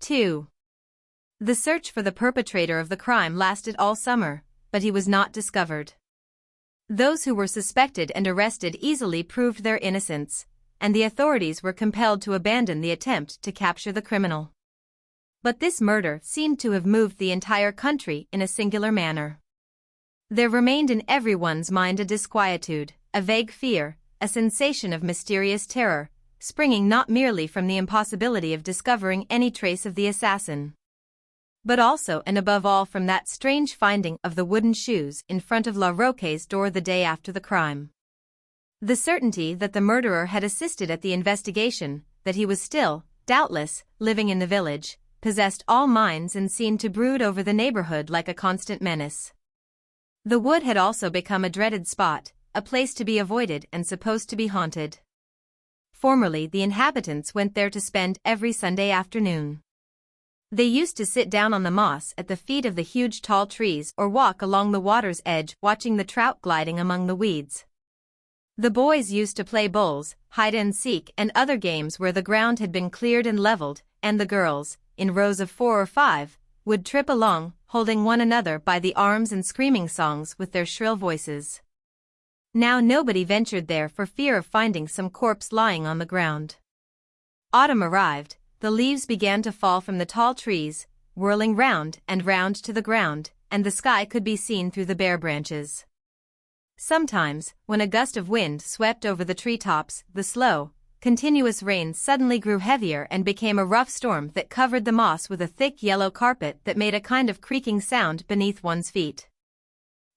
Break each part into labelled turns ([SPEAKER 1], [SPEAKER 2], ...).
[SPEAKER 1] 2. The search for the perpetrator of the crime lasted all summer, but he was not discovered. Those who were suspected and arrested easily proved their innocence, and the authorities were compelled to abandon the attempt to capture the criminal. But this murder seemed to have moved the entire country in a singular manner. There remained in everyone's mind a disquietude, a vague fear, a sensation of mysterious terror, springing not merely from the impossibility of discovering any trace of the assassin, but also and above all from that strange finding of the wooden shoes in front of La Roque's door the day after the crime. The certainty that the murderer had assisted at the investigation, that he was still, doubtless, living in the village, possessed all minds and seemed to brood over the neighborhood like a constant menace. The wood had also become a dreaded spot, a place to be avoided and supposed to be haunted. Formerly the inhabitants went there to spend every Sunday afternoon. They used to sit down on the moss at the feet of the huge tall trees or walk along the water's edge watching the trout gliding among the weeds. The boys used to play bowls, hide-and-seek and other games where the ground had been cleared and leveled, and the girls, in rows of 4 or 5, would trip along, holding one another by the arms and screaming songs with their shrill voices. Now nobody ventured there for fear of finding some corpse lying on the ground. Autumn arrived. The leaves began to fall from the tall trees, whirling round and round to the ground, and the sky could be seen through the bare branches. Sometimes, when a gust of wind swept over the treetops, the slow, continuous rain suddenly grew heavier and became a rough storm that covered the moss with a thick yellow carpet that made a kind of creaking sound beneath one's feet.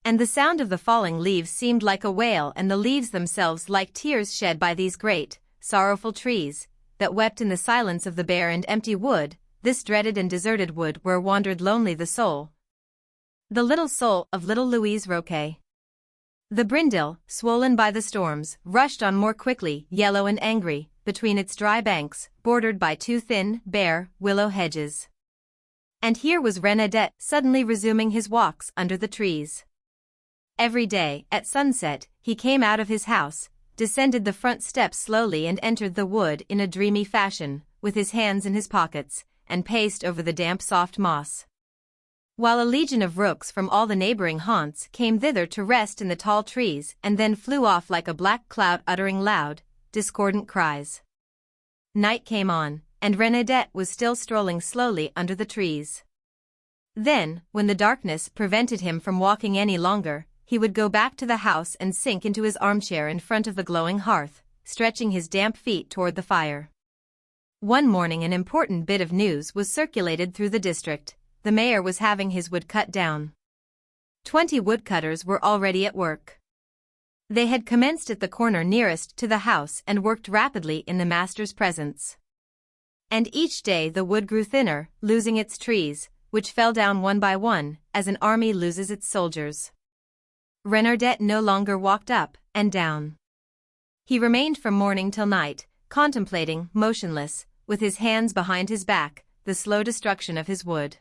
[SPEAKER 1] And the sound of the falling leaves seemed like a wail, and the leaves themselves like tears shed by these great, sorrowful trees, that wept in the silence of the bare and empty wood, this dreaded and deserted wood where wandered lonely the soul. The little soul of little Louise Roque. The Brindle, swollen by the storms, rushed on more quickly, yellow and angry, between its dry banks, bordered by 2 thin, bare, willow hedges. And here was Renaudet suddenly resuming his walks under the trees. Every day, at sunset, he came out of his house, descended the front steps slowly and entered the wood in a dreamy fashion, with his hands in his pockets, and paced over the damp soft moss. While a legion of rooks from all the neighboring haunts came thither to rest in the tall trees and then flew off like a black cloud uttering loud, discordant cries. Night came on, and Renaudet was still strolling slowly under the trees. Then, when the darkness prevented him from walking any longer, he would go back to the house and sink into his armchair in front of the glowing hearth, stretching his damp feet toward the fire. One morning an important bit of news was circulated through the district. The mayor was having his wood cut down. 20 woodcutters were already at work. They had commenced at the corner nearest to the house and worked rapidly in the master's presence. And each day the wood grew thinner, losing its trees, which fell down one by one, as an army loses its soldiers. Renaudet no longer walked up and down. He remained from morning till night, contemplating, motionless, with his hands behind his back, the slow destruction of his wood.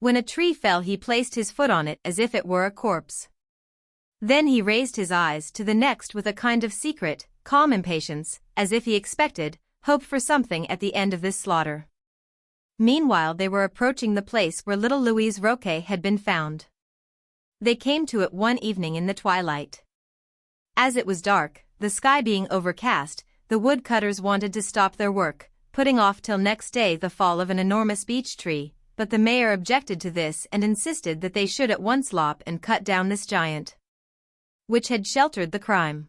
[SPEAKER 1] When a tree fell he placed his foot on it as if it were a corpse. Then he raised his eyes to the next with a kind of secret, calm impatience, as if he expected, hoped for something at the end of this slaughter. Meanwhile they were approaching the place where little Louise Roque had been found. They came to it one evening in the twilight. As it was dark, the sky being overcast, the woodcutters wanted to stop their work, putting off till next day the fall of an enormous beech tree, but the mayor objected to this and insisted that they should at once lop and cut down this giant, which had sheltered the crime.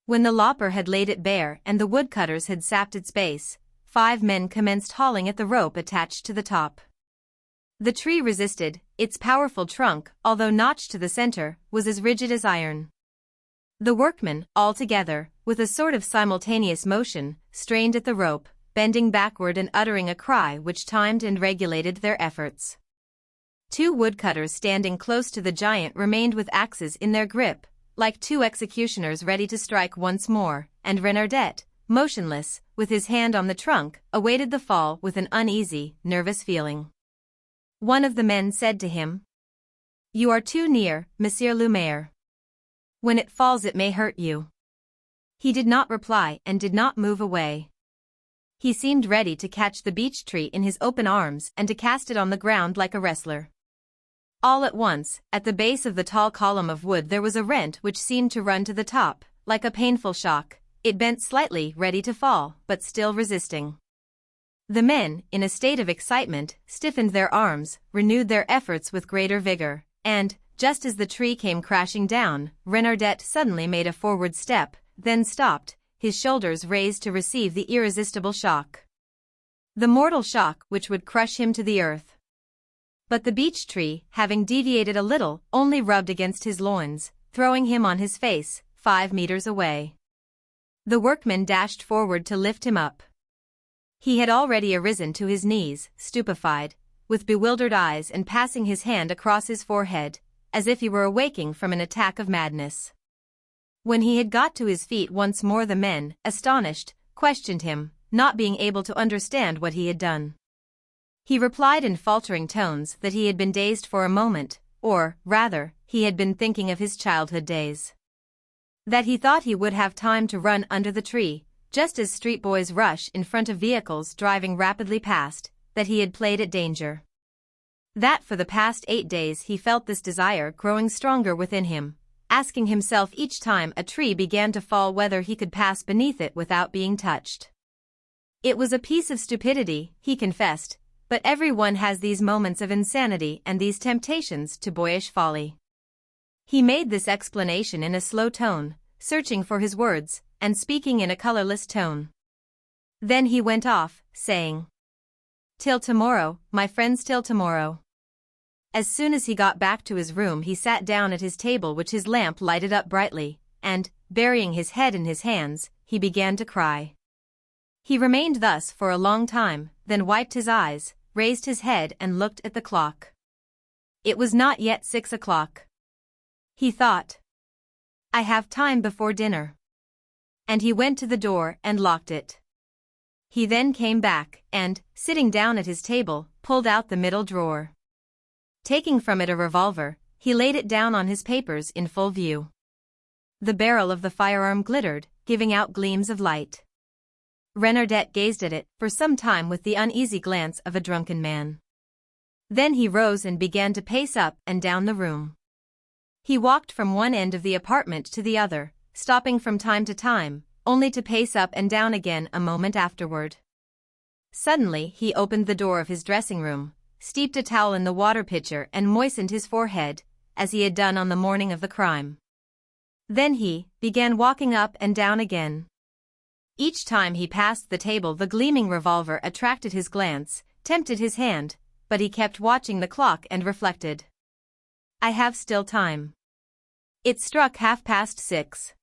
[SPEAKER 1] When the lopper had laid it bare and the woodcutters had sapped its base, 5 men commenced hauling at the rope attached to the top. The tree resisted. Its powerful trunk, although notched to the center, was as rigid as iron. The workmen, all together, with a sort of simultaneous motion, strained at the rope, bending backward and uttering a cry which timed and regulated their efforts. 2 woodcutters standing close to the giant remained with axes in their grip, like 2 executioners ready to strike once more, and Renaudet, motionless, with his hand on the trunk, awaited the fall with an uneasy, nervous feeling. One of the men said to him, "You are too near, Monsieur le Maire. When it falls it may hurt you." He did not reply and did not move away. He seemed ready to catch the beech tree in his open arms and to cast it on the ground like a wrestler. All at once, at the base of the tall column of wood there was a rent which seemed to run to the top, like a painful shock. It bent slightly, ready to fall, but still resisting. The men, in a state of excitement, stiffened their arms, renewed their efforts with greater vigor, and, just as the tree came crashing down, Renardet suddenly made a forward step, then stopped, his shoulders raised to receive the irresistible shock. The mortal shock which would crush him to the earth. But the beech tree, having deviated a little, only rubbed against his loins, throwing him on his face, 5 meters away. The workman dashed forward to lift him up. He had already arisen to his knees, stupefied, with bewildered eyes and passing his hand across his forehead, as if he were awaking from an attack of madness. When he had got to his feet once more the men, astonished, questioned him, not being able to understand what he had done. He replied in faltering tones that he had been dazed for a moment, or, rather, he had been thinking of his childhood days. That he thought he would have time to run under the tree, just as street boys rush in front of vehicles driving rapidly past, that he had played at danger. That for the past 8 days he felt this desire growing stronger within him, asking himself each time a tree began to fall whether he could pass beneath it without being touched. It was a piece of stupidity, he confessed, but everyone has these moments of insanity and these temptations to boyish folly. He made this explanation in a slow tone, searching for his words, and speaking in a colorless tone. Then he went off, saying, "Till tomorrow, my friends, till tomorrow." As soon as he got back to his room he sat down at his table which his lamp lighted up brightly, and, burying his head in his hands, he began to cry. He remained thus for a long time, then wiped his eyes, raised his head and looked at the clock. It was not yet 6 o'clock. He thought, "I have time before dinner." And he went to the door and locked it. He then came back and, sitting down at his table, pulled out the middle drawer. Taking from it a revolver, he laid it down on his papers in full view. The barrel of the firearm glittered, giving out gleams of light. Renardet gazed at it for some time with the uneasy glance of a drunken man. Then he rose and began to pace up and down the room. He walked from one end of the apartment to the other, stopping from time to time, only to pace up and down again a moment afterward. Suddenly he opened the door of his dressing room, steeped a towel in the water pitcher and moistened his forehead, as he had done on the morning of the crime. Then he began walking up and down again. Each time he passed the table the gleaming revolver attracted his glance, tempted his hand, but he kept watching the clock and reflected. "I have still time." It struck 6:30.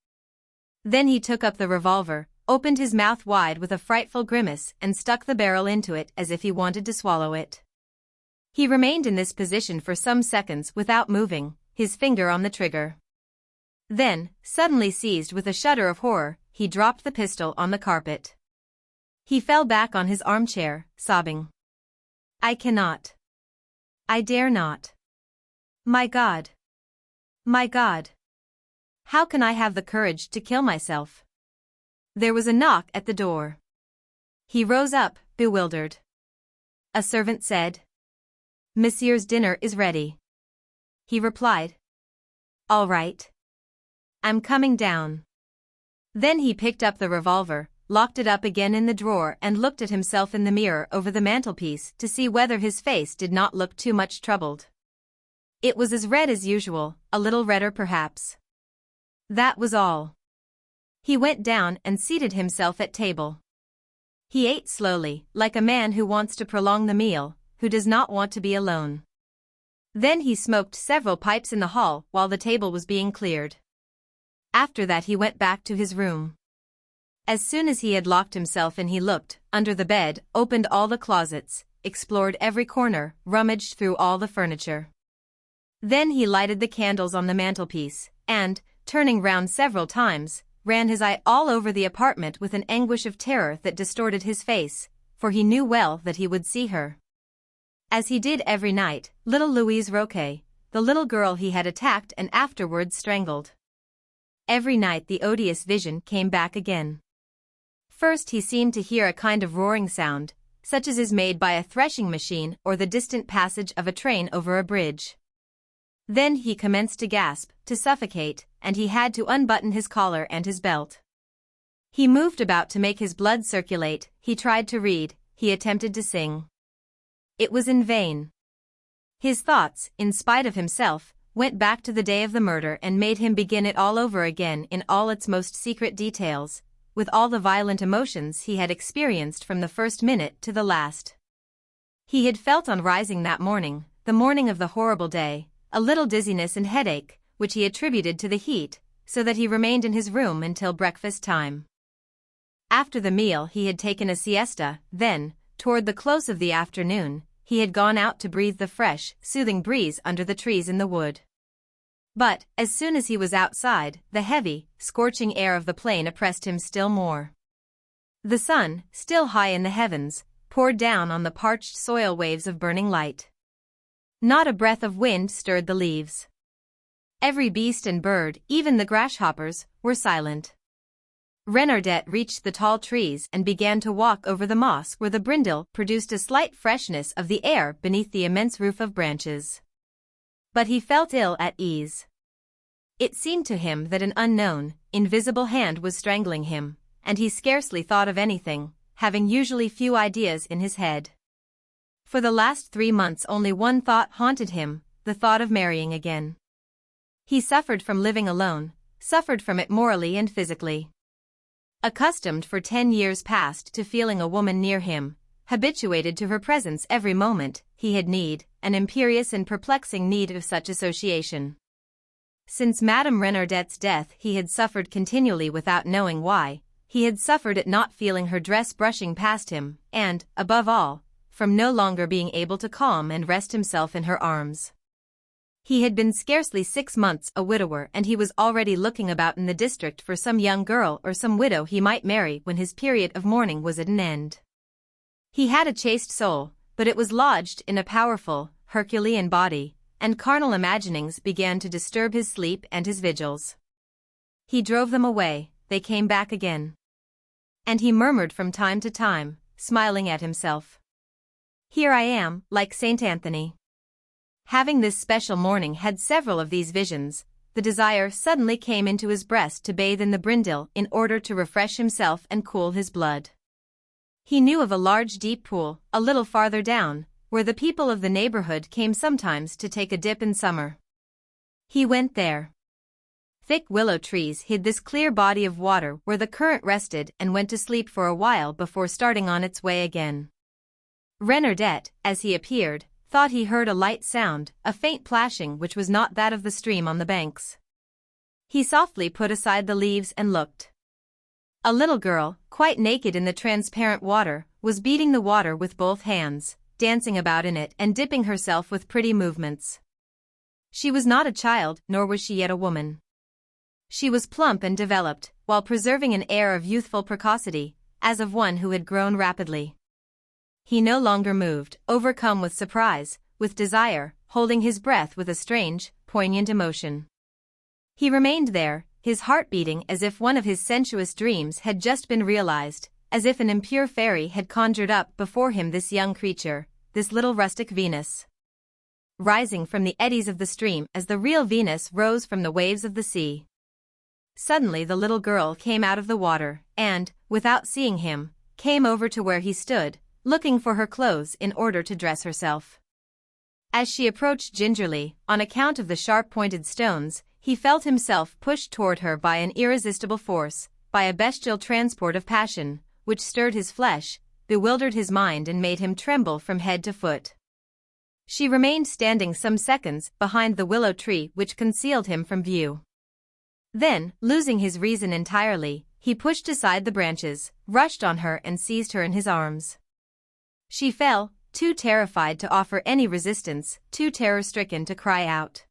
[SPEAKER 1] Then he took up the revolver, opened his mouth wide with a frightful grimace and stuck the barrel into it as if he wanted to swallow it. He remained in this position for some seconds without moving, his finger on the trigger. Then, suddenly seized with a shudder of horror, he dropped the pistol on the carpet. He fell back on his armchair, sobbing. "I cannot. I dare not. My God. My God. How can I have the courage to kill myself?" There was a knock at the door. He rose up, bewildered. A servant said, "Monsieur's dinner is ready." He replied, "All right. I'm coming down." Then he picked up the revolver, locked it up again in the drawer and looked at himself in the mirror over the mantelpiece to see whether his face did not look too much troubled. It was as red as usual, a little redder perhaps. That was all. He went down and seated himself at table. He ate slowly, like a man who wants to prolong the meal, who does not want to be alone. Then he smoked several pipes in the hall while the table was being cleared. After that he went back to his room. As soon as he had locked himself in he looked under the bed, opened all the closets, explored every corner, rummaged through all the furniture. Then he lighted the candles on the mantelpiece, and, turning round several times, ran his eye all over the apartment with an anguish of terror that distorted his face, for he knew well that he would see her. As he did every night, little Louise Roquet, the little girl he had attacked and afterwards strangled. Every night the odious vision came back again. First he seemed to hear a kind of roaring sound, such as is made by a threshing machine or the distant passage of a train over a bridge. Then he commenced to gasp, to suffocate, and he had to unbutton his collar and his belt. He moved about to make his blood circulate, he tried to read, he attempted to sing. It was in vain. His thoughts, in spite of himself, went back to the day of the murder and made him begin it all over again in all its most secret details, with all the violent emotions he had experienced from the first minute to the last. He had felt on rising that morning, the morning of the horrible day, a little dizziness and headache, which he attributed to the heat, so that he remained in his room until breakfast time. After the meal he had taken a siesta, then, toward the close of the afternoon, he had gone out to breathe the fresh, soothing breeze under the trees in the wood. But, as soon as he was outside, the heavy, scorching air of the plain oppressed him still more. The sun, still high in the heavens, poured down on the parched soil waves of burning light. Not a breath of wind stirred the leaves. Every beast and bird, even the grasshoppers, were silent. Renardet reached the tall trees and began to walk over the moss where the brindle produced a slight freshness of the air beneath the immense roof of branches. But he felt ill at ease. It seemed to him that an unknown, invisible hand was strangling him, and he scarcely thought of anything, having usually few ideas in his head. For the last 3 months only one thought haunted him, the thought of marrying again. He suffered from living alone, suffered from it morally and physically. Accustomed for 10 years past to feeling a woman near him, habituated to her presence every moment, he had an imperious and perplexing need of such association. Since Madame Renardet's death he had suffered continually without knowing why. He had suffered at not feeling her dress brushing past him, and, above all, from no longer being able to calm and rest himself in her arms. He had been scarcely 6 months a widower and he was already looking about in the district for some young girl or some widow he might marry when his period of mourning was at an end. He had a chaste soul, but it was lodged in a powerful, Herculean body, and carnal imaginings began to disturb his sleep and his vigils. He drove them away, they came back again. And he murmured from time to time, smiling at himself. Here I am, like Saint Anthony. Having this special morning had several of these visions, the desire suddenly came into his breast to bathe in the brindle in order to refresh himself and cool his blood. He knew of a large deep pool, a little farther down, where the people of the neighborhood came sometimes to take a dip in summer. He went there. Thick willow trees hid this clear body of water where the current rested and went to sleep for a while before starting on its way again. Renardet, as he appeared, thought he heard a light sound, a faint plashing which was not that of the stream on the banks. He softly put aside the leaves and looked. A little girl, quite naked in the transparent water, was beating the water with both hands, dancing about in it and dipping herself with pretty movements. She was not a child, nor was she yet a woman. She was plump and developed, while preserving an air of youthful precocity, as of one who had grown rapidly. He no longer moved, overcome with surprise, with desire, holding his breath with a strange, poignant emotion. He remained there, his heart beating as if one of his sensuous dreams had just been realized, as if an impure fairy had conjured up before him this young creature, this little rustic Venus. Rising from the eddies of the stream as the real Venus rose from the waves of the sea. Suddenly the little girl came out of the water, and, without seeing him, came over to where he stood, looking for her clothes in order to dress herself. As she approached gingerly, on account of the sharp-pointed stones, he felt himself pushed toward her by an irresistible force, by a bestial transport of passion, which stirred his flesh, bewildered his mind and made him tremble from head to foot. She remained standing some seconds behind the willow tree which concealed him from view. Then, losing his reason entirely, he pushed aside the branches, rushed on her and seized her in his arms. She fell, too terrified to offer any resistance, too terror-stricken to cry out.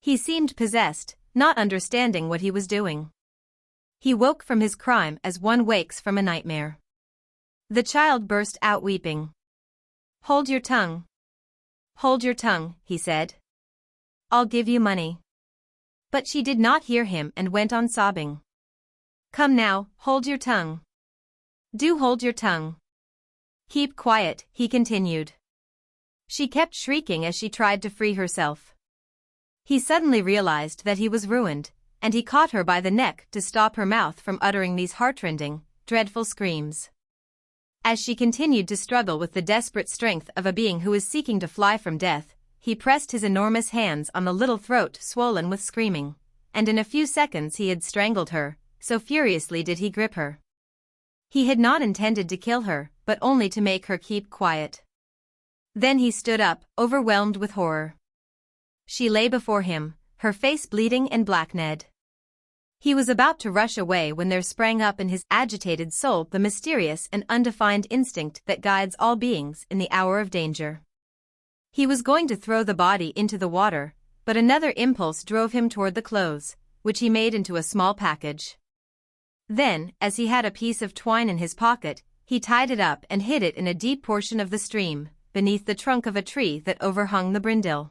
[SPEAKER 1] He seemed possessed, not understanding what he was doing. He woke from his crime as one wakes from a nightmare. The child burst out weeping. "Hold your tongue. Hold your tongue," he said. "I'll give you money." But she did not hear him and went on sobbing. "Come now, hold your tongue. Do hold your tongue. Keep quiet, he continued. She kept shrieking as she tried to free herself. He suddenly realized that he was ruined, and he caught her by the neck to stop her mouth from uttering these heartrending, dreadful screams. As she continued to struggle with the desperate strength of a being who is seeking to fly from death, he pressed his enormous hands on the little throat swollen with screaming, and in a few seconds he had strangled her, so furiously did he grip her. He had not intended to kill her, but only to make her keep quiet. Then he stood up, overwhelmed with horror. She lay before him, her face bleeding and blackened. He was about to rush away when there sprang up in his agitated soul the mysterious and undefined instinct that guides all beings in the hour of danger. He was going to throw the body into the water, but another impulse drove him toward the clothes, which he made into a small package. Then, as he had a piece of twine in his pocket, he tied it up and hid it in a deep portion of the stream, beneath the trunk of a tree that overhung the brindle.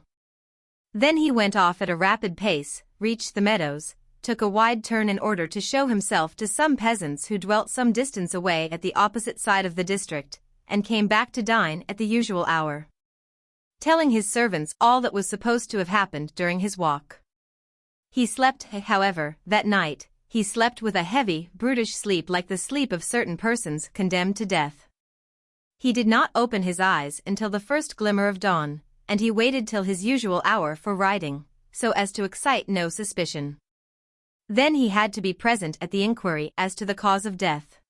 [SPEAKER 1] Then he went off at a rapid pace, reached the meadows, took a wide turn in order to show himself to some peasants who dwelt some distance away at the opposite side of the district, and came back to dine at the usual hour, telling his servants all that was supposed to have happened during his walk. He slept, however, that night. He slept with a heavy, brutish sleep like the sleep of certain persons condemned to death. He did not open his eyes until the first glimmer of dawn, and he waited till his usual hour for riding, so as to excite no suspicion. Then he had to be present at the inquiry as to the cause of death.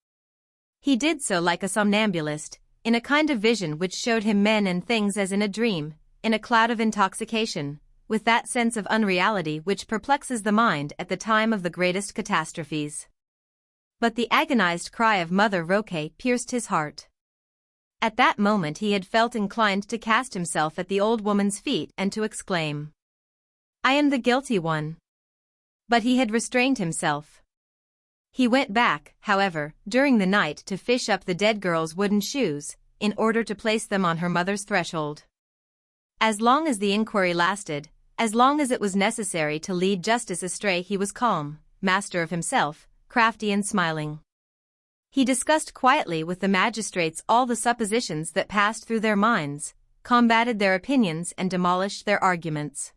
[SPEAKER 1] He did so like a somnambulist, in a kind of vision which showed him men and things as in a dream, in a cloud of intoxication, with that sense of unreality which perplexes the mind at the time of the greatest catastrophes. But the agonized cry of Mother Roque pierced his heart. At that moment he had felt inclined to cast himself at the old woman's feet and to exclaim, "I am the guilty one." But he had restrained himself. He went back, however, during the night to fish up the dead girl's wooden shoes, in order to place them on her mother's threshold. As long as the inquiry lasted, as long as it was necessary to lead justice astray, he was calm, master of himself, crafty and smiling. He discussed quietly with the magistrates all the suppositions that passed through their minds, combated their opinions and demolished their arguments.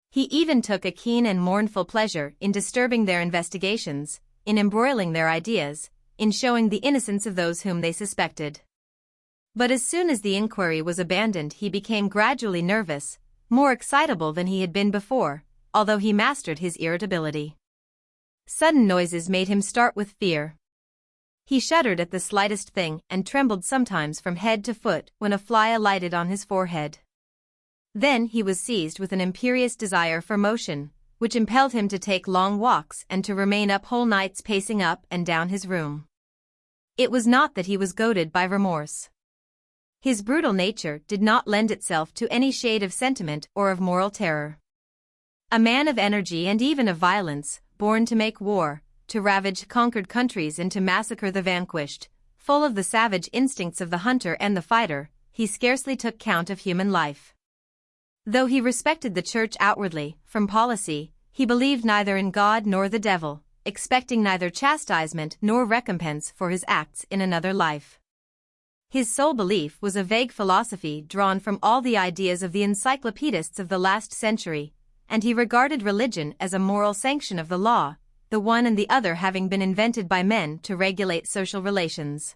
[SPEAKER 1] He even took a keen and mournful pleasure in disturbing their investigations, in embroiling their ideas, in showing the innocence of those whom they suspected. But as soon as the inquiry was abandoned he became gradually nervous, more excitable than he had been before, although he mastered his irritability. Sudden noises made him start with fear. He shuddered at the slightest thing and trembled sometimes from head to foot when a fly alighted on his forehead. Then he was seized with an imperious desire for motion, which impelled him to take long walks and to remain up whole nights pacing up and down his room. It was not that he was goaded by remorse. His brutal nature did not lend itself to any shade of sentiment or of moral terror. A man of energy and even of violence, born to make war, to ravage conquered countries and to massacre the vanquished, full of the savage instincts of the hunter and the fighter, he scarcely took count of human life. Though he respected the Church outwardly, from policy, he believed neither in God nor the devil, expecting neither chastisement nor recompense for his acts in another life. His sole belief was a vague philosophy drawn from all the ideas of the encyclopedists of the last century, and he regarded religion as a moral sanction of the law, the one and the other having been invented by men to regulate social relations.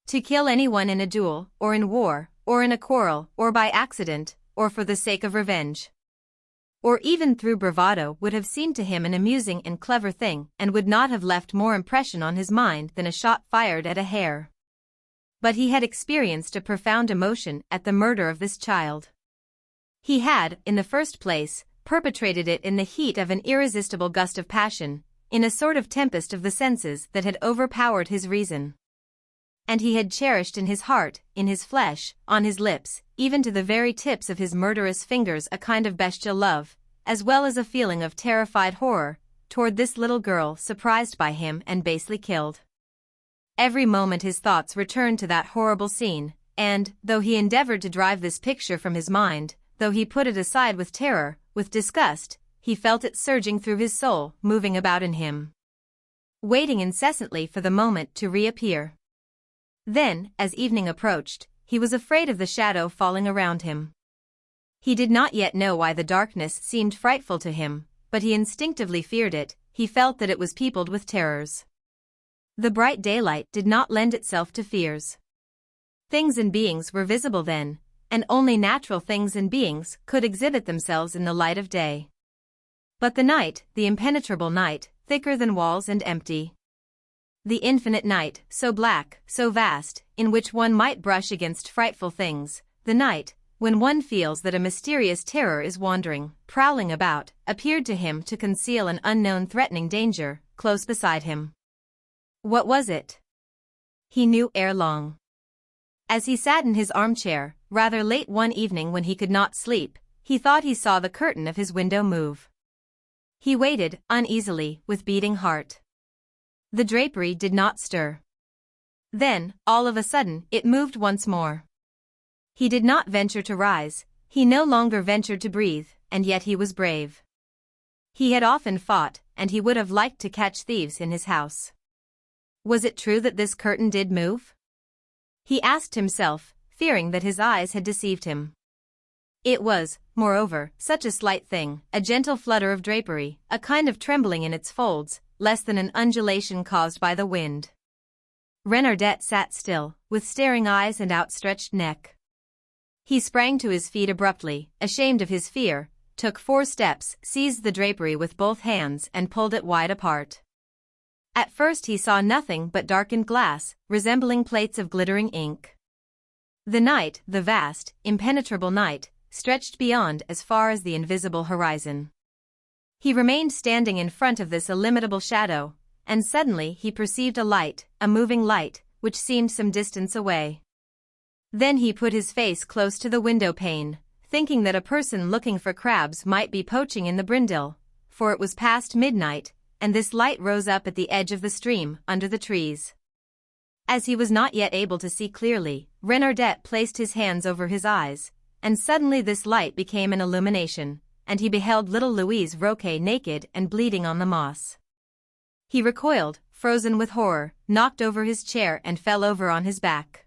[SPEAKER 1] To kill anyone in a duel, or in war, or in a quarrel, or by accident, or for the sake of revenge, or even through bravado would have seemed to him an amusing and clever thing and would not have left more impression on his mind than a shot fired at a hare. But he had experienced a profound emotion at the murder of this child. He had, in the first place, perpetrated it in the heat of an irresistible gust of passion, in a sort of tempest of the senses that had overpowered his reason. And he had cherished in his heart, in his flesh, on his lips, even to the very tips of his murderous fingers a kind of bestial love, as well as a feeling of terrified horror, toward this little girl surprised by him and basely killed. Every moment his thoughts returned to that horrible scene, and, though he endeavored to drive this picture from his mind, though he put it aside with terror, with disgust, he felt it surging through his soul, moving about in him. waiting incessantly for the moment to reappear. Then, as evening approached, he was afraid of the shadow falling around him. He did not yet know why the darkness seemed frightful to him, but he instinctively feared it. He felt that it was peopled with terrors. The bright daylight did not lend itself to fears. Things and beings were visible then, and only natural things and beings could exhibit themselves in the light of day. But the night, the impenetrable night, thicker than walls and empty. The infinite night, so black, so vast, in which one might brush against frightful things, the night, when one feels that a mysterious terror is wandering, prowling about, appeared to him to conceal an unknown threatening danger, close beside him. What was it? He knew ere long. As he sat in his armchair, rather late one evening when he could not sleep, he thought he saw the curtain of his window move. He waited, uneasily, with beating heart. The drapery did not stir. Then, all of a sudden, it moved once more. He did not venture to rise, he no longer ventured to breathe, and yet he was brave. He had often fought, and he would have liked to catch thieves in his house. Was it true that this curtain did move? He asked himself, fearing that his eyes had deceived him. It was, moreover, such a slight thing, a gentle flutter of drapery, a kind of trembling in its folds, less than an undulation caused by the wind. Renardet sat still, with staring eyes and outstretched neck. He sprang to his feet abruptly, ashamed of his fear, took 4 steps, seized the drapery with both hands and pulled it wide apart. At first he saw nothing but darkened glass, resembling plates of glittering ink. The night, the vast, impenetrable night, stretched beyond as far as the invisible horizon. He remained standing in front of this illimitable shadow, and suddenly he perceived a light, a moving light, which seemed some distance away. Then he put his face close to the window pane, thinking that a person looking for crabs might be poaching in the brindle, for it was past midnight, and this light rose up at the edge of the stream, under the trees. As he was not yet able to see clearly, Renardet placed his hands over his eyes, and suddenly this light became an illumination, and he beheld little Louise Roquet naked and bleeding on the moss. He recoiled, frozen with horror, knocked over his chair and fell over on his back.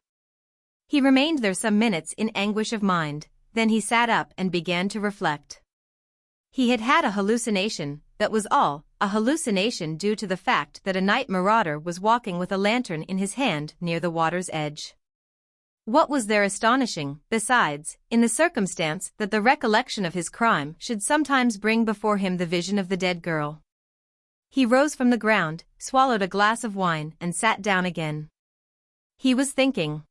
[SPEAKER 1] He remained there some minutes in anguish of mind, then he sat up and began to reflect. He had had a hallucination, that was all, a hallucination due to the fact that a night marauder was walking with a lantern in his hand near the water's edge. What was there astonishing, besides, in the circumstance that the recollection of his crime should sometimes bring before him the vision of the dead girl? He rose from the ground, swallowed a glass of wine and sat down again. He was thinking.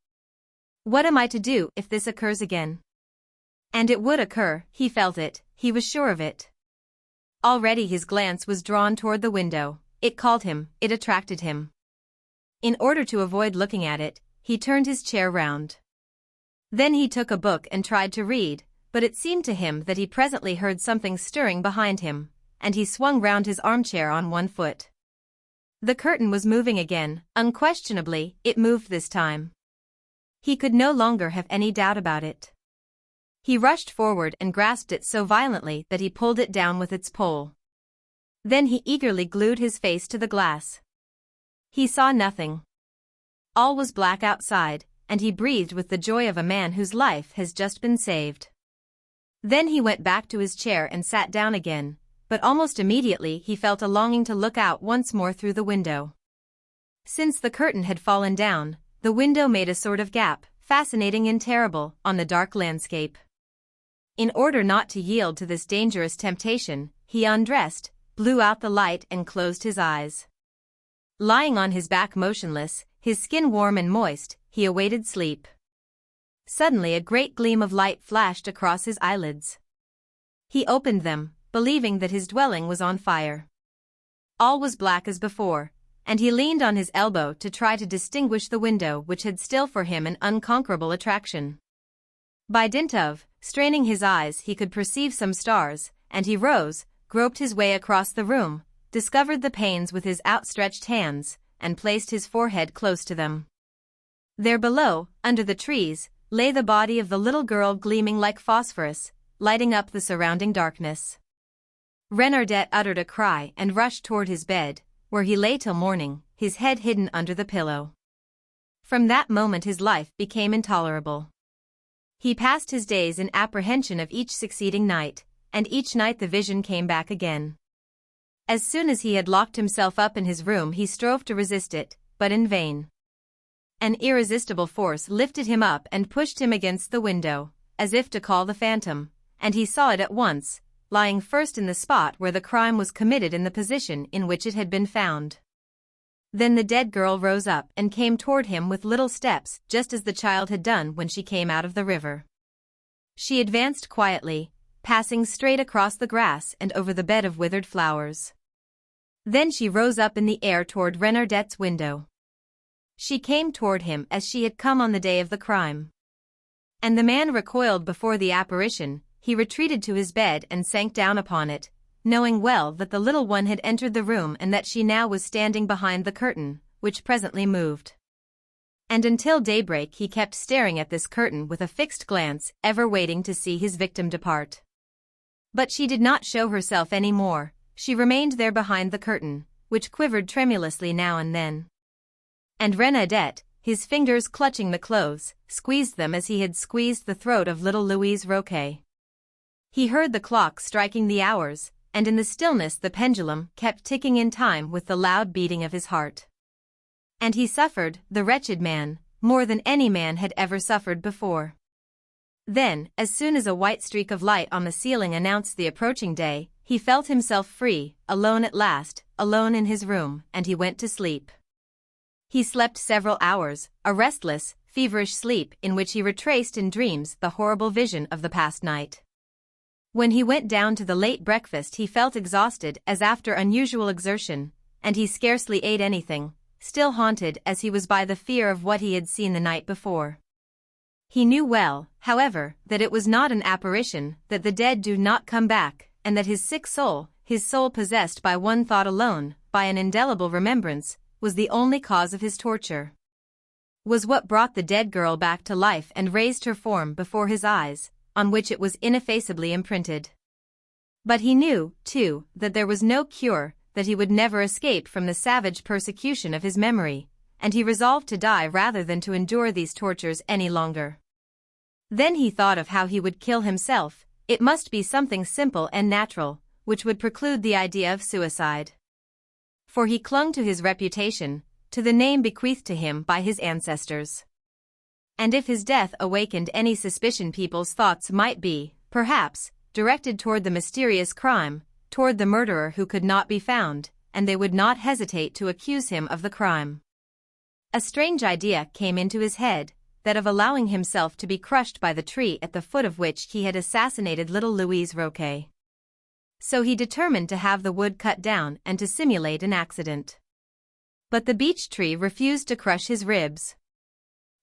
[SPEAKER 1] What am I to do if this occurs again? And it would occur, he felt it, he was sure of it. Already his glance was drawn toward the window, it called him, it attracted him. In order to avoid looking at it, he turned his chair round. Then he took a book and tried to read, but it seemed to him that he presently heard something stirring behind him, and he swung round his armchair on one foot. The curtain was moving again, unquestionably, it moved this time. He could no longer have any doubt about it. He rushed forward and grasped it so violently that he pulled it down with its pole. Then he eagerly glued his face to the glass. He saw nothing. All was black outside, and he breathed with the joy of a man whose life has just been saved. Then he went back to his chair and sat down again, but almost immediately he felt a longing to look out once more through the window. Since the curtain had fallen down, the window made a sort of gap, fascinating and terrible, on the dark landscape. In order not to yield to this dangerous temptation, he undressed, blew out the light and closed his eyes. Lying on his back motionless, his skin warm and moist, he awaited sleep. Suddenly a great gleam of light flashed across his eyelids. He opened them, believing that his dwelling was on fire. All was black as before, and he leaned on his elbow to try to distinguish the window which had still for him an unconquerable attraction. By dint of straining his eyes he could perceive some stars, and he rose, groped his way across the room, discovered the panes with his outstretched hands, and placed his forehead close to them. There below, under the trees, lay the body of the little girl gleaming like phosphorus, lighting up the surrounding darkness. Renardet uttered a cry and rushed toward his bed, where he lay till morning, his head hidden under the pillow. From that moment his life became intolerable. He passed his days in apprehension of each succeeding night, and each night the vision came back again. As soon as he had locked himself up in his room he strove to resist it, but in vain. An irresistible force lifted him up and pushed him against the window, as if to call the phantom, and he saw it at once, lying first in the spot where the crime was committed in the position in which it had been found. Then the dead girl rose up and came toward him with little steps, just as the child had done when she came out of the river. She advanced quietly, passing straight across the grass and over the bed of withered flowers. Then she rose up in the air toward Renardet's window. She came toward him as she had come on the day of the crime. And the man recoiled before the apparition. He retreated to his bed and sank down upon it, knowing well that the little one had entered the room and that she now was standing behind the curtain, which presently moved. And until daybreak he kept staring at this curtain with a fixed glance, ever waiting to see his victim depart. But she did not show herself any more. She remained there behind the curtain, which quivered tremulously now and then. And Renaudet, his fingers clutching the clothes, squeezed them as he had squeezed the throat of little Louise Roquet. He heard the clock striking the hours, and in the stillness the pendulum kept ticking in time with the loud beating of his heart. And he suffered, the wretched man, more than any man had ever suffered before. Then, as soon as a white streak of light on the ceiling announced the approaching day, he felt himself free, alone at last, alone in his room, and he went to sleep. He slept several hours, a restless, feverish sleep in which he retraced in dreams the horrible vision of the past night. When he went down to the late breakfast he felt exhausted as after unusual exertion, and he scarcely ate anything, still haunted as he was by the fear of what he had seen the night before. He knew well, however, that it was not an apparition, that the dead do not come back, and that his sick soul, his soul possessed by one thought alone, by an indelible remembrance, was the only cause of his torture. Was what brought the dead girl back to life and raised her form before his eyes, on which it was ineffaceably imprinted. But he knew, too, that there was no cure, that he would never escape from the savage persecution of his memory, and he resolved to die rather than to endure these tortures any longer. Then he thought of how he would kill himself. It must be something simple and natural, which would preclude the idea of suicide. For he clung to his reputation, to the name bequeathed to him by his ancestors. And if his death awakened any suspicion people's thoughts might be, perhaps, directed toward the mysterious crime, toward the murderer who could not be found, and they would not hesitate to accuse him of the crime. A strange idea came into his head, that of allowing himself to be crushed by the tree at the foot of which he had assassinated little Louise Roquet. So he determined to have the wood cut down and to simulate an accident. But the beech tree refused to crush his ribs.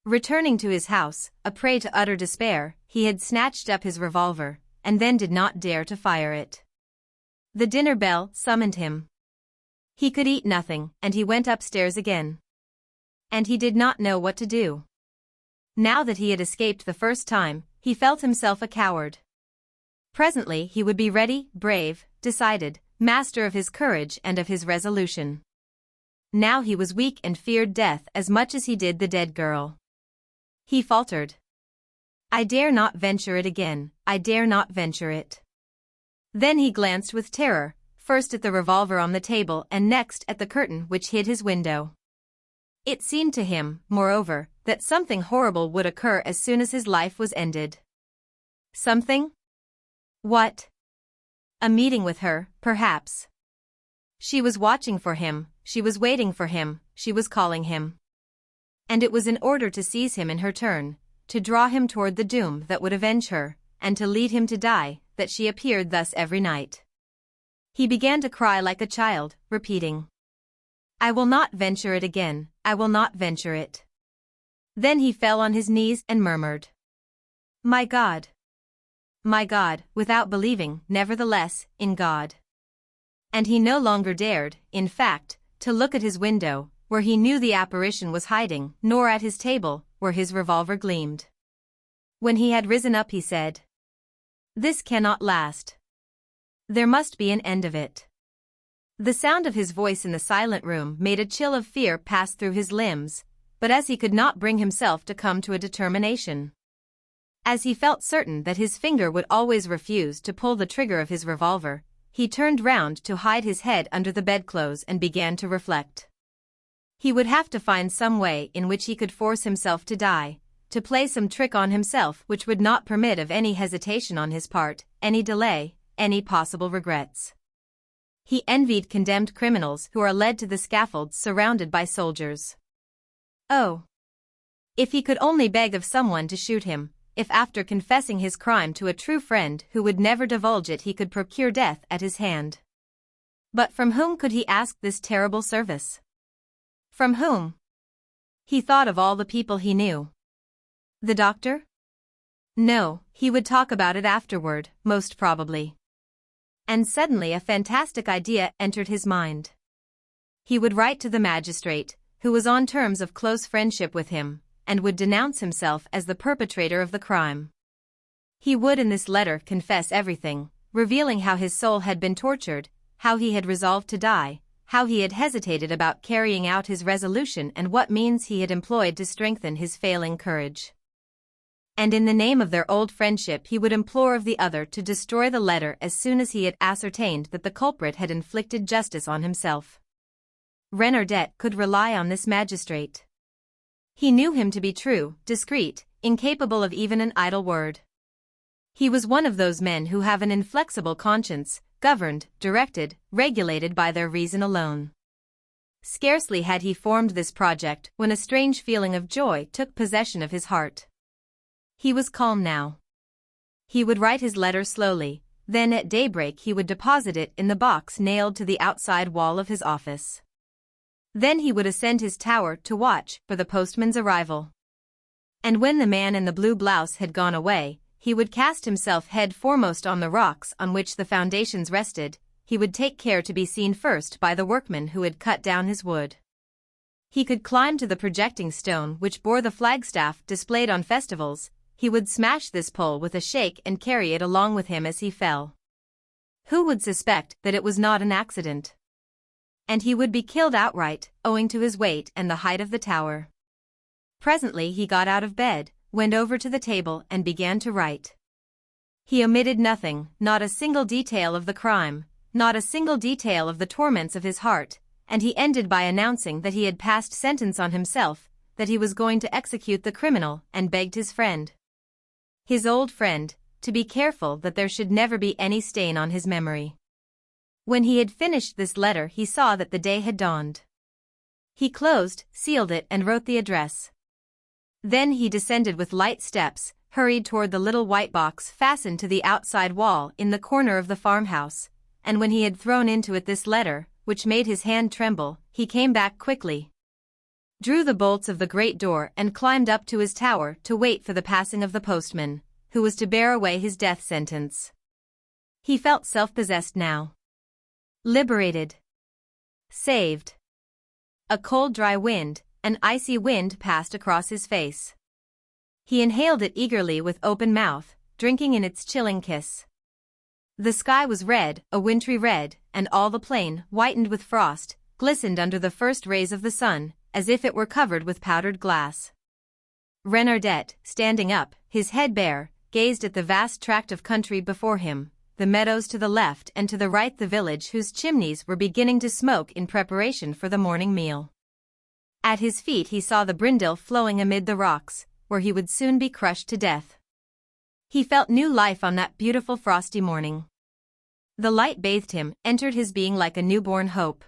[SPEAKER 1] Returning to his house, a prey to utter despair, he had snatched up his revolver, and then did not dare to fire it. The dinner bell summoned him. He could eat nothing, and he went upstairs again. And he did not know what to do. Now that he had escaped the first time, he felt himself a coward. Presently he would be ready, brave, decided, master of his courage and of his resolution. Now he was weak and feared death as much as he did the dead girl. He faltered. I dare not venture it again, I dare not venture it. Then he glanced with terror, first at the revolver on the table and next at the curtain which hid his window. It seemed to him, moreover, that something horrible would occur as soon as his life was ended. Something? What? A meeting with her, perhaps. She was watching for him, she was waiting for him, she was calling him. And it was in order to seize him in her turn, to draw him toward the doom that would avenge her, and to lead him to die, that she appeared thus every night. He began to cry like a child, repeating, I will not venture it again, I will not venture it. Then he fell on his knees and murmured, My God, without believing, nevertheless, in God. And he no longer dared, in fact, to look at his window, where he knew the apparition was hiding, nor at his table, where his revolver gleamed. When he had risen up he said, This cannot last. There must be an end of it. The sound of his voice in the silent room made a chill of fear pass through his limbs, but as he could not bring himself to come to a determination, as he felt certain that his finger would always refuse to pull the trigger of his revolver, he turned round to hide his head under the bedclothes and began to reflect. He would have to find some way in which he could force himself to die, to play some trick on himself which would not permit of any hesitation on his part, any delay, any possible regrets. He envied condemned criminals who are led to the scaffold surrounded by soldiers. Oh! If he could only beg of someone to shoot him, if after confessing his crime to a true friend who would never divulge it he could procure death at his hand. But from whom could he ask this terrible service? From whom? He thought of all the people he knew. The doctor? No, he would talk about it afterward, most probably. And suddenly a fantastic idea entered his mind. He would write to the magistrate, who was on terms of close friendship with him, and would denounce himself as the perpetrator of the crime. He would in this letter confess everything, revealing how his soul had been tortured, how he had resolved to die, how he had hesitated about carrying out his resolution and what means he had employed to strengthen his failing courage. And in the name of their old friendship he would implore of the other to destroy the letter as soon as he had ascertained that the culprit had inflicted justice on himself. Renardet could rely on this magistrate. He knew him to be true, discreet, incapable of even an idle word. He was one of those men who have an inflexible conscience, governed, directed, regulated by their reason alone. Scarcely had he formed this project when a strange feeling of joy took possession of his heart. He was calm now. He would write his letter slowly, then at daybreak he would deposit it in the box nailed to the outside wall of his office. Then he would ascend his tower to watch for the postman's arrival. And when the man in the blue blouse had gone away, he would cast himself head foremost on the rocks on which the foundations rested. He would take care to be seen first by the workmen who had cut down his wood. He could climb to the projecting stone which bore the flagstaff displayed on festivals. He would smash this pole with a shake and carry it along with him as he fell. Who would suspect that it was not an accident? And he would be killed outright, owing to his weight and the height of the tower. Presently he got out of bed, went over to the table and began to write. He omitted nothing, not a single detail of the crime, not a single detail of the torments of his heart, and he ended by announcing that he had passed sentence on himself, that he was going to execute the criminal, and begged his friend, his old friend, to be careful that there should never be any stain on his memory. When he had finished this letter he saw that the day had dawned. He closed, sealed it and wrote the address. Then he descended with light steps, hurried toward the little white box fastened to the outside wall in the corner of the farmhouse, and when he had thrown into it this letter, which made his hand tremble, he came back quickly, drew the bolts of the great door and climbed up to his tower to wait for the passing of the postman, who was to bear away his death sentence. He felt self-possessed now. Liberated. Saved. A cold dry wind, an icy wind passed across his face. He inhaled it eagerly with open mouth, drinking in its chilling kiss. The sky was red, a wintry red, and all the plain, whitened with frost, glistened under the first rays of the sun, as if it were covered with powdered glass. Renardet, standing up, his head bare, gazed at the vast tract of country before him, the meadows to the left and to the right, the village whose chimneys were beginning to smoke in preparation for the morning meal. At his feet he saw the Brindle flowing amid the rocks, where he would soon be crushed to death. He felt new life on that beautiful frosty morning. The light bathed him, entered his being like a newborn hope.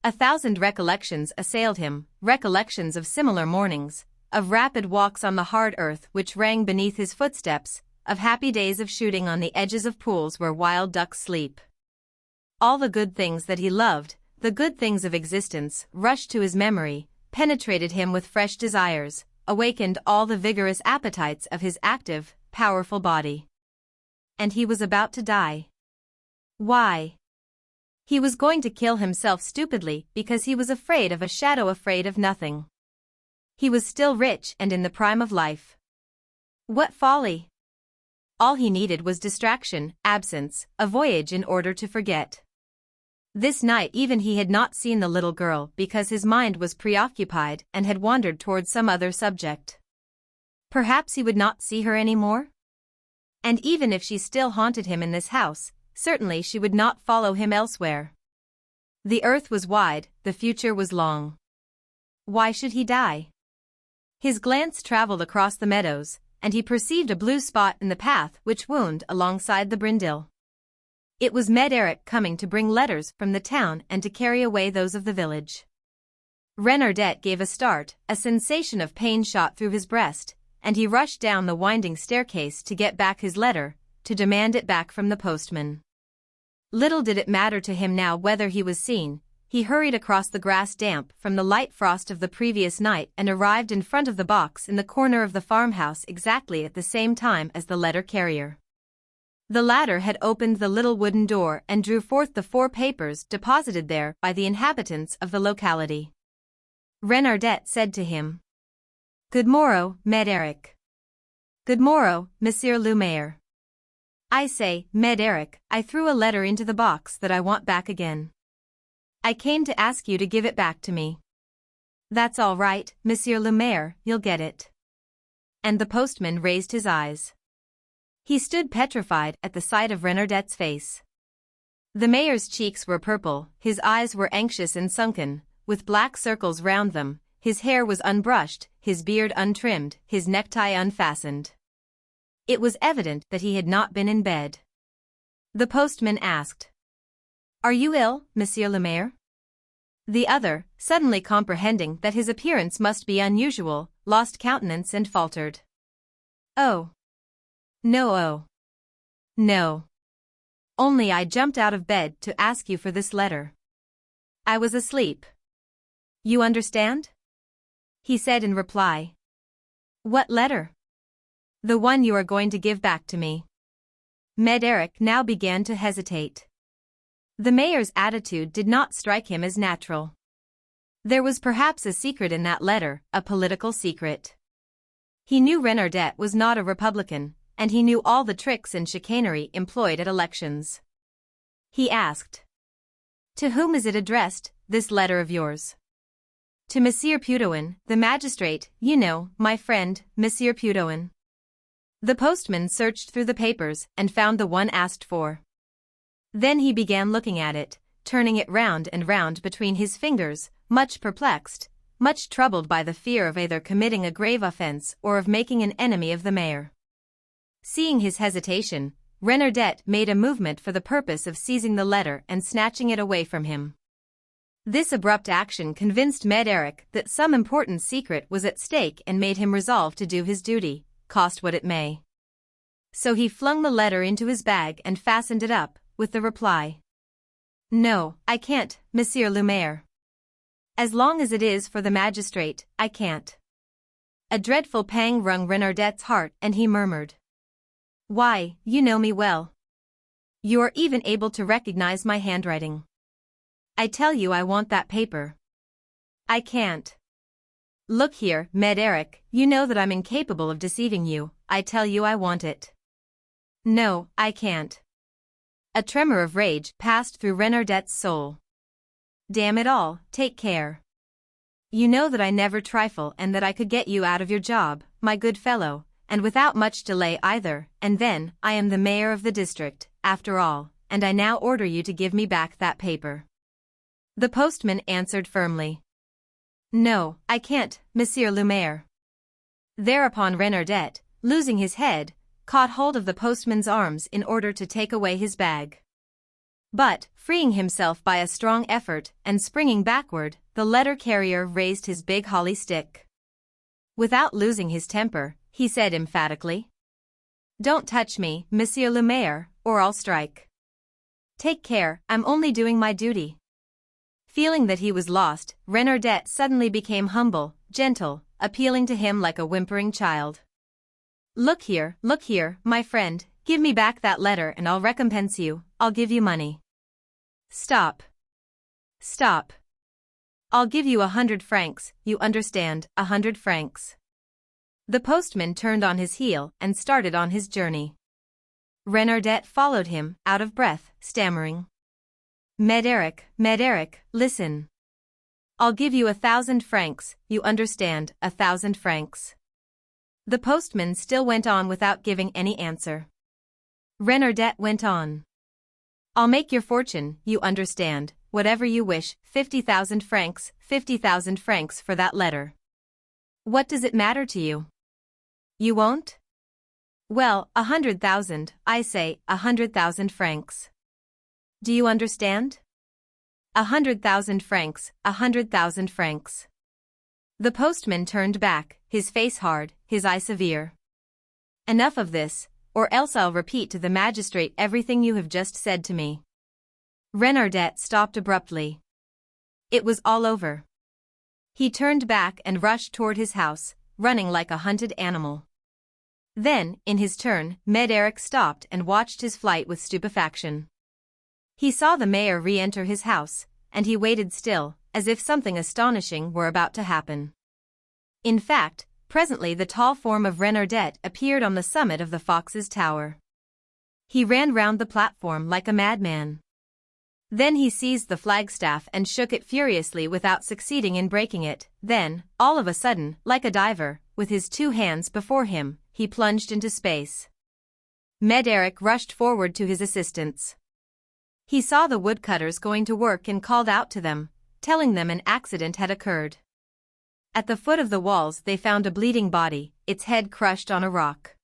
[SPEAKER 1] 1,000 recollections assailed him, recollections of similar mornings, of rapid walks on the hard earth which rang beneath his footsteps, of happy days of shooting on the edges of pools where wild ducks sleep. All the good things that he loved, the good things of existence, rushed to his memory, penetrated him with fresh desires, awakened all the vigorous appetites of his active, powerful body. And he was about to die. Why? He was going to kill himself stupidly because he was afraid of a shadow, afraid of nothing. He was still rich and in the prime of life. What folly! All he needed was distraction, absence, a voyage in order to forget. This night even he had not seen the little girl because his mind was preoccupied and had wandered toward some other subject. Perhaps he would not see her any more? And even if she still haunted him in this house, certainly she would not follow him elsewhere. The earth was wide, the future was long. Why should he die? His glance traveled across the meadows, and he perceived a blue spot in the path which wound alongside the brindle. It was Med-Eric coming to bring letters from the town and to carry away those of the village. Renardet gave a start, a sensation of pain shot through his breast, and he rushed down the winding staircase to get back his letter, to demand it back from the postman. Little did it matter to him now whether he was seen. He hurried across the grass damp from the light frost of the previous night and arrived in front of the box in the corner of the farmhouse exactly at the same time as the letter carrier. The latter had opened the little wooden door and drew forth the 4 papers deposited there by the inhabitants of the locality. Renardet said to him, "Good morrow, Med-Eric." "Good morrow, Monsieur le Maire." "I say, Med-Eric, I threw a letter into the box that I want back again. I came to ask you to give it back to me." "That's all right, Monsieur le Maire, you'll get it." And the postman raised his eyes. He stood petrified at the sight of Renardet's face. The mayor's cheeks were purple, his eyes were anxious and sunken, with black circles round them, his hair was unbrushed, his beard untrimmed, his necktie unfastened. It was evident that he had not been in bed. The postman asked, "Are you ill, Monsieur le Maire?" The other, suddenly comprehending that his appearance must be unusual, lost countenance and faltered. "Oh. No. No. Only I jumped out of bed to ask you for this letter. I was asleep. You understand?" he said in reply. "What letter?" "The one you are going to give back to me." Med-Eric now began to hesitate. The mayor's attitude did not strike him as natural. There was perhaps a secret in that letter, a political secret. He knew Renardet was not a Republican, and he knew all the tricks and chicanery employed at elections. He asked, "To whom is it addressed, this letter of yours?" "To Monsieur Putoin, the magistrate, you know, my friend, Monsieur Putoin." The postman searched through the papers and found the one asked for. Then he began looking at it, turning it round and round between his fingers, much perplexed, much troubled by the fear of either committing a grave offense or of making an enemy of the mayor. Seeing his hesitation, Renardet made a movement for the purpose of seizing the letter and snatching it away from him. This abrupt action convinced Med-Eric that some important secret was at stake and made him resolve to do his duty, cost what it may. So he flung the letter into his bag and fastened it up, with the reply, "No, I can't, Monsieur le Maire. As long as it is for the magistrate, I can't." A dreadful pang wrung Renardet's heart and he murmured, "Why, you know me well. You are even able to recognize my handwriting. I tell you I want that paper. I can't. Look here, Med-Eric, you know that I'm incapable of deceiving you, I tell you I want it. No, I can't." A tremor of rage passed through Renardet's soul. "Damn it all, take care. You know that I never trifle and that I could get you out of your job, my good fellow, and without much delay either, and then, I am the mayor of the district, after all, and I now order you to give me back that paper." The postman answered firmly, "No, I can't, Monsieur le Maire." Thereupon Renardet, losing his head, caught hold of the postman's arms in order to take away his bag. But, freeing himself by a strong effort and springing backward, the letter carrier raised his big holly stick. Without losing his temper, he said emphatically, "Don't touch me, Monsieur le Maire, or I'll strike. Take care, I'm only doing my duty." Feeling that he was lost, Renardet suddenly became humble, gentle, appealing to him like a whimpering child. Look here, my friend, give me back that letter and I'll recompense you, I'll give you money." Stop. "I'll give you 100 francs, you understand, 100 francs. The postman turned on his heel and started on his journey. Renardet followed him, out of breath, stammering, Médéric, listen. I'll give you 1,000 francs, you understand, 1,000 francs. The postman still went on without giving any answer. Renardet went on. I'll make your fortune, you understand, whatever you wish, 50,000 francs for that letter. What does it matter to you? You won't? Well, 100,000, I say, 100,000 francs. Do you understand? 100,000 francs, 100,000 francs. The postman turned back, his face hard, his eye severe. Enough of this, or else I'll repeat to the magistrate everything you have just said to me. Renardet stopped abruptly. It was all over. He turned back and rushed toward his house, running like a hunted animal. Then, in his turn, Médéric stopped and watched his flight with stupefaction. He saw the mayor re-enter his house, and he waited still, as if something astonishing were about to happen. In fact, presently the tall form of Renardet appeared on the summit of the Fox's Tower. He ran round the platform like a madman. Then he seized the flagstaff and shook it furiously without succeeding in breaking it. Then, all of a sudden, like a diver, with his 2 hands before him, he plunged into space. Médéric rushed forward to his assistance. He saw the woodcutters going to work and called out to them, telling them an accident had occurred. At the foot of the walls they found a bleeding body, its head crushed on a rock.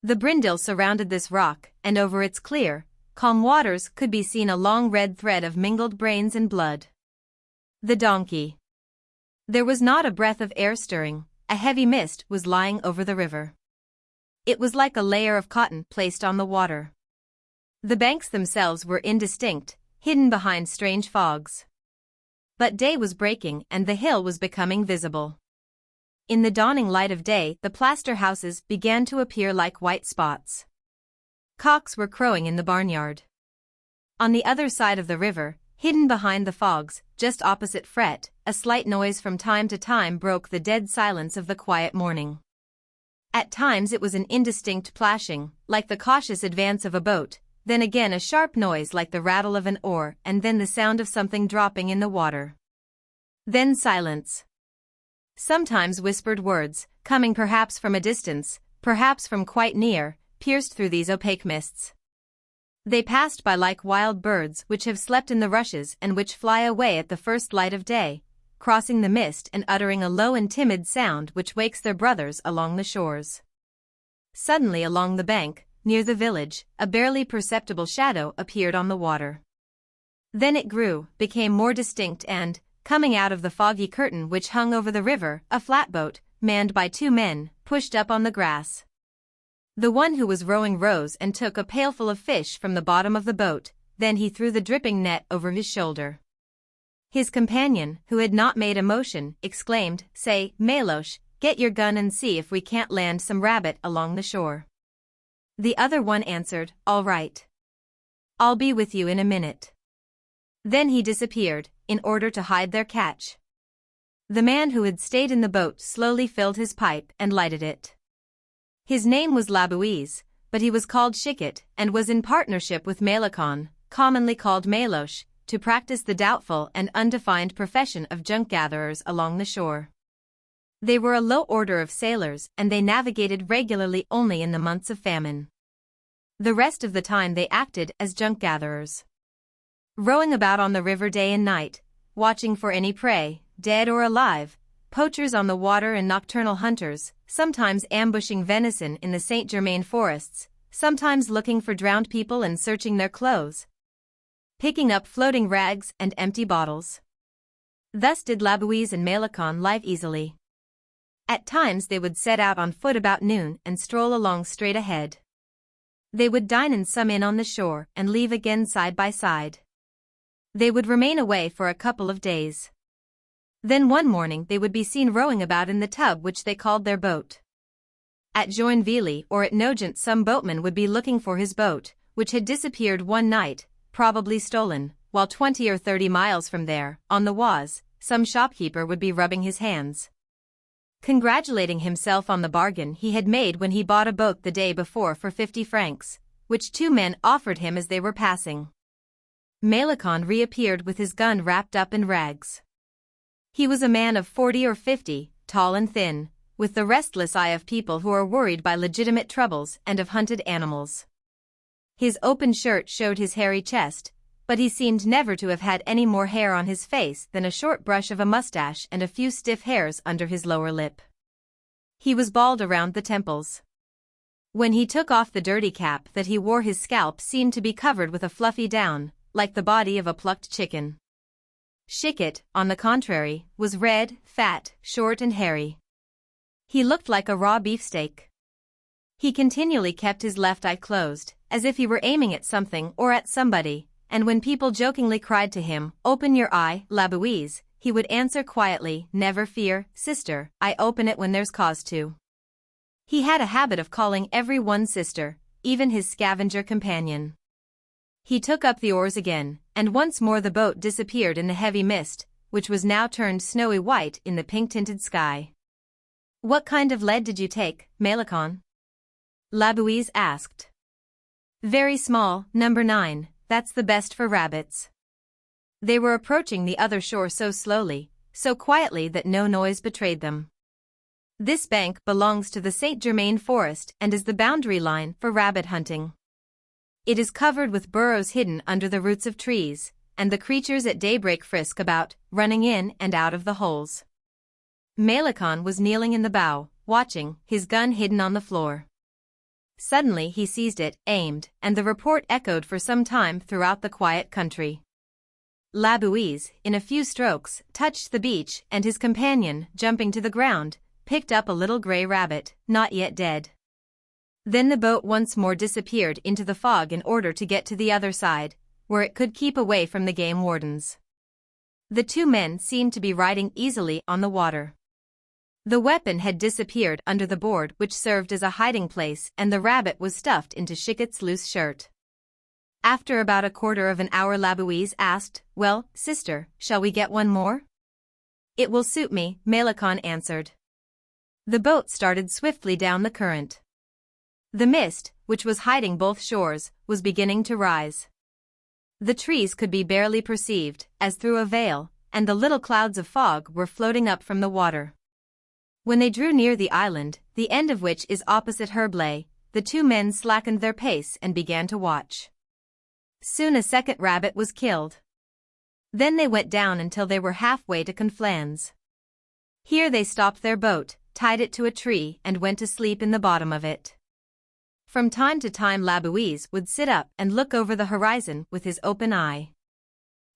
[SPEAKER 1] The brindle surrounded this rock, and over its clear, calm waters could be seen a long red thread of mingled brains and blood. The donkey. There was not a breath of air stirring, a heavy mist was lying over the river. It was like a layer of cotton placed on the water. The banks themselves were indistinct, hidden behind strange fogs. But day was breaking and the hill was becoming visible. In the dawning light of day, the plaster houses began to appear like white spots. Cocks were crowing in the barnyard. On the other side of the river, hidden behind the fogs, just opposite Fret, a slight noise from time to time broke the dead silence of the quiet morning. At times it was an indistinct plashing, like the cautious advance of a boat, then again a sharp noise like the rattle of an oar, and then the sound of something dropping in the water. Then silence. Sometimes whispered words, coming perhaps from a distance, perhaps from quite near, pierced through these opaque mists. They passed by like wild birds which have slept in the rushes and which fly away at the first light of day, crossing the mist and uttering a low and timid sound which wakes their brothers along the shores. Suddenly along the bank, near the village, a barely perceptible shadow appeared on the water. Then it grew, became more distinct and, coming out of the foggy curtain which hung over the river, a flatboat, manned by 2 men, pushed up on the grass. The one who was rowing rose and took a pailful of fish from the bottom of the boat, then he threw the dripping net over his shoulder. His companion, who had not made a motion, exclaimed, "Say, Meloche, get your gun and see if we can't land some rabbit along the shore." The other one answered, "All right. I'll be with you in a minute." Then he disappeared, in order to hide their catch. The man who had stayed in the boat slowly filled his pipe and lighted it. His name was Labouise, but he was called Chiquet and was in partnership with Mélicon, commonly called Meloche, to practice the doubtful and undefined profession of junk-gatherers along the shore. They were a low order of sailors and they navigated regularly only in the months of famine. The rest of the time they acted as junk-gatherers. Rowing about on the river day and night, watching for any prey, dead or alive, poachers on the water and nocturnal hunters, sometimes ambushing venison in the Saint-Germain forests, sometimes looking for drowned people and searching their clothes, picking up floating rags and empty bottles. Thus did Labouise and Mélicon live easily. At times they would set out on foot about noon and stroll along straight ahead. They would dine in some inn on the shore and leave again side by side. They would remain away for a couple of days. Then one morning they would be seen rowing about in the tub which they called their boat. At Joinville or at Nogent some boatman would be looking for his boat, which had disappeared one night, probably stolen, while 20 or 30 miles from there, on the Oise, some shopkeeper would be rubbing his hands, congratulating himself on the bargain he had made when he bought a boat the day before for 50 francs, which 2 men offered him as they were passing. Melicon reappeared with his gun wrapped up in rags. He was a man of 40 or 50, tall and thin, with the restless eye of people who are worried by legitimate troubles and of hunted animals. His open shirt showed his hairy chest, but he seemed never to have had any more hair on his face than a short brush of a mustache and a few stiff hairs under his lower lip. He was bald around the temples. When he took off the dirty cap that he wore, his scalp seemed to be covered with a fluffy down, like the body of a plucked chicken. Shikit, on the contrary, was red, fat, short and hairy. He looked like a raw beefsteak. He continually kept his left eye closed, as if he were aiming at something or at somebody, and when people jokingly cried to him, "Open your eye, Labouise," he would answer quietly, "Never fear, sister, I open it when there's cause to." He had a habit of calling every one sister, even his scavenger companion. He took up the oars again, and once more the boat disappeared in the heavy mist, which was now turned snowy white in the pink-tinted sky. "What kind of lead did you take, Melicon?" Labouise asked. "Very small, number 9, that's the best for rabbits." They were approaching the other shore so slowly, so quietly that no noise betrayed them. This bank belongs to the Saint Germain forest and is the boundary line for rabbit hunting. It is covered with burrows hidden under the roots of trees, and the creatures at daybreak frisk about, running in and out of the holes. Melicon was kneeling in the bow, watching, his gun hidden on the floor. Suddenly he seized it, aimed, and the report echoed for some time throughout the quiet country. Labouise, in a few strokes, touched the beach, and his companion, jumping to the ground, picked up a little gray rabbit, not yet dead. Then the boat once more disappeared into the fog in order to get to the other side, where it could keep away from the game wardens. The two men seemed to be riding easily on the water. The weapon had disappeared under the board which served as a hiding place, and the rabbit was stuffed into Shikit's loose shirt. After about a quarter of an hour, Labouise asked, "Well, sister, shall we get one more?" "It will suit me," Melicon answered. The boat started swiftly down the current. The mist, which was hiding both shores, was beginning to rise. The trees could be barely perceived, as through a veil, and the little clouds of fog were floating up from the water. When they drew near the island, the end of which is opposite Herblay, the two men slackened their pace and began to watch. Soon a second rabbit was killed. Then they went down until they were halfway to Conflans. Here they stopped their boat, tied it to a tree, and went to sleep in the bottom of it. From time to time Labouise would sit up and look over the horizon with his open eye.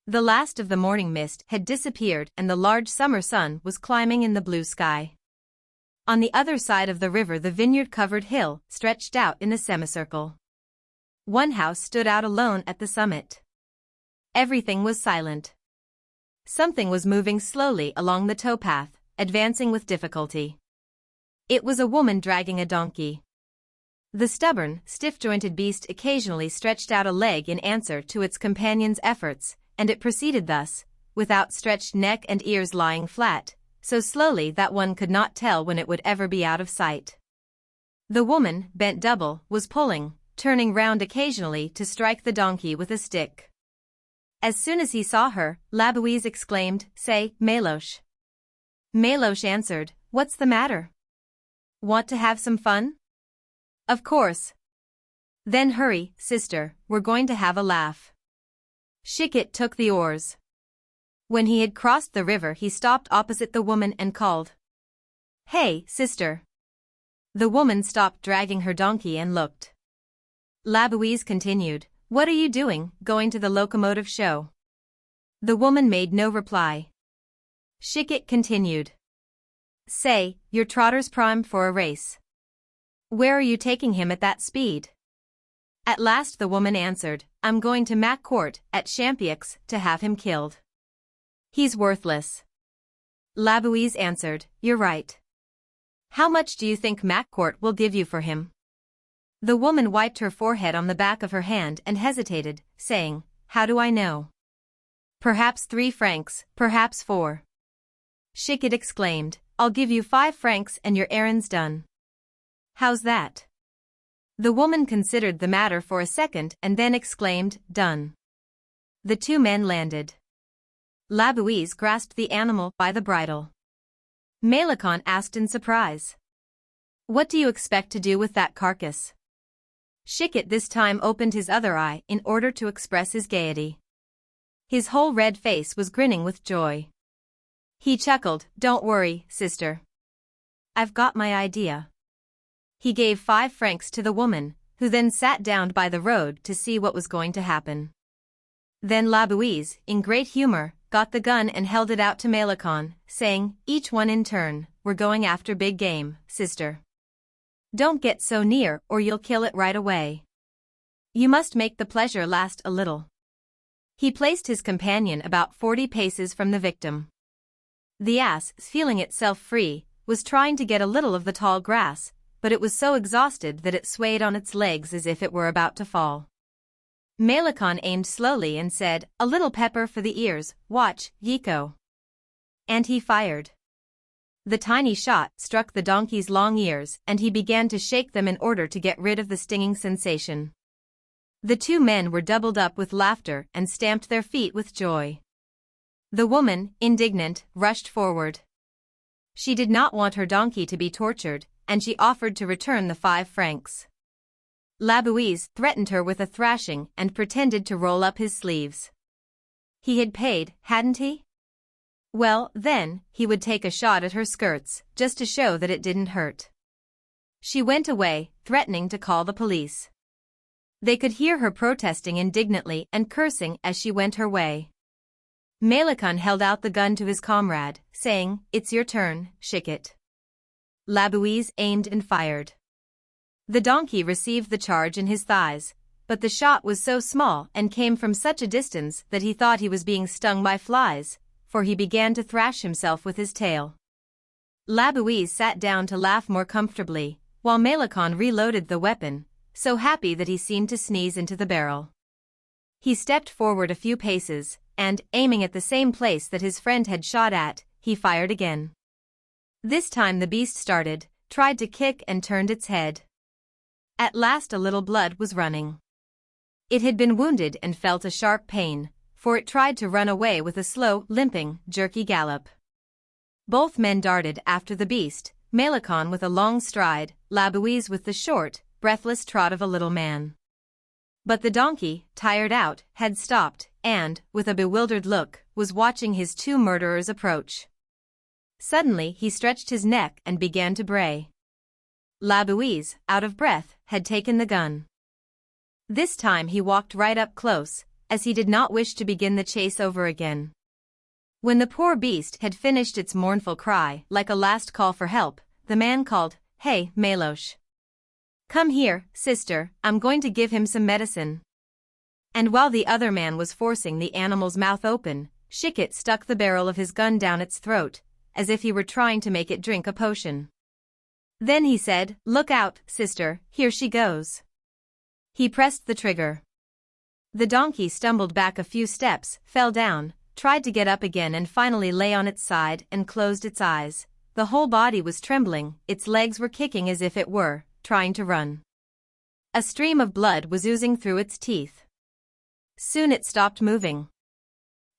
[SPEAKER 1] The last of the morning mist had disappeared and the large summer sun was climbing in the blue sky. On the other side of the river the vineyard-covered hill stretched out in a semicircle. One house stood out alone at the summit. Everything was silent. Something was moving slowly along the towpath, advancing with difficulty. It was a woman dragging a donkey. The stubborn, stiff-jointed beast occasionally stretched out a leg in answer to its companion's efforts, and it proceeded thus, with outstretched neck and ears lying flat, so slowly that one could not tell when it would ever be out of sight. The woman, bent double, was pulling, turning round occasionally to strike the donkey with a stick. As soon as he saw her, Labouise exclaimed, "Say, Meloche." Meloche answered, "What's the matter? Want to have some fun?" "Of course." "Then hurry, sister, we're going to have a laugh." Shikit took the oars. When he had crossed the river he stopped opposite the woman and called, "Hey, sister." The woman stopped dragging her donkey and looked. Labouise continued, "What are you doing, going to the locomotive show?" The woman made no reply. Shikit continued, "Say, your trotter's primed for a race. Where are you taking him at that speed?" At last the woman answered, "I'm going to Mac Court, at Champiox, to have him killed. He's worthless." Labouise answered, "You're right. How much do you think Mac Court will give you for him?" The woman wiped her forehead on the back of her hand and hesitated, saying, "How do I know? Perhaps 3 francs, perhaps 4. Shikit exclaimed, "I'll give you 5 francs and your errand's done." "How's that?" The woman considered the matter for a second and then exclaimed, "Done." The two men landed. Labouisse grasped the animal by the bridle. Melicon asked in surprise. "What do you expect to do with that carcass?" Chiquet this time opened his other eye in order to express his gaiety. His whole red face was grinning with joy. He chuckled, "Don't worry, sister. I've got my idea." He gave 5 francs to the woman, who then sat down by the road to see what was going to happen. Then Labouisse, in great humor, got the gun and held it out to Melicon, saying, "Each one in turn, we're going after big game, sister. Don't get so near or you'll kill it right away. You must make the pleasure last a little." He placed his companion about 40 paces from the victim. The ass, feeling itself free, was trying to get a little of the tall grass, but it was so exhausted that it swayed on its legs as if it were about to fall. Melicon aimed slowly and said, "A little pepper for the ears, watch, Yico." And he fired. The tiny shot struck the donkey's long ears and he began to shake them in order to get rid of the stinging sensation. The two men were doubled up with laughter and stamped their feet with joy. The woman, indignant, rushed forward. She did not want her donkey to be tortured, and she offered to return the 5 francs. Labouisse threatened her with a thrashing and pretended to roll up his sleeves. He had paid, hadn't he? Well, then, he would take a shot at her skirts, just to show that it didn't hurt. She went away, threatening to call the police. They could hear her protesting indignantly and cursing as she went her way. Melicon held out the gun to his comrade, saying, "It's your turn, Chiquet." Labouisse aimed and fired. The donkey received the charge in his thighs, but the shot was so small and came from such a distance that he thought he was being stung by flies, for he began to thrash himself with his tail. Labouisse sat down to laugh more comfortably, while Melicon reloaded the weapon, so happy that he seemed to sneeze into the barrel. He stepped forward a few paces, and, aiming at the same place that his friend had shot at, he fired again. This time the beast started, tried to kick and turned its head. At last a little blood was running. It had been wounded and felt a sharp pain, for it tried to run away with a slow, limping, jerky gallop. Both men darted after the beast, Melicon with a long stride, Labouisse with the short, breathless trot of a little man. But the donkey, tired out, had stopped, and, with a bewildered look, was watching his 2 murderers approach. Suddenly he stretched his neck and began to bray. Labouisse, out of breath, had taken the gun. This time he walked right up close, as he did not wish to begin the chase over again. When the poor beast had finished its mournful cry, like a last call for help, the man called, "Hey, Meloche. Come here, sister, I'm going to give him some medicine." And while the other man was forcing the animal's mouth open, Chiquet stuck the barrel of his gun down its throat, as if he were trying to make it drink a potion. Then he said, "Look out, sister, here she goes." He pressed the trigger. The donkey stumbled back a few steps, fell down, tried to get up again and finally lay on its side and closed its eyes. The whole body was trembling, its legs were kicking as if it were trying to run. A stream of blood was oozing through its teeth. Soon it stopped moving.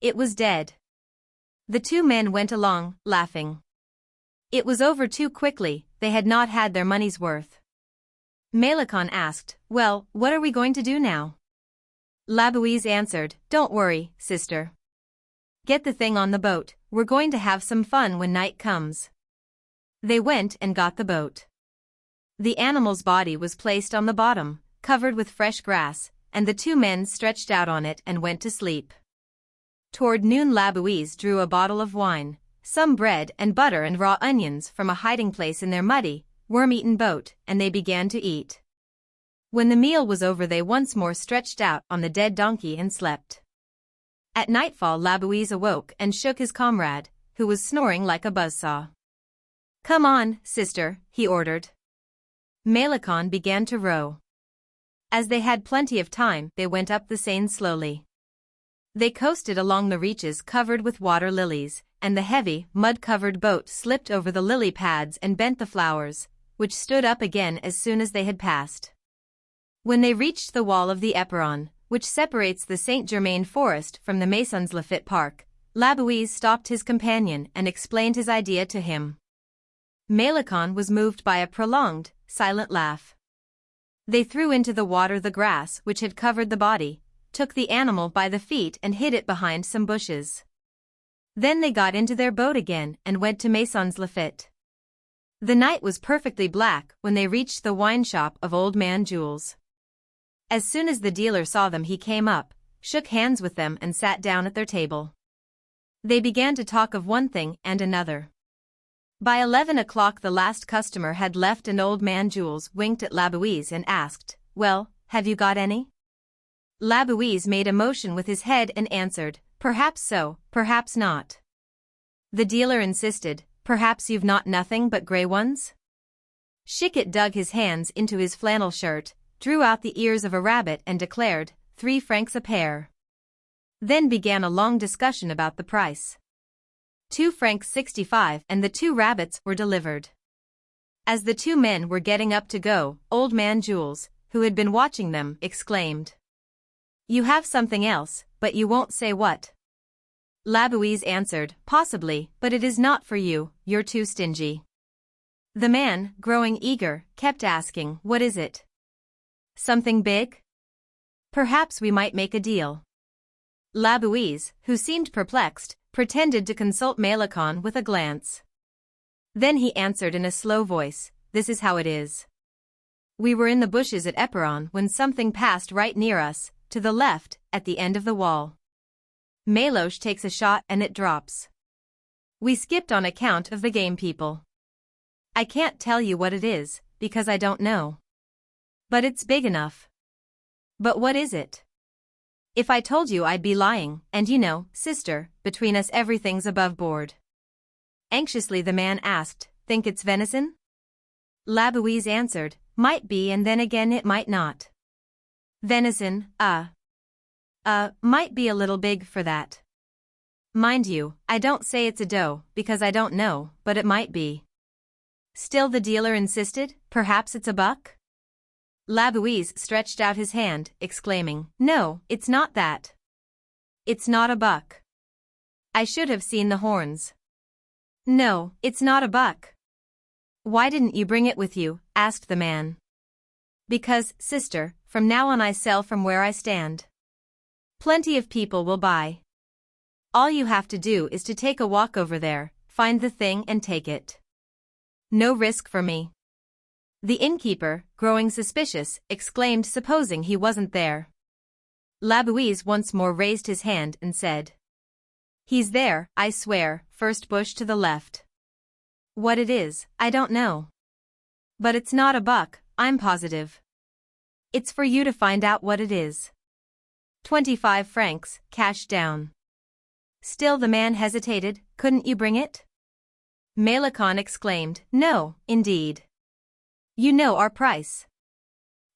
[SPEAKER 1] It was dead. The two men went along, laughing. It was over too quickly, they had not had their money's worth. Melicon asked, "Well, what are we going to do now?" Labouisse answered, "Don't worry, sister. Get the thing on the boat, we're going to have some fun when night comes." They went and got the boat. The animal's body was placed on the bottom, covered with fresh grass, and the two men stretched out on it and went to sleep. Toward noon Labouisse drew a bottle of wine, some bread and butter and raw onions from a hiding place in their muddy, worm-eaten boat, and they began to eat. When the meal was over they once more stretched out on the dead donkey and slept. At nightfall Labouisse awoke and shook his comrade, who was snoring like a buzzsaw. "Come on, sister," he ordered. Melicon began to row. As they had plenty of time, they went up the Seine slowly. They coasted along the reaches covered with water lilies, and the heavy, mud-covered boat slipped over the lily pads and bent the flowers, which stood up again as soon as they had passed. When they reached the wall of the Éperon, which separates the Saint-Germain forest from the Maisons-Laffitte Park, Labouisse stopped his companion and explained his idea to him. Melicon was moved by a prolonged, silent laugh. They threw into the water the grass which had covered the body, took the animal by the feet and hid it behind some bushes. Then they got into their boat again and went to Maisons-Laffitte. The night was perfectly black when they reached the wine shop of Old Man Jules. As soon as the dealer saw them he came up, shook hands with them and sat down at their table. They began to talk of one thing and another. By 11 o'clock the last customer had left and Old Man Jules winked at Labouisse and asked, "Well, have you got any?" Labouisse made a motion with his head and answered, "Perhaps so, perhaps not." The dealer insisted, "Perhaps you've not nothing but grey ones?" Chiquet dug his hands into his flannel shirt, drew out the ears of a rabbit and declared, 3 francs a pair. Then began a long discussion about the price. 2 francs 65 and the 2 rabbits were delivered. As the 2 men were getting up to go, Old Man Jules, who had been watching them, exclaimed, "You have something else, but you won't say what." Labouisse answered, "Possibly, but it is not for you, you're too stingy." The man, growing eager, kept asking, "What is it? Something big? Perhaps we might make a deal." Labouisse, who seemed perplexed, pretended to consult Melicon with a glance. Then he answered in a slow voice, "This is how it is. We were in the bushes at Eperon when something passed right near us, to the left, at the end of the wall. Meloche takes a shot and it drops. We skipped on account of the game people. I can't tell you what it is, because I don't know. But it's big enough." "But what is it?" "If I told you I'd be lying, and you know, sister, between us everything's above board." Anxiously the man asked, "Think it's venison?" Labouisse answered, "Might be and then again it might not. Venison, might be a little big for that. Mind you, I don't say it's a doe, because I don't know, but it might be." Still the dealer insisted, "Perhaps it's a buck?" Labouisse stretched out his hand, exclaiming, "No, it's not that. It's not a buck. I should have seen the horns. No, it's not a buck." "Why didn't you bring it with you?" asked the man. "Because, sister, from now on I sell from where I stand. Plenty of people will buy. All you have to do is to take a walk over there, find the thing and take it. No risk for me." The innkeeper, growing suspicious, exclaimed, "Supposing he wasn't there?" Labouisse once more raised his hand and said, "He's there, I swear, first bush to the left. What it is, I don't know. But it's not a buck, I'm positive. It's for you to find out what it is. 25 francs, cash down." Still the man hesitated. "Couldn't you bring it?" Melicon exclaimed, "No, indeed. You know our price.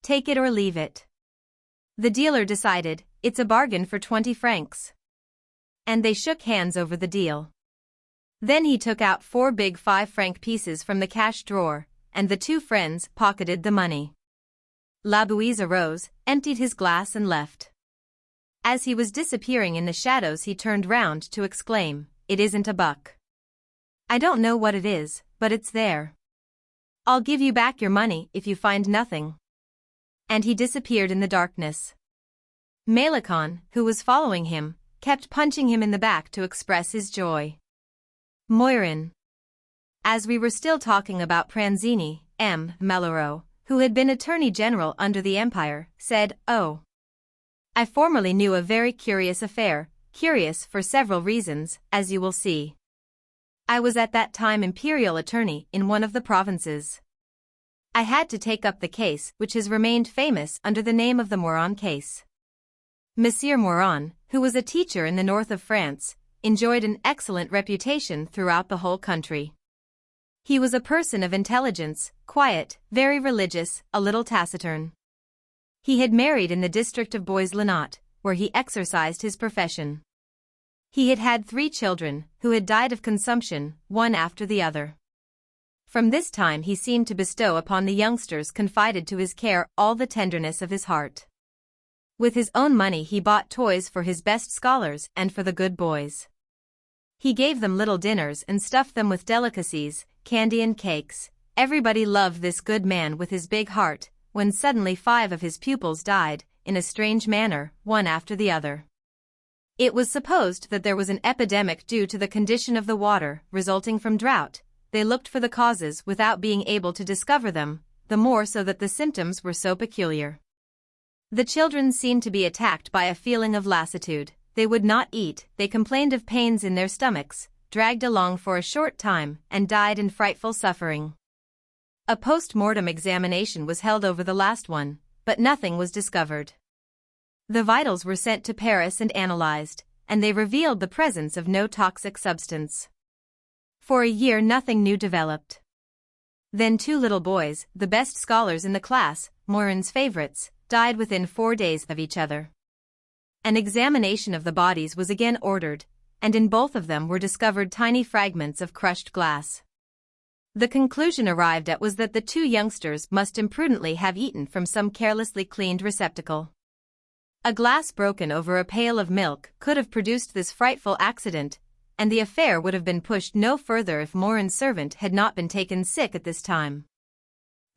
[SPEAKER 1] Take it or leave it." The dealer decided, "It's a bargain for 20 francs. And they shook hands over the deal. Then he took out 4 big 5-franc pieces from the cash drawer, and the 2 friends pocketed the money. Labouisse arose, emptied his glass and left. As he was disappearing in the shadows he turned round to exclaim, "It isn't a buck. I don't know what it is, but it's there. I'll give you back your money if you find nothing." And he disappeared in the darkness. Melicon, who was following him, kept punching him in the back to express his joy. Moirin. As we were still talking about Pranzini, M. Malraux, who had been Attorney General under the Empire, said, "Oh, I formerly knew a very curious affair, curious for several reasons, as you will see. I was at that time imperial attorney in one of the provinces. I had to take up the case which has remained famous under the name of the Moiron case. Monsieur Moiron, who was a teacher in the north of France, enjoyed an excellent reputation throughout the whole country. He was a person of intelligence, quiet, very religious, a little taciturn. He had married in the district of Bois-Linot, where he exercised his profession. He had had 3 children, who had died of consumption, one after the other. From this time he seemed to bestow upon the youngsters confided to his care all the tenderness of his heart. With his own money he bought toys for his best scholars and for the good boys. He gave them little dinners and stuffed them with delicacies, candy and cakes. Everybody loved this good man with his big heart, when suddenly 5 of his pupils died, in a strange manner, one after the other. It was supposed that there was an epidemic due to the condition of the water, resulting from drought. They looked for the causes without being able to discover them, the more so that the symptoms were so peculiar. The children seemed to be attacked by a feeling of lassitude. They would not eat, they complained of pains in their stomachs, dragged along for a short time, and died in frightful suffering. A post-mortem examination was held over the last one, but nothing was discovered. The vitals were sent to Paris and analyzed, and they revealed the presence of no toxic substance. For a year nothing new developed. Then 2 little boys, the best scholars in the class, Morin's favorites, died within 4 days of each other. An examination of the bodies was again ordered, and in both of them were discovered tiny fragments of crushed glass. The conclusion arrived at was that the 2 youngsters must imprudently have eaten from some carelessly cleaned receptacle. A glass broken over a pail of milk could have produced this frightful accident, and the affair would have been pushed no further if Morin's servant had not been taken sick at this time.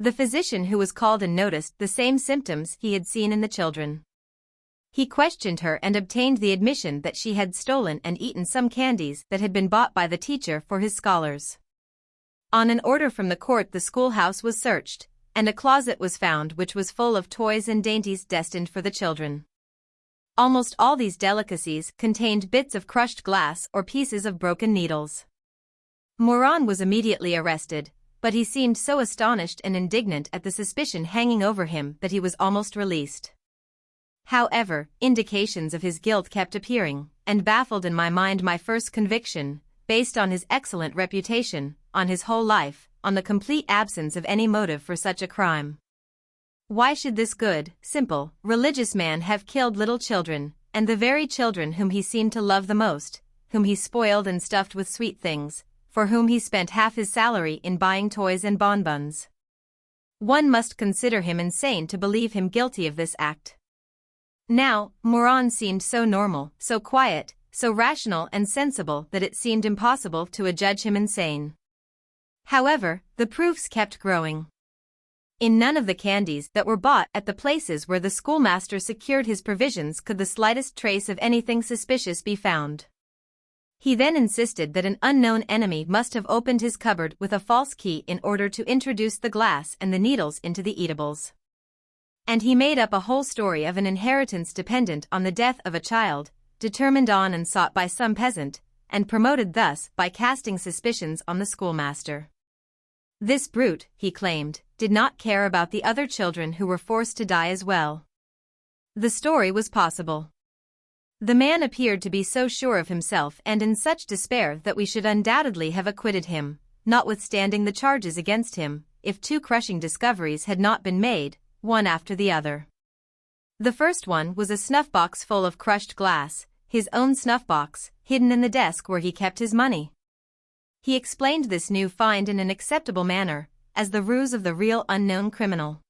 [SPEAKER 1] The physician who was called and noticed the same symptoms he had seen in the children. He questioned her and obtained the admission that she had stolen and eaten some candies that had been bought by the teacher for his scholars. On an order from the court the schoolhouse was searched, and a closet was found which was full of toys and dainties destined for the children. Almost all these delicacies contained bits of crushed glass or pieces of broken needles. Morin was immediately arrested, but he seemed so astonished and indignant at the suspicion hanging over him that he was almost released. However, indications of his guilt kept appearing, and baffled in my mind my first conviction, based on his excellent reputation, on his whole life, on the complete absence of any motive for such a crime. Why should this good, simple, religious man have killed little children, and the very children whom he seemed to love the most, whom he spoiled and stuffed with sweet things, for whom he spent half his salary in buying toys and bonbons? One must consider him insane to believe him guilty of this act. Now, Morin seemed so normal, so quiet, so rational and sensible that it seemed impossible to adjudge him insane. However, the proofs kept growing. In none of the candies that were bought at the places where the schoolmaster secured his provisions could the slightest trace of anything suspicious be found. He then insisted that an unknown enemy must have opened his cupboard with a false key in order to introduce the glass and the needles into the eatables. And he made up a whole story of an inheritance dependent on the death of a child, determined on and sought by some peasant, and promoted thus by casting suspicions on the schoolmaster. This brute, he claimed, did not care about the other children who were forced to die as well. The story was possible. The man appeared to be so sure of himself and in such despair that we should undoubtedly have acquitted him, notwithstanding the charges against him, if 2 crushing discoveries had not been made, one after the other. The first one was a snuff-box full of crushed glass, his own snuff-box, hidden in the desk where he kept his money. He explained this new find in an acceptable manner, as the ruse of the real unknown criminal.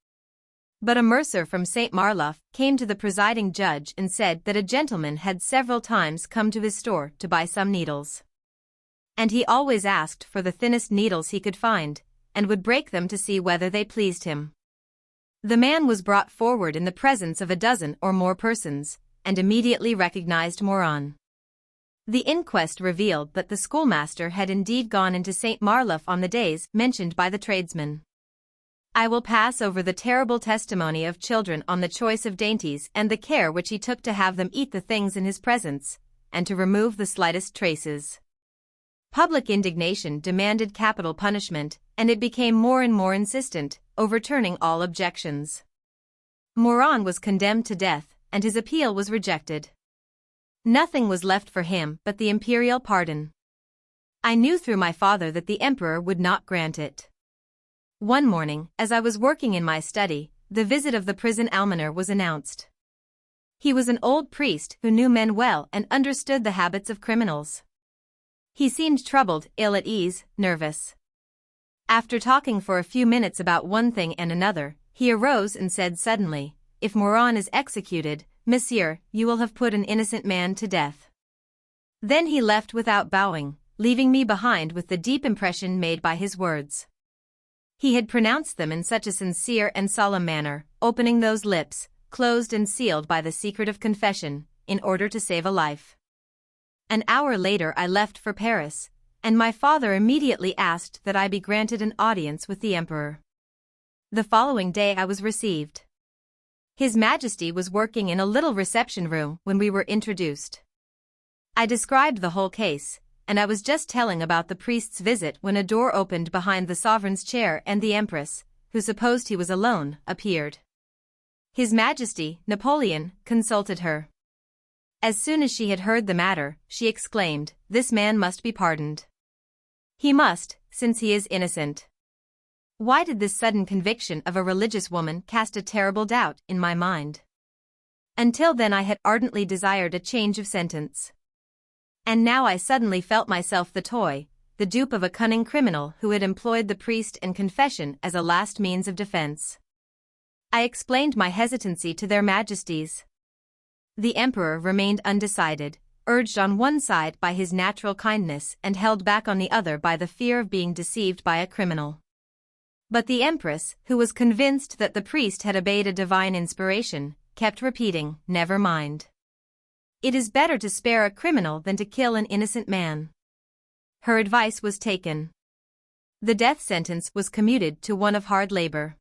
[SPEAKER 1] But a mercer from St. Marlof came to the presiding judge and said that a gentleman had several times come to his store to buy some needles. And he always asked for the thinnest needles he could find, and would break them to see whether they pleased him. The man was brought forward in the presence of a dozen or more persons, and immediately recognized Morin. The inquest revealed that the schoolmaster had indeed gone into St. Marlof on the days mentioned by the tradesman. I will pass over the terrible testimony of children on the choice of dainties and the care which he took to have them eat the things in his presence, and to remove the slightest traces. Public indignation demanded capital punishment, and it became more and more insistent, overturning all objections. Morin was condemned to death, and his appeal was rejected. Nothing was left for him but the imperial pardon. I knew through my father that the emperor would not grant it. One morning, as I was working in my study, the visit of the prison almoner was announced. He was an old priest who knew men well and understood the habits of criminals. He seemed troubled, ill at ease, nervous. After talking for a few minutes about one thing and another, he arose and said suddenly, "If Morin is executed, Monsieur, you will have put an innocent man to death." Then he left without bowing, leaving me behind with the deep impression made by his words. He had pronounced them in such a sincere and solemn manner, opening those lips, closed and sealed by the secret of confession, in order to save a life. An hour later I left for Paris, and my father immediately asked that I be granted an audience with the Emperor. The following day I was received. His Majesty was working in a little reception room when we were introduced. I described the whole case, and I was just telling about the priest's visit when a door opened behind the sovereign's chair and the Empress, who supposed he was alone, appeared. His Majesty, Napoleon, consulted her. As soon as she had heard the matter, she exclaimed, "This man must be pardoned. He must, since he is innocent." Why did this sudden conviction of a religious woman cast a terrible doubt in my mind? Until then I had ardently desired a change of sentence. And now I suddenly felt myself the toy, the dupe of a cunning criminal who had employed the priest and confession as a last means of defense. I explained my hesitancy to their Majesties. The Emperor remained undecided, urged on one side by his natural kindness and held back on the other by the fear of being deceived by a criminal. But the Empress, who was convinced that the priest had obeyed a divine inspiration, kept repeating, "Never mind. It is better to spare a criminal than to kill an innocent man." Her advice was taken. The death sentence was commuted to one of hard labor.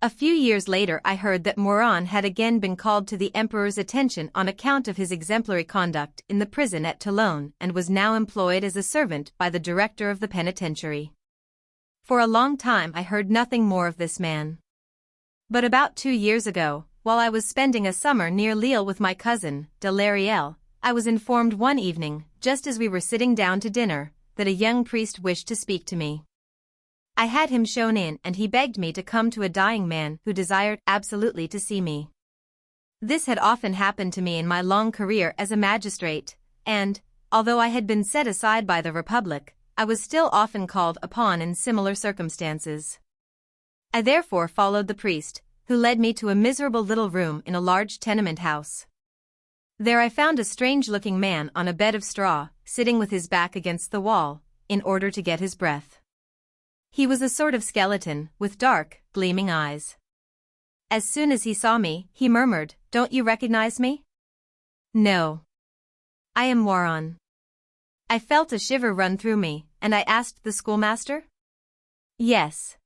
[SPEAKER 1] A few years later I heard that Moran had again been called to the Emperor's attention on account of his exemplary conduct in the prison at Toulon and was now employed as a servant by the director of the penitentiary. For a long time I heard nothing more of this man. But about 2 years ago, while I was spending a summer near Lille with my cousin, de Lariel, I was informed one evening, just as we were sitting down to dinner, that a young priest wished to speak to me. I had him shown in and he begged me to come to a dying man who desired absolutely to see me. This had often happened to me in my long career as a magistrate, and, although I had been set aside by the Republic, I was still often called upon in similar circumstances. I therefore followed the priest, who led me to a miserable little room in a large tenement house. There I found a strange-looking man on a bed of straw, sitting with his back against the wall, in order to get his breath. He was a sort of skeleton, with dark, gleaming eyes. As soon as he saw me, he murmured, "Don't you recognize me?" "No. I am Moran." I felt a shiver run through me, and I asked the schoolmaster? "Yes.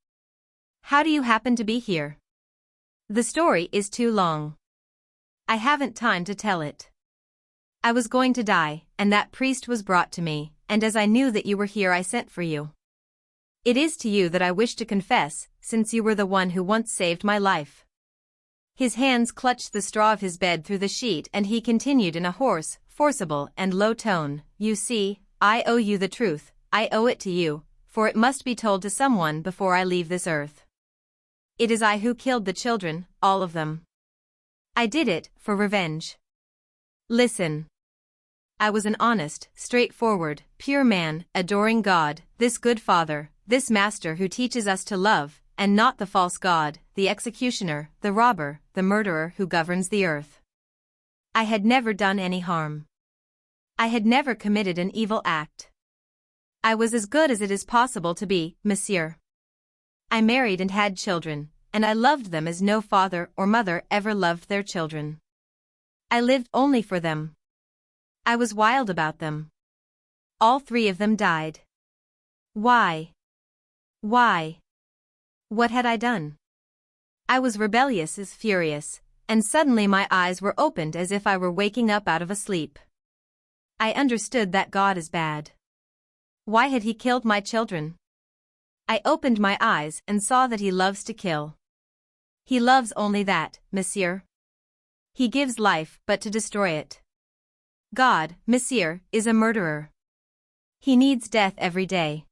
[SPEAKER 1] How do you happen to be here?" "The story is too long. I haven't time to tell it. I was going to die, and that priest was brought to me, and as I knew that you were here I sent for you. It is to you that I wish to confess, since you were the one who once saved my life." His hands clutched the straw of his bed through the sheet and he continued in a hoarse, forcible and low tone, "You see, I owe you the truth, I owe it to you, for it must be told to someone before I leave this earth. It is I who killed the children, all of them. I did it for revenge. Listen. I was an honest, straightforward, pure man, adoring God, this good Father, this Master who teaches us to love, and not the false God, the executioner, the robber, the murderer who governs the earth. I had never done any harm. I had never committed an evil act. I was as good as it is possible to be, monsieur. I married and had children, and I loved them as no father or mother ever loved their children. I lived only for them. I was wild about them. All 3 of them died. Why? Why? What had I done? I was rebellious as furious, and suddenly my eyes were opened as if I were waking up out of a sleep. I understood that God is bad. Why had he killed my children? I opened my eyes and saw that he loves to kill. He loves only that, monsieur. He gives life but to destroy it. God, monsieur, is a murderer. He needs death every day.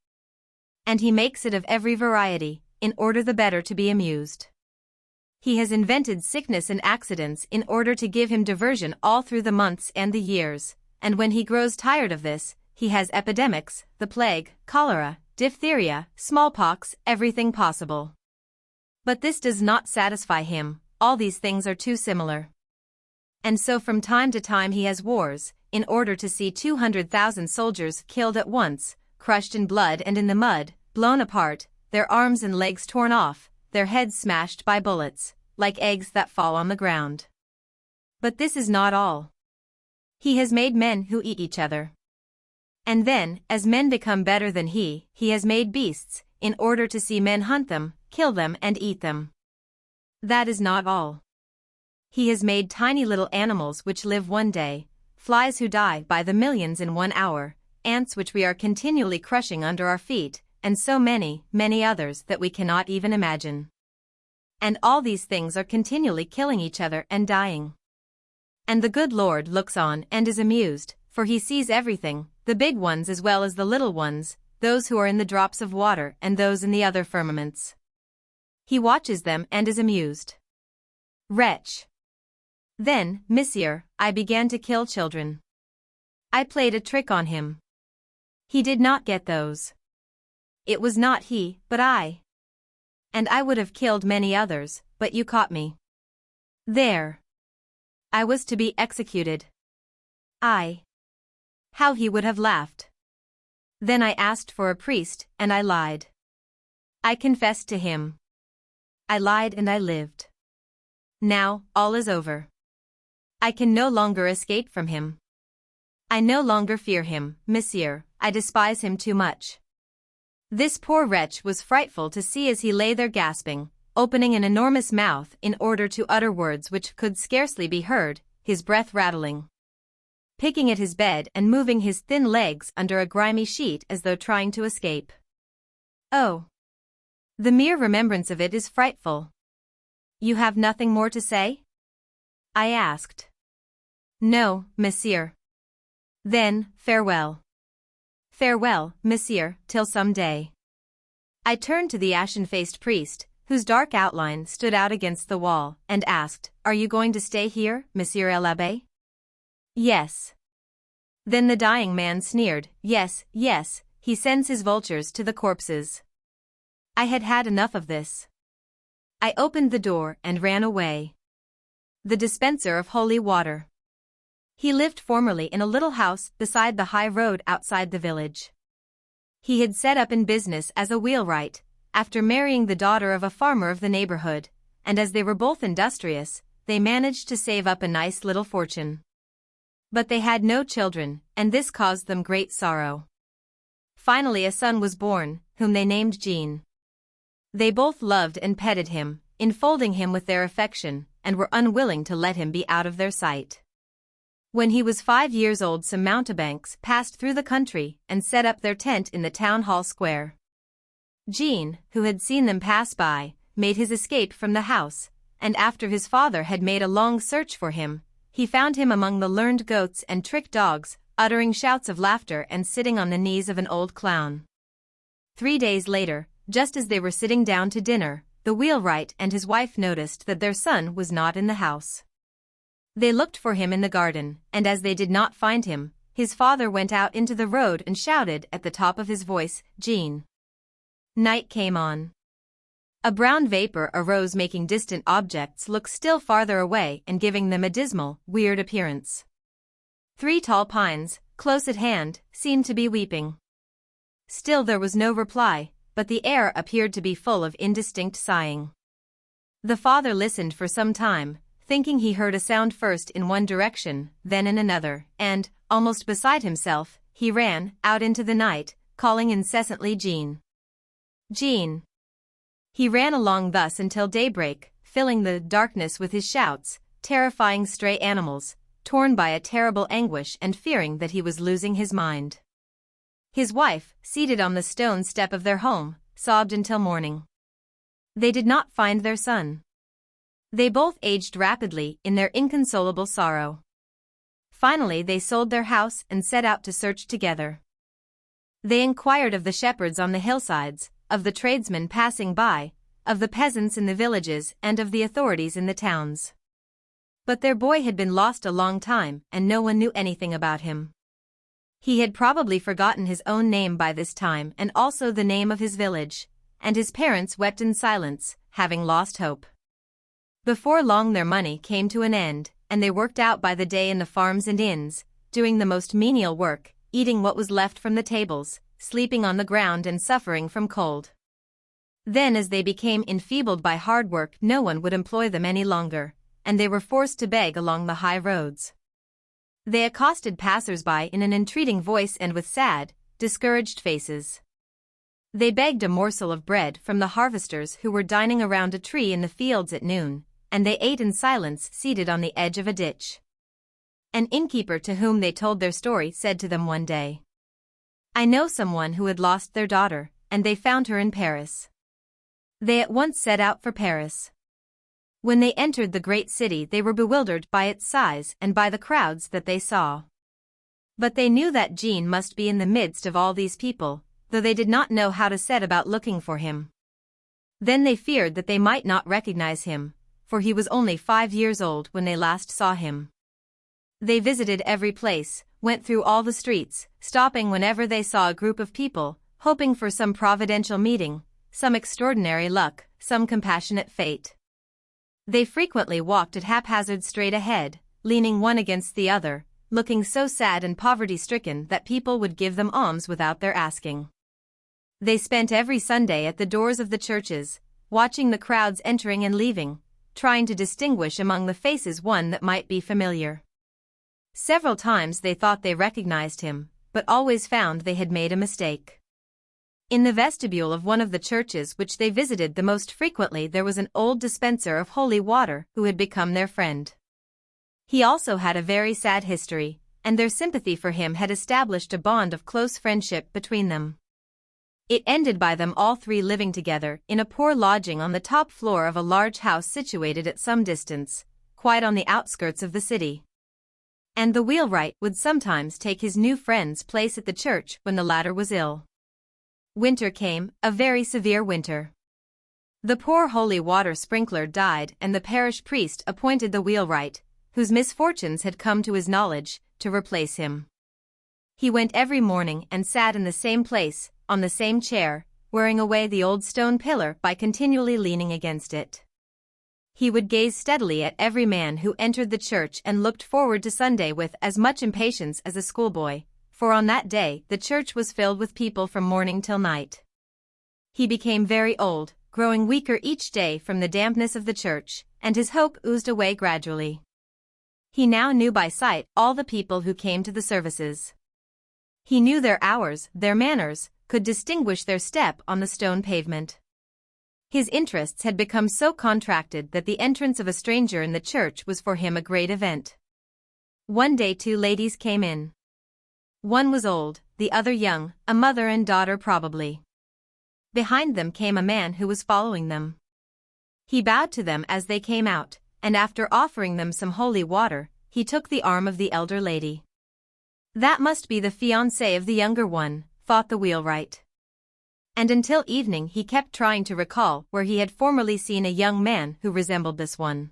[SPEAKER 1] And he makes it of every variety, in order the better to be amused. He has invented sickness and accidents in order to give him diversion all through the months and the years, and when he grows tired of this, he has epidemics, the plague, cholera, diphtheria, smallpox, everything possible. But this does not satisfy him, all these things are too similar. And so from time to time he has wars, in order to see 200,000 soldiers killed at once, crushed in blood and in the mud, blown apart, their arms and legs torn off, their heads smashed by bullets, like eggs that fall on the ground. But this is not all. He has made men who eat each other. And then, as men become better than he has made beasts, in order to see men hunt them, kill them and eat them. That is not all. He has made tiny little animals which live one day, flies who die by the millions in 1 hour, ants which we are continually crushing under our feet, and so many, many others that we cannot even imagine. And all these things are continually killing each other and dying. And the good Lord looks on and is amused, for he sees everything, the big ones as well as the little ones, those who are in the drops of water and those in the other firmaments. He watches them and is amused. Wretch! Then, monsieur, I began to kill children. I played a trick on him. He did not get those. It was not he, but I. And I would have killed many others, but you caught me. There. I was to be executed. How he would have laughed. Then I asked for a priest, and I lied. I confessed to him. I lied and I lived. Now, all is over. I can no longer escape from him. I no longer fear him, monsieur, I despise him too much. This poor wretch was frightful to see as he lay there gasping, opening an enormous mouth in order to utter words which could scarcely be heard, his breath rattling. Picking at his bed and moving his thin legs under a grimy sheet as though trying to escape. Oh! The mere remembrance of it is frightful. You have nothing more to say? I asked. No, monsieur. Then, farewell. Farewell, monsieur, till some day. I turned to the ashen-faced priest, whose dark outline stood out against the wall, and asked, Are you going to stay here, monsieur l'Abbé? Yes. Then the dying man sneered, Yes, yes, he sends his vultures to the corpses. I had had enough of this. I opened the door and ran away. The dispenser of holy water. He lived formerly in a little house beside the high road outside the village. He had set up in business as a wheelwright, after marrying the daughter of a farmer of the neighborhood, and as they were both industrious, they managed to save up a nice little fortune. But they had no children, and this caused them great sorrow. Finally a son was born, whom they named Jean. They both loved and petted him, enfolding him with their affection, and were unwilling to let him be out of their sight. When he was 5 years old, some mountebanks passed through the country and set up their tent in the town hall square. Jean, who had seen them pass by, made his escape from the house, and after his father had made a long search for him, he found him among the learned goats and trick dogs, uttering shouts of laughter and sitting on the knees of an old clown. 3 days later, just as they were sitting down to dinner, the wheelwright and his wife noticed that their son was not in the house. They looked for him in the garden, and as they did not find him, his father went out into the road and shouted at the top of his voice, Jean. Night came on. A brown vapor arose, making distant objects look still farther away and giving them a dismal, weird appearance. 3 tall pines, close at hand, seemed to be weeping. Still there was no reply, but the air appeared to be full of indistinct sighing. The father listened for some time, thinking he heard a sound first in one direction, then in another, and, almost beside himself, he ran out into the night, calling incessantly Jean. Jean. He ran along thus until daybreak, filling the darkness with his shouts, terrifying stray animals, torn by a terrible anguish and fearing that he was losing his mind. His wife, seated on the stone step of their home, sobbed until morning. They did not find their son. They both aged rapidly in their inconsolable sorrow. Finally they sold their house and set out to search together. They inquired of the shepherds on the hillsides, of the tradesmen passing by, of the peasants in the villages and of the authorities in the towns. But their boy had been lost a long time and no one knew anything about him. He had probably forgotten his own name by this time and also the name of his village, and his parents wept in silence, having lost hope. Before long their money came to an end, and they worked out by the day in the farms and inns, doing the most menial work, eating what was left from the tables, sleeping on the ground and suffering from cold. Then as they became enfeebled by hard work, no one would employ them any longer, and they were forced to beg along the high roads. They accosted passers-by in an entreating voice and with sad, discouraged faces. They begged a morsel of bread from the harvesters who were dining around a tree in the fields at noon, and they ate in silence seated on the edge of a ditch. An innkeeper to whom they told their story said to them one day, "I know someone who had lost their daughter, and they found her in Paris." They at once set out for Paris. When they entered the great city, they were bewildered by its size and by the crowds that they saw. But they knew that Jean must be in the midst of all these people, though they did not know how to set about looking for him. Then they feared that they might not recognize him, for he was only 5 years old when they last saw him. They visited every place, went through all the streets, stopping whenever they saw a group of people, hoping for some providential meeting, some extraordinary luck, some compassionate fate. They frequently walked at haphazard straight ahead, leaning one against the other, looking so sad and poverty-stricken that people would give them alms without their asking. They spent every Sunday at the doors of the churches, watching the crowds entering and leaving, trying to distinguish among the faces one that might be familiar. Several times they thought they recognized him, but always found they had made a mistake. In the vestibule of one of the churches which they visited the most frequently there was an old dispenser of holy water who had become their friend. He also had a very sad history, and their sympathy for him had established a bond of close friendship between them. It ended by them all three living together in a poor lodging on the top floor of a large house situated at some distance, quite on the outskirts of the city. And the wheelwright would sometimes take his new friend's place at the church when the latter was ill. Winter came, a very severe winter. The poor holy water sprinkler died, and the parish priest appointed the wheelwright, whose misfortunes had come to his knowledge, to replace him. He went every morning and sat in the same place, on the same chair, wearing away the old stone pillar by continually leaning against it. He would gaze steadily at every man who entered the church and looked forward to Sunday with as much impatience as a schoolboy, for on that day the church was filled with people from morning till night. He became very old, growing weaker each day from the dampness of the church, and his hope oozed away gradually. He now knew by sight all the people who came to the services. He knew their hours, their manners, could distinguish their step on the stone pavement. His interests had become so contracted that the entrance of a stranger in the church was for him a great event. One day 2 ladies came in. One was old, the other young, a mother and daughter probably. Behind them came a man who was following them. He bowed to them as they came out, and after offering them some holy water, he took the arm of the elder lady. That must be the fiancé of the younger one, thought the wheelwright. And until evening he kept trying to recall where he had formerly seen a young man who resembled this one.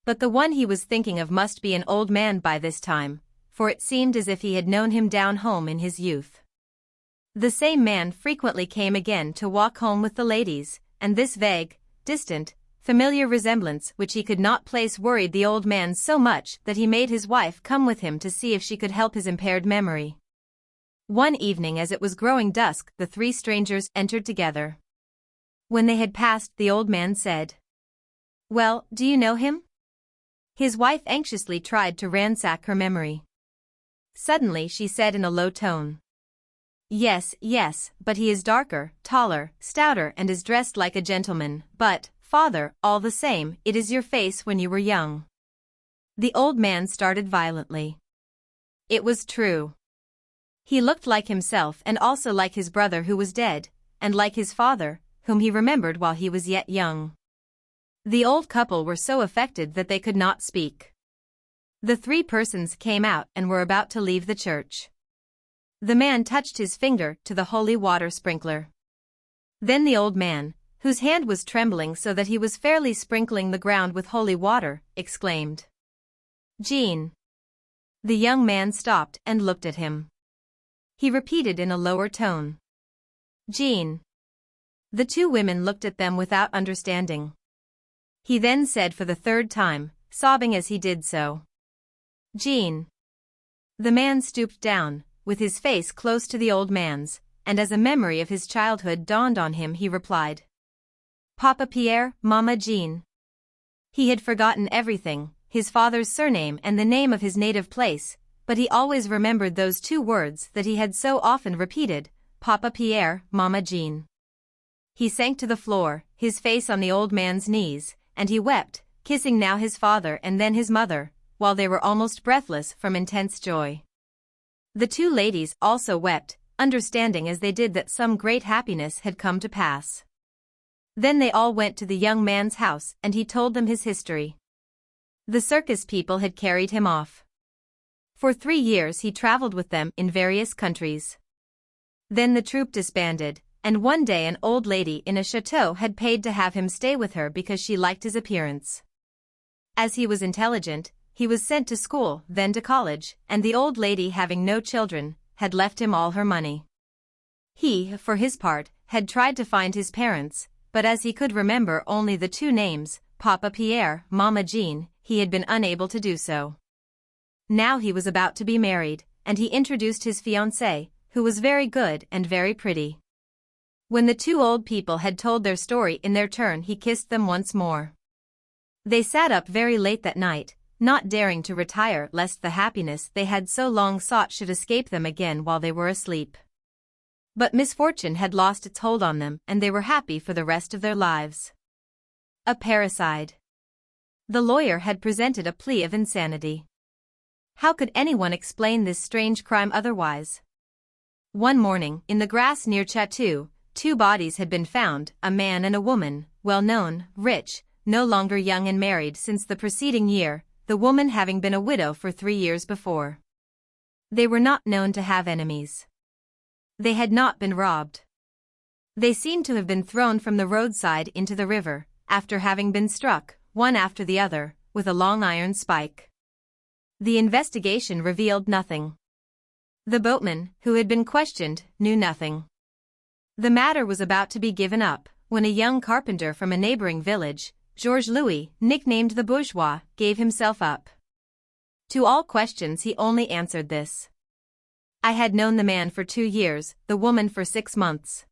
[SPEAKER 1] But the one he was thinking of must be an old man by this time, for it seemed as if he had known him down home in his youth. The same man frequently came again to walk home with the ladies, and this vague, distant, familiar resemblance which he could not place worried the old man so much that he made his wife come with him to see if she could help his impaired memory. One evening as it was growing dusk the 3 strangers entered together. When they had passed the old man said, "Well, do you know him?" His wife anxiously tried to ransack her memory. Suddenly she said in a low tone, "Yes, yes, but he is darker, taller, stouter and is dressed like a gentleman, but, father, all the same, it is your face when you were young." The old man started violently. It was true. He looked like himself and also like his brother who was dead, and like his father, whom he remembered while he was yet young. The old couple were so affected that they could not speak. The 3 persons came out and were about to leave the church. The man touched his finger to the holy water sprinkler. Then the old man, whose hand was trembling so that he was fairly sprinkling the ground with holy water, exclaimed, "Jean." The young man stopped and looked at him. He repeated in a lower tone, "Jean." The 2 women looked at them without understanding. He then said for the 3rd time, sobbing as he did so. Jean. The man stooped down, with his face close to the old man's, and as a memory of his childhood dawned on him he replied. Papa Pierre, Mama Jean. He had forgotten everything, his father's surname and the name of his native place, but he always remembered those two words that he had so often repeated, Papa Pierre, Mama Jean. He sank to the floor, his face on the old man's knees, and he wept, kissing now his father and then his mother, while they were almost breathless from intense joy. The two ladies also wept, understanding as they did that some great happiness had come to pass. Then they all went to the young man's house and he told them his history. The circus people had carried him off. For 3 years he traveled with them in various countries. Then the troupe disbanded, and one day an old lady in a chateau had paid to have him stay with her because she liked his appearance. As he was intelligent, he was sent to school, then to college, and the old lady, having no children, had left him all her money. He, for his part, had tried to find his parents, but as he could remember only the two names, Papa Pierre, Mama Jean, he had been unable to do so. Now he was about to be married, and he introduced his fiancée, who was very good and very pretty. When the two old people had told their story in their turn, he kissed them once more. They sat up very late that night, not daring to retire lest the happiness they had so long sought should escape them again while they were asleep. But misfortune had lost its hold on them and they were happy for the rest of their lives. A parricide. The lawyer had presented a plea of insanity. How could anyone explain this strange crime otherwise? One morning, in the grass near Chatou, 2 bodies had been found, a man and a woman, well known, rich, no longer young and married since the preceding year, the woman having been a widow for 3 years before. They were not known to have enemies. They had not been robbed. They seemed to have been thrown from the roadside into the river, after having been struck, one after the other, with a long iron spike. The investigation revealed nothing. The boatman, who had been questioned, knew nothing. The matter was about to be given up, when a young carpenter from a neighboring village, Georges Louis, nicknamed the Bourgeois, gave himself up. To all questions he only answered this. I had known the man for 2 years, the woman for 6 months.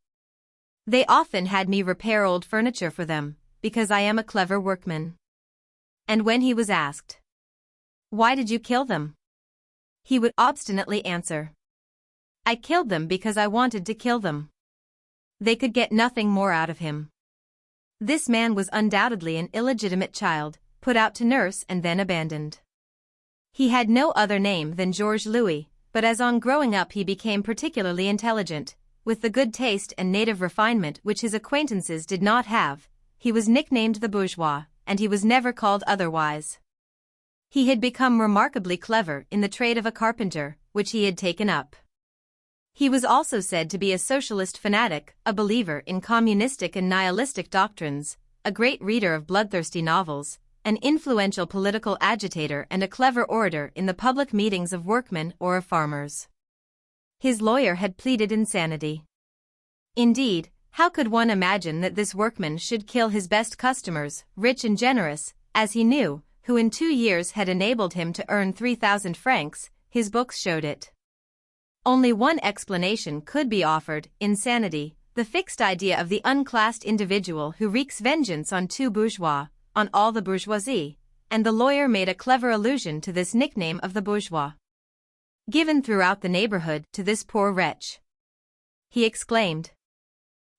[SPEAKER 1] They often had me repair old furniture for them, because I am a clever workman. And when he was asked, why did you kill them? He would obstinately answer, I killed them because I wanted to kill them. They could get nothing more out of him. This man was undoubtedly an illegitimate child, put out to nurse and then abandoned. He had no other name than Georges Louis, but as on growing up he became particularly intelligent, with the good taste and native refinement which his acquaintances did not have, he was nicknamed the Bourgeois, and he was never called otherwise. He had become remarkably clever in the trade of a carpenter, which he had taken up. He was also said to be a socialist fanatic, a believer in communistic and nihilistic doctrines, a great reader of bloodthirsty novels, an influential political agitator and a clever orator in the public meetings of workmen or of farmers. His lawyer had pleaded insanity. Indeed, how could one imagine that this workman should kill his best customers, rich and generous, as he knew, who in 2 years had enabled him to earn 3,000 francs, his books showed it. Only one explanation could be offered, insanity, the fixed idea of the unclassed individual who wreaks vengeance on 2 bourgeois, on all the bourgeoisie, and the lawyer made a clever allusion to this nickname of the bourgeois, given throughout the neighborhood to this poor wretch. He exclaimed,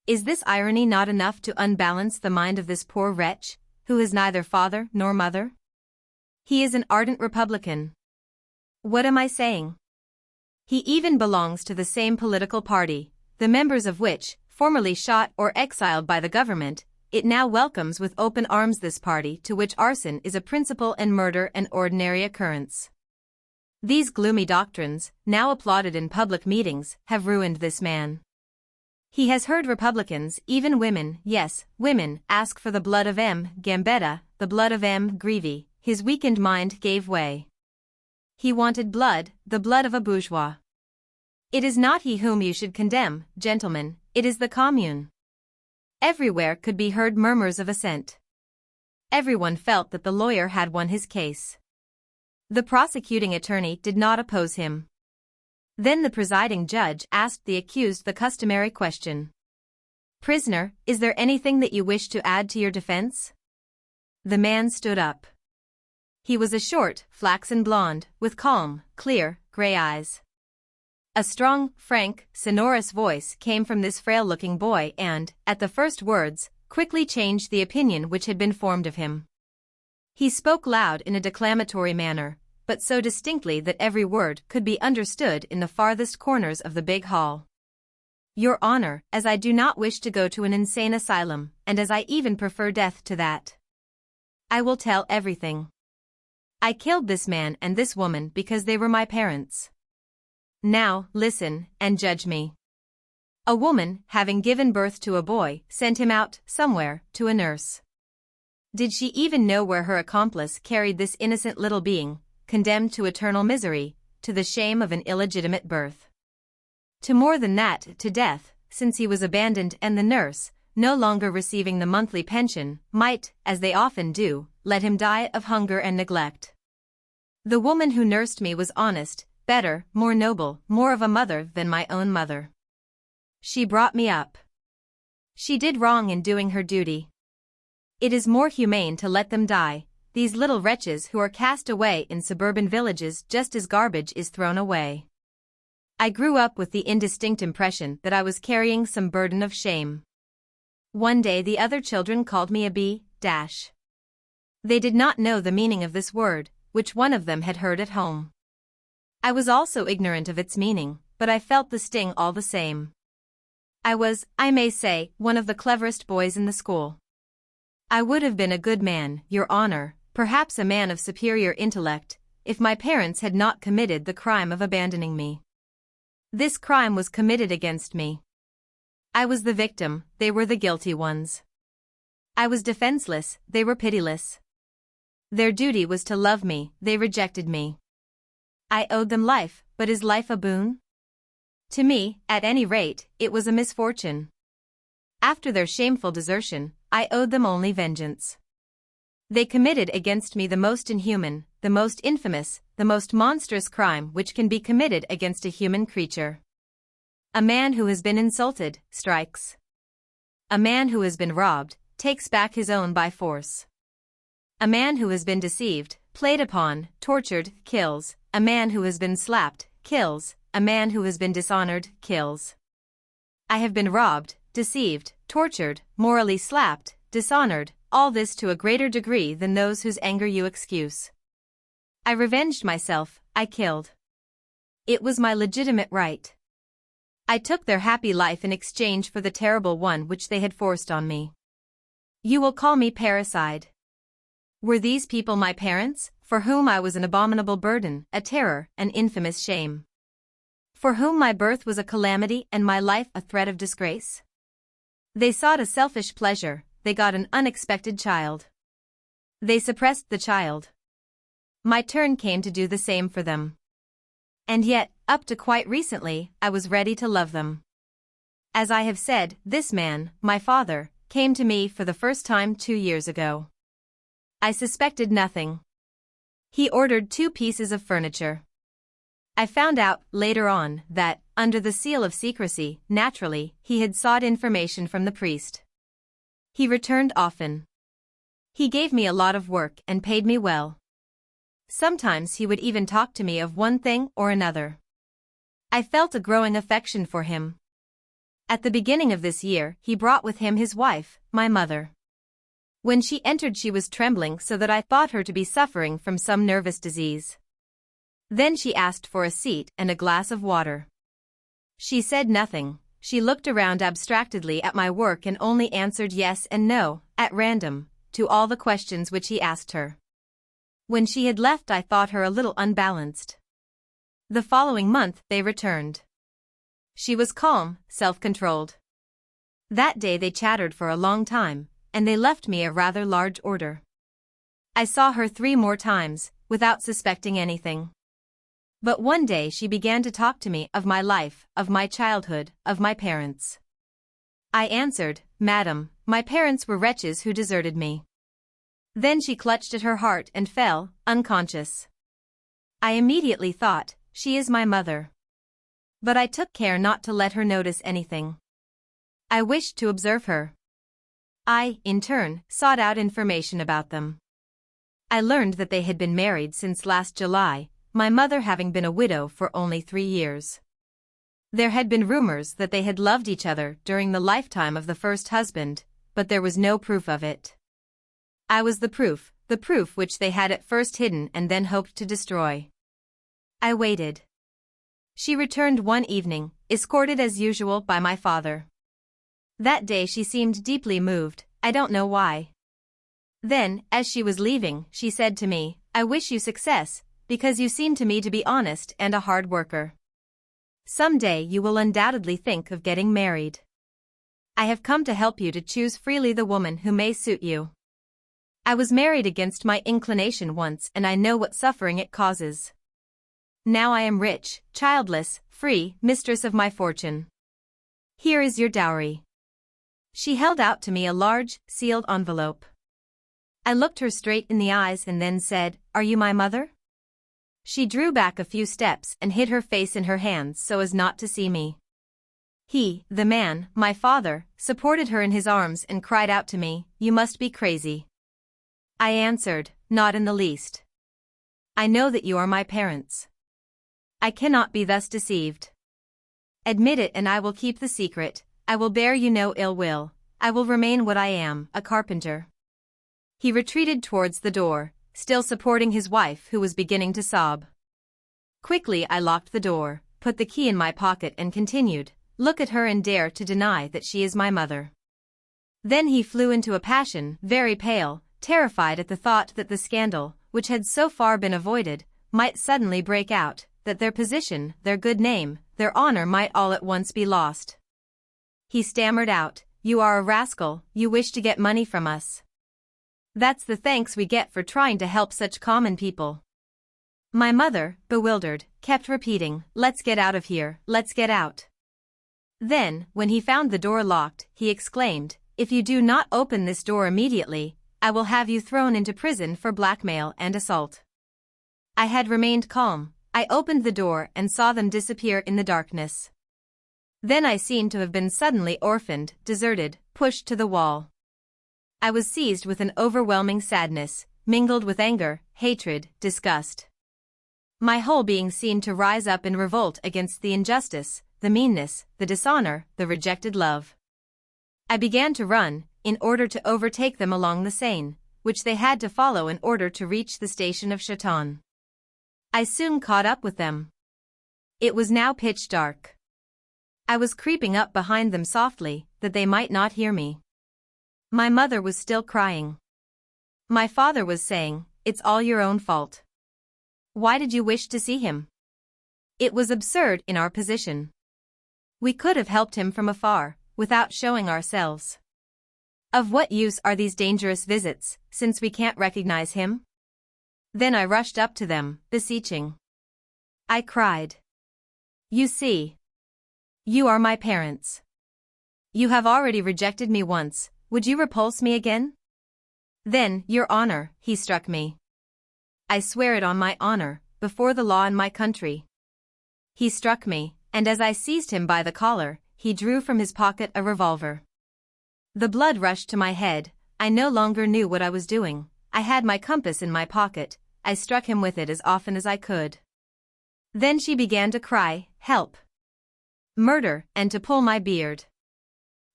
[SPEAKER 1] is this irony not enough to unbalance the mind of this poor wretch, who has neither father nor mother? He is an ardent Republican. What am I saying? He even belongs to the same political party, the members of which, formerly shot or exiled by the government, it now welcomes with open arms. This party to which arson is a principle and murder an ordinary occurrence. These gloomy doctrines, now applauded in public meetings, have ruined this man. He has heard Republicans, even women, yes, women, ask for the blood of M. Gambetta, the blood of M. Grevy. His weakened mind gave way. He wanted blood, the blood of a bourgeois. It is not he whom you should condemn, gentlemen, it is the commune. Everywhere could be heard murmurs of assent. Everyone felt that the lawyer had won his case. The prosecuting attorney did not oppose him. Then the presiding judge asked the accused the customary question. "Prisoner, is there anything that you wish to add to your defense?" The man stood up. He was a short, flaxen blonde, with calm, clear, gray eyes. A strong, frank, sonorous voice came from this frail-looking boy and, at the first words, quickly changed the opinion which had been formed of him. He spoke loud in a declamatory manner, but so distinctly that every word could be understood in the farthest corners of the big hall. "Your Honor, as I do not wish to go to an insane asylum, and as I even prefer death to that, I will tell everything. I killed this man and this woman because they were my parents. Now, listen, and judge me. A woman, having given birth to a boy, sent him out, somewhere, to a nurse. Did she even know where her accomplice carried this innocent little being, condemned to eternal misery, to the shame of an illegitimate birth? To more than that, to death, since he was abandoned and the nurse, no longer receiving the monthly pension, might, as they often do, let him die of hunger and neglect. The woman who nursed me was honest, better, more noble, more of a mother than my own mother. She brought me up. She did wrong in doing her duty. It is more humane to let them die, these little wretches who are cast away in suburban villages just as garbage is thrown away. I grew up with the indistinct impression that I was carrying some burden of shame. One day the other children called me a b-. They did not know the meaning of this word, which one of them had heard at home. I was also ignorant of its meaning, but I felt the sting all the same. I was, I may say, one of the cleverest boys in the school. I would have been a good man, Your Honor, perhaps a man of superior intellect, if my parents had not committed the crime of abandoning me. This crime was committed against me. I was the victim, they were the guilty ones. I was defenseless, they were pitiless. Their duty was to love me, they rejected me. I owed them life, but is life a boon? To me, at any rate, it was a misfortune. After their shameful desertion, I owed them only vengeance. They committed against me the most inhuman, the most infamous, the most monstrous crime which can be committed against a human creature. A man who has been insulted, strikes. A man who has been robbed, takes back his own by force. A man who has been deceived, played upon, tortured, kills. A man who has been slapped, kills. A man who has been dishonored, kills. I have been robbed, deceived, tortured, morally slapped, dishonored, all this to a greater degree than those whose anger you excuse. I revenged myself, I killed. It was my legitimate right. I took their happy life in exchange for the terrible one which they had forced on me. You will call me parricide. Were these people my parents, for whom I was an abominable burden, a terror, an infamous shame? For whom my birth was a calamity and my life a threat of disgrace? They sought a selfish pleasure, they got an unexpected child. They suppressed the child. My turn came to do the same for them. And yet, up to quite recently, I was ready to love them. As I have said, this man, my father, came to me for the first time 2 years ago. I suspected nothing. He ordered 2 pieces of furniture. I found out, later on, that, under the seal of secrecy, naturally, he had sought information from the priest. He returned often. He gave me a lot of work and paid me well. Sometimes he would even talk to me of one thing or another. I felt a growing affection for him. At the beginning of this year, he brought with him his wife, my mother. When she entered she was trembling so that I thought her to be suffering from some nervous disease. Then she asked for a seat and a glass of water. She said nothing, she looked around abstractedly at my work and only answered yes and no, at random, to all the questions which he asked her. When she had left I thought her a little unbalanced. The following month they returned. She was calm, self-controlled. That day they chattered for a long time, and they left me a rather large order. I saw her 3 more times, without suspecting anything. But one day she began to talk to me of my life, of my childhood, of my parents. I answered, Madam, my parents were wretches who deserted me. Then she clutched at her heart and fell, unconscious. I immediately thought, she is my mother. But I took care not to let her notice anything. I wished to observe her. I, in turn, sought out information about them. I learned that they had been married since last July, my mother having been a widow for only 3 years. There had been rumors that they had loved each other during the lifetime of the first husband, but there was no proof of it. I was the proof which they had at first hidden and then hoped to destroy. I waited. She returned one evening, escorted as usual by my father. That day she seemed deeply moved, I don't know why. Then, as she was leaving, she said to me, I wish you success, because you seem to me to be honest and a hard worker. Some day you will undoubtedly think of getting married. I have come to help you to choose freely the woman who may suit you. I was married against my inclination once and I know what suffering it causes. Now I am rich, childless, free, mistress of my fortune. Here is your dowry. She held out to me a large, sealed envelope. I looked her straight in the eyes and then said, Are you my mother? She drew back a few steps and hid her face in her hands so as not to see me. He, the man, my father, supported her in his arms and cried out to me, You must be crazy. I answered, Not in the least. I know that you are my parents. I cannot be thus deceived. Admit it and I will keep the secret, I will bear you no ill will, I will remain what I am, a carpenter. He retreated towards the door, still supporting his wife who was beginning to sob. Quickly I locked the door, put the key in my pocket and continued, Look at her and dare to deny that she is my mother. Then he flew into a passion, very pale, terrified at the thought that the scandal, which had so far been avoided, might suddenly break out, that their position, their good name, their honor might all at once be lost. He stammered out, You are a rascal, you wish to get money from us. That's the thanks we get for trying to help such common people. My mother, bewildered, kept repeating, Let's get out of here, let's get out. Then, when he found the door locked, he exclaimed, If you do not open this door immediately, I will have you thrown into prison for blackmail and assault. I had remained calm. I opened the door and saw them disappear in the darkness. Then I seemed to have been suddenly orphaned, deserted, pushed to the wall. I was seized with an overwhelming sadness, mingled with anger, hatred, disgust. My whole being seemed to rise up in revolt against the injustice, the meanness, the dishonor, the rejected love. I began to run, in order to overtake them along the Seine, which they had to follow in order to reach the station of Chaton. I soon caught up with them. It was now pitch dark. I was creeping up behind them softly, that they might not hear me. My mother was still crying. My father was saying, It's all your own fault. Why did you wish to see him? It was absurd in our position. We could have helped him from afar, without showing ourselves. Of what use are these dangerous visits, since we can't recognize him? Then I rushed up to them, beseeching. I cried. You see. You are my parents. You have already rejected me once, would you repulse me again? Then, your honor, he struck me. I swear it on my honor, before the law in my country. He struck me, and as I seized him by the collar, he drew from his pocket a revolver. The blood rushed to my head, I no longer knew what I was doing. I had my compass in my pocket, I struck him with it as often as I could. Then she began to cry, Help! Murder, and to pull my beard.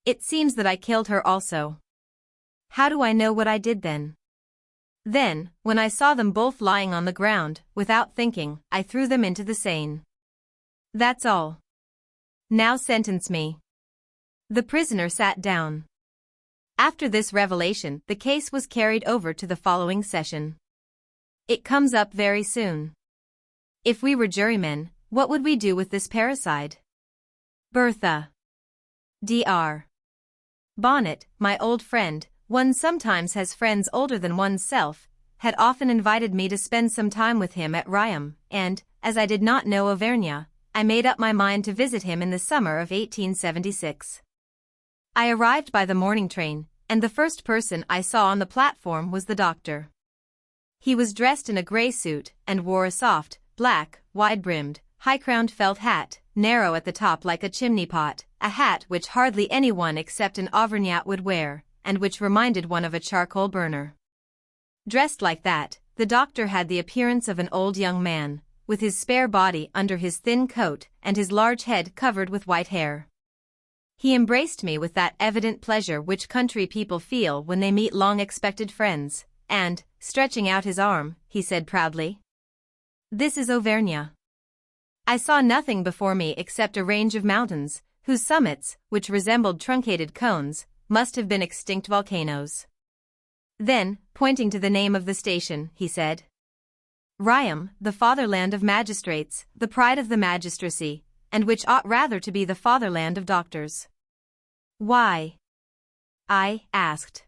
[SPEAKER 1] It seems that I killed her also. How do I know what I did then? Then, when I saw them both lying on the ground, without thinking, I threw them into the Seine. That's all. Now sentence me. The prisoner sat down. After this revelation, the case was carried over to the following session. It comes up very soon. If we were jurymen, what would we do with this parricide? Bertha. Dr. Bonnet, my old friend, one sometimes has friends older than oneself, had often invited me to spend some time with him at Rheims, and, as I did not know Auvergne, I made up my mind to visit him in the summer of 1876. I arrived by the morning train, and the first person I saw on the platform was the doctor. He was dressed in a grey suit and wore a soft, black, wide-brimmed, high-crowned felt hat, narrow at the top like a chimney pot, a hat which hardly anyone except an Auvergnat would wear, and which reminded one of a charcoal burner. Dressed like that, the doctor had the appearance of an old young man, with his spare body under his thin coat and his large head covered with white hair. He embraced me with that evident pleasure which country people feel when they meet long-expected friends, and, stretching out his arm, he said proudly, "This is Auvergne." I saw nothing before me except a range of mountains, whose summits, which resembled truncated cones, must have been extinct volcanoes. Then, pointing to the name of the station, he said, "Riom, the fatherland of magistrates, the pride of the magistracy, and which ought rather to be the fatherland of doctors." "Why?" I asked.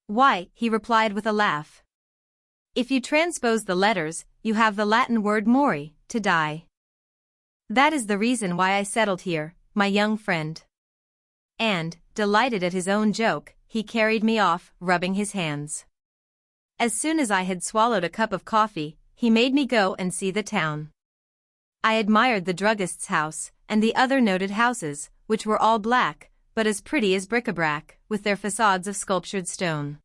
[SPEAKER 1] "Why," he replied with a laugh. "If you transpose the letters, you have the Latin word mori, to die. That is the reason why I settled here, my young friend." And, delighted at his own joke, he carried me off, rubbing his hands. As soon as I had swallowed a cup of coffee, he made me go and see the town. I admired the druggist's house, and the other noted houses, which were all black, but as pretty as bric-a-brac, with their facades of sculptured stone.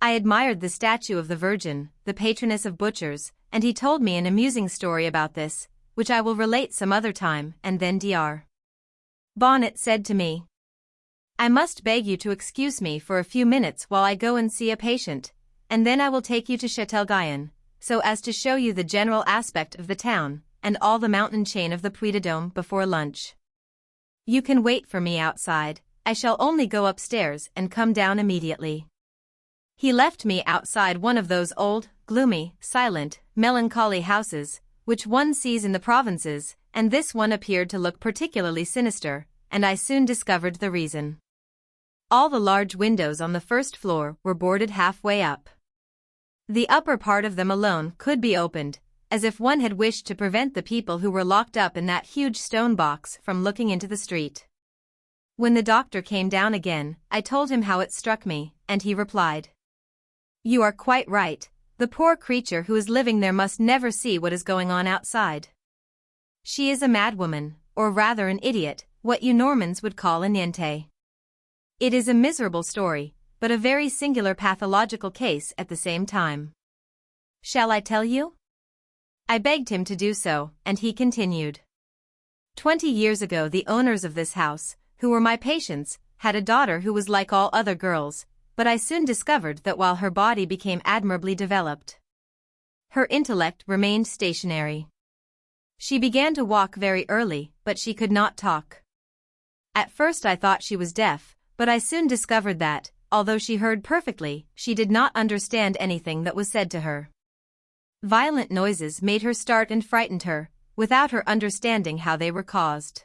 [SPEAKER 1] I admired the statue of the Virgin, the patroness of butchers, and he told me an amusing story about this, which I will relate some other time, and then Dr. Bonnet said to me, "I must beg you to excuse me for a few minutes while I go and see a patient, and then I will take you to Châtel-Guyon, so as to show you the general aspect of the town, and all the mountain chain of the Puy-de-Dôme before lunch. You can wait for me outside, I shall only go upstairs and come down immediately." He left me outside one of those old, gloomy, silent, melancholy houses, which one sees in the provinces, and this one appeared to look particularly sinister, and I soon discovered the reason. All the large windows on the first floor were boarded halfway up. The upper part of them alone could be opened, as if one had wished to prevent the people who were locked up in that huge stone box from looking into the street. When the doctor came down again, I told him how it struck me, and he replied, "You are quite right. The poor creature who is living there must never see what is going on outside. She is a madwoman, or rather an idiot, what you Normans would call a niente. It is a miserable story, but a very singular pathological case at the same time. Shall I tell you?" I begged him to do so, and he continued. 20 years ago the owners of this house, who were my patients, had a daughter who was like all other girls, but I soon discovered that while her body became admirably developed, her intellect remained stationary. She began to walk very early, but she could not talk. At first I thought she was deaf, but I soon discovered that, although she heard perfectly, she did not understand anything that was said to her. Violent noises made her start and frightened her, without her understanding how they were caused.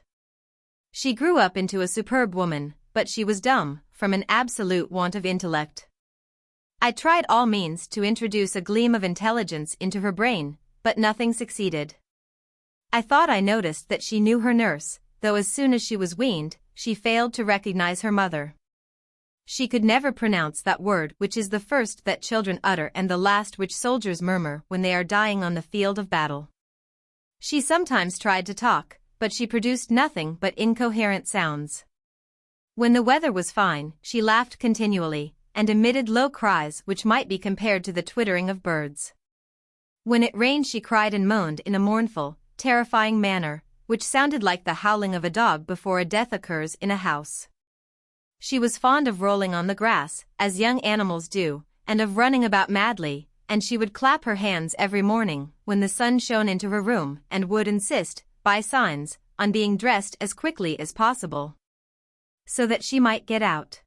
[SPEAKER 1] She grew up into a superb woman, but she was dumb, from an absolute want of intellect. I tried all means to introduce a gleam of intelligence into her brain, but nothing succeeded. I thought I noticed that she knew her nurse, though as soon as she was weaned, she failed to recognize her mother. She could never pronounce that word which is the first that children utter and the last which soldiers murmur when they are dying on the field of battle. She sometimes tried to talk, but she produced nothing but incoherent sounds. When the weather was fine, she laughed continually, and emitted low cries which might be compared to the twittering of birds. When it rained she cried and moaned in a mournful, terrifying manner, which sounded like the howling of a dog before a death occurs in a house. She was fond of rolling on the grass, as young animals do, and of running about madly, and she would clap her hands every morning, when the sun shone into her room, and would insist, by signs, on being dressed as quickly as possible, so that she might get out.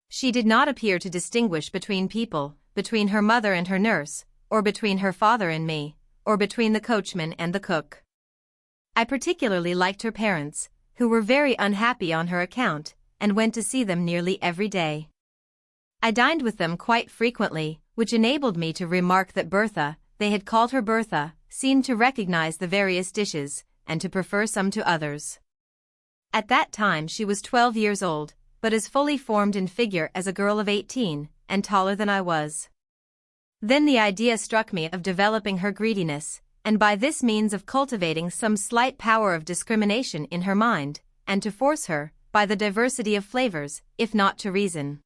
[SPEAKER 1] She did not appear to distinguish between people, between her mother and her nurse, or between her father and me, or between the coachman and the cook. I particularly liked her parents, who were very unhappy on her account, and went to see them nearly every day. I dined with them quite frequently, which enabled me to remark that Bertha, they had called her Bertha, seemed to recognize the various dishes, and to prefer some to others. At that time she was 12 years old, but as fully formed in figure as a girl of 18, and taller than I was. Then the idea struck me of developing her greediness, and by this means of cultivating some slight power of discrimination in her mind, and to force her, by the diversity of flavors, if not to reason,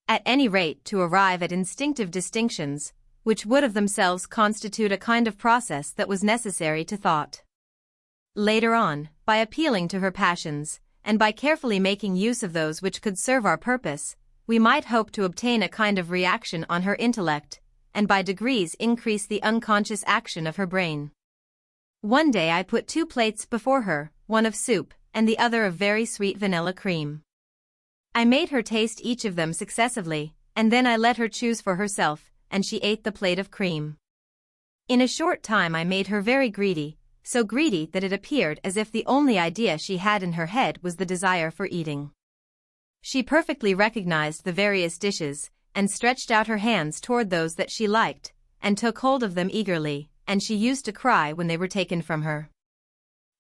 [SPEAKER 1] at any rate to arrive at instinctive distinctions, which would of themselves constitute a kind of process that was necessary to thought. Later on, by appealing to her passions, and by carefully making use of those which could serve our purpose, we might hope to obtain a kind of reaction on her intellect, and by degrees increase the unconscious action of her brain. One day I put 2 plates before her, one of soup, and the other of very sweet vanilla cream. I made her taste each of them successively, and then I let her choose for herself, and she ate the plate of cream. In a short time I made her very greedy, so greedy that it appeared as if the only idea she had in her head was the desire for eating. She perfectly recognized the various dishes, and stretched out her hands toward those that she liked, and took hold of them eagerly, and she used to cry when they were taken from her.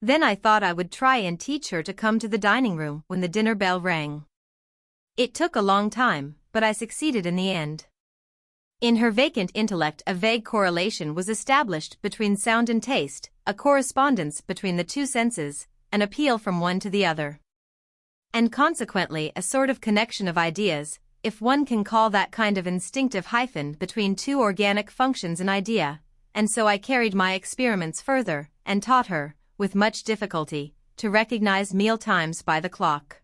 [SPEAKER 1] Then I thought I would try and teach her to come to the dining room when the dinner bell rang. It took a long time, but I succeeded in the end. In her vacant intellect a vague correlation was established between sound and taste, a correspondence between the 2 senses, an appeal from one to the other, and consequently a sort of connection of ideas, if one can call that kind of instinctive hyphen between 2 organic functions an idea, and so I carried my experiments further, and taught her, with much difficulty, to recognize meal times by the clock.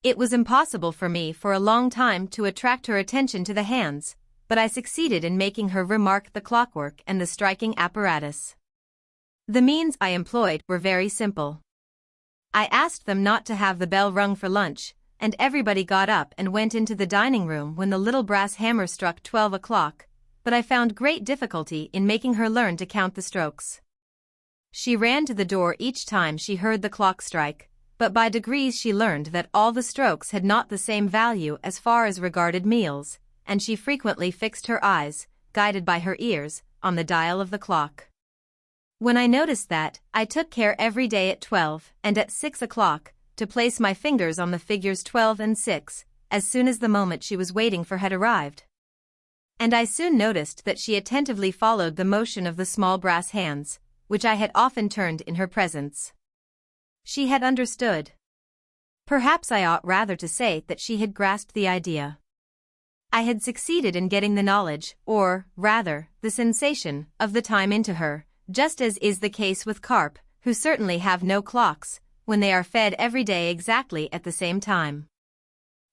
[SPEAKER 1] It was impossible for me for a long time to attract her attention to the hands, but I succeeded in making her remark the clockwork and the striking apparatus. The means I employed were very simple. I asked them not to have the bell rung for lunch, and everybody got up and went into the dining room when the little brass hammer struck 12 o'clock, but I found great difficulty in making her learn to count the strokes. She ran to the door each time she heard the clock strike, but by degrees she learned that all the strokes had not the same value as far as regarded meals, and she frequently fixed her eyes, guided by her ears, on the dial of the clock. When I noticed that, I took care every day at 12 and at 6 o'clock to place my fingers on the figures 12 and 6, as soon as the moment she was waiting for had arrived. And I soon noticed that she attentively followed the motion of the small brass hands, which I had often turned in her presence. She had understood. Perhaps I ought rather to say that she had grasped the idea. I had succeeded in getting the knowledge, or, rather, the sensation, of the time into her, just as is the case with carp, who certainly have no clocks, when they are fed every day exactly at the same time.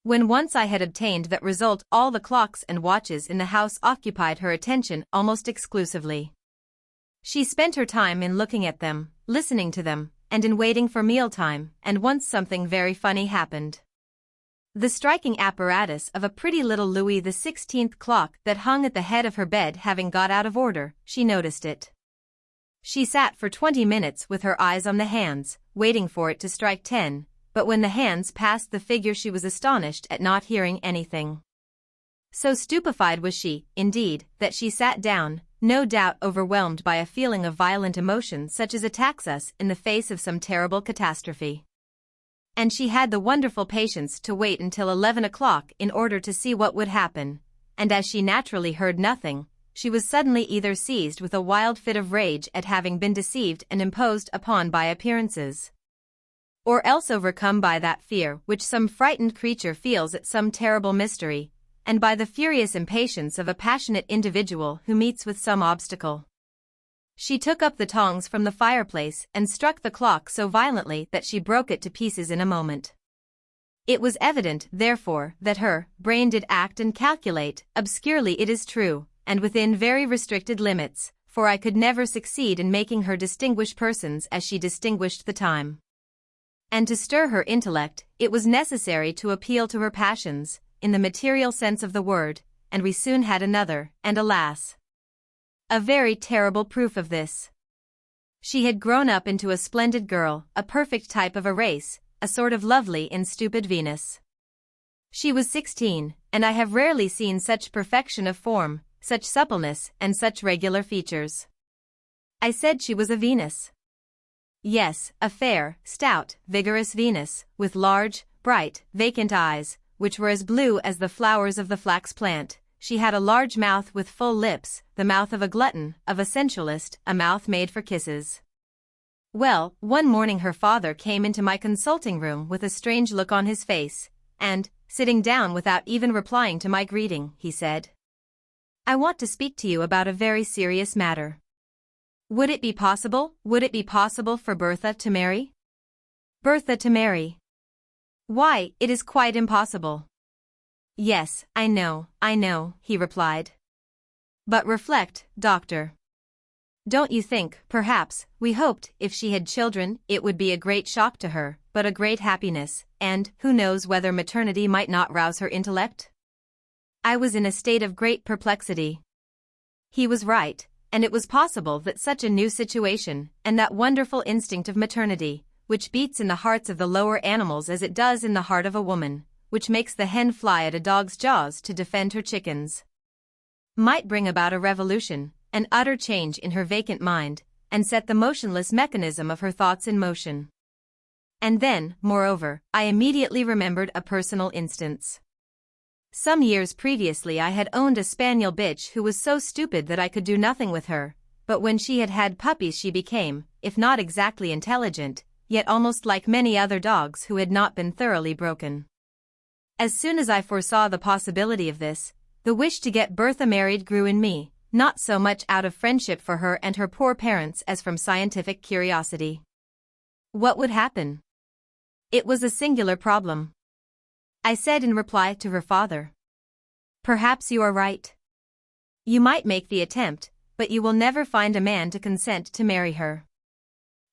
[SPEAKER 1] When once I had obtained that result, all the clocks and watches in the house occupied her attention almost exclusively. She spent her time in looking at them, listening to them, and in waiting for mealtime, and once something very funny happened. The striking apparatus of a pretty little Louis XVI clock that hung at the head of her bed having got out of order, she noticed it. She sat for 20 minutes with her eyes on the hands, waiting for it to strike 10, but when the hands passed the figure she was astonished at not hearing anything. So stupefied was she, indeed, that she sat down, no doubt overwhelmed by a feeling of violent emotion such as attacks us in the face of some terrible catastrophe. And she had the wonderful patience to wait until 11 o'clock in order to see what would happen, and as she naturally heard nothing, she was suddenly either seized with a wild fit of rage at having been deceived and imposed upon by appearances, or else overcome by that fear which some frightened creature feels at some terrible mystery, and by the furious impatience of a passionate individual who meets with some obstacle. She took up the tongs from the fireplace and struck the clock so violently that she broke it to pieces in a moment. It was evident, therefore, that her brain did act and calculate, obscurely it is true, and within very restricted limits, for I could never succeed in making her distinguish persons as she distinguished the time. And to stir her intellect, it was necessary to appeal to her passions, in the material sense of the word, and we soon had another, and alas, a very terrible proof of this. She had grown up into a splendid girl, a perfect type of a race, a sort of lovely and stupid Venus. She was 16, and I have rarely seen such perfection of form, such suppleness and such regular features. I said she was a Venus. Yes, a fair, stout, vigorous Venus, with large, bright, vacant eyes, which were as blue as the flowers of the flax plant. She had a large mouth with full lips, the mouth of a glutton, of a sensualist, a mouth made for kisses. Well, one morning her father came into my consulting room with a strange look on his face, and, sitting down without even replying to my greeting, he said, "I want to speak to you about a very serious matter. Would it be possible for Bertha to marry?" Bertha to marry? Why, it is quite impossible. Yes, I know, he replied. But reflect, doctor. Don't you think, perhaps, we hoped, if she had children, it would be a great shock to her, but a great happiness, and who knows whether maternity might not rouse her intellect? I was in a state of great perplexity. He was right, and it was possible that such a new situation, and that wonderful instinct of maternity, which beats in the hearts of the lower animals as it does in the heart of a woman, which makes the hen fly at a dog's jaws to defend her chickens, might bring about a revolution, an utter change in her vacant mind, and set the motionless mechanism of her thoughts in motion. And then, moreover, I immediately remembered a personal instance. Some years previously I had owned a spaniel bitch who was so stupid that I could do nothing with her, but when she had had puppies she became, if not exactly intelligent, yet almost like many other dogs who had not been thoroughly broken. As soon as I foresaw the possibility of this, the wish to get Bertha married grew in me, not so much out of friendship for her and her poor parents as from scientific curiosity. What would happen? It was a singular problem. I said in reply to her father, "Perhaps you are right. You might make the attempt, but you will never find a man to consent to marry her."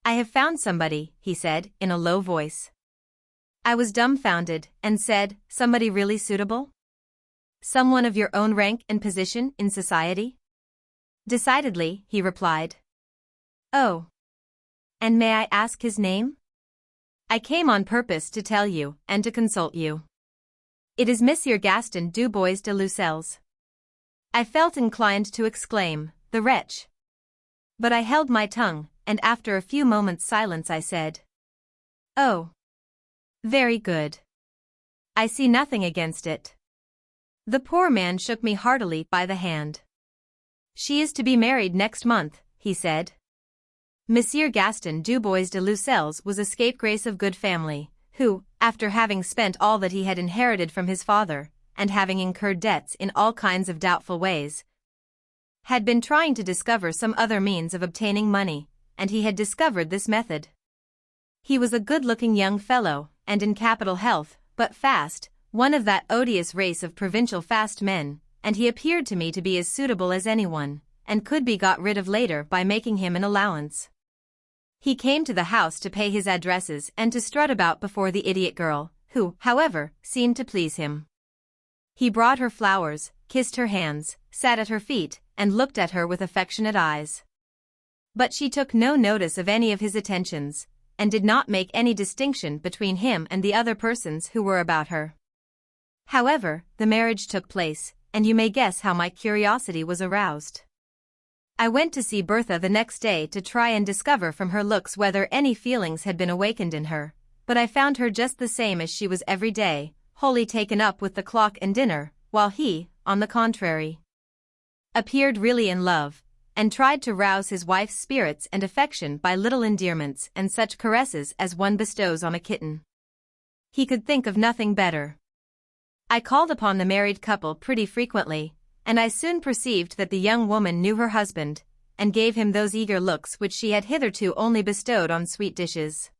[SPEAKER 1] "I have found somebody," he said, in a low voice. I was dumbfounded, and said, "Somebody really suitable? Someone of your own rank and position in society?" "Decidedly," he replied. "Oh. And may I ask his name?" "I came on purpose to tell you, and to consult you. It is Monsieur Gaston du Bois de Lucelles." I felt inclined to exclaim, "The wretch!" But I held my tongue, and after a few moments' silence I said, "Oh. Very good. I see nothing against it." The poor man shook me heartily by the hand. "She is to be married next month," he said. Monsieur Gaston du Bois de Lucelles was a scapegrace of good family, who, after having spent all that he had inherited from his father, and having incurred debts in all kinds of doubtful ways, had been trying to discover some other means of obtaining money, and he had discovered this method. He was a good-looking young fellow, and in capital health, but fast, one of that odious race of provincial fast men, and he appeared to me to be as suitable as anyone, and could be got rid of later by making him an allowance. He came to the house to pay his addresses and to strut about before the idiot girl, who, however, seemed to please him. He brought her flowers, kissed her hands, sat at her feet, and looked at her with affectionate eyes. But she took no notice of any of his attentions, and did not make any distinction between him and the other persons who were about her. However, the marriage took place, and you may guess how my curiosity was aroused. I went to see Bertha the next day to try and discover from her looks whether any feelings had been awakened in her, but I found her just the same as she was every day, wholly taken up with the clock and dinner, while he, on the contrary, appeared really in love, and tried to rouse his wife's spirits and affection by little endearments and such caresses as one bestows on a kitten. He could think of nothing better. I called upon the married couple pretty frequently, and I soon perceived that the young woman knew her husband, and gave him those eager looks which she had hitherto only bestowed on sweet dishes.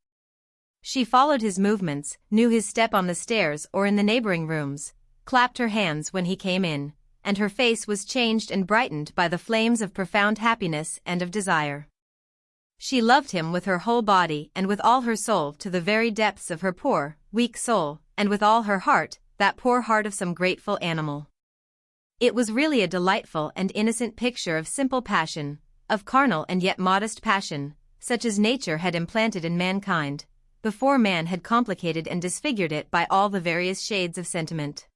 [SPEAKER 1] She followed his movements, knew his step on the stairs or in the neighboring rooms, clapped her hands when he came in, and her face was changed and brightened by the flames of profound happiness and of desire. She loved him with her whole body and with all her soul to the very depths of her poor, weak soul, and with all her heart, that poor heart of some grateful animal. It was really a delightful and innocent picture of simple passion, of carnal and yet modest passion, such as nature had implanted in mankind, before man had complicated and disfigured it by all the various shades of sentiment.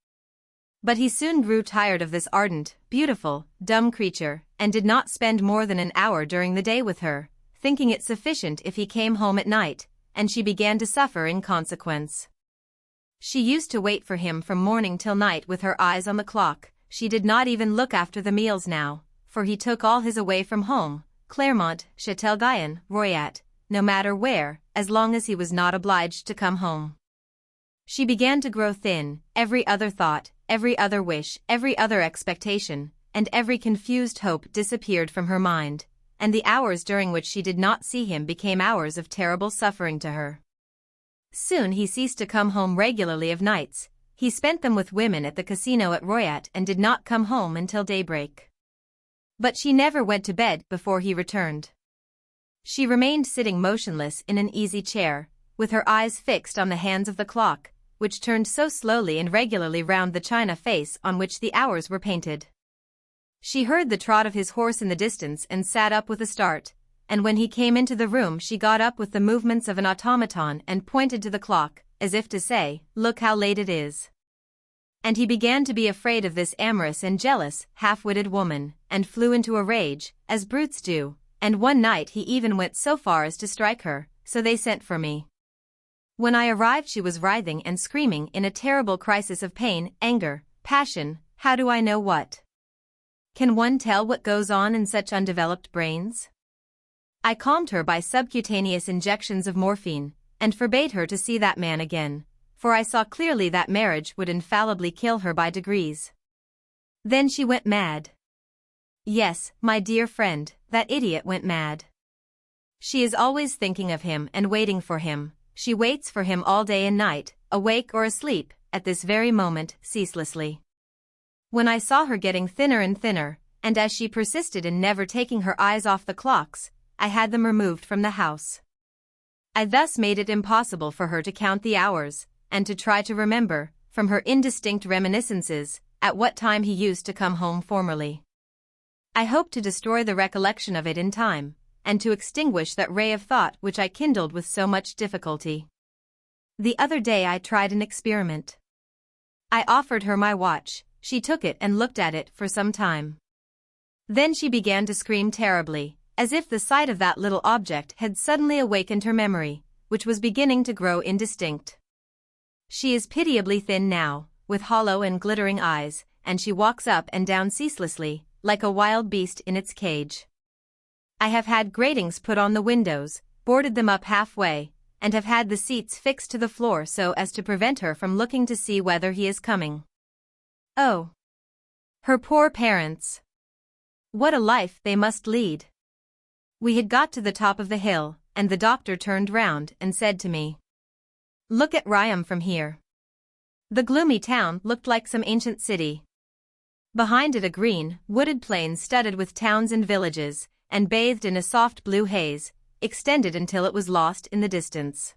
[SPEAKER 1] But he soon grew tired of this ardent, beautiful, dumb creature, and did not spend more than an hour during the day with her, thinking it sufficient if he came home at night, and she began to suffer in consequence. She used to wait for him from morning till night with her eyes on the clock. She did not even look after the meals now, for he took all his away from home, Claremont, Châtel-Guyon, Royat, no matter where, as long as he was not obliged to come home. She began to grow thin. Every other thought, every other wish, every other expectation, and every confused hope disappeared from her mind, and the hours during which she did not see him became hours of terrible suffering to her. Soon he ceased to come home regularly of nights. He spent them with women at the casino at Royat and did not come home until daybreak. But she never went to bed before he returned. She remained sitting motionless in an easy chair, with her eyes fixed on the hands of the clock, which turned so slowly and regularly round the china face on which the hours were painted. She heard the trot of his horse in the distance and sat up with a start, and when he came into the room she got up with the movements of an automaton and pointed to the clock, as if to say, "Look how late it is." And he began to be afraid of this amorous and jealous, half-witted woman, and flew into a rage, as brutes do, and one night he even went so far as to strike her, so they sent for me. When I arrived she was writhing and screaming in a terrible crisis of pain, anger, passion, how do I know what? Can one tell what goes on in such undeveloped brains? I calmed her by subcutaneous injections of morphine, and forbade her to see that man again, for I saw clearly that marriage would infallibly kill her by degrees. Then she went mad. Yes, my dear friend, that idiot went mad. She is always thinking of him and waiting for him. She waits for him all day and night, awake or asleep, at this very moment, ceaselessly. When I saw her getting thinner and thinner, and as she persisted in never taking her eyes off the clocks, I had them removed from the house. I thus made it impossible for her to count the hours, and to try to remember, from her indistinct reminiscences, at what time he used to come home formerly. I hoped to destroy the recollection of it in time, and to extinguish that ray of thought which I kindled with so much difficulty. The other day I tried an experiment. I offered her my watch. She took it and looked at it for some time. Then she began to scream terribly, as if the sight of that little object had suddenly awakened her memory, which was beginning to grow indistinct. She is pitiably thin now, with hollow and glittering eyes, and she walks up and down ceaselessly, like a wild beast in its cage. I have had gratings put on the windows, boarded them up halfway, and have had the seats fixed to the floor so as to prevent her from looking to see whether he is coming. Oh! Her poor parents! What a life they must lead! We had got to the top of the hill, and the doctor turned round and said to me, "Look at Ryam from here." The gloomy town looked like some ancient city. Behind it a green, wooded plain studded with towns and villages, and bathed in a soft blue haze, extended until it was lost in the distance.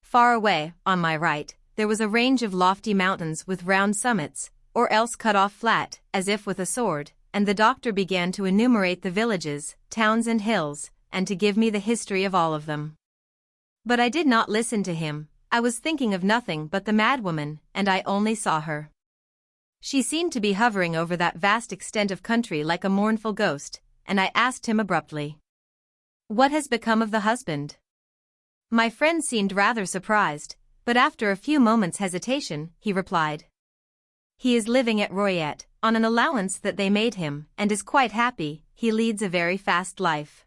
[SPEAKER 1] Far away, on my right, there was a range of lofty mountains with round summits, or else cut off flat, as if with a sword, and the doctor began to enumerate the villages, towns and hills, and to give me the history of all of them. But I did not listen to him. I was thinking of nothing but the madwoman, and I only saw her. She seemed to be hovering over that vast extent of country like a mournful ghost, and I asked him abruptly, "What has become of the husband?" My friend seemed rather surprised, but after a few moments' hesitation, he replied, "He is living at Royat, on an allowance that they made him, and is quite happy. He leads a very fast life."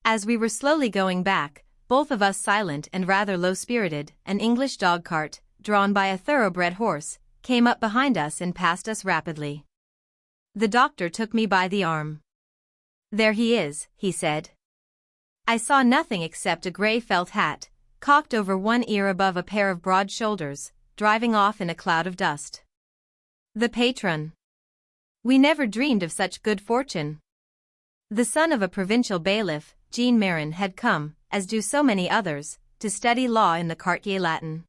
[SPEAKER 1] As we were slowly going back, both of us silent and rather low-spirited, an English dog-cart, drawn by a thoroughbred horse, came up behind us and passed us rapidly. The doctor took me by the arm. "There he is," he said. I saw nothing except a grey felt hat, cocked over one ear above a pair of broad shoulders, driving off in a cloud of dust. The patron. We never dreamed of such good fortune. The son of a provincial bailiff, Jean Marin, had come, as do so many others, to study law in the Quartier Latin.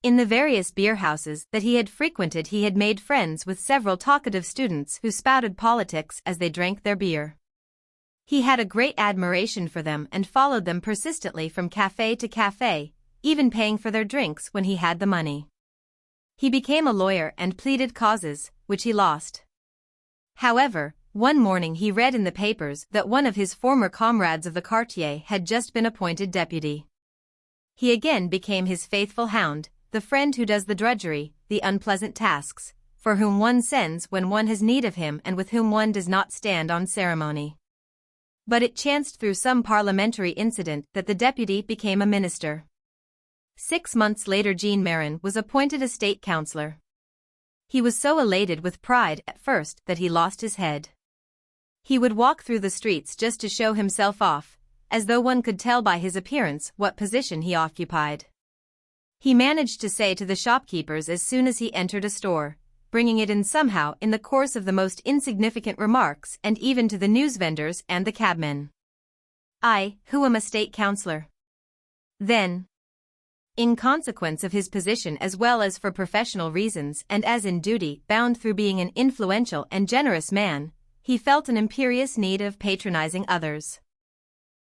[SPEAKER 1] In the various beer-houses that he had frequented he had made friends with several talkative students who spouted politics as they drank their beer. He had a great admiration for them and followed them persistently from café to café, even paying for their drinks when he had the money. He became a lawyer and pleaded causes, which he lost. However, one morning he read in the papers that one of his former comrades of the Quartier had just been appointed deputy. He again became his faithful hound, the friend who does the drudgery, the unpleasant tasks, for whom one sends when one has need of him and with whom one does not stand on ceremony. But it chanced through some parliamentary incident that the deputy became a minister. 6 months later Jean Marin was appointed a state councillor. He was so elated with pride at first that he lost his head. He would walk through the streets just to show himself off, as though one could tell by his appearance what position he occupied. He managed to say to the shopkeepers as soon as he entered a store, bringing it in somehow in the course of the most insignificant remarks, and even to the news vendors and the cabmen. I, who am a state councillor. Then, in consequence of his position as well as for professional reasons and as in duty bound through being an influential and generous man, he felt an imperious need of patronizing others.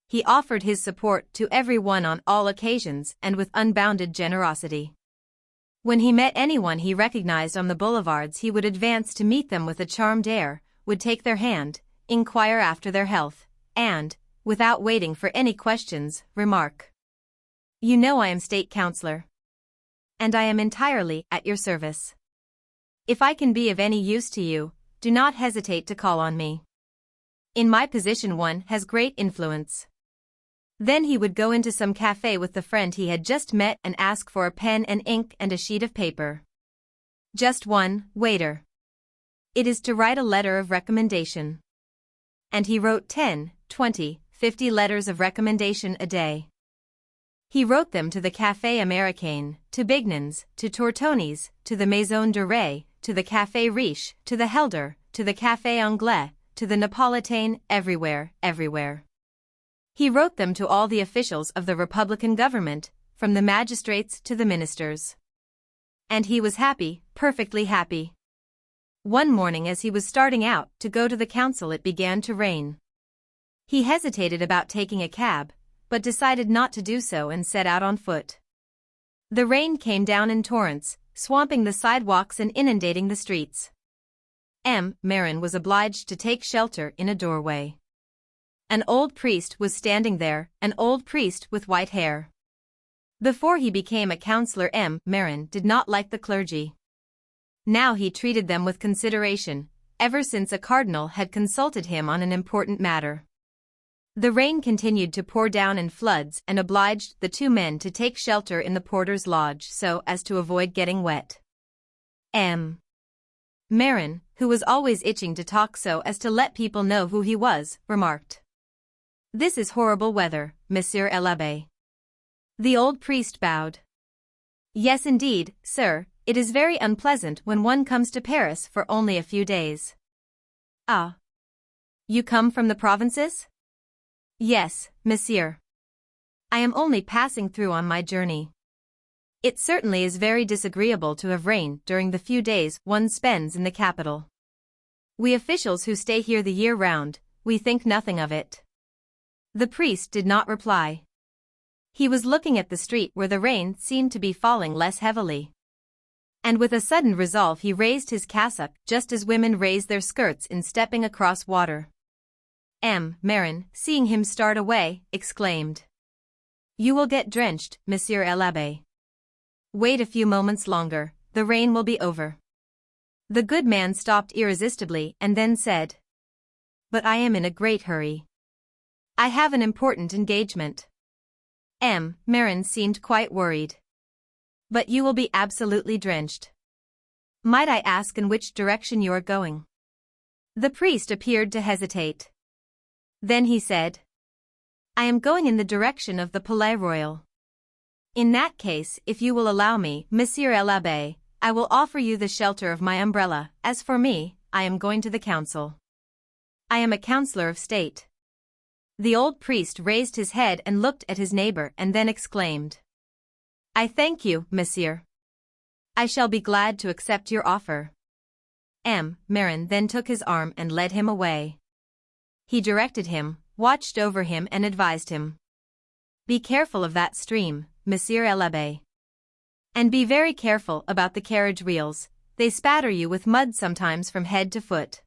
[SPEAKER 1] He offered his support to every one on all occasions and with unbounded generosity. When he met anyone he recognized on the boulevards he would advance to meet them with a charmed air, would take their hand, inquire after their health, and, without waiting for any questions, remark, "You know I am state councillor. And I am entirely at your service. If I can be of any use to you, do not hesitate to call on me. In my position one has great influence." Then he would go into some café with the friend he had just met and ask for a pen and ink and a sheet of paper. "Just one, waiter. It is to write a letter of recommendation." And he wrote 10, 20, 50 letters of recommendation a day. He wrote them to the Café Américain, to Bignon's, to Tortoni's, to the Maison Dorée, to the Café Riche, to the Helder, to the Café Anglais, to the Napolitain, everywhere. He wrote them to all the officials of the Republican government, from the magistrates to the ministers. And he was happy, perfectly happy. One morning as he was starting out to go to the council it began to rain. He hesitated about taking a cab, but decided not to do so and set out on foot. The rain came down in torrents, swamping the sidewalks and inundating the streets. Marin was obliged to take shelter in a doorway. An old priest was standing there, an old priest with white hair. Before he became a councillor Marin did not like the clergy. Now he treated them with consideration, ever since a cardinal had consulted him on an important matter. The rain continued to pour down in floods and obliged the two men to take shelter in the porter's lodge so as to avoid getting wet. Marin, who was always itching to talk so as to let people know who he was, remarked, "This is horrible weather, Monsieur l'Abbé." The old priest bowed. "Yes indeed, sir, it is very unpleasant when one comes to Paris for only a few days." "Ah. You come from the provinces?" "Yes, monsieur. I am only passing through on my journey. It certainly is very disagreeable to have rain during the few days one spends in the capital. We officials who stay here the year round, we think nothing of it." The priest did not reply. He was looking at the street where the rain seemed to be falling less heavily. And with a sudden resolve he raised his cassock just as women raise their skirts in stepping across water. Marin, seeing him start away, exclaimed, "You will get drenched, Monsieur l'Abbé. Wait a few moments longer, the rain will be over." The good man stopped irresistibly and then said, "But I am in a great hurry. I have an important engagement." Marin seemed quite worried. "But you will be absolutely drenched. Might I ask in which direction you are going?" The priest appeared to hesitate. Then he said, "I am going in the direction of the Palais Royal." "In that case, if you will allow me, Monsieur l'Abbé, I will offer you the shelter of my umbrella. As for me, I am going to the council. I am a councillor of state." The old priest raised his head and looked at his neighbor and then exclaimed, "I thank you, monsieur. I shall be glad to accept your offer." Marin then took his arm and led him away. He directed him, watched over him and advised him, "Be careful of that stream, Monsieur l'Abbé. And be very careful about the carriage wheels, they spatter you with mud sometimes from head to foot.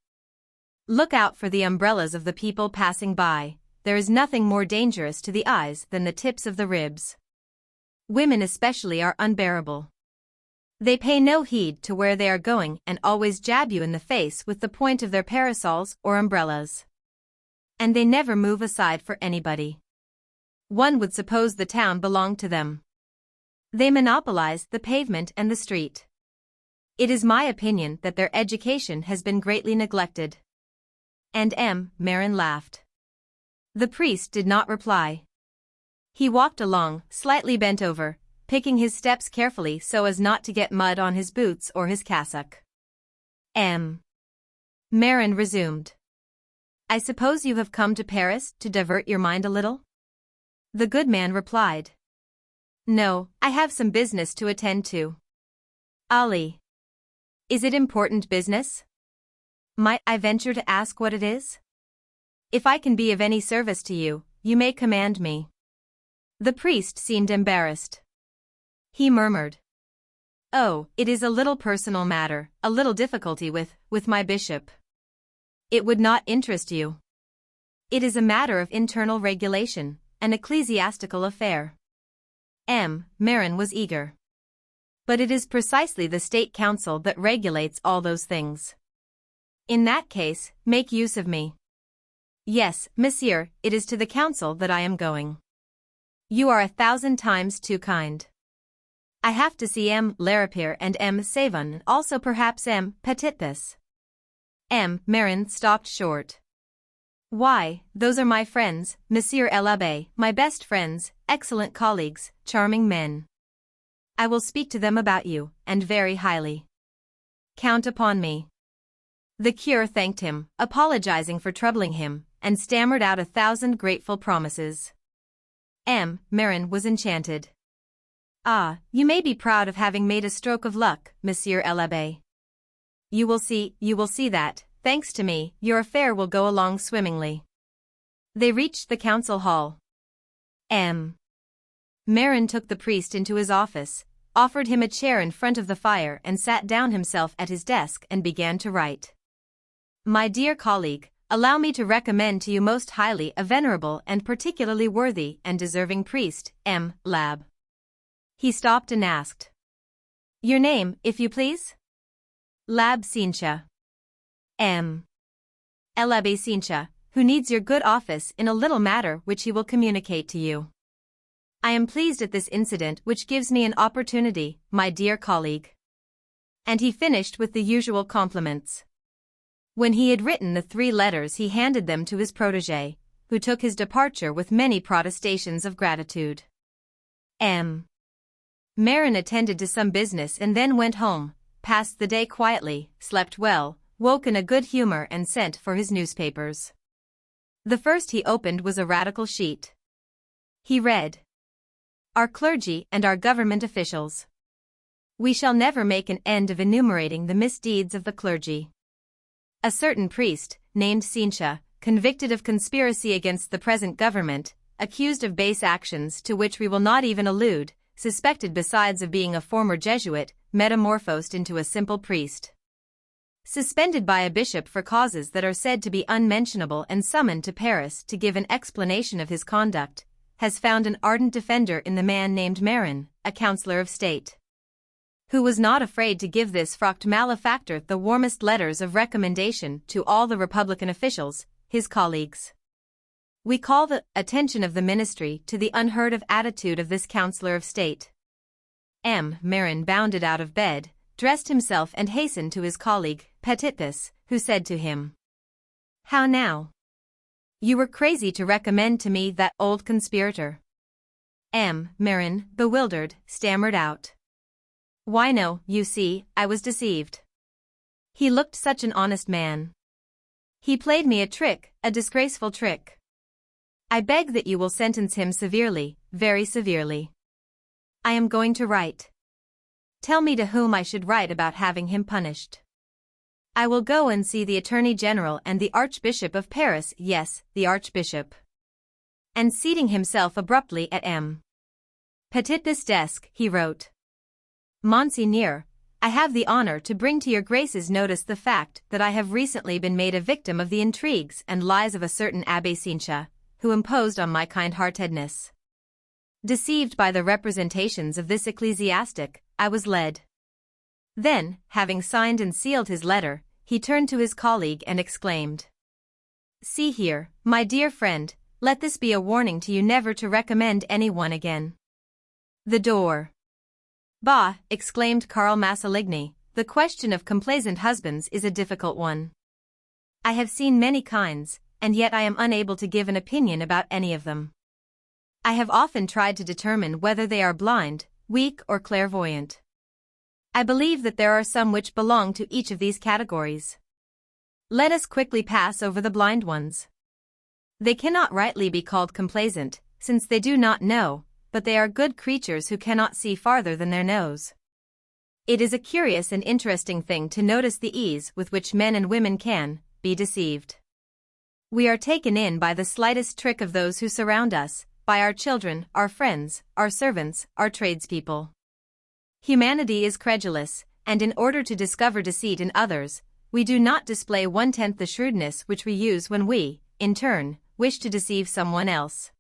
[SPEAKER 1] Look out for the umbrellas of the people passing by, there is nothing more dangerous to the eyes than the tips of the ribs. Women especially are unbearable." They pay no heed to where they are going and always jab you in the face with the point of their parasols or umbrellas. And they never move aside for anybody. One would suppose the town belonged to them. They monopolize the pavement and the street. It is my opinion that their education has been greatly neglected. And Marin laughed. The priest did not reply. He walked along, slightly bent over, picking his steps carefully so as not to get mud on his boots or his cassock. Marin resumed. I suppose you have come to Paris to divert your mind a little? The good man replied. No, I have some business to attend to. Ali. Is it important business? Might I venture to ask what it is? If I can be of any service to you, you may command me. The priest seemed embarrassed. He murmured. Oh, it is a little personal matter, a little difficulty with my bishop. It would not interest you. It is a matter of internal regulation, an ecclesiastical affair. Marin was eager. But it is precisely the state council that regulates all those things. In that case, make use of me. Yes, monsieur, it is to the council that I am going. You are 1,000 times too kind. I have to see Laripier and Savon, also perhaps Petitpas. Marin stopped short. Why, those are my friends, Monsieur l'Abbé, my best friends, excellent colleagues, charming men. I will speak to them about you, and very highly. Count upon me. The cure thanked him, apologizing for troubling him, and stammered out 1,000 grateful promises. Marin was enchanted. Ah, you may be proud of having made a stroke of luck, Monsieur l'Abbé. You will see that, thanks to me, your affair will go along swimmingly. They reached the council hall. Marin took the priest into his office, offered him a chair in front of the fire and sat down himself at his desk and began to write. My dear colleague, allow me to recommend to you most highly a venerable and particularly worthy and deserving priest, Lab. He stopped and asked. Your name, if you please? Lab Sincha. L'Abbé Sincha, who needs your good office in a little matter which he will communicate to you. I am pleased at this incident which gives me an opportunity, my dear colleague. And he finished with the usual compliments. When he had written the 3 letters he handed them to his protégé, who took his departure with many protestations of gratitude. Marin attended to some business and then went home, passed the day quietly, slept well, woke in a good humor and sent for his newspapers. The first he opened was a radical sheet. He read. Our clergy and our government officials. We shall never make an end of enumerating the misdeeds of the clergy. A certain priest, named Sincha, convicted of conspiracy against the present government, accused of base actions to which we will not even allude, suspected besides of being a former Jesuit, metamorphosed into a simple priest. Suspended by a bishop for causes that are said to be unmentionable and summoned to Paris to give an explanation of his conduct, has found an ardent defender in the man named Marin, a councillor of state, who was not afraid to give this frocked malefactor the warmest letters of recommendation to all the Republican officials, his colleagues. We call the attention of the ministry to the unheard of attitude of this councillor of state. Marin bounded out of bed, dressed himself and hastened to his colleague, Petitpas, who said to him, How now? You were crazy to recommend to me that old conspirator. Marin, bewildered, stammered out. Why no, you see, I was deceived. He looked such an honest man. He played me a trick, a disgraceful trick. I beg that you will sentence him severely, very severely. I am going to write. Tell me to whom I should write about having him punished. I will go and see the Attorney General and the Archbishop of Paris, yes, the Archbishop. And seating himself abruptly at Petitpas' desk, he wrote. Monseigneur, I have the honor to bring to your Grace's notice the fact that I have recently been made a victim of the intrigues and lies of a certain Abbé Sincha, who imposed on my kind-heartedness. Deceived by the representations of this ecclesiastic, I was led Then, having signed and sealed his letter, he turned to his colleague and exclaimed, "See here, my dear friend, let this be a warning to you never to recommend anyone again." The door. "Bah," exclaimed Karl Massaligny, "the question of complaisant husbands is a difficult one. I have seen many kinds, and yet I am unable to give an opinion about any of them. I have often tried to determine whether they are blind, weak, or clairvoyant. I believe that there are some which belong to each of these categories. Let us quickly pass over the blind ones. They cannot rightly be called complaisant, since they do not know, but they are good creatures who cannot see farther than their nose. It is a curious and interesting thing to notice the ease with which men and women can be deceived. We are taken in by the slightest trick of those who surround us, by our children, our friends, our servants, our tradespeople. Humanity is credulous, and in order to discover deceit in others, we do not display 1/10 the shrewdness which we use when we, in turn, wish to deceive someone else.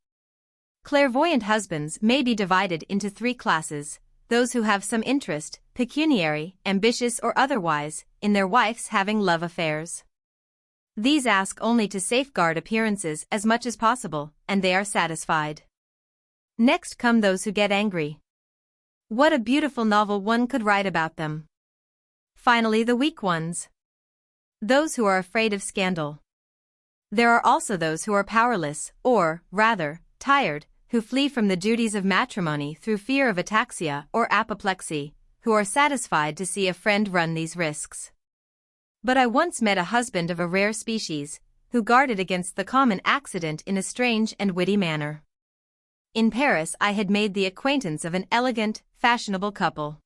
[SPEAKER 1] Clairvoyant husbands may be divided into 3 classes: those who have some interest, pecuniary, ambitious or otherwise, in their wives having love affairs. These ask only to safeguard appearances as much as possible, and they are satisfied. Next come those who get angry. What a beautiful novel one could write about them. Finally, the weak ones. Those who are afraid of scandal. There are also those who are powerless, or, rather, tired, who flee from the duties of matrimony through fear of ataxia or apoplexy, who are satisfied to see a friend run these risks. But I once met a husband of a rare species, who guarded against the common accident in a strange and witty manner. In Paris I had made the acquaintance of an elegant, fashionable couple.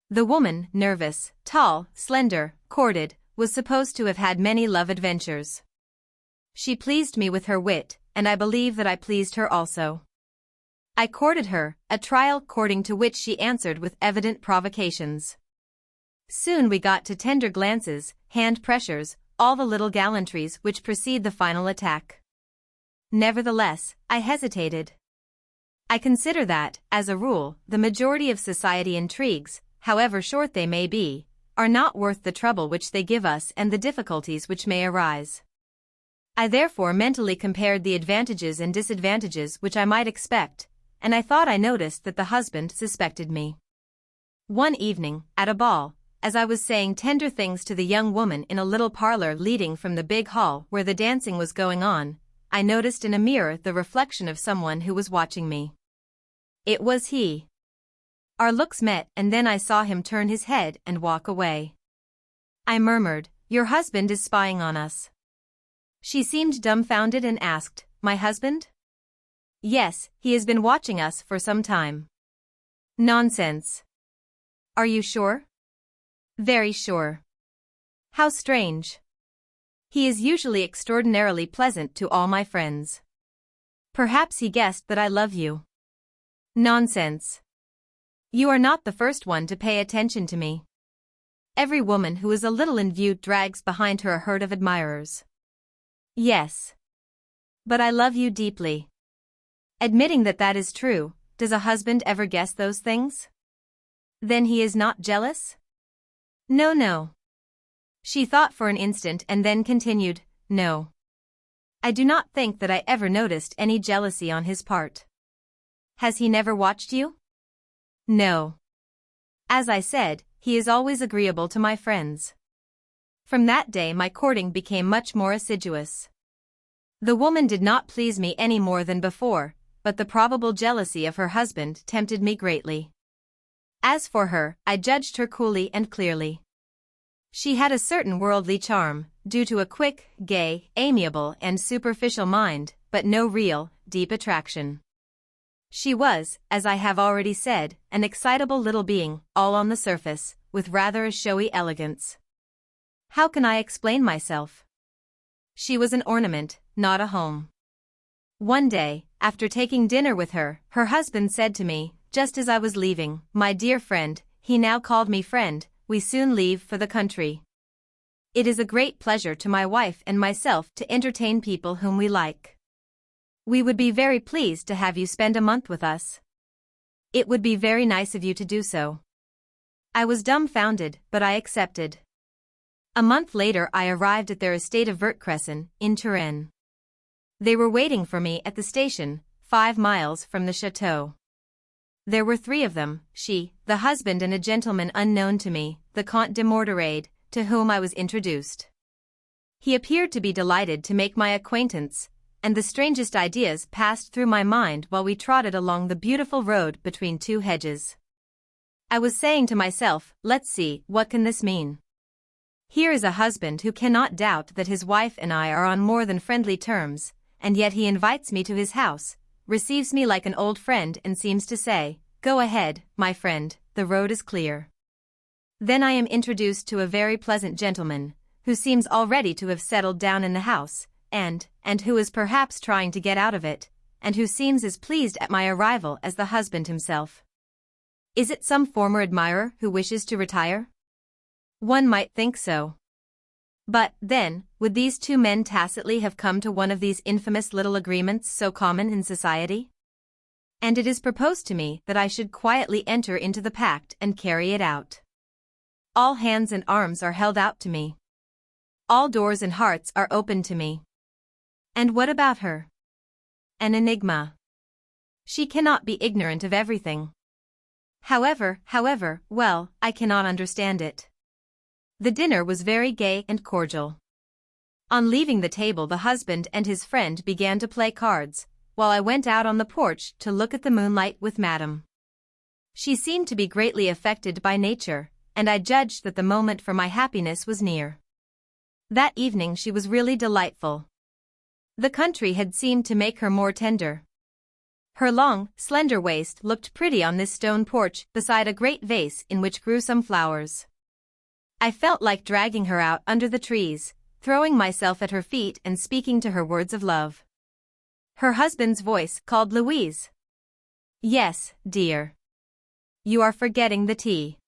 [SPEAKER 1] The woman, nervous, tall, slender, courted, was supposed to have had many love adventures. She pleased me with her wit, and I believe that I pleased her also. I courted her, a trial courting to which she answered with evident provocations. Soon we got to tender glances, hand pressures, all the little gallantries which precede the final attack. Nevertheless, I hesitated. I consider that, as a rule, the majority of society intrigues, however short they may be, are not worth the trouble which they give us and the difficulties which may arise. I therefore mentally compared the advantages and disadvantages which I might expect, and I thought I noticed that the husband suspected me. One evening, at a ball, as I was saying tender things to the young woman in a little parlor leading from the big hall where the dancing was going on, I noticed in a mirror the reflection of someone who was watching me. It was he. Our looks met, and then I saw him turn his head and walk away. I murmured, "Your husband is spying on us." She seemed dumbfounded and asked, "My husband?" "Yes, he has been watching us for some time." "Nonsense." "Are you sure?" "Very sure." "How strange. He is usually extraordinarily pleasant to all my friends." "Perhaps he guessed that I love you." "Nonsense. You are not the first one to pay attention to me. Every woman who is a little in view drags behind her a herd of admirers." "Yes. But I love you deeply." "Admitting that that is true, does a husband ever guess those things?" "Then he is not jealous?" "No, no." She thought for an instant and then continued, "No. I do not think that I ever noticed any jealousy on his part." "Has he never watched you?" "No. As I said, he is always agreeable to my friends." From that day my courting became much more assiduous. The woman did not please me any more than before, but the probable jealousy of her husband tempted me greatly. As for her, I judged her coolly and clearly. She had a certain worldly charm, due to a quick, gay, amiable and superficial mind, but no real, deep attraction. She was, as I have already said, an excitable little being, all on the surface, with rather a showy elegance. How can I explain myself? She was an ornament, not a home. One day, after taking dinner with her, her husband said to me, just as I was leaving, "My dear friend," he now called me friend, "we soon leave for the country. It is a great pleasure to my wife and myself to entertain people whom we like. We would be very pleased to have you spend a month with us. It would be very nice of you to do so." I was dumbfounded, but I accepted. A month later I arrived at their estate of Vertcresson, in Touraine. They were waiting for me at the station, 5 miles from the chateau. There were 3 of them, she, the husband and a gentleman unknown to me, the Comte de Morterade, to whom I was introduced. He appeared to be delighted to make my acquaintance, and the strangest ideas passed through my mind while we trotted along the beautiful road between 2 hedges. I was saying to myself, let's see, what can this mean? Here is a husband who cannot doubt that his wife and I are on more than friendly terms, and yet he invites me to his house, receives me like an old friend and seems to say, go ahead, my friend, the road is clear. Then I am introduced to a very pleasant gentleman, who seems already to have settled down in the house, and who is perhaps trying to get out of it, and who seems as pleased at my arrival as the husband himself. Is it some former admirer who wishes to retire? One might think so. But, then, would these 2 men tacitly have come to one of these infamous little agreements so common in society? And it is proposed to me that I should quietly enter into the pact and carry it out. All hands and arms are held out to me. All doors and hearts are opened to me. And what about her? An enigma. She cannot be ignorant of everything. However, well, I cannot understand it. The dinner was very gay and cordial. On leaving the table the husband and his friend began to play cards, while I went out on the porch to look at the moonlight with Madame. She seemed to be greatly affected by nature, and I judged that the moment for my happiness was near. That evening she was really delightful. The country had seemed to make her more tender. Her long, slender waist looked pretty on this stone porch beside a great vase in which grew some flowers. I felt like dragging her out under the trees, throwing myself at her feet and speaking to her words of love. Her husband's voice called Louise. Yes, dear. You are forgetting the tea.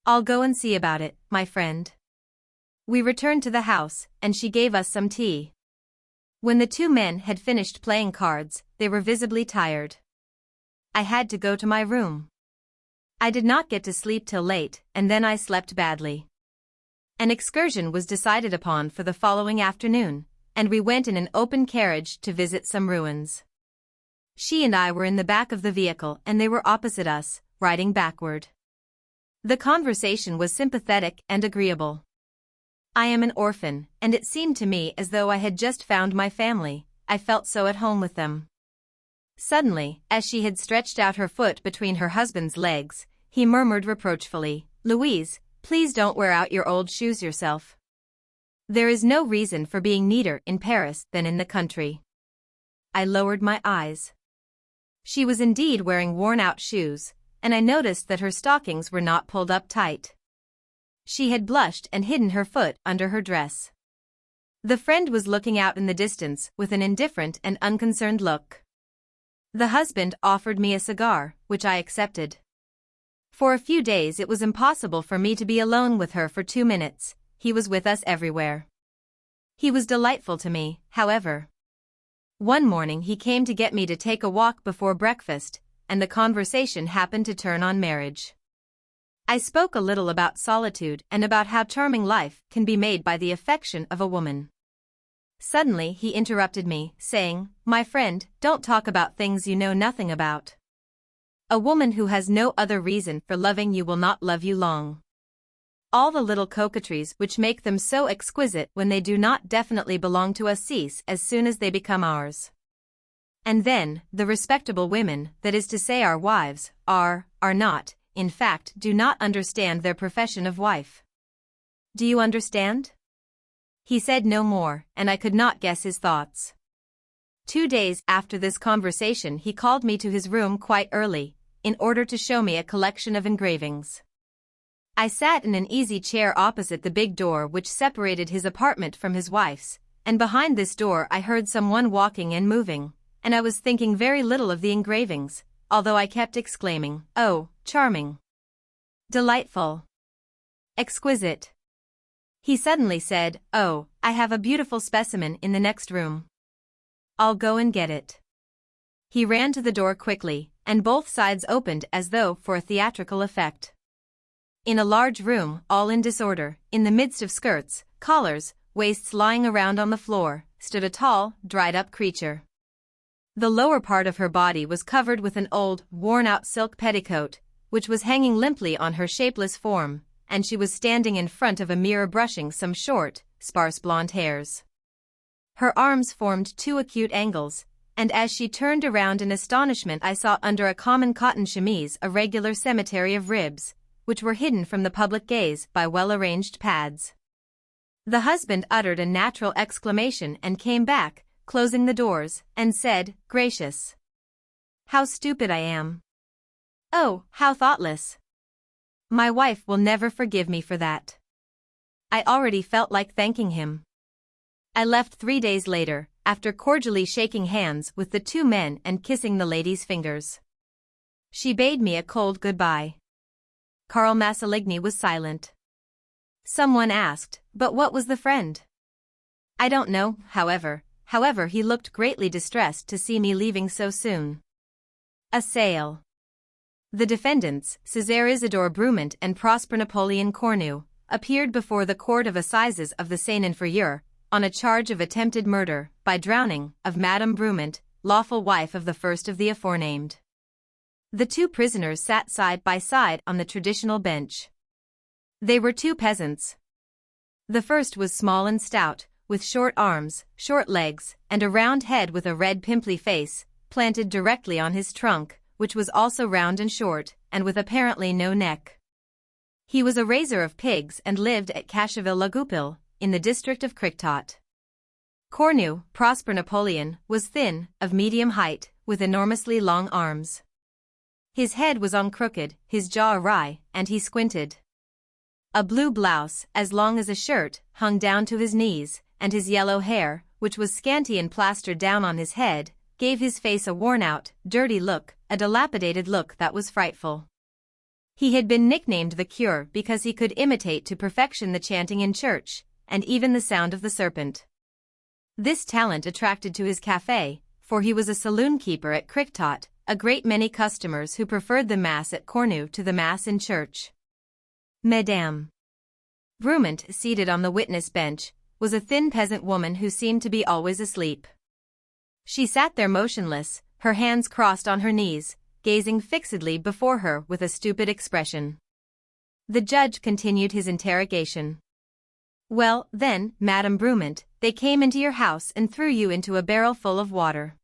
[SPEAKER 1] I'll go and see about it, my friend. We returned to the house, and she gave us some tea. When the 2 men had finished playing cards, they were visibly tired. I had to go to my room. I did not get to sleep till late, and then I slept badly. An excursion was decided upon for the following afternoon, and we went in an open carriage to visit some ruins. She and I were in the back of the vehicle and they were opposite us, riding backward. The conversation was sympathetic and agreeable. I am an orphan, and it seemed to me as though I had just found my family. I felt so at home with them. Suddenly, as she had stretched out her foot between her husband's legs, he murmured reproachfully, Louise, please don't wear out your old shoes yourself. There is no reason for being neater in Paris than in the country. I lowered my eyes. She was indeed wearing worn-out shoes, and I noticed that her stockings were not pulled up tight. She had blushed and hidden her foot under her dress. The friend was looking out in the distance with an indifferent and unconcerned look. The husband offered me a cigar, which I accepted. For a few days it was impossible for me to be alone with her for 2 minutes. He was with us everywhere. He was delightful to me, however. One morning he came to get me to take a walk before breakfast, and the conversation happened to turn on marriage. I spoke a little about solitude and about how charming life can be made by the affection of a woman. Suddenly he interrupted me, saying, My friend, don't talk about things you know nothing about. A woman who has no other reason for loving you will not love you long. All the little coquetries which make them so exquisite when they do not definitely belong to us cease as soon as they become ours. And then, the respectable women, that is to say our wives, are not, in fact do not understand their profession of wife. Do you understand? He said no more, and I could not guess his thoughts. 2 days after this conversation he called me to his room quite early, in order to show me a collection of engravings. I sat in an easy chair opposite the big door which separated his apartment from his wife's, and behind this door I heard someone walking and moving, and I was thinking very little of the engravings, although I kept exclaiming, Oh, charming! Delightful! Exquisite! He suddenly said, Oh, I have a beautiful specimen in the next room. I'll go and get it. He ran to the door quickly, and both sides opened as though for a theatrical effect. In a large room, all in disorder, in the midst of skirts, collars, waists lying around on the floor, stood a tall, dried-up creature. The lower part of her body was covered with an old, worn-out silk petticoat, which was hanging limply on her shapeless form, and she was standing in front of a mirror brushing some short, sparse blonde hairs. Her arms formed two acute angles, and as she turned around in astonishment I saw under a common cotton chemise a regular cemetery of ribs, which were hidden from the public gaze by well-arranged pads. The husband uttered a natural exclamation and came back, closing the doors, and said, "Gracious! How stupid I am! Oh, how thoughtless! My wife will never forgive me for that." I already felt like thanking him. I left 3 days later, after cordially shaking hands with the two men and kissing the lady's fingers. She bade me a cold goodbye. Carl Massaligny was silent. Someone asked, "But what was the friend?" "I don't know, however he looked greatly distressed to see me leaving so soon." A sale. The defendants, César Isidore Brumont and Prosper Napoleon Cornu, appeared before the Court of Assizes of the Seine-Inférieure, on a charge of attempted murder, by drowning, of Madame Brumont, lawful wife of the first of the aforenamed. The two prisoners sat side by side on the traditional bench. They were two peasants. The first was small and stout, with short arms, short legs, and a round head with a red pimply face, planted directly on his trunk, which was also round and short, and with apparently no neck. He was a raiser of pigs and lived at Cacheville-la-Goupil, in the district of Criquetot. Cornu, Prosper Napoleon, was thin, of medium height, with enormously long arms. His head was on crooked, his jaw awry, and he squinted. A blue blouse, as long as a shirt, hung down to his knees, and his yellow hair, which was scanty and plastered down on his head, gave his face a worn-out, dirty look, a dilapidated look that was frightful. He had been nicknamed the Cure because he could imitate to perfection the chanting in church, and even the sound of the serpent. This talent attracted to his café, for he was a saloon-keeper at Criquetot, a great many customers who preferred the Mass at Cornu to the Mass in church. Madame Brumont, seated on the witness bench, was a thin peasant woman who seemed to be always asleep. She sat there motionless, her hands crossed on her knees, gazing fixedly before her with a stupid expression. The judge continued his interrogation. "Well, then, Madame Brumont, they came into your house and threw you into a barrel full of water.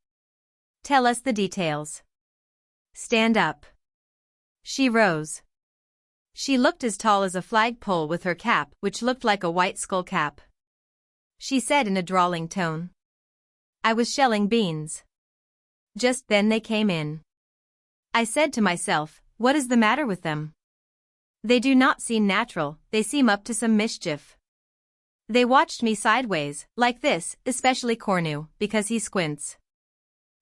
[SPEAKER 1] Tell us the details." "Stand up." She rose. She looked as tall as a flagpole with her cap, which looked like a white skull cap. She said in a drawling tone, "I was shelling beans. Just then they came in. I said to myself, what is the matter with them? They do not seem natural, they seem up to some mischief. They watched me sideways, like this, especially Cornu, because he squints.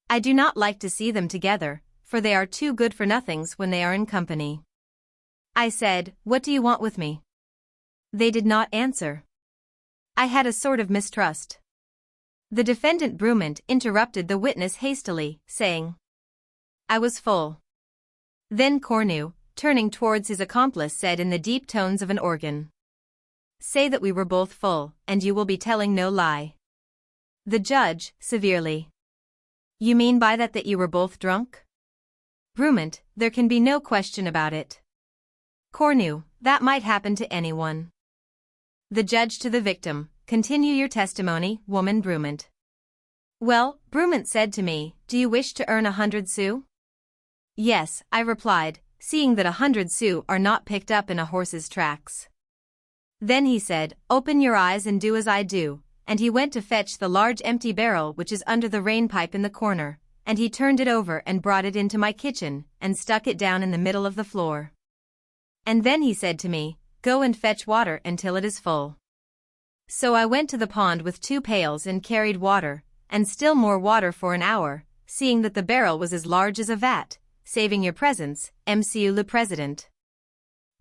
[SPEAKER 1] I do not like to see them together, for they are too good-for-nothings when they are in company. I said, what do you want with me? They did not answer. I had a sort of mistrust." The defendant Brumont interrupted the witness hastily, saying, "I was full." Then Cornu, turning towards his accomplice, said in the deep tones of an organ, "Say that we were both full, and you will be telling no lie." The judge, severely, "You mean by that you were both drunk?" Brumont, "There can be no question about it." Cornu, "That might happen to anyone." The judge to the victim, "Continue your testimony, woman Brumont." "Well, Brumont said to me, 'Do you wish to earn 100 sous?' "Yes," I replied, seeing that 100 sous are not picked up in a horse's tracks. Then he said, 'Open your eyes and do as I do,' and he went to fetch the large empty barrel which is under the rainpipe in the corner, and he turned it over and brought it into my kitchen, and stuck it down in the middle of the floor. And then he said to me, 'Go and fetch water until it is full.' So I went to the pond with 2 pails and carried water, and still more water for an hour, seeing that the barrel was as large as a vat, saving your presence, Monsieur le Président."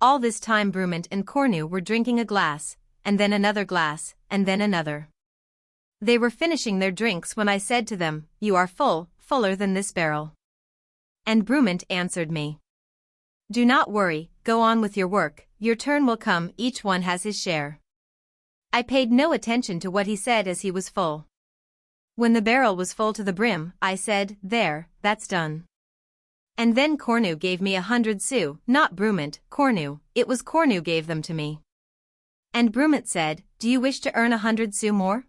[SPEAKER 1] All this time Brumont and Cornu were drinking a glass, and then another glass, and then another. They were finishing their drinks when I said to them, "You are full, fuller than this barrel." And Brumont answered me, "Do not worry, go on with your work, your turn will come, each one has his share. I paid no attention to what he said as he was full. When the barrel was full to the brim, I said, there, that's done. And then Cornu gave me 100 sous, not Brument, Cornu, it was Cornu gave them to me. And Brument said, do you wish to earn 100 sous more?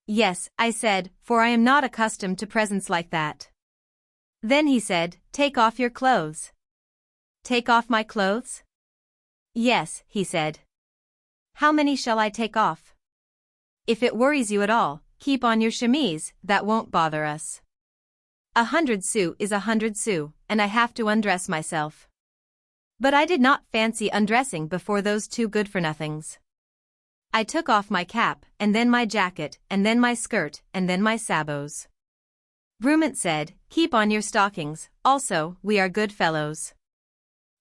[SPEAKER 1] Yes, I said, for I am not accustomed to presents like that. Then he said, take off your clothes. Take off my clothes? Yes, he said. How many shall I take off? If it worries you at all, keep on your chemise, that won't bother us. 100 sous is 100 sous, and I have to undress myself. But I did not fancy undressing before those two good-for-nothings. I took off my cap, and then my jacket, and then my skirt, and then my sabots. Brument said, keep on your stockings, also, we are good fellows.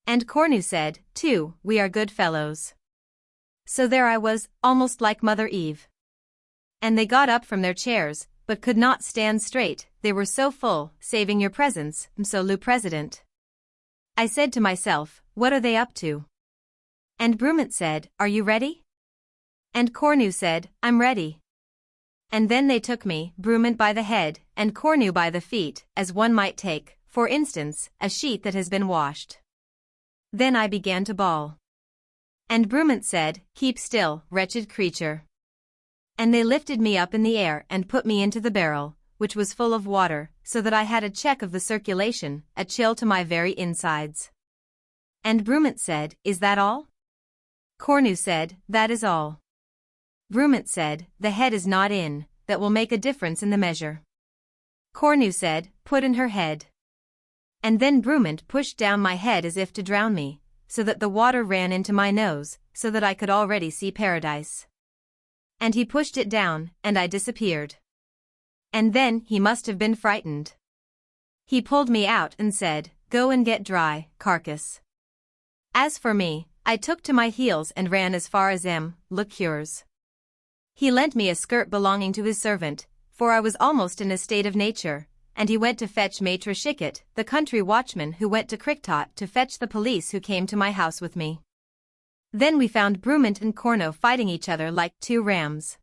[SPEAKER 1] And Cornu said, too, we are good fellows. So there I was, almost like Mother Eve. And they got up from their chairs, but could not stand straight, they were so full, saving your presence, M'sieu le President. I said to myself, what are they up to? And Brument said, are you ready? And Cornu said, I'm ready. And then they took me, Brument by the head, and Cornu by the feet, as one might take, for instance, a sheet that has been washed. Then I began to bawl. And Brument said, keep still, wretched creature. And they lifted me up in the air and put me into the barrel, which was full of water, so that I had a check of the circulation, a chill to my very insides. And Brument said, is that all? Cornu said, that is all. Brument said, the head is not in, that will make a difference in the measure. Cornu said, put in her head. And then Brument pushed down my head as if to drown me, so that the water ran into my nose, so that I could already see paradise. And he pushed it down, and I disappeared. And then he must have been frightened. He pulled me out and said, go and get dry, carcass. As for me, I took to my heels and ran as far as le cure's. He lent me a skirt belonging to his servant, for I was almost in a state of nature, and he went to fetch Maitre Chiquet, the country watchman who went to Cricktot to fetch the police who came to my house with me. Then we found Brument and Cornu fighting each other like two rams.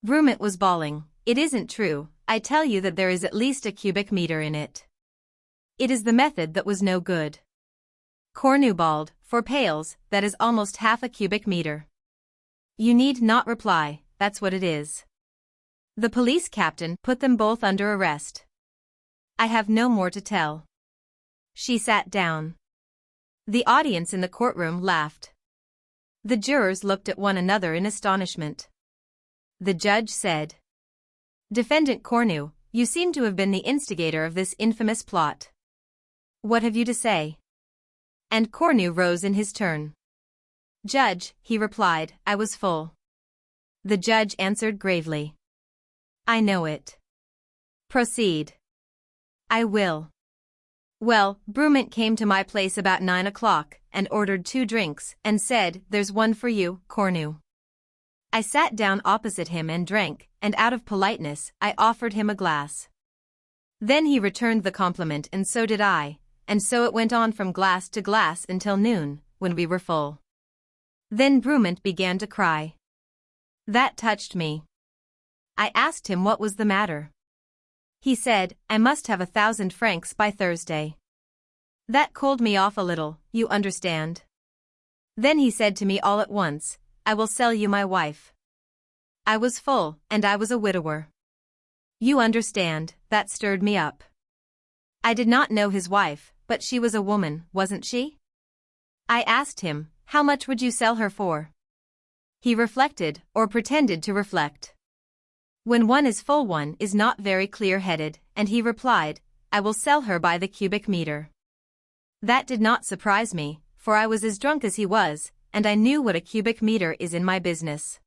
[SPEAKER 1] Brument was bawling, it isn't true, I tell you that there is at least a cubic meter in it. It is the method that was no good. Cornu bawled, for pails, that is almost half a cubic meter. You need not reply, that's what it is. The police captain put them both under arrest. I have no more to tell. She sat down. The audience in the courtroom laughed. The jurors looked at one another in astonishment. The judge said, Defendant Cornu, you seem to have been the instigator of this infamous plot. What have you to say? And Cornu rose in his turn. Judge, he replied, I was full. The judge answered gravely. I know it. Proceed. I will. Well, Brument came to my place about 9 o'clock, and ordered 2 drinks, and said, there's one for you, Cornu. I sat down opposite him and drank, and out of politeness, I offered him a glass. Then he returned the compliment and so did I, and so it went on from glass to glass until noon, when we were full. Then Brument began to cry. That touched me. I asked him what was the matter. He said, I must have 1,000 francs by Thursday. That cooled me off a little, you understand. Then he said to me all at once, I will sell you my wife. I was full, and I was a widower. You understand, that stirred me up. I did not know his wife, but she was a woman, wasn't she? I asked him, how much would you sell her for? He reflected, or pretended to reflect. When one is full one is not very clear-headed, and he replied, I will sell her by the cubic meter. That did not surprise me, for I was as drunk as he was, and I knew what a cubic meter is in my business.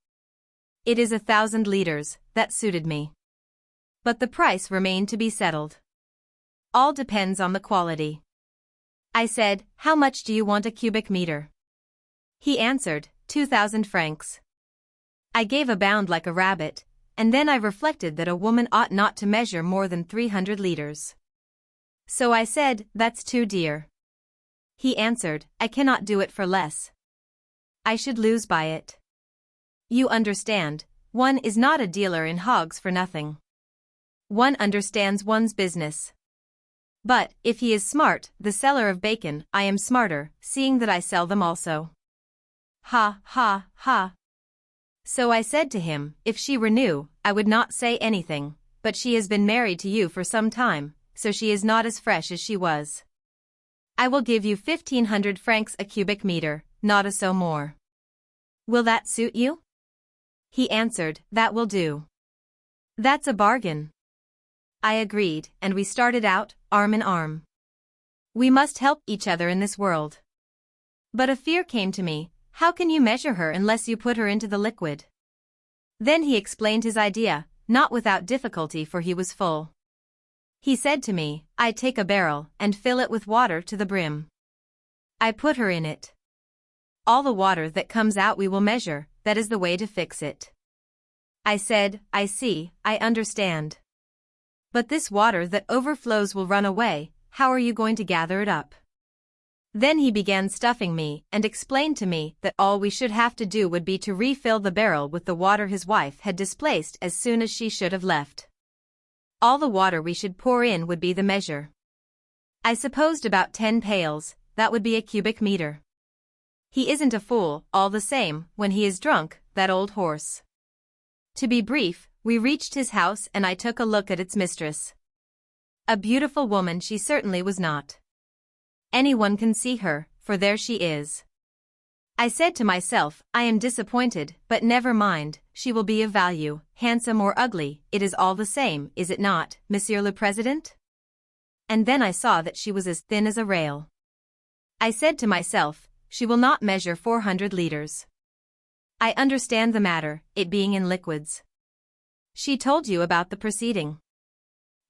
[SPEAKER 1] It is 1,000 liters, that suited me. But the price remained to be settled. All depends on the quality. I said, how much do you want a cubic meter? He answered, 2,000 francs. I gave a bound like a rabbit, and then I reflected that a woman ought not to measure more than 300 liters. So I said, that's too dear. He answered, I cannot do it for less. I should lose by it. You understand, one is not a dealer in hogs for nothing. One understands one's business. But, if he is smart, the seller of bacon, I am smarter, seeing that I sell them also. Ha, ha, ha. So I said to him, if she were new, I would not say anything, but she has been married to you for some time, so she is not as fresh as she was. I will give you 1,500 francs a cubic meter, not a so more. Will that suit you? He answered, that will do. That's a bargain. I agreed, and we started out, arm in arm. We must help each other in this world. But a fear came to me, how can you measure her unless you put her into the liquid? Then he explained his idea, not without difficulty for he was full. He said to me, I take a barrel and fill it with water to the brim. I put her in it. All the water that comes out we will measure, that is the way to fix it. I said, I see, I understand. But this water that overflows will run away, how are you going to gather it up? Then he began stuffing me and explained to me that all we should have to do would be to refill the barrel with the water his wife had displaced as soon as she should have left. All the water we should pour in would be the measure. I supposed about 10 pails, that would be a cubic meter. He isn't a fool, all the same, when he is drunk, that old horse. To be brief, we reached his house and I took a look at its mistress. A beautiful woman she certainly was not. Anyone can see her, for there she is. I said to myself, I am disappointed, but never mind, she will be of value, handsome or ugly, it is all the same, is it not, Monsieur le Président? And then I saw that she was as thin as a rail. I said to myself, she will not measure 400 liters. I understand the matter, it being in liquids. She told you about the proceeding.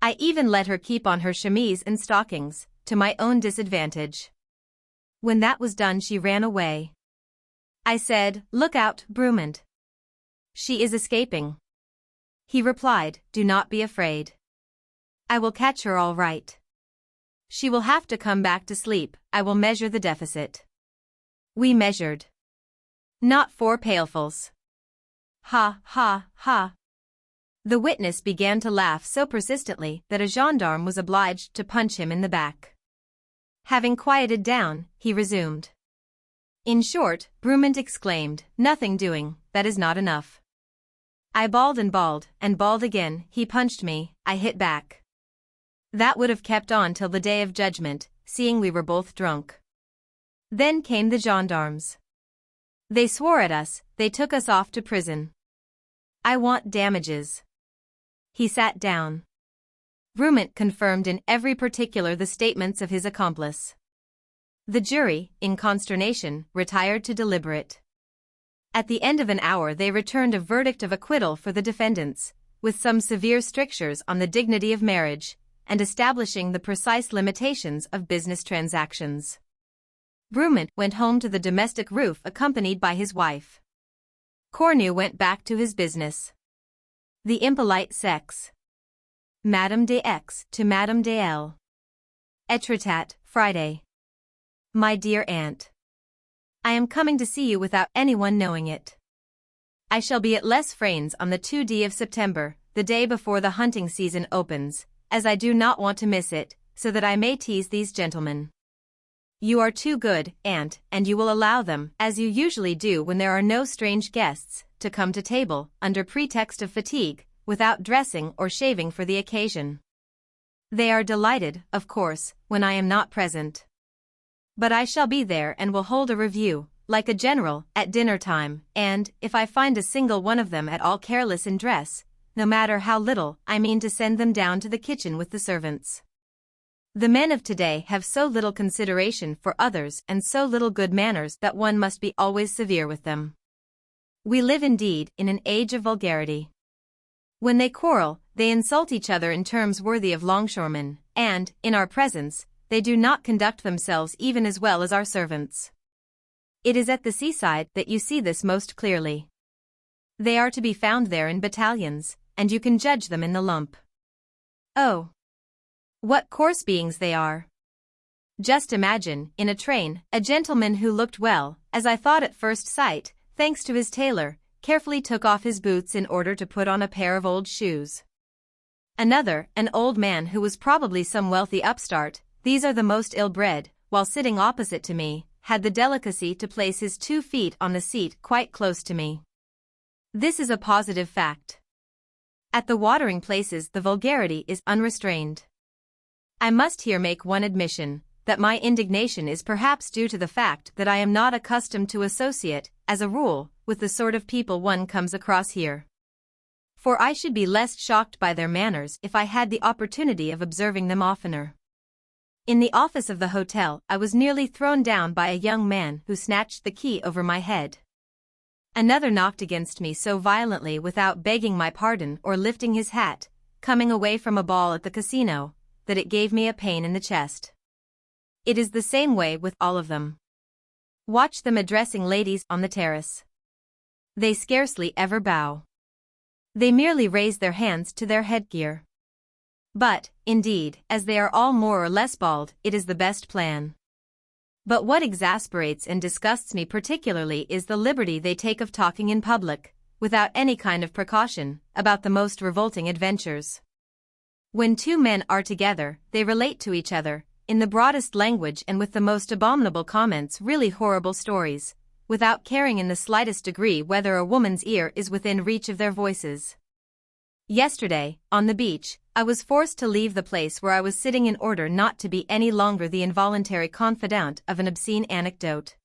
[SPEAKER 1] I even let her keep on her chemise and stockings, to my own disadvantage. When that was done she ran away. I said, look out, Brumand. She is escaping. He replied, do not be afraid. I will catch her all right. She will have to come back to sleep, I will measure the deficit. We measured. Not 4 pailfuls. Ha, ha, ha. The witness began to laugh so persistently that a gendarme was obliged to punch him in the back. Having quieted down, he resumed. In short, Brumand exclaimed, nothing doing, that is not enough. I bawled and bawled again, he punched me, I hit back. That would have kept on till the day of judgment, seeing we were both drunk. Then came the gendarmes. They swore at us, they took us off to prison. I want damages. He sat down. Brumand confirmed in every particular the statements of his accomplice. The jury, in consternation, retired to deliberate. At the end of an hour they returned a verdict of acquittal for the defendants, with some severe strictures on the dignity of marriage, and establishing the precise limitations of business transactions. Brumand went home to the domestic roof accompanied by his wife. Cornu went back to his business. The impolite sex. Madame de X to Madame de L. Etretat, Friday. My dear aunt. I am coming to see you without anyone knowing it. I shall be at Les Fraines on the 2d of September, the day before the hunting season opens, as I do not want to miss it, so that I may tease these gentlemen. You are too good, aunt, and you will allow them, as you usually do when there are no strange guests, to come to table, under pretext of fatigue, without dressing or shaving for the occasion. They are delighted, of course, when I am not present. But I shall be there and will hold a review, like a general, at dinner time, and, if I find a single one of them at all careless in dress, no matter how little, I mean to send them down to the kitchen with the servants. The men of today have so little consideration for others and so little good manners that one must be always severe with them. We live indeed in an age of vulgarity. When they quarrel, they insult each other in terms worthy of longshoremen, and, in our presence, they do not conduct themselves even as well as our servants. It is at the seaside that you see this most clearly. They are to be found there in battalions, and you can judge them in the lump. Oh! What coarse beings they are! Just imagine, in a train, a gentleman who looked well, as I thought at first sight, thanks to his tailor, carefully took off his boots in order to put on a pair of old shoes. Another, an old man who was probably some wealthy upstart, these are the most ill-bred, while sitting opposite to me, had the delicacy to place his 2 feet on the seat quite close to me. This is a positive fact. At the watering places the vulgarity is unrestrained. I must here make one admission, that my indignation is perhaps due to the fact that I am not accustomed to associate, as a rule, with the sort of people one comes across here. For I should be less shocked by their manners if I had the opportunity of observing them oftener. In the office of the hotel, I was nearly thrown down by a young man who snatched the key over my head. Another knocked against me so violently without begging my pardon or lifting his hat, coming away from a ball at the casino, that it gave me a pain in the chest. It is the same way with all of them. Watch them addressing ladies on the terrace. They scarcely ever bow. They merely raise their hands to their headgear. But, indeed, as they are all more or less bald, it is the best plan. But what exasperates and disgusts me particularly is the liberty they take of talking in public, without any kind of precaution, about the most revolting adventures. When 2 men are together, they relate to each other, in the broadest language and with the most abominable comments, really horrible stories, without caring in the slightest degree whether a woman's ear is within reach of their voices. Yesterday, on the beach, I was forced to leave the place where I was sitting in order not to be any longer the involuntary confidant of an obscene anecdote,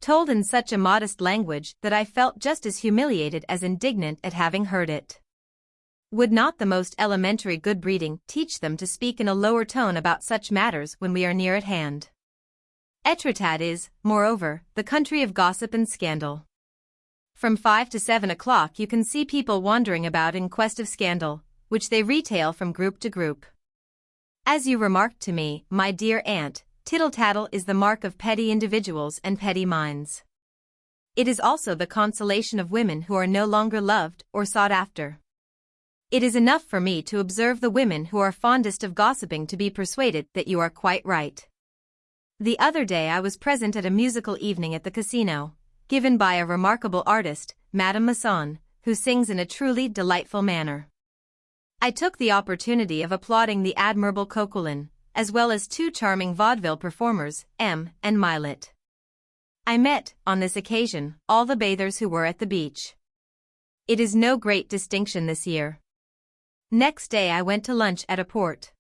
[SPEAKER 1] told in such a modest language that I felt just as humiliated as indignant at having heard it. Would not the most elementary good breeding teach them to speak in a lower tone about such matters when we are near at hand? Etretat is, moreover, the country of gossip and scandal. From 5 to 7 o'clock you can see people wandering about in quest of scandal, which they retail from group to group. As you remarked to me, my dear aunt, tittle-tattle is the mark of petty individuals and petty minds. It is also the consolation of women who are no longer loved or sought after. It is enough for me to observe the women who are fondest of gossiping to be persuaded that you are quite right. The other day I was present at a musical evening at the casino, given by a remarkable artist, Madame Masson, who sings in a truly delightful manner. I took the opportunity of applauding the admirable Coquelin, as well as 2 charming vaudeville performers, M. and Milet. I met, on this occasion, all the bathers who were at the beach. It is no great distinction this year. Next day I went to lunch at a port.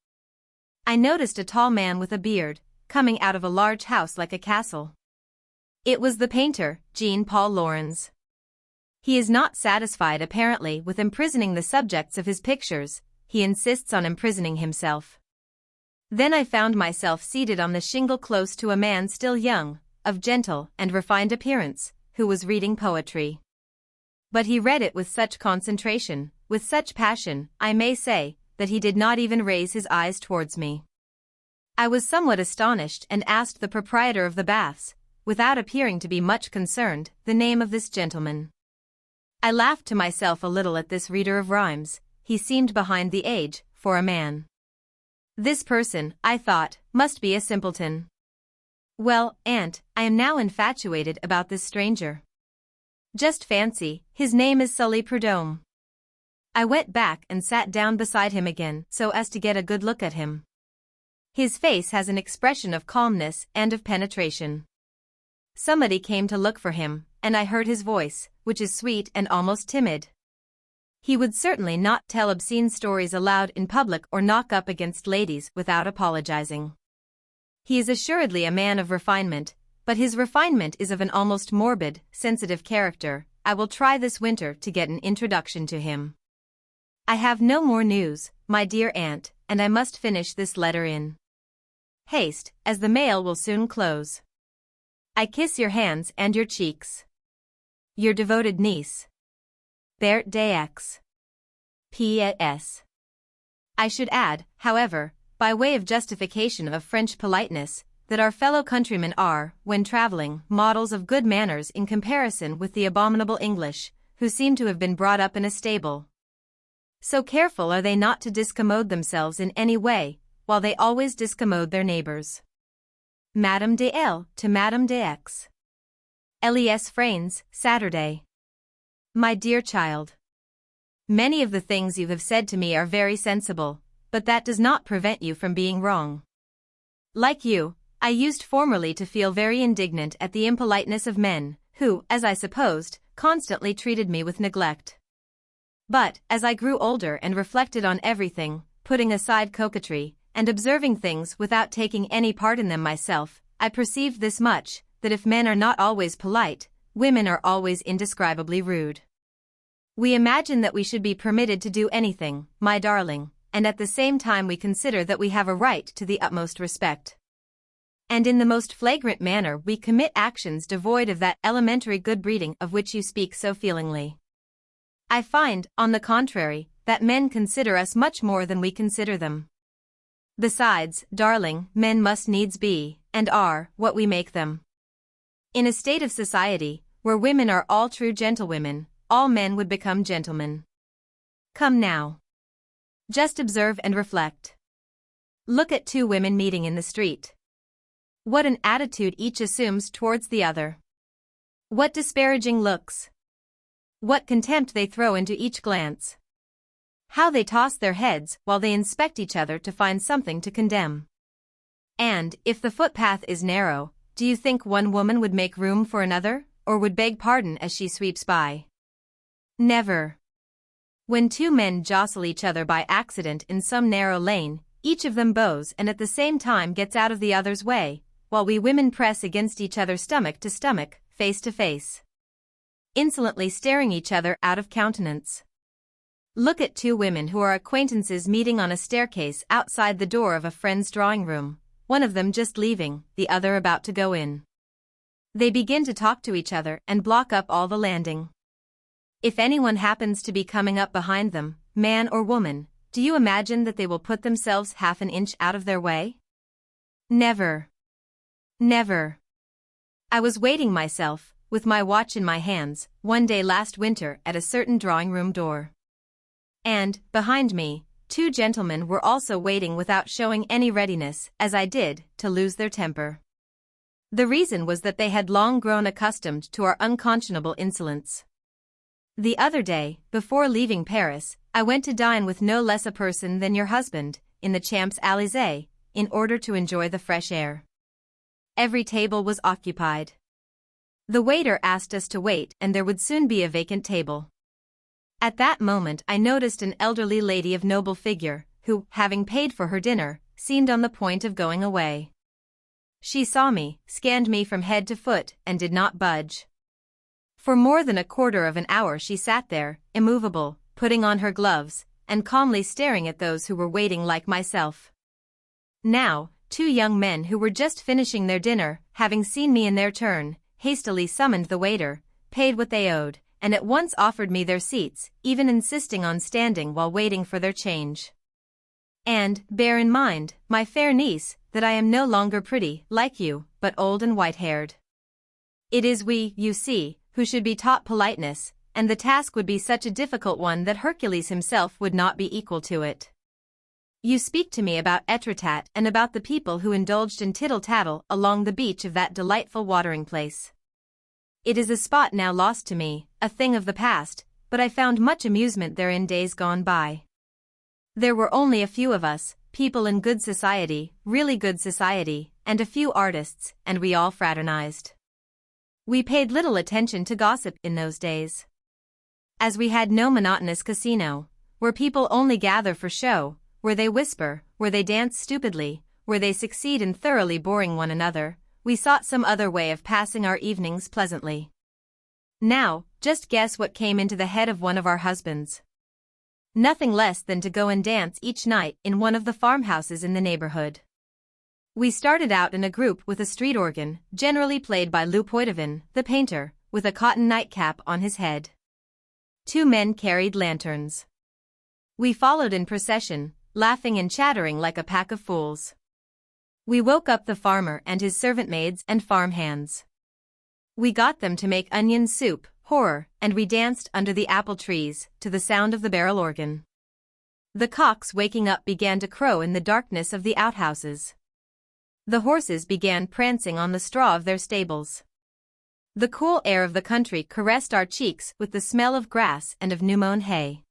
[SPEAKER 1] I noticed a tall man with a beard, coming out of a large house like a castle. It was the painter, Jean-Paul Laurens. He is not satisfied apparently with imprisoning the subjects of his pictures, he insists on imprisoning himself. Then I found myself seated on the shingle close to a man still young, of gentle and refined appearance, who was reading poetry. But he read it with such concentration, with such passion, I may say, that he did not even raise his eyes towards me. I was somewhat astonished and asked the proprietor of the baths, without appearing to be much concerned, the name of this gentleman. I laughed to myself a little at this reader of rhymes. He seemed behind the age, for a man. This person, I thought, must be a simpleton. Well, aunt, I am now infatuated about this stranger. Just fancy, his name is Sully Prudhomme. I went back and sat down beside him again so as to get a good look at him. His face has an expression of calmness and of penetration. Somebody came to look for him, and I heard his voice, which is sweet and almost timid. He would certainly not tell obscene stories aloud in public or knock up against ladies without apologizing. He is assuredly a man of refinement, but his refinement is of an almost morbid, sensitive character. I will try this winter to get an introduction to him. I have no more news, my dear aunt, and I must finish this letter in haste, as the mail will soon close. I kiss your hands and your cheeks. Your devoted niece, Berthe d'Aix. P.S. I should add, however, by way of justification of French politeness, that our fellow countrymen are, when traveling, models of good manners in comparison with the abominable English, who seem to have been brought up in a stable. So careful are they not to discommode themselves in any way, while they always discommode their neighbors. Madame de L. to Madame d'Aix. Les Fraines, Saturday. My dear child. Many of the things you have said to me are very sensible, but that does not prevent you from being wrong. Like you, I used formerly to feel very indignant at the impoliteness of men, who, as I supposed, constantly treated me with neglect. But, as I grew older and reflected on everything, putting aside coquetry, and observing things without taking any part in them myself, I perceived this much, that if men are not always polite, women are always indescribably rude. We imagine that we should be permitted to do anything, my darling, and at the same time we consider that we have a right to the utmost respect. And in the most flagrant manner we commit actions devoid of that elementary good breeding of which you speak so feelingly. I find, on the contrary, that men consider us much more than we consider them. Besides, darling, men must needs be, and are, what we make them. In a state of society, where women are all true gentlewomen, all men would become gentlemen. Come now. Just observe and reflect. Look at two women meeting in the street. What an attitude each assumes towards the other. What disparaging looks. What contempt they throw into each glance. How they toss their heads while they inspect each other to find something to condemn. And, if the footpath is narrow, do you think one woman would make room for another, or would beg pardon as she sweeps by? Never. When two men jostle each other by accident in some narrow lane, each of them bows and at the same time gets out of the other's way, while we women press against each other stomach to stomach, face to face, insolently staring each other out of countenance. Look at two women who are acquaintances meeting on a staircase outside the door of a friend's drawing room, one of them just leaving, the other about to go in. They begin to talk to each other and block up all the landing. If anyone happens to be coming up behind them, man or woman, do you imagine that they will put themselves half an inch out of their way? Never. Never. I was waiting myself, with my watch in my hands, one day last winter at a certain drawing-room door. And, behind me, two gentlemen were also waiting without showing any readiness, as I did, to lose their temper. The reason was that they had long grown accustomed to our unconscionable insolence. The other day, before leaving Paris, I went to dine with no less a person than your husband, in the Champs-Élysées, in order to enjoy the fresh air. Every table was occupied. The waiter asked us to wait and there would soon be a vacant table. At that moment I noticed an elderly lady of noble figure, who, having paid for her dinner, seemed on the point of going away. She saw me, scanned me from head to foot, and did not budge. For more than a quarter of an hour she sat there, immovable, putting on her gloves, and calmly staring at those who were waiting like myself. Now, two young men who were just finishing their dinner, having seen me in their turn, hastily summoned the waiter, paid what they owed, and at once offered me their seats, even insisting on standing while waiting for their change. And, bear in mind, my fair niece, that I am no longer pretty, like you, but old and white-haired. It is we, you see, who should be taught politeness, and the task would be such a difficult one that Hercules himself would not be equal to it. You speak to me about Etretat and about the people who indulged in tittle-tattle along the beach of that delightful watering place. It is a spot now lost to me, a thing of the past, but I found much amusement there in days gone by. There were only a few of us, people in good society, really good society, and a few artists, and we all fraternized. We paid little attention to gossip in those days. As we had no monotonous casino, where people only gather for show, where they whisper, where they dance stupidly, where they succeed in thoroughly boring one another, we sought some other way of passing our evenings pleasantly. Now, just guess what came into the head of one of our husbands. Nothing less than to go and dance each night in one of the farmhouses in the neighborhood. We started out in a group with a street organ, generally played by Lou Poitevin, the painter, with a cotton nightcap on his head. Two men carried lanterns. We followed in procession, laughing and chattering like a pack of fools. We woke up the farmer and his servant maids and farm hands. We got them to make onion soup, horror, and we danced under the apple trees, to the sound of the barrel organ. The cocks waking up began to crow in the darkness of the outhouses. The horses began prancing on the straw of their stables. The cool air of the country caressed our cheeks with the smell of grass and of new-mown hay.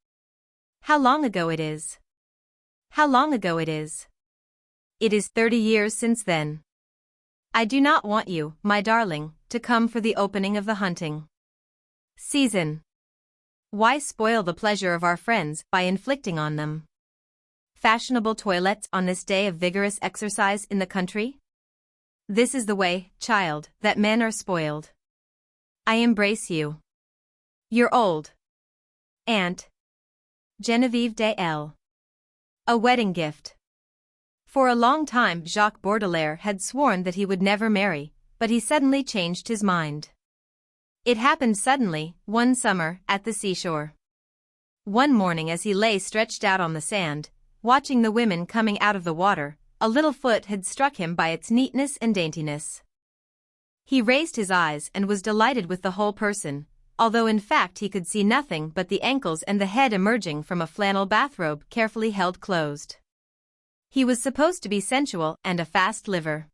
[SPEAKER 1] How long ago it is! How long ago it is! It is 30 years since then. I do not want you, my darling, to come for the opening of the hunting season. Why spoil the pleasure of our friends by inflicting on them fashionable toilettes on this day of vigorous exercise in the country? This is the way, child, that men are spoiled. I embrace you. Your old Aunt Geneviève de L. A wedding gift. For a long time Jacques Baudelaire had sworn that he would never marry, but he suddenly changed his mind. It happened suddenly, one summer, at the seashore. One morning as he lay stretched out on the sand, watching the women coming out of the water, a little foot had struck him by its neatness and daintiness. He raised his eyes and was delighted with the whole person, although in fact he could see nothing but the ankles and the head emerging from a flannel bathrobe carefully held closed. He was supposed to be sensual and a fast liver.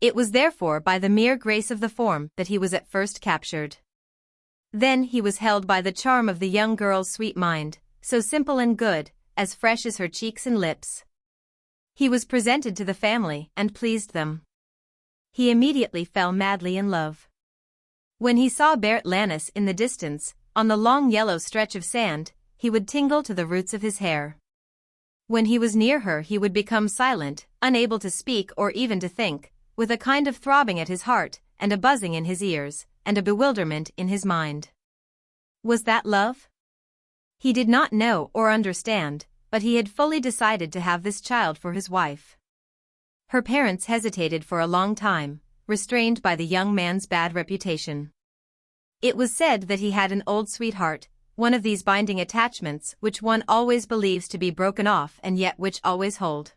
[SPEAKER 1] It was therefore by the mere grace of the form that he was at first captured. Then he was held by the charm of the young girl's sweet mind, so simple and good, as fresh as her cheeks and lips. He was presented to the family and pleased them. He immediately fell madly in love. When he saw Berthe Lannis in the distance, on the long yellow stretch of sand, he would tingle to the roots of his hair. When he was near her he would become silent, unable to speak or even to think, with a kind of throbbing at his heart, and a buzzing in his ears, and a bewilderment in his mind. Was that love? He did not know or understand, but he had fully decided to have this child for his wife. Her parents hesitated for a long time, restrained by the young man's bad reputation. It was said that he had an old sweetheart, one of these binding attachments which one always believes to be broken off and yet which always hold.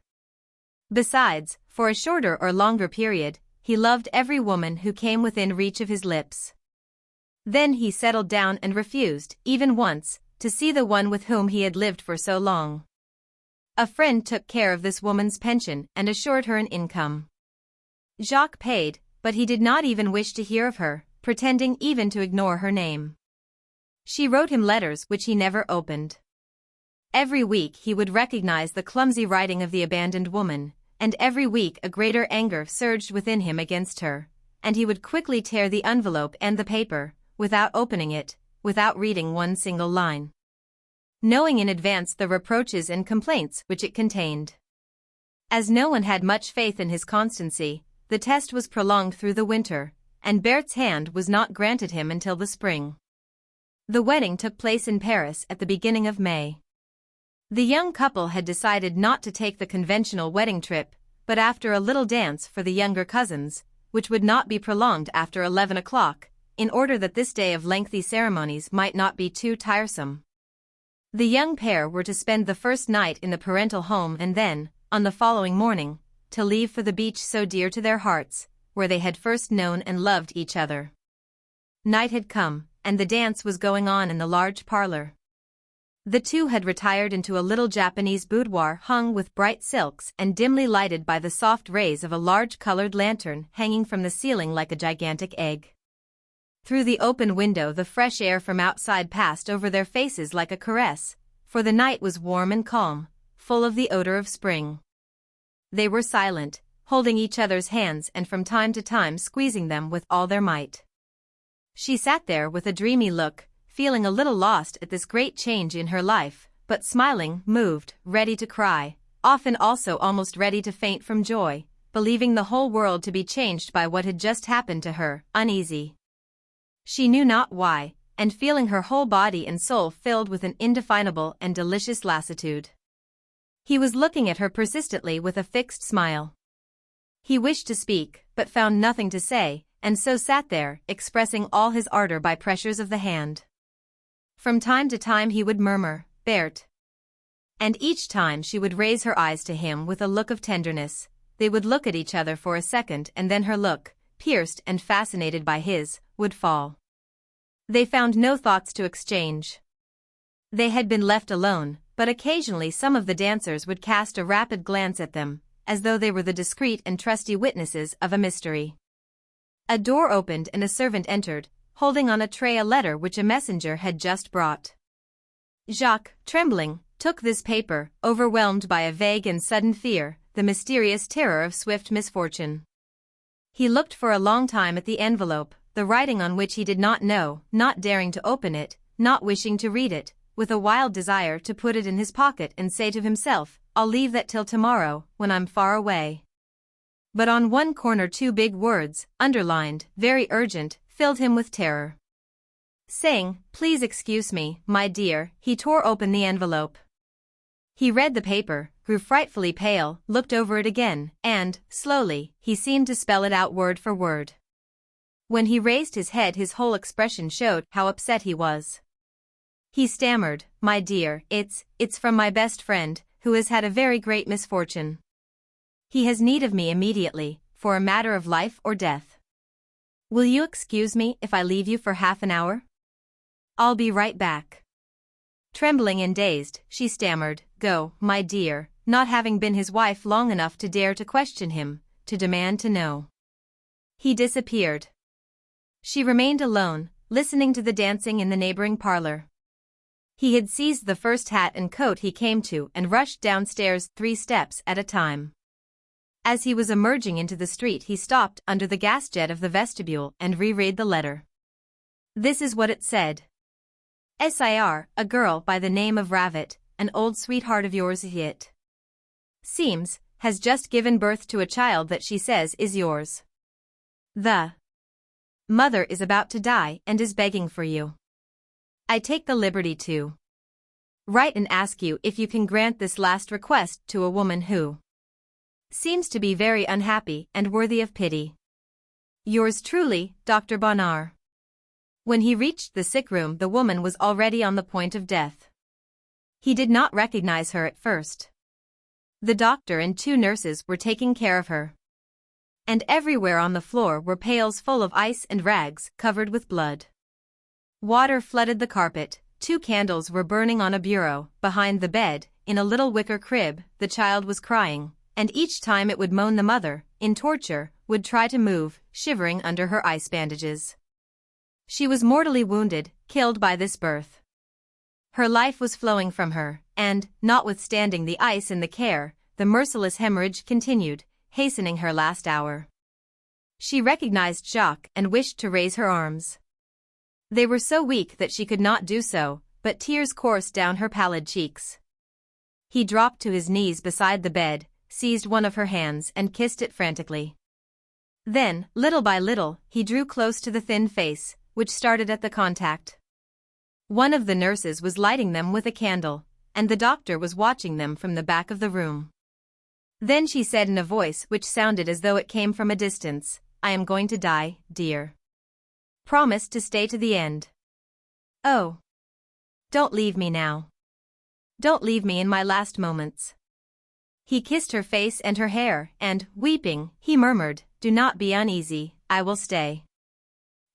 [SPEAKER 1] Besides, for a shorter or longer period, he loved every woman who came within reach of his lips. Then he settled down and refused, even once, to see the one with whom he had lived for so long. A friend took care of this woman's pension and assured her an income. Jacques paid, but he did not even wish to hear of her, pretending even to ignore her name. She wrote him letters which he never opened. Every week he would recognize the clumsy writing of the abandoned woman, and every week a greater anger surged within him against her, and he would quickly tear the envelope and the paper, without opening it, without reading one single line, knowing in advance the reproaches and complaints which it contained. As no one had much faith in his constancy, the test was prolonged through the winter, and Berthe's hand was not granted him until the spring. The wedding took place in Paris at the beginning of May. The young couple had decided not to take the conventional wedding trip, but after a little dance for the younger cousins, which would not be prolonged after 11 o'clock, in order that this day of lengthy ceremonies might not be too tiresome. The young pair were to spend the first night in the parental home and then, on the following morning, to leave for the beach so dear to their hearts, where they had first known and loved each other. Night had come, and the dance was going on in the large parlor. The two had retired into a little Japanese boudoir hung with bright silks and dimly lighted by the soft rays of a large colored lantern hanging from the ceiling like a gigantic egg. Through the open window the fresh air from outside passed over their faces like a caress, for the night was warm and calm, full of the odor of spring. They were silent, holding each other's hands and from time to time squeezing them with all their might. She sat there with a dreamy look, feeling a little lost at this great change in her life, but smiling, moved, ready to cry, often also almost ready to faint from joy, believing the whole world to be changed by what had just happened to her, uneasy. She knew not why, and feeling her whole body and soul filled with an indefinable and delicious lassitude. He was looking at her persistently with a fixed smile. He wished to speak, but found nothing to say, and so sat there, expressing all his ardor by pressures of the hand. From time to time he would murmur, "Berthe." And each time she would raise her eyes to him with a look of tenderness. They would look at each other for a second and then her look, pierced and fascinated by his, would fall. They found no thoughts to exchange. They had been left alone, but occasionally some of the dancers would cast a rapid glance at them, as though they were the discreet and trusty witnesses of a mystery. A door opened and a servant entered, holding on a tray a letter which a messenger had just brought. Jacques, trembling, took this paper, overwhelmed by a vague and sudden fear, the mysterious terror of swift misfortune. He looked for a long time at the envelope, the writing on which he did not know, not daring to open it, not wishing to read it, with a wild desire to put it in his pocket and say to himself, "I'll leave that till tomorrow, when I'm far away." But on one corner 2 big words, underlined, very urgent, filled him with terror. Saying, "Please excuse me, my dear," he tore open the envelope. He read the paper, grew frightfully pale, looked over it again, and, slowly, he seemed to spell it out word for word. When he raised his head his whole expression showed how upset he was. He stammered, "My dear, it's from my best friend, who has had a very great misfortune. He has need of me immediately, for a matter of life or death. Will you excuse me if I leave you for half an hour? I'll be right back." Trembling and dazed, she stammered, "Go, my dear," not having been his wife long enough to dare to question him, to demand to know. He disappeared. She remained alone, listening to the dancing in the neighboring parlor. He had seized the first hat and coat he came to and rushed downstairs 3 steps at a time. As he was emerging into the street he stopped under the gas jet of the vestibule and reread the letter. This is what it said. "Sir, a girl by the name of Ravit, an old sweetheart of yours it seems, has just given birth to a child that she says is yours. The mother is about to die and is begging for you. I take the liberty to write and ask you if you can grant this last request to a woman who seems to be very unhappy and worthy of pity. Yours truly, Dr. Bonnard." When he reached the sick room the woman was already on the point of death. He did not recognize her at first. The doctor and 2 nurses were taking care of her. And everywhere on the floor were pails full of ice and rags covered with blood. Water flooded the carpet, 2 candles were burning on a bureau, behind the bed, in a little wicker crib, the child was crying, and each time it would moan the mother, in torture, would try to move, shivering under her ice bandages. She was mortally wounded, killed by this birth. Her life was flowing from her, and, notwithstanding the ice and the care, the merciless hemorrhage continued, hastening her last hour. She recognized Jacques and wished to raise her arms. They were so weak that she could not do so, but tears coursed down her pallid cheeks. He dropped to his knees beside the bed, seized one of her hands and kissed it frantically. Then, little by little, he drew close to the thin face, which started at the contact. One of the nurses was lighting them with a candle, and the doctor was watching them from the back of the room. Then she said in a voice which sounded as though it came from a distance, "I am going to die, dear. Promise to stay to the end. Oh, don't leave me now. Don't leave me in my last moments." He kissed her face and her hair, and, weeping, he murmured, "Do not be uneasy, I will stay."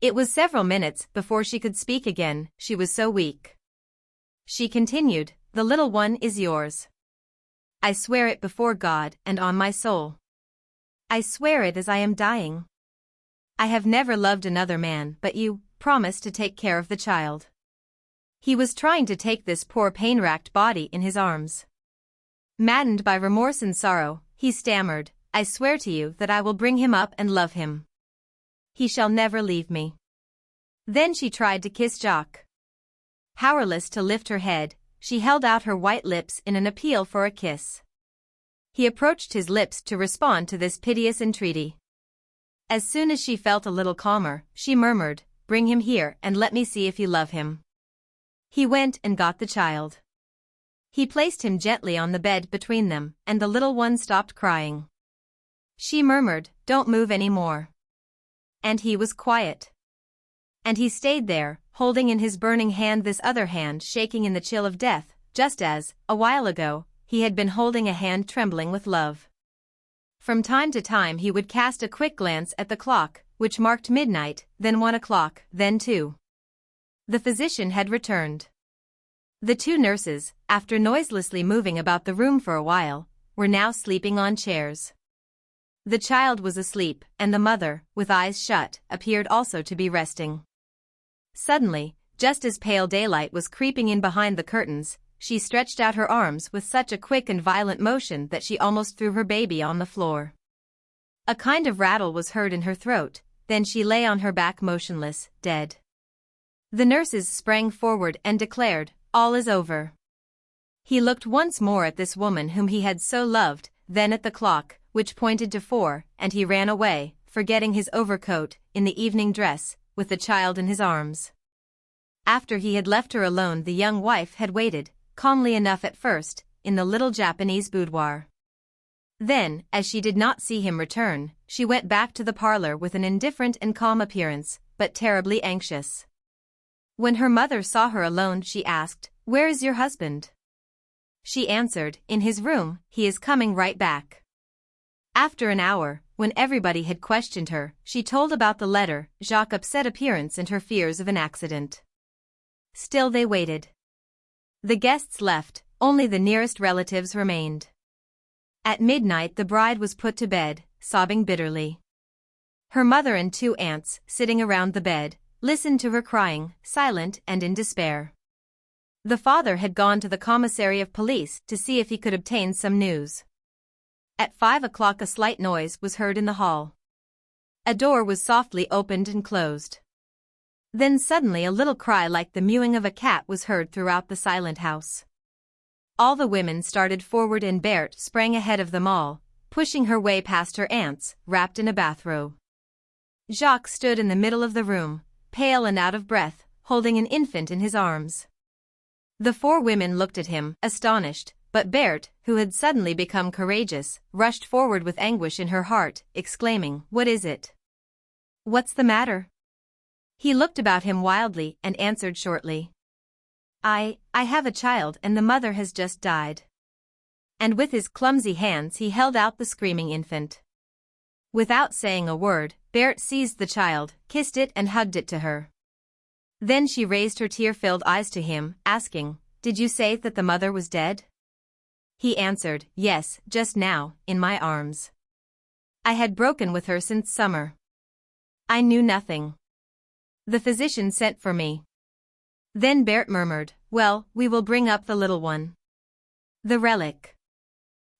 [SPEAKER 1] It was several minutes before she could speak again, she was so weak. She continued, "The little one is yours. I swear it before God and on my soul. I swear it as I am dying. I have never loved another man but you. Promise to take care of the child." He was trying to take this poor pain-racked body in his arms. Maddened by remorse and sorrow, he stammered, "I swear to you that I will bring him up and love him. He shall never leave me." Then she tried to kiss Jacques. Powerless to lift her head, she held out her white lips in an appeal for a kiss. He approached his lips to respond to this piteous entreaty. As soon as she felt a little calmer, she murmured, "Bring him here and let me see if you love him." He went and got the child. He placed him gently on the bed between them, and the little one stopped crying. She murmured, "Don't move any more." And he was quiet. And he stayed there, holding in his burning hand this other hand shaking in the chill of death, just as, a while ago, he had been holding a hand trembling with love. From time to time he would cast a quick glance at the clock, which marked midnight, then 1 o'clock, then 2. The physician had returned. The 2 nurses, after noiselessly moving about the room for a while, were now sleeping on chairs. The child was asleep, and the mother, with eyes shut, appeared also to be resting. Suddenly, just as pale daylight was creeping in behind the curtains, she stretched out her arms with such a quick and violent motion that she almost threw her baby on the floor. A kind of rattle was heard in her throat, then she lay on her back motionless, dead. The nurses sprang forward and declared, "All is over." He looked once more at this woman whom he had so loved, then at the clock, which pointed to 4, and he ran away, forgetting his overcoat, in the evening dress, with the child in his arms. After he had left her alone, the young wife had waited, calmly enough at first, in the little Japanese boudoir. Then, as she did not see him return, she went back to the parlor with an indifferent and calm appearance, but terribly anxious. When her mother saw her alone, she asked, "Where is your husband?" She answered, "In his room, he is coming right back." After an hour, when everybody had questioned her, she told about the letter, Jacques' upset appearance and her fears of an accident. Still they waited. The guests left, only the nearest relatives remained. At midnight the bride was put to bed, sobbing bitterly. Her mother and 2 aunts, sitting around the bed, listened to her crying, silent and in despair. The father had gone to the commissary of police to see if he could obtain some news. At 5 o'clock a slight noise was heard in the hall. A door was softly opened and closed. Then suddenly a little cry like the mewing of a cat was heard throughout the silent house. All the women started forward and Berthe sprang ahead of them all, pushing her way past her aunts, wrapped in a bathrobe. Jacques stood in the middle of the room, pale and out of breath, holding an infant in his arms. The 4 women looked at him, astonished, but Berthe, who had suddenly become courageous, rushed forward with anguish in her heart, exclaiming, "What is it? What's the matter?" He looked about him wildly and answered shortly, I have a child and the mother has just died." And with his clumsy hands he held out the screaming infant. Without saying a word, Berthe seized the child, kissed it and hugged it to her. Then she raised her tear-filled eyes to him, asking, "Did you say that the mother was dead?" He answered, "Yes, just now, in my arms. I had broken with her since summer. I knew nothing. The physician sent for me." Then Berthe murmured, "Well, we will bring up the little one." The relic.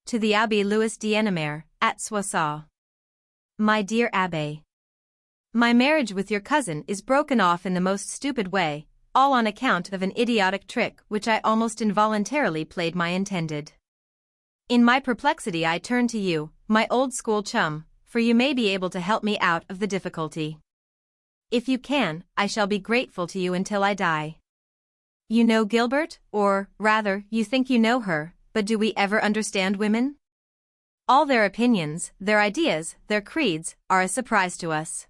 [SPEAKER 1] To the Abbé Louis d'Ennemer, at Soissons. My dear Abbé, my marriage with your cousin is broken off in the most stupid way, all on account of an idiotic trick which I almost involuntarily played my intended. In my perplexity I turn to you, my old school chum, for you may be able to help me out of the difficulty. If you can, I shall be grateful to you until I die. You know Gilbert, or, rather, you think you know her, but do we ever understand women? All their opinions, their ideas, their creeds, are a surprise to us.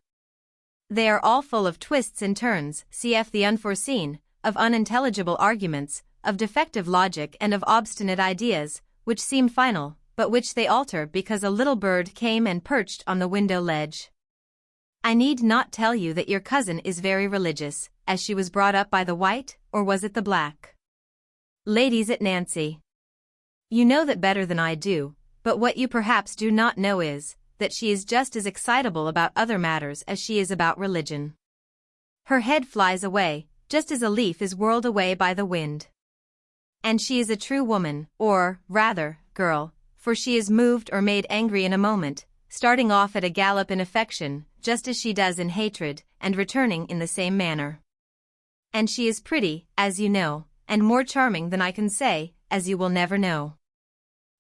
[SPEAKER 1] They are all full of twists and turns, cf. the unforeseen, of unintelligible arguments, of defective logic and of obstinate ideas, which seem final, but which they alter because a little bird came and perched on the window ledge. I need not tell you that your cousin is very religious, as she was brought up by the white, or was it the black, ladies at Nancy. You know that better than I do, but what you perhaps do not know is, that she is just as excitable about other matters as she is about religion. Her head flies away, just as a leaf is whirled away by the wind. And she is a true woman, or, rather, girl, for she is moved or made angry in a moment, starting off at a gallop in affection, just as she does in hatred, and returning in the same manner. And she is pretty, as you know, and more charming than I can say, as you will never know.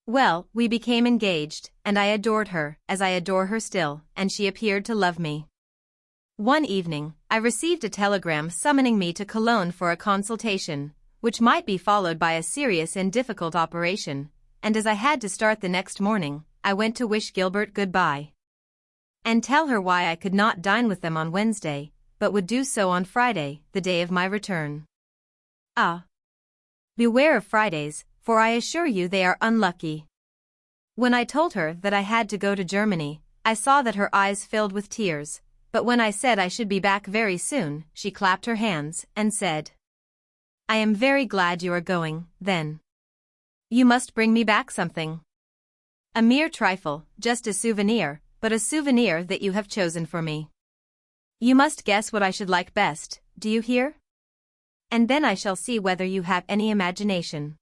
[SPEAKER 1] Well, we became engaged, and I adored her, as I adore her still, and she appeared to love me. One evening, I received a telegram summoning me to Cologne for a consultation, which might be followed by a serious and difficult operation, and as I had to start the next morning, I went to wish Gilbert goodbye. And tell her why I could not dine with them on Wednesday, but would do so on Friday, the day of my return. Ah! Beware of Fridays, for I assure you they are unlucky. When I told her that I had to go to Germany, I saw that her eyes filled with tears, but when I said I should be back very soon, she clapped her hands and said, "I am very glad you are going, then. You must bring me back something." A mere trifle, just a souvenir, but a souvenir that you have chosen for me. You must guess what I should like best, do you hear? And then I shall see whether you have any imagination."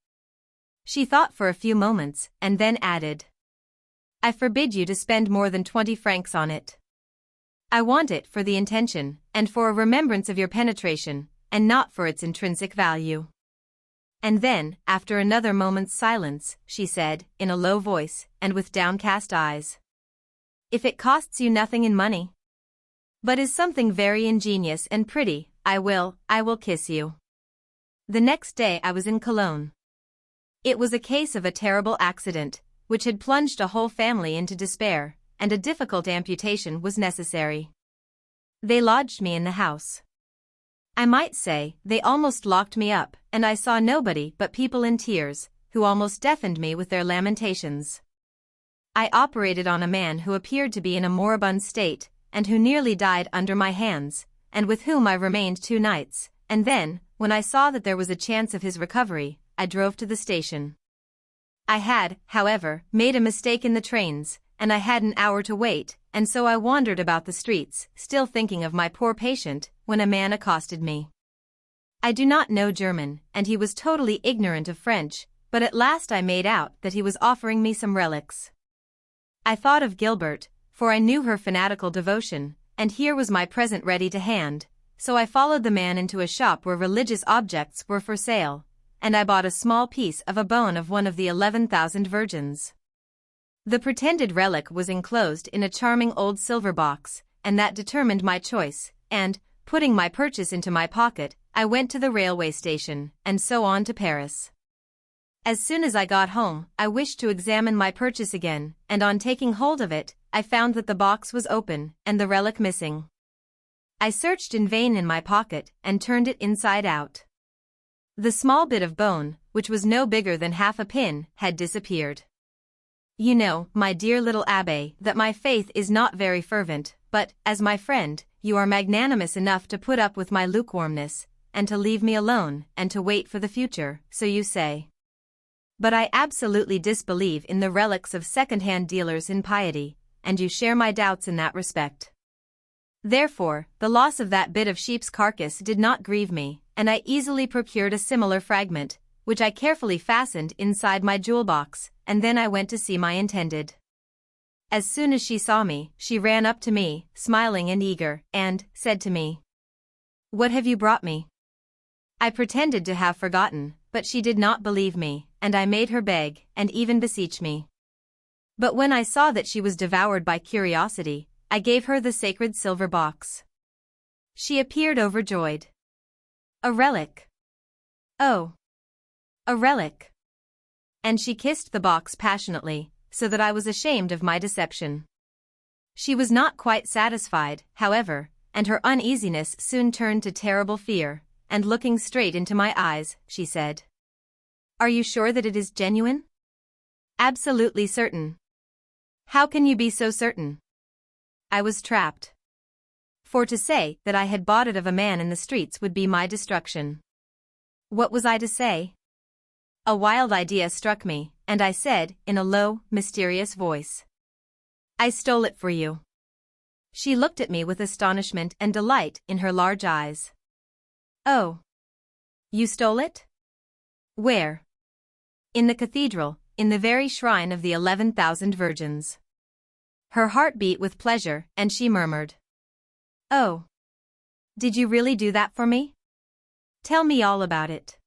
[SPEAKER 1] She thought for a few moments, and then added, "I forbid you to spend more than 20 francs on it. I want it for the intention, and for a remembrance of your penetration, and not for its intrinsic value." And then, after another moment's silence, she said, in a low voice, and with downcast eyes, "If it costs you nothing in money, but is something very ingenious and pretty, I will kiss you." The next day I was in Cologne. It was a case of a terrible accident, which had plunged a whole family into despair, and a difficult amputation was necessary. They lodged me in the house. I might say, they almost locked me up, and I saw nobody but people in tears, who almost deafened me with their lamentations. I operated on a man who appeared to be in a moribund state, and who nearly died under my hands, and with whom I remained 2 nights, and then, when I saw that there was a chance of his recovery, I drove to the station. I had, however, made a mistake in the trains, and I had an hour to wait, and so I wandered about the streets, still thinking of my poor patient, when a man accosted me. I do not know German, and he was totally ignorant of French, but at last I made out that he was offering me some relics. I thought of Gilbert, for I knew her fanatical devotion, and here was my present ready to hand, so I followed the man into a shop where religious objects were for sale, and I bought a small piece of a bone of one of the 11,000 virgins. The pretended relic was enclosed in a charming old silver box, and that determined my choice, and, putting my purchase into my pocket, I went to the railway station, and so on to Paris. As soon as I got home, I wished to examine my purchase again, and on taking hold of it, I found that the box was open, and the relic missing. I searched in vain in my pocket, and turned it inside out. The small bit of bone, which was no bigger than half a pin, had disappeared. You know, my dear little Abbé, that my faith is not very fervent, but, as my friend, you are magnanimous enough to put up with my lukewarmness, and to leave me alone, and to wait for the future, so you say. But I absolutely disbelieve in the relics of second-hand dealers in piety, and you share my doubts in that respect. Therefore, the loss of that bit of sheep's carcass did not grieve me, and I easily procured a similar fragment, which I carefully fastened inside my jewel box, and then I went to see my intended. As soon as she saw me, she ran up to me, smiling and eager, and said to me, "What have you brought me?" I pretended to have forgotten, but she did not believe me, and I made her beg, and even beseech me. But when I saw that she was devoured by curiosity, I gave her the sacred silver box. She appeared overjoyed. "A relic! Oh! A relic!" And she kissed the box passionately, so that I was ashamed of my deception. She was not quite satisfied, however, and her uneasiness soon turned to terrible fear, and looking straight into my eyes, she said, "Are you sure that it is genuine?" "Absolutely certain." "How can you be so certain?" I was trapped. For to say that I had bought it of a man in the streets would be my destruction. What was I to say? A wild idea struck me, and I said, in a low, mysterious voice, "I stole it for you." She looked at me with astonishment and delight in her large eyes. "Oh! You stole it? Where?" "In the cathedral, in the very shrine of the 11,000 virgins." Her heart beat with pleasure, and she murmured, "Oh! Did you really do that for me? Tell me all about it."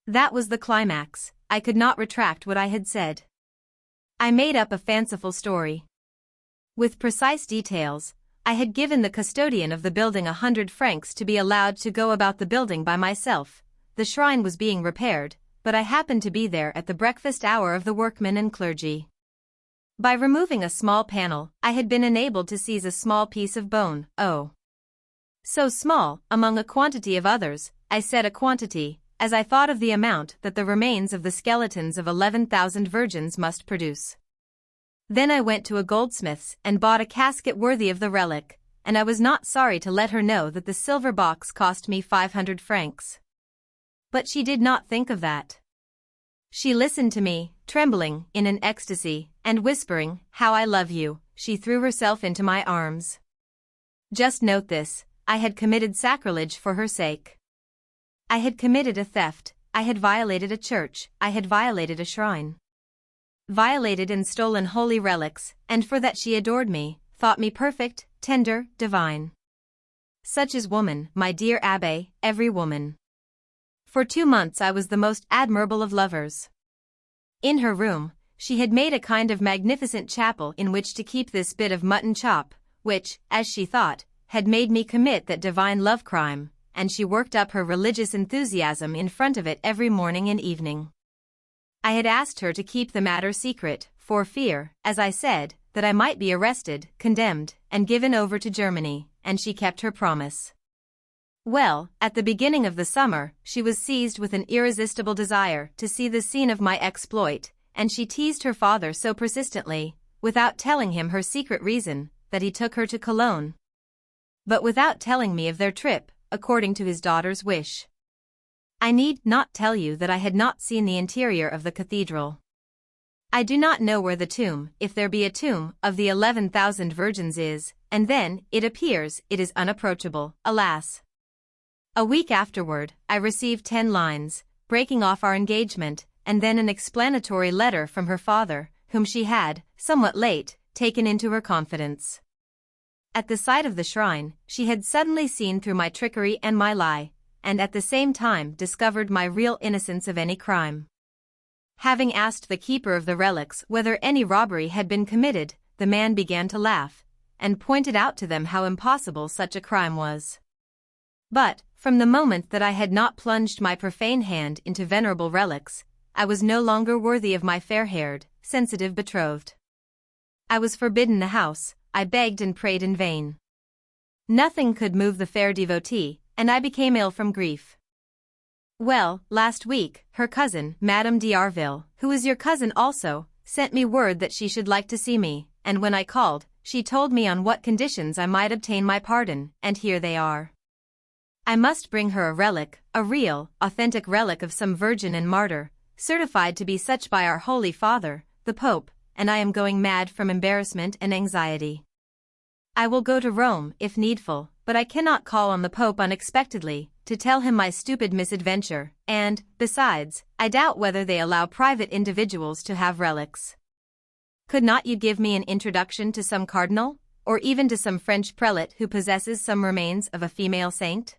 [SPEAKER 1] That was the climax. I could not retract what I had said. I made up a fanciful story. With precise details, I had given the custodian of the building 100 francs to be allowed to go about the building by myself. The shrine was being repaired, but I happened to be there at the breakfast hour of the workmen and clergy. By removing a small panel, I had been enabled to seize a small piece of bone. Oh! So small, among a quantity of others, I said a quantity, as I thought of the amount that the remains of the skeletons of 11,000 virgins must produce. Then I went to a goldsmith's and bought a casket worthy of the relic, and I was not sorry to let her know that the silver box cost me 500 francs. But she did not think of that. She listened to me, trembling in an ecstasy, and whispering, "How I love you," she threw herself into my arms. Just note this, I had committed sacrilege for her sake. I had committed a theft, I had violated a church, I had violated a shrine. Violated and stolen holy relics, and for that she adored me, thought me perfect, tender, divine. Such is woman, my dear Abbé, every woman. For 2 months I was the most admirable of lovers. In her room, she had made a kind of magnificent chapel in which to keep this bit of mutton chop, which, as she thought, had made me commit that divine love crime, and she worked up her religious enthusiasm in front of it every morning and evening. I had asked her to keep the matter secret, for fear, as I said, that I might be arrested, condemned, and given over to Germany, and she kept her promise. Well, at the beginning of the summer, she was seized with an irresistible desire to see the scene of my exploit, and she teased her father so persistently, without telling him her secret reason, that he took her to Cologne. But without telling me of their trip, according to his daughter's wish. I need not tell you that I had not seen the interior of the cathedral. I do not know where the tomb, if there be a tomb, of the 11,000 virgins is, and then, it appears, it is unapproachable, alas. A week afterward, I received 10 lines, breaking off our engagement, and then an explanatory letter from her father, whom she had, somewhat late, taken into her confidence. At the sight of the shrine, she had suddenly seen through my trickery and my lie, and at the same time discovered my real innocence of any crime. Having asked the keeper of the relics whether any robbery had been committed, the man began to laugh, and pointed out to them how impossible such a crime was. But, from the moment that I had not plunged my profane hand into venerable relics, I was no longer worthy of my fair-haired, sensitive betrothed. I was forbidden the house, I begged and prayed in vain. Nothing could move the fair devotee, and I became ill from grief. Well, last week, her cousin, Madame d'Arville, who is your cousin also, sent me word that she should like to see me, and when I called, she told me on what conditions I might obtain my pardon, and here they are. I must bring her a relic, a real, authentic relic of some virgin and martyr, certified to be such by our Holy Father, the Pope, and I am going mad from embarrassment and anxiety. I will go to Rome, if needful, but I cannot call on the Pope unexpectedly, to tell him my stupid misadventure, and, besides, I doubt whether they allow private individuals to have relics. Could not you give me an introduction to some cardinal, or even to some French prelate who possesses some remains of a female saint?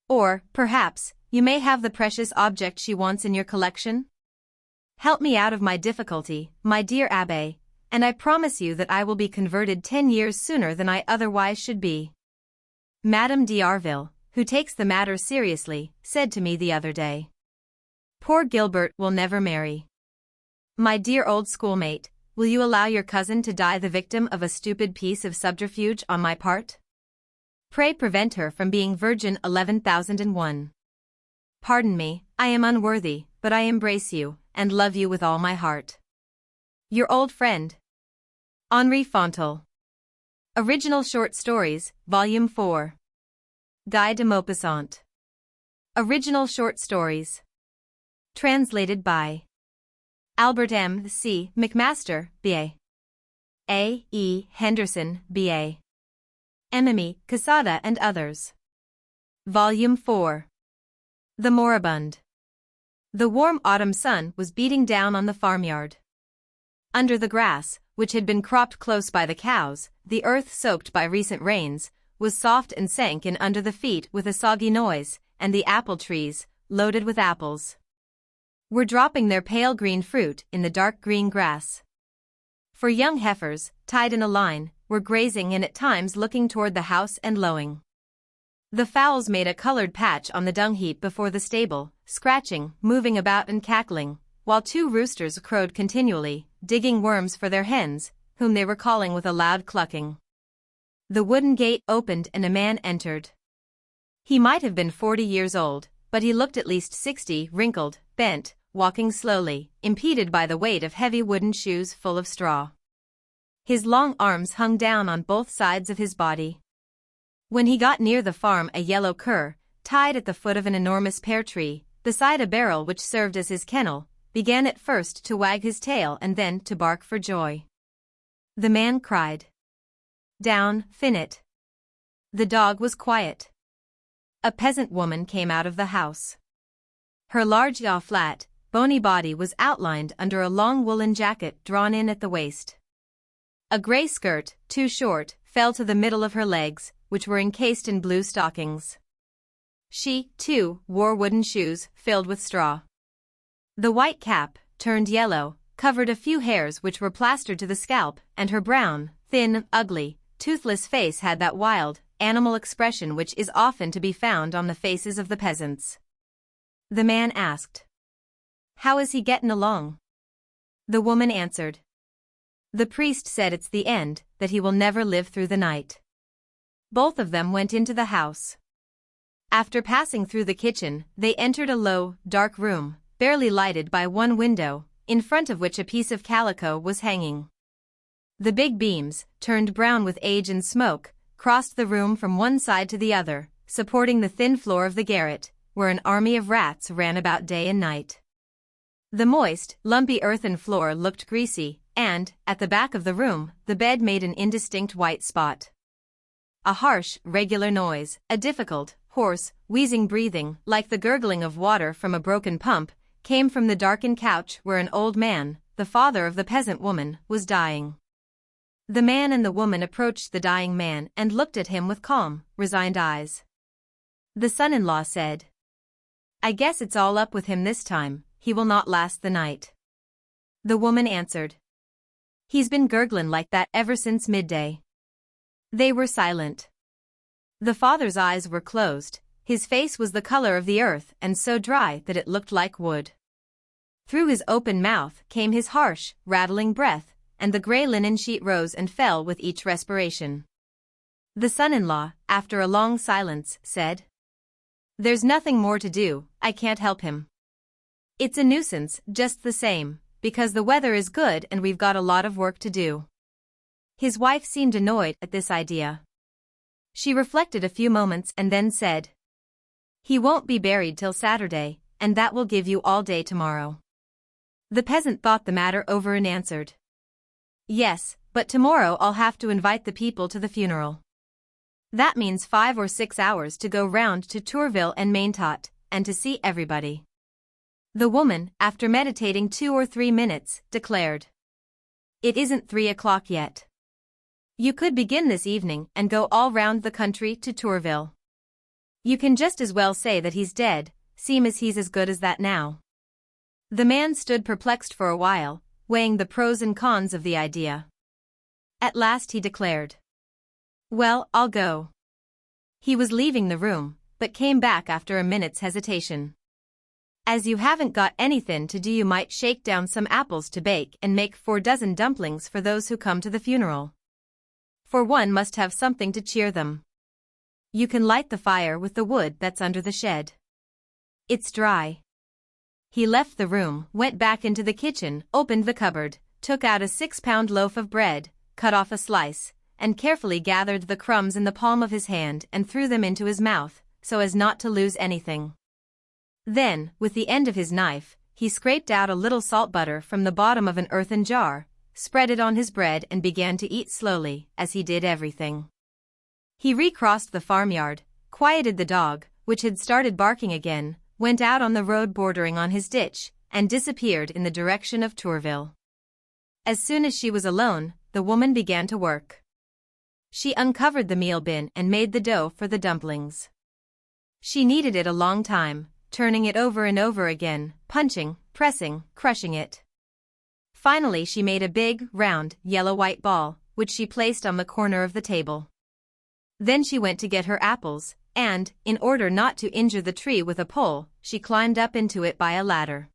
[SPEAKER 1] Or, perhaps, you may have the precious object she wants in your collection? Help me out of my difficulty, my dear Abbé, and I promise you that I will be converted 10 years sooner than I otherwise should be. Madame d'Arville, who takes the matter seriously, said to me the other day, "Poor Gilbert will never marry. My dear old schoolmate, will you allow your cousin to die the victim of a stupid piece of subterfuge on my part? Pray prevent her from being Virgin 11,001. Pardon me, I am unworthy, but I embrace you, and love you with all my heart. Your old friend, Henri Fontal." Original Short Stories, Volume 4. Guy de Maupassant. Original Short Stories. Translated by Albert M. C. McMaster, B.A. A. E. Henderson, B.A. Emily Casada and others. Volume 4. The Moribund. The warm autumn sun was beating down on the farmyard. Under the grass, which had been cropped close by the cows, the earth soaked by recent rains, was soft and sank in under the feet with a soggy noise, and the apple trees, loaded with apples, were dropping their pale green fruit in the dark green grass. For young heifers, tied in a line, were grazing and at times looking toward the house and lowing. The fowls made a colored patch on the dung heap before the stable, scratching, moving about and cackling, while 2 roosters crowed continually, digging worms for their hens, whom they were calling with a loud clucking. The wooden gate opened and a man entered. He might have been 40 years old, but he looked at least 60, wrinkled, bent, walking slowly, impeded by the weight of heavy wooden shoes full of straw. His long arms hung down on both sides of his body. When he got near the farm, a yellow cur, tied at the foot of an enormous pear tree, beside a barrel which served as his kennel, began at first to wag his tail and then to bark for joy. The man cried, "Down, Finnet." The dog was quiet. A peasant woman came out of the house. Her large flat, bony body was outlined under a long woolen jacket drawn in at the waist. A grey skirt, too short, fell to the middle of her legs, which were encased in blue stockings. She, too, wore wooden shoes filled with straw. The white cap, turned yellow, covered a few hairs which were plastered to the scalp, and her brown, thin, ugly, toothless face had that wild, animal expression which is often to be found on the faces of the peasants. The man asked, "How is he gettin' along?" The woman answered, "The priest said it's the end, that he will never live through the night." Both of them went into the house. After passing through the kitchen, they entered a low, dark room, barely lighted by one window, in front of which a piece of calico was hanging. The big beams, turned brown with age and smoke, crossed the room from one side to the other, supporting the thin floor of the garret, where an army of rats ran about day and night. The moist, lumpy earthen floor looked greasy, and, at the back of the room, the bed made an indistinct white spot. A harsh, regular noise, a difficult, hoarse, wheezing breathing, like the gurgling of water from a broken pump, came from the darkened couch where an old man, the father of the peasant woman, was dying. The man and the woman approached the dying man and looked at him with calm, resigned eyes. The son-in-law said, "I guess it's all up with him this time, he will not last the night." The woman answered, "He's been gurgling like that ever since midday." They were silent. The father's eyes were closed, his face was the color of the earth and so dry that it looked like wood. Through his open mouth came his harsh, rattling breath, and the grey linen sheet rose and fell with each respiration. The son-in-law, after a long silence, said, "There's nothing more to do, I can't help him. It's a nuisance, just the same, because the weather is good and we've got a lot of work to do." His wife seemed annoyed at this idea. She reflected a few moments and then said, "He won't be buried till Saturday, and that will give you all day tomorrow." The peasant thought the matter over and answered, "Yes, but tomorrow I'll have to invite the people to the funeral. That means 5 or 6 hours to go round to Tourville and Maintot, and to see everybody." The woman, after meditating 2 or 3 minutes, declared, "It isn't 3 o'clock yet. You could begin this evening and go all round the country to Tourville. You can just as well say that he's dead, seem as he's as good as that now." The man stood perplexed for a while, weighing the pros and cons of the idea. At last he declared, "Well, I'll go." He was leaving the room, but came back after a minute's hesitation. "As you haven't got anything to do, you might shake down some apples to bake and make 4 dozen dumplings for those who come to the funeral. For one must have something to cheer them. You can light the fire with the wood that's under the shed. It's dry." He left the room, went back into the kitchen, opened the cupboard, took out a 6-pound loaf of bread, cut off a slice, and carefully gathered the crumbs in the palm of his hand and threw them into his mouth, so as not to lose anything. Then, with the end of his knife, he scraped out a little salt butter from the bottom of an earthen jar, spread it on his bread and began to eat slowly, as he did everything. He recrossed the farmyard, quieted the dog, which had started barking again, went out on the road bordering on his ditch, and disappeared in the direction of Tourville. As soon as she was alone, the woman began to work. She uncovered the meal bin and made the dough for the dumplings. She kneaded it a long time, turning it over and over again, punching, pressing, crushing it. Finally she made a big, round, yellow-white ball, which she placed on the corner of the table. Then she went to get her apples, and, in order not to injure the tree with a pole, she climbed up into it by a ladder.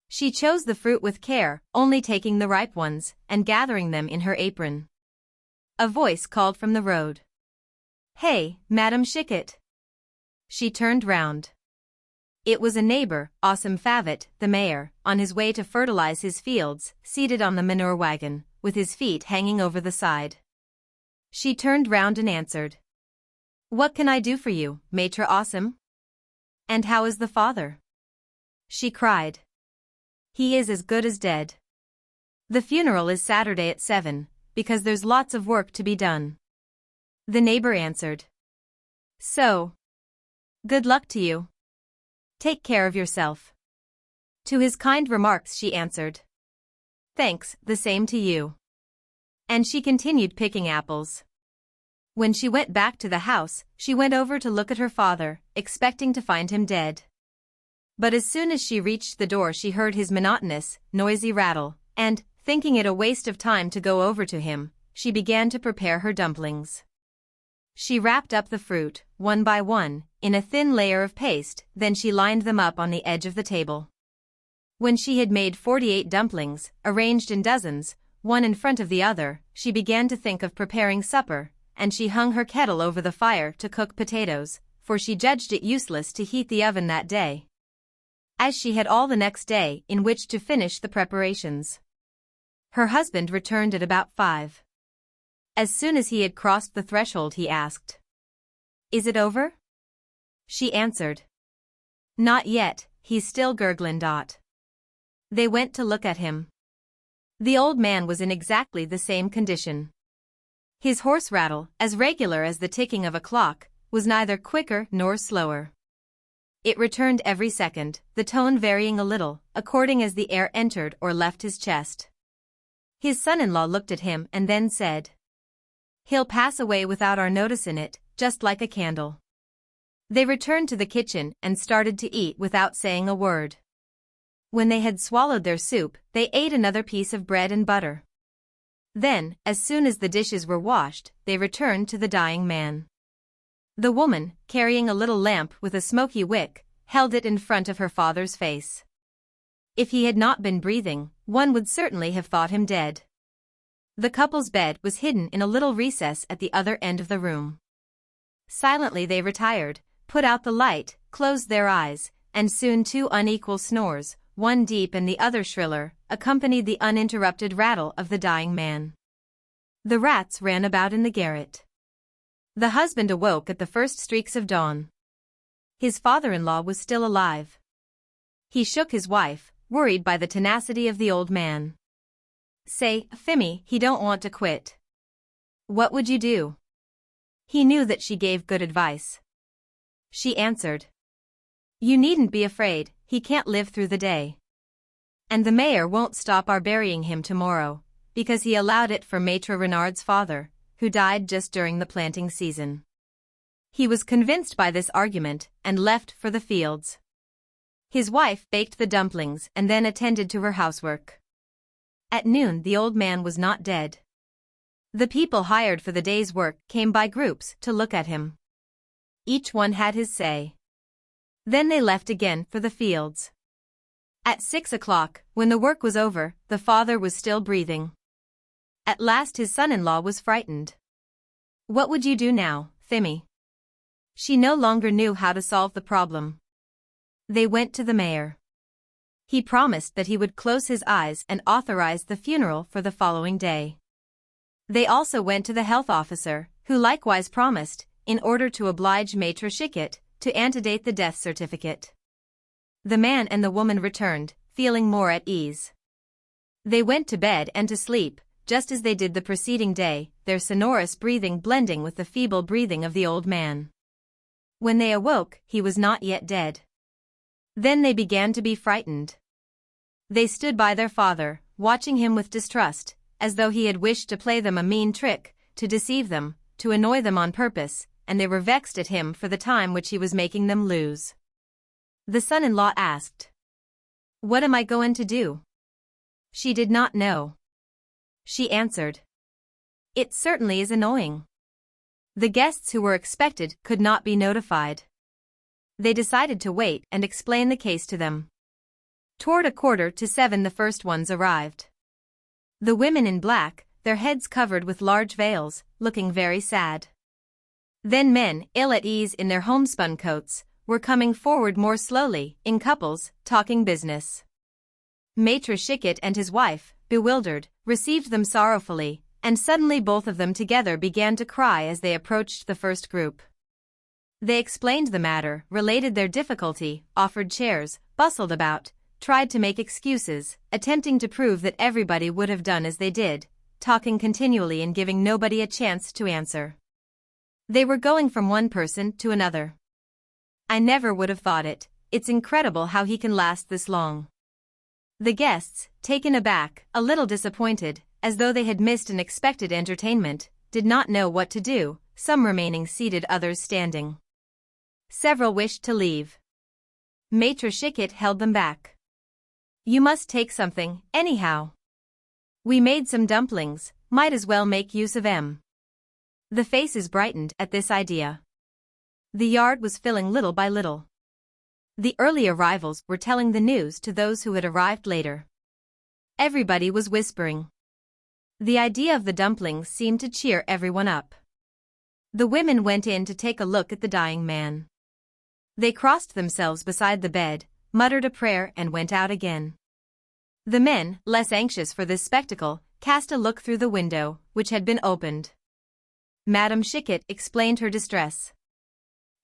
[SPEAKER 1] She chose the fruit with care, only taking the ripe ones, and gathering them in her apron. A voice called from the road. "Hey, Madam Shicket." She turned round. It was a neighbor, Awesome Favot, the mayor, on his way to fertilize his fields, seated on the manure wagon, with his feet hanging over the side. She turned round and answered, "What can I do for you, Maître Awesome? And how is the father?" She cried. He is as good as dead. The funeral is Saturday at 7, because there's lots of work to be done. The neighbor answered. So. Good luck to you. Take care of yourself. To his kind remarks she answered. Thanks, the same to you. And she continued picking apples. When she went back to the house, she went over to look at her father, expecting to find him dead. But as soon as she reached the door she heard his monotonous, noisy rattle, and, thinking it a waste of time to go over to him, she began to prepare her dumplings. She wrapped up the fruit, one by one, in a thin layer of paste, then she lined them up on the edge of the table. When she had made 48 dumplings, arranged in dozens, one in front of the other, she began to think of preparing supper, and she hung her kettle over the fire to cook potatoes, for she judged it useless to heat the oven that day, as she had all the next day in which to finish the preparations. Her husband returned at about 5. As soon as he had crossed the threshold he asked, "Is it over?" She answered, "Not yet, he's still gurgling." They went to look at him. The old man was in exactly the same condition. His hoarse rattle, as regular as the ticking of a clock, was neither quicker nor slower. It returned every second, the tone varying a little, according as the air entered or left his chest. His son-in-law looked at him and then said, "He'll pass away without our noticing it, just like a candle." They returned to the kitchen and started to eat without saying a word. When they had swallowed their soup, they ate another piece of bread and butter. Then, as soon as the dishes were washed, they returned to the dying man. The woman, carrying a little lamp with a smoky wick, held it in front of her father's face. If he had not been breathing, one would certainly have thought him dead. The couple's bed was hidden in a little recess at the other end of the room. Silently they retired, put out the light, closed their eyes, and soon 2 unequal snores, one deep and the other shriller, accompanied the uninterrupted rattle of the dying man. The rats ran about in the garret. The husband awoke at the first streaks of dawn. His father-in-law was still alive. He shook his wife, worried by the tenacity of the old man. "Say, Fimmy, he don't want to quit. What would you do?" He knew that she gave good advice. She answered, "You needn't be afraid, he can't live through the day. And the mayor won't stop our burying him tomorrow, because he allowed it for Maitre Renard's father, who died just during the planting season." He was convinced by this argument, and left for the fields. His wife baked the dumplings and then attended to her housework. At noon the old man was not dead. The people hired for the day's work came by groups to look at him. Each one had his say. Then they left again for the fields. At 6 o'clock, when the work was over, the father was still breathing. At last his son-in-law was frightened. "What would you do now, Fimmy?" She no longer knew how to solve the problem. They went to the mayor. He promised that he would close his eyes and authorize the funeral for the following day. They also went to the health officer, who likewise promised, in order to oblige Maitre Chiquet, to antedate the death certificate. The man and the woman returned, feeling more at ease. They went to bed and to sleep, just as they did the preceding day, their sonorous breathing blending with the feeble breathing of the old man. When they awoke, he was not yet dead. Then they began to be frightened. They stood by their father, watching him with distrust, as though he had wished to play them a mean trick, to deceive them, to annoy them on purpose, and they were vexed at him for the time which he was making them lose. The son-in-law asked, "What am I going to do?" She did not know. She answered, "It certainly is annoying." The guests who were expected could not be notified. They decided to wait and explain the case to them. Toward 6:45 the first ones arrived. The women in black, their heads covered with large veils, looking very sad. Then men, ill at ease in their homespun coats, were coming forward more slowly, in couples, talking business. Maitre Chiquet and his wife, bewildered, received them sorrowfully, and suddenly both of them together began to cry as they approached the first group. They explained the matter, related their difficulty, offered chairs, bustled about, tried to make excuses, attempting to prove that everybody would have done as they did, talking continually and giving nobody a chance to answer. They were going from one person to another. I never would have thought it. It's incredible how he can last this long. The guests, taken aback, a little disappointed, as though they had missed an expected entertainment, did not know what to do, some remaining seated, others standing. Several wished to leave. Maître Chiquet held them back. You must take something, anyhow. We made some dumplings, might as well make use of 'em. The faces brightened at this idea. The yard was filling little by little. The early arrivals were telling the news to those who had arrived later. Everybody was whispering. The idea of the dumplings seemed to cheer everyone up. The women went in to take a look at the dying man. They crossed themselves beside the bed, muttered a prayer and went out again. The men, less anxious for this spectacle, cast a look through the window, which had been opened. Madame Chiquet explained her distress.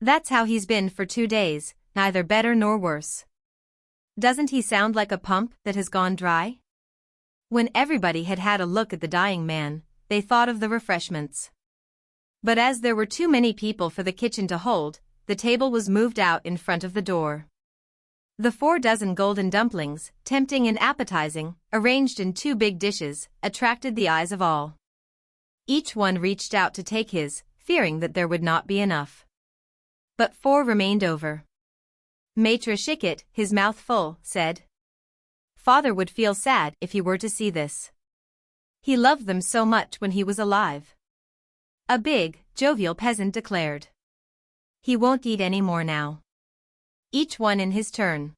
[SPEAKER 1] That's how he's been for 2 days, neither better nor worse. Doesn't he sound like a pump that has gone dry? When everybody had had a look at the dying man, they thought of the refreshments. But as there were too many people for the kitchen to hold, the table was moved out in front of the door. The 4 dozen golden dumplings, tempting and appetizing, arranged in 2 big dishes, attracted the eyes of all. Each one reached out to take his, fearing that there would not be enough. But 4 remained over. Maître Chiquet, his mouth full, said, "Father would feel sad if he were to see this. He loved them so much when he was alive." A big, jovial peasant declared, "He won't eat any more now." Each one in his turn.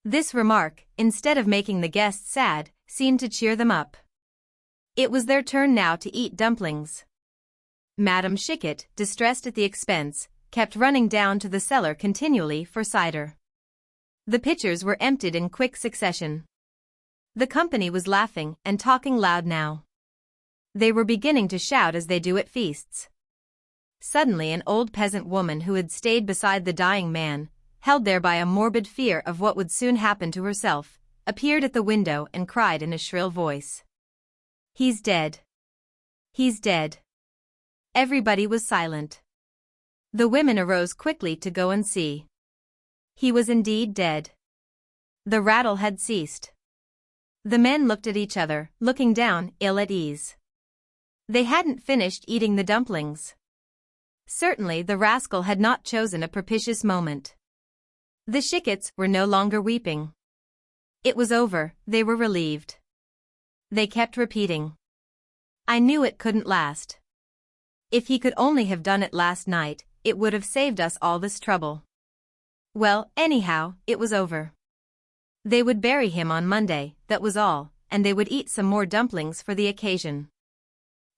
[SPEAKER 1] This remark, instead of making the guests sad, seemed to cheer them up. It was their turn now to eat dumplings. Madame Chiquet, distressed at the expense, kept running down to the cellar continually for cider. The pitchers were emptied in quick succession. The company was laughing and talking loud now. They were beginning to shout as they do at feasts. Suddenly an old peasant woman who had stayed beside the dying man, held there by a morbid fear of what would soon happen to herself, appeared at the window and cried in a shrill voice, "He's dead. He's dead." Everybody was silent. The women arose quickly to go and see. He was indeed dead. The rattle had ceased. The men looked at each other, looking down, ill at ease. They hadn't finished eating the dumplings. Certainly the rascal had not chosen a propitious moment. The Chiquets were no longer weeping. It was over, they were relieved. They kept repeating, "I knew it couldn't last. If he could only have done it last night, it would have saved us all this trouble." Well, anyhow, it was over. They would bury him on Monday, that was all, and they would eat some more dumplings for the occasion.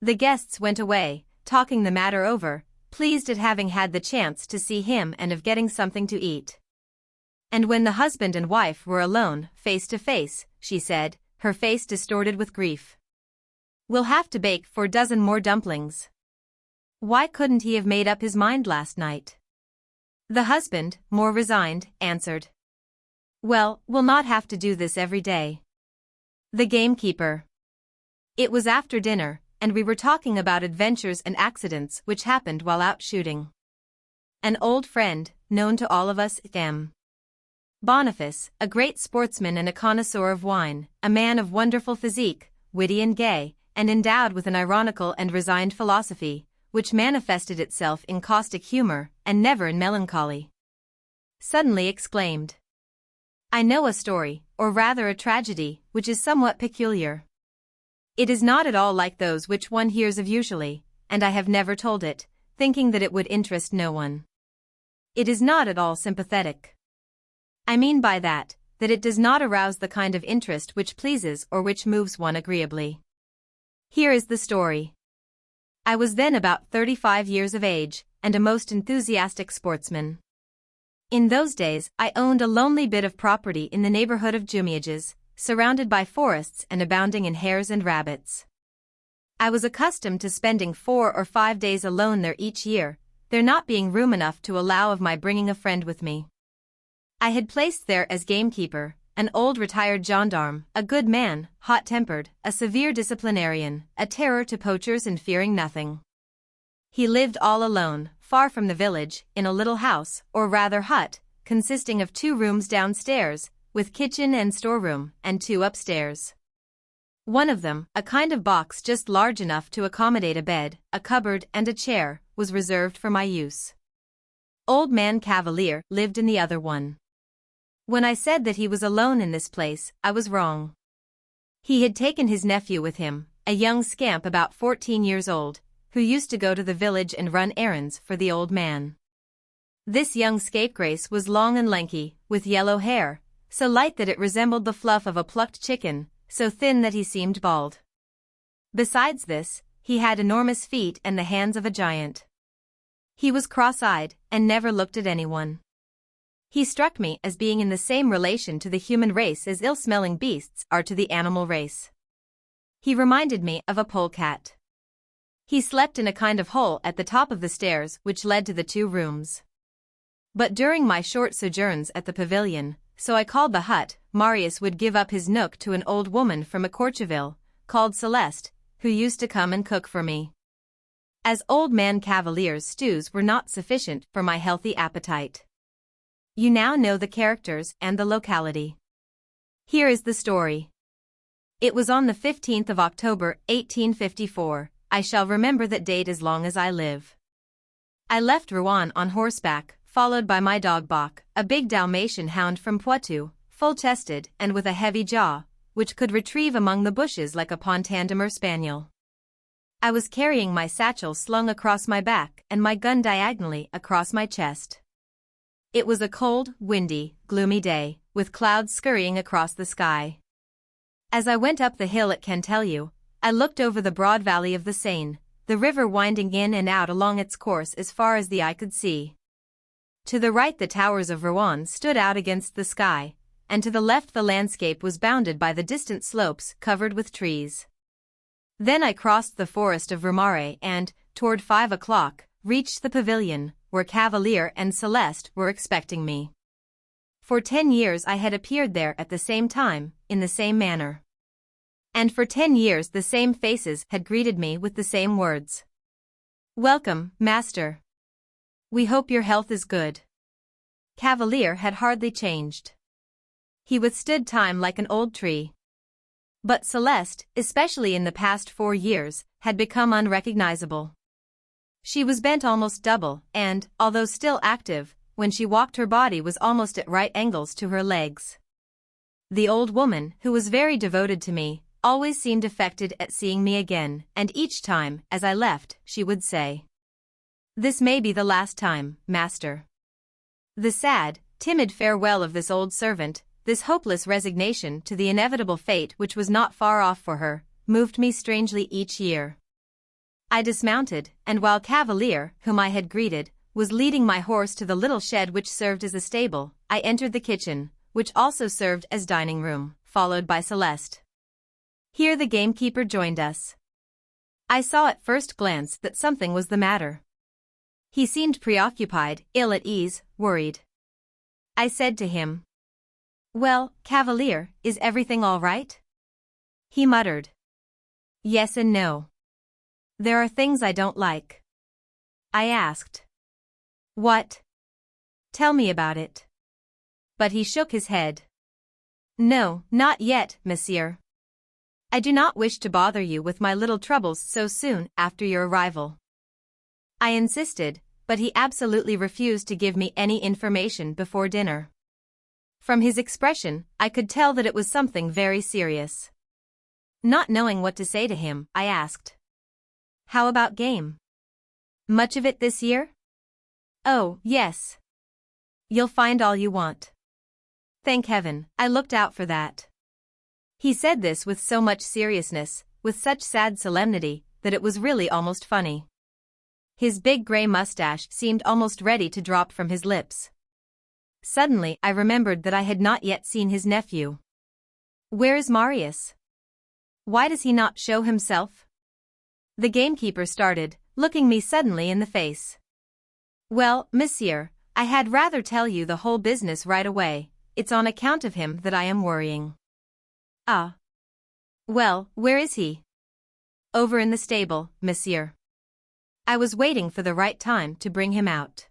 [SPEAKER 1] The guests went away, talking the matter over, pleased at having had the chance to see him and of getting something to eat. And when the husband and wife were alone, face to face, she said, her face distorted with grief, "We'll have to bake 4 dozen more dumplings." Why couldn't he have made up his mind last night? The husband, more resigned, answered, "Well, we'll not have to do this every day." The gamekeeper. It was after dinner, and we were talking about adventures and accidents which happened while out shooting. An old friend, known to all of us, M. Boniface, a great sportsman and a connoisseur of wine, a man of wonderful physique, witty and gay, and endowed with an ironical and resigned philosophy, which manifested itself in caustic humor, and never in melancholy, suddenly exclaimed, "I know a story, or rather a tragedy, which is somewhat peculiar. It is not at all like those which one hears of usually, and I have never told it, thinking that it would interest no one. It is not at all sympathetic. I mean by that it does not arouse the kind of interest which pleases or which moves one agreeably. Here is the story. I was then about 35 years of age, and a most enthusiastic sportsman. In those days I owned a lonely bit of property in the neighborhood of Jumiages, surrounded by forests and abounding in hares and rabbits. I was accustomed to spending 4 or 5 days alone there each year, there not being room enough to allow of my bringing a friend with me. I had placed there as gamekeeper, an old retired gendarme, a good man, hot-tempered, a severe disciplinarian, a terror to poachers and fearing nothing. He lived all alone, far from the village, in a little house, or rather hut, consisting of 2 rooms downstairs, with kitchen and storeroom, and 2 upstairs. One of them, a kind of box just large enough to accommodate a bed, a cupboard and a chair, was reserved for my use. Old man Cavalier lived in the other one. When I said that he was alone in this place, I was wrong. He had taken his nephew with him, a young scamp about 14 years old, who used to go to the village and run errands for the old man. This young scapegrace was long and lanky, with yellow hair, so light that it resembled the fluff of a plucked chicken, so thin that he seemed bald. Besides this, he had enormous feet and the hands of a giant. He was cross-eyed, and never looked at anyone. He struck me as being in the same relation to the human race as ill-smelling beasts are to the animal race. He reminded me of a polecat. He slept in a kind of hole at the top of the stairs which led to the 2 rooms. But during my short sojourns at the pavilion, so I called the hut, Marius would give up his nook to an old woman from Courcheville, called Celeste, who used to come and cook for me. As old man Cavalier's stews were not sufficient for my healthy appetite. You now know the characters and the locality. Here is the story. It was on the 15th of October, 1854, I shall remember that date as long as I live. I left Rouen on horseback, followed by my dog Bach, a big Dalmatian hound from Poitou, full-chested and with a heavy jaw, which could retrieve among the bushes like a Pontandimer spaniel. I was carrying my satchel slung across my back and my gun diagonally across my chest. It was a cold, windy, gloomy day, with clouds scurrying across the sky. As I went up the hill at Canteleu, I looked over the broad valley of the Seine, the river winding in and out along its course as far as the eye could see. To the right the towers of Rouen stood out against the sky, and to the left the landscape was bounded by the distant slopes covered with trees. Then I crossed the forest of Romare and, toward 5 o'clock, reached the pavilion, where Cavalier and Celeste were expecting me. For 10 years I had appeared there at the same time, in the same manner. And for 10 years the same faces had greeted me with the same words. "Welcome, master. We hope your health is good." Cavalier had hardly changed. He withstood time like an old tree. But Celeste, especially in the past 4 years, had become unrecognizable. She was bent almost double, and, although still active, when she walked her body was almost at right angles to her legs. The old woman, who was very devoted to me, always seemed affected at seeing me again, and each time, as I left, she would say, "This may be the last time, master." The sad, timid farewell of this old servant, this hopeless resignation to the inevitable fate which was not far off for her, moved me strangely each year. I dismounted, and while Cavalier, whom I had greeted, was leading my horse to the little shed which served as a stable, I entered the kitchen, which also served as dining room, followed by Celeste. Here the gamekeeper joined us. I saw at first glance that something was the matter. He seemed preoccupied, ill at ease, worried. I said to him, "Well, Cavalier, is everything all right?" He muttered, "Yes and no. There are things I don't like." I asked, "What?" "Tell me about it." But he shook his head. "No, not yet, monsieur. I do not wish to bother you with my little troubles so soon after your arrival." I insisted, but he absolutely refused to give me any information before dinner. From his expression, I could tell that it was something very serious. Not knowing what to say to him, I asked, "How about game? Much of it this year?" "Oh, yes. You'll find all you want." Thank heaven, I looked out for that. He said this with so much seriousness, with such sad solemnity, that it was really almost funny. His big gray mustache seemed almost ready to drop from his lips. Suddenly I remembered that I had not yet seen his nephew. "Where is Marius? Why does he not show himself?" The gamekeeper started, looking me suddenly in the face. "Well, monsieur, I had rather tell you the whole business right away, it's on account of him that I am worrying. Ah. Well, where is he? Over in the stable, monsieur. I was waiting for the right time to bring him out.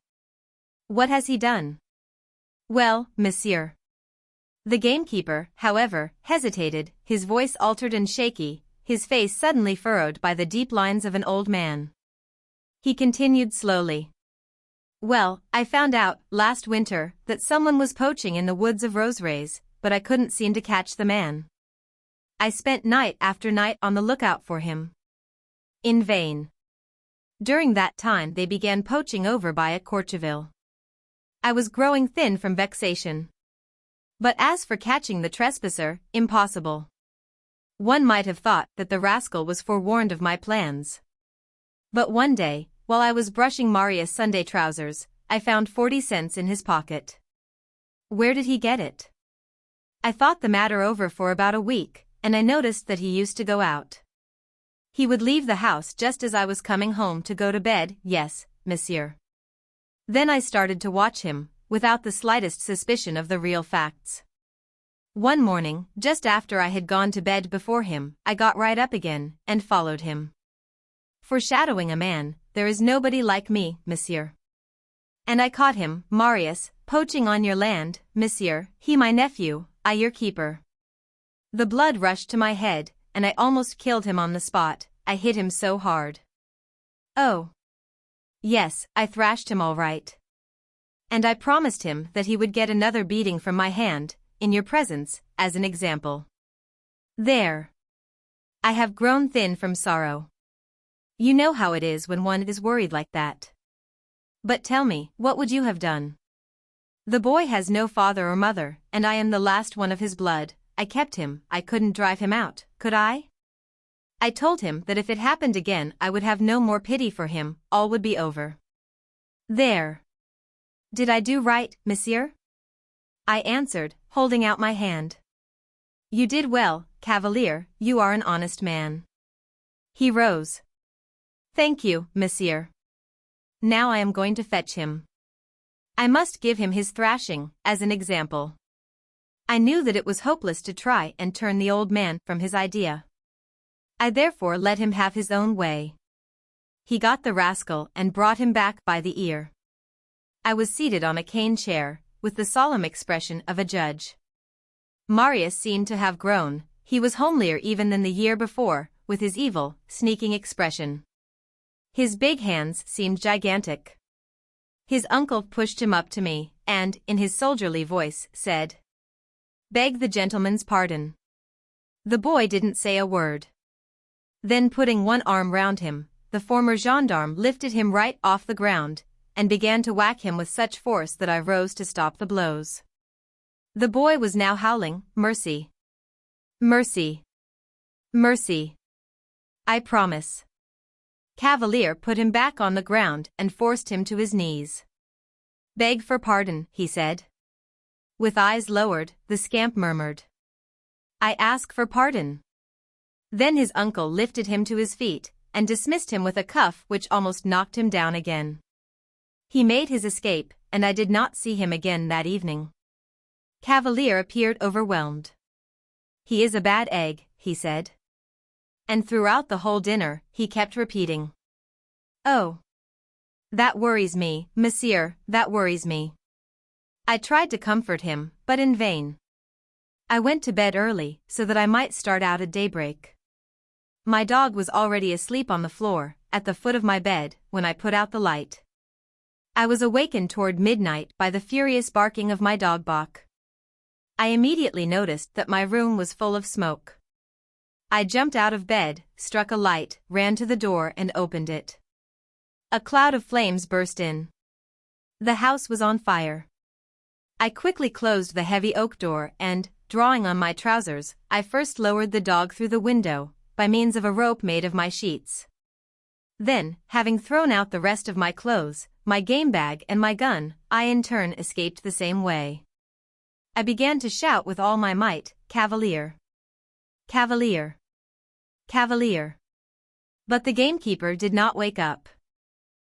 [SPEAKER 1] What has he done? Well, monsieur. The gamekeeper, however, hesitated, his voice altered and shaky, his face suddenly furrowed by the deep lines of an old man. He continued slowly. Well, I found out, last winter, that someone was poaching in the woods of Roserays, but I couldn't seem to catch the man. I spent night after night on the lookout for him. In vain. During that time they began poaching over by at Courcheville. I was growing thin from vexation. But as for catching the trespasser, impossible. One might have thought that the rascal was forewarned of my plans. But one day, while I was brushing Marius' Sunday trousers, I found 40 cents in his pocket. Where did he get it? I thought the matter over for about a week, and I noticed that he used to go out. He would leave the house just as I was coming home to go to bed, yes, monsieur. Then I started to watch him, without the slightest suspicion of the real facts. One morning, just after I had gone to bed before him, I got right up again, and followed him. Foreshadowing a man, there is nobody like me, monsieur. And I caught him, Marius, poaching on your land, monsieur, he my nephew, I your keeper. The blood rushed to my head, and I almost killed him on the spot, I hit him so hard. Oh. Yes, I thrashed him all right. And I promised him that he would get another beating from my hand, in your presence, as an example. There. I have grown thin from sorrow. You know how it is when one is worried like that. But tell me, what would you have done? The boy has no father or mother, and I am the last one of his blood. I kept him, I couldn't drive him out, could I? I told him that if it happened again I would have no more pity for him, all would be over. There. Did I do right, monsieur? I answered, holding out my hand. You did well, cavalier, you are an honest man. He rose. Thank you, monsieur. Now I am going to fetch him. I must give him his thrashing, as an example. I knew that it was hopeless to try and turn the old man from his idea. I therefore let him have his own way. He got the rascal and brought him back by the ear. I was seated on a cane chair, with the solemn expression of a judge. Marius seemed to have grown, he was homelier even than the year before, with his evil, sneaking expression. His big hands seemed gigantic. His uncle pushed him up to me, and, in his soldierly voice, said, "Beg the gentleman's pardon." The boy didn't say a word. Then putting one arm round him, the former gendarme lifted him right off the ground, and began to whack him with such force that I rose to stop the blows. The boy was now howling, "Mercy! Mercy! Mercy! I promise." Cavalier put him back on the ground and forced him to his knees. "Beg for pardon," he said. With eyes lowered, the scamp murmured, "I ask for pardon." Then his uncle lifted him to his feet, and dismissed him with a cuff which almost knocked him down again. He made his escape, and I did not see him again that evening. Cavalier appeared overwhelmed. "He is a bad egg," he said. And throughout the whole dinner, he kept repeating, "Oh. That worries me, monsieur, that worries me." I tried to comfort him, but in vain. I went to bed early, so that I might start out at daybreak. My dog was already asleep on the floor, at the foot of my bed, when I put out the light. I was awakened toward midnight by the furious barking of my dog Bach. I immediately noticed that my room was full of smoke. I jumped out of bed, struck a light, ran to the door and opened it. A cloud of flames burst in. The house was on fire. I quickly closed the heavy oak door and, drawing on my trousers, I first lowered the dog through the window, by means of a rope made of my sheets. Then, having thrown out the rest of my clothes, my game bag and my gun, I in turn escaped the same way. I began to shout with all my might, "Cavalier! Cavalier! Cavalier!" But the gamekeeper did not wake up.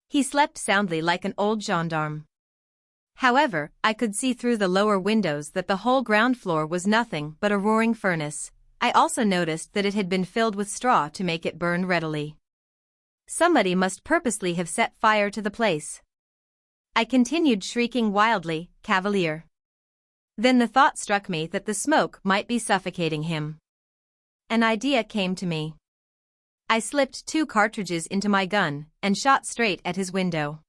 [SPEAKER 1] He slept soundly like an old gendarme. However, I could see through the lower windows that the whole ground floor was nothing but a roaring furnace. I also noticed that it had been filled with straw to make it burn readily. Somebody must purposely have set fire to the place. I continued shrieking wildly, "Cavalier!" Then the thought struck me that the smoke might be suffocating him. An idea came to me. I slipped 2 cartridges into my gun and shot straight at his window.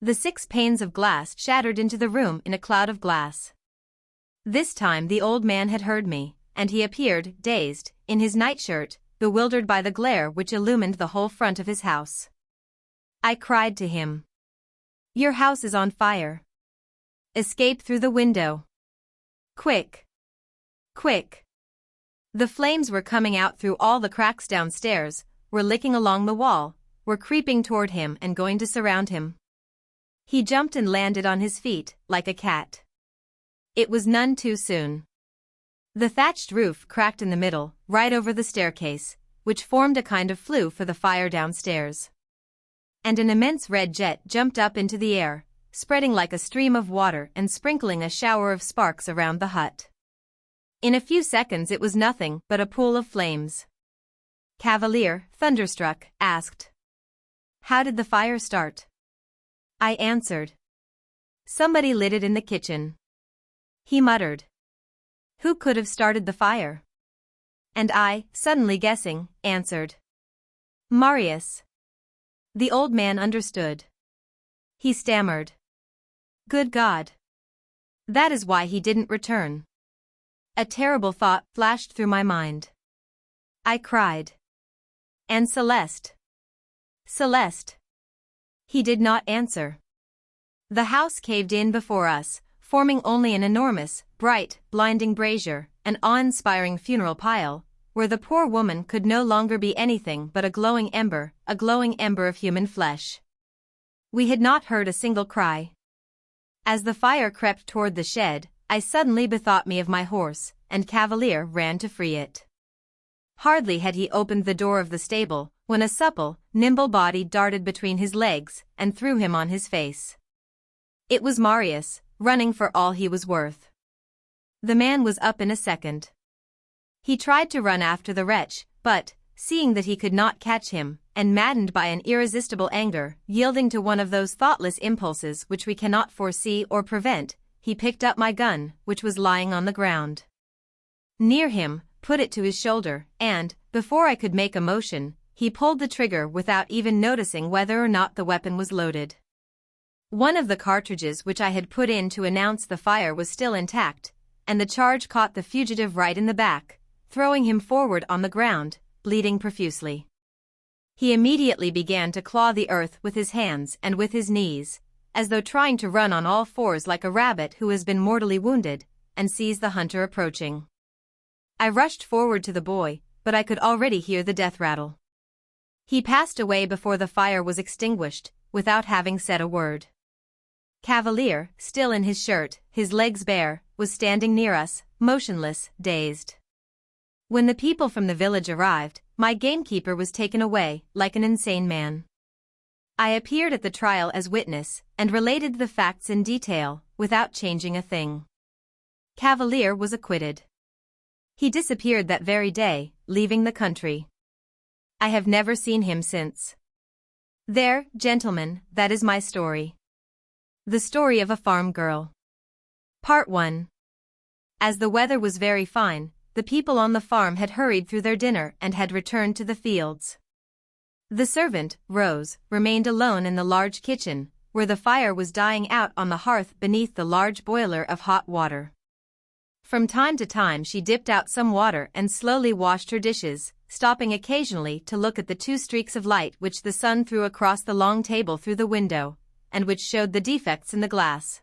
[SPEAKER 1] The 6 panes of glass shattered into the room in a cloud of glass. This time the old man had heard me, and he appeared, dazed, in his nightshirt, bewildered by the glare which illumined the whole front of his house. I cried to him, "Your house is on fire. Escape through the window. Quick! Quick!" The flames were coming out through all the cracks downstairs, were licking along the wall, were creeping toward him and going to surround him. He jumped and landed on his feet, like a cat. It was none too soon. The thatched roof cracked in the middle, right over the staircase, which formed a kind of flue for the fire downstairs. And an immense red jet jumped up into the air, spreading like a stream of water and sprinkling a shower of sparks around the hut. In a few seconds it was nothing but a pool of flames. Cavalier, thunderstruck, asked, "How did the fire start?" I answered, "Somebody lit it in the kitchen." He muttered, "Who could have started the fire?" And I, suddenly guessing, answered, "Marius." The old man understood. He stammered, "Good God! That is why he didn't return." A terrible thought flashed through my mind. I cried, "And Celeste? Celeste?" He did not answer. The house caved in before us, forming only an enormous, bright, blinding brazier, an awe-inspiring funeral pile, where the poor woman could no longer be anything but a glowing ember of human flesh. We had not heard a single cry. As the fire crept toward the shed, I suddenly bethought me of my horse, and Cavalier ran to free it. Hardly had he opened the door of the stable, when a supple, nimble body darted between his legs and threw him on his face. It was Marius, running for all he was worth. The man was up in a second. He tried to run after the wretch, but, seeing that he could not catch him, and maddened by an irresistible anger, yielding to one of those thoughtless impulses which we cannot foresee or prevent, he picked up my gun, which was lying on the ground. Near him, put it to his shoulder, and, before I could make a motion, he pulled the trigger without even noticing whether or not the weapon was loaded. One of the cartridges which I had put in to announce the fire was still intact, and the charge caught the fugitive right in the back, throwing him forward on the ground, bleeding profusely. He immediately began to claw the earth with his hands and with his knees, as though trying to run on all fours like a rabbit who has been mortally wounded, and sees the hunter approaching. I rushed forward to the boy, but I could already hear the death rattle. He passed away before the fire was extinguished, without having said a word. Cavalier, still in his shirt, his legs bare, was standing near us, motionless, dazed. When the people from the village arrived, my gamekeeper was taken away, like an insane man. I appeared at the trial as witness, and related the facts in detail, without changing a thing. Cavalier was acquitted. He disappeared that very day, leaving the country. I have never seen him since. There, gentlemen, that is my story. The story of a farm girl. Part 1. As the weather was very fine, the people on the farm had hurried through their dinner and had returned to the fields. The servant, Rose, remained alone in the large kitchen, where the fire was dying out on the hearth beneath the large boiler of hot water. From time to time she dipped out some water and slowly washed her dishes, stopping occasionally to look at the 2 streaks of light which the sun threw across the long table through the window, and which showed the defects in the glass.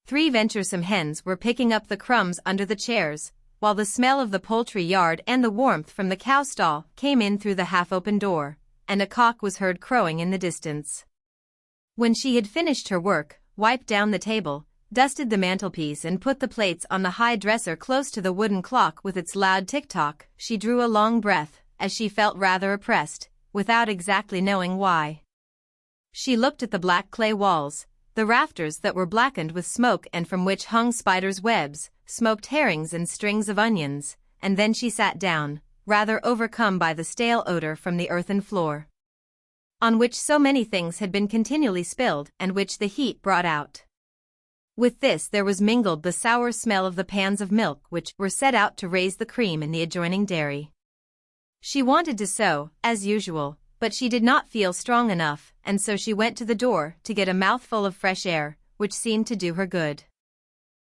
[SPEAKER 1] 3 venturesome hens were picking up the crumbs under the chairs, while the smell of the poultry yard and the warmth from the cow stall came in through the half-open door, and a cock was heard crowing in the distance. When she had finished her work, wiped down the table, dusted the mantelpiece and put the plates on the high dresser close to the wooden clock with its loud tick-tock, she drew a long breath, as she felt rather oppressed, without exactly knowing why. She looked at the black clay walls, the rafters that were blackened with smoke and from which hung spiders' webs, smoked herrings and strings of onions, and then she sat down, rather overcome by the stale odor from the earthen floor, on which so many things had been continually spilled and which the heat brought out. With this there was mingled the sour smell of the pans of milk which were set out to raise the cream in the adjoining dairy. She wanted to sew, as usual, but she did not feel strong enough, and so she went to the door to get a mouthful of fresh air, which seemed to do her good.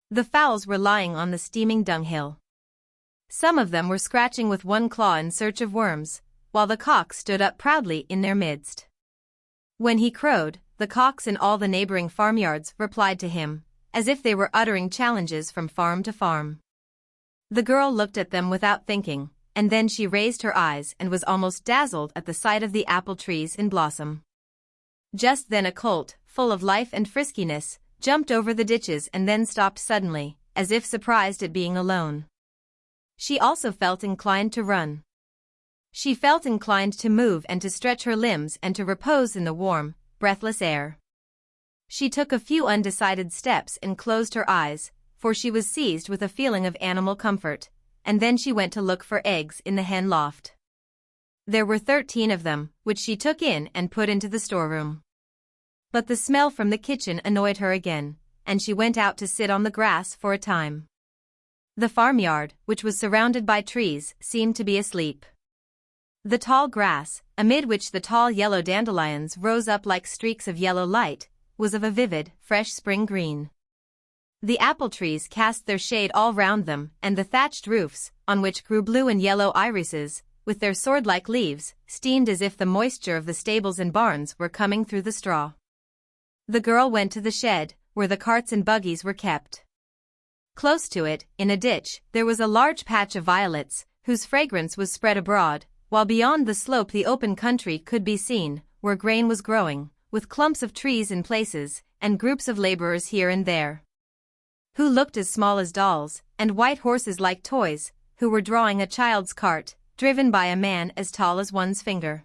[SPEAKER 1] The fowls were lying on the steaming dunghill. Some of them were scratching with one claw in search of worms, while the cock stood up proudly in their midst. When he crowed, the cocks in all the neighboring farmyards replied to him, as if they were uttering challenges from farm to farm. The girl looked at them without thinking, and then she raised her eyes and was almost dazzled at the sight of the apple trees in blossom. Just then a colt, full of life and friskiness, jumped over the ditches and then stopped suddenly, as if surprised at being alone. She also felt inclined to run. She felt inclined to move and to stretch her limbs and to repose in the warm, breathless air. She took a few undecided steps and closed her eyes, for she was seized with a feeling of animal comfort, and then she went to look for eggs in the hen loft. There were 13 of them, which she took in and put into the storeroom. But the smell from the kitchen annoyed her again, and she went out to sit on the grass for a time. The farmyard, which was surrounded by trees, seemed to be asleep. The tall grass, amid which the tall yellow dandelions rose up like streaks of yellow light, was of a vivid, fresh spring green. The apple trees cast their shade all round them, and the thatched roofs, on which grew blue and yellow irises, with their sword-like leaves, steamed as if the moisture of the stables and barns were coming through the straw. The girl went to the shed, where the carts and buggies were kept. Close to it, in a ditch, there was a large patch of violets, whose fragrance was spread abroad, while beyond the slope the open country could be seen, where grain was growing, with clumps of trees in places, and groups of laborers here and there, who looked as small as dolls, and white horses like toys, who were drawing a child's cart, driven by a man as tall as one's finger.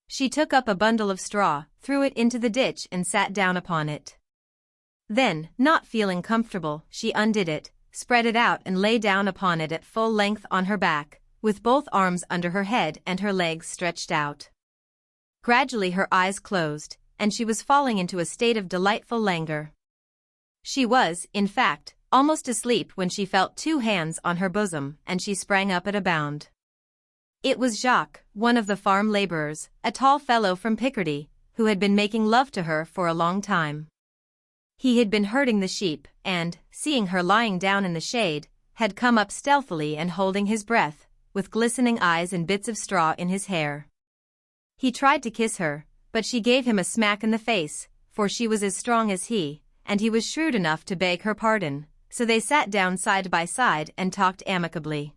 [SPEAKER 1] She took up a bundle of straw, threw it into the ditch and sat down upon it. Then, not feeling comfortable, she undid it, spread it out and lay down upon it at full length on her back, with both arms under her head and her legs stretched out. Gradually her eyes closed, and she was falling into a state of delightful languor. She was, in fact, almost asleep when she felt 2 hands on her bosom, and she sprang up at a bound. It was Jacques, one of the farm laborers, a tall fellow from Picardy, who had been making love to her for a long time. He had been herding the sheep, and, seeing her lying down in the shade, had come up stealthily and holding his breath, with glistening eyes and bits of straw in his hair. He tried to kiss her, but she gave him a smack in the face, for she was as strong as he, and he was shrewd enough to beg her pardon, so they sat down side by side and talked amicably.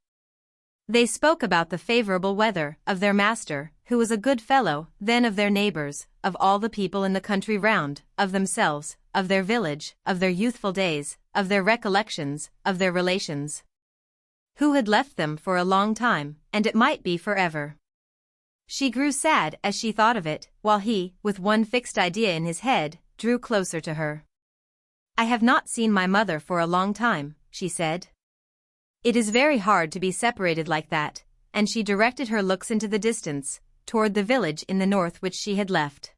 [SPEAKER 1] They spoke about the favorable weather, of their master, who was a good fellow, then of their neighbors, of all the people in the country round, of themselves, of their village, of their youthful days, of their recollections, of their relations, who had left them for a long time, and it might be forever. She grew sad as she thought of it, while he, with one fixed idea in his head, drew closer to her. "I have not seen my mother for a long time," she said. "It is very hard to be separated like that," and she directed her looks into the distance, toward the village in the north which she had left.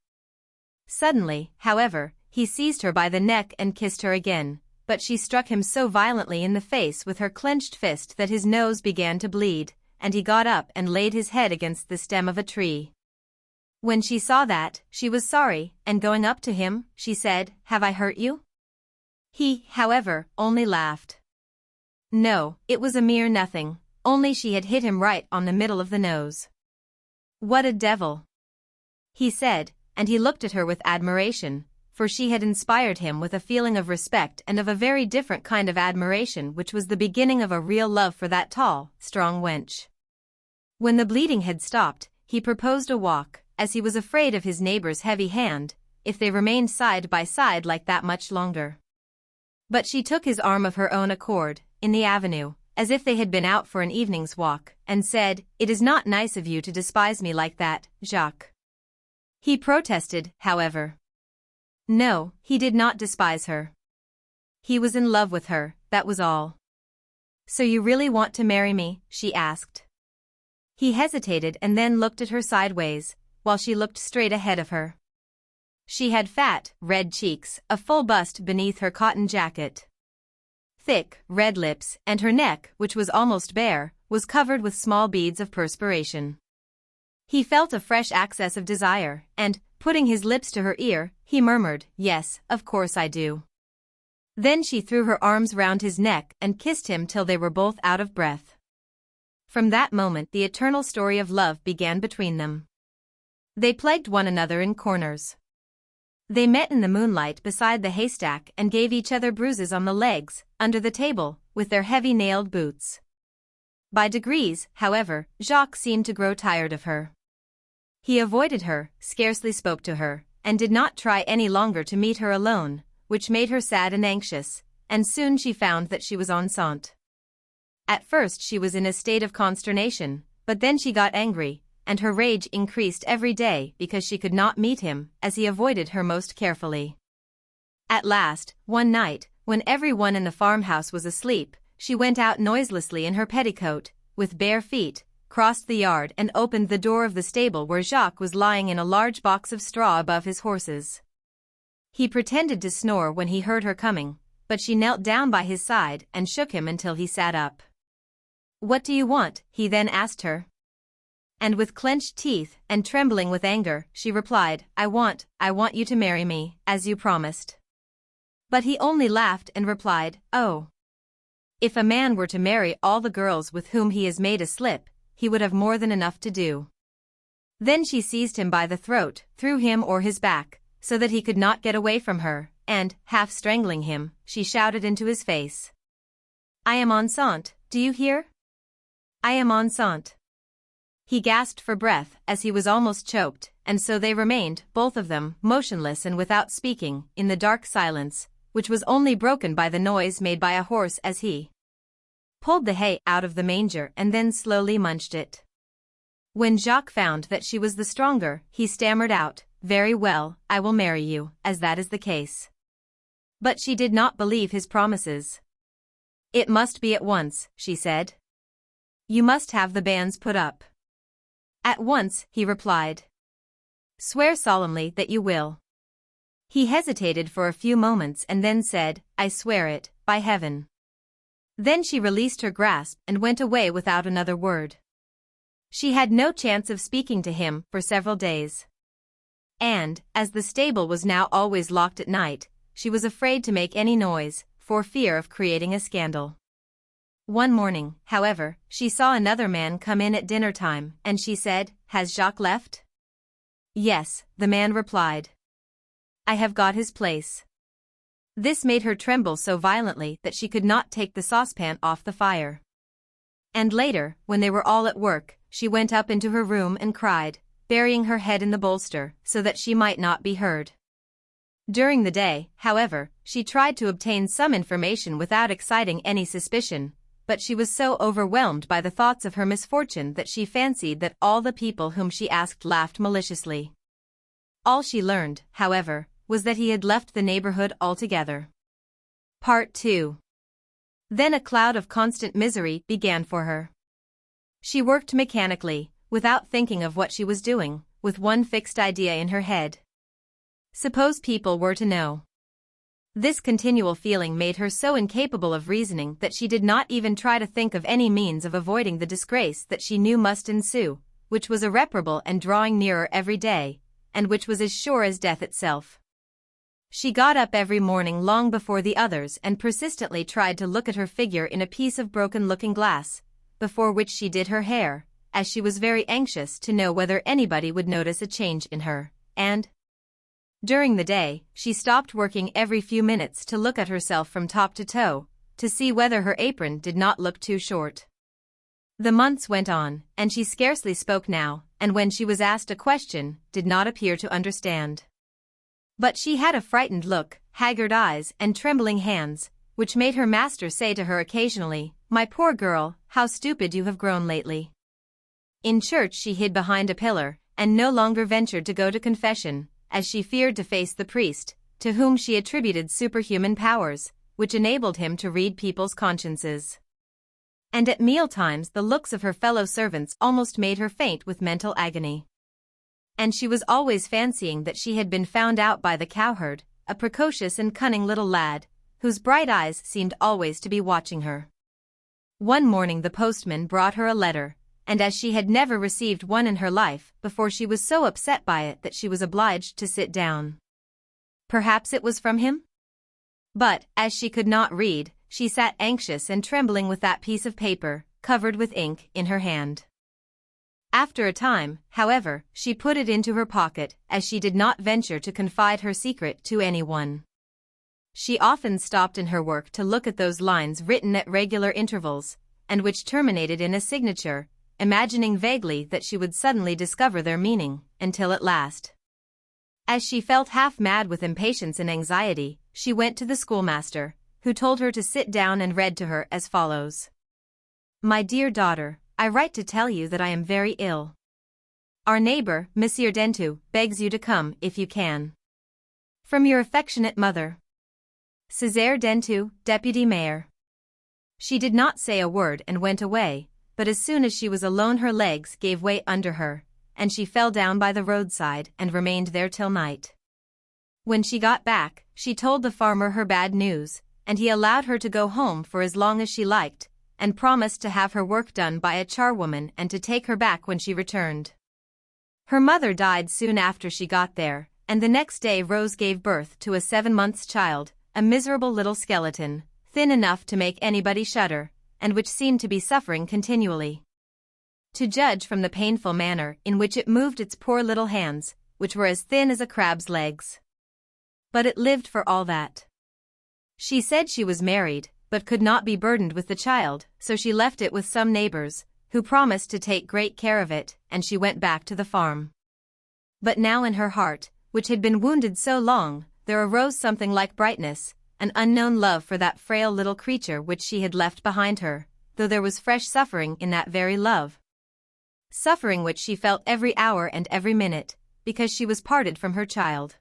[SPEAKER 1] Suddenly, however, he seized her by the neck and kissed her again, but she struck him so violently in the face with her clenched fist that his nose began to bleed, and he got up and laid his head against the stem of a tree. When she saw that, she was sorry, and going up to him, she said, "Have I hurt you?" He, however, only laughed. No, it was a mere nothing, only she had hit him right on the middle of the nose. "What a devil!" he said, and he looked at her with admiration, for she had inspired him with a feeling of respect and of a very different kind of admiration which was the beginning of a real love for that tall, strong wench. When the bleeding had stopped, he proposed a walk, as he was afraid of his neighbor's heavy hand, if they remained side by side like that much longer. But she took his arm of her own accord, in the avenue, as if they had been out for an evening's walk, and said, "It is not nice of you to despise me like that, Jacques." He protested, however. No, he did not despise her. He was in love with her, that was all. So you really want to marry me? She asked. He hesitated and then looked at her sideways, while she looked straight ahead of her. She had fat, red cheeks, a full bust beneath her cotton jacket. Thick, red lips, and her neck, which was almost bare, was covered with small beads of perspiration. He felt a fresh access of desire, and, putting his lips to her ear, he murmured, "Yes, of course I do." Then she threw her arms round his neck and kissed him till they were both out of breath. From that moment the eternal story of love began between them. They plagued one another in corners. They met in the moonlight beside the haystack and gave each other bruises on the legs, under the table, with their heavy nailed boots. By degrees, however, Jacques seemed to grow tired of her. He avoided her, scarcely spoke to her, and did not try any longer to meet her alone, which made her sad and anxious, and soon she found that she was enceinte. At first she was in a state of consternation, but then she got angry, and her rage increased every day because she could not meet him, as he avoided her most carefully. At last, one night, when every one in the farmhouse was asleep, she went out noiselessly in her petticoat, with bare feet, crossed the yard and opened the door of the stable where Jacques was lying in a large box of straw above his horses. He pretended to snore when he heard her coming, but she knelt down by his side and shook him until he sat up. "What do you want?" he then asked her. And with clenched teeth and trembling with anger, she replied, I want you to marry me, as you promised." But he only laughed and replied, "Oh. If a man were to marry all the girls with whom he has made a slip, he would have more than enough to do." Then she seized him by the throat, threw him o'er his back, so that he could not get away from her, and, half strangling him, she shouted into his face, "I am enceinte, do you hear? I am enceinte." He gasped for breath, as he was almost choked, and so they remained, both of them, motionless and without speaking, in the dark silence, which was only broken by the noise made by a horse as he pulled the hay out of the manger and then slowly munched it. When Jacques found that she was the stronger, he stammered out, "Very well, I will marry you, as that is the case." But she did not believe his promises. "It must be at once," she said. "You must have the banns put up." "At once," he replied. "Swear solemnly that you will." He hesitated for a few moments and then said, "I swear it, by heaven." Then she released her grasp and went away without another word. She had no chance of speaking to him for several days. And, as the stable was now always locked at night, she was afraid to make any noise, for fear of creating a scandal. One morning, however, she saw another man come in at dinner time, and she said, "Has Jacques left?" "Yes," the man replied. "I have got his place." This made her tremble so violently that she could not take the saucepan off the fire. And later, when they were all at work, she went up into her room and cried, burying her head in the bolster, so that she might not be heard. During the day, however, she tried to obtain some information without exciting any suspicion, but she was so overwhelmed by the thoughts of her misfortune that she fancied that all the people whom she asked laughed maliciously. All she learned, however, was that he had left the neighborhood altogether. Part 2. Then a cloud of constant misery began for her. She worked mechanically, without thinking of what she was doing, with one fixed idea in her head. Suppose people were to know. This continual feeling made her so incapable of reasoning that she did not even try to think of any means of avoiding the disgrace that she knew must ensue, which was irreparable and drawing nearer every day, and which was as sure as death itself. She got up every morning long before the others and persistently tried to look at her figure in a piece of broken looking-glass, before which she did her hair, as she was very anxious to know whether anybody would notice a change in her, and during the day, she stopped working every few minutes to look at herself from top to toe, to see whether her apron did not look too short. The months went on, and she scarcely spoke now, and when she was asked a question, did not appear to understand. But she had a frightened look, haggard eyes and trembling hands, which made her master say to her occasionally, "My poor girl, how stupid you have grown lately." In church she hid behind a pillar, and no longer ventured to go to confession, as she feared to face the priest, to whom she attributed superhuman powers, which enabled him to read people's consciences. And at mealtimes the looks of her fellow servants almost made her faint with mental agony. And she was always fancying that she had been found out by the cowherd, a precocious and cunning little lad, whose bright eyes seemed always to be watching her. One morning the postman brought her a letter, and as she had never received one in her life before, she was so upset by it that she was obliged to sit down. Perhaps it was from him? But, as she could not read, she sat anxious and trembling with that piece of paper, covered with ink, in her hand. After a time, however, she put it into her pocket, as she did not venture to confide her secret to anyone. She often stopped in her work to look at those lines written at regular intervals, and which terminated in a signature, imagining vaguely that she would suddenly discover their meaning, until at last, as she felt half mad with impatience and anxiety, she went to the schoolmaster, who told her to sit down and read to her as follows. My dear daughter, I write to tell you that I am very ill. Our neighbor, Monsieur Dentu, begs you to come if you can. From your affectionate mother, Césaire Dentu, Deputy Mayor. She did not say a word and went away, but as soon as she was alone her legs gave way under her, and she fell down by the roadside and remained there till night. When she got back, she told the farmer her bad news, and he allowed her to go home for as long as she liked, and promised to have her work done by a charwoman and to take her back when she returned. Her mother died soon after she got there, and the next day Rose gave birth to a 7-months child, a miserable little skeleton, thin enough to make anybody shudder, and which seemed to be suffering continually. To judge from the painful manner in which it moved its poor little hands, which were as thin as a crab's legs. But it lived for all that. She said she was married, but could not be burdened with the child, so she left it with some neighbors, who promised to take great care of it, and she went back to the farm. But now in her heart, which had been wounded so long, there arose something like brightness, an unknown love for that frail little creature which she had left behind her, though there was fresh suffering in that very love. Suffering which she felt every hour and every minute, because she was parted from her child.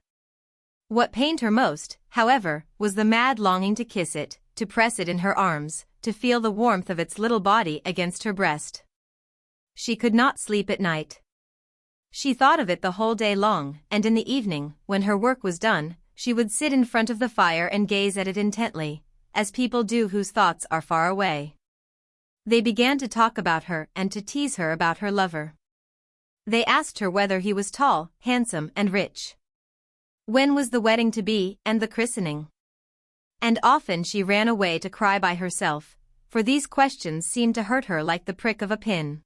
[SPEAKER 1] What pained her most, however, was the mad longing to kiss it, to press it in her arms, to feel the warmth of its little body against her breast. She could not sleep at night. She thought of it the whole day long, and in the evening, when her work was done, she would sit in front of the fire and gaze at it intently, as people do whose thoughts are far away. They began to talk about her and to tease her about her lover. They asked her whether he was tall, handsome, and rich. When was the wedding to be, and the christening? And often she ran away to cry by herself, for these questions seemed to hurt her like the prick of a pin.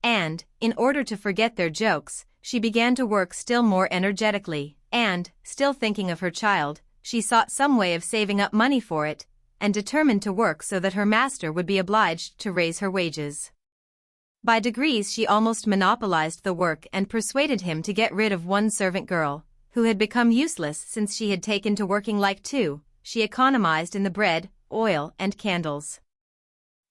[SPEAKER 1] And, in order to forget their jokes, she began to work still more energetically, and, still thinking of her child, she sought some way of saving up money for it, and determined to work so that her master would be obliged to raise her wages. By degrees she almost monopolized the work and persuaded him to get rid of one servant girl, who had become useless since she had taken to working like two. She economized in the bread, oil, and candles,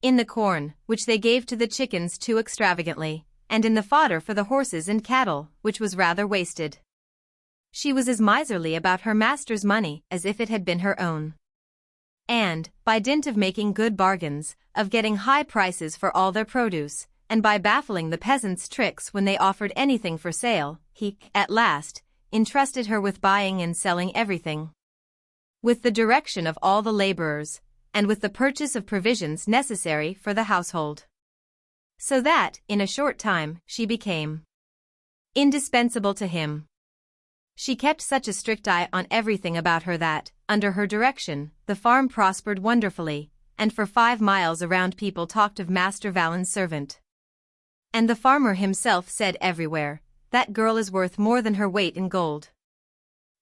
[SPEAKER 1] in the corn, which they gave to the chickens too extravagantly, and in the fodder for the horses and cattle, which was rather wasted. She was as miserly about her master's money as if it had been her own. And, by dint of making good bargains, of getting high prices for all their produce, and by baffling the peasants' tricks when they offered anything for sale, he, at last, entrusted her with buying and selling everything, with the direction of all the laborers, and with the purchase of provisions necessary for the household. So that, in a short time, she became indispensable to him. She kept such a strict eye on everything about her that, under her direction, the farm prospered wonderfully, and for 5 miles around people talked of Master Valen's servant. And the farmer himself said everywhere, "That girl is worth more than her weight in gold."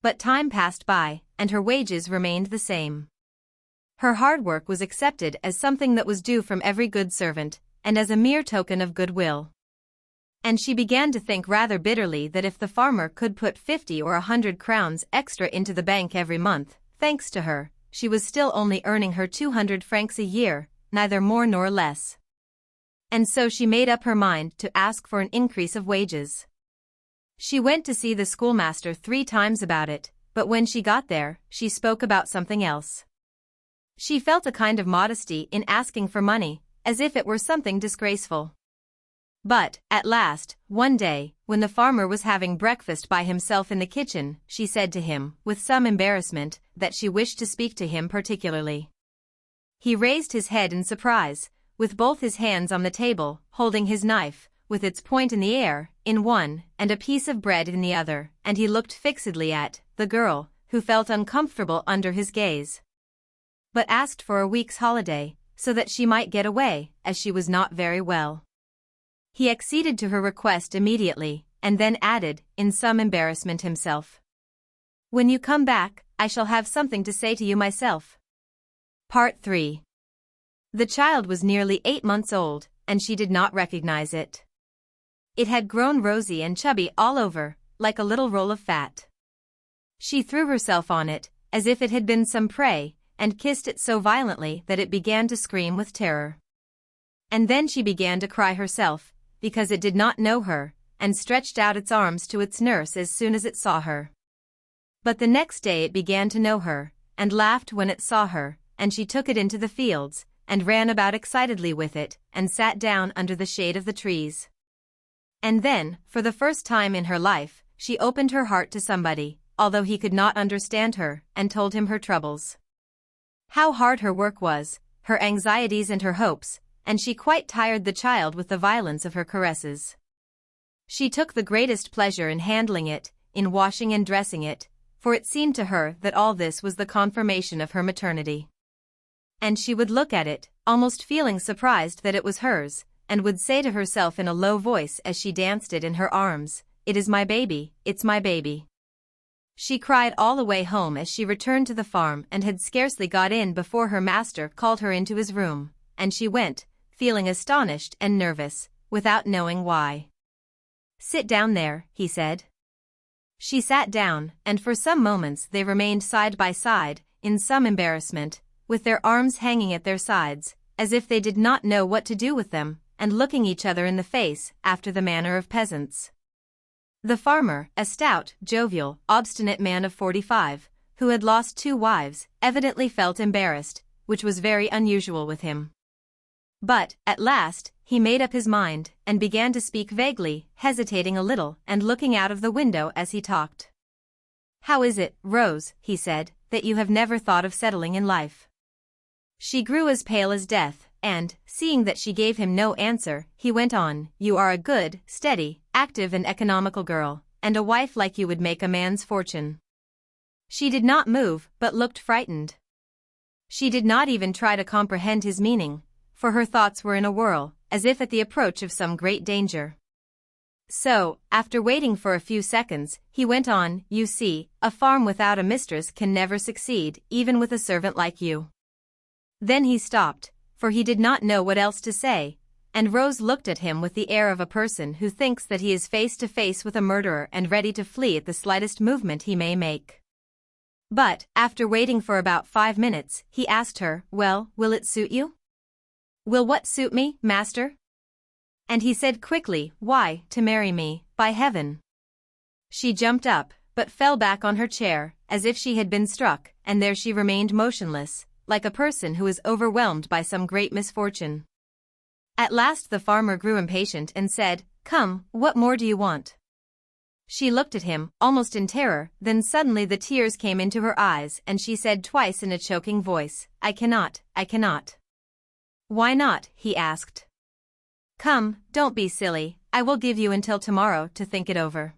[SPEAKER 1] But time passed by, and her wages remained the same. Her hard work was accepted as something that was due from every good servant, and as a mere token of goodwill. And she began to think rather bitterly that if the farmer could put 50 or 100 crowns extra into the bank every month, thanks to her, she was still only earning her 200 francs a year, neither more nor less. And so she made up her mind to ask for an increase of wages. She went to see the schoolmaster 3 times about it, but when she got there, she spoke about something else. She felt a kind of modesty in asking for money, as if it were something disgraceful. But, at last, one day, when the farmer was having breakfast by himself in the kitchen, she said to him, with some embarrassment, that she wished to speak to him particularly. He raised his head in surprise, with both his hands on the table, holding his knife, with its point in the air, in one, and a piece of bread in the other, and he looked fixedly at the girl, who felt uncomfortable under his gaze, but asked for a week's holiday, so that she might get away, as she was not very well. He acceded to her request immediately, and then added, in some embarrassment himself, "When you come back, I shall have something to say to you myself." Part 3. The child was nearly 8 months old, and she did not recognize it. It had grown rosy and chubby all over, like a little roll of fat. She threw herself on it, as if it had been some prey, and kissed it so violently that it began to scream with terror. And then she began to cry herself, because it did not know her, and stretched out its arms to its nurse as soon as it saw her. But the next day it began to know her, and laughed when it saw her, and she took it into the fields, and ran about excitedly with it, and sat down under the shade of the trees. And then, for the first time in her life, she opened her heart to somebody, although he could not understand her, and told him her troubles. How hard her work was, her anxieties and her hopes, and she quite tired the child with the violence of her caresses. She took the greatest pleasure in handling it, in washing and dressing it, for it seemed to her that all this was the confirmation of her maternity. And she would look at it, almost feeling surprised that it was hers, and would say to herself in a low voice as she danced it in her arms, "It is my baby, it's my baby." She cried all the way home as she returned to the farm and had scarcely got in before her master called her into his room, and she went, feeling astonished and nervous, without knowing why. "Sit down there," he said. She sat down, and for some moments they remained side by side, in some embarrassment, with their arms hanging at their sides, as if they did not know what to do with them, and looking each other in the face, after the manner of peasants. The farmer, a stout, jovial, obstinate man of 45, who had lost 2 wives, evidently felt embarrassed, which was very unusual with him. But, at last, he made up his mind, and began to speak vaguely, hesitating a little, and looking out of the window as he talked. "How is it, Rose," he said, "that you have never thought of settling in life?" She grew as pale as death, and, seeing that she gave him no answer, he went on, "You are a good, steady, active and economical girl, and a wife like you would make a man's fortune." She did not move, but looked frightened. She did not even try to comprehend his meaning, for her thoughts were in a whirl, as if at the approach of some great danger. So, after waiting for a few seconds, he went on, "You see, a farm without a mistress can never succeed, even with a servant like you." Then he stopped, for he did not know what else to say, and Rose looked at him with the air of a person who thinks that he is face to face with a murderer and ready to flee at the slightest movement he may make. But, after waiting for about 5 minutes, he asked her, "Well, will it suit you?" "Will what suit me, master?" And he said quickly, "Why, to marry me, by heaven." She jumped up, but fell back on her chair, as if she had been struck, and there she remained motionless, like a person who is overwhelmed by some great misfortune. At last the farmer grew impatient and said, "Come, what more do you want?" She looked at him, almost in terror, then suddenly the tears came into her eyes and she said twice in a choking voice, I cannot. "Why not?" he asked. "Come, don't be silly, I will give you until tomorrow to think it over."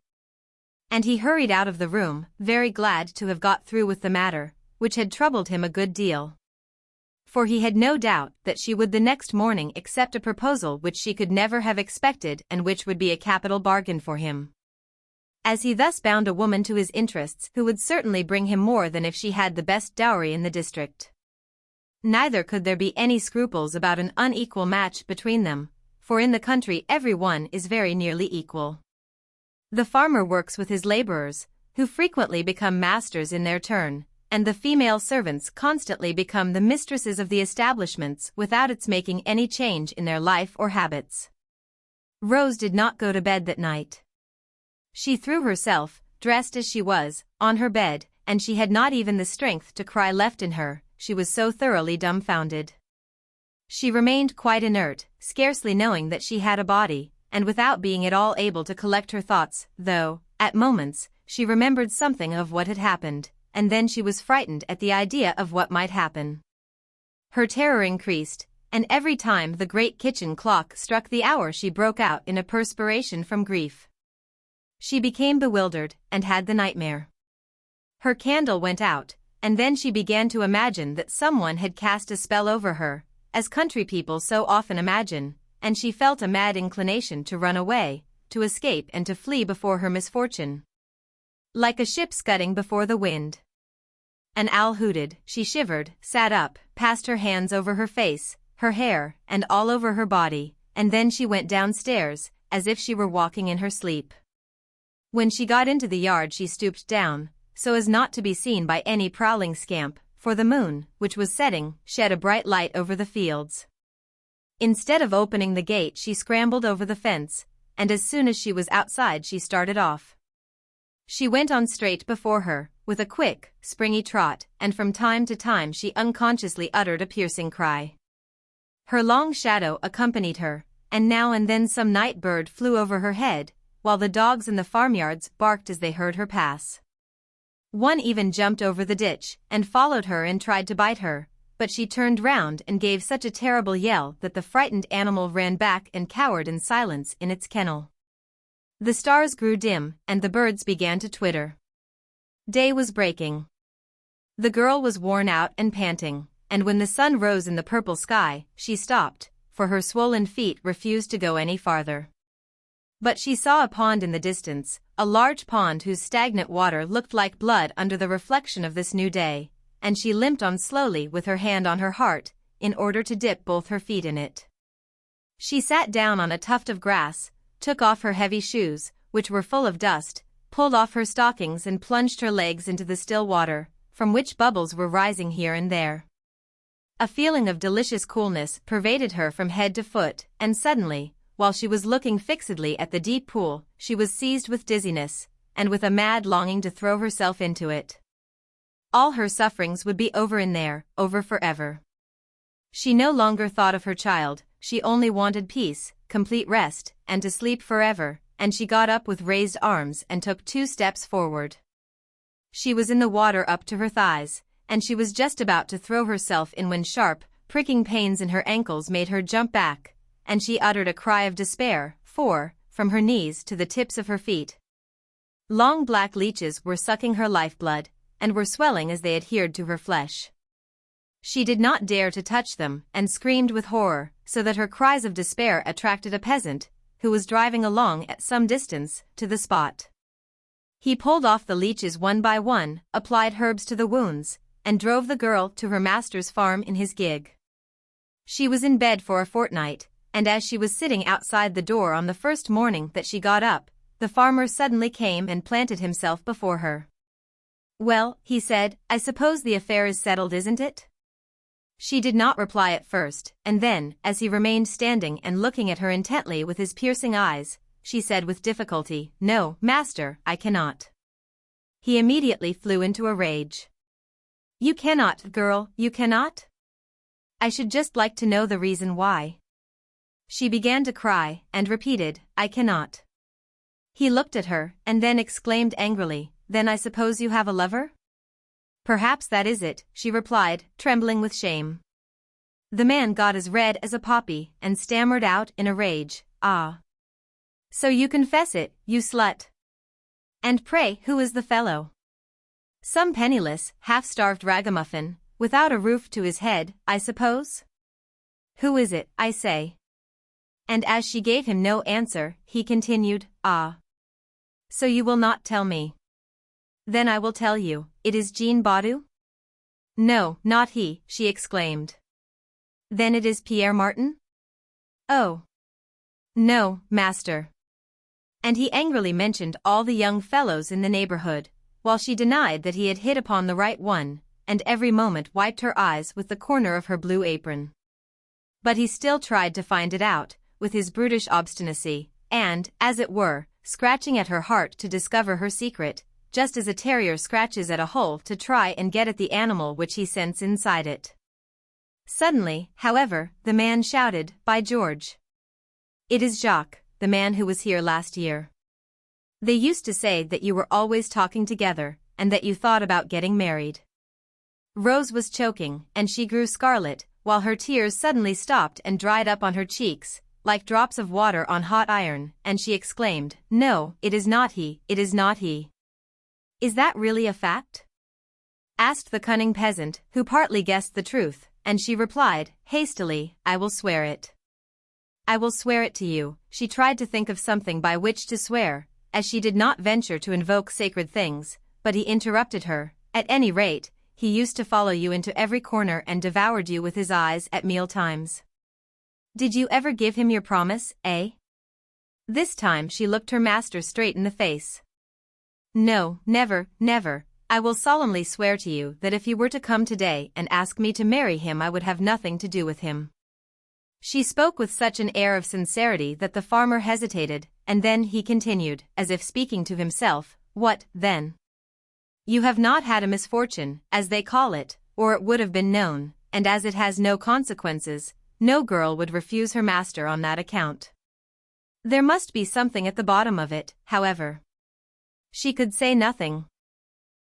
[SPEAKER 1] And he hurried out of the room, very glad to have got through with the matter, which had troubled him a good deal. For he had no doubt that she would the next morning accept a proposal which she could never have expected and which would be a capital bargain for him. As he thus bound a woman to his interests who would certainly bring him more than if she had the best dowry in the district. Neither could there be any scruples about an unequal match between them, for in the country every one is very nearly equal. The farmer works with his laborers, who frequently become masters in their turn, and the female servants constantly become the mistresses of the establishments without its making any change in their life or habits. Rose did not go to bed that night. She threw herself, dressed as she was, on her bed, and she had not even the strength to cry left in her, she was so thoroughly dumbfounded. She remained quite inert, scarcely knowing that she had a body, and without being at all able to collect her thoughts, though, at moments, she remembered something of what had happened, and then she was frightened at the idea of what might happen. Her terror increased, and every time the great kitchen clock struck the hour she broke out in a perspiration from grief. She became bewildered, and had the nightmare. Her candle went out, and then she began to imagine that someone had cast a spell over her, as country people so often imagine, and she felt a mad inclination to run away, to escape and to flee before her misfortune. Like a ship scudding before the wind. An owl hooted, she shivered, sat up, passed her hands over her face, her hair, and all over her body, and then she went downstairs, as if she were walking in her sleep. When she got into the yard she stooped down, so as not to be seen by any prowling scamp, for the moon, which was setting, shed a bright light over the fields. Instead of opening the gate she scrambled over the fence, and as soon as she was outside she started off. She went on straight before her, with a quick, springy trot, and from time to time she unconsciously uttered a piercing cry. Her long shadow accompanied her, and now and then some night bird flew over her head, while the dogs in the farmyards barked as they heard her pass. One even jumped over the ditch, and followed her and tried to bite her, but she turned round and gave such a terrible yell that the frightened animal ran back and cowered in silence in its kennel. The stars grew dim, and the birds began to twitter. Day was breaking. The girl was worn out and panting, and when the sun rose in the purple sky, she stopped, for her swollen feet refused to go any farther. But she saw a pond in the distance, a large pond whose stagnant water looked like blood under the reflection of this new day, and she limped on slowly with her hand on her heart, in order to dip both her feet in it. She sat down on a tuft of grass, took off her heavy shoes, which were full of dust, pulled off her stockings and plunged her legs into the still water, from which bubbles were rising here and there. A feeling of delicious coolness pervaded her from head to foot, and suddenly, while she was looking fixedly at the deep pool, she was seized with dizziness, and with a mad longing to throw herself into it. All her sufferings would be over in there, over forever. She no longer thought of her child, she only wanted peace, complete rest, and to sleep forever, and she got up with raised arms and took 2 steps forward. She was in the water up to her thighs, and she was just about to throw herself in when sharp, pricking pains in her ankles made her jump back, and she uttered a cry of despair, for, from her knees to the tips of her feet, long black leeches were sucking her lifeblood, and were swelling as they adhered to her flesh. She did not dare to touch them, and screamed with horror, so that her cries of despair attracted a peasant, who was driving along at some distance, to the spot. He pulled off the leeches one by one, applied herbs to the wounds, and drove the girl to her master's farm in his gig. She was in bed for a fortnight, and as she was sitting outside the door on the first morning that she got up, the farmer suddenly came and planted himself before her. "Well," he said, "I suppose the affair is settled, isn't it?" She did not reply at first, and then, as he remained standing and looking at her intently with his piercing eyes, she said with difficulty, "No, master, I cannot." He immediately flew into a rage. "You cannot, girl, you cannot? I should just like to know the reason why." She began to cry, and repeated, "I cannot." He looked at her, and then exclaimed angrily, "Then I suppose you have a lover?" "Perhaps that is it," she replied, trembling with shame. The man got as red as a poppy, and stammered out in a rage, "Ah! So you confess it, you slut! And pray who is the fellow?" "Some penniless, half-starved ragamuffin, without a roof to his head, I suppose?" "Who is it, I say?" And as she gave him no answer, he continued, "Ah! So you will not tell me? Then I will tell you, it is Jean Baudu?" "No, not he," she exclaimed. "Then it is Pierre Martin?" "Oh! No, master." And he angrily mentioned all the young fellows in the neighborhood, while she denied that he had hit upon the right one, and every moment wiped her eyes with the corner of her blue apron. But he still tried to find it out, with his brutish obstinacy, and, as it were, scratching at her heart to discover her secret, just as a terrier scratches at a hole to try and get at the animal which he scents inside it. Suddenly, however, the man shouted, "By George! It is Jacques, the man who was here last year. They used to say that you were always talking together, and that you thought about getting married." Rose was choking, and she grew scarlet, while her tears suddenly stopped and dried up on her cheeks, like drops of water on hot iron, and she exclaimed, "No, it is not he, it is not he." "Is that really a fact?" asked the cunning peasant, who partly guessed the truth, and she replied, hastily, "I will swear it. I will swear it to you." She tried to think of something by which to swear, as she did not venture to invoke sacred things, but he interrupted her. "At any rate, he used to follow you into every corner and devoured you with his eyes at meal times. Did you ever give him your promise, eh?" This time she looked her master straight in the face. "No, never, never. I will solemnly swear to you that if he were to come today and ask me to marry him I would have nothing to do with him." She spoke with such an air of sincerity that the farmer hesitated, and then he continued, as if speaking to himself, "What, then? You have not had a misfortune, as they call it, or it would have been known, and as it has no consequences, no girl would refuse her master on that account. There must be something at the bottom of it, however." She could say nothing.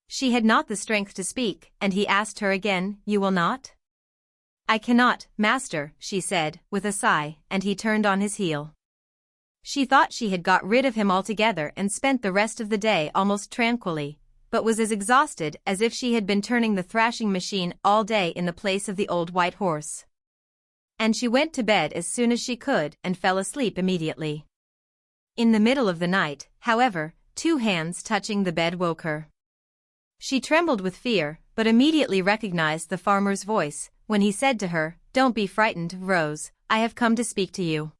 [SPEAKER 1] She had not the strength to speak, and he asked her again, "You will not?" "I cannot, master," she said, with a sigh, and he turned on his heel. She thought she had got rid of him altogether and spent the rest of the day almost tranquilly, but was as exhausted as if she had been turning the thrashing machine all day in the place of the old white horse. And she went to bed as soon as she could and fell asleep immediately. In the middle of the night, however, 2 hands touching the bed woke her. She trembled with fear, but immediately recognized the farmer's voice, when he said to her, "Don't be frightened, Rose, I have come to speak to you."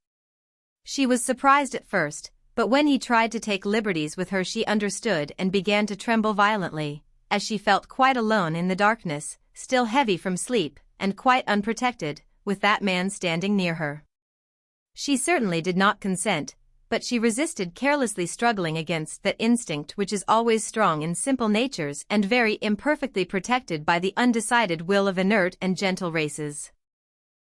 [SPEAKER 1] She was surprised at first, but when he tried to take liberties with her she understood and began to tremble violently, as she felt quite alone in the darkness, still heavy from sleep, and quite unprotected, with that man standing near her. She certainly did not consent, but she resisted, carelessly struggling against that instinct which is always strong in simple natures and very imperfectly protected by the undecided will of inert and gentle races.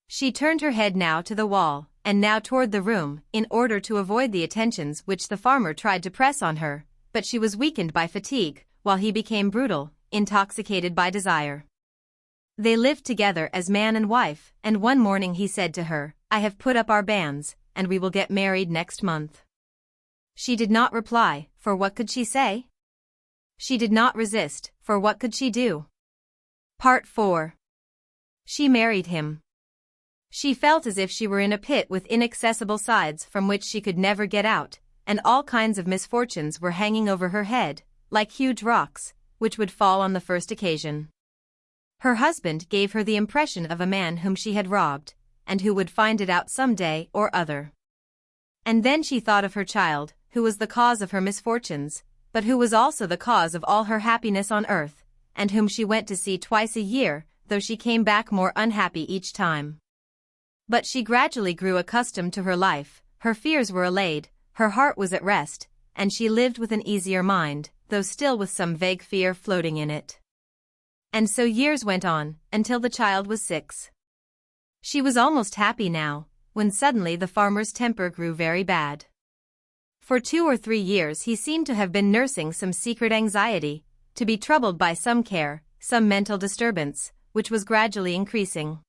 [SPEAKER 1] She turned her head now to the wall, and now toward the room, in order to avoid the attentions which the farmer tried to press on her, but she was weakened by fatigue, while he became brutal, intoxicated by desire. They lived together as man and wife, and one morning he said to her, "I have put up our banns, and we will get married next month." She did not reply, for what could she say? She did not resist, for what could she do? Part 4. She married him. She felt as if she were in a pit with inaccessible sides from which she could never get out, and all kinds of misfortunes were hanging over her head, like huge rocks, which would fall on the first occasion. Her husband gave her the impression of a man whom she had robbed, and who would find it out some day or other. And then she thought of her child, who was the cause of her misfortunes, but who was also the cause of all her happiness on earth, and whom she went to see twice a year, though she came back more unhappy each time. But she gradually grew accustomed to her life, her fears were allayed, her heart was at rest, and she lived with an easier mind, though still with some vague fear floating in it. And so years went on, until the child was 6. She was almost happy now, when suddenly the farmer's temper grew very bad. For 2 or 3 years he seemed to have been nursing some secret anxiety, to be troubled by some care, some mental disturbance, which was gradually increasing.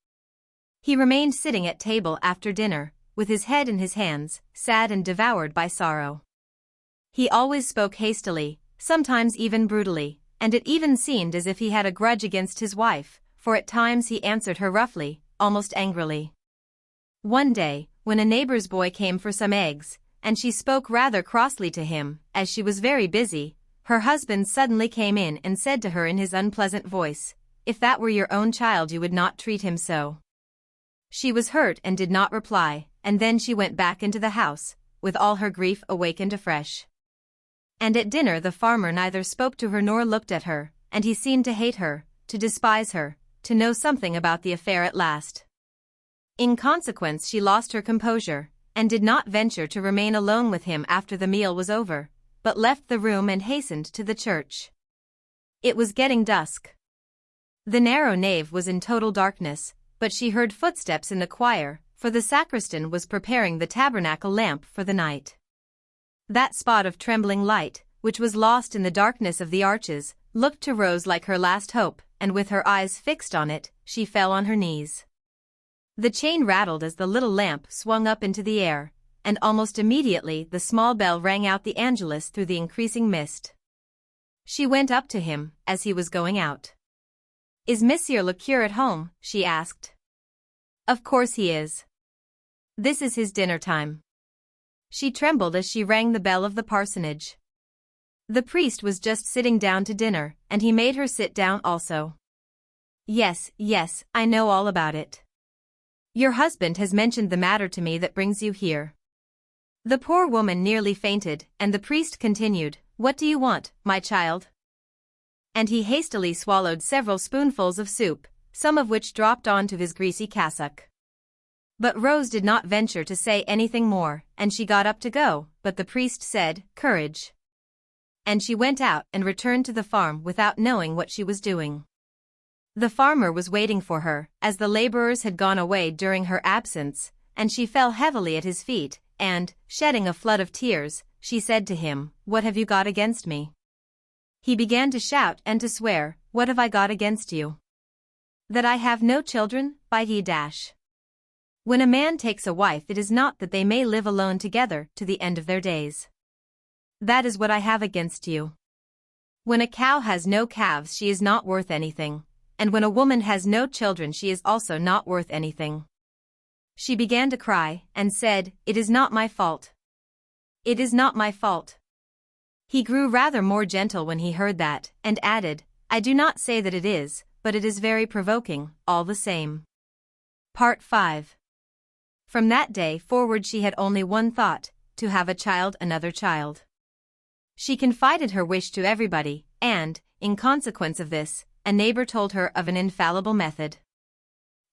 [SPEAKER 1] He remained sitting at table after dinner, with his head in his hands, sad and devoured by sorrow. He always spoke hastily, sometimes even brutally, and it even seemed as if he had a grudge against his wife, for at times he answered her roughly, almost angrily. One day, when a neighbor's boy came for some eggs, and she spoke rather crossly to him, as she was very busy, her husband suddenly came in and said to her in his unpleasant voice, "If that were your own child you would not treat him so." She was hurt and did not reply, and then she went back into the house, with all her grief awakened afresh. And at dinner the farmer neither spoke to her nor looked at her, and he seemed to hate her, to despise her, to know something about the affair at last. In consequence she lost her composure, and did not venture to remain alone with him after the meal was over, but left the room and hastened to the church. It was getting dusk. The narrow nave was in total darkness, but she heard footsteps in the choir, for the sacristan was preparing the tabernacle lamp for the night. That spot of trembling light, which was lost in the darkness of the arches, looked to Rose like her last hope, and with her eyes fixed on it, she fell on her knees. The chain rattled as the little lamp swung up into the air, and almost immediately the small bell rang out the Angelus through the increasing mist. She went up to him, as he was going out. "Is Monsieur le Curé at home?" she asked. "Of course he is. This is his dinner time." She trembled as she rang the bell of the parsonage. The priest was just sitting down to dinner, and he made her sit down also. Yes, I know all about it. Your husband has mentioned the matter to me that brings you here." The poor woman nearly fainted, and the priest continued, "What do you want, my child?" And he hastily swallowed several spoonfuls of soup, some of which dropped onto his greasy cassock. But Rose did not venture to say anything more, and she got up to go, but the priest said, "Courage." And she went out and returned to the farm without knowing what she was doing. The farmer was waiting for her, as the laborers had gone away during her absence, and she fell heavily at his feet, and, shedding a flood of tears, she said to him, "What have you got against me?" He began to shout and to swear, "What have I got against you? That I have no children, by ye dash. When a man takes a wife, it is not that they may live alone together to the end of their days. That is what I have against you. When a cow has no calves, she is not worth anything, and when a woman has no children, she is also not worth anything." She began to cry, and said, "It is not my fault. It is not my fault." He grew rather more gentle when he heard that, and added, "I do not say that it is, but it is very provoking, all the same." Part 5. From that day forward she had only one thought, to have a child, another child. She confided her wish to everybody, and, in consequence of this, a neighbor told her of an infallible method.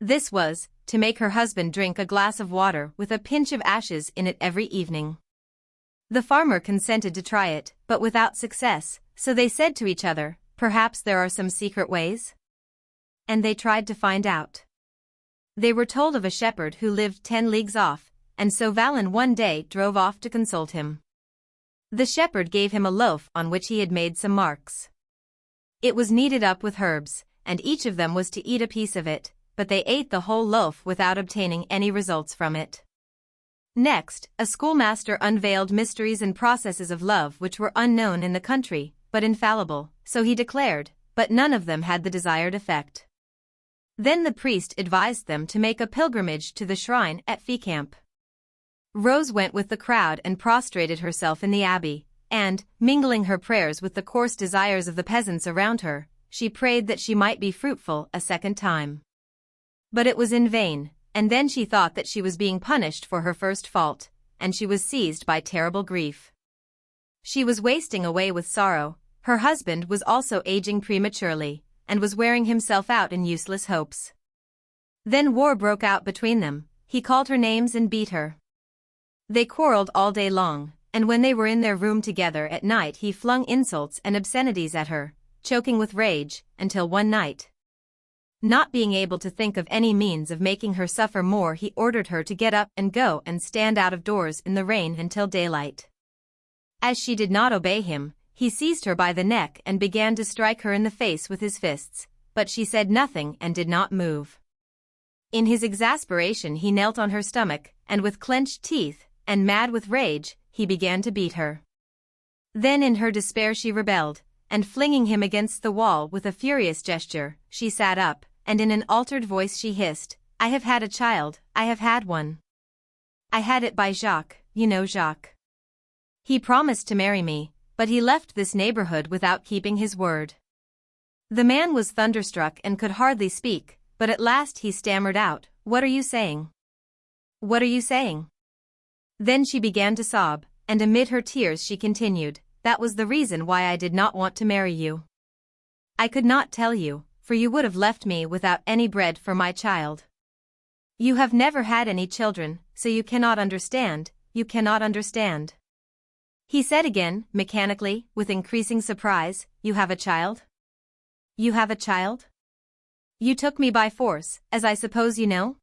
[SPEAKER 1] This was, to make her husband drink a glass of water with a pinch of ashes in it every evening. The farmer consented to try it, but without success, so they said to each other, "Perhaps there are some secret ways?" And they tried to find out. They were told of a shepherd who lived 10 leagues off, and so Valin one day drove off to consult him. The shepherd gave him a loaf on which he had made some marks. It was kneaded up with herbs, and each of them was to eat a piece of it, but they ate the whole loaf without obtaining any results from it. Next, a schoolmaster unveiled mysteries and processes of love which were unknown in the country, but infallible, so he declared, but none of them had the desired effect. Then the priest advised them to make a pilgrimage to the shrine at Fécamp. Rose went with the crowd and prostrated herself in the abbey, and, mingling her prayers with the coarse desires of the peasants around her, she prayed that she might be fruitful a second time. But it was in vain, and then she thought that she was being punished for her first fault, and she was seized by terrible grief. She was wasting away with sorrow, her husband was also aging prematurely, and was wearing himself out in useless hopes. Then war broke out between them, he called her names and beat her. They quarreled all day long, and when they were in their room together at night he flung insults and obscenities at her, choking with rage, until one night, not being able to think of any means of making her suffer more, he ordered her to get up and go and stand out of doors in the rain until daylight. As she did not obey him, he seized her by the neck and began to strike her in the face with his fists, but she said nothing and did not move. In his exasperation he knelt on her stomach, and with clenched teeth, and mad with rage, he began to beat her. Then in her despair she rebelled, and flinging him against the wall with a furious gesture, she sat up, and in an altered voice she hissed, "I have had a child, I have had one. I had it by Jacques, you know Jacques. He promised to marry me, but he left this neighborhood without keeping his word." The man was thunderstruck and could hardly speak, but at last he stammered out, "What are you saying? What are you saying?" Then she began to sob, and amid her tears she continued, "That was the reason why I did not want to marry you. I could not tell you, for you would have left me without any bread for my child. You have never had any children, so you cannot understand, you cannot understand." He said again, mechanically, with increasing surprise, "You have a child? You have a child? You took me by force, as I suppose you know?"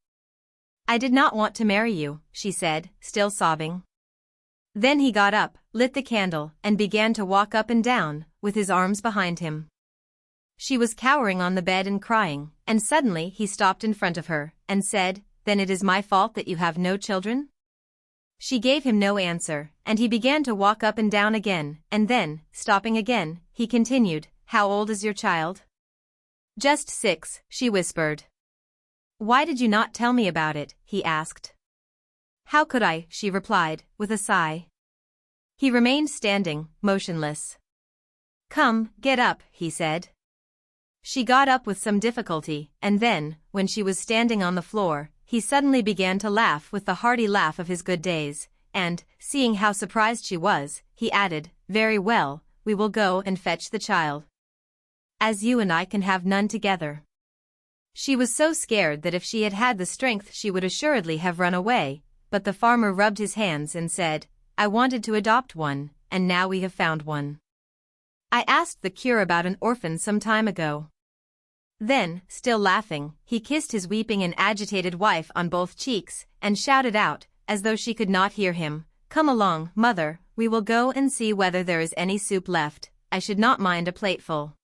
[SPEAKER 1] "I did not want to marry you," she said, still sobbing. Then he got up, lit the candle, and began to walk up and down, with his arms behind him. She was cowering on the bed and crying, and suddenly he stopped in front of her, and said, "Then it is my fault that you have no children?" She gave him no answer, and he began to walk up and down again, and then, stopping again, he continued, "How old is your child?" "Just 6, she whispered. "Why did you not tell me about it?" he asked. "How could I?" she replied, with a sigh. He remained standing, motionless. "Come, get up," he said. She got up with some difficulty, and then, when she was standing on the floor, he suddenly began to laugh with the hearty laugh of his good days, and, seeing how surprised she was, he added, "Very well, we will go and fetch the child. As you and I can have none together." She was so scared that if she had had the strength she would assuredly have run away, but the farmer rubbed his hands and said, "I wanted to adopt one, and now we have found one. I asked the cure about an orphan some time ago." Then, still laughing, he kissed his weeping and agitated wife on both cheeks, and shouted out, as though she could not hear him, "Come along, mother, we will go and see whether there is any soup left. I should not mind a plateful."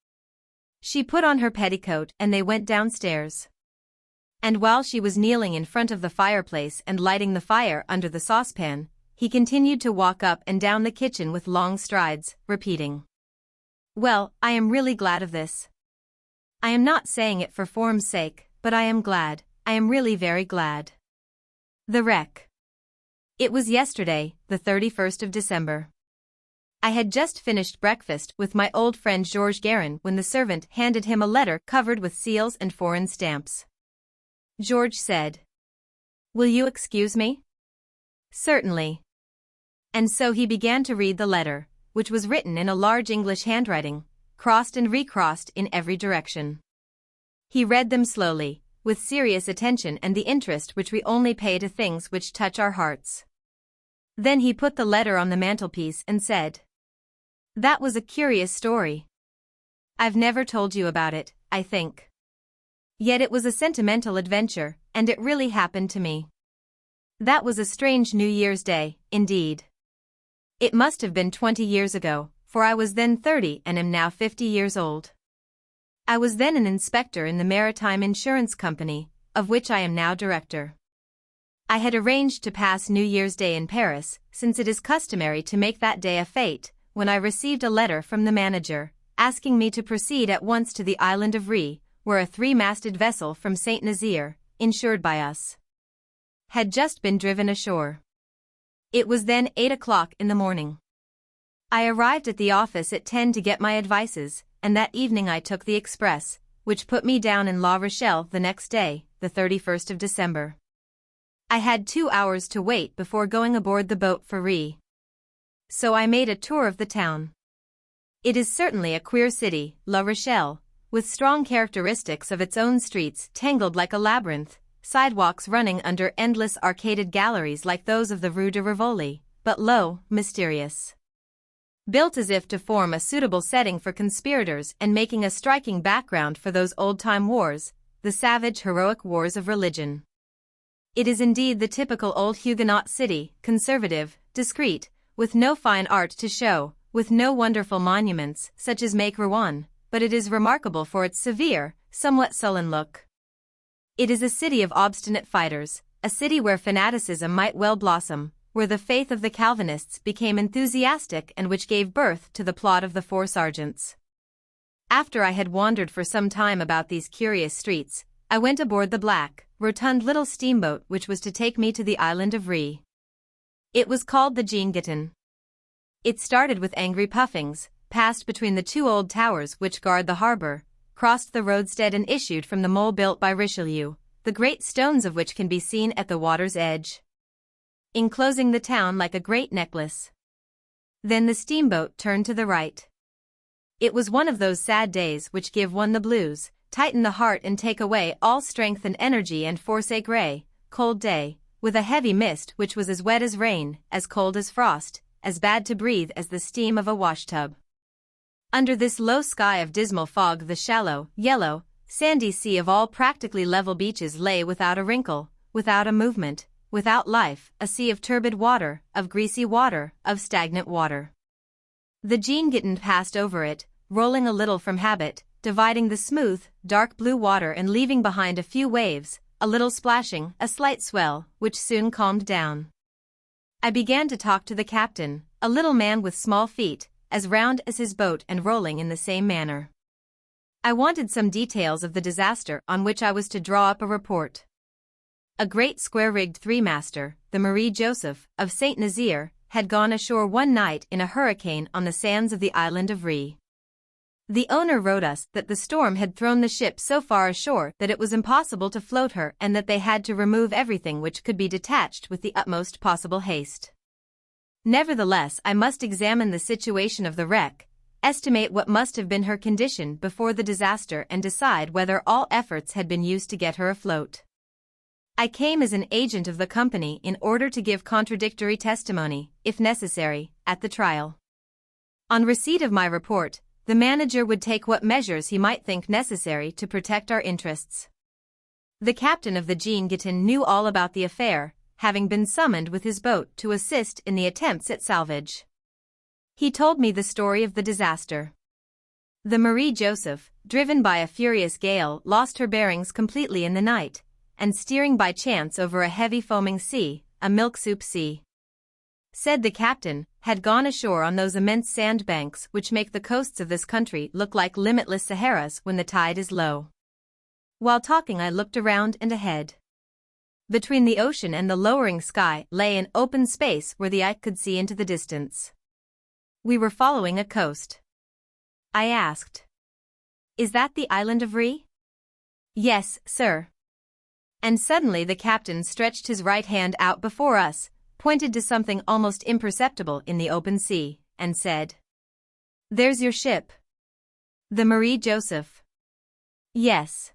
[SPEAKER 1] She put on her petticoat and they went downstairs. And while she was kneeling in front of the fireplace and lighting the fire under the saucepan, he continued to walk up and down the kitchen with long strides, repeating, "Well, I am really glad of this. I am not saying it for form's sake, but I am glad, I am really very glad." The wreck. It was yesterday, the 31st of December. I had just finished breakfast with my old friend Georges Guérin when the servant handed him a letter covered with seals and foreign stamps. Georges said, "Will you excuse me?" "Certainly." And so he began to read the letter, which was written in a large English handwriting, crossed and recrossed in every direction. He read them slowly, with serious attention and the interest which we only pay to things which touch our hearts. Then he put the letter on the mantelpiece and said, "That was a curious story. I've never told you about it, I think. Yet it was a sentimental adventure, and it really happened to me. That was a strange New Year's Day, indeed. It must have been 20 years ago, for I was then 30 and am now 50 years old. I was then an inspector in the Maritime Insurance Company, of which I am now director. I had arranged to pass New Year's Day in Paris, since it is customary to make that day a fête, when I received a letter from the manager, asking me to proceed at once to the island of Ré, where a 3-masted vessel from St. Nazaire, insured by us, had just been driven ashore. It was then 8 o'clock in the morning. I arrived at the office at 10 to get my advices, and that evening I took the express, which put me down in La Rochelle the next day, the 31st of December. I had 2 hours to wait before going aboard the boat for Ré. So I made a tour of the town. It is certainly a queer city, La Rochelle, with strong characteristics of its own streets tangled like a labyrinth, sidewalks running under endless arcaded galleries like those of the Rue de Rivoli, but low, mysterious. Built as if to form a suitable setting for conspirators and making a striking background for those old-time wars, the savage heroic wars of religion. It is indeed the typical old Huguenot city, conservative, discreet, with no fine art to show, with no wonderful monuments such as make Rouen, but it is remarkable for its severe, somewhat sullen look. It is a city of obstinate fighters, a city where fanaticism might well blossom, where the faith of the Calvinists became enthusiastic and which gave birth to the plot of the Four Sergeants. After I had wandered for some time about these curious streets, I went aboard the black, rotund little steamboat which was to take me to the island of Ré. It was called the Jean Guiton. It started with angry puffings, passed between the 2 old towers which guard the harbor, crossed the roadstead and issued from the mole built by Richelieu, the great stones of which can be seen at the water's edge, enclosing the town like a great necklace. Then the steamboat turned to the right. It was one of those sad days which give one the blues, tighten the heart and take away all strength and energy, and force a grey, cold day, with a heavy mist which was as wet as rain, as cold as frost, as bad to breathe as the steam of a washtub. Under this low sky of dismal fog, the shallow, yellow, sandy sea of all practically level beaches lay without a wrinkle, without a movement, without life, a sea of turbid water, of greasy water, of stagnant water. The Jean Guiton passed over it, rolling a little from habit, dividing the smooth, dark blue water and leaving behind a few waves, a little splashing, a slight swell, which soon calmed down. I began to talk to the captain, a little man with small feet, as round as his boat and rolling in the same manner. I wanted some details of the disaster on which I was to draw up a report. A great square-rigged three-master, the Marie Joseph, of Saint Nazaire, had gone ashore one night in a hurricane on the sands of the island of Ré. The owner wrote us that the storm had thrown the ship so far ashore that it was impossible to float her and that they had to remove everything which could be detached with the utmost possible haste. Nevertheless, I must examine the situation of the wreck, estimate what must have been her condition before the disaster and decide whether all efforts had been used to get her afloat. I came as an agent of the company in order to give contradictory testimony, if necessary, at the trial. On receipt of my report, the manager would take what measures he might think necessary to protect our interests. The captain of the Jean Guiton knew all about the affair, having been summoned with his boat to assist in the attempts at salvage. He told me the story of the disaster. The Marie Joseph, driven by a furious gale, lost her bearings completely in the night, and steering by chance over a heavy foaming sea, a milk-soup sea, said the captain, had gone ashore on those immense sandbanks which make the coasts of this country look like limitless Saharas when the tide is low. While talking, I looked around and ahead. Between the ocean and the lowering sky lay an open space where the eye could see into the distance. We were following a coast. I asked, "Is that the island of Ré?" "Yes, sir." And suddenly the captain stretched his right hand out before us, pointed to something almost imperceptible in the open sea, and said, "There's your ship." "The Marie Joseph." "Yes."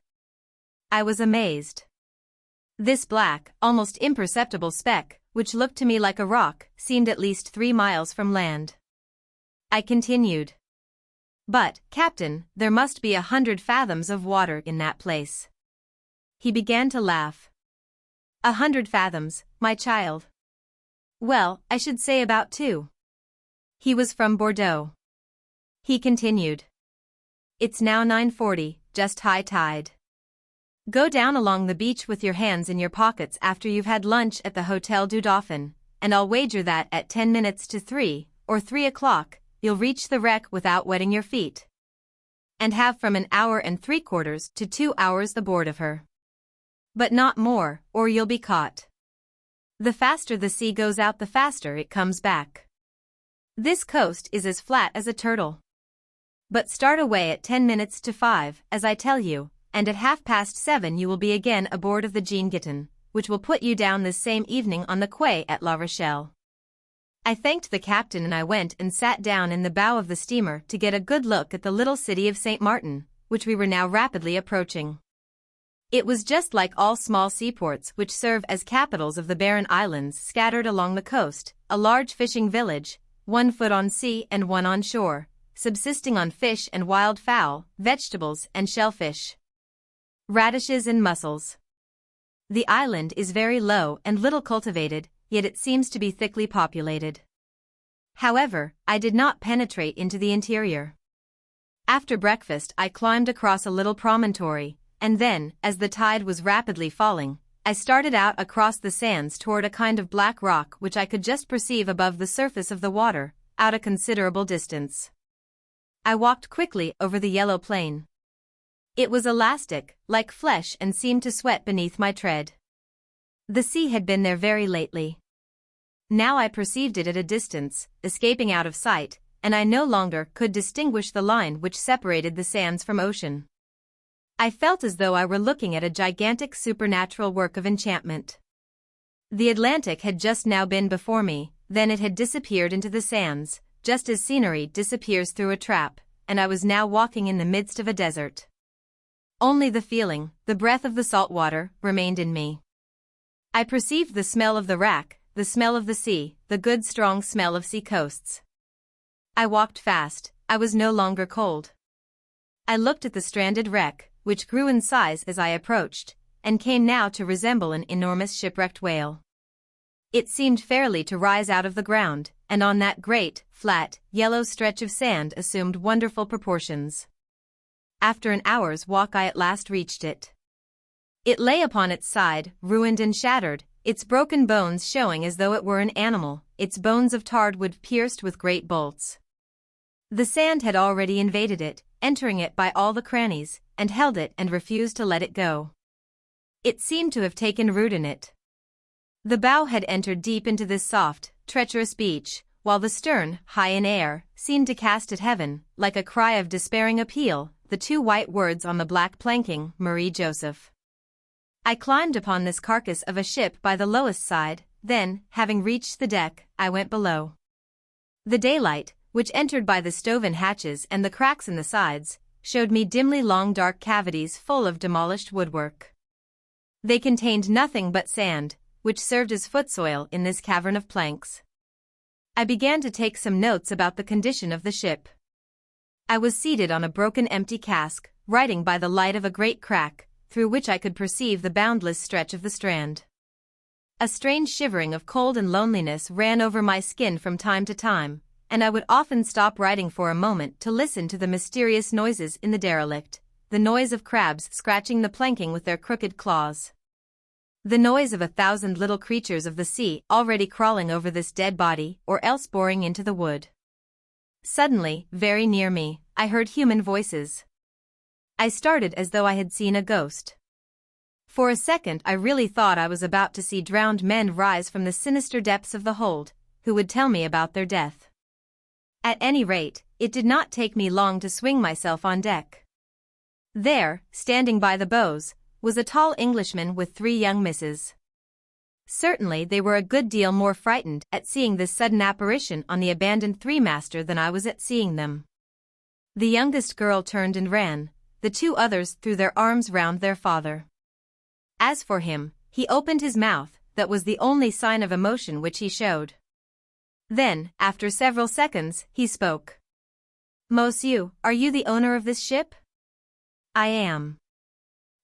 [SPEAKER 1] I was amazed. This black, almost imperceptible speck, which looked to me like a rock, seemed at least 3 miles from land. I continued, "But, Captain, there must be 100 fathoms of water in that place." He began to laugh. 100 fathoms, my child. Well, I should say about 2. He was from Bordeaux. He continued, "It's now 9:40, just high tide. Go down along the beach with your hands in your pockets after you've had lunch at the Hotel du Dauphin, and I'll wager that at 10 minutes to 3, or 3 o'clock, you'll reach the wreck without wetting your feet. And have from 1 hour and 3/4 to 2 hours aboard of her. But not more, or you'll be caught. The faster the sea goes out, the faster it comes back. This coast is as flat as a turtle. But start away at 10 minutes to 5, as I tell you, and at 7:30 you will be again aboard of the Jean Guiton, which will put you down this same evening on the quay at La Rochelle." I thanked the captain and I went and sat down in the bow of the steamer to get a good look at the little city of St. Martin, which we were now rapidly approaching. It was just like all small seaports which serve as capitals of the barren islands scattered along the coast, a large fishing village, 1 foot on sea and 1 on shore, subsisting on fish and wild fowl, vegetables and shellfish, radishes and mussels. The island is very low and little cultivated, yet it seems to be thickly populated. However, I did not penetrate into the interior. After breakfast I climbed across a little promontory, and then, as the tide was rapidly falling, I started out across the sands toward a kind of black rock which I could just perceive above the surface of the water, out a considerable distance. I walked quickly over the yellow plain. It was elastic, like flesh, and seemed to sweat beneath my tread. The sea had been there very lately. Now I perceived it at a distance, escaping out of sight, and I no longer could distinguish the line which separated the sands from ocean. I felt as though I were looking at a gigantic supernatural work of enchantment. The Atlantic had just now been before me, then it had disappeared into the sands, just as scenery disappears through a trap, and I was now walking in the midst of a desert. Only the feeling, the breath of the salt water, remained in me. I perceived the smell of the wrack, the smell of the sea, the good strong smell of sea coasts. I walked fast, I was no longer cold. I looked at the stranded wreck, which grew in size as I approached, and came now to resemble an enormous shipwrecked whale. It seemed fairly to rise out of the ground, and on that great, flat, yellow stretch of sand assumed wonderful proportions. After an hour's walk I at last reached it. It lay upon its side, ruined and shattered, its broken bones showing as though it were an animal, its bones of tarred wood pierced with great bolts. The sand had already invaded it, entering it by all the crannies, and held it and refused to let it go. It seemed to have taken root in it. The bow had entered deep into this soft, treacherous beach, while the stern, high in air, seemed to cast at heaven, like a cry of despairing appeal, the two white words on the black planking, Marie Joseph. I climbed upon this carcass of a ship by the lowest side, then, having reached the deck, I went below. The daylight, which entered by the stove-in hatches and the cracks in the sides, showed me dimly long dark cavities full of demolished woodwork. They contained nothing but sand, which served as footsoil in this cavern of planks. I began to take some notes about the condition of the ship. I was seated on a broken empty cask, writing by the light of a great crack, through which I could perceive the boundless stretch of the strand. A strange shivering of cold and loneliness ran over my skin from time to time, and I would often stop writing for a moment to listen to the mysterious noises in the derelict, the noise of crabs scratching the planking with their crooked claws. The noise of 1,000 little creatures of the sea already crawling over this dead body or else boring into the wood. Suddenly, very near me, I heard human voices. I started as though I had seen a ghost. For a second I really thought I was about to see drowned men rise from the sinister depths of the hold, who would tell me about their death. At any rate, it did not take me long to swing myself on deck. There, standing by the bows, was a tall Englishman with 3 young misses. Certainly they were a good deal more frightened at seeing this sudden apparition on the abandoned three-master than I was at seeing them. The youngest girl turned and ran, the 2 others threw their arms round their father. As for him, he opened his mouth, that was the only sign of emotion which he showed. Then, after several seconds, he spoke. "Monsieur, are you the owner of this ship?" "I am."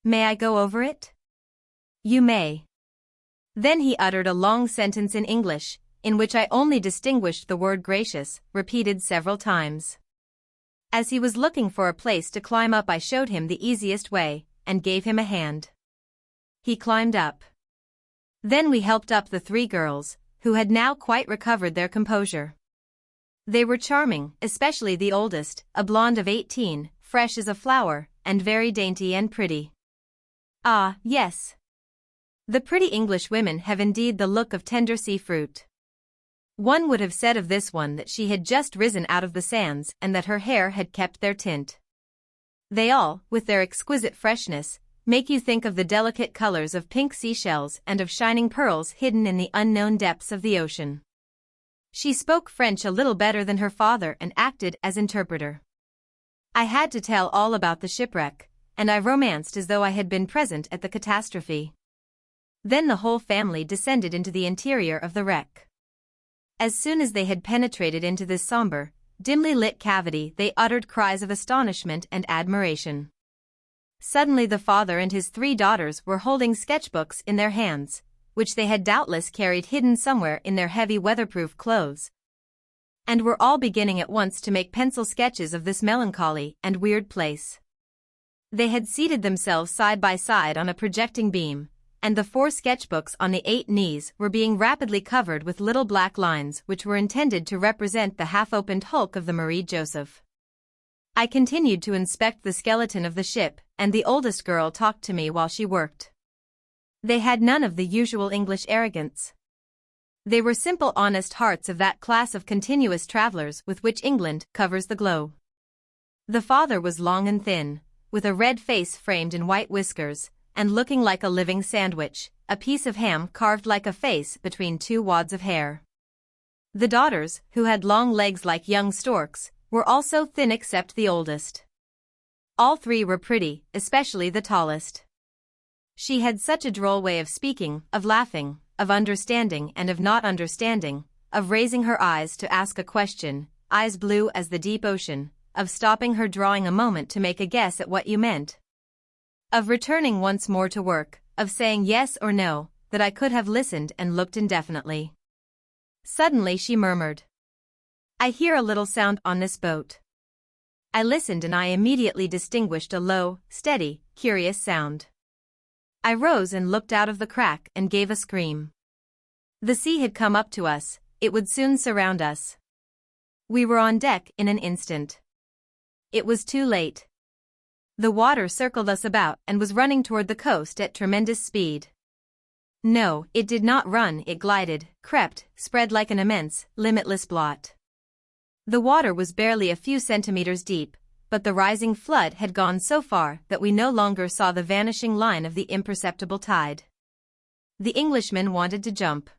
[SPEAKER 1] "May I go over it?" "You may." Then he uttered a long sentence in English, in which I only distinguished the word gracious, repeated several times. As he was looking for a place to climb up, I showed him the easiest way, and gave him a hand. He climbed up. Then we helped up the 3 girls, who had now quite recovered their composure. They were charming, especially the oldest, a blonde of 18, fresh as a flower, and very dainty and pretty. Ah, yes. The pretty English women have indeed the look of tender sea fruit. One would have said of this one that she had just risen out of the sands and that her hair had kept their tint. They all, with their exquisite freshness, make you think of the delicate colors of pink seashells and of shining pearls hidden in the unknown depths of the ocean. She spoke French a little better than her father and acted as interpreter. I had to tell all about the shipwreck, and I romanced as though I had been present at the catastrophe. Then the whole family descended into the interior of the wreck. As soon as they had penetrated into this somber, dimly lit cavity, they uttered cries of astonishment and admiration. Suddenly the father and his 3 daughters were holding sketchbooks in their hands, which they had doubtless carried hidden somewhere in their heavy weatherproof clothes, and were all beginning at once to make pencil sketches of this melancholy and weird place. They had seated themselves side by side on a projecting beam, and the 4 sketchbooks on the 8 knees were being rapidly covered with little black lines which were intended to represent the half-opened hulk of the Marie Joseph. I continued to inspect the skeleton of the ship, and the oldest girl talked to me while she worked. They had none of the usual English arrogance. They were simple honest hearts of that class of continuous travelers with which England covers the globe. The father was long and thin, with a red face framed in white whiskers, and looking like a living sandwich, a piece of ham carved like a face between 2 wads of hair. The daughters, who had long legs like young storks, were also thin except the oldest. All 3 were pretty, especially the tallest. She had such a droll way of speaking, of laughing, of understanding and of not understanding, of raising her eyes to ask a question, eyes blue as the deep ocean, of stopping her drawing a moment to make a guess at what you meant, of returning once more to work, of saying yes or no, that I could have listened and looked indefinitely. Suddenly she murmured, "I hear a little sound on this boat." I listened and I immediately distinguished a low, steady, curious sound. I rose and looked out of the crack and gave a scream. The sea had come up to us, it would soon surround us. We were on deck in an instant. It was too late. The water circled us about and was running toward the coast at tremendous speed. No, it did not run, it glided, crept, spread like an immense, limitless blot. The water was barely a few centimeters deep, but the rising flood had gone so far that we no longer saw the vanishing line of the imperceptible tide. The Englishman wanted to jump.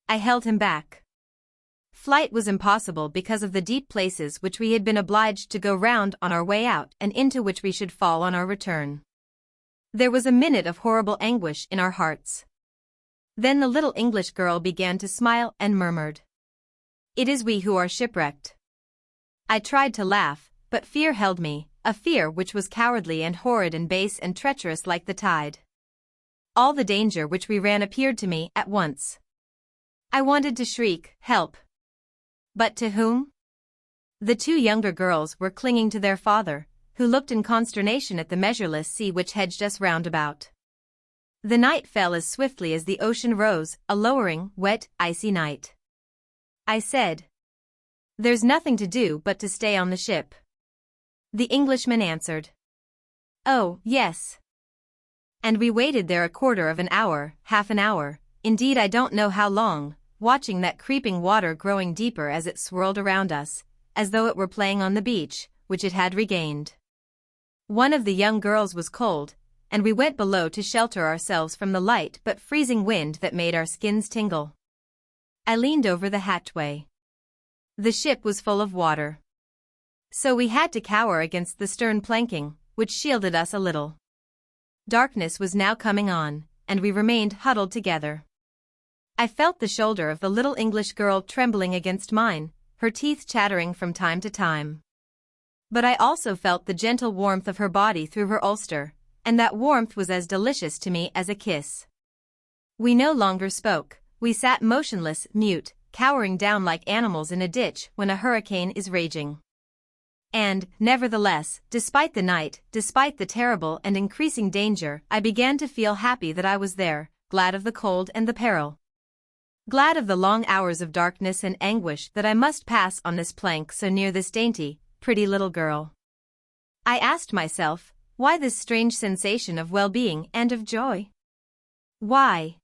[SPEAKER 1] I held him back. Flight was impossible because of the deep places which we had been obliged to go round on our way out and into which we should fall on our return. There was a minute of horrible anguish in our hearts. Then the little English girl began to smile and murmured, "It is we who are shipwrecked." I tried to laugh, but fear held me, a fear which was cowardly and horrid and base and treacherous like the tide. All the danger which we ran appeared to me at once. I wanted to shriek, "Help!" But to whom? The two younger girls were clinging to their father, who looked in consternation at the measureless sea which hedged us round about. The night fell as swiftly as the ocean rose, a lowering, wet, icy night. I said, "There's nothing to do but to stay on the ship." The Englishman answered, "Oh, yes." And we waited there a quarter of an hour, half an hour, indeed I don't know how long, watching that creeping water growing deeper as it swirled around us, as though it were playing on the beach, which it had regained. One of the young girls was cold, and we went below to shelter ourselves from the light but freezing wind that made our skins tingle. I leaned over the hatchway. The ship was full of water. So we had to cower against the stern planking, which shielded us a little. Darkness was now coming on, and we remained huddled together. I felt the shoulder of the little English girl trembling against mine, her teeth chattering from time to time. But I also felt the gentle warmth of her body through her ulster, and that warmth was as delicious to me as a kiss. We no longer spoke, we sat motionless, mute, cowering down like animals in a ditch when a hurricane is raging. And, nevertheless, despite the night, despite the terrible and increasing danger, I began to feel happy that I was there, glad of the cold and the peril. Glad of the long hours of darkness and anguish that I must pass on this plank so near this dainty, pretty little girl. I asked myself, why this strange sensation of well-being and of joy? Why?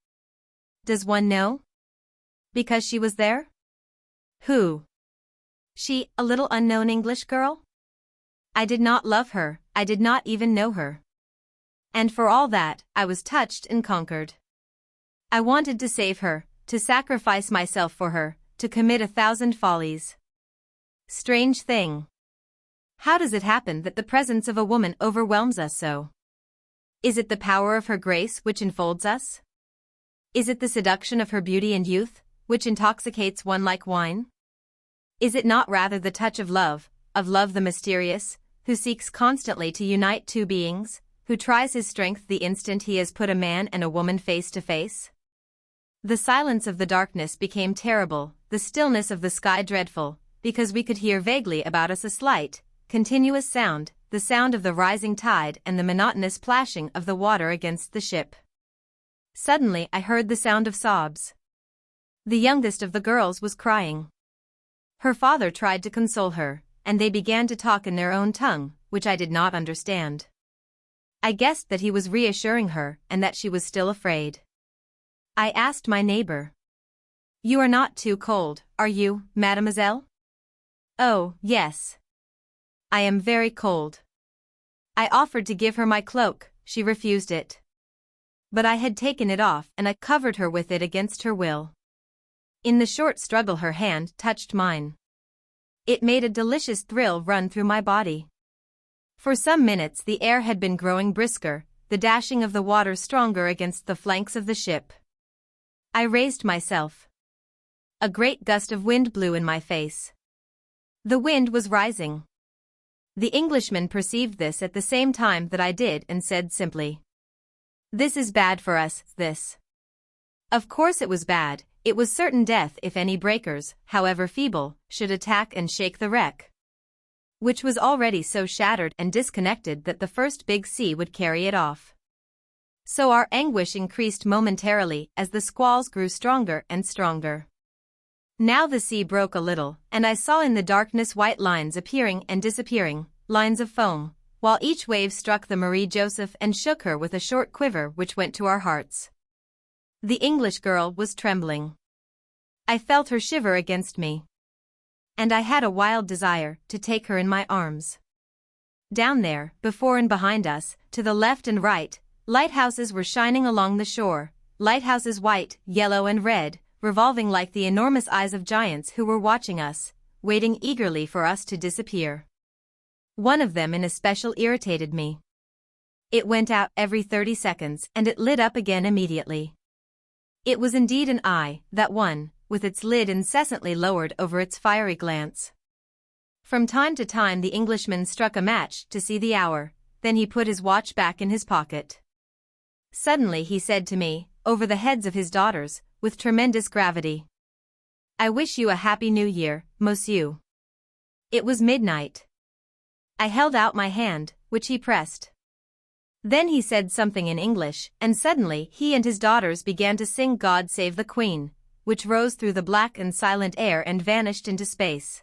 [SPEAKER 1] Does one know? Because she was there? Who? She, a little unknown English girl? I did not love her, I did not even know her. And for all that, I was touched and conquered. I wanted to save her, to sacrifice myself for her, to commit 1,000 follies. Strange thing. How does it happen that the presence of a woman overwhelms us so? Is it the power of her grace which enfolds us? Is it the seduction of her beauty and youth, which intoxicates one like wine? Is it not rather the touch of love the mysterious, who seeks constantly to unite two beings, who tries his strength the instant he has put a man and a woman face to face? The silence of the darkness became terrible, the stillness of the sky dreadful, because we could hear vaguely about us a slight, continuous sound, the sound of the rising tide and the monotonous plashing of the water against the ship. Suddenly I heard the sound of sobs. The youngest of the girls was crying. Her father tried to console her, and they began to talk in their own tongue, which I did not understand. I guessed that he was reassuring her and that she was still afraid. I asked my neighbor, "You are not too cold, are you, mademoiselle?" "Oh, yes. I am very cold." I offered to give her my cloak, she refused it. But I had taken it off and I covered her with it against her will. In the short struggle her hand touched mine. It made a delicious thrill run through my body. For some minutes the air had been growing brisker, the dashing of the water stronger against the flanks of the ship. I raised myself. A great gust of wind blew in my face. The wind was rising. The Englishman perceived this at the same time that I did and said simply, "This is bad for us, this." Of course it was bad, it was certain death if any breakers, however feeble, should attack and shake the wreck, which was already so shattered and disconnected that the first big sea would carry it off. So our anguish increased momentarily as the squalls grew stronger and stronger. Now the sea broke a little, and I saw in the darkness white lines appearing and disappearing, lines of foam, while each wave struck the Marie Joseph and shook her with a short quiver which went to our hearts. The English girl was trembling. I felt her shiver against me. And I had a wild desire to take her in my arms. Down there, before and behind us, to the left and right, lighthouses were shining along the shore, lighthouses white, yellow and red, revolving like the enormous eyes of giants who were watching us, waiting eagerly for us to disappear. One of them in especial irritated me. It went out every 30 seconds and it lit up again immediately. It was indeed an eye, that one, with its lid incessantly lowered over its fiery glance. From time to time the Englishman struck a match to see the hour, then he put his watch back in his pocket. Suddenly he said to me, over the heads of his daughters, with tremendous gravity, "I wish you a happy new year, monsieur." It was midnight. I held out my hand, which he pressed. Then he said something in English, and suddenly he and his daughters began to sing "God Save the Queen," which rose through the black and silent air and vanished into space.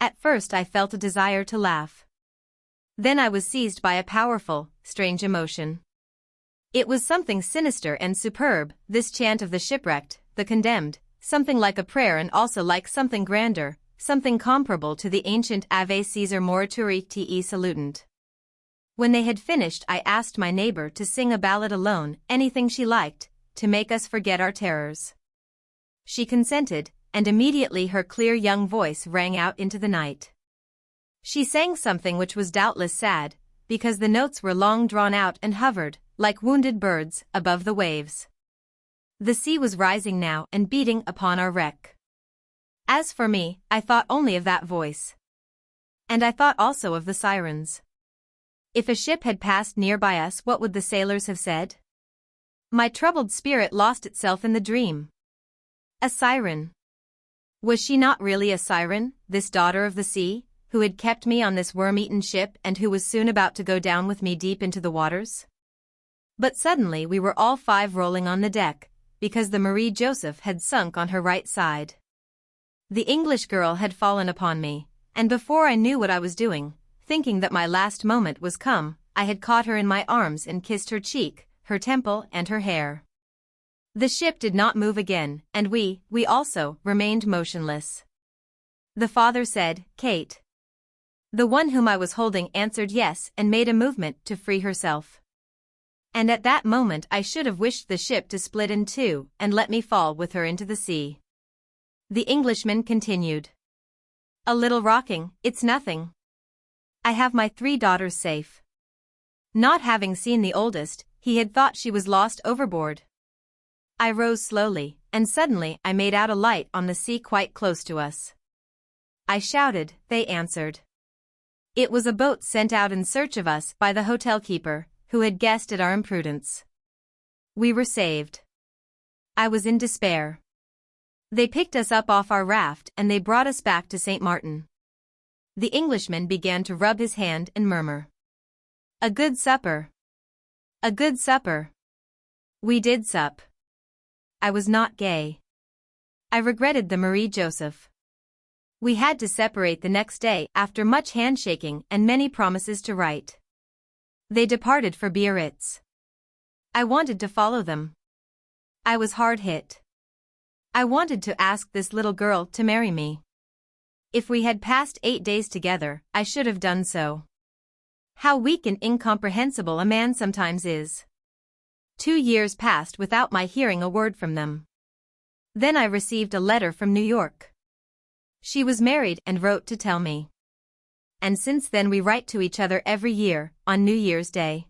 [SPEAKER 1] At first I felt a desire to laugh. Then I was seized by a powerful, strange emotion. It was something sinister and superb, this chant of the shipwrecked, the condemned, something like a prayer and also like something grander, something comparable to the ancient Ave Caesar morituri te salutant. When they had finished I asked my neighbor to sing a ballad alone, anything she liked, to make us forget our terrors. She consented, and immediately her clear young voice rang out into the night. She sang something which was doubtless sad, because the notes were long drawn out and hovered, like wounded birds, above the waves. The sea was rising now and beating upon our wreck. As for me, I thought only of that voice. And I thought also of the sirens. If a ship had passed near by us, what would the sailors have said? My troubled spirit lost itself in the dream. A siren. Was she not really a siren, this daughter of the sea, who had kept me on this worm-eaten ship and who was soon about to go down with me deep into the waters? But suddenly we were all five rolling on the deck, because the Marie Joseph had sunk on her right side. The English girl had fallen upon me, and before I knew what I was doing, thinking that my last moment was come, I had caught her in my arms and kissed her cheek, her temple and her hair. The ship did not move again, and we also, remained motionless. The father said, "Kate." The one whom I was holding answered yes and made a movement to free herself. And at that moment I should have wished the ship to split in two and let me fall with her into the sea. The Englishman continued. "A little rocking, it's nothing. I have my 3 daughters safe." Not having seen the oldest, he had thought she was lost overboard. I rose slowly, and suddenly I made out a light on the sea quite close to us. I shouted, they answered. It was a boat sent out in search of us by the hotel keeper, who had guessed at our imprudence. We were saved. I was in despair. They picked us up off our raft and they brought us back to St. Martin. The Englishman began to rub his hand and murmur. "A good supper. A good supper." We did sup. I was not gay. I regretted the Marie Joseph. We had to separate the next day after much handshaking and many promises to write. They departed for Biarritz. I wanted to follow them. I was hard hit. I wanted to ask this little girl to marry me. If we had passed 8 days together, I should have done so. How weak and incomprehensible a man sometimes is. 2 years passed without my hearing a word from them. Then I received a letter from New York. She was married and wrote to tell me. And since then we write to each other every year, on New Year's Day.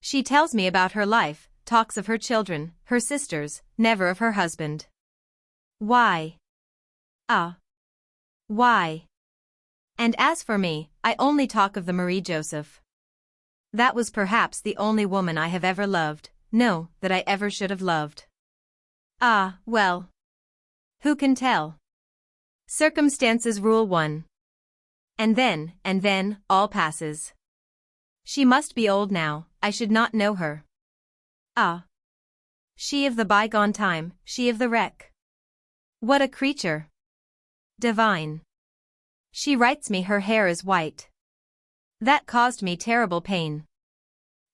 [SPEAKER 1] She tells me about her life, talks of her children, her sisters, never of her husband. Why? Ah. Why? And as for me, I only talk of the Marie Joseph. That was perhaps the only woman I have ever loved, no, that I ever should have loved. Ah, well. Who can tell? Circumstances rule one. And then, all passes. She must be old now, I should not know her. Ah. She of the bygone time, she of the wreck. What a creature! Divine. She writes me her hair is white. That caused me terrible pain.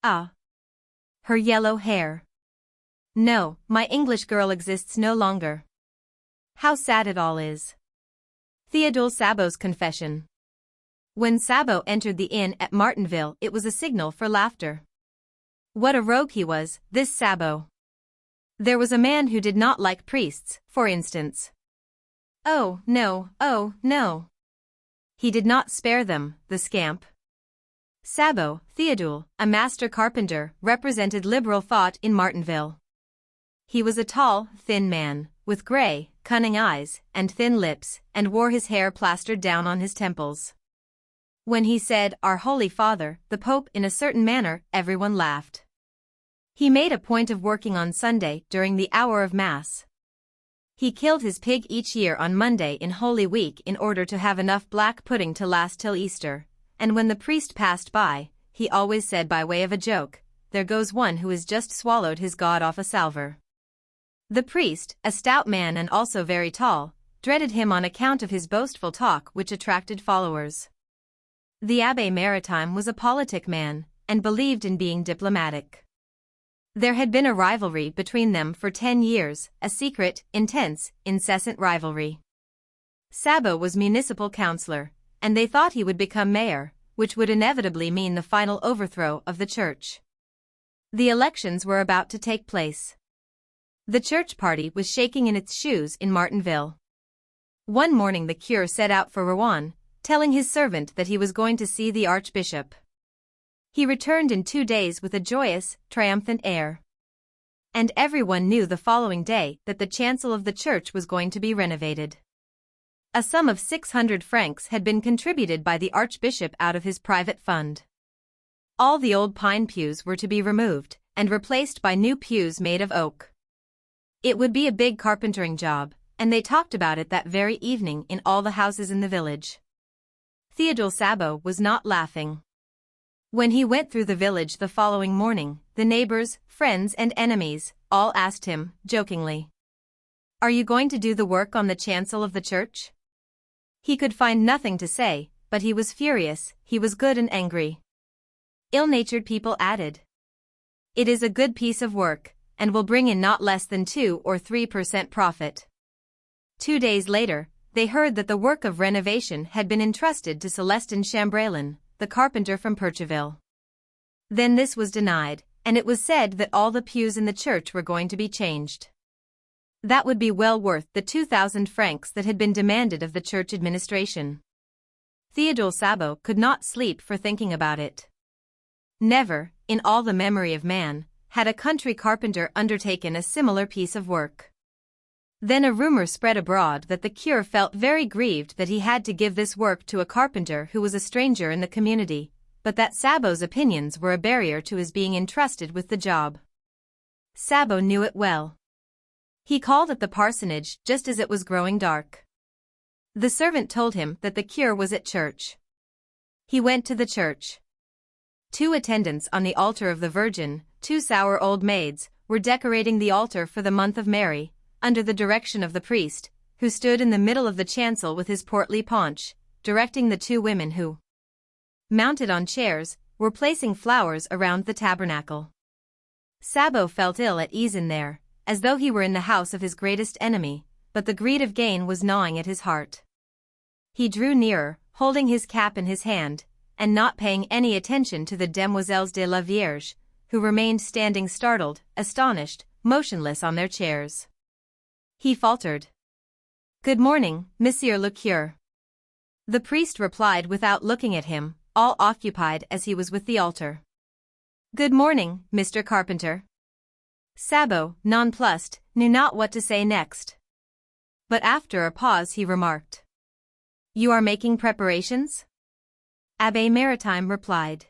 [SPEAKER 1] Ah. Her yellow hair. No, my English girl exists no longer. How sad it all is. Théodule Sabot's confession. When Sabot entered the inn at Martinville, it was a signal for laughter. What a rogue he was, this Sabot. There was a man who did not like priests, for instance. Oh, no, oh, no. He did not spare them, the scamp. Sabot, Théodule, a master carpenter, represented liberal thought in Martinville. He was a tall, thin man, with grey, cunning eyes, and thin lips, and wore his hair plastered down on his temples. When he said, "Our Holy Father, the Pope," in a certain manner, everyone laughed. He made a point of working on Sunday during the hour of Mass. He killed his pig each year on Monday in Holy Week in order to have enough black pudding to last till Easter, and when the priest passed by, he always said by way of a joke, "There goes one who has just swallowed his god off a salver." The priest, a stout man and also very tall, dreaded him on account of his boastful talk which attracted followers. The Abbé Maritime was a politic man, and believed in being diplomatic. There had been a rivalry between them for 10 years, a secret, intense, incessant rivalry. Sabot was municipal councillor, and they thought he would become mayor, which would inevitably mean the final overthrow of the church. The elections were about to take place. The church party was shaking in its shoes in Martinville. One morning the curé set out for Rouen, telling his servant that he was going to see the archbishop. He returned in 2 days with a joyous, triumphant air. And everyone knew the following day that the chancel of the church was going to be renovated. A sum of 600 francs had been contributed by the archbishop out of his private fund. All the old pine pews were to be removed, and replaced by new pews made of oak. It would be a big carpentering job, and they talked about it that very evening in all the houses in the village. Théodule Sabot was not laughing. When he went through the village the following morning, the neighbors, friends and enemies, all asked him, jokingly, "Are you going to do the work on the chancel of the church?" He could find nothing to say, but he was furious, he was good and angry. Ill-natured people added, "It is a good piece of work, and will bring in not less than 2 or 3% profit." 2 days later, they heard that the work of renovation had been entrusted to Celestin Chambrelin, the carpenter from Percheville. Then this was denied, and it was said that all the pews in the church were going to be changed. That would be well worth the 2,000 francs that had been demanded of the church administration. Théodule Sabot could not sleep for thinking about it. Never, in all the memory of man, had a country carpenter undertaken a similar piece of work. Then a rumor spread abroad that the curé felt very grieved that he had to give this work to a carpenter who was a stranger in the community, but that Sabot's opinions were a barrier to his being entrusted with the job. Sabot knew it well. He called at the parsonage just as it was growing dark. The servant told him that the curé was at church. He went to the church. 2 attendants on the altar of the Virgin, 2 sour old maids, were decorating the altar for the month of Mary, under the direction of the priest, who stood in the middle of the chancel with his portly paunch, directing the 2 women who, mounted on chairs, were placing flowers around the tabernacle. Sabot felt ill at ease in there, as though he were in the house of his greatest enemy, but the greed of gain was gnawing at his heart. He drew nearer, holding his cap in his hand, and not paying any attention to the Demoiselles de la Vierge, who remained standing startled, astonished, motionless on their chairs. He faltered. "Good morning, Monsieur le Curé." The priest replied without looking at him, all occupied as he was with the altar. "Good morning, Mr. Carpenter." Sabot, nonplussed, knew not what to say next. But after a pause he remarked. You are making preparations? Abbé Maritime replied.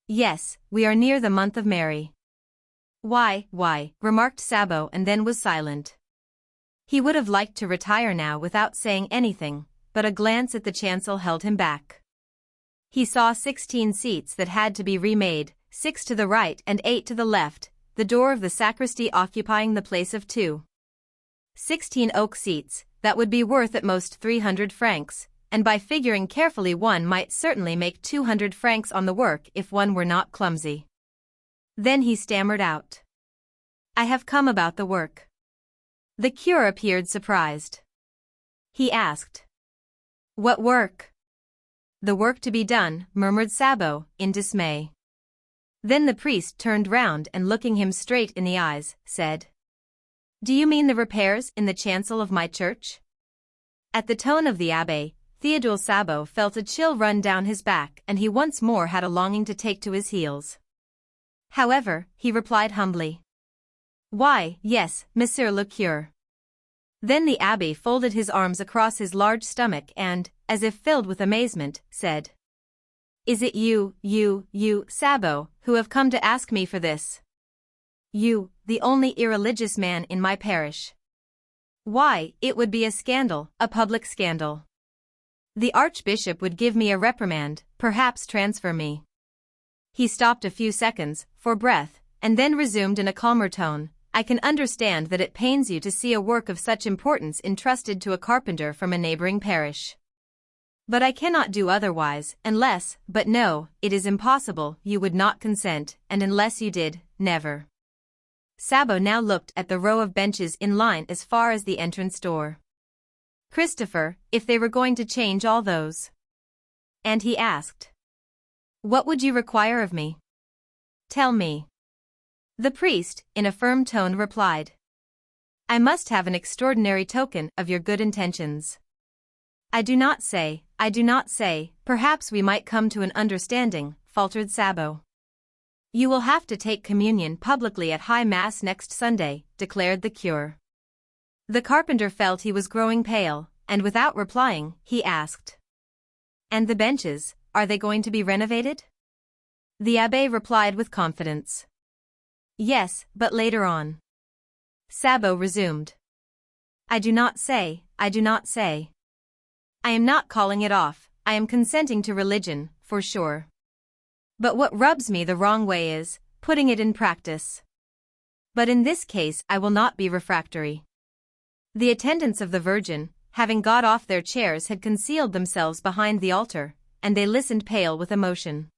[SPEAKER 1] Yes, we are near the month of Mary. Why, remarked Sabot and then was silent. He would have liked to retire now without saying anything, but a glance at the chancel held him back. He saw 16 seats that had to be remade, 6 to the right and 8 to the left, the door of the sacristy occupying the place of 2. 16 oak seats, that would be worth at most 300 francs, and by figuring carefully one might certainly make 200 francs on the work if one were not clumsy. Then he stammered out. I have come about the work. The curé appeared surprised. He asked. What work? The work to be done, murmured Sabot, in dismay. Then the priest turned round and looking him straight in the eyes, said. Do you mean the repairs in the chancel of my church? At the tone of the abbé, Théodule Sabot felt a chill run down his back and he once more had a longing to take to his heels. However, he replied humbly. Why, yes, monsieur le curé. Then the abbé folded his arms across his large stomach and, as if filled with amazement, said. Is it you, Sabot, who have come to ask me for this? You, the only irreligious man in my parish. Why, it would be a scandal, a public scandal. The archbishop would give me a reprimand, perhaps transfer me. He stopped a few seconds, for breath, and then resumed in a calmer tone. I can understand that it pains you to see a work of such importance entrusted to a carpenter from a neighboring parish. But I cannot do otherwise, unless, but no, it is impossible, you would not consent, and unless you did, never. Sabot now looked at the row of benches in line as far as the entrance door. Christopher, if they were going to change all those? And he asked. What would you require of me? Tell me. The priest, in a firm tone, replied. I must have an extraordinary token of your good intentions. I do not say, perhaps we might come to an understanding, faltered Sabot. You will have to take communion publicly at High Mass next Sunday, declared the curé. The carpenter felt he was growing pale, and without replying, he asked. And the benches, are they going to be renovated? The abbé replied with confidence. Yes, but later on. Sabot resumed. I do not say. I am not calling it off, I am consenting to religion, for sure. But what rubs me the wrong way is, putting it in practice. But in this case I will not be refractory. The attendants of the Virgin, having got off their chairs, had concealed themselves behind the altar, and they listened pale with emotion.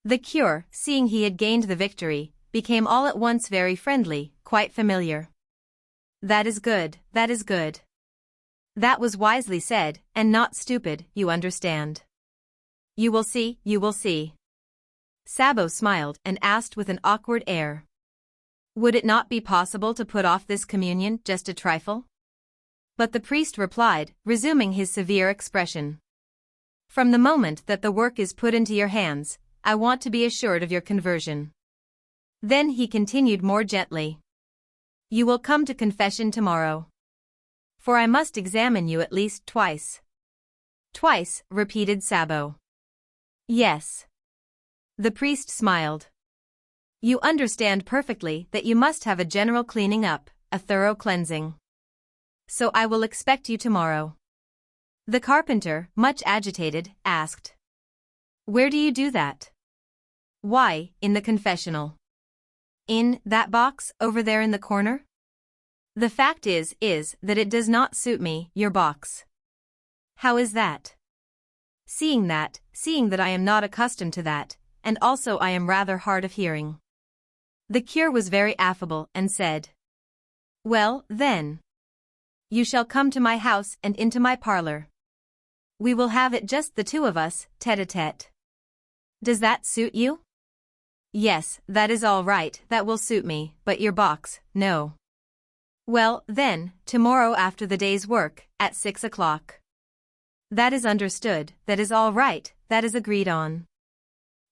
[SPEAKER 1] The curé, seeing he had gained the victory, became all at once very friendly, quite familiar. That is good. That was wisely said, and not stupid, you understand. You will see. Sabot smiled and asked with an awkward air. Would it not be possible to put off this communion just a trifle? But the priest replied, resuming his severe expression. From the moment that the work is put into your hands, I want to be assured of your conversion. Then he continued more gently. You will come to confession tomorrow. For I must examine you at least twice. Twice, repeated Sabot. Yes. The priest smiled. You understand perfectly that you must have a general cleaning up, a thorough cleansing. So I will expect you tomorrow. The carpenter, much agitated, asked. Where do you do that? Why, in the confessional. In that box, over there in the corner? The fact is that it does not suit me, your box. How is that? Seeing that I am not accustomed to that, and also I am rather hard of hearing. The curé was very affable and said. Well, then. You shall come to my house and into my parlor. We will have it just the two of us, tête-à-tête. Does that suit you? Yes, that is all right, that will suit me, but your box, no. Well, then, tomorrow after the day's work, at 6 o'clock. That is understood, that is all right, that is agreed on.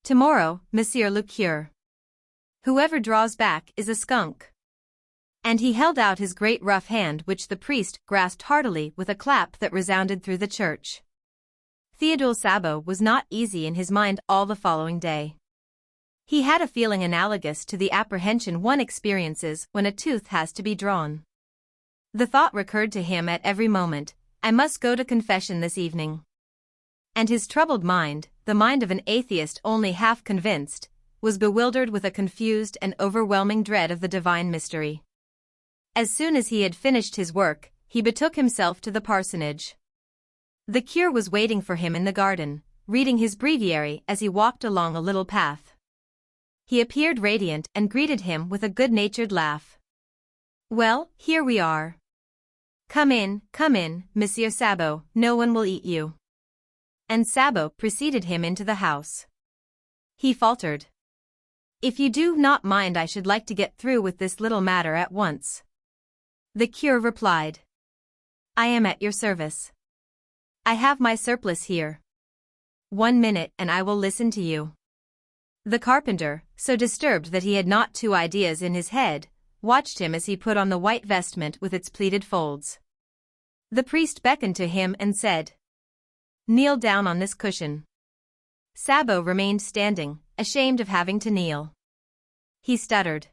[SPEAKER 1] Tomorrow, monsieur le curé. Whoever draws back is a skunk. And he held out his great rough hand, which the priest grasped heartily with a clap that resounded through the church. Theodule Sabo was not easy in his mind all the following day. He had a feeling analogous to the apprehension one experiences when a tooth has to be drawn. The thought recurred to him at every moment, I must go to confession this evening. And his troubled mind, the mind of an atheist only half convinced, was bewildered with a confused and overwhelming dread of the divine mystery. As soon as he had finished his work, he betook himself to the parsonage. The curé was waiting for him in the garden, reading his breviary as he walked along a little path. He appeared radiant and greeted him with a good-natured laugh. Well, here we are. Come in, Monsieur Sabo, no one will eat you. And Sabo preceded him into the house. He faltered. If you do not mind, I should like to get through with this little matter at once. The curé replied. I am at your service. I have my surplice here. 1 minute and I will listen to you. The carpenter, so disturbed that he had not two ideas in his head, watched him as he put on the white vestment with its pleated folds. The priest beckoned to him and said, Kneel down on this cushion. Sabo remained standing, ashamed of having to kneel. He stuttered.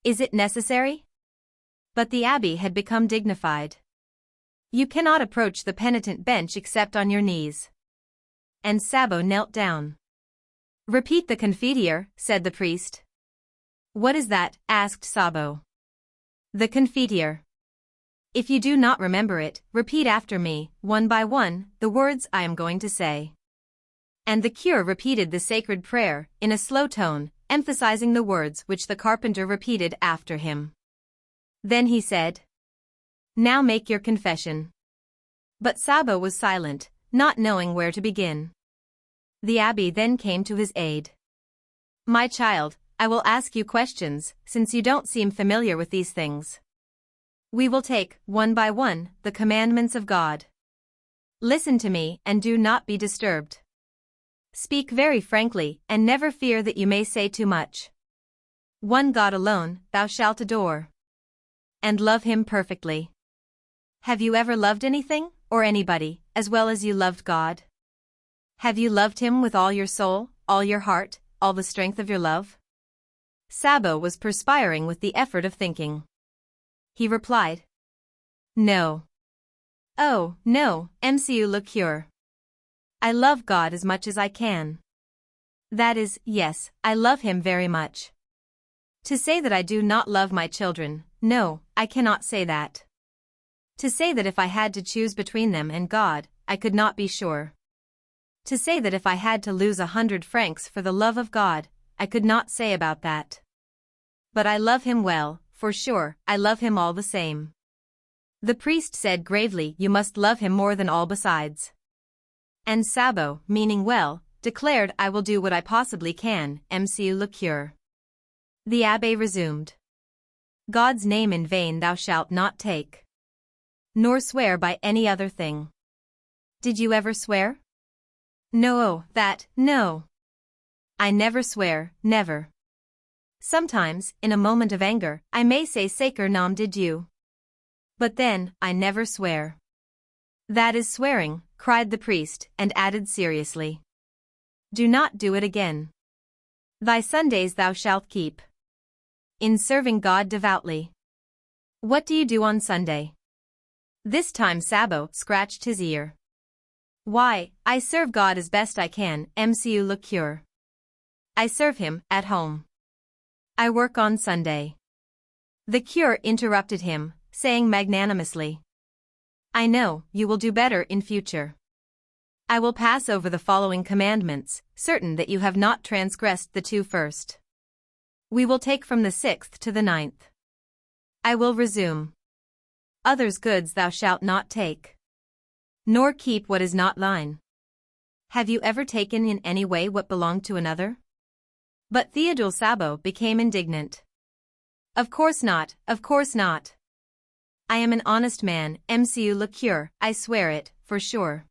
[SPEAKER 1] Is it necessary? But the abbé had become dignified. You cannot approach the penitent bench except on your knees. And Sabo knelt down. Repeat the Confiteor, said the priest. What is that? Asked Sabo. The Confiteor. If you do not remember it, repeat after me, one by one, the words I am going to say. And the curé repeated the sacred prayer, in a slow tone, emphasizing the words which the carpenter repeated after him. Then he said, Now make your confession. But Sabo was silent, not knowing where to begin. The abbé then came to his aid. My child, I will ask you questions, since you don't seem familiar with these things. We will take, one by one, the commandments of God. Listen to me and do not be disturbed. Speak very frankly and never fear that you may say too much. One God alone thou shalt adore. And love him perfectly. Have you ever loved anything, or anybody, as well as you loved God? Have you loved him with all your soul, all your heart, all the strength of your love? Sabo was perspiring with the effort of thinking. He replied. No. Oh, no, Monsieur le curé. I love God as much as I can. That is, yes, I love him very much. To say that I do not love my children, no, I cannot say that. To say that if I had to choose between them and God, I could not be sure. To say that if I had to lose 100 francs for the love of God, I could not say about that. But I love him well, for sure, I love him all the same. The priest said gravely, You must love him more than all besides. And Sabo, meaning well, declared, I will do what I possibly can, Monsieur le curé. The abbé resumed. God's name in vain thou shalt not take. Nor swear by any other thing. Did you ever swear? No, no. I never swear, never. Sometimes, in a moment of anger, I may say sacre nom de Dieu. But then, I never swear. That is swearing, cried the priest, and added seriously. Do not do it again. Thy Sundays thou shalt keep. In serving God devoutly. What do you do on Sunday? This time Sabo scratched his ear. Why, I serve God as best I can, Monsieur le curé. I serve him, at home. I work on Sunday. The curé interrupted him, saying magnanimously. I know, you will do better in future. I will pass over the following commandments, certain that you have not transgressed the 2 first. We will take from the 6th to the 9th. I will resume. Others' goods thou shalt not take. Nor keep what is not thine. Have you ever taken in any way what belonged to another? But Theodule Sabo became indignant. Of course not, of course not. I am an honest man, Monsieur le curé, I swear it, for sure.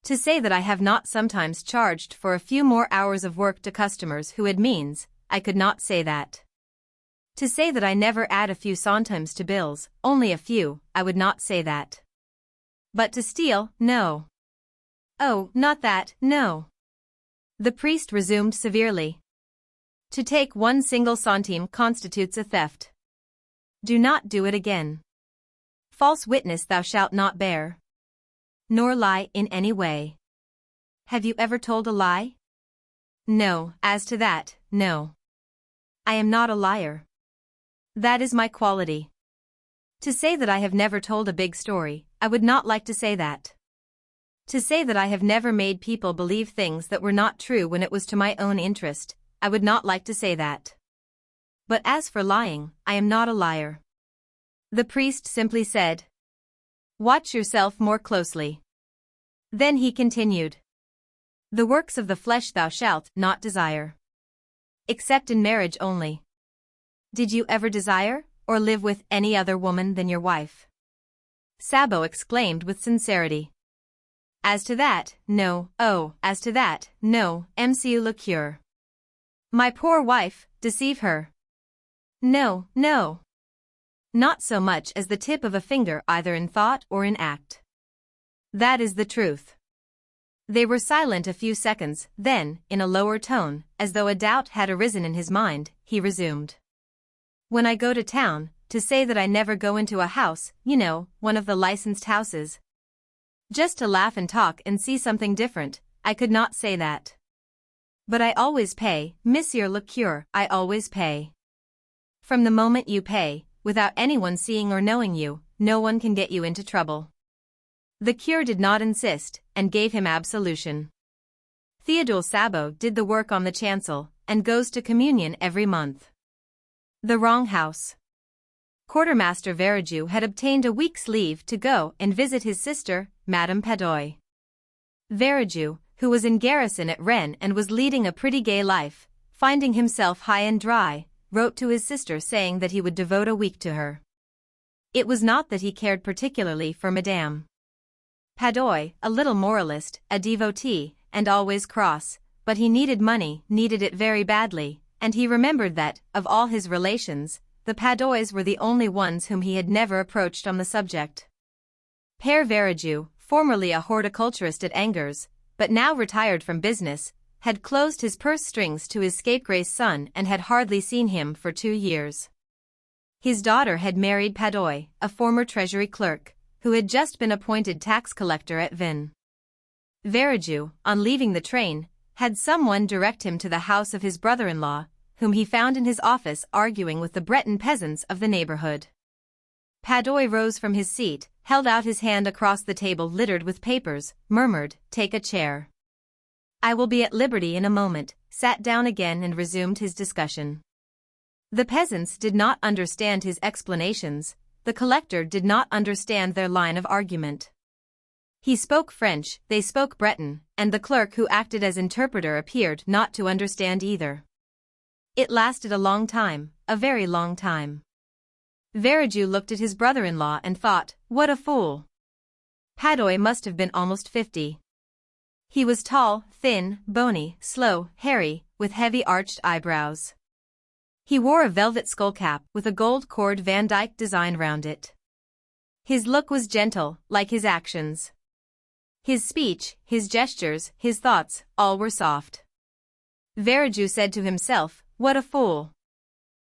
[SPEAKER 1] To say that I have not sometimes charged for a few more hours of work to customers who had means, I could not say that. To say that I never add a few centimes to bills, only a few, I would not say that. But to steal, no. Oh, not that, no. The priest resumed severely. To take one single centime constitutes a theft. Do not do it again. False witness thou shalt not bear. Nor lie in any way. Have you ever told a lie? No, as to that, no. I am not a liar. That is my quality. To say that I have never told a big story, I would not like to say that. To say that I have never made people believe things that were not true when it was to my own interest, I would not like to say that. But as for lying, I am not a liar. The priest simply said, watch yourself more closely. Then he continued. The works of the flesh thou shalt not desire. Except in marriage only. Did you ever desire, or live with any other woman than your wife? Sabot exclaimed with sincerity. As to that, no, oh, as to that, no, monsieur le curé. My poor wife, deceive her. No, no. Not so much as the tip of a finger either in thought or in act. That is the truth. They were silent a few seconds, then, in a lower tone, as though a doubt had arisen in his mind, he resumed. When I go to town, to say that I never go into a house, you know, one of the licensed houses. Just to laugh and talk and see something different, I could not say that. But I always pay, monsieur le curé, I always pay. From the moment you pay, without anyone seeing or knowing you, no one can get you into trouble. The curé did not insist, and gave him absolution. Théodule Sabot did the work on the chancel, and goes to communion every month. The wrong house. Quartermaster Verrajou had obtained a week's leave to go and visit his sister, Madame Padoy. Verrajou, who was in garrison at Rennes and was leading a pretty gay life, finding himself high and dry, wrote to his sister saying that he would devote a week to her. It was not that he cared particularly for Madame Padoy, a little moralist, a devotee, and always cross, but he needed money, needed it very badly, and he remembered that, of all his relations, the Padoys were the only ones whom he had never approached on the subject. Père Verrajou, formerly a horticulturist at Angers, but now retired from business, had closed his purse strings to his scapegrace son and had hardly seen him for 2 years. His daughter had married Padoy, a former treasury clerk, who had just been appointed tax collector at Vinnes. Verrajou, on leaving the train, had someone direct him to the house of his brother-in-law, whom he found in his office arguing with the Breton peasants of the neighborhood. Padoy rose from his seat, held out his hand across the table littered with papers, murmured, "Take a chair. I will be at liberty in a moment," sat down again and resumed his discussion. The peasants did not understand his explanations, the collector did not understand their line of argument. He spoke French, they spoke Breton, and the clerk who acted as interpreter appeared not to understand either. It lasted a long time, a very long time. Verrajou looked at his brother-in-law and thought, what a fool. Padoy must have been almost 50. He was tall, thin, bony, slow, hairy, with heavy arched eyebrows. He wore a velvet skullcap with a gold cord Van Dyck design round it. His look was gentle, like his actions. His speech, his gestures, his thoughts, all were soft. Verrajou said to himself, what a fool.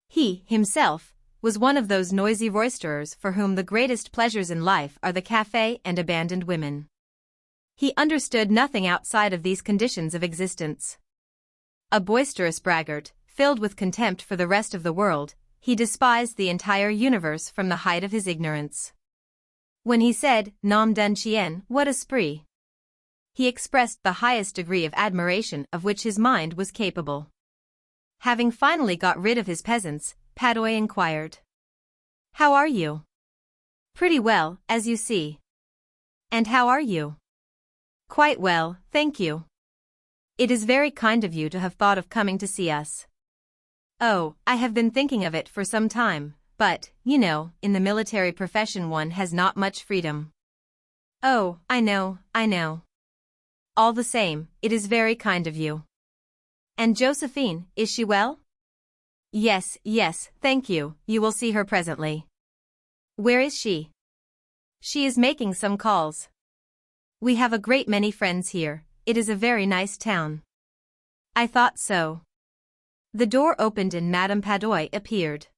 [SPEAKER 1] He, himself, was one of those noisy roisterers for whom the greatest pleasures in life are the café and abandoned women. He understood nothing outside of these conditions of existence. A boisterous braggart, filled with contempt for the rest of the world, he despised the entire universe from the height of his ignorance. When he said, nom d'un chien, what a spree, he expressed the highest degree of admiration of which his mind was capable. Having finally got rid of his peasants, Padoy inquired, how are you? Pretty well, as you see. And how are you? Quite well, thank you. It is very kind of you to have thought of coming to see us. Oh, I have been thinking of it for some time, but, you know, in the military profession one has not much freedom. Oh, I know, I know. All the same, it is very kind of you. And Josephine, is she well? Yes, yes, thank you, you will see her presently. Where is she? She is making some calls. We have a great many friends here, it is a very nice town. I thought so. The door opened and Madame Padoy appeared.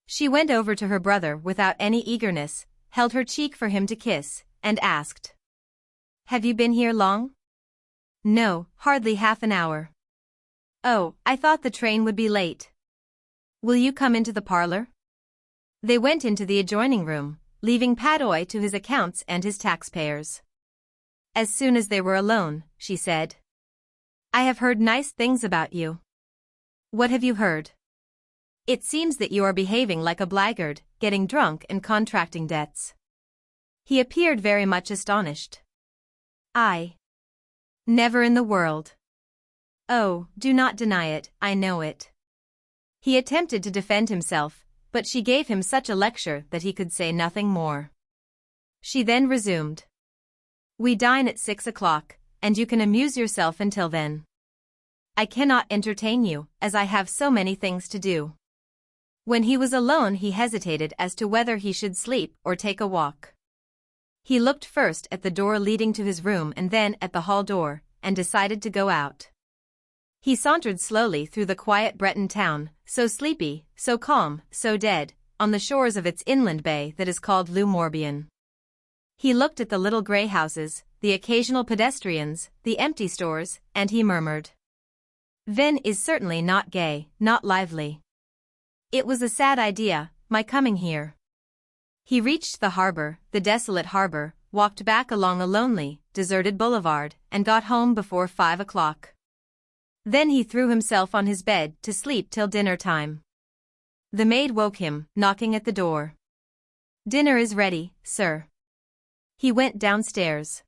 [SPEAKER 1] She went over to her brother without any eagerness, held her cheek for him to kiss, and asked. Have you been here long? No, hardly half an hour. Oh, I thought the train would be late. Will you come into the parlor? They went into the adjoining room, leaving Padoy to his accounts and his taxpayers. As soon as they were alone, she said. I have heard nice things about you. What have you heard? It seems that you are behaving like a blackguard, getting drunk and contracting debts. He appeared very much astonished. I. Never in the world. Oh, do not deny it, I know it. He attempted to defend himself, but she gave him such a lecture that he could say nothing more. She then resumed. We dine at 6 o'clock, and you can amuse yourself until then. I cannot entertain you, as I have so many things to do. When he was alone he hesitated as to whether he should sleep or take a walk. He looked first at the door leading to his room and then at the hall door, and decided to go out. He sauntered slowly through the quiet Breton town, so sleepy, so calm, so dead, on the shores of its inland bay that is called Le Morbihan. He looked at the little grey houses, the occasional pedestrians, the empty stores, and he murmured. Vennes is certainly not gay, not lively. It was a sad idea, my coming here. He reached the harbor, the desolate harbor, walked back along a lonely, deserted boulevard, and got home before 5 o'clock. Then he threw himself on his bed to sleep till dinner time. The maid woke him, knocking at the door. Dinner is ready, sir. He went downstairs.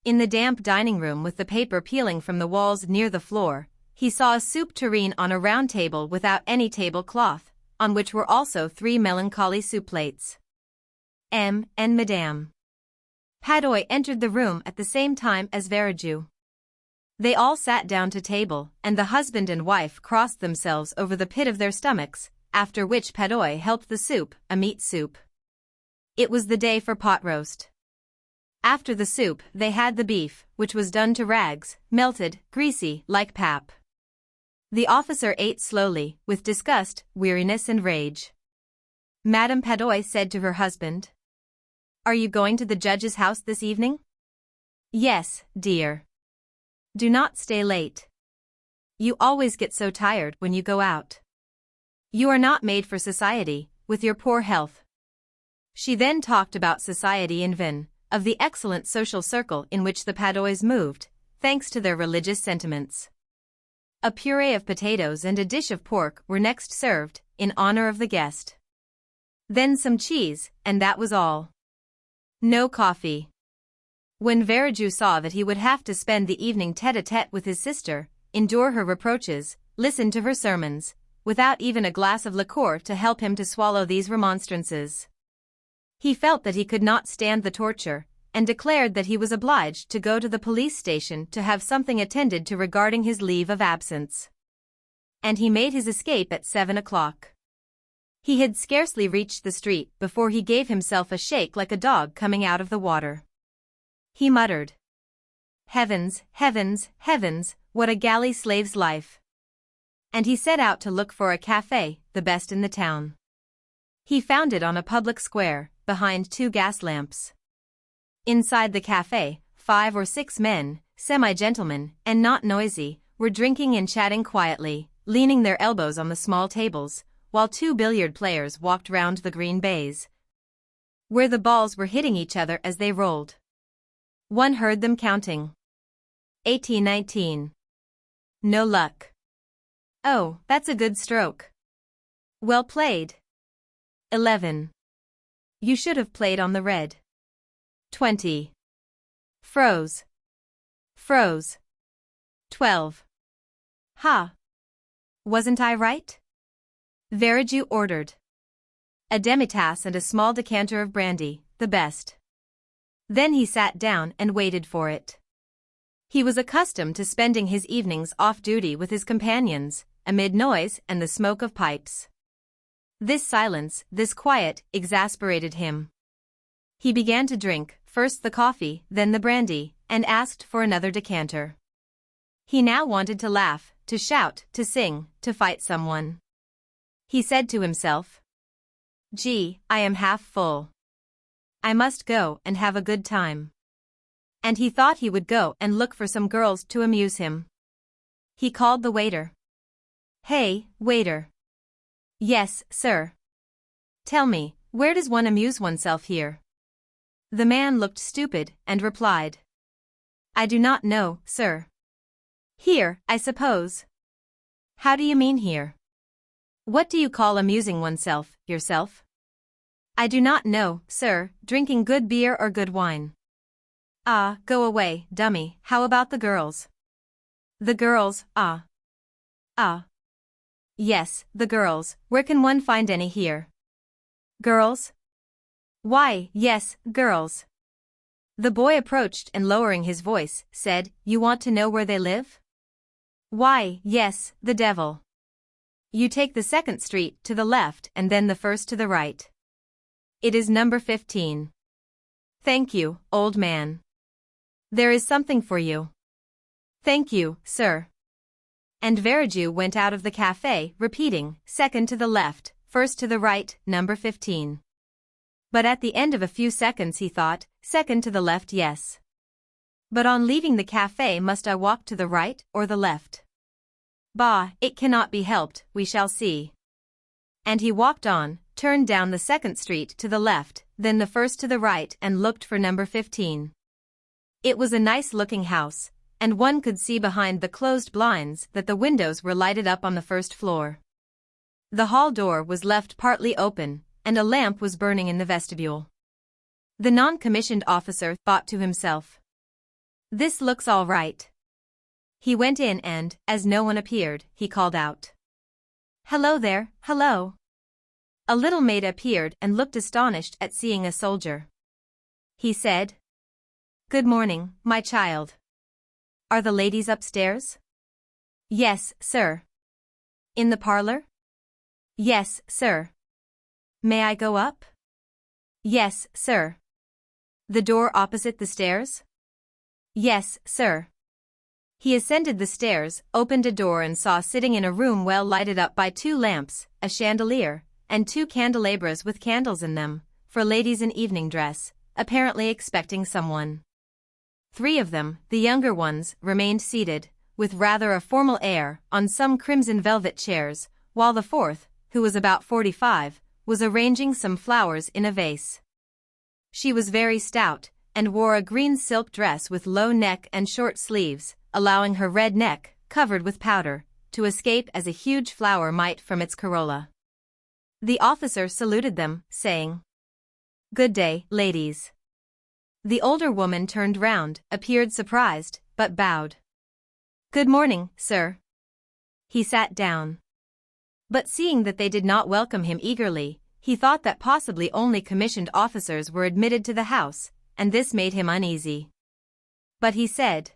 [SPEAKER 1] In the damp dining room with the paper peeling from the walls near the floor, he saw a soup tureen on a round table without any tablecloth, on which were also 3 melancholy soup plates. M. and Madame Padoy entered the room at the same time as Verajou. They all sat down to table, and the husband and wife crossed themselves over the pit of their stomachs, after which Padoy helped the soup, a meat soup. It was the day for pot roast. After the soup they had the beef, which was done to rags, melted, greasy, like pap. The officer ate slowly, with disgust, weariness and rage. Madame Padoy said to her husband. Are you going to the judge's house this evening? Yes, dear. Do not stay late. You always get so tired when you go out. You are not made for society, with your poor health. She then talked about society in Vennes, of the excellent social circle in which the Padoys moved, thanks to their religious sentiments. A puree of potatoes and a dish of pork were next served, in honor of the guest. Then some cheese, and that was all. No coffee. When Verajou saw that he would have to spend the evening tête-à-tête with his sister, endure her reproaches, listen to her sermons, without even a glass of liqueur to help him to swallow these remonstrances, he felt that he could not stand the torture, and declared that he was obliged to go to the police station to have something attended to regarding his leave of absence. And he made his escape at 7 o'clock. He had scarcely reached the street before he gave himself a shake like a dog coming out of the water. He muttered. Heavens, heavens, heavens, what a galley slave's life. And he set out to look for a café, the best in the town. He found it on a public square, behind 2 gas lamps. Inside the café, 5 or 6 men, semi-gentlemen, and not noisy, were drinking and chatting quietly, leaning their elbows on the small tables, while 2 billiard players walked round the green baize, where the balls were hitting each other as they rolled. One heard them counting. 18-19. No luck. Oh, that's a good stroke. Well played. 11. You should have played on the red. 20. Froze. Froze. 12. Ha! Wasn't I right? Verajou ordered. A demitasse and a small decanter of brandy, the best. Then he sat down and waited for it. He was accustomed to spending his evenings off duty with his companions, amid noise and the smoke of pipes. This silence, this quiet, exasperated him. He began to drink, first the coffee, then the brandy, and asked for another decanter. He now wanted to laugh, to shout, to sing, to fight someone. He said to himself, "Gee, I am half full. I must go and have a good time." And he thought he would go and look for some girls to amuse him. He called the waiter. "Hey, waiter." "Yes, sir." "Tell me, where does one amuse oneself here?" The man looked stupid and replied, "I do not know, sir." "Here, I suppose." "How do you mean here? What do you call amusing oneself, yourself?" "I do not know, sir, drinking good beer or good wine." "Ah, go away, dummy, how about the girls?" "The girls, ah. Ah. Yes, the girls, where can one find any here?" "Girls? Why, yes, girls." The boy approached and lowering his voice, said, "You want to know where they live?" "Why, yes, the devil. You take the second street to the left and then the first to the right. It is number 15. "Thank you, old man. There is something for you." "Thank you, sir." And Veriju went out of the cafe, repeating, "Second to the left, first to the right, number 15. But at the end of a few seconds he thought, "Second to the left, yes. But on leaving the cafe must I walk to the right or the left? Bah, it cannot be helped, we shall see." And he walked on, turned down the second street to the left, then the first to the right and looked for number 15. It was a nice-looking house, and one could see behind the closed blinds that the windows were lighted up on the first floor. The hall door was left partly open, and a lamp was burning in the vestibule. The non-commissioned officer thought to himself, "This looks all right." He went in and, as no one appeared, he called out, "Hello there, hello." A little maid appeared and looked astonished at seeing a soldier. He said, "Good morning, my child. Are the ladies upstairs?" "Yes, sir." "In the parlor?" "Yes, sir." "May I go up?" "Yes, sir." "The door opposite the stairs?" "Yes, sir." He ascended the stairs, opened a door and saw sitting in a room well lighted up by 2 lamps, a chandelier, and 2 candelabras with candles in them, for ladies in evening dress, apparently expecting someone. 3 of them, the younger ones, remained seated, with rather a formal air, on some crimson velvet chairs, while the 4th, who was about 45, was arranging some flowers in a vase. She was very stout, and wore a green silk dress with low neck and short sleeves, allowing her red neck, covered with powder, to escape as a huge flower might from its corolla. The officer saluted them, saying, "Good day, ladies." The older woman turned round, appeared surprised, but bowed. "Good morning, sir." He sat down. But seeing that they did not welcome him eagerly, he thought that possibly only commissioned officers were admitted to the house, and this made him uneasy. But he said,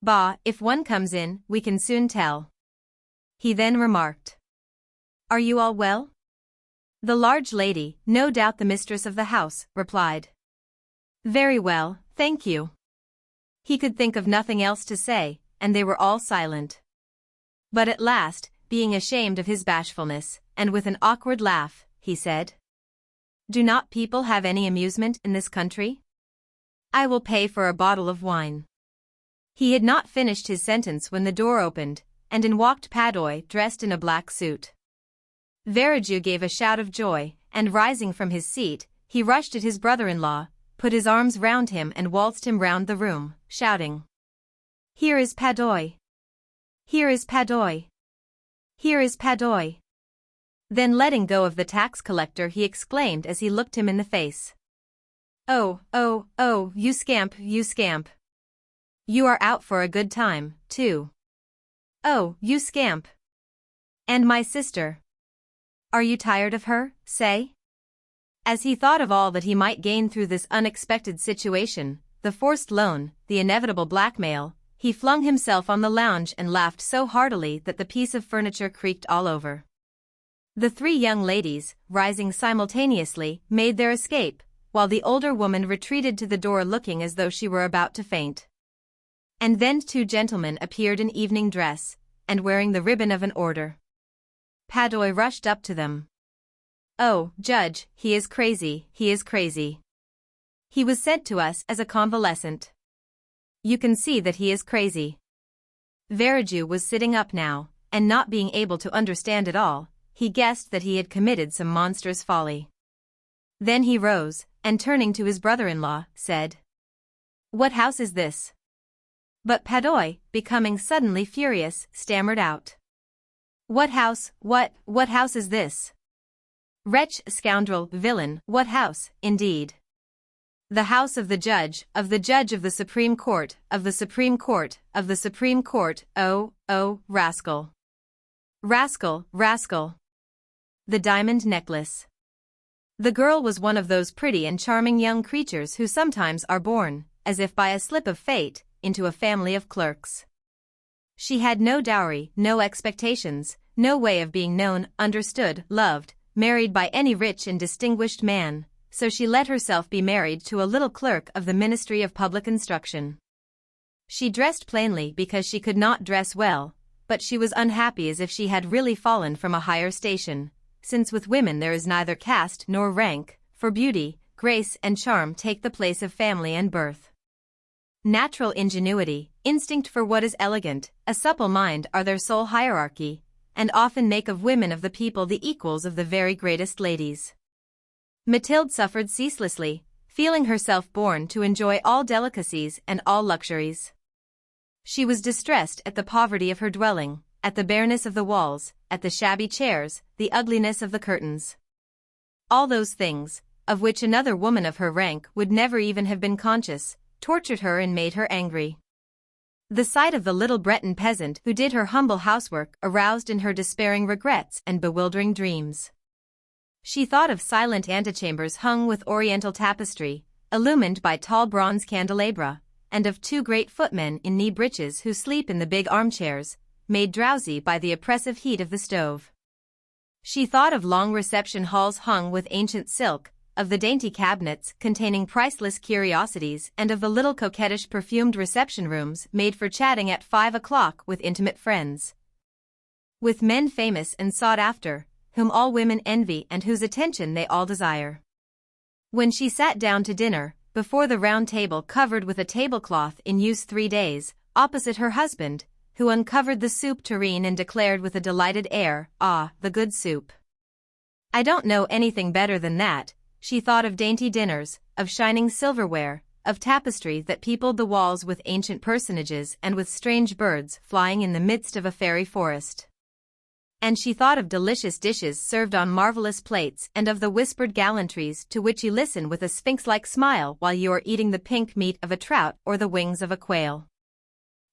[SPEAKER 1] "Bah, if one comes in, we can soon tell." He then remarked, "Are you all well?" The large lady, no doubt the mistress of the house, replied, "Very well, thank you." He could think of nothing else to say, and they were all silent. But at last, being ashamed of his bashfulness, and with an awkward laugh, he said, "Do not people have any amusement in this country? I will pay for a bottle of wine." He had not finished his sentence when the door opened, and in walked Padoy dressed in a black suit. Veriju gave a shout of joy, and rising from his seat, he rushed at his brother-in-law, put his arms round him and waltzed him round the room, shouting, "Here is Padoy! Here is Padoy! Here is Padoy!" Then letting go of the tax collector he exclaimed as he looked him in the face, "Oh, oh, oh, you scamp, you scamp! You are out for a good time, too. Oh, you scamp! And my sister! Are you tired of her, say?" As he thought of all that he might gain through this unexpected situation, the forced loan, the inevitable blackmail, he flung himself on the lounge and laughed so heartily that the piece of furniture creaked all over. The three young ladies, rising simultaneously, made their escape, while the older woman retreated to the door looking as though she were about to faint. And then two gentlemen appeared in evening dress, and wearing the ribbon of an order. Padoy rushed up to them. "Oh, Judge, he is crazy, he is crazy. He was sent to us as a convalescent. You can see that he is crazy." Veraju was sitting up now, and not being able to understand it all, he guessed that he had committed some monstrous folly. Then he rose, and turning to his brother-in-law, said, "What house is this?" But Padoy, becoming suddenly furious, stammered out, "What house, what house is this? Wretch, scoundrel, villain, what house, indeed? The house of the judge of the Supreme Court, of the Supreme Court, of the Supreme Court, oh, rascal. Rascal, rascal. The diamond necklace." The girl was one of those pretty and charming young creatures who sometimes are born, as if by a slip of fate, into a family of clerks. She had no dowry, no expectations, no way of being known, understood, loved, married by any rich and distinguished man, so she let herself be married to a little clerk of the Ministry of Public Instruction. She dressed plainly because she could not dress well, but she was unhappy as if she had really fallen from a higher station, since with women there is neither caste nor rank, for beauty, grace and charm take the place of family and birth. Natural ingenuity, instinct for what is elegant, a supple mind are their sole hierarchy, and often make of women of the people the equals of the very greatest ladies. Mathilde suffered ceaselessly, feeling herself born to enjoy all delicacies and all luxuries. She was distressed at the poverty of her dwelling, at the bareness of the walls, at the shabby chairs, the ugliness of the curtains. All those things, of which another woman of her rank would never even have been conscious, tortured her and made her angry. The sight of the little Breton peasant who did her humble housework aroused in her despairing regrets and bewildering dreams. She thought of silent antechambers hung with oriental tapestry, illumined by tall bronze candelabra, and of two great footmen in knee breeches who sleep in the big armchairs, made drowsy by the oppressive heat of the stove. She thought of long reception halls hung with ancient silk, of the dainty cabinets containing priceless curiosities, and of the little coquettish perfumed reception rooms made for chatting at 5 o'clock with intimate friends. With men famous and sought after, whom all women envy and whose attention they all desire. When she sat down to dinner, before the round table covered with a tablecloth in use 3 days, opposite her husband, who uncovered the soup tureen and declared with a delighted air, "Ah, the good soup. I don't know anything better than that," she thought of dainty dinners, of shining silverware, of tapestry that peopled the walls with ancient personages and with strange birds flying in the midst of a fairy forest. And she thought of delicious dishes served on marvelous plates and of the whispered gallantries to which you listen with a sphinx-like smile while you are eating the pink meat of a trout or the wings of a quail.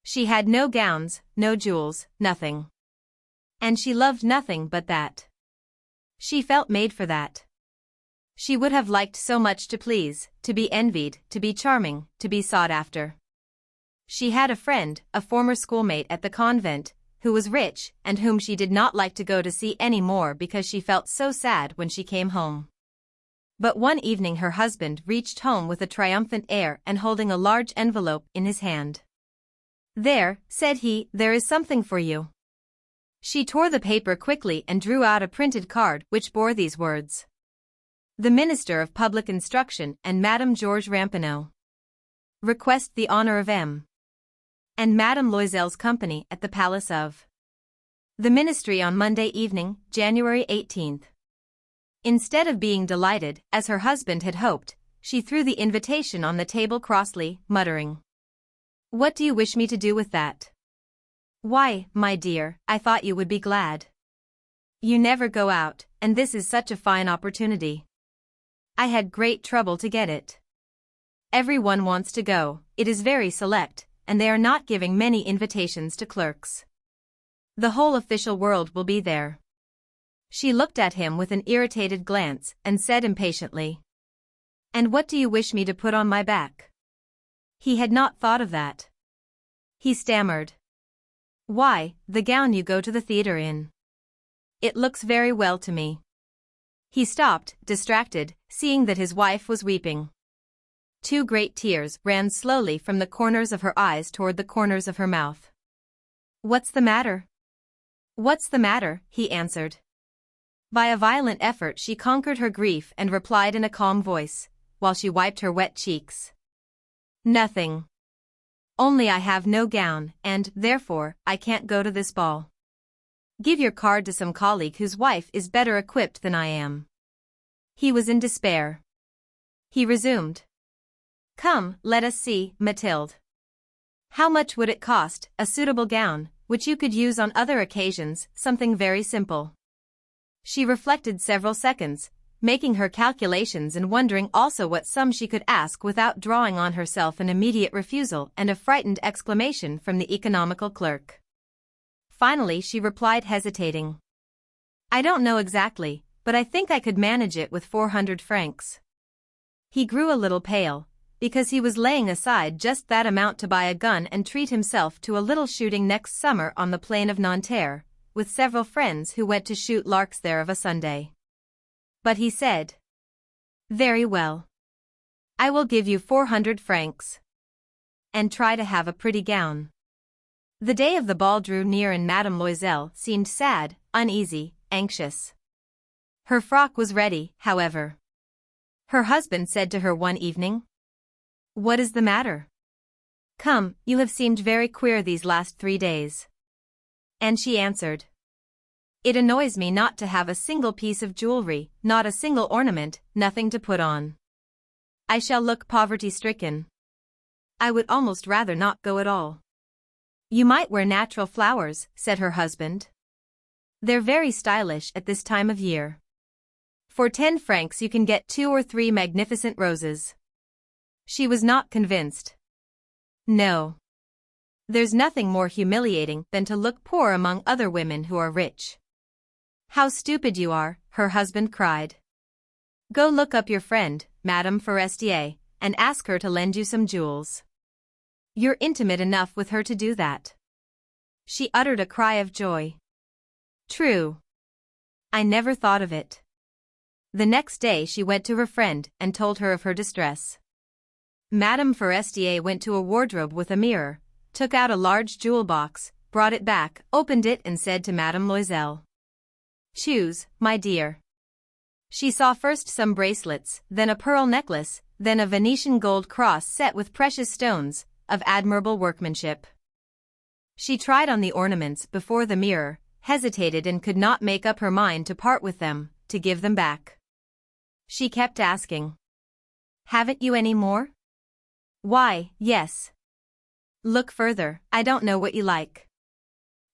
[SPEAKER 1] She had no gowns, no jewels, nothing. And she loved nothing but that. She felt made for that. She would have liked so much to please, to be envied, to be charming, to be sought after. She had a friend, a former schoolmate at the convent, who was rich and whom she did not like to go to see any more because she felt so sad when she came home. But one evening her husband reached home with a triumphant air and holding a large envelope in his hand. "There," said he, "there is something for you." She tore the paper quickly and drew out a printed card which bore these words: "The Minister of Public Instruction and Madame Georges Ramponneau request the honor of M. and Madame Loisel's company at the Palace of the Ministry on Monday evening, January 18th. Instead of being delighted, as her husband had hoped, she threw the invitation on the table crossly, muttering, "What do you wish me to do with that? Why, my dear, I thought you would be glad. You never go out, and this is such a fine opportunity. I had great trouble to get it. Everyone wants to go, it is very select, and they are not giving many invitations to clerks. The whole official world will be there." She looked at him with an irritated glance and said impatiently, "And what do you wish me to put on my back?" He had not thought of that. He stammered. Why, the gown you go to the theater in. It looks very well to me. He stopped, distracted, seeing that his wife was weeping. 2 great tears ran slowly from the corners of her eyes toward the corners of her mouth. What's the matter? What's the matter? He answered. By a violent effort she conquered her grief and replied in a calm voice, while she wiped her wet cheeks. Nothing. Only I have no gown, and, therefore, I can't go to this ball. Give your card to some colleague whose wife is better equipped than I am. He was in despair. He resumed. Come, let us see, Mathilde. How much would it cost, a suitable gown, which you could use on other occasions, something very simple? She reflected several seconds, making her calculations and wondering also what sum she could ask without drawing on herself an immediate refusal and a frightened exclamation from the economical clerk. Finally she replied hesitating. I don't know exactly, but I think I could manage it with 400 francs. He grew a little pale, because he was laying aside just that amount to buy a gun and treat himself to a little shooting next summer on the plain of Nanterre, with several friends who went to shoot larks there of a Sunday. But he said, Very well. I will give you 400 francs. And try to have a pretty gown. The day of the ball drew near and Madame Loisel seemed sad, uneasy, anxious. Her frock was ready, however. Her husband said to her one evening, What is the matter? Come, you have seemed very queer these last 3 days. And she answered, It annoys me not to have a single piece of jewelry, not a single ornament, nothing to put on. I shall look poverty-stricken. I would almost rather not go at all. You might wear natural flowers, said her husband. They're very stylish at this time of year. For 10 francs you can get 2 or 3 magnificent roses. She was not convinced. No. There's nothing more humiliating than to look poor among other women who are rich. How stupid you are, her husband cried. Go look up your friend, Madame Forestier, and ask her to lend you some jewels. You're intimate enough with her to do that. She uttered a cry of joy. True. I never thought of it. The next day she went to her friend and told her of her distress. Madame Forestier went to a wardrobe with a mirror, took out a large jewel box, brought it back, opened it and said to Madame Loisel, Choose, my dear. She saw first some bracelets, then a pearl necklace, then a Venetian gold cross set with precious stones, of admirable workmanship. She tried on the ornaments before the mirror, hesitated and could not make up her mind to part with them, to give them back. She kept asking, Haven't you any more? Why, yes. Look further, I don't know what you like.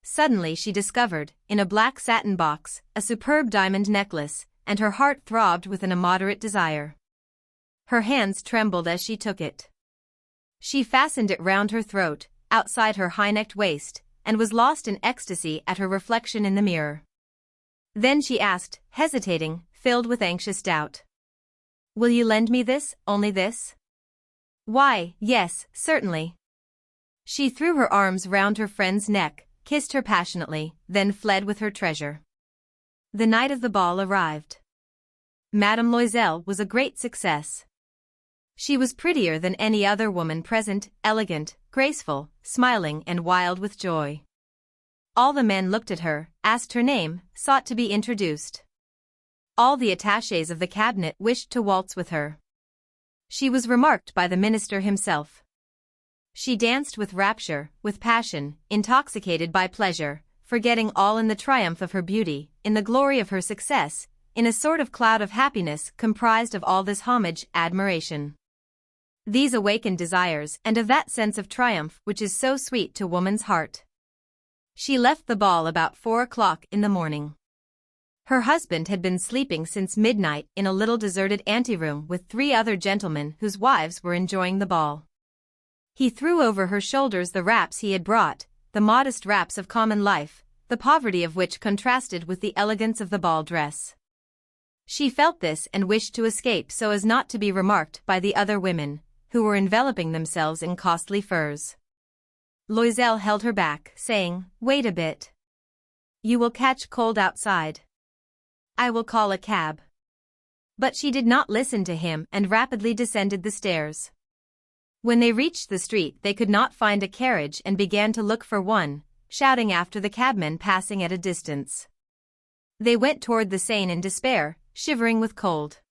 [SPEAKER 1] Suddenly she discovered, in a black satin box, a superb diamond necklace, and her heart throbbed with an immoderate desire. Her hands trembled as she took it. She fastened it round her throat, outside her high-necked waist, and was lost in ecstasy at her reflection in the mirror. Then she asked, hesitating, filled with anxious doubt. Will you lend me this, only this? Why, yes, certainly. She threw her arms round her friend's neck, kissed her passionately, then fled with her treasure. The night of the ball arrived. Madame Loisel was a great success. She was prettier than any other woman present, elegant, graceful, smiling and wild with joy. All the men looked at her, asked her name, sought to be introduced. All the attachés of the cabinet wished to waltz with her. She was remarked by the minister himself. She danced with rapture, with passion, intoxicated by pleasure, forgetting all in the triumph of her beauty, in the glory of her success, in a sort of cloud of happiness comprised of all this homage, admiration. These awakened desires and of that sense of triumph which is so sweet to woman's heart. She left the ball about 4 o'clock in the morning. Her husband had been sleeping since midnight in a little deserted anteroom with 3 other gentlemen whose wives were enjoying the ball. He threw over her shoulders the wraps he had brought, the modest wraps of common life, the poverty of which contrasted with the elegance of the ball dress. She felt this and wished to escape so as not to be remarked by the other women, who were enveloping themselves in costly furs. Loisel held her back, saying, "Wait a bit. You will catch cold outside. I will call a cab." But she did not listen to him and rapidly descended the stairs. When they reached the street they could not find a carriage and began to look for one, shouting after the cabmen passing at a distance. They went toward the Seine in despair, shivering with cold.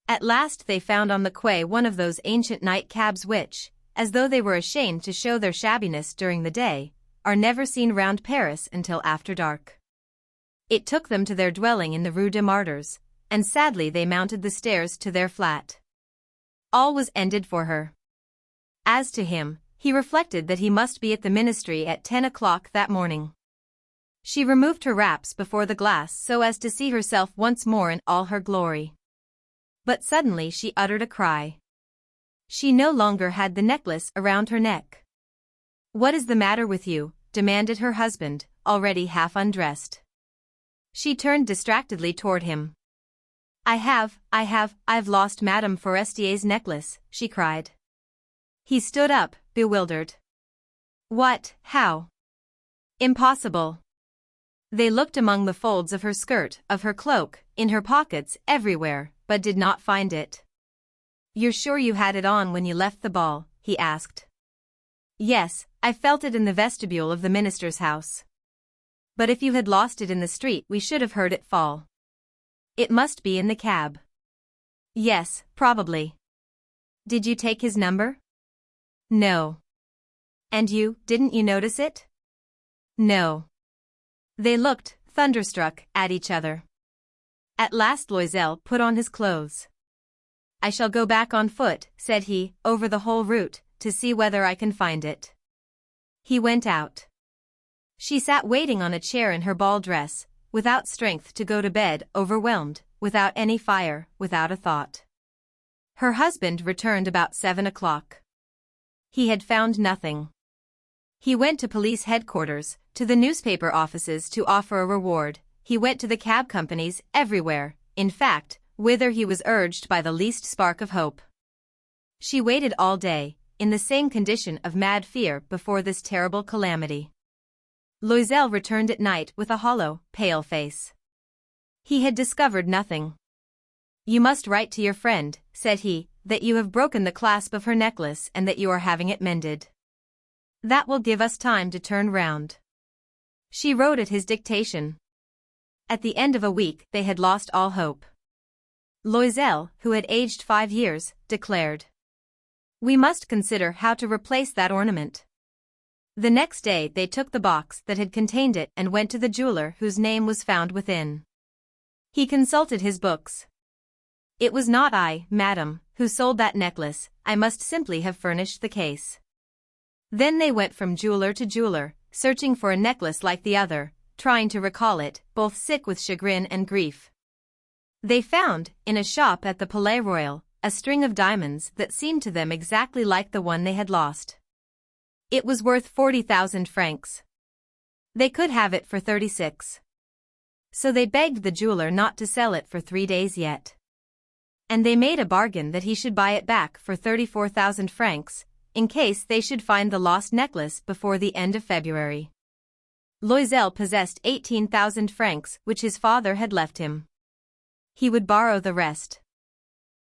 [SPEAKER 1] At last they found on the quay one of those ancient night cabs which, as though they were ashamed to show their shabbiness during the day, are never seen round Paris until after dark. It took them to their dwelling in the Rue des Martyrs, and sadly they mounted the stairs to their flat. All was ended for her. As to him, he reflected that he must be at the ministry at 10 o'clock that morning. She removed her wraps before the glass so as to see herself once more in all her glory. But suddenly she uttered a cry. She no longer had the necklace around her neck. "What is the matter with you?" demanded her husband, already half undressed. She turned distractedly toward him. I've lost Madame Forestier's necklace," she cried. He stood up, bewildered. "What? How?" "Impossible." They looked among the folds of her skirt, of her cloak, in her pockets, everywhere, but did not find it. "You're sure you had it on when you left the ball?" he asked. "Yes, I felt it in the vestibule of the minister's house." "But if you had lost it in the street we should have heard it fall." "It must be in the cab." "Yes, probably." "Did you take his number?" "No." "And didn't you notice it?" "No." They looked, thunderstruck, at each other. At last Loisel put on his clothes. "I shall go back on foot," said he, "over the whole route, to see whether I can find it." He went out. She sat waiting on a chair in her ball dress, without strength to go to bed, overwhelmed, without any fire, without a thought. Her husband returned about 7 o'clock. He had found nothing. He went to police headquarters, to the newspaper offices to offer a reward. He went to the cab companies, everywhere, in fact, whither he was urged by the least spark of hope. She waited all day, in the same condition of mad fear before this terrible calamity. Loisel returned at night with a hollow, pale face. He had discovered nothing. "You must write to your friend," said he, "that you have broken the clasp of her necklace and that you are having it mended. That will give us time to turn round." She wrote at his dictation. At the end of a week they had lost all hope. Loisel, who had aged 5 years, declared, "We must consider how to replace that ornament." The next day they took the box that had contained it and went to the jeweler whose name was found within. He consulted his books. "It was not I, madam, who sold that necklace, I must simply have furnished the case." Then they went from jeweler to jeweler, searching for a necklace like the other, trying to recall it, both sick with chagrin and grief. They found, in a shop at the Palais Royal, a string of diamonds that seemed to them exactly like the one they had lost. It was worth 40,000 francs. They could have it for 36. So they begged the jeweler not to sell it for 3 days yet. And they made a bargain that he should buy it back for 34,000 francs, in case they should find the lost necklace before the end of February. Loisel possessed 18,000 francs which his father had left him. He would borrow the rest.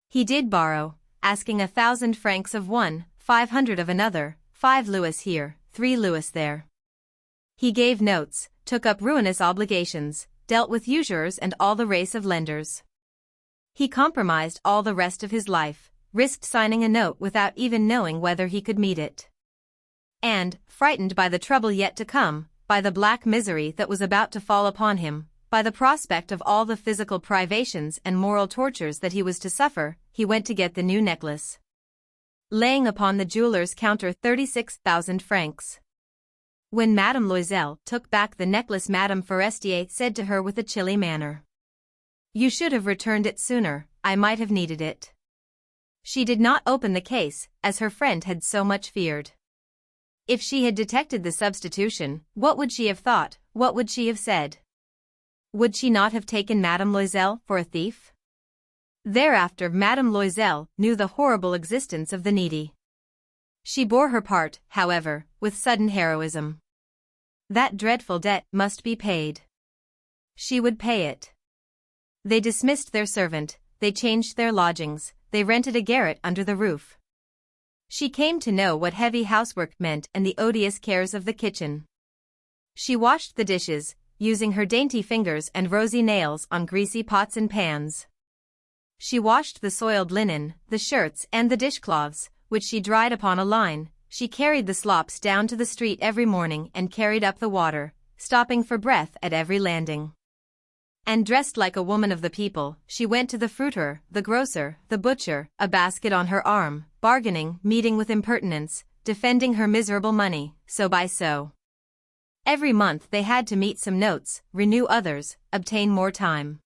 [SPEAKER 1] He did borrow, asking 1,000 francs of one, 500 of another, 5 louis here, 3 louis there. He gave notes, took up ruinous obligations, dealt with usurers and all the race of lenders. He compromised all the rest of his life, risked signing a note without even knowing whether he could meet it. And, frightened by the trouble yet to come, by the black misery that was about to fall upon him, by the prospect of all the physical privations and moral tortures that he was to suffer, he went to get the new necklace, laying upon the jeweler's counter 36,000 francs. When Madame Loisel took back the necklace, Madame Forestier said to her with a chilly manner, "You should have returned it sooner, I might have needed it." She did not open the case, as her friend had so much feared. If she had detected the substitution, what would she have thought, what would she have said? Would she not have taken Madame Loisel for a thief? Thereafter Madame Loisel knew the horrible existence of the needy. She bore her part, however, with sudden heroism. That dreadful debt must be paid. She would pay it. They dismissed their servant, they changed their lodgings, they rented a garret under the roof. She came to know what heavy housework meant and the odious cares of the kitchen. She washed the dishes, using her dainty fingers and rosy nails on greasy pots and pans. She washed the soiled linen, the shirts and the dishcloths, which she dried upon a line. She carried the slops down to the street every morning and carried up the water, stopping for breath at every landing. And dressed like a woman of the people, she went to the fruiterer, the grocer, the butcher, a basket on her arm, bargaining, meeting with impertinence, defending her miserable money, so by so. Every month they had to meet some notes, renew others, obtain more time.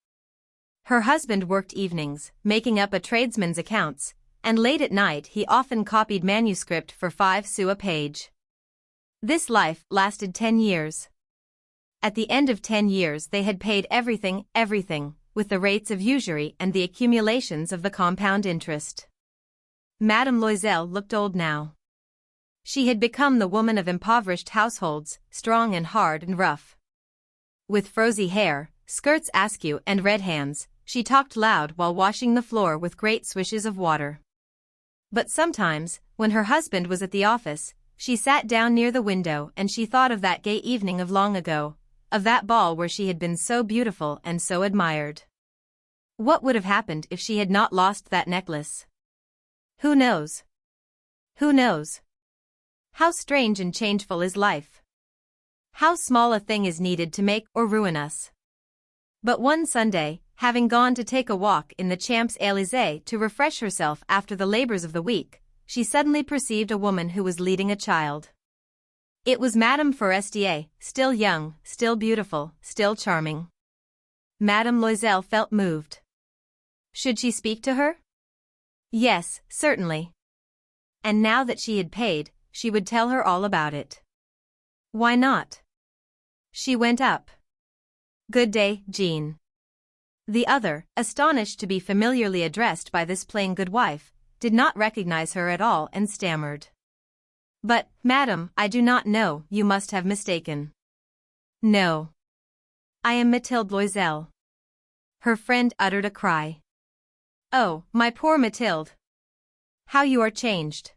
[SPEAKER 1] Her husband worked evenings, making up a tradesman's accounts, and late at night he often copied manuscript for 5 sous a page. This life lasted 10 years. At the end of 10 years they had paid everything, with the rates of usury and the accumulations of the compound interest. Madame Loisel looked old now. She had become the woman of impoverished households, strong and hard and rough. With frowsy hair, skirts askew and red hands, she talked loud while washing the floor with great swishes of water. But sometimes, when her husband was at the office, she sat down near the window and she thought of that gay evening of long ago, of that ball where she had been so beautiful and so admired. What would have happened if she had not lost that necklace? Who knows? Who knows? How strange and changeful is life! How small a thing is needed to make or ruin us! But one Sunday, having gone to take a walk in the Champs-Élysées to refresh herself after the labors of the week, she suddenly perceived a woman who was leading a child. It was Madame Forestier, still young, still beautiful, still charming. Madame Loisel felt moved. Should she speak to her? Yes, certainly. And now that she had paid, she would tell her all about it. Why not? She went up. Good day, Jean. The other, astonished to be familiarly addressed by this plain good wife, did not recognize her at all and stammered. But, madam, I do not know, you must have mistaken. No. I am Mathilde Loisel. Her friend uttered a cry. Oh, my poor Mathilde. How you are changed.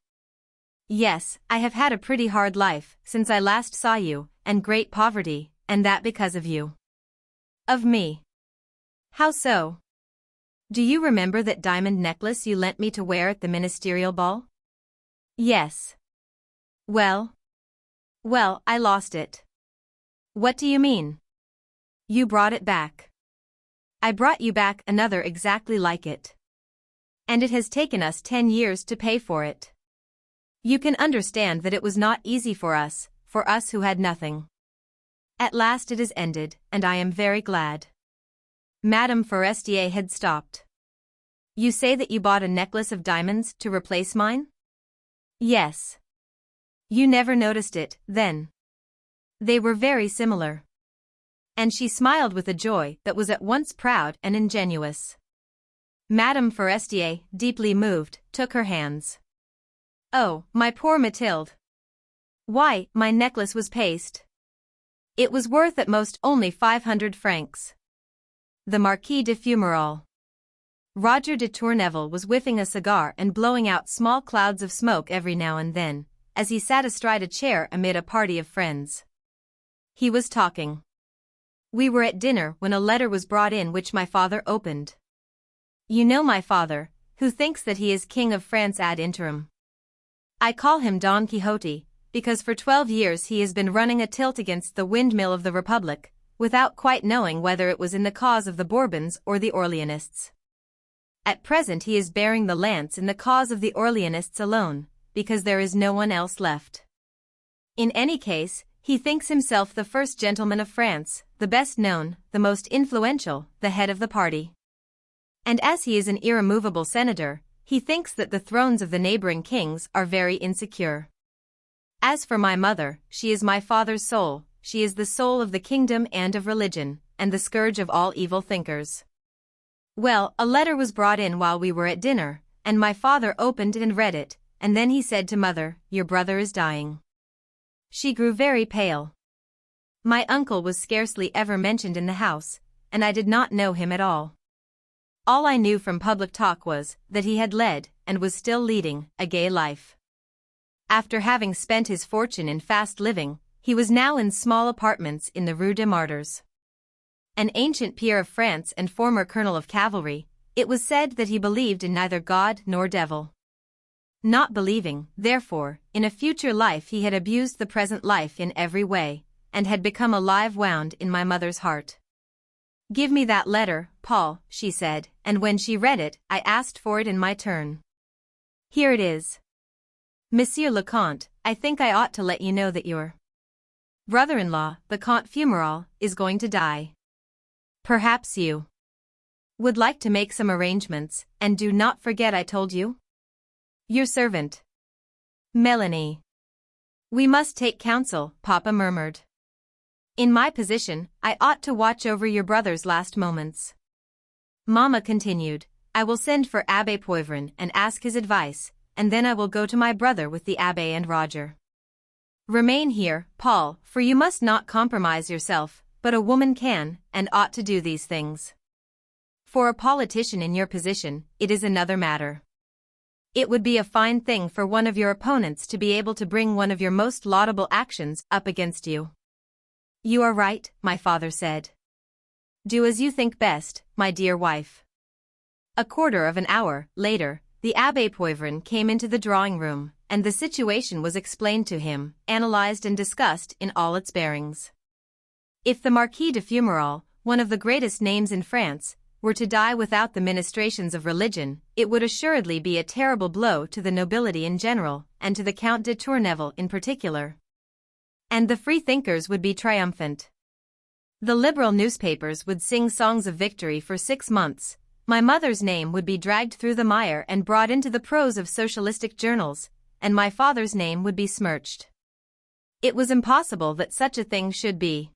[SPEAKER 1] Yes, I have had a pretty hard life since I last saw you, and great poverty, and that because of you. Of me. How so? Do you remember that diamond necklace you lent me to wear at the ministerial ball? Yes. Well, I lost it. What do you mean? You brought it back. I brought you back another exactly like it. And it has taken us 10 years to pay for it. You can understand that it was not easy for us who had nothing. At last it is ended, and I am very glad. Madame Forestier had stopped. You say that you bought a necklace of diamonds to replace mine? Yes. You never noticed it, then. They were very similar. And she smiled with a joy that was at once proud and ingenuous. Madame Forestier, deeply moved, took her hands. Oh, my poor Mathilde. Why, my necklace was paste. It was worth at most only 500 francs. The Marquis de Fumerol. Roger de Tourneville was whiffing a cigar and blowing out small clouds of smoke every now and then, as he sat astride a chair amid a party of friends. He was talking. We were at dinner when a letter was brought in which my father opened. You know my father, who thinks that he is King of France ad interim. I call him Don Quixote, because for 12 years he has been running a tilt against the windmill of the Republic, without quite knowing whether it was in the cause of the Bourbons or the Orleanists. At present he is bearing the lance in the cause of the Orleanists alone, because there is no one else left. In any case, he thinks himself the first gentleman of France, the best known, the most influential, the head of the party. And as he is an irremovable senator, he thinks that the thrones of the neighboring kings are very insecure. As for my mother, she is my father's soul, she is the soul of the kingdom and of religion, and the scourge of all evil thinkers. Well, a letter was brought in while we were at dinner, and my father opened and read it, and then he said to Mother, "Your brother is dying." She grew very pale. My uncle was scarcely ever mentioned in the house, and I did not know him at all. All I knew from public talk was that he had led, and was still leading, a gay life. After having spent his fortune in fast living, he was now in small apartments in the Rue des Martyrs. An ancient peer of France and former colonel of cavalry, it was said that he believed in neither God nor devil. Not believing, therefore, in a future life, he had abused the present life in every way, and had become a live wound in my mother's heart. "Give me that letter, Paul," she said, and when she read it, I asked for it in my turn. "Here it is. Monsieur le Comte, I think I ought to let you know that your brother-in-law, the Comte Fumeral, is going to die. Perhaps you would like to make some arrangements, and do not forget I told you. Your servant, Melanie." "We must take counsel," Papa murmured. "In my position, I ought to watch over your brother's last moments." Mama continued, "I will send for Abbé Poivron and ask his advice, and then I will go to my brother with the Abbé and Roger. Remain here, Paul, for you must not compromise yourself, but a woman can, and ought to do these things. For a politician in your position, it is another matter. It would be a fine thing for one of your opponents to be able to bring one of your most laudable actions up against you." "You are right," my father said. "Do as you think best, my dear wife." A quarter of an hour later, the Abbé Poivron came into the drawing room, and the situation was explained to him, analyzed and discussed in all its bearings. If the Marquis de Fumeral, one of the greatest names in France, were to die without the ministrations of religion, it would assuredly be a terrible blow to the nobility in general, and to the Count de Tourneville in particular. And the freethinkers would be triumphant. The liberal newspapers would sing songs of victory for 6 months, my mother's name would be dragged through the mire and brought into the prose of socialistic journals, and my father's name would be smirched. It was impossible that such a thing should be.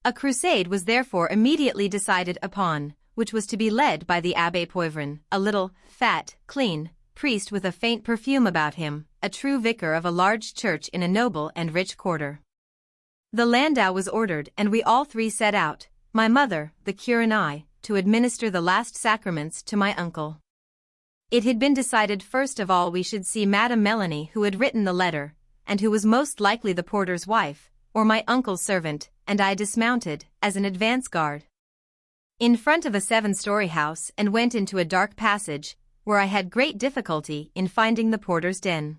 [SPEAKER 1] A crusade was therefore immediately decided upon, which was to be led by the Abbé Poivron, a little, fat, clean priest with a faint perfume about him, a true vicar of a large church in a noble and rich quarter. The landau was ordered and we all three set out, my mother, the cure and I, to administer the last sacraments to my uncle. It had been decided first of all we should see Madame Melanie, who had written the letter, and who was most likely the porter's wife, or my uncle's servant, and I dismounted, as an advance guard, in front of a 7-story house and went into a dark passage, where I had great difficulty in finding the porter's den.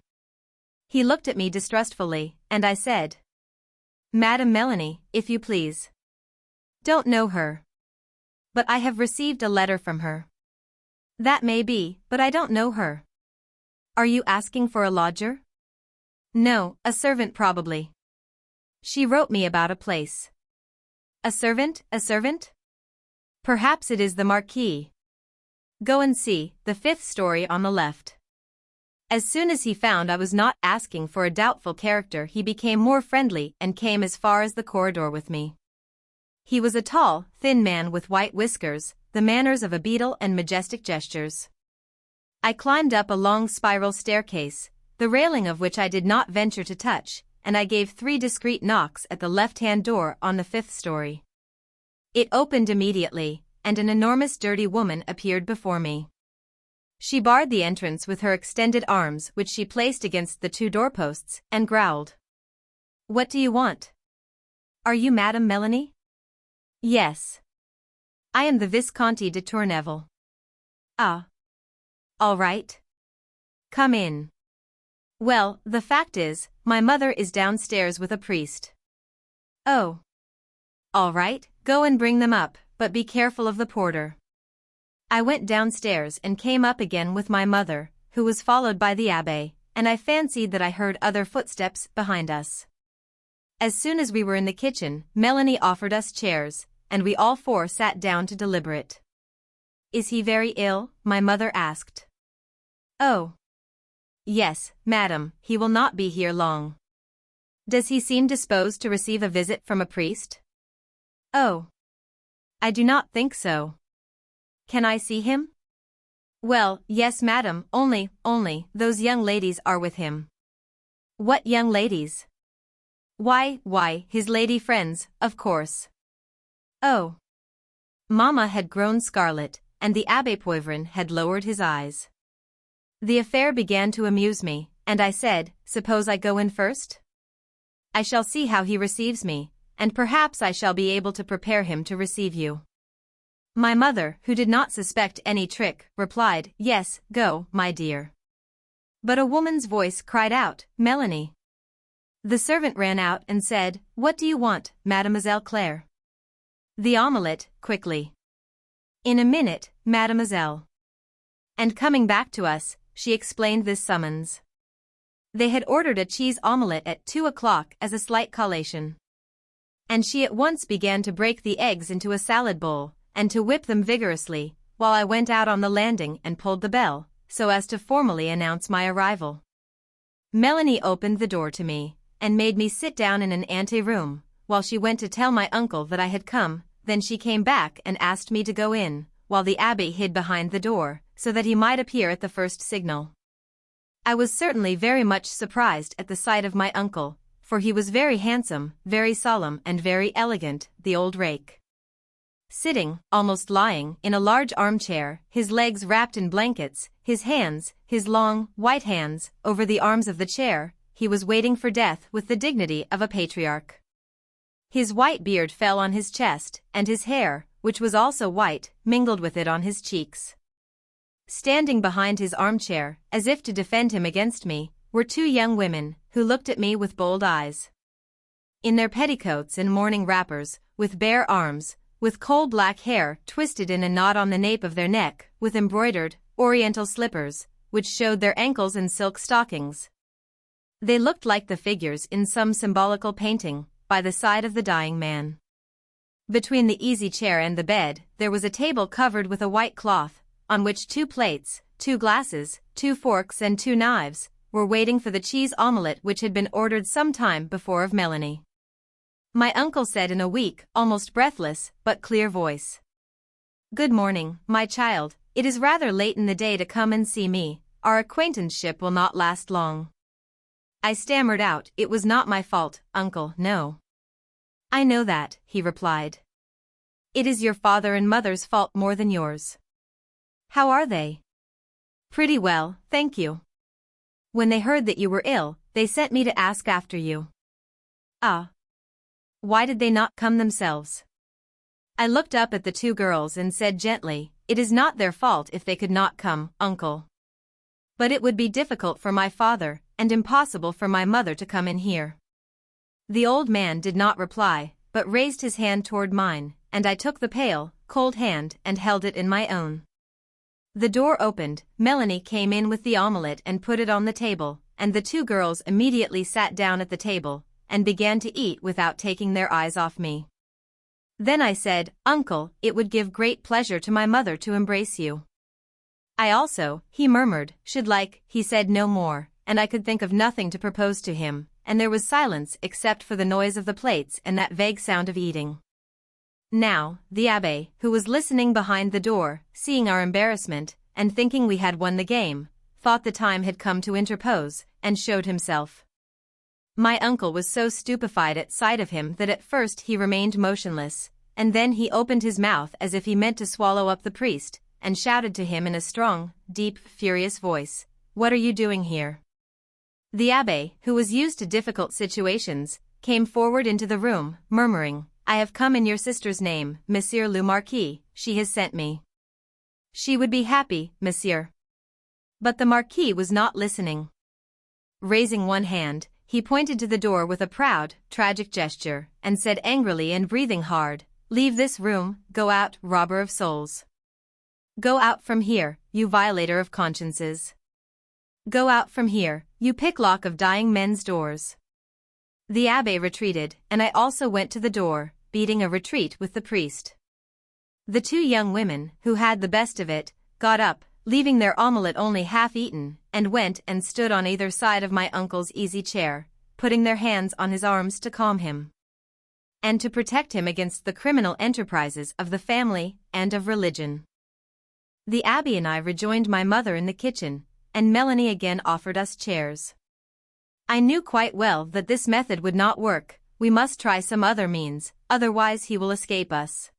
[SPEAKER 1] He looked at me distrustfully, and I said, "Madame Melanie, if you please." "Don't know her. But I have received a letter from her." "That may be, but I don't know her." "Are you asking for a lodger?" "No, a servant probably. She wrote me about a place." A servant? Perhaps it is the Marquis. Go and see, the 5th story on the left." As soon as he found I was not asking for a doubtful character, he became more friendly and came as far as the corridor with me. He was a tall, thin man with white whiskers, the manners of a beadle and majestic gestures. I climbed up a long spiral staircase, the railing of which I did not venture to touch, and I gave 3 discreet knocks at the left-hand door on the 5th story. It opened immediately, and an enormous dirty woman appeared before me. She barred the entrance with her extended arms, which she placed against the 2 doorposts, and growled. "What do you want? Are you Madame Melanie?" "Yes. I am the Visconti de Tourneville." "Ah. All right. Come in." "Well, the fact is, my mother is downstairs with a priest." "Oh. All right, go and bring them up, but be careful of the porter." I went downstairs and came up again with my mother, who was followed by the abbé, and I fancied that I heard other footsteps behind us. As soon as we were in the kitchen, Melanie offered us chairs, and we all 4 sat down to deliberate. "Is he very ill?" my mother asked. "Oh. Yes, madam, he will not be here long." "Does he seem disposed to receive a visit from a priest?" "Oh. I do not think so." "Can I see him?" Well, yes, madam, only, those young ladies are with him. What young ladies? Why, his lady friends, of course. Oh. Mamma had grown scarlet, and the Abbé Poivron had lowered his eyes. The affair began to amuse me, and I said, suppose I go in first? I shall see how he receives me, and perhaps I shall be able to prepare him to receive you. My mother, who did not suspect any trick, replied, yes, go, my dear. But a woman's voice cried out, Melanie. The servant ran out and said, what do you want, Mademoiselle Claire? The omelette, quickly. In a minute, mademoiselle. And coming back to us, she explained this summons. They had ordered a cheese omelette at 2 o'clock as a slight collation. And she at once began to break the eggs into a salad bowl, and to whip them vigorously, while I went out on the landing and pulled the bell, so as to formally announce my arrival. Melanie opened the door to me, and made me sit down in an ante-room, while she went to tell my uncle that I had come. Then she came back and asked me to go in, while the abbé hid behind the door, so that he might appear at the first signal. I was certainly very much surprised at the sight of my uncle, for he was very handsome, very solemn and very elegant, the old rake. Sitting, almost lying, in a large armchair, his legs wrapped in blankets, his hands, his long, white hands, over the arms of the chair, he was waiting for death with the dignity of a patriarch. His white beard fell on his chest, and his hair, which was also white, mingled with it on his cheeks. Standing behind his armchair, as if to defend him against me, were 2 young women, who looked at me with bold eyes. In their petticoats and morning wrappers, with bare arms, with coal-black hair twisted in a knot on the nape of their neck, with embroidered, oriental slippers, which showed their ankles and silk stockings. They looked like the figures in some symbolical painting, by the side of the dying man. Between the easy chair and the bed, there was a table covered with a white cloth, on which 2 plates, 2 glasses, 2 forks and 2 knives, were waiting for the cheese omelette which had been ordered some time before of Melanie. My uncle said in a weak, almost breathless, but clear voice. Good morning, my child, it is rather late in the day to come and see me, our acquaintanceship will not last long. I stammered out, it was not my fault, uncle, no. I know that, he replied. It is your father and mother's fault more than yours. How are they? Pretty well, thank you. When they heard that you were ill, they sent me to ask after you. Ah. Why did they not come themselves? I looked up at the 2 girls and said gently, it is not their fault if they could not come, uncle. But it would be difficult for my father, and impossible for my mother to come in here. The old man did not reply, but raised his hand toward mine, and I took the pale, cold hand and held it in my own. The door opened, Melanie came in with the omelette and put it on the table, and the 2 girls immediately sat down at the table, and began to eat without taking their eyes off me. Then I said, Uncle, it would give great pleasure to my mother to embrace you. I also, he murmured, should like, he said no more, and I could think of nothing to propose to him, and there was silence except for the noise of the plates and that vague sound of eating. Now, the abbé, who was listening behind the door, seeing our embarrassment, and thinking we had won the game, thought the time had come to interpose, and showed himself. My uncle was so stupefied at sight of him that at first he remained motionless, and then he opened his mouth as if he meant to swallow up the priest, and shouted to him in a strong, deep, furious voice, What are you doing here? The abbé, who was used to difficult situations, came forward into the room, murmuring, I have come in your sister's name, Monsieur le Marquis, she has sent me. She would be happy, monsieur. But the Marquis was not listening. Raising one hand, he pointed to the door with a proud, tragic gesture, and said angrily and breathing hard, Leave this room, go out, robber of souls. Go out from here, you violator of consciences. Go out from here, you picklock of dying men's doors. The abbé retreated, and I also went to the door, beating a retreat with the priest. The 2 young women, who had the best of it, got up, leaving their omelette only half eaten, and went and stood on either side of my uncle's easy chair, putting their hands on his arms to calm him, and to protect him against the criminal enterprises of the family and of religion. The abbé and I rejoined my mother in the kitchen, and Melanie again offered us chairs. I knew quite well that this method would not work. We must try some other means, otherwise he will escape us.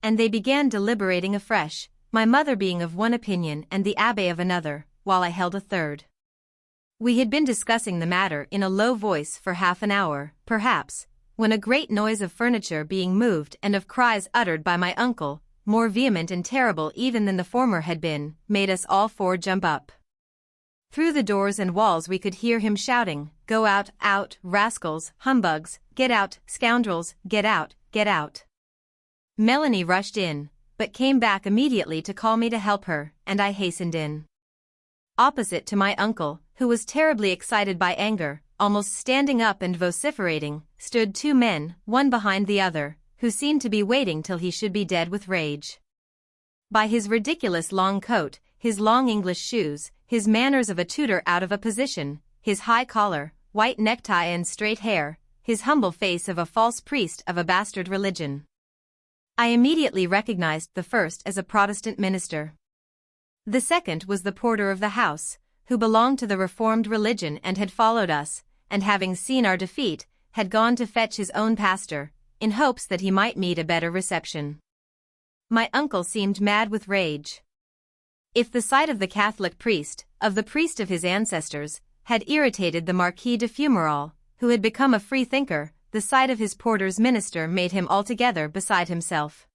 [SPEAKER 1] And they began deliberating afresh, my mother being of one opinion and the abbé of another, while I held a third. We had been discussing the matter in a low voice for half an hour, perhaps, when a great noise of furniture being moved and of cries uttered by my uncle, more vehement and terrible even than the former had been, made us all four jump up. Through the doors and walls we could hear him shouting, "Go out, out, rascals, humbugs, get out, scoundrels, get out, get out." Melanie rushed in, but came back immediately to call me to help her, and I hastened in. Opposite to my uncle, who was terribly excited by anger, almost standing up and vociferating, stood two men, one behind the other, who seemed to be waiting till he should be dead with rage. By his ridiculous long coat, his long English shoes, his manners of a tutor out of a position, his high collar, white necktie and straight hair, his humble face of a false priest of a bastard religion, I immediately recognized the first as a Protestant minister. The second was the porter of the house, who belonged to the Reformed religion and had followed us, and having seen our defeat, had gone to fetch his own pastor, in hopes that he might meet a better reception. My uncle seemed mad with rage. If the sight of the Catholic priest, of the priest of his ancestors, had irritated the Marquis de Fumerol, who had become a free thinker, the sight of his porter's minister made him altogether beside himself.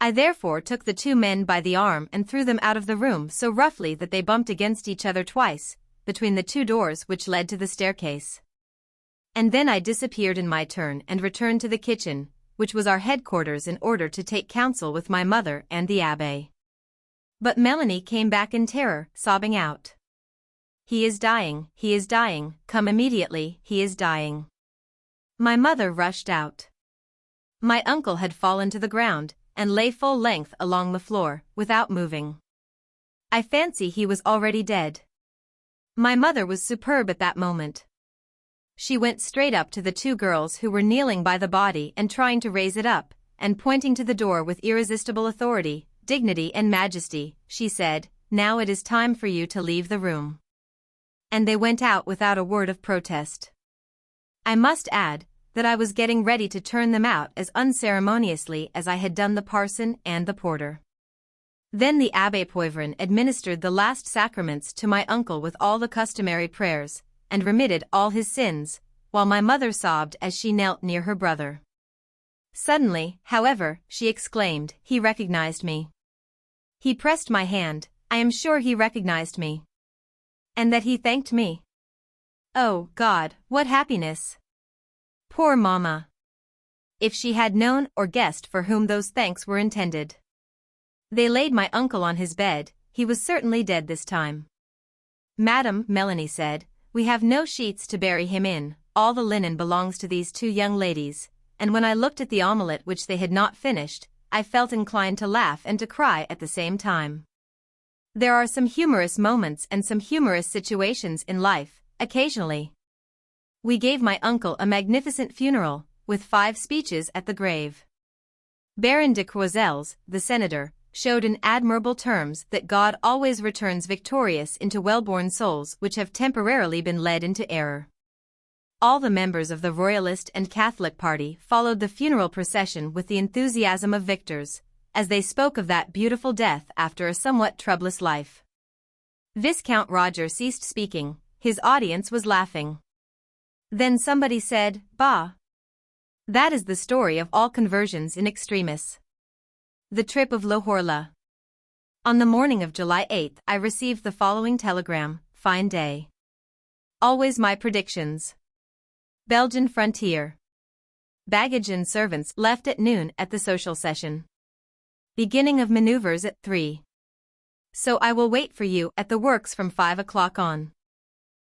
[SPEAKER 1] I therefore took the two men by the arm and threw them out of the room so roughly that they bumped against each other twice, between the two doors which led to the staircase. And then I disappeared in my turn and returned to the kitchen, which was our headquarters, in order to take counsel with my mother and the abbé. But Melanie came back in terror, sobbing out, he is dying, come immediately, he is dying." My mother rushed out. My uncle had fallen to the ground, and lay full length along the floor, without moving. I fancy he was already dead. My mother was superb at that moment. She went straight up to the two girls who were kneeling by the body and trying to raise it up, and pointing to the door with irresistible authority, dignity and majesty, she said, "Now it is time for you to leave the room." And they went out without a word of protest. I must add that I was getting ready to turn them out as unceremoniously as I had done the parson and the porter. Then the Abbé Poivron administered the last sacraments to my uncle with all the customary prayers, and remitted all his sins, while my mother sobbed as she knelt near her brother. Suddenly, however, she exclaimed, "He recognized me. He pressed my hand, I am sure he recognized me. And that he thanked me. Oh, God, what happiness! Poor Mamma! If she had known or guessed for whom those thanks were intended." They laid my uncle on his bed. He was certainly dead this time. "Madam," Melanie said, "we have no sheets to bury him in, all the linen belongs to these two young ladies," and when I looked at the omelette which they had not finished, I felt inclined to laugh and to cry at the same time. There are some humorous moments and some humorous situations in life, occasionally. We gave my uncle a magnificent funeral, with 5 speeches at the grave. Baron de Croiselles, the senator, showed in admirable terms that God always returns victorious into well-born souls which have temporarily been led into error. All the members of the Royalist and Catholic party followed the funeral procession with the enthusiasm of victors, as they spoke of that beautiful death after a somewhat troublous life. Viscount Roger ceased speaking, his audience was laughing. Then somebody said, "Bah! That is the story of all conversions in extremis." The trip of Lohorla. On the morning of July 8 I received the following telegram, "Fine day. Always my predictions. Belgian frontier. Baggage and servants left at noon at the social session. Beginning of maneuvers at 3. So I will wait for you at the works from 5 o'clock on.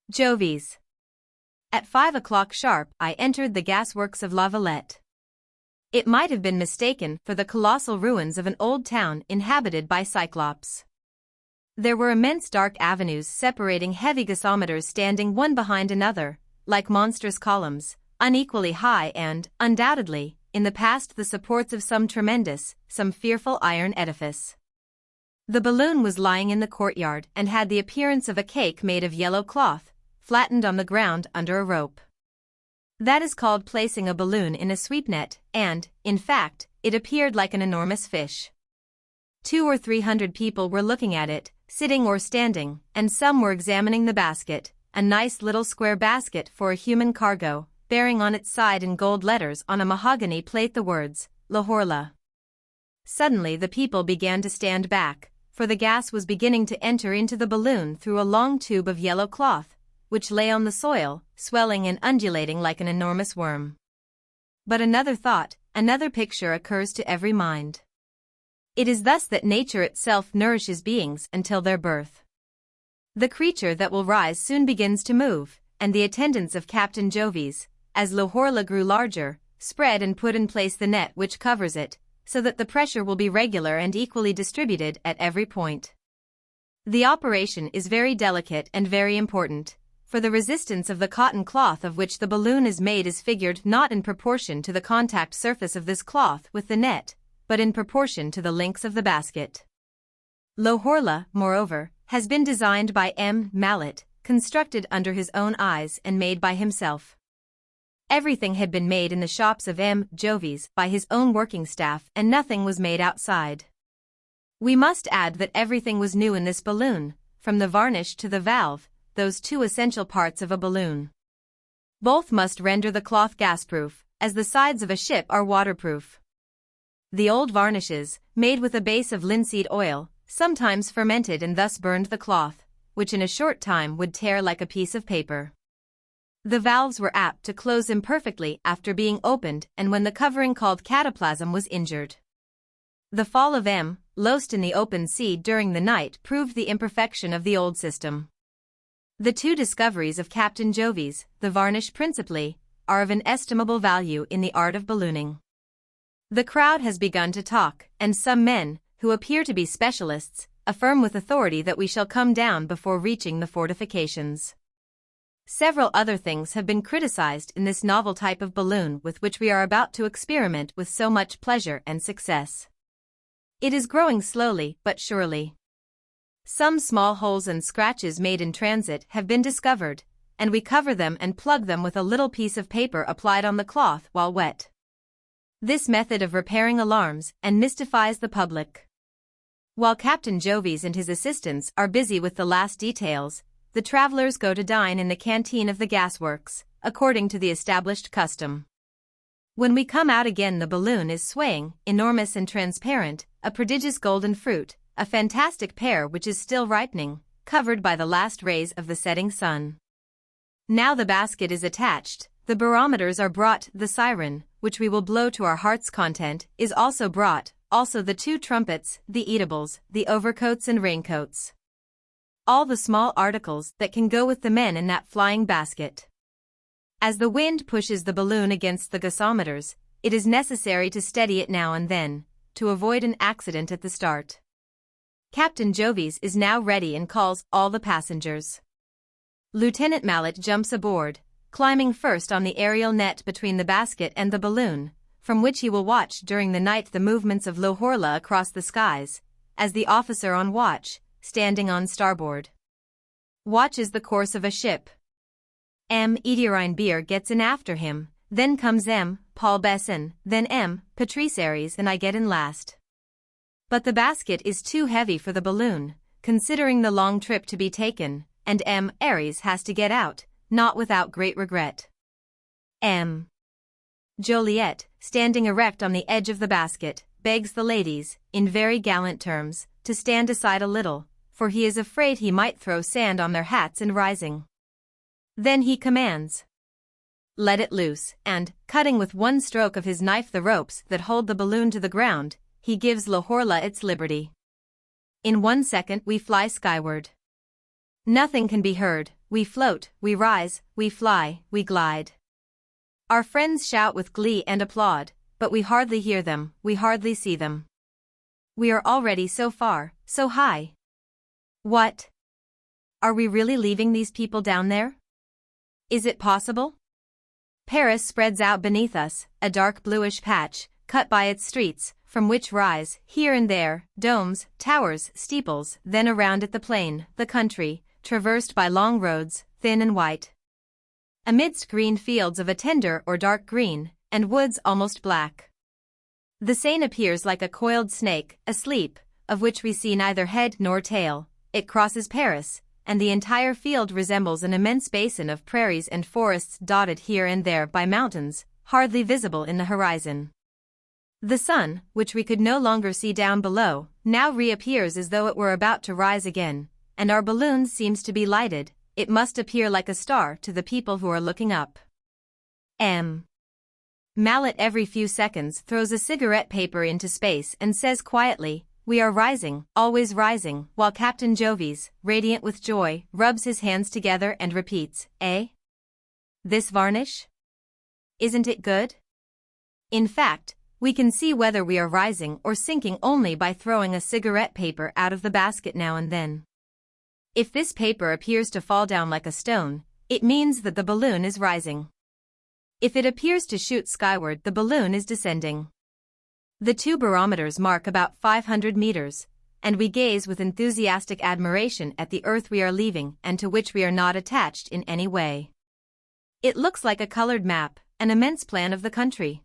[SPEAKER 1] Jovis." At 5 o'clock sharp I entered the gasworks of La Valette. It might have been mistaken for the colossal ruins of an old town inhabited by cyclops. There were immense dark avenues separating heavy gasometers standing one behind another, like monstrous columns, unequally high and, undoubtedly, in the past the supports of some tremendous, some fearful iron edifice. The balloon was lying in the courtyard and had the appearance of a cake made of yellow cloth, flattened on the ground under a rope. That is called placing a balloon in a sweep net, and, in fact, it appeared like an enormous fish. 200 or 300 people were looking at it, sitting or standing, and some were examining the basket, a nice little square basket for a human cargo, bearing on its side in gold letters on a mahogany plate the words, Lahorla. Suddenly the people began to stand back, for the gas was beginning to enter into the balloon through a long tube of yellow cloth, which lay on the soil, swelling and undulating like an enormous worm. But another thought, another picture occurs to every mind. It is thus that nature itself nourishes beings until their birth. The creature that will rise soon begins to move, and the attendants of Captain Jovis, as Lahorla grew larger, spread and put in place the net which covers it, so that the pressure will be regular and equally distributed at every point. The operation is very delicate and very important, for the resistance of the cotton cloth of which the balloon is made is figured not in proportion to the contact surface of this cloth with the net, but in proportion to the lengths of the basket. Lahorla, moreover, has been designed by M. Mallet, constructed under his own eyes and made by himself. Everything had been made in the shops of M. Jovis by his own working staff and nothing was made outside. We must add that everything was new in this balloon, from the varnish to the valve, those two essential parts of a balloon. Both must render the cloth gasproof, as the sides of a ship are waterproof. The old varnishes, made with a base of linseed oil, sometimes fermented and thus burned the cloth, which in a short time would tear like a piece of paper. The valves were apt to close imperfectly after being opened and when the covering called cataplasm was injured. The fall of M. lost in the open sea during the night proved the imperfection of the old system. The two discoveries of Captain Jovis, the varnish principally, are of inestimable value in the art of ballooning. The crowd has begun to talk, and some men, who appear to be specialists, affirm with authority that we shall come down before reaching the fortifications. Several other things have been criticized in this novel type of balloon with which we are about to experiment with so much pleasure and success. It is growing slowly but surely. Some small holes and scratches made in transit have been discovered, and we cover them and plug them with a little piece of paper applied on the cloth while wet. This method of repairing alarms and mystifies the public. While Captain Jovis and his assistants are busy with the last details, the travelers go to dine in the canteen of the gasworks, according to the established custom. When we come out again the balloon is swaying, enormous and transparent, a prodigious golden fruit, a fantastic pear which is still ripening, covered by the last rays of the setting sun. Now the basket is attached, the barometers are brought, the siren, which we will blow to our heart's content, is also brought, also the two trumpets, the eatables, the overcoats and raincoats. All the small articles that can go with the men in that flying basket. As the wind pushes the balloon against the gasometers, it is necessary to steady it now and then, to avoid an accident at the start. Captain Jovis is now ready and calls all the passengers. Lieutenant Mallet jumps aboard, climbing first on the aerial net between the basket and the balloon, from which he will watch during the night the movements of Lahorla across the skies, as the officer on watch, standing on starboard, watches the course of a ship. M. Edirine Beer gets in after him, then comes M. Paul Besson, then M. Patrice Aries and I get in last. But the basket is too heavy for the balloon, considering the long trip to be taken, and M. Aries has to get out, not without great regret. M. Joliet, standing erect on the edge of the basket, begs the ladies, in very gallant terms, to stand aside a little, for he is afraid he might throw sand on their hats in rising. Then he commands, "Let it loose," and, cutting with one stroke of his knife the ropes that hold the balloon to the ground, he gives Lahorla its liberty. In 1 second we fly skyward. Nothing can be heard, we float, we rise, we fly, we glide. Our friends shout with glee and applaud, but we hardly hear them, we hardly see them. We are already so far, so high. What? Are we really leaving these people down there? Is it possible? Paris spreads out beneath us, a dark bluish patch, cut by its streets, from which rise, here and there, domes, towers, steeples, then around it the plain, the country, traversed by long roads, thin and white. Amidst green fields of a tender or dark green, and woods almost black. The Seine appears like a coiled snake, asleep, of which we see neither head nor tail. It crosses Paris, and the entire field resembles an immense basin of prairies and forests dotted here and there by mountains, hardly visible in the horizon. The sun, which we could no longer see down below, now reappears as though it were about to rise again, and our balloon seems to be lighted. It must appear like a star to the people who are looking up. Mallet every few seconds throws a cigarette paper into space and says quietly, "We are rising, always rising," while Captain Jovis, radiant with joy, rubs his hands together and repeats, "Eh? This varnish? Isn't it good?" In fact, we can see whether we are rising or sinking only by throwing a cigarette paper out of the basket now and then. If this paper appears to fall down like a stone, it means that the balloon is rising. If it appears to shoot skyward, the balloon is descending. The two barometers mark about 500 meters, and we gaze with enthusiastic admiration at the earth we are leaving and to which we are not attached in any way. It looks like a colored map, an immense plan of the country.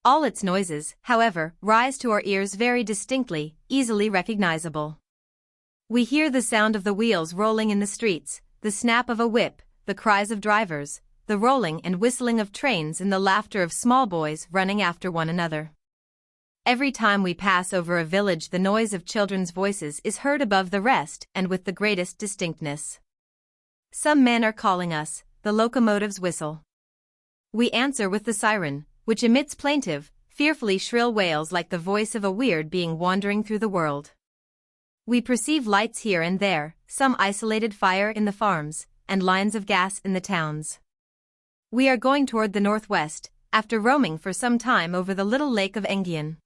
[SPEAKER 1] All its noises, however, rise to our ears very distinctly, easily recognizable. We hear the sound of the wheels rolling in the streets, the snap of a whip, the cries of drivers, the rolling and whistling of trains, and the laughter of small boys running after one another. Every time we pass over a village, the noise of children's voices is heard above the rest and with the greatest distinctness. Some men are calling us, the locomotives whistle. We answer with the siren, which emits plaintive, fearfully shrill wails like the voice of a weird being wandering through the world. We perceive lights here and there, some isolated fire in the farms, and lines of gas in the towns. We are going toward the northwest, after roaming for some time over the little lake of Enghien.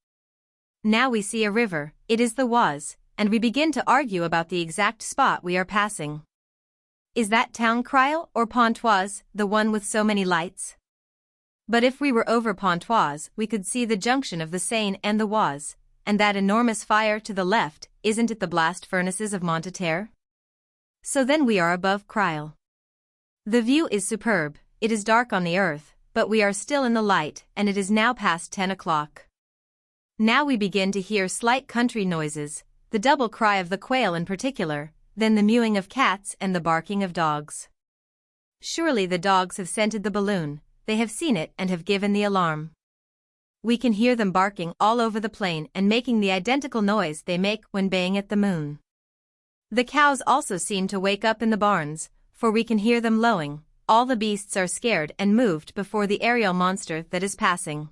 [SPEAKER 1] Now we see a river, it is the Oise, and we begin to argue about the exact spot we are passing. Is that town Creil or Pontoise, the one with so many lights? But if we were over Pontoise, we could see the junction of the Seine and the Oise, and that enormous fire to the left, isn't it the blast furnaces of Montterre? So then we are above Creil. The view is superb, it is dark on the earth, but we are still in the light, and it is now past 10 o'clock. Now we begin to hear slight country noises, the double cry of the quail in particular, then the mewing of cats and the barking of dogs. Surely the dogs have scented the balloon, they have seen it and have given the alarm. We can hear them barking all over the plain and making the identical noise they make when baying at the moon. The cows also seem to wake up in the barns, for we can hear them lowing. All the beasts are scared and moved before the aerial monster that is passing.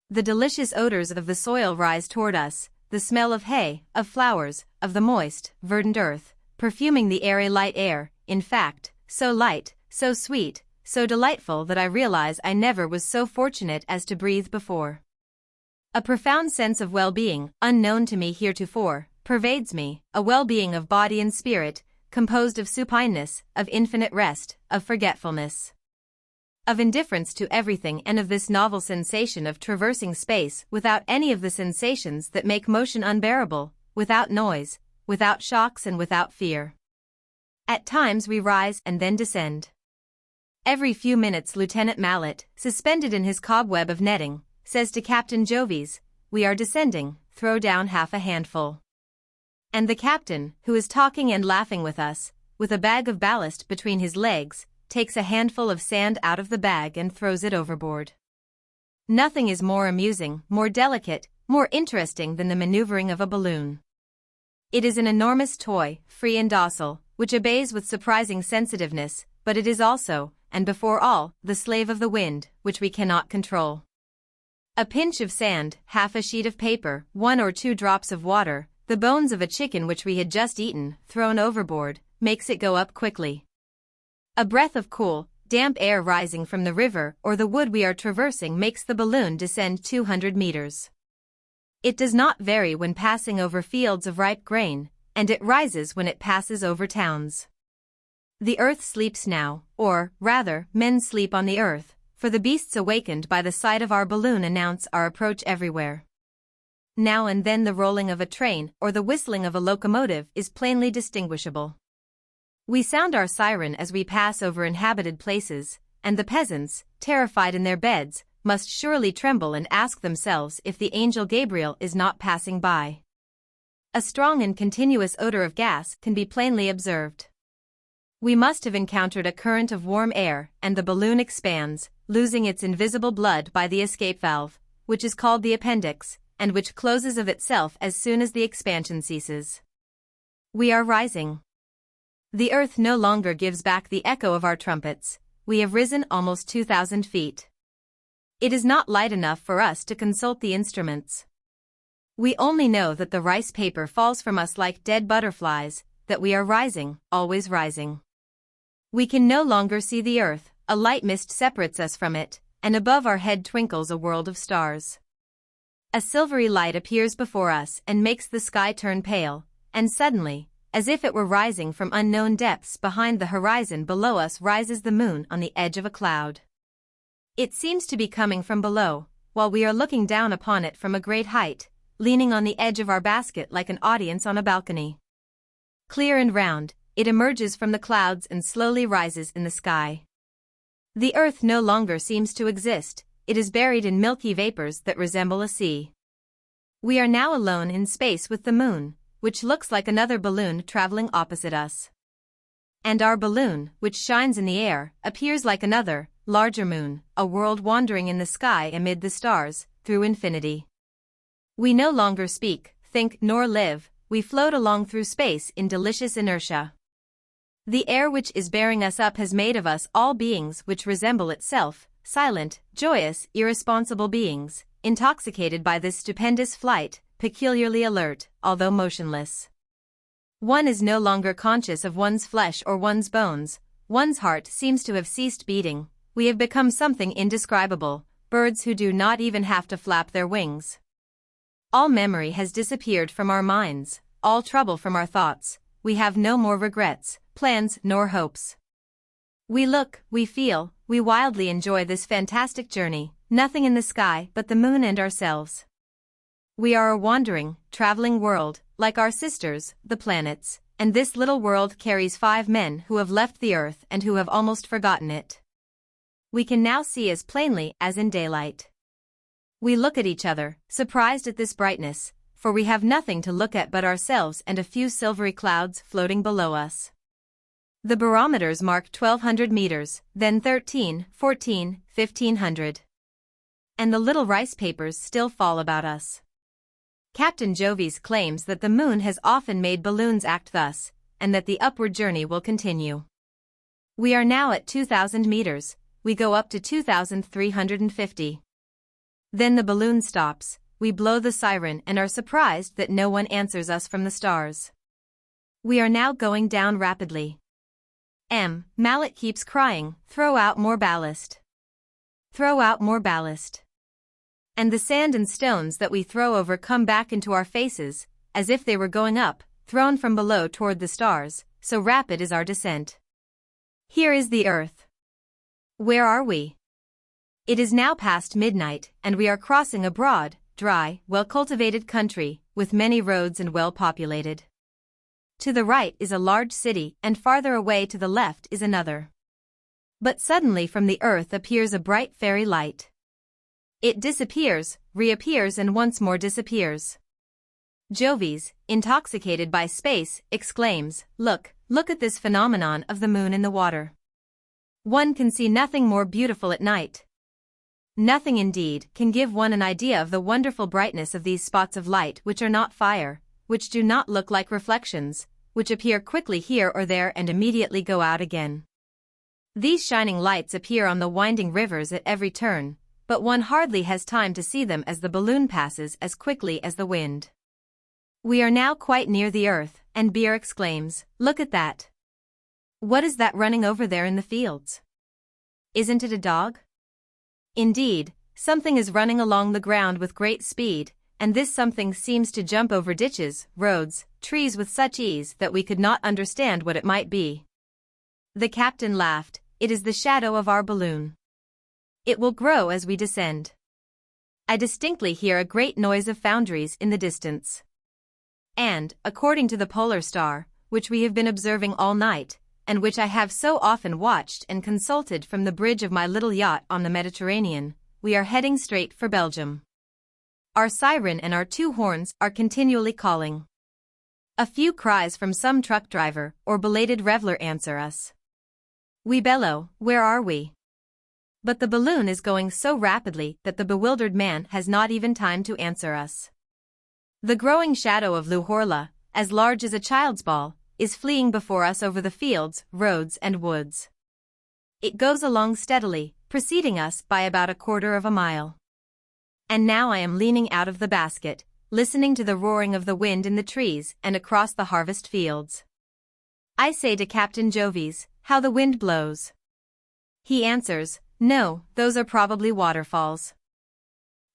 [SPEAKER 1] The delicious odors of the soil rise toward us, the smell of hay, of flowers, of the moist, verdant earth, perfuming the airy light air, in fact, so light, so sweet, so delightful that I realize I never was so fortunate as to breathe before. A profound sense of well-being, unknown to me heretofore, pervades me, a well-being of body and spirit, composed of supineness, of infinite rest, of forgetfulness, of indifference to everything, and of this novel sensation of traversing space without any of the sensations that make motion unbearable, without noise, without shocks and without fear. At times we rise and then descend. Every few minutes Lieutenant Mallet, suspended in his cobweb of netting, says to Captain Jovis, "We are descending, throw down half a handful." And the captain, who is talking and laughing with us, with a bag of ballast between his legs, takes a handful of sand out of the bag and throws it overboard. Nothing is more amusing, more delicate, more interesting than the maneuvering of a balloon. It is an enormous toy, free and docile, which obeys with surprising sensitiveness, but it is also, and before all, the slave of the wind, which we cannot control. A pinch of sand, half a sheet of paper, 1 or 2 drops of water, the bones of a chicken which we had just eaten, thrown overboard, makes it go up quickly. A breath of cool, damp air rising from the river or the wood we are traversing makes the balloon descend 200 meters. It does not vary when passing over fields of ripe grain, and it rises when it passes over towns. The earth sleeps now, or, rather, men sleep on the earth, for the beasts awakened by the sight of our balloon announce our approach everywhere. Now and then the rolling of a train or the whistling of a locomotive is plainly distinguishable. We sound our siren as we pass over inhabited places, and the peasants, terrified in their beds, must surely tremble and ask themselves if the angel Gabriel is not passing by. A strong and continuous odor of gas can be plainly observed. We must have encountered a current of warm air, and the balloon expands, losing its invisible blood by the escape valve, which is called the appendix, and which closes of itself as soon as the expansion ceases. We are rising. The earth no longer gives back the echo of our trumpets. We have risen almost 2,000 feet. It is not light enough for us to consult the instruments. We only know that the rice paper falls from us like dead butterflies, that we are rising, always rising. We can no longer see the earth, a light mist separates us from it, and above our head twinkles a world of stars. A silvery light appears before us and makes the sky turn pale, and suddenly, as if it were rising from unknown depths behind the horizon below us, rises the moon on the edge of a cloud. It seems to be coming from below, while we are looking down upon it from a great height, leaning on the edge of our basket like an audience on a balcony. Clear and round, it emerges from the clouds and slowly rises in the sky. The earth no longer seems to exist, it is buried in milky vapors that resemble a sea. We are now alone in space with the moon, which looks like another balloon traveling opposite us. And our balloon, which shines in the air, appears like another, larger moon, a world wandering in the sky amid the stars, through infinity. We no longer speak, think, nor live, we float along through space in delicious inertia. The air which is bearing us up has made of us all beings which resemble itself, silent, joyous, irresponsible beings, intoxicated by this stupendous flight, peculiarly alert, although motionless. One is no longer conscious of one's flesh or one's bones, one's heart seems to have ceased beating, we have become something indescribable, birds who do not even have to flap their wings. All memory has disappeared from our minds, all trouble from our thoughts, we have no more regrets, plans, nor hopes. We look, we feel, we wildly enjoy this fantastic journey, nothing in the sky but the moon and ourselves. We are a wandering, traveling world, like our sisters, the planets, and this little world carries 5 men who have left the earth and who have almost forgotten it. We can now see as plainly as in daylight. We look at each other, surprised at this brightness, for we have nothing to look at but ourselves and a few silvery clouds floating below us. The barometers mark 1,200 meters, then 13, 14, 1,500. And the little rice papers still fall about us. Captain Jovis claims that the moon has often made balloons act thus, and that the upward journey will continue. We are now at 2,000 meters, we go up to 2,350. Then the balloon stops, we blow the siren and are surprised that no one answers us from the stars. We are now going down rapidly. Mallet keeps crying, throw out more ballast. Throw out more ballast. And the sand and stones that we throw over come back into our faces, as if they were going up, thrown from below toward the stars, so rapid is our descent. Here is the earth. Where are we? It is now past midnight, and we are crossing a broad, dry, well-cultivated country, with many roads and well-populated. To the right is a large city, and farther away to the left is another. But suddenly from the earth appears a bright fairy light. It disappears, reappears and once more disappears. Jovis, intoxicated by space, exclaims, look at this phenomenon of the moon in the water. One can see nothing more beautiful at night. Nothing indeed can give one an idea of the wonderful brightness of these spots of light which are not fire, which do not look like reflections, which appear quickly here or there and immediately go out again. These shining lights appear on the winding rivers at every turn, but one hardly has time to see them as the balloon passes as quickly as the wind. We are now quite near the earth, and Beer exclaims, look at that. What is that running over there in the fields? Isn't it a dog? Indeed, something is running along the ground with great speed, and this something seems to jump over ditches, roads, trees with such ease that we could not understand what it might be. The captain laughed, it is the shadow of our balloon. It will grow as we descend. I distinctly hear a great noise of foundries in the distance. And, according to the polar star, which we have been observing all night, and which I have so often watched and consulted from the bridge of my little yacht on the Mediterranean, we are heading straight for Belgium. Our siren and our two horns are continually calling. A few cries from some truck driver or belated reveler answer us. We bellow, "Where are we?" But the balloon is going so rapidly that the bewildered man has not even time to answer us. The growing shadow of Luhorla, as large as a child's ball, is fleeing before us over the fields, roads and woods. It goes along steadily, preceding us by about a quarter of a mile. And now I am leaning out of the basket, listening to the roaring of the wind in the trees and across the harvest fields. I say to Captain Jovis, "How the wind blows." He answers, "No, those are probably waterfalls."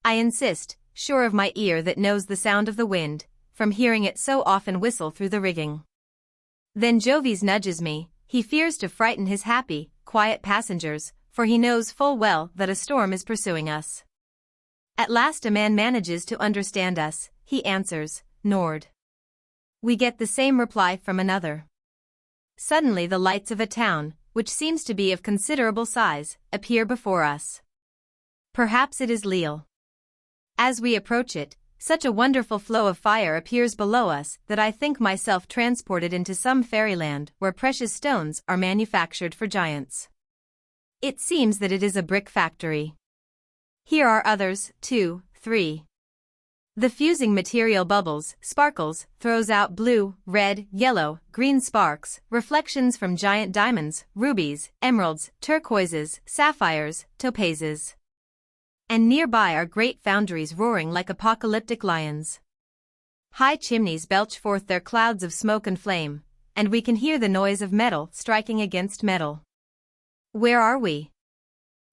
[SPEAKER 1] I insist, sure of my ear that knows the sound of the wind, from hearing it so often whistle through the rigging. Then Jovis nudges me. He fears to frighten his happy, quiet passengers, for he knows full well that a storm is pursuing us. At last a man manages to understand us. He answers, "Nord." We get the same reply from another. Suddenly the lights of a town, which seems to be of considerable size, appear before us. Perhaps it is Lille. As we approach it, such a wonderful flow of fire appears below us that I think myself transported into some fairyland where precious stones are manufactured for giants. It seems that it is a brick factory. Here are others, 2, 3. The fusing material bubbles, sparkles, throws out blue, red, yellow, green sparks, reflections from giant diamonds, rubies, emeralds, turquoises, sapphires, topazes. And nearby are great foundries roaring like apocalyptic lions. High chimneys belch forth their clouds of smoke and flame, and we can hear the noise of metal striking against metal. Where are we?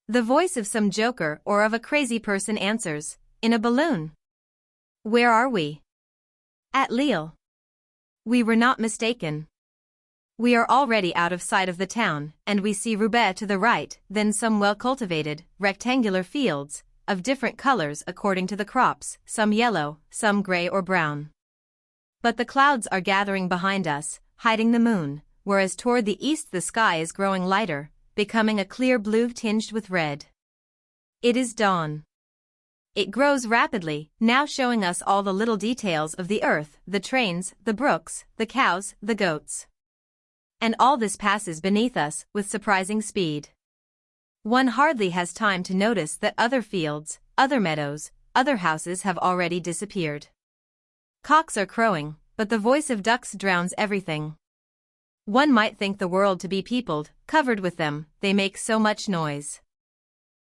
[SPEAKER 1] The voice of some joker or of a crazy person answers, "In a balloon." Where are we? At Lille. We were not mistaken. We are already out of sight of the town, and we see Roubaix to the right, then some well-cultivated, rectangular fields, of different colors according to the crops, some yellow, some gray or brown. But the clouds are gathering behind us, hiding the moon, whereas toward the east the sky is growing lighter, becoming a clear blue tinged with red. It is dawn. It grows rapidly, now showing us all the little details of the earth, the trains, the brooks, the cows, the goats. And all this passes beneath us with surprising speed. One hardly has time to notice that other fields, other meadows, other houses have already disappeared. Cocks are crowing, but the voice of ducks drowns everything. One might think the world to be peopled, covered with them, they make so much noise.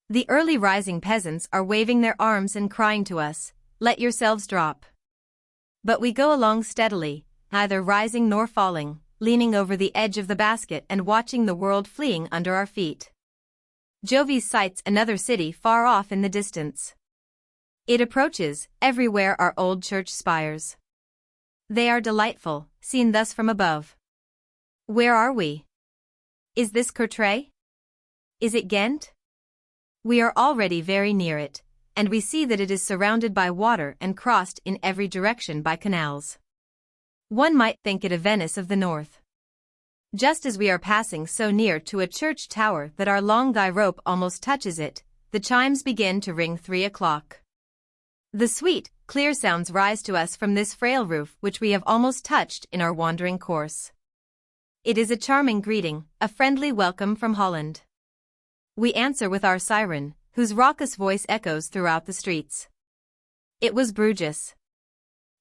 [SPEAKER 1] The early rising peasants are waving their arms and crying to us, "Let yourselves drop." But we go along steadily, neither rising nor falling, leaning over the edge of the basket and watching the world fleeing under our feet. Jovis sights another city far off in the distance. It approaches, everywhere are old church spires. They are delightful, seen thus from above. Where are we? Is this Courtrai? Is it Ghent? We are already very near it, and we see that it is surrounded by water and crossed in every direction by canals. One might think it a Venice of the north. Just as we are passing so near to a church tower that our long guy rope almost touches it, the chimes begin to ring 3 o'clock. The sweet, clear sounds rise to us from this frail roof which we have almost touched in our wandering course. It is a charming greeting, a friendly welcome from Holland. We answer with our siren, whose raucous voice echoes throughout the streets. It was Bruges.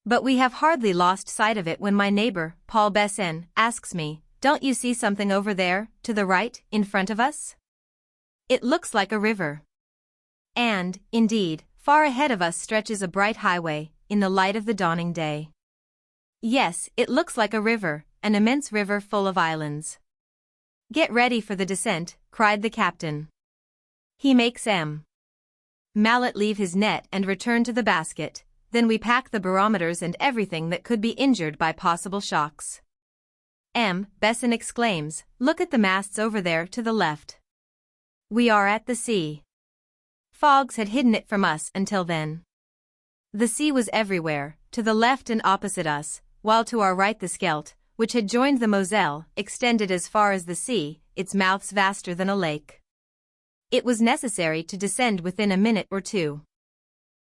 [SPEAKER 1] But we have hardly lost sight of it when my neighbor, Paul Besson, asks me, "Don't you see something over there, to the right, in front of us?" It looks like a river. And, indeed, far ahead of us stretches a bright highway, in the light of the dawning day. Yes, it looks like a river, an immense river full of islands. "Get ready for the descent," cried the captain. He makes M. Mallet leave his net and return to the basket, then we pack the barometers and everything that could be injured by possible shocks. M. Besson exclaims, "Look at the masts over there to the left. We are at the sea." Fogs had hidden it from us until then. The sea was everywhere, to the left and opposite us, while to our right the Scheldt, which had joined the Moselle, extended as far as the sea, its mouths vaster than a lake. It was necessary to descend within a minute or two.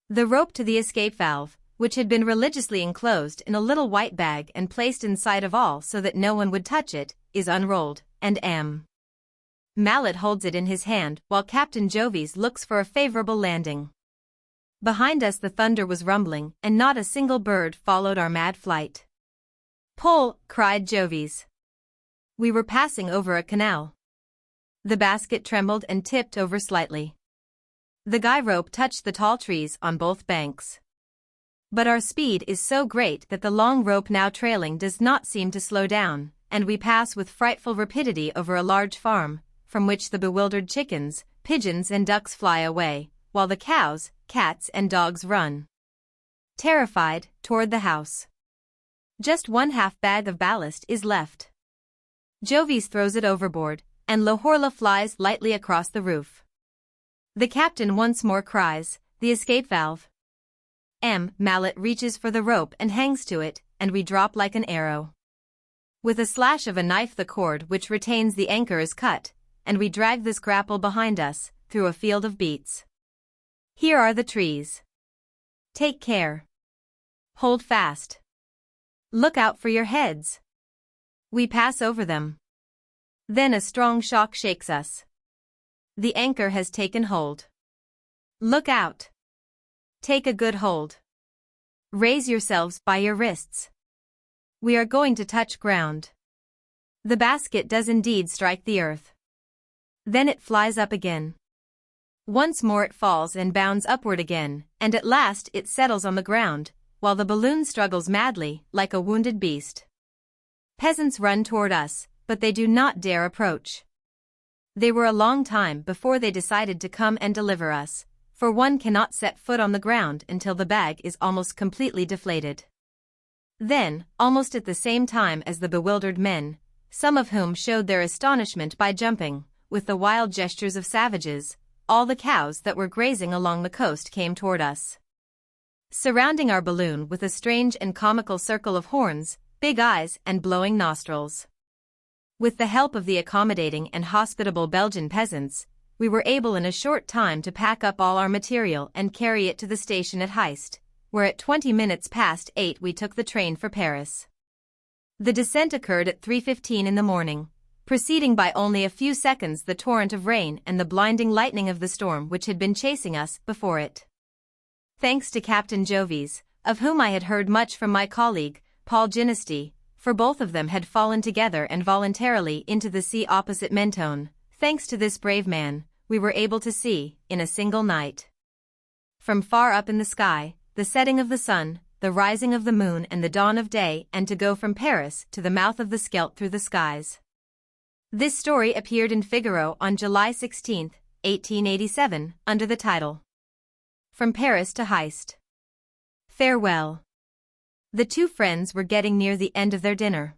[SPEAKER 1] The rope to the escape valve, which had been religiously enclosed in a little white bag and placed in sight of all so that no one would touch it, is unrolled, and M. Mallet holds it in his hand while Captain Jovis looks for a favorable landing. Behind us the thunder was rumbling, and not a single bird followed our mad flight. "Pull!" cried Jovis. We were passing over a canal. The basket trembled and tipped over slightly. The guy rope touched the tall trees on both banks. But our speed is so great that the long rope now trailing does not seem to slow down, and we pass with frightful rapidity over a large farm, from which the bewildered chickens, pigeons and ducks fly away, while the cows, cats and dogs run, terrified, toward the house. Just 1/2 bag of ballast is left. Jovis throws it overboard, and Lohorla flies lightly across the roof. The captain once more cries, "The escape valve." M. Mallet reaches for the rope and hangs to it, and we drop like an arrow. With a slash of a knife the cord which retains the anchor is cut, and we drag this grapple behind us, through a field of beets. Here are the trees. Take care. Hold fast. Look out for your heads. We pass over them. Then a strong shock shakes us. The anchor has taken hold. Look out. Take a good hold. Raise yourselves by your wrists. We are going to touch ground. The basket does indeed strike the earth. Then it flies up again. Once more it falls and bounds upward again, and at last it settles on the ground, while the balloon struggles madly, like a wounded beast. Peasants run toward us, but they do not dare approach. They were a long time before they decided to come and deliver us, for one cannot set foot on the ground until the bag is almost completely deflated. Then, almost at the same time as the bewildered men, some of whom showed their astonishment by jumping, with the wild gestures of savages, all the cows that were grazing along the coast came toward us. Surrounding our balloon with a strange and comical circle of horns, big eyes and blowing nostrils. With the help of the accommodating and hospitable Belgian peasants, we were able in a short time to pack up all our material and carry it to the station at Heist, where at 20 minutes past 8 we took the train for Paris. The descent occurred at 3:15 in the morning, preceding by only a few seconds the torrent of rain and the blinding lightning of the storm which had been chasing us before it. Thanks to Captain Jovis, of whom I had heard much from my colleague, Paul Ginesty, for both of them had fallen together and voluntarily into the sea opposite Mentone, thanks to this brave man, we were able to see, in a single night, from far up in the sky, the setting of the sun, the rising of the moon and the dawn of day, and to go from Paris to the mouth of the Scheldt through the skies. This story appeared in Figaro on July 16, 1887, under the title From Paris to Heist. Farewell. The two friends were getting near the end of their dinner.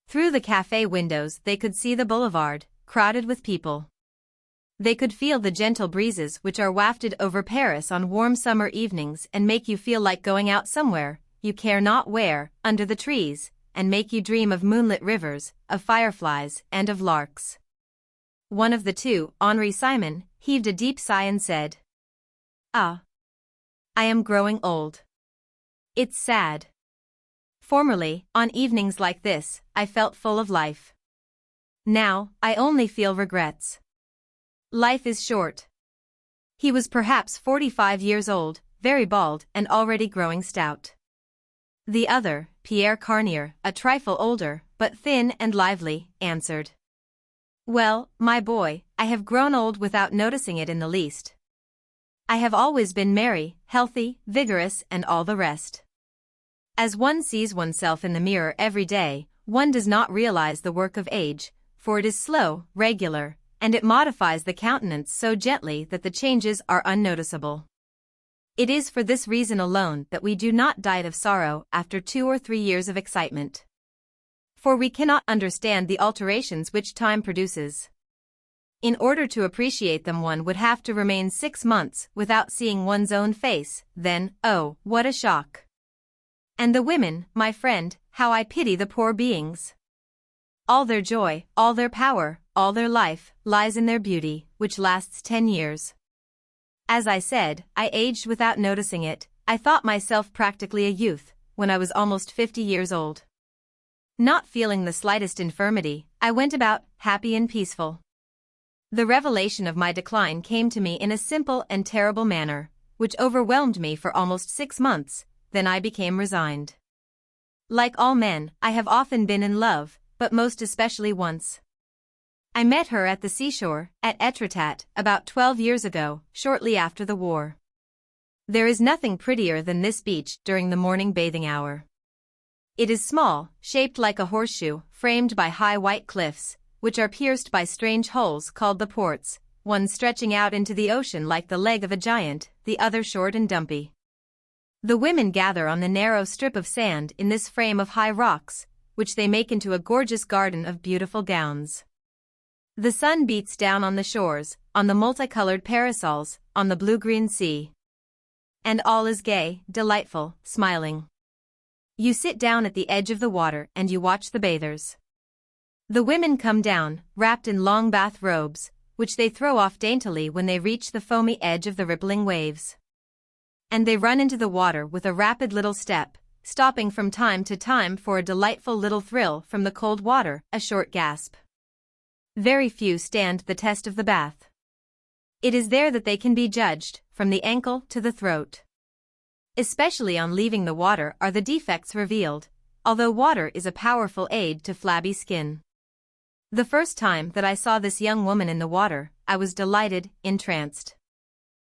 [SPEAKER 1] Through the café windows they could see the boulevard, crowded with people. They could feel the gentle breezes which are wafted over Paris on warm summer evenings and make you feel like going out somewhere, you care not where, under the trees, and make you dream of moonlit rivers, of fireflies, and of larks. One of the two, Henri Simon, heaved a deep sigh and said, "Ah, I am growing old. It's sad. Formerly, on evenings like this, I felt full of life. Now, I only feel regrets. Life is short." He was perhaps 45 years old, very bald and already growing stout. The other, Pierre Carnier, a trifle older, but thin and lively, answered, "Well, my boy, I have grown old without noticing it in the least. I have always been merry, healthy, vigorous and all the rest. As one sees oneself in the mirror every day, one does not realize the work of age, for it is slow, regular, and it modifies the countenance so gently that the changes are unnoticeable. It is for this reason alone that we do not die of sorrow after 2 or 3 years of excitement. For we cannot understand the alterations which time produces. In order to appreciate them, one would have to remain 6 months without seeing one's own face, then, oh, what a shock. And the women, my friend, how I pity the poor beings. All their joy, all their power, all their life, lies in their beauty, which lasts 10 years. As I said, I aged without noticing it. I thought myself practically a youth, when I was almost 50 years old. Not feeling the slightest infirmity, I went about, happy and peaceful. The revelation of my decline came to me in a simple and terrible manner, which overwhelmed me for almost 6 months, then I became resigned. Like all men, I have often been in love, but most especially once. I met her at the seashore, at Etretat, about 12 years ago, shortly after the war. There is nothing prettier than this beach during the morning bathing hour. It is small, shaped like a horseshoe, framed by high white cliffs, which are pierced by strange holes called the ports, one stretching out into the ocean like the leg of a giant, the other short and dumpy. The women gather on the narrow strip of sand in this frame of high rocks, which they make into a gorgeous garden of beautiful gowns. The sun beats down on the shores, on the multicolored parasols, on the blue-green sea. And all is gay, delightful, smiling. You sit down at the edge of the water and you watch the bathers. The women come down, wrapped in long bath robes, which they throw off daintily when they reach the foamy edge of the rippling waves. And they run into the water with a rapid little step, stopping from time to time for a delightful little thrill from the cold water, a short gasp. Very few stand the test of the bath. It is there that they can be judged, from the ankle to the throat. Especially on leaving the water are the defects revealed, although water is a powerful aid to flabby skin. The first time that I saw this young woman in the water, I was delighted, entranced.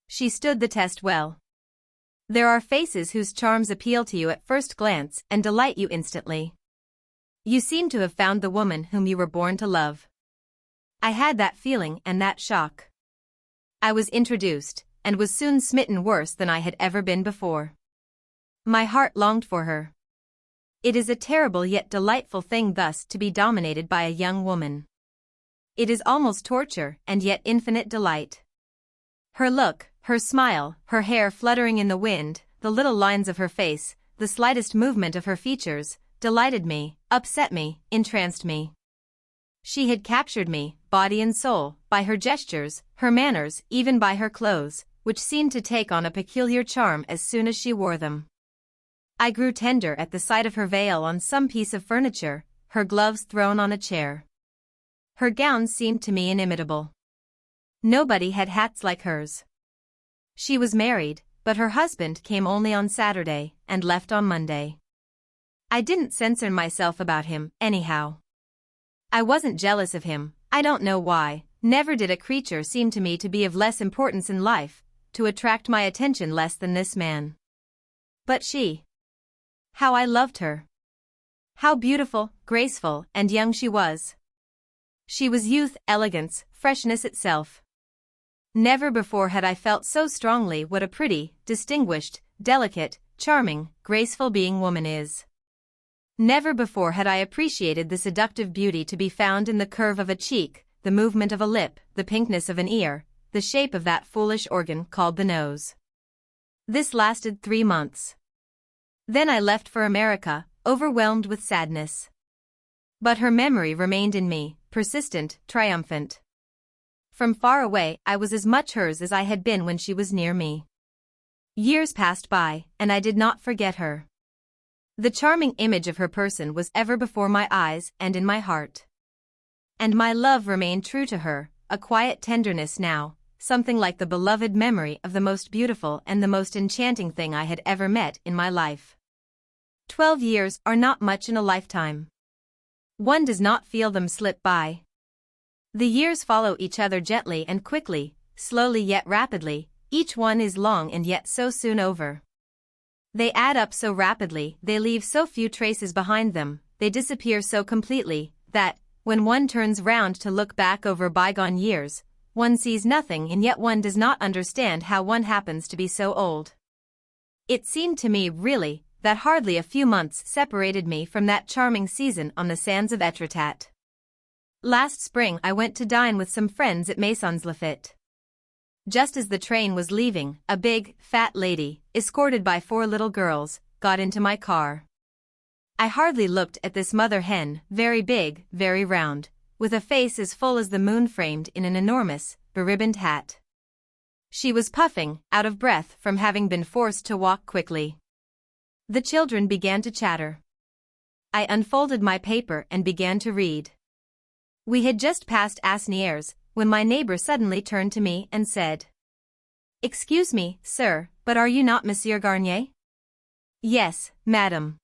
[SPEAKER 1] She stood the test well. There are faces whose charms appeal to you at first glance and delight you instantly. You seem to have found the woman whom you were born to love. I had that feeling and that shock. I was introduced, and was soon smitten worse than I had ever been before. My heart longed for her. It is a terrible yet delightful thing thus to be dominated by a young woman. It is almost torture and yet infinite delight. Her look, her smile, her hair fluttering in the wind, the little lines of her face, the slightest movement of her features, delighted me, upset me, entranced me. She had captured me, body and soul, by her gestures, her manners, even by her clothes, which seemed to take on a peculiar charm as soon as she wore them. I grew tender at the sight of her veil on some piece of furniture, her gloves thrown on a chair. Her gown seemed to me inimitable. Nobody had hats like hers. She was married, but her husband came only on Saturday, and left on Monday. I didn't censure myself about him, anyhow. I wasn't jealous of him, I don't know why, never did a creature seem to me to be of less importance in life, to attract my attention less than this man. But she. How I loved her. How beautiful, graceful, and young she was. She was youth, elegance, freshness itself. Never before had I felt so strongly what a pretty, distinguished, delicate, charming, graceful being woman is. Never before had I appreciated the seductive beauty to be found in the curve of a cheek, the movement of a lip, the pinkness of an ear, the shape of that foolish organ called the nose. This lasted 3 months. Then I left for America, overwhelmed with sadness. But her memory remained in me, persistent, triumphant. From far away I was as much hers as I had been when she was near me. Years passed by, and I did not forget her. The charming image of her person was ever before my eyes and in my heart. And my love remained true to her, a quiet tenderness now, something like the beloved memory of the most beautiful and the most enchanting thing I had ever met in my life. 12 years are not much in a lifetime. One does not feel them slip by. The years follow each other gently and quickly, slowly yet rapidly, each one is long and yet so soon over. They add up so rapidly, they leave so few traces behind them, they disappear so completely, that, when one turns round to look back over bygone years, one sees nothing and yet one does not understand how one happens to be so old. It seemed to me, really, that hardly a few months separated me from that charming season on the sands of Etretat. Last spring I went to dine with some friends at Maisons Laffitte. Just as the train was leaving, a big, fat lady, escorted by 4 little girls, got into my car. I hardly looked at this mother hen, very big, very round, with a face as full as the moon framed in an enormous, beribboned hat. She was puffing, out of breath from having been forced to walk quickly. The children began to chatter. I unfolded my paper and began to read. We had just passed Asnières, when my neighbor suddenly turned to me and said, "Excuse me, sir, but are you not Monsieur Garnier?" "Yes, madam."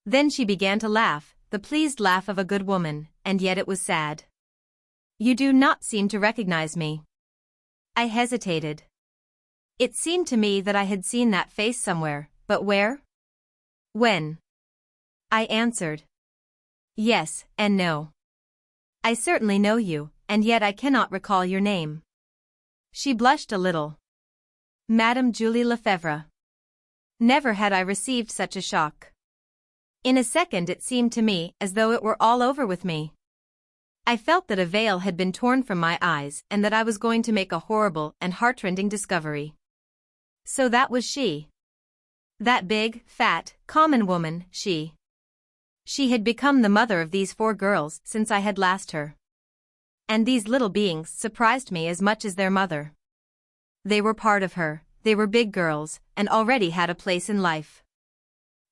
[SPEAKER 1] Then she began to laugh, the pleased laugh of a good woman, and yet it was sad. "You do not seem to recognize me." I hesitated. It seemed to me that I had seen that face somewhere, but where? When? I answered. Yes and no. I certainly know you, and yet I cannot recall your name. She blushed a little. Madame Julie Lefebvre. Never had I received such a shock. In a second it seemed to me as though it were all over with me. I felt that a veil had been torn from my eyes and that I was going to make a horrible and heartrending discovery. So that was she. That big, fat, common woman, she. She had become the mother of these 4 girls since I had last her. And these little beings surprised me as much as their mother. They were part of her, they were big girls, and already had a place in life.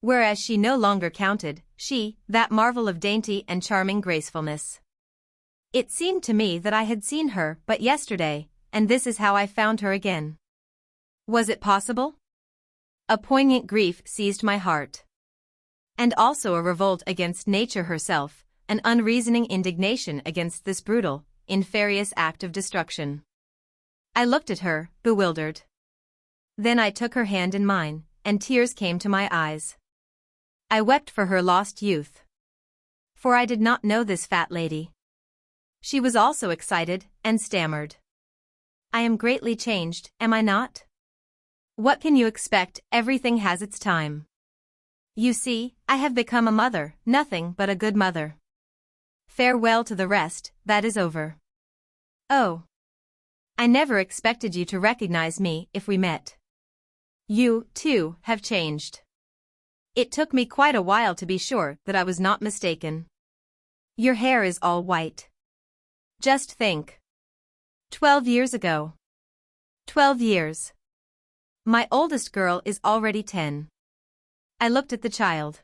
[SPEAKER 1] Whereas she no longer counted, she, that marvel of dainty and charming gracefulness. It seemed to me that I had seen her but yesterday, and this is how I found her again. Was it possible? A poignant grief seized my heart. And also a revolt against nature herself, an unreasoning indignation against this brutal, inferious act of destruction. I looked at her, bewildered. Then I took her hand in mine, and tears came to my eyes. I wept for her lost youth. For I did not know this fat lady. She was also excited, and stammered. I am greatly changed, am I not? What can you expect, everything has its time. You see, I have become a mother, nothing but a good mother. Farewell to the rest, that is over. Oh. I never expected you to recognize me if we met. You, too, have changed. It took me quite a while to be sure that I was not mistaken. Your hair is all white. Just think. 12 years ago. 12 years. My oldest girl is already 10. I looked at the child.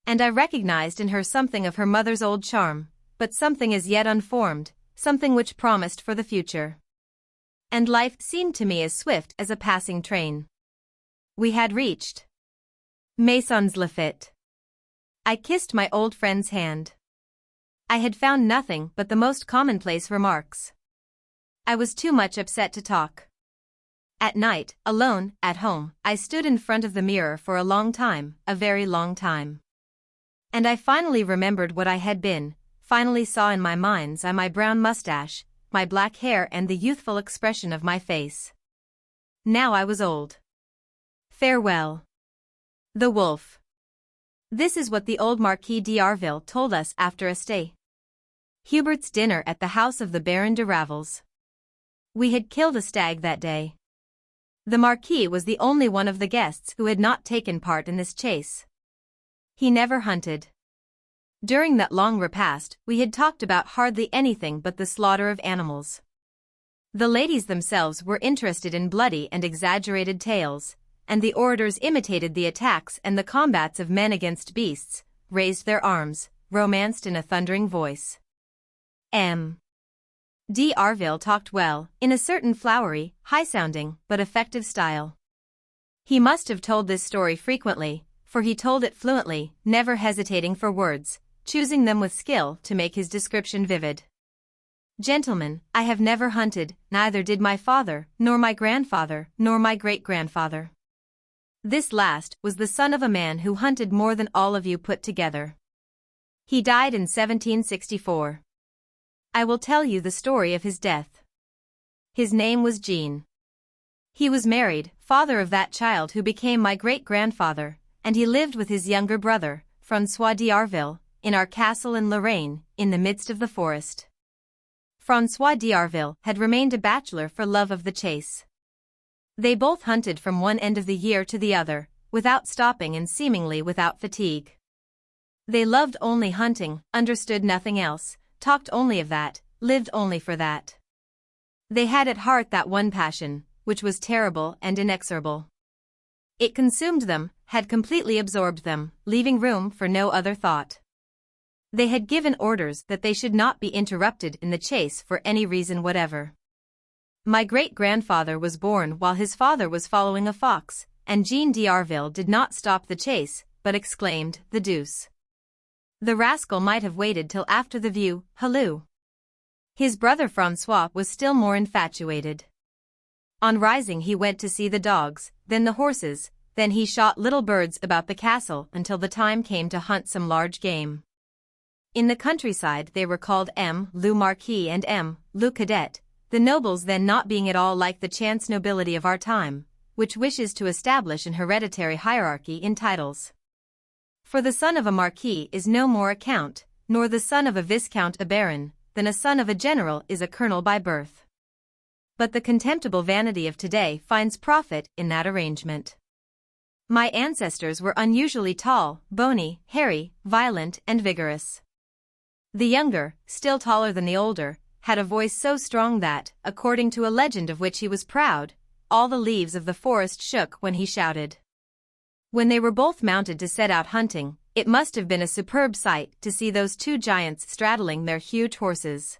[SPEAKER 1] And I recognized in her something of her mother's old charm, but something as yet unformed, something which promised for the future. And life seemed to me as swift as a passing train. We had reached Maisons Laffitte. I kissed my old friend's hand. I had found nothing but the most commonplace remarks. I was too much upset to talk. At night, alone, at home, I stood in front of the mirror for a long time, a very long time. And I finally remembered what I had been, finally saw in my mind's eye my brown mustache, my black hair and the youthful expression of my face. Now I was old. Farewell. The wolf. This is what the old Marquis d'Arville told us after a stay. Hubert's dinner at the house of the Baron de Ravels. We had killed a stag that day. The Marquis was the only one of the guests who had not taken part in this chase. He never hunted. During that long repast, we had talked about hardly anything but the slaughter of animals. The ladies themselves were interested in bloody and exaggerated tales, and the orators imitated the attacks and the combats of men against beasts, raised their arms, romanced in a thundering voice. M. D'Arville talked well, in a certain flowery, high-sounding, but effective style. He must have told this story frequently, for he told it fluently, never hesitating for words, choosing them with skill to make his description vivid. Gentlemen, I have never hunted, neither did my father, nor my grandfather, nor my great-grandfather. This last was the son of a man who hunted more than all of you put together. He died in 1764. I will tell you the story of his death. His name was Jean. He was married, father of that child who became my great-grandfather, and he lived with his younger brother, François d'Arville, in our castle in Lorraine, in the midst of the forest. François d'Arville had remained a bachelor for love of the chase. They both hunted from one end of the year to the other, without stopping and seemingly without fatigue. They loved only hunting, understood nothing else, talked only of that, lived only for that. They had at heart that one passion, which was terrible and inexorable. It consumed them, had completely absorbed them, leaving room for no other thought. They had given orders that they should not be interrupted in the chase for any reason whatever. My great-grandfather was born while his father was following a fox, and Jean d'Arville did not stop the chase, but exclaimed, "The deuce! The rascal might have waited till after the view, halloo!" His brother François was still more infatuated. On rising he went to see the dogs, then the horses, then he shot little birds about the castle until the time came to hunt some large game. In the countryside they were called M. le Marquis and M. le Cadet, the nobles then not being at all like the chance nobility of our time, which wishes to establish an hereditary hierarchy in titles. For the son of a marquis is no more a count, nor the son of a viscount a baron, than a son of a general is a colonel by birth. But the contemptible vanity of today finds profit in that arrangement. My ancestors were unusually tall, bony, hairy, violent, and vigorous. The younger, still taller than the older, had a voice so strong that, according to a legend of which he was proud, all the leaves of the forest shook when he shouted. When they were both mounted to set out hunting, it must have been a superb sight to see those two giants straddling their huge horses.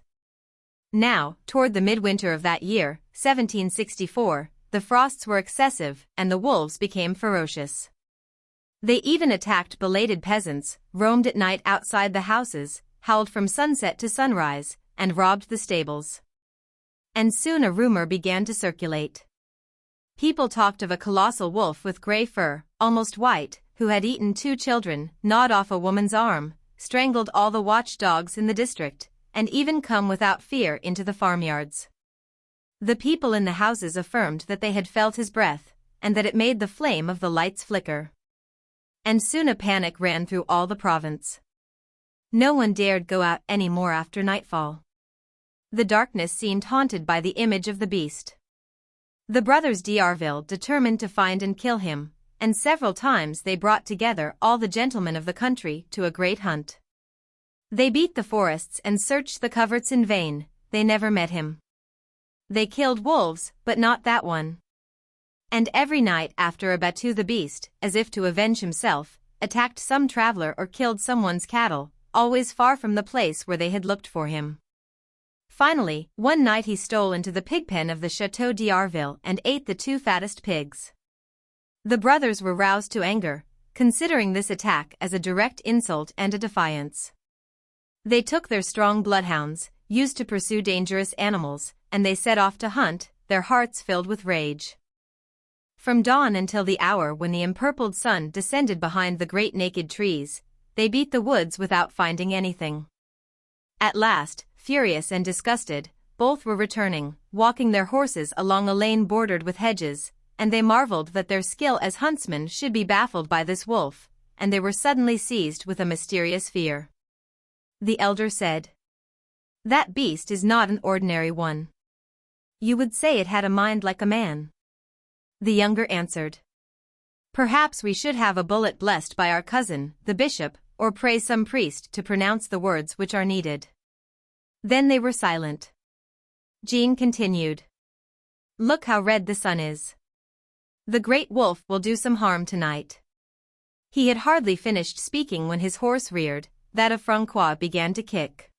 [SPEAKER 1] Now, toward the midwinter of that year, 1764, the frosts were excessive and the wolves became ferocious. They even attacked belated peasants, roamed at night outside the houses, howled from sunset to sunrise, and robbed the stables. And soon a rumor began to circulate. People talked of a colossal wolf with gray fur, almost white, who had eaten 2 children, gnawed off a woman's arm, strangled all the watchdogs in the district, and even come without fear into the farmyards. The people in the houses affirmed that they had felt his breath, and that it made the flame of the lights flicker. And soon a panic ran through all the province. No one dared go out any more after nightfall. The darkness seemed haunted by the image of the beast. The brothers d'Arville determined to find and kill him, and several times they brought together all the gentlemen of the country to a great hunt. They beat the forests and searched the coverts in vain, they never met him. They killed wolves, but not that one. And every night after a battue the beast, as if to avenge himself, attacked some traveler or killed someone's cattle, always far from the place where they had looked for him. Finally, one night he stole into the pigpen of the Château d'Arville and ate the 2 fattest pigs. The brothers were roused to anger, considering this attack as a direct insult and a defiance. They took their strong bloodhounds, used to pursue dangerous animals, and they set off to hunt, their hearts filled with rage. From dawn until the hour when the empurpled sun descended behind the great naked trees, they beat the woods without finding anything. At last, furious and disgusted, both were returning, walking their horses along a lane bordered with hedges, and they marveled that their skill as huntsmen should be baffled by this wolf, and they were suddenly seized with a mysterious fear. The elder said, "That beast is not an ordinary one. You would say it had a mind like a man." The younger answered, "Perhaps we should have a bullet blessed by our cousin, the bishop, or pray some priest to pronounce the words which are needed." Then they were silent. Jean continued, "Look how red the sun is. The great wolf will do some harm tonight." He had hardly finished speaking when his horse reared, that of François began to kick.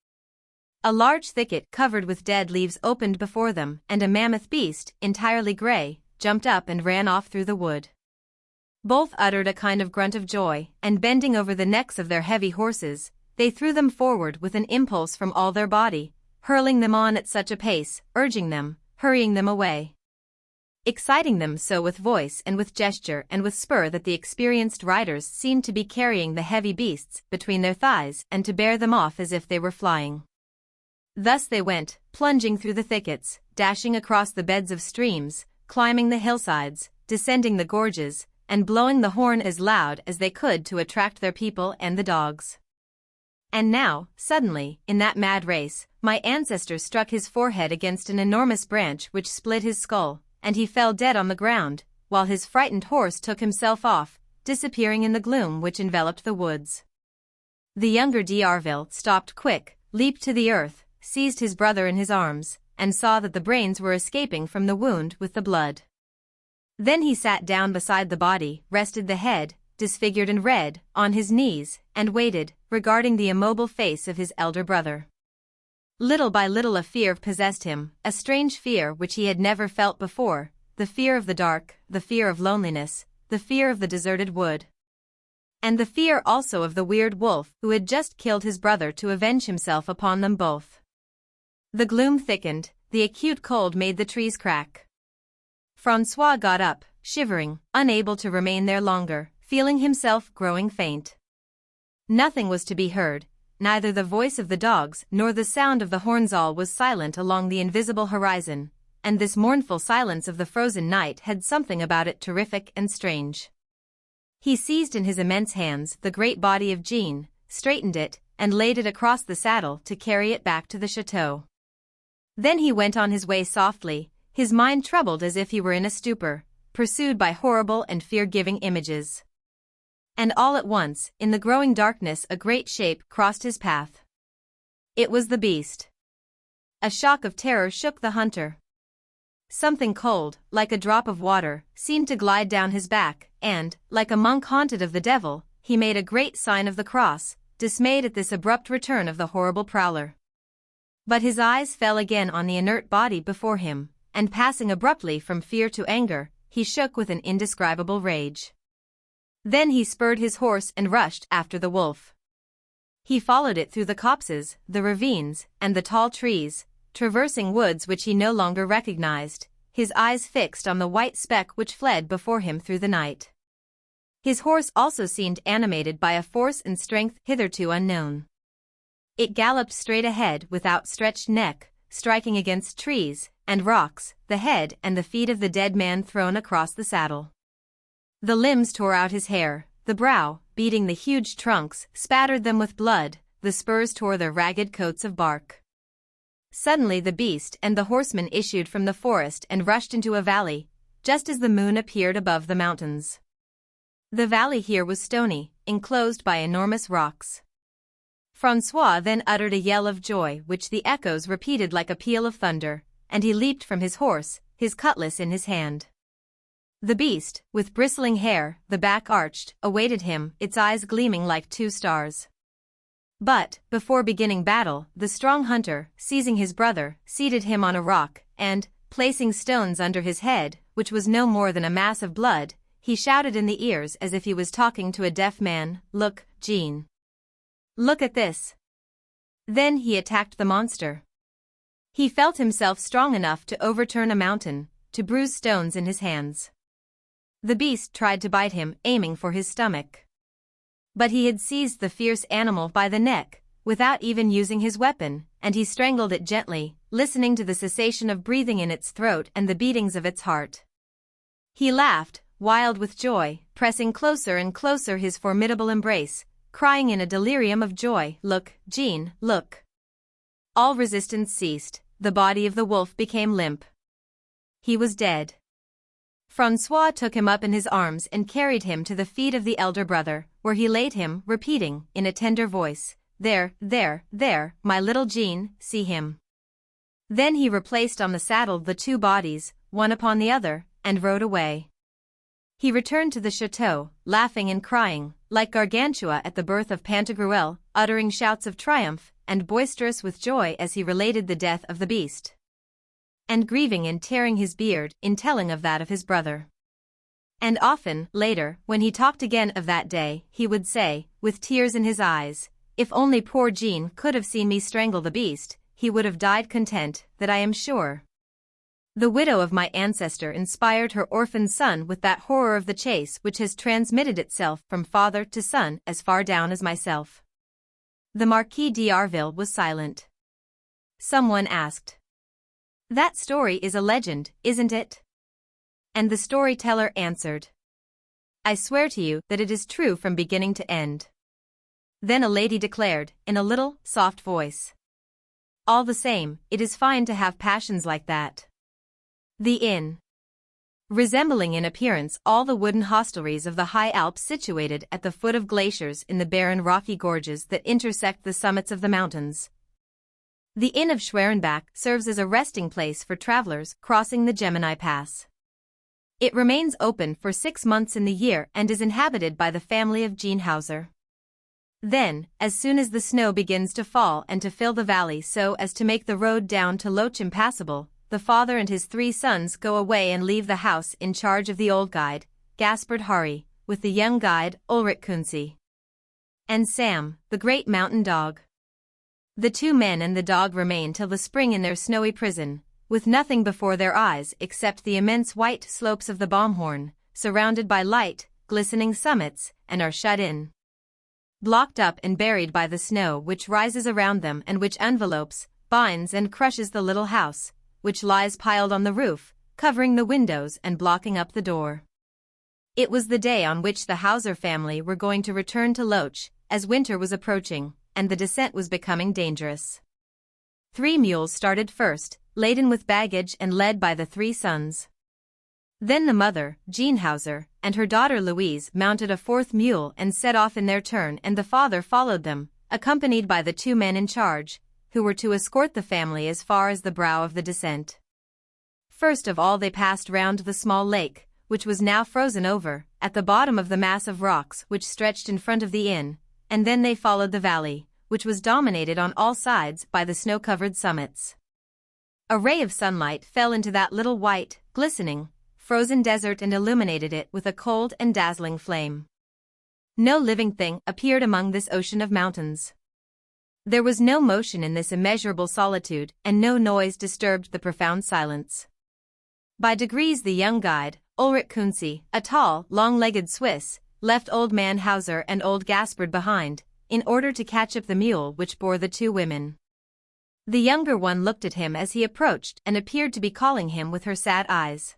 [SPEAKER 1] A large thicket covered with dead leaves opened before them, and a mammoth beast, entirely gray, jumped up and ran off through the wood. Both uttered a kind of grunt of joy, and bending over the necks of their heavy horses, they threw them forward with an impulse from all their body, hurling them on at such a pace, urging them, hurrying them away, exciting them so with voice and with gesture and with spur that the experienced riders seemed to be carrying the heavy beasts between their thighs and to bear them off as if they were flying. Thus they went, plunging through the thickets, dashing across the beds of streams, climbing the hillsides, descending the gorges, and blowing the horn as loud as they could to attract their people and the dogs. And now, suddenly, in that mad race, my ancestor struck his forehead against an enormous branch which split his skull, and he fell dead on the ground, while his frightened horse took himself off, disappearing in the gloom which enveloped the woods. The younger d'Arville stopped quick, leaped to the earth, seized his brother in his arms, and saw that the brains were escaping from the wound with the blood. Then he sat down beside the body, rested the head, disfigured and red, on his knees, and waited, regarding the immobile face of his elder brother. Little by little a fear possessed him, a strange fear which he had never felt before, the fear of the dark, the fear of loneliness, the fear of the deserted wood. And the fear also of the weird wolf who had just killed his brother to avenge himself upon them both. The gloom thickened, the acute cold made the trees crack. François got up, shivering, unable to remain there longer, feeling himself growing faint. Nothing was to be heard, neither the voice of the dogs nor the sound of the horns. All was silent along the invisible horizon, and this mournful silence of the frozen night had something about it terrific and strange. He seized in his immense hands the great body of Jean, straightened it, and laid it across the saddle to carry it back to the chateau. Then he went on his way softly, his mind troubled as if he were in a stupor, pursued by horrible and fear-giving images. And all at once, in the growing darkness, a great shape crossed his path. It was the beast. A shock of terror shook the hunter. Something cold, like a drop of water, seemed to glide down his back, and, like a monk haunted of the devil, he made a great sign of the cross, dismayed at this abrupt return of the horrible prowler. But his eyes fell again on the inert body before him, and passing abruptly from fear to anger, he shook with an indescribable rage. Then he spurred his horse and rushed after the wolf. He followed it through the copses, the ravines, and the tall trees, traversing woods which he no longer recognized, his eyes fixed on the white speck which fled before him through the night. His horse also seemed animated by a force and strength hitherto unknown. It galloped straight ahead with outstretched neck, striking against trees and rocks, the head and the feet of the dead man thrown across the saddle. The limbs tore out his hair, the brow, beating the huge trunks, spattered them with blood, the spurs tore their ragged coats of bark. Suddenly the beast and the horseman issued from the forest and rushed into a valley, just as the moon appeared above the mountains. The valley here was stony, enclosed by enormous rocks. François then uttered a yell of joy which the echoes repeated like a peal of thunder, and he leaped from his horse, his cutlass in his hand. The beast, with bristling hair, the back arched, awaited him, its eyes gleaming like two stars. But, before beginning battle, the strong hunter, seizing his brother, seated him on a rock, and, placing stones under his head, which was no more than a mass of blood, he shouted in the ears as if he was talking to a deaf man, "Look, Jean. Look at this." Then he attacked the monster. He felt himself strong enough to overturn a mountain, to bruise stones in his hands. The beast tried to bite him, aiming for his stomach. But he had seized the fierce animal by the neck, without even using his weapon, and he strangled it gently, listening to the cessation of breathing in its throat and the beatings of its heart. He laughed, wild with joy, pressing closer and closer his formidable embrace, crying in a delirium of joy, "Look, Jean, look." All resistance ceased, the body of the wolf became limp. He was dead. François took him up in his arms and carried him to the feet of the elder brother, where he laid him, repeating, in a tender voice, "There, my little Jean, see him." Then he replaced on the saddle the two bodies, one upon the other, and rode away. He returned to the chateau, laughing and crying, like Gargantua at the birth of Pantagruel, uttering shouts of triumph, and boisterous with joy as he related the death of the beast, and grieving and tearing his beard in telling of that of his brother. And often, later, when he talked again of that day, he would say, with tears in his eyes, "If only poor Jean could have seen me strangle the beast, he would have died content, that I am sure." The widow of my ancestor inspired her orphaned son with that horror of the chase which has transmitted itself from father to son as far down as myself. The Marquis d'Arville was silent. Someone asked, "That story is a legend, isn't it?" And the storyteller answered, "I swear to you that it is true from beginning to end." Then a lady declared, in a little, soft voice. All the same, it is fine to have passions like that. The inn. Resembling in appearance all the wooden hostelries of the high Alps situated at the foot of glaciers in the barren rocky gorges that intersect the summits of the mountains. The Inn of Schwerenbach serves as a resting place for travelers crossing the Gemini Pass. It remains open for 6 months in the year and is inhabited by the family of Geinhauser. Then, as soon as the snow begins to fall and to fill the valley so as to make the road down to Loch impassable, the father and his 3 sons go away and leave the house in charge of the old guide, Gaspard Hari, with the young guide, Ulrich Kunze. And Sam, the great mountain dog. The 2 men and the dog remain till the spring in their snowy prison, with nothing before their eyes except the immense white slopes of the Baumhorn, surrounded by light, glistening summits, and are shut in. Blocked up and buried by the snow which rises around them and which envelopes, binds and crushes the little house, which lies piled on the roof, covering the windows and blocking up the door. It was the day on which the Hauser family were going to return to Loch, as winter was approaching, and the descent was becoming dangerous. 3 mules started first, laden with baggage and led by the 3 sons. Then the mother, Geinhauser, and her daughter Louise mounted a 4th mule and set off in their turn, and the father followed them, accompanied by the 2 men in charge, who were to escort the family as far as the brow of the descent. First of all they passed round the small lake, which was now frozen over, at the bottom of the mass of rocks which stretched in front of the inn, and then they followed the valley, which was dominated on all sides by the snow-covered summits. A ray of sunlight fell into that little white, glistening, frozen desert and illuminated it with a cold and dazzling flame. No living thing appeared among this ocean of mountains. There was no motion in this immeasurable solitude, and no noise disturbed the profound silence. By degrees the young guide, Ulrich Kunze, a tall, long-legged Swiss, left old man Hauser and old Gaspard behind, in order to catch up the mule which bore the 2 women. The younger one looked at him as he approached and appeared to be calling him with her sad eyes.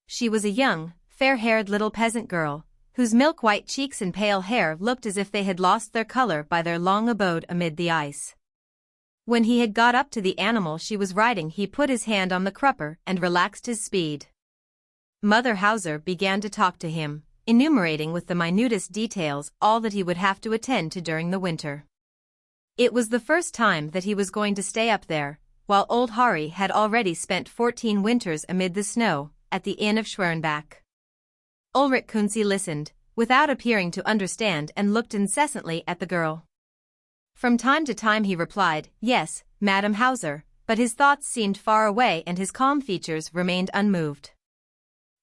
[SPEAKER 1] She was a young, fair-haired little peasant girl, whose milk-white cheeks and pale hair looked as if they had lost their color by their long abode amid the ice. When he had got up to the animal she was riding, he put his hand on the crupper and relaxed his speed. Mother Hauser began to talk to him, enumerating with the minutest details all that he would have to attend to during the winter. It was the first time that he was going to stay up there, while old Hari had already spent 14 winters amid the snow, at the Inn of Schwerenbach. Ulrich Kunze listened, without appearing to understand, and looked incessantly at the girl. From time to time he replied, "Yes, Madame Hauser," but his thoughts seemed far away and his calm features remained unmoved.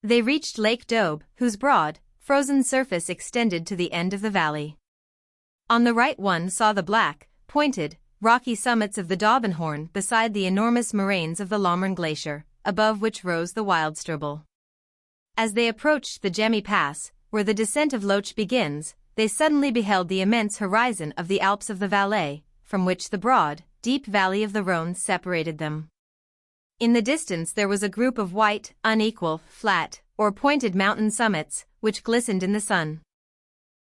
[SPEAKER 1] They reached Lake Dobe, whose broad, frozen surface extended to the end of the valley. On the right one saw the black, pointed, rocky summits of the Daubenhorn beside the enormous moraines of the Lommern Glacier, above which rose the Wildstrubel. As they approached the Gemmi Pass, where the descent of Loch begins, they suddenly beheld the immense horizon of the Alps of the Valais, from which the broad, deep valley of the Rhone separated them. In the distance there was a group of white, unequal, flat, or pointed mountain summits, which glistened in the sun.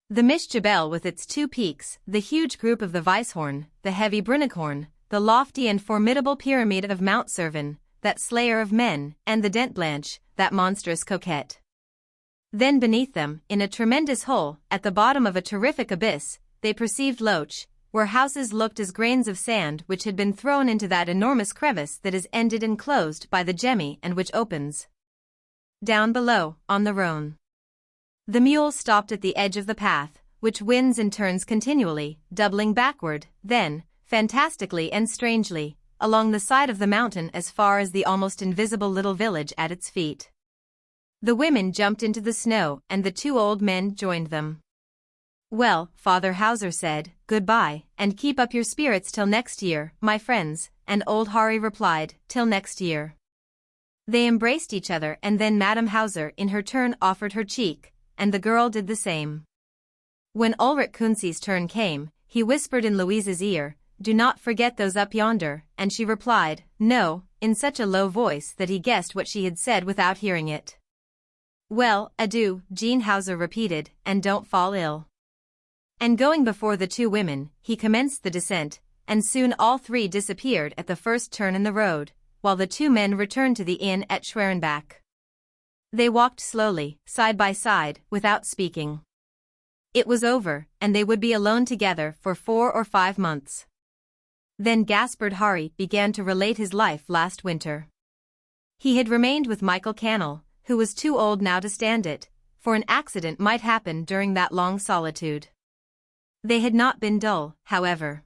[SPEAKER 1] The Mischjebel with its 2 peaks, the huge group of the Weisshorn, the heavy Brunnighorn, the lofty and formidable pyramid of Mount Cervin, that slayer of men, and the Dent Blanche, that monstrous coquette. Then beneath them, in a tremendous hole, at the bottom of a terrific abyss, they perceived Loch, where houses looked as grains of sand which had been thrown into that enormous crevice that is ended and closed by the Gemmi and which opens down below, on the Rhone. The mule stopped at the edge of the path, which winds and turns continually, doubling backward, then, fantastically and strangely, along the side of the mountain as far as the almost invisible little village at its feet. The women jumped into the snow and the 2 old men joined them. "Well," Father Hauser said, "goodbye, and keep up your spirits till next year, my friends," and old Hari replied, "Till next year." They embraced each other, and then Madame Hauser in her turn offered her cheek, and the girl did the same. When Ulrich Kunze's turn came, he whispered in Louise's ear, "Do not forget those up yonder," and she replied, "No," in such a low voice that he guessed what she had said without hearing it. "Well, adieu," Geinhauser repeated, "and don't fall ill." And going before the two women, he commenced the descent, and soon all three disappeared at the first turn in the road, while the two men returned to the inn at Schwerenbach. They walked slowly, side by side, without speaking. It was over, and they would be alone together for 4 or 5 months. Then Gaspard Hari began to relate his life last winter. He had remained with Michael Cannell, who was too old now to stand it, for an accident might happen during that long solitude. They had not been dull, however.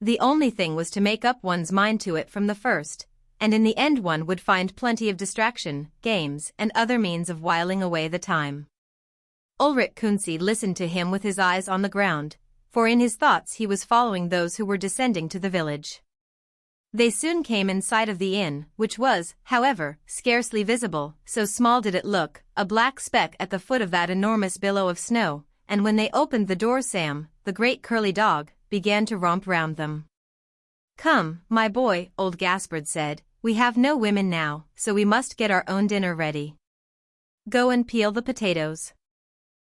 [SPEAKER 1] The only thing was to make up one's mind to it from the first, and in the end one would find plenty of distraction, games, and other means of whiling away the time. Ulrich Kunze listened to him with his eyes on the ground, for in his thoughts he was following those who were descending to the village. They soon came in sight of the inn, which was, however, scarcely visible, so small did it look, a black speck at the foot of that enormous billow of snow, and when they opened the door Sam, the great curly dog, began to romp round them. "Come, my boy," old Gaspard said, "we have no women now, so we must get our own dinner ready. Go and peel the potatoes."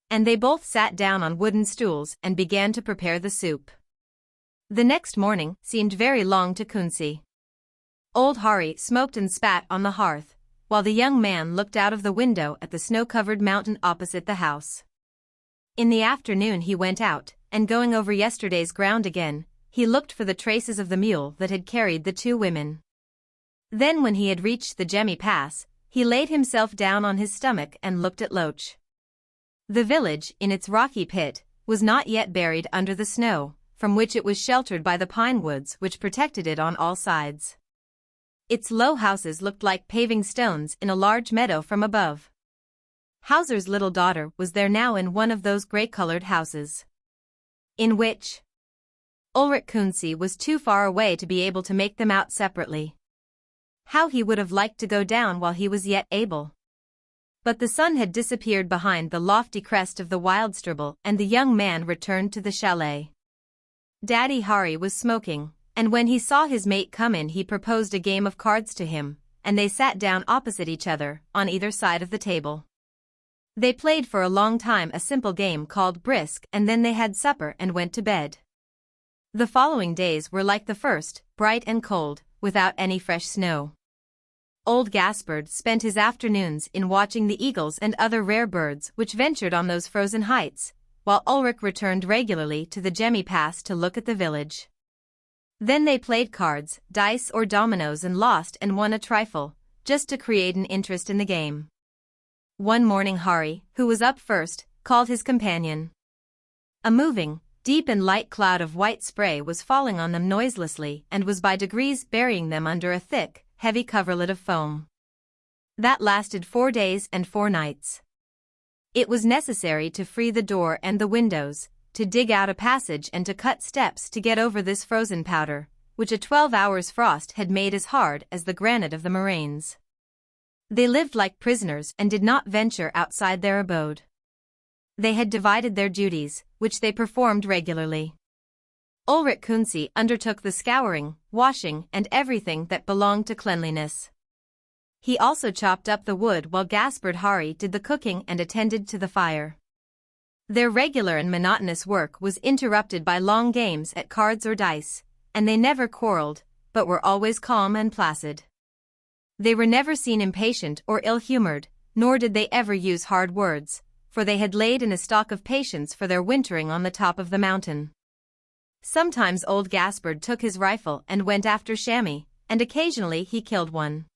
[SPEAKER 1] And they both sat down on wooden stools and began to prepare the soup. The next morning seemed very long to Kunze. Old Hari smoked and spat on the hearth, while the young man looked out of the window at the snow-covered mountain opposite the house. In the afternoon he went out, and going over yesterday's ground again, he looked for the traces of the mule that had carried the two women. Then when he had reached the Gemmi Pass, he laid himself down on his stomach and looked at Loch. The village, in its rocky pit, was not yet buried under the snow, from which it was sheltered by the pine woods which protected it on all sides. Its low houses looked like paving stones in a large meadow from above. Hauser's little daughter was there now in one of those grey-coloured houses, in which Ulrich Kunze was too far away to be able to make them out separately. How he would have liked to go down while he was yet able. But the sun had disappeared behind the lofty crest of the Wildstrubel, and the young man returned to the chalet. Daddy Hari was smoking, and when he saw his mate come in he proposed a game of cards to him, and they sat down opposite each other, on either side of the table. They played for a long time a simple game called Brisk, and then they had supper and went to bed. The following days were like the first, bright and cold, without any fresh snow. Old Gaspard spent his afternoons in watching the eagles and other rare birds which ventured on those frozen heights, while Ulrich returned regularly to the Gemmi Pass to look at the village. Then they played cards, dice or dominoes and lost and won a trifle, just to create an interest in the game. One morning Hari, who was up first, called his companion. A moving, deep and light cloud of white spray was falling on them noiselessly and was by degrees burying them under a thick, heavy coverlet of foam. That lasted 4 days and 4 nights. It was necessary to free the door and the windows, to dig out a passage and to cut steps to get over this frozen powder, which a 12 hours' frost had made as hard as the granite of the moraines. They lived like prisoners and did not venture outside their abode. They had divided their duties, which they performed regularly. Ulrich Kunze undertook the scouring, washing, and everything that belonged to cleanliness. He also chopped up the wood while Gaspard Hari did the cooking and attended to the fire. Their regular and monotonous work was interrupted by long games at cards or dice, and they never quarreled, but were always calm and placid. They were never seen impatient or ill-humored, nor did they ever use hard words, for they had laid in a stock of patience for their wintering on the top of the mountain. Sometimes old Gaspard took his rifle and went after chamois, and occasionally he killed one.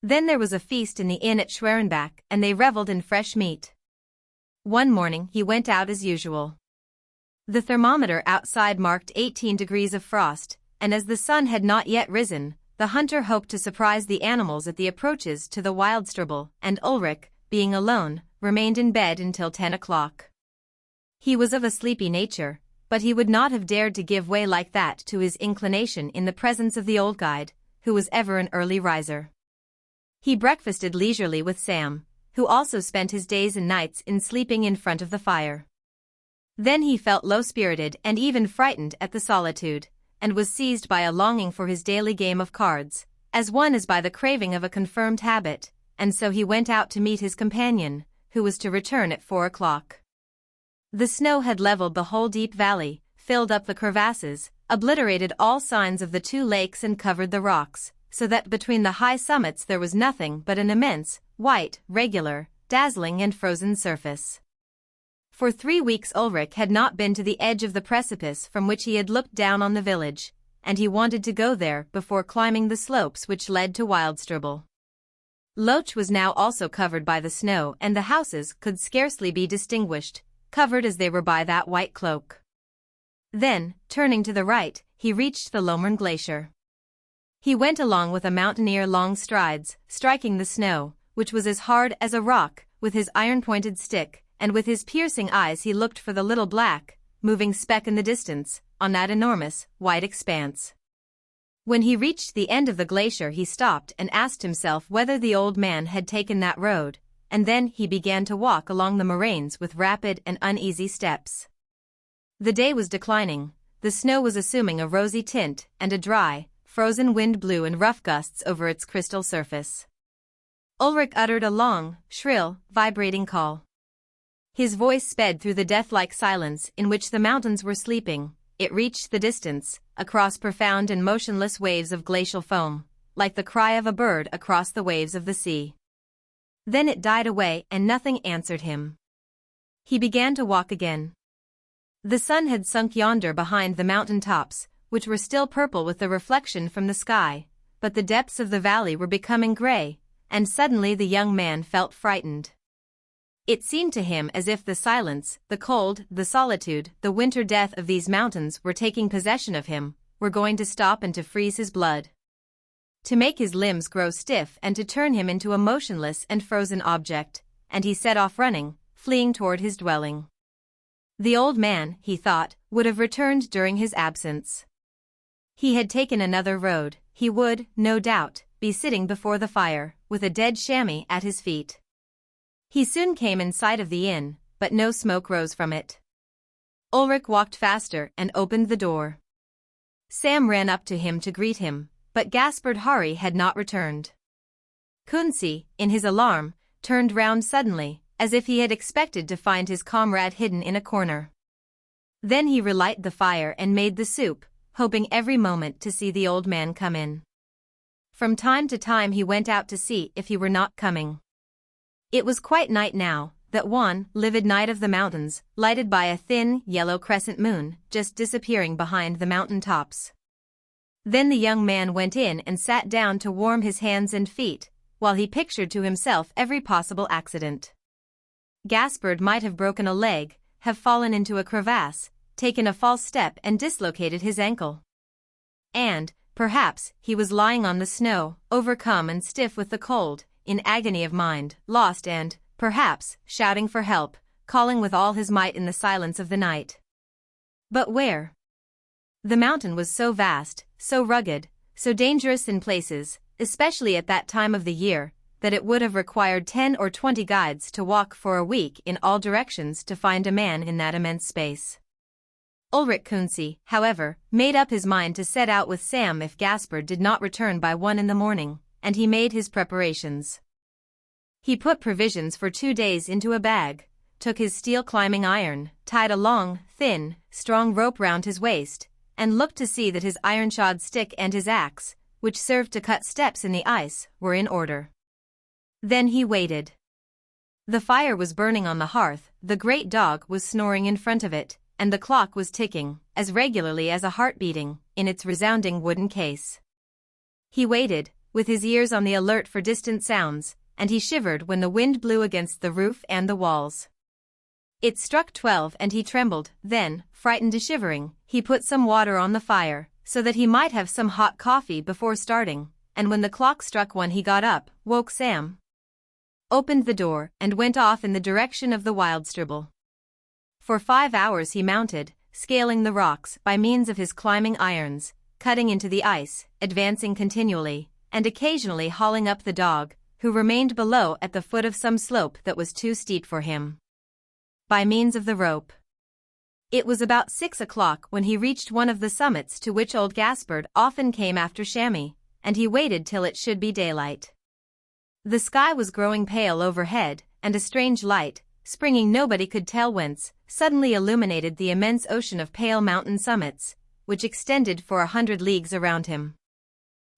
[SPEAKER 1] Then there was a feast in the inn at Schwerenbach, and they reveled in fresh meat. One morning he went out as usual. The thermometer outside marked 18 degrees of frost, and as the sun had not yet risen, the hunter hoped to surprise the animals at the approaches to the Wildstrubel, and Ulrich, being alone, remained in bed until 10 o'clock. He was of a sleepy nature, but he would not have dared to give way like that to his inclination in the presence of the old guide, who was ever an early riser. He breakfasted leisurely with Sam, who also spent his days and nights in sleeping in front of the fire. Then he felt low-spirited and even frightened at the solitude, and was seized by a longing for his daily game of cards, as one is by the craving of a confirmed habit, and so he went out to meet his companion, who was to return at 4 o'clock. The snow had leveled the whole deep valley, filled up the crevasses, obliterated all signs of the two lakes and covered the rocks, so that between the high summits there was nothing but an immense, white, regular, dazzling and frozen surface. For 3 weeks Ulrich had not been to the edge of the precipice from which he had looked down on the village, and he wanted to go there before climbing the slopes which led to Wildstrubel. Loch was now also covered by the snow, and the houses could scarcely be distinguished, covered as they were by that white cloak. Then, turning to the right, he reached the Lommern Glacier. He went along with a mountaineer long strides, striking the snow, which was as hard as a rock, with his iron-pointed stick, and with his piercing eyes he looked for the little black, moving speck in the distance, on that enormous, white expanse. When he reached the end of the glacier he stopped and asked himself whether the old man had taken that road, and then he began to walk along the moraines with rapid and uneasy steps. The day was declining, the snow was assuming a rosy tint, and a dry, frozen wind blew in rough gusts over its crystal surface. Ulrich uttered a long, shrill, vibrating call. His voice sped through the death-like silence in which the mountains were sleeping. It reached the distance, across profound and motionless waves of glacial foam, like the cry of a bird across the waves of the sea. Then it died away and nothing answered him. He began to walk again. The sun had sunk yonder behind the mountain tops, which were still purple with the reflection from the sky, but the depths of the valley were becoming gray, and suddenly the young man felt frightened. It seemed to him as if the silence, the cold, the solitude, the winter death of these mountains were taking possession of him, were going to stop and to freeze his blood, to make his limbs grow stiff and to turn him into a motionless and frozen object, and he set off running, fleeing toward his dwelling. The old man, he thought, would have returned during his absence. He had taken another road, he would, no doubt, be sitting before the fire, with a dead chamois at his feet. He soon came in sight of the inn, but no smoke rose from it. Ulrich walked faster and opened the door. Sam ran up to him to greet him, but Gaspard Hari had not returned. Kunsi, in his alarm, turned round suddenly, as if he had expected to find his comrade hidden in a corner. Then he relighted the fire and made the soup, hoping every moment to see the old man come in. From time to time he went out to see if he were not coming. It was quite night now, that wan, livid night of the mountains, lighted by a thin, yellow crescent moon, just disappearing behind the mountain tops. Then the young man went in and sat down to warm his hands and feet, while he pictured to himself every possible accident. Gaspard might have broken a leg, have fallen into a crevasse, taken a false step and dislocated his ankle. And, perhaps, he was lying on the snow, overcome and stiff with the cold, in agony of mind, lost and, perhaps, shouting for help, calling with all his might in the silence of the night. But where? The mountain was so vast, so rugged, so dangerous in places, especially at that time of the year, that it would have required 10 or 20 guides to walk for a week in all directions to find a man in that immense space. Ulrich Kunsi, however, made up his mind to set out with Sam if Gaspard did not return by 1 in the morning, and he made his preparations. He put provisions for 2 days into a bag, took his steel climbing iron, tied a long, thin, strong rope round his waist, and looked to see that his iron-shod stick and his axe, which served to cut steps in the ice, were in order. Then he waited. The fire was burning on the hearth, the great dog was snoring in front of it, and the clock was ticking, as regularly as a heart beating, in its resounding wooden case. He waited, with his ears on the alert for distant sounds, and he shivered when the wind blew against the roof and the walls. It struck 12 and he trembled. Then, frightened to shivering, he put some water on the fire, so that he might have some hot coffee before starting, and when the clock struck 1 he got up, woke Sam, opened the door, and went off in the direction of the Wildstrubel. For 5 hours he mounted, scaling the rocks by means of his climbing irons, cutting into the ice, advancing continually, and occasionally hauling up the dog, who remained below at the foot of some slope that was too steep for him, by means of the rope. It was about 6 o'clock when he reached one of the summits to which old Gaspard often came after chamois, and he waited till it should be daylight. The sky was growing pale overhead, and a strange light, springing nobody could tell whence, suddenly illuminated the immense ocean of pale mountain summits, which extended for 100 leagues around him.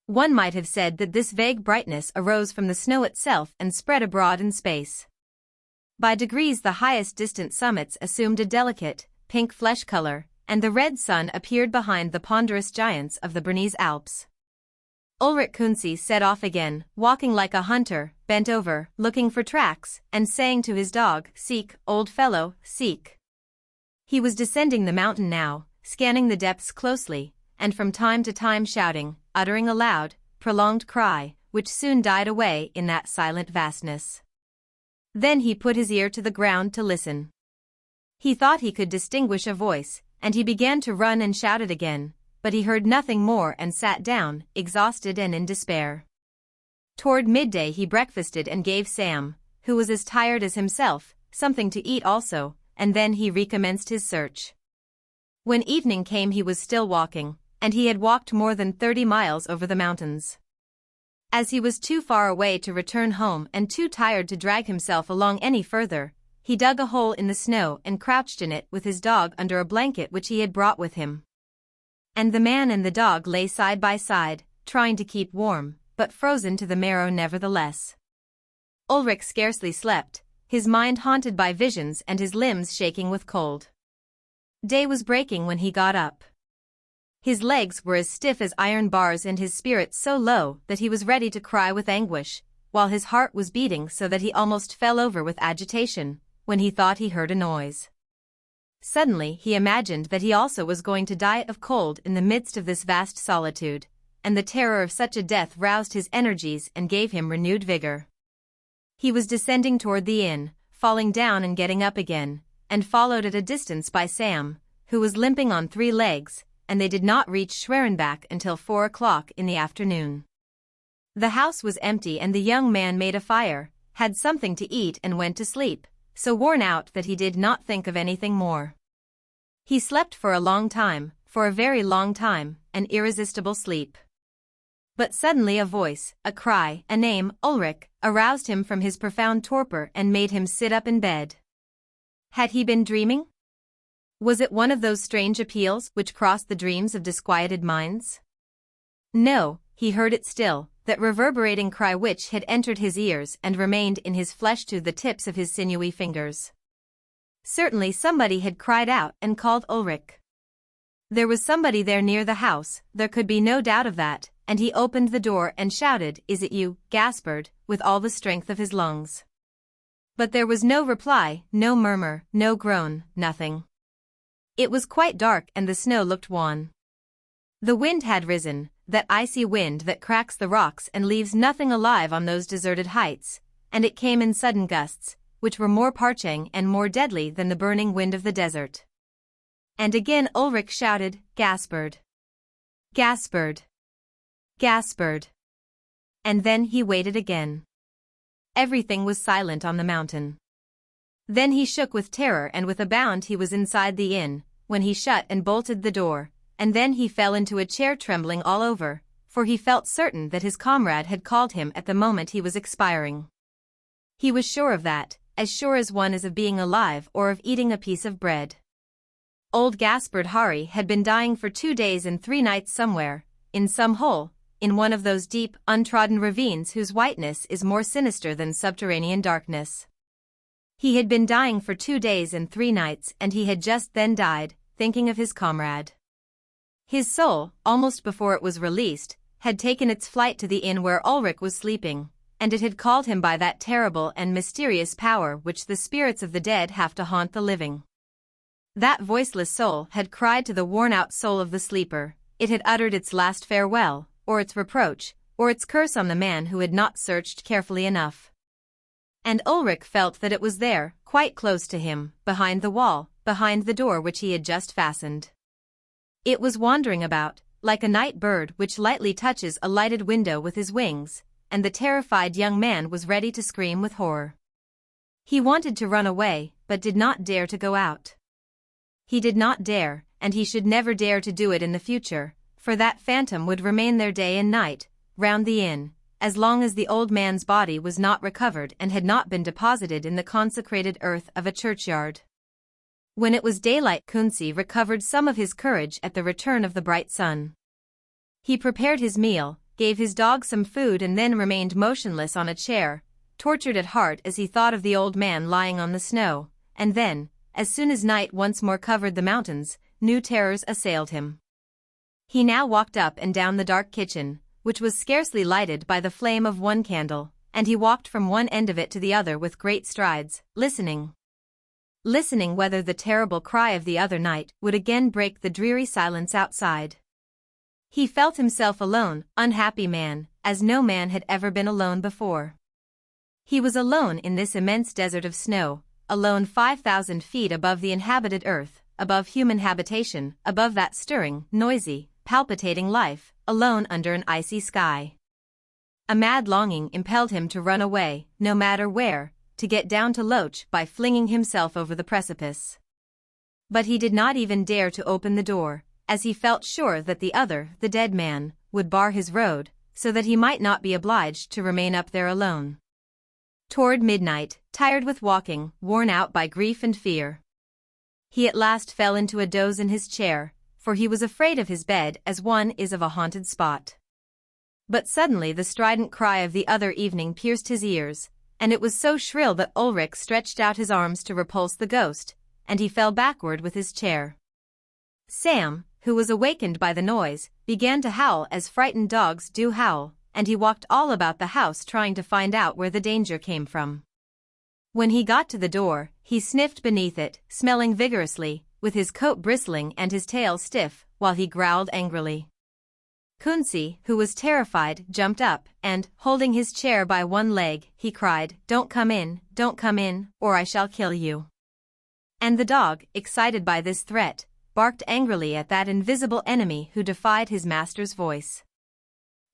[SPEAKER 1] One might have said that this vague brightness arose from the snow itself and spread abroad in space. By degrees the highest distant summits assumed a delicate, pink flesh color, and the red sun appeared behind the ponderous giants of the Bernese Alps. Ulrich Kunze set off again, walking like a hunter, bent over, looking for tracks, and saying to his dog, "Seek, old fellow, seek." He was descending the mountain now, scanning the depths closely, and from time to time shouting, uttering a loud, prolonged cry, which soon died away in that silent vastness. Then he put his ear to the ground to listen. He thought he could distinguish a voice, and he began to run and shout it again, but he heard nothing more and sat down, exhausted and in despair. Toward midday he breakfasted and gave Sam, who was as tired as himself, something to eat also, and then he recommenced his search. When evening came he was still walking, and he had walked more than 30 miles over the mountains. As he was too far away to return home and too tired to drag himself along any further, he dug a hole in the snow and crouched in it with his dog under a blanket which he had brought with him. And the man and the dog lay side by side, trying to keep warm, but frozen to the marrow nevertheless. Ulrich scarcely slept, his mind haunted by visions and his limbs shaking with cold. Day was breaking when he got up. His legs were as stiff as iron bars and his spirits so low that he was ready to cry with anguish, while his heart was beating so that he almost fell over with agitation, when he thought he heard a noise. Suddenly he imagined that he also was going to die of cold in the midst of this vast solitude, and the terror of such a death roused his energies and gave him renewed vigor. He was descending toward the inn, falling down and getting up again, and followed at a distance by Sam, who was limping on 3 legs, and they did not reach Schwerenbach until 4 o'clock in the afternoon. The house was empty and the young man made a fire, had something to eat and went to sleep, so worn out that he did not think of anything more. He slept for a long time, for a very long time, an irresistible sleep. But suddenly a voice, a cry, a name, Ulrich, aroused him from his profound torpor and made him sit up in bed. Had he been dreaming? Was it one of those strange appeals which cross the dreams of disquieted minds? No, he heard it still, that reverberating cry which had entered his ears and remained in his flesh to the tips of his sinewy fingers. Certainly somebody had cried out and called Ulrich. There was somebody there near the house, there could be no doubt of that, and he opened the door and shouted, "Is it you?" gasped, with all the strength of his lungs. But there was no reply, no murmur, no groan, nothing. It was quite dark and the snow looked wan. The wind had risen, that icy wind that cracks the rocks and leaves nothing alive on those deserted heights, and it came in sudden gusts, which were more parching and more deadly than the burning wind of the desert. And again Ulrich shouted, gasped. Gasped. Gasped. And then he waited again. Everything was silent on the mountain. Then he shook with terror and with a bound he was inside the inn, when he shut and bolted the door, and then he fell into a chair trembling all over, for he felt certain that his comrade had called him at the moment he was expiring. He was sure of that, as sure as one is of being alive or of eating a piece of bread. Old Gaspard Hari had been dying for 2 days and 3 nights somewhere, in some hole, in one of those deep, untrodden ravines whose whiteness is more sinister than subterranean darkness. He had been dying for 2 days and 3 nights and he had just then died, thinking of his comrade. His soul, almost before it was released, had taken its flight to the inn where Ulrich was sleeping, and it had called him by that terrible and mysterious power which the spirits of the dead have to haunt the living. That voiceless soul had cried to the worn-out soul of the sleeper, it had uttered its last farewell, or its reproach, or its curse on the man who had not searched carefully enough. And Ulrich felt that it was there, quite close to him, behind the wall, behind the door which he had just fastened. It was wandering about, like a night bird which lightly touches a lighted window with his wings, and the terrified young man was ready to scream with horror. He wanted to run away, but did not dare to go out. He did not dare, and he should never dare to do it in the future, for that phantom would remain there day and night, round the inn, as long as the old man's body was not recovered and had not been deposited in the consecrated earth of a churchyard. When it was daylight, Kunsi recovered some of his courage at the return of the bright sun. He prepared his meal, gave his dog some food, and then remained motionless on a chair, tortured at heart as he thought of the old man lying on the snow. And then, as soon as night once more covered the mountains, new terrors assailed him. He now walked up and down the dark kitchen, which was scarcely lighted by the flame of one candle, and he walked from one end of it to the other with great strides, listening whether the terrible cry of the other night would again break the dreary silence outside. He felt himself alone, unhappy man, as no man had ever been alone before. He was alone in this immense desert of snow, alone 5,000 feet above the inhabited earth, above human habitation, above that stirring, noisy, palpitating life, alone under an icy sky. A mad longing impelled him to run away, no matter where, to get down to Loch by flinging himself over the precipice. But he did not even dare to open the door, as he felt sure that the dead man, would bar his road, so that he might not be obliged to remain up there alone. Toward midnight, tired with walking, worn out by grief and fear, he at last fell into a doze in his chair, for he was afraid of his bed as one is of a haunted spot. But suddenly the strident cry of the other evening pierced his ears, and it was so shrill that Ulrich stretched out his arms to repulse the ghost, and he fell backward with his chair. Sam, who was awakened by the noise, began to howl as frightened dogs do howl, and he walked all about the house trying to find out where the danger came from. When he got to the door, he sniffed beneath it, smelling vigorously, with his coat bristling and his tail stiff, while he growled angrily. Kunsi, who was terrified, jumped up, and, holding his chair by one leg, he cried, don't come in, or I shall kill you." And the dog, excited by this threat, barked angrily at that invisible enemy who defied his master's voice.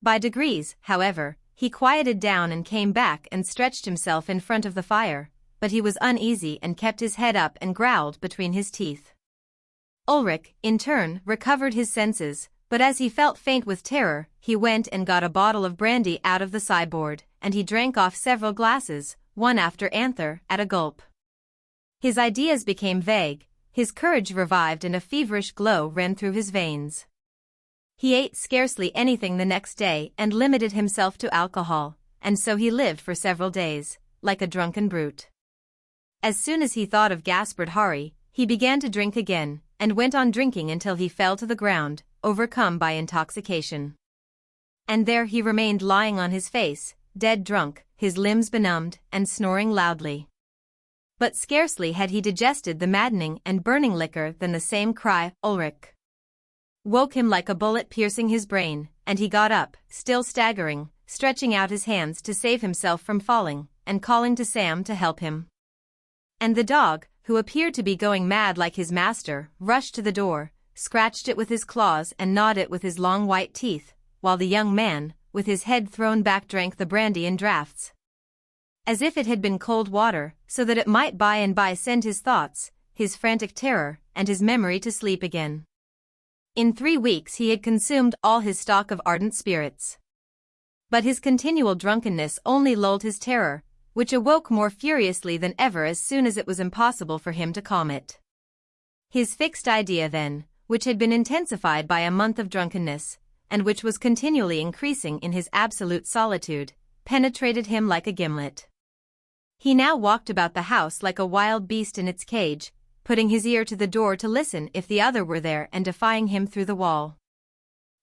[SPEAKER 1] By degrees, however, he quieted down and came back and stretched himself in front of the fire, but he was uneasy and kept his head up and growled between his teeth. Ulrich, in turn, recovered his senses, but as he felt faint with terror, he went and got a bottle of brandy out of the sideboard, and he drank off several glasses, one after another, at a gulp. His ideas became vague, his courage revived, and a feverish glow ran through his veins. He ate scarcely anything the next day and limited himself to alcohol, and so he lived for several days, like a drunken brute. As soon as he thought of Gaspard Hari, he began to drink again, and went on drinking until he fell to the ground, overcome by intoxication. And there he remained lying on his face, dead drunk, his limbs benumbed, and snoring loudly. But scarcely had he digested the maddening and burning liquor than the same cry, Ulrich, woke him like a bullet piercing his brain, and he got up, still staggering, stretching out his hands to save himself from falling, and calling to Sam to help him. And the dog, who appeared to be going mad like his master, rushed to the door, scratched it with his claws and gnawed it with his long white teeth, while the young man, with his head thrown back, drank the brandy in draughts, as if it had been cold water, so that it might by and by send his thoughts, his frantic terror, and his memory to sleep again. In 3 weeks he had consumed all his stock of ardent spirits. But his continual drunkenness only lulled his terror, which awoke more furiously than ever as soon as it was impossible for him to calm it. His fixed idea then, which had been intensified by a month of drunkenness, and which was continually increasing in his absolute solitude, penetrated him like a gimlet. He now walked about the house like a wild beast in its cage, putting his ear to the door to listen if the other were there and defying him through the wall.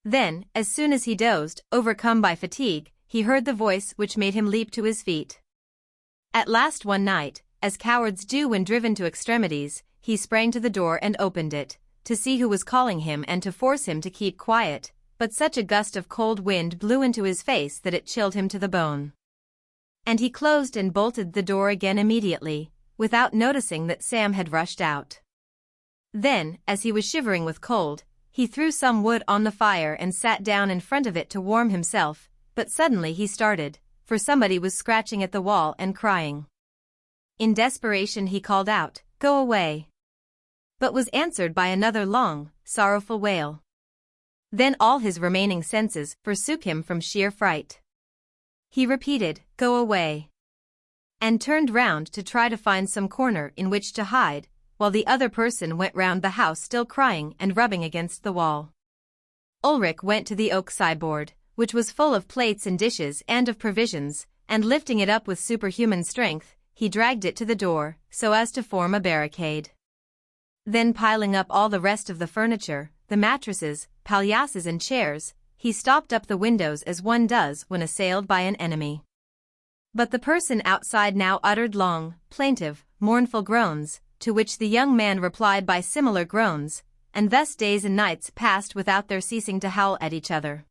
[SPEAKER 1] Then, as soon as he dozed, overcome by fatigue, he heard the voice which made him leap to his feet. At last one night, as cowards do when driven to extremities, he sprang to the door and opened it, to see who was calling him and to force him to keep quiet, but such a gust of cold wind blew into his face that it chilled him to the bone. And he closed and bolted the door again immediately, without noticing that Sam had rushed out. Then, as he was shivering with cold, he threw some wood on the fire and sat down in front of it to warm himself, but suddenly he started, for somebody was scratching at the wall and crying. In desperation he called out, "Go away!" but was answered by another long, sorrowful wail. Then all his remaining senses forsook him from sheer fright. He repeated, "Go away," and turned round to try to find some corner in which to hide, while the other person went round the house still crying and rubbing against the wall. Ulrich went to the oak sideboard, which was full of plates and dishes and of provisions, and lifting it up with superhuman strength, he dragged it to the door, so as to form a barricade. Then piling up all the rest of the furniture, the mattresses, paillasses and chairs, he stopped up the windows as one does when assailed by an enemy. But the person outside now uttered long, plaintive, mournful groans, to which the young man replied by similar groans, and thus days and nights passed without their ceasing to howl at each other.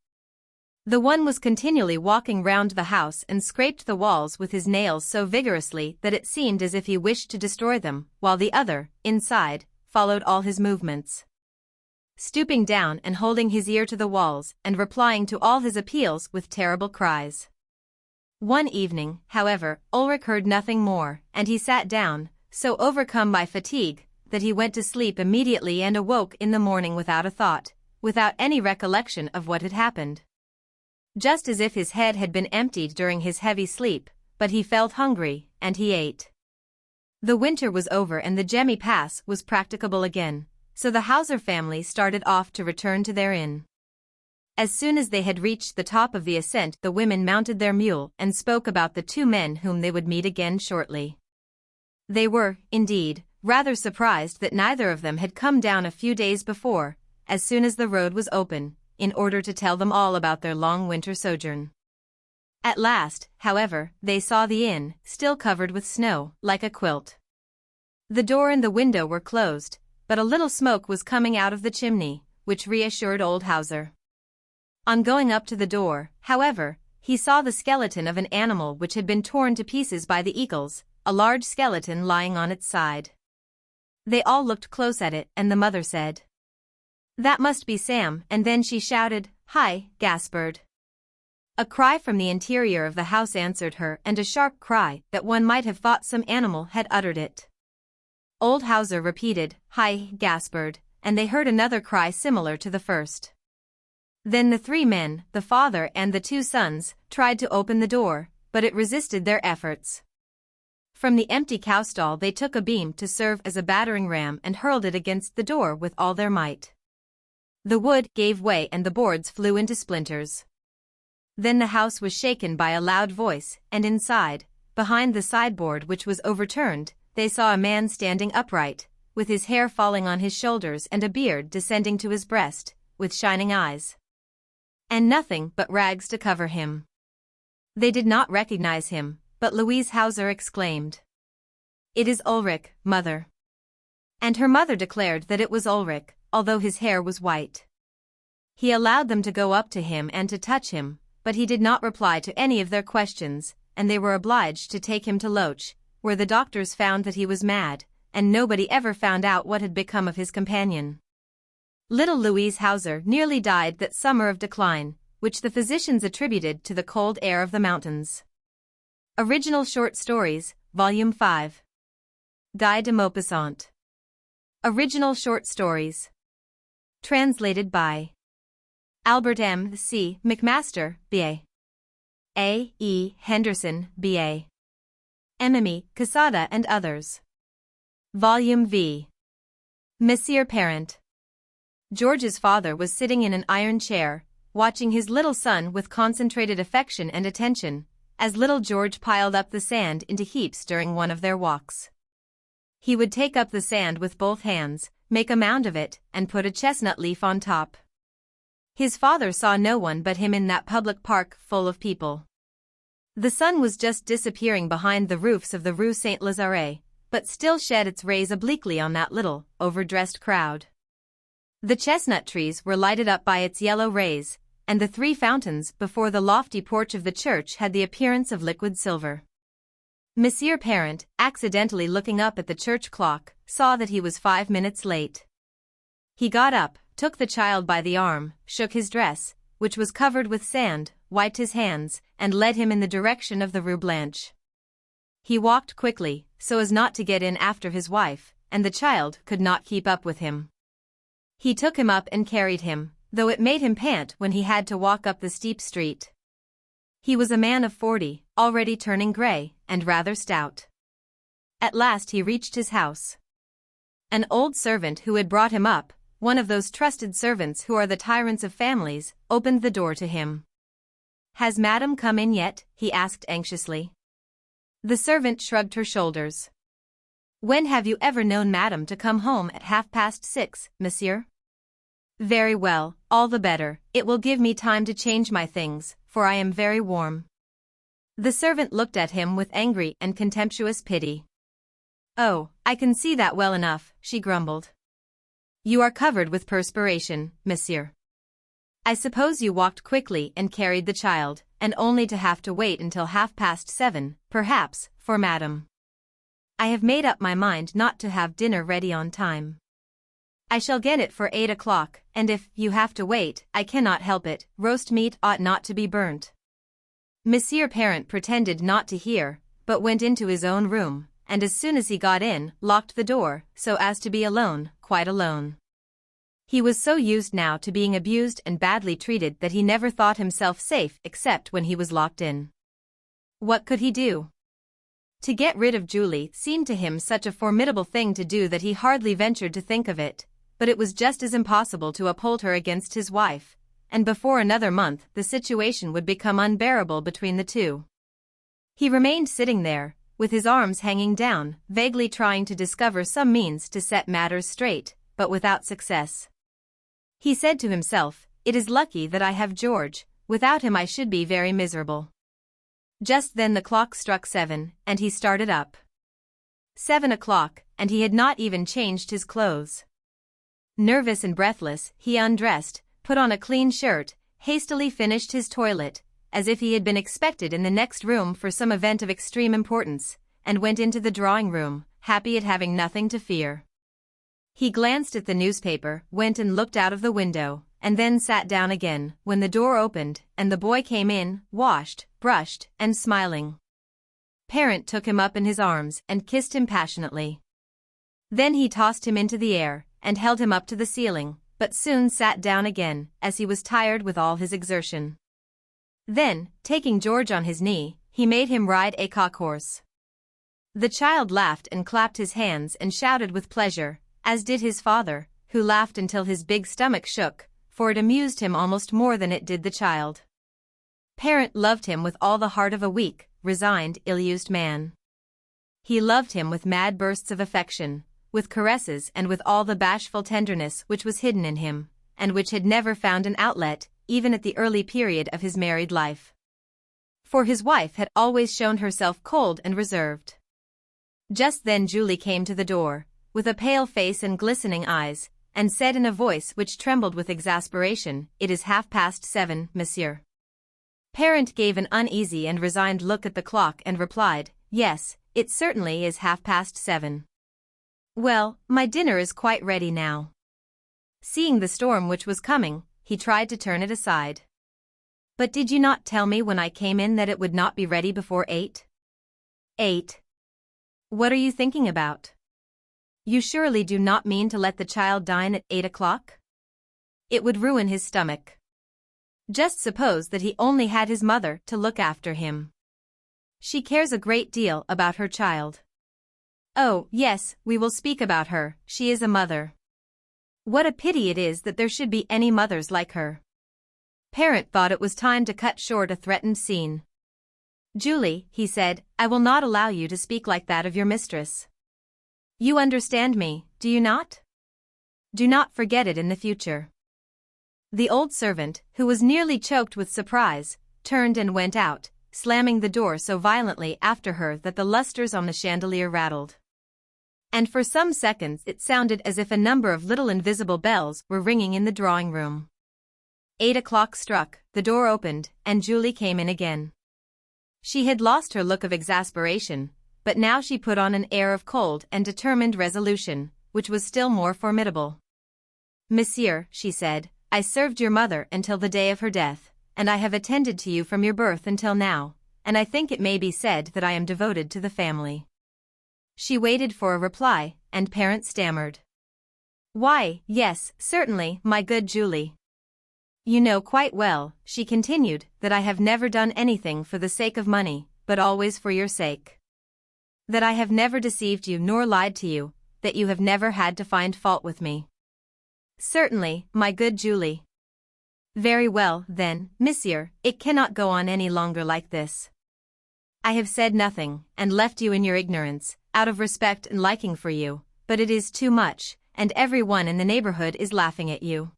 [SPEAKER 1] The one was continually walking round the house and scraped the walls with his nails so vigorously that it seemed as if he wished to destroy them, while the other, inside, followed all his movements, stooping down and holding his ear to the walls and replying to all his appeals with terrible cries. One evening, however, Ulrich heard nothing more, and he sat down, so overcome by fatigue, that he went to sleep immediately and awoke in the morning without a thought, without any recollection of what had happened. Just as if his head had been emptied during his heavy sleep, but he felt hungry, and he ate. The winter was over and the Gemmi Pass was practicable again, so the Hauser family started off to return to their inn. As soon as they had reached the top of the ascent, the women mounted their mule and spoke about the two men whom they would meet again shortly. They were, indeed, rather surprised that neither of them had come down a few days before, as soon as the road was open, in order to tell them all about their long winter sojourn. At last, however, they saw the inn, still covered with snow, like a quilt. The door and the window were closed, but a little smoke was coming out of the chimney, which reassured old Hauser. On going up to the door, however, he saw the skeleton of an animal which had been torn to pieces by the eagles, a large skeleton lying on its side. They all looked close at it, and the mother said, "That must be Sam," and then she shouted, "Hi, Gaspard." A cry from the interior of the house answered her, and a sharp cry that one might have thought some animal had uttered it. Old Hauser repeated, "Hi, Gaspard," and they heard another cry similar to the first. Then the three men, the father and the two sons, tried to open the door, but it resisted their efforts. From the empty cow stall they took a beam to serve as a battering ram and hurled it against the door with all their might. The wood gave way and the boards flew into splinters. Then the house was shaken by a loud voice, and inside, behind the sideboard which was overturned, they saw a man standing upright, with his hair falling on his shoulders and a beard descending to his breast, with shining eyes, and nothing but rags to cover him. They did not recognize him, but Louise Hauser exclaimed, "It is Ulrich, mother." And her mother declared that it was Ulrich, although his hair was white. He allowed them to go up to him and to touch him, but he did not reply to any of their questions, and they were obliged to take him to Loches, where the doctors found that he was mad, and nobody ever found out what had become of his companion. Little Louise Hauser nearly died that summer of decline, which the physicians attributed to the cold air of the mountains. Original Short Stories, Volume 5. Guy de Maupassant. Original Short Stories. Translated by Albert M. C. McMaster, B.A. A. E. Henderson, B.A. Emily Casada and others. Volume V. Monsieur Parent. George's father was sitting in an iron chair, watching his little son with concentrated affection and attention, as little George piled up the sand into heaps during one of their walks. He would take up the sand with both hands, make a mound of it, and put a chestnut leaf on top. His father saw no one but him in that public park full of people. The sun was just disappearing behind the roofs of the Rue Saint-Lazare, but still shed its rays obliquely on that little, overdressed crowd. The chestnut trees were lighted up by its yellow rays, and the three fountains before the lofty porch of the church had the appearance of liquid silver. Monsieur Parent, accidentally looking up at the church clock, saw that he was 5 minutes late. He got up, took the child by the arm, shook his dress, which was covered with sand, wiped his hands, and led him in the direction of the Rue Blanche. He walked quickly, so as not to get in after his wife, and the child could not keep up with him. He took him up and carried him, though it made him pant when he had to walk up the steep street. He was a man of 40, already turning grey, and rather stout. At last he reached his house. An old servant who had brought him up, one of those trusted servants who are the tyrants of families, opened the door to him. "Has Madame come in yet?" he asked anxiously. The servant shrugged her shoulders. "When have you ever known Madame to come home at 6:30, monsieur?" "Very well, all the better, it will give me time to change my things, for I am very warm." The servant looked at him with angry and contemptuous pity. "Oh, I can see that well enough," she grumbled. "You are covered with perspiration, monsieur. I suppose you walked quickly and carried the child, and only to have to wait until 7:30, perhaps, for Madame. I have made up my mind not to have dinner ready on time. I shall get it for 8 o'clock, and if you have to wait, I cannot help it, roast meat ought not to be burnt." Monsieur Parent pretended not to hear, but went into his own room, and as soon as he got in, locked the door, so as to be alone, quite alone. He was so used now to being abused and badly treated that he never thought himself safe except when he was locked in. What could he do? To get rid of Julie seemed to him such a formidable thing to do that he hardly ventured to think of it, but it was just as impossible to uphold her against his wife, and before another month the situation would become unbearable between the two. He remained sitting there, with his arms hanging down, vaguely trying to discover some means to set matters straight, but without success. He said to himself, "It is lucky that I have George, without him I should be very miserable." Just then the clock struck 7, and he started up. 7 o'clock, and he had not even changed his clothes. Nervous and breathless, he undressed, put on a clean shirt, hastily finished his toilet, as if he had been expected in the next room for some event of extreme importance, and went into the drawing room, happy at having nothing to fear. He glanced at the newspaper, went and looked out of the window, and then sat down again, when the door opened, and the boy came in, washed, brushed, and smiling. Parent took him up in his arms and kissed him passionately. Then he tossed him into the air, and held him up to the ceiling, but soon sat down again, as he was tired with all his exertion. Then, taking George on his knee, he made him ride a cock horse. The child laughed and clapped his hands and shouted with pleasure, as did his father, who laughed until his big stomach shook, for it amused him almost more than it did the child. Parent loved him with all the heart of a weak, resigned, ill-used man. He loved him with mad bursts of affection, with caresses and with all the bashful tenderness which was hidden in him, and which had never found an outlet, even at the early period of his married life. For his wife had always shown herself cold and reserved. Just then Julie came to the door, with a pale face and glistening eyes, and said in a voice which trembled with exasperation, "It is 7:30, monsieur." Parent gave an uneasy and resigned look at the clock and replied, "Yes, it certainly is 7:30. Well, my dinner is quite ready now." Seeing the storm which was coming, he tried to turn it aside. "But did you not tell me when I came in that it would not be ready before 8? 8? What are you thinking about? You surely do not mean to let the child dine at 8 o'clock? It would ruin his stomach. Just suppose that he only had his mother to look after him. She cares a great deal about her child." "Oh, yes, we will speak about her, she is a mother. What a pity it is that there should be any mothers like her." Parent thought it was time to cut short a threatened scene. "Julie," he said, "I will not allow you to speak like that of your mistress. You understand me, do you not? Do not forget it in the future." The old servant, who was nearly choked with surprise, turned and went out, slamming the door so violently after her that the lustres on the chandelier rattled. And for some seconds it sounded as if a number of little invisible bells were ringing in the drawing room. 8 o'clock struck, the door opened, and Julie came in again. She had lost her look of exasperation, but now she put on an air of cold and determined resolution, which was still more formidable. "Monsieur," she said, "I served your mother until the day of her death, and I have attended to you from your birth until now, and I think it may be said that I am devoted to the family." She waited for a reply, and Parent stammered, "Why, yes, certainly, my good Julie." You know quite well, she continued, that I have never done anything for the sake of money, but always for your sake. That I have never deceived you nor lied to you, that you have never had to find fault with me. Certainly, my good Julie. Very well, then, monsieur, it cannot go on any longer like this. I have said nothing, and left you in your ignorance, out of respect and liking for you, but it is too much, and everyone in the neighborhood is laughing at you.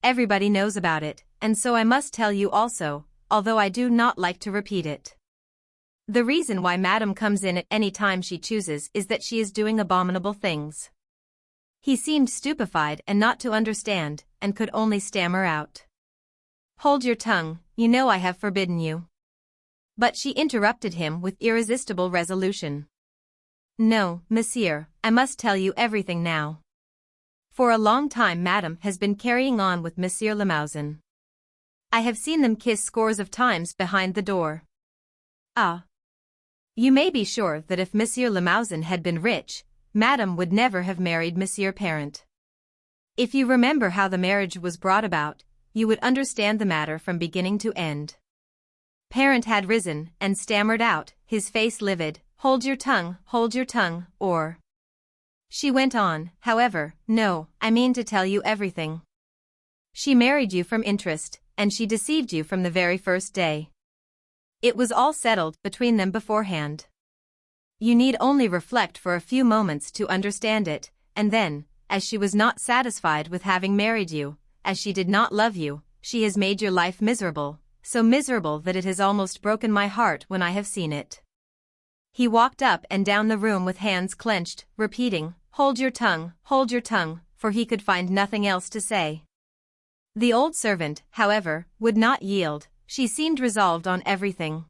[SPEAKER 1] Everybody knows about it, and so I must tell you also, although I do not like to repeat it. The reason why Madame comes in at any time she chooses is that she is doing abominable things. He seemed stupefied and not to understand, and could only stammer out. Hold your tongue, you know I have forbidden you. But she interrupted him with irresistible resolution. No, monsieur, I must tell you everything now. For a long time Madame has been carrying on with Monsieur Limousin. I have seen them kiss scores of times behind the door. Ah. You may be sure that if Monsieur Limousin had been rich, Madame would never have married Monsieur Parent. If you remember how the marriage was brought about, you would understand the matter from beginning to end. Parent had risen and stammered out, his face livid, hold your tongue, or... She went on, however, no, I mean to tell you everything. She married you from interest, and she deceived you from the very first day. It was all settled between them beforehand. You need only reflect for a few moments to understand it, and then, as she was not satisfied with having married you, as she did not love you, she has made your life miserable, so miserable that it has almost broken my heart when I have seen it. He walked up and down the room with hands clenched, repeating, hold your tongue, for he could find nothing else to say. The old servant, however, would not yield, she seemed resolved on everything.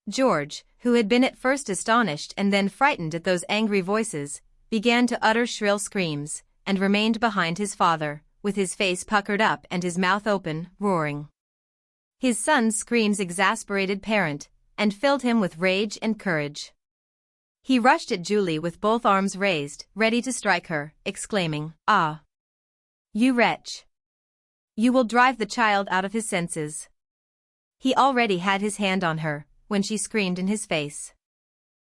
[SPEAKER 1] George, who had been at first astonished and then frightened at those angry voices, began to utter shrill screams, and remained behind his father, with his face puckered up and his mouth open, roaring. His son's screams exasperated Parent, and filled him with rage and courage. He rushed at Julie with both arms raised, ready to strike her, exclaiming, Ah! You wretch! You will drive the child out of his senses. He already had his hand on her, when she screamed in his face.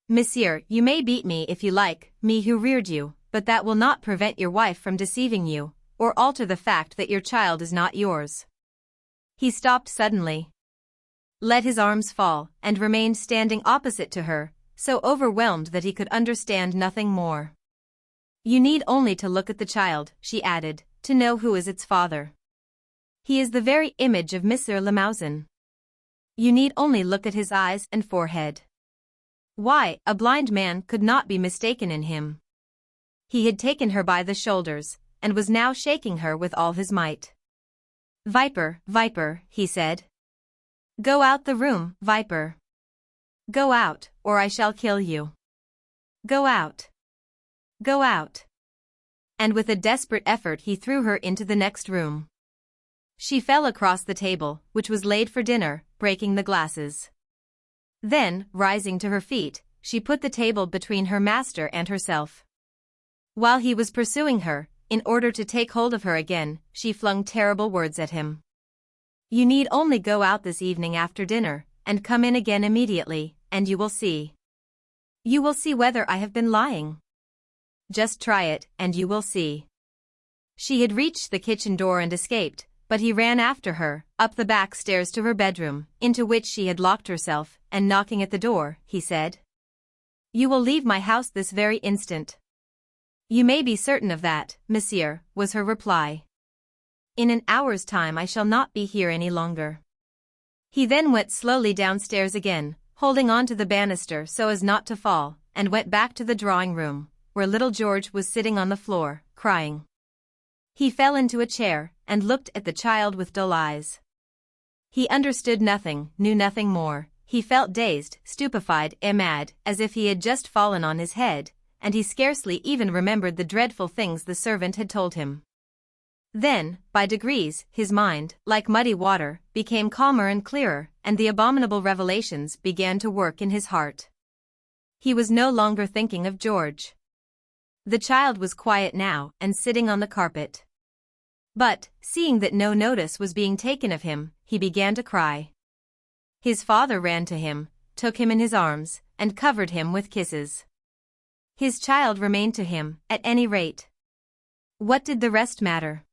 [SPEAKER 1] Monsieur, you may beat me if you like, me who reared you, but that will not prevent your wife from deceiving you, or alter the fact that your child is not yours. He stopped suddenly, let his arms fall, and remained standing opposite to her, so overwhelmed that he could understand nothing more. You need only to look at the child, she added, to know who is its father. He is the very image of Monsieur Limousin. You need only look at his eyes and forehead. Why, a blind man could not be mistaken in him. He had taken her by the shoulders, and was now shaking her with all his might. Viper, viper, he said. Go out the room, viper. Go out, or I shall kill you. Go out. Go out. And with a desperate effort he threw her into the next room. She fell across the table, which was laid for dinner, breaking the glasses. Then, rising to her feet, she put the table between her master and herself. While he was pursuing her, in order to take hold of her again, she flung terrible words at him. You need only go out this evening after dinner, and come in again immediately, and you will see. You will see whether I have been lying. Just try it, and you will see. She had reached the kitchen door and escaped, but he ran after her, up the back stairs to her bedroom, into which she had locked herself, and knocking at the door, he said, You will leave my house this very instant. You may be certain of that, monsieur, was her reply. In an hour's time I shall not be here any longer. He then went slowly downstairs again, holding on to the banister so as not to fall, and went back to the drawing-room, where little George was sitting on the floor, crying. He fell into a chair, and looked at the child with dull eyes. He understood nothing, knew nothing more, he felt dazed, stupefied, mad, as if he had just fallen on his head, and he scarcely even remembered the dreadful things the servant had told him. Then, by degrees, his mind, like muddy water, became calmer and clearer, and the abominable revelations began to work in his heart. He was no longer thinking of George. The child was quiet now, and sitting on the carpet. But, seeing that no notice was being taken of him, he began to cry. His father ran to him, took him in his arms, and covered him with kisses. His child remained to him, at any rate. What did the rest matter?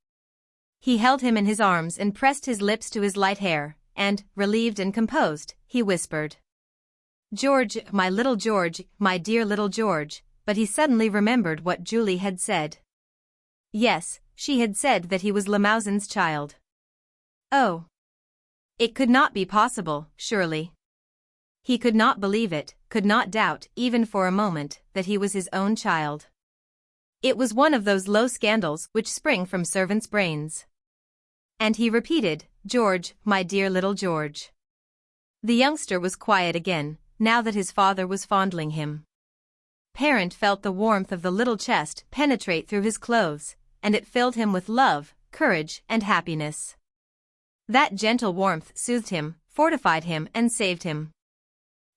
[SPEAKER 1] He held him in his arms and pressed his lips to his light hair, and, relieved and composed, he whispered, "George, my little George, my dear little George," but he suddenly remembered what Julie had said. Yes, she had said that he was Limousin's child. Oh! It could not be possible, surely. He could not believe it, could not doubt, even for a moment, that he was his own child. It was one of those low scandals which spring from servants' brains. And he repeated, "George, my dear little George." The youngster was quiet again, now that his father was fondling him. Parent felt the warmth of the little chest penetrate through his clothes, and it filled him with love, courage, and happiness. That gentle warmth soothed him, fortified him, and saved him.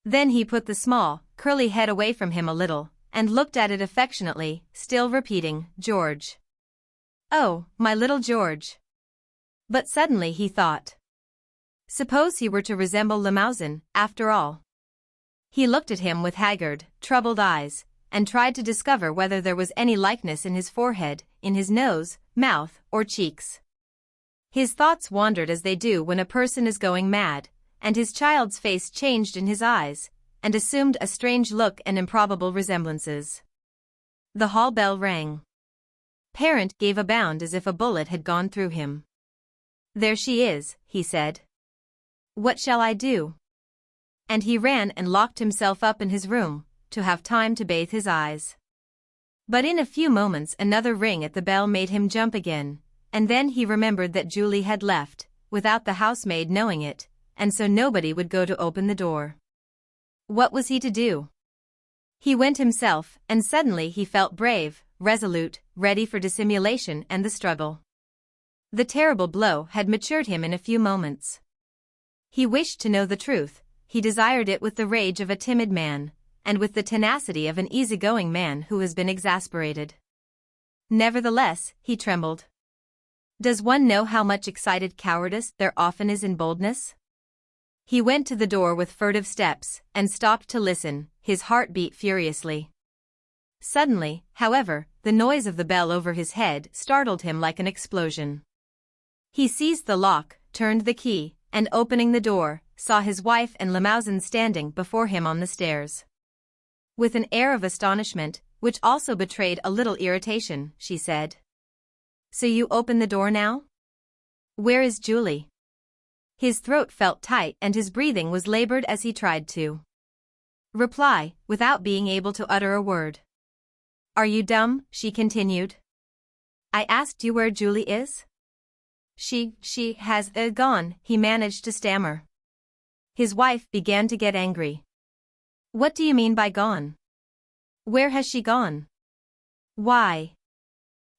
[SPEAKER 1] Then he put the small, curly head away from him a little, and looked at it affectionately, still repeating, "George. Oh, my little George." But suddenly he thought, suppose he were to resemble Limousin, after all. He looked at him with haggard, troubled eyes, and tried to discover whether there was any likeness in his forehead, in his nose, mouth, or cheeks. His thoughts wandered as they do when a person is going mad, and his child's face changed in his eyes, and assumed a strange look and improbable resemblances. The hall bell rang. Parent gave a bound as if a bullet had gone through him. "There she is," he said. "What shall I do?" And he ran and locked himself up in his room, to have time to bathe his eyes. But in a few moments another ring at the bell made him jump again, and then he remembered that Julie had left, without the housemaid knowing it, and so nobody would go to open the door. What was he to do? He went himself, and suddenly he felt brave, resolute, ready for dissimulation and the struggle. The terrible blow had matured him in a few moments. He wished to know the truth, he desired it with the rage of a timid man, and with the tenacity of an easy-going man who has been exasperated. Nevertheless, he trembled. Does one know how much excited cowardice there often is in boldness? He went to the door with furtive steps, and stopped to listen, his heart beat furiously. Suddenly, however, the noise of the bell over his head startled him like an explosion. He seized the lock, turned the key, and opening the door, saw his wife and Limousin standing before him on the stairs. With an air of astonishment, which also betrayed a little irritation, she said, "So you open the door now? Where is Julie?" His throat felt tight and his breathing was labored as he tried to reply, without being able to utter a word. "Are you dumb?" she continued. "I asked you where Julie is?" She has gone," he managed to stammer. His wife began to get angry. "What do you mean by gone? Where has she gone?" "Why?"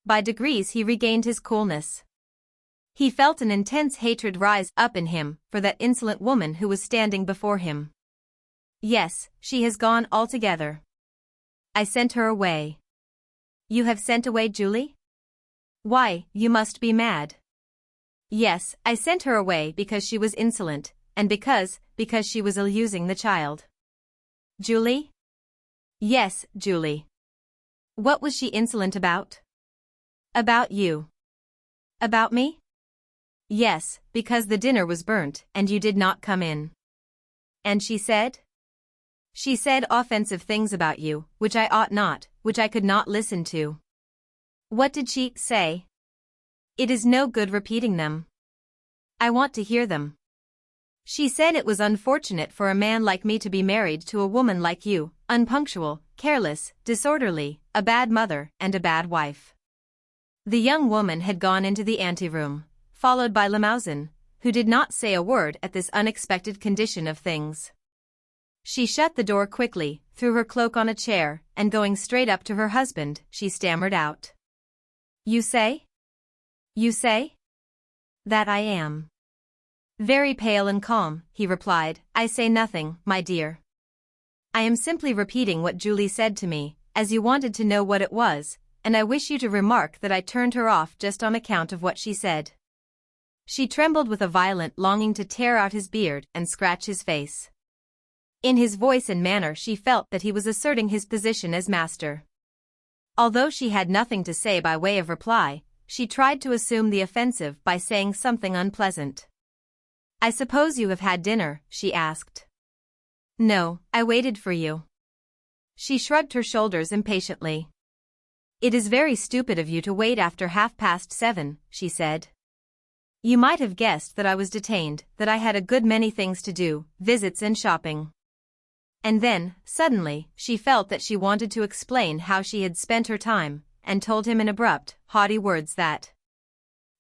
[SPEAKER 1] By degrees he regained his coolness. He felt an intense hatred rise up in him for that insolent woman who was standing before him. "Yes, she has gone altogether. I sent her away." "You have sent away Julie? Why, you must be mad." "Yes, I sent her away because she was insolent, and because she was ill-using the child." "Julie?" "Yes, Julie." "What was she insolent about?" "About you." "About me?" "Yes, because the dinner was burnt and you did not come in." "And she said?" "She said offensive things about you, which I ought not, which I could not listen to." "What did she say?" "It is no good repeating them. I want to hear them." "She said it was unfortunate for a man like me to be married to a woman like you, unpunctual, careless, disorderly, a bad mother, and a bad wife." The young woman had gone into the anteroom, followed by Limousin, who did not say a word at this unexpected condition of things. She shut the door quickly, threw her cloak on a chair, and going straight up to her husband, she stammered out, "You say? You say?" "That I am." Very pale and calm, he replied, "I say nothing, my dear. I am simply repeating what Julie said to me, as you wanted to know what it was, and I wish you to remark that I turned her off just on account of what she said." She trembled with a violent longing to tear out his beard and scratch his face. In his voice and manner she felt that he was asserting his position as master. Although she had nothing to say by way of reply, she tried to assume the offensive by saying something unpleasant. "I suppose you have had dinner?" she asked. "No, I waited for you." She shrugged her shoulders impatiently. "It is very stupid of you to wait after 7:30, she said. "You might have guessed that I was detained, that I had a good many things to do, visits and shopping." And then, suddenly, she felt that she wanted to explain how she had spent her time, and told him in abrupt, haughty words that,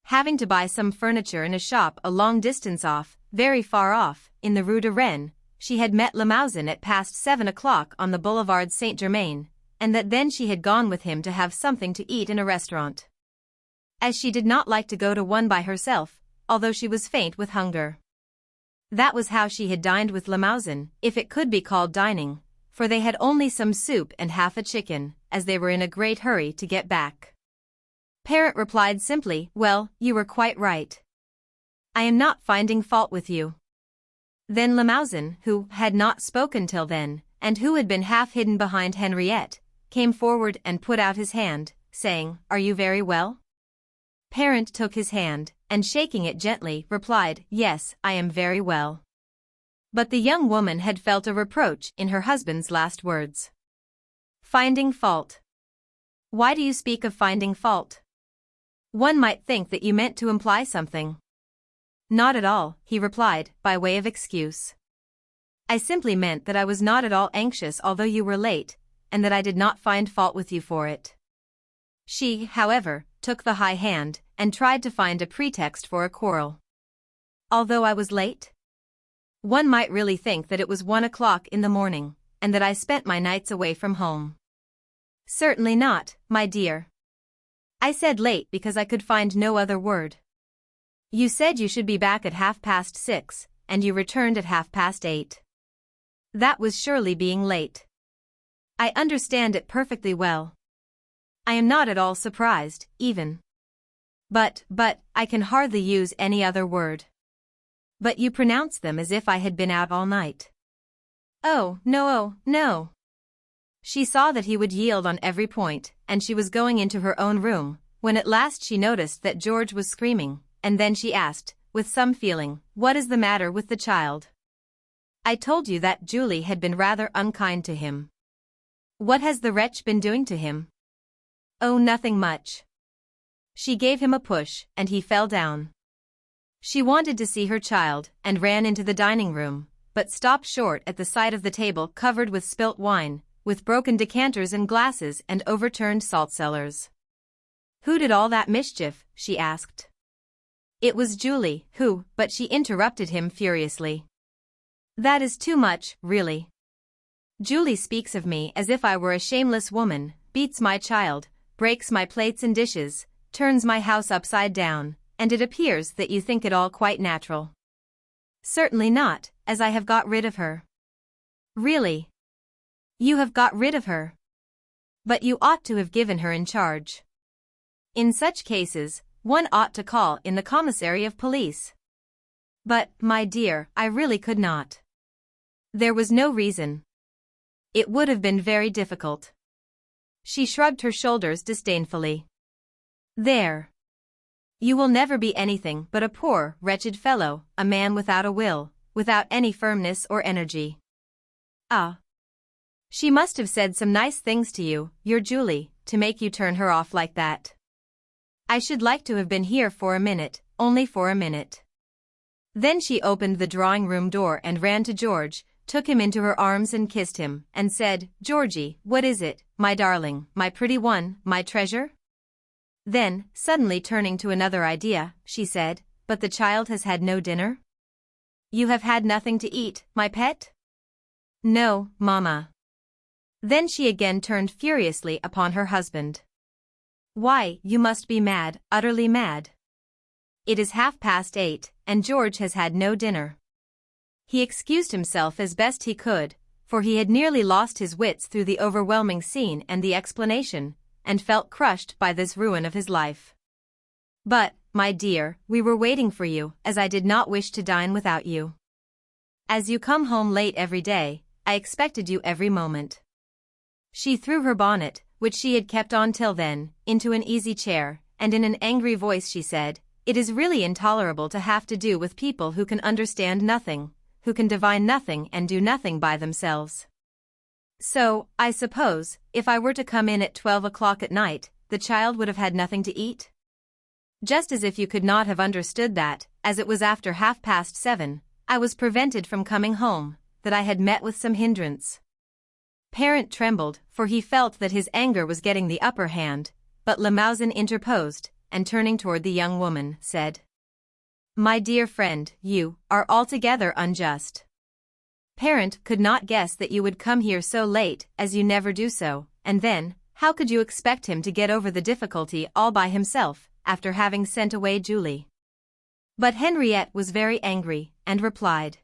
[SPEAKER 1] having to buy some furniture in a shop a long distance off, very far off, in the Rue de Rennes, she had met Limousin at past 7 o'clock on the Boulevard Saint-Germain, and that then she had gone with him to have something to eat in a restaurant. As she did not like to go to one by herself, although she was faint with hunger. That was how she had dined with Limousin, if it could be called dining, for they had only some soup and half a chicken, as they were in a great hurry to get back. Parrot replied simply, "Well, you were quite right. I am not finding fault with you." Then Limousin, who had not spoken till then, and who had been half hidden behind Henriette, came forward and put out his hand, saying, "Are you very well?" Parent took his hand, and shaking it gently, replied, "Yes, I am very well." But the young woman had felt a reproach in her husband's last words. "Finding fault. Why do you speak of finding fault? One might think that you meant to imply something." "Not at all," he replied, by way of excuse. "I simply meant that I was not at all anxious although you were late, and that I did not find fault with you for it." She, however, took the high hand, and tried to find a pretext for a quarrel. "Although I was late? One might really think that it was 1 o'clock in the morning, and that I spent my nights away from home." "Certainly not, my dear. I said late because I could find no other word. You said you should be back at 6:30, and you returned at 8:30. That was surely being late. I understand it perfectly well. I am not at all surprised, even. But, I can hardly use any other word. But you pronounce them as if I had been out all night." "Oh, no." She saw that he would yield on every point, and she was going into her own room, when at last she noticed that George was screaming, and then she asked, with some feeling, "What is the matter with the child? I told you that Julie had been rather unkind to him. What has the wretch been doing to him?" "Oh, nothing much." She gave him a push, and he fell down. She wanted to see her child, and ran into the dining room, but stopped short at the sight of the table covered with spilt wine, with broken decanters and glasses and overturned salt cellars. "Who did all that mischief?" she asked. "It was Julie, who," but she interrupted him furiously. "That is too much, really. Julie speaks of me as if I were a shameless woman, beats my child, breaks my plates and dishes, turns my house upside down, and it appears that you think it all quite natural." "Certainly not, as I have got rid of her." "Really? You have got rid of her? But you ought to have given her in charge. In such cases, one ought to call in the commissary of police." "But, my dear, I really could not. There was no reason. It would have been very difficult." She shrugged her shoulders disdainfully. "There. You will never be anything but a poor, wretched fellow, a man without a will, without any firmness or energy." "Ah. She must have said some nice things to you, your Julie, to make you turn her off like that. I should like to have been here for a minute, only for a minute." Then she opened the drawing-room door and ran to George, took him into her arms and kissed him, and said, "Georgie, what is it, my darling, my pretty one, my treasure?" Then, suddenly turning to another idea, she said, "But the child has had no dinner? You have had nothing to eat, my pet?" "No, mamma." Then she again turned furiously upon her husband. "Why, you must be mad, utterly mad. It is 8:30, and George has had no dinner." He excused himself as best he could, for he had nearly lost his wits through the overwhelming scene and the explanation, and felt crushed by this ruin of his life. "But, my dear, we were waiting for you, as I did not wish to dine without you. As you come home late every day, I expected you every moment." She threw her bonnet, which she had kept on till then, into an easy chair, and in an angry voice she said, "It is really intolerable to have to do with people who can understand nothing, who can divine nothing and do nothing by themselves. So, I suppose, if I were to come in at 12 o'clock at night, the child would have had nothing to eat? Just as if you could not have understood that, as it was after 7:30, I was prevented from coming home, that I had met with some hindrance." Parent trembled, for he felt that his anger was getting the upper hand, but Limousin interposed, and turning toward the young woman, said, "My dear friend, you are altogether unjust. Parent could not guess that you would come here so late, as you never do so, and then, how could you expect him to get over the difficulty all by himself, after having sent away Julie?" But Henriette was very angry, and replied,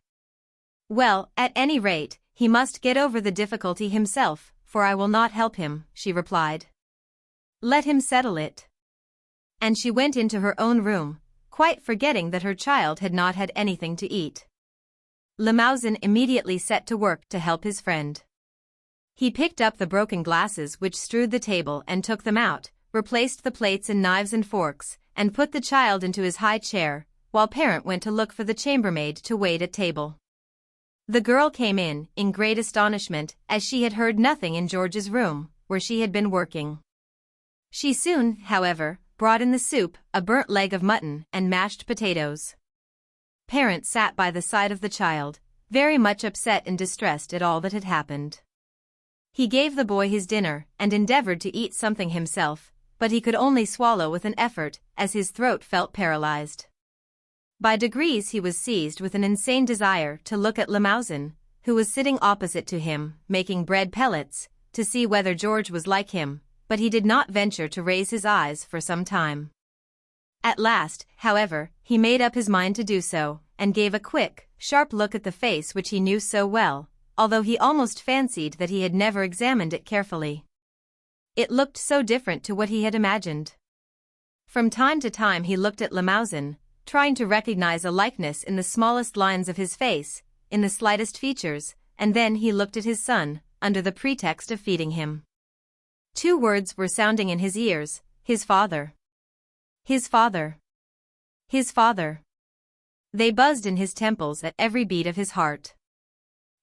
[SPEAKER 1] "Well, at any rate, he must get over the difficulty himself, for I will not help him," she replied. "Let him settle it." And she went into her own room, quite forgetting that her child had not had anything to eat. Limousin immediately set to work to help his friend. He picked up the broken glasses which strewed the table and took them out, replaced the plates and knives and forks, and put the child into his high chair, while Parent went to look for the chambermaid to wait at table. The girl came in great astonishment, as she had heard nothing in George's room, where she had been working. She soon, however, brought in the soup, a burnt leg of mutton, and mashed potatoes. Parent sat by the side of the child, very much upset and distressed at all that had happened. He gave the boy his dinner, and endeavored to eat something himself, but he could only swallow with an effort, as his throat felt paralyzed. By degrees he was seized with an insane desire to look at Limousin, who was sitting opposite to him, making bread pellets, to see whether George was like him, but he did not venture to raise his eyes for some time. At last, however, he made up his mind to do so, and gave a quick, sharp look at the face which he knew so well, although he almost fancied that he had never examined it carefully. It looked so different to what he had imagined. From time to time he looked at Limousin, trying to recognize a likeness in the smallest lines of his face, in the slightest features, and then he looked at his son, under the pretext of feeding him. Two words were sounding in his ears: his father. His father. His father. They buzzed in his temples at every beat of his heart.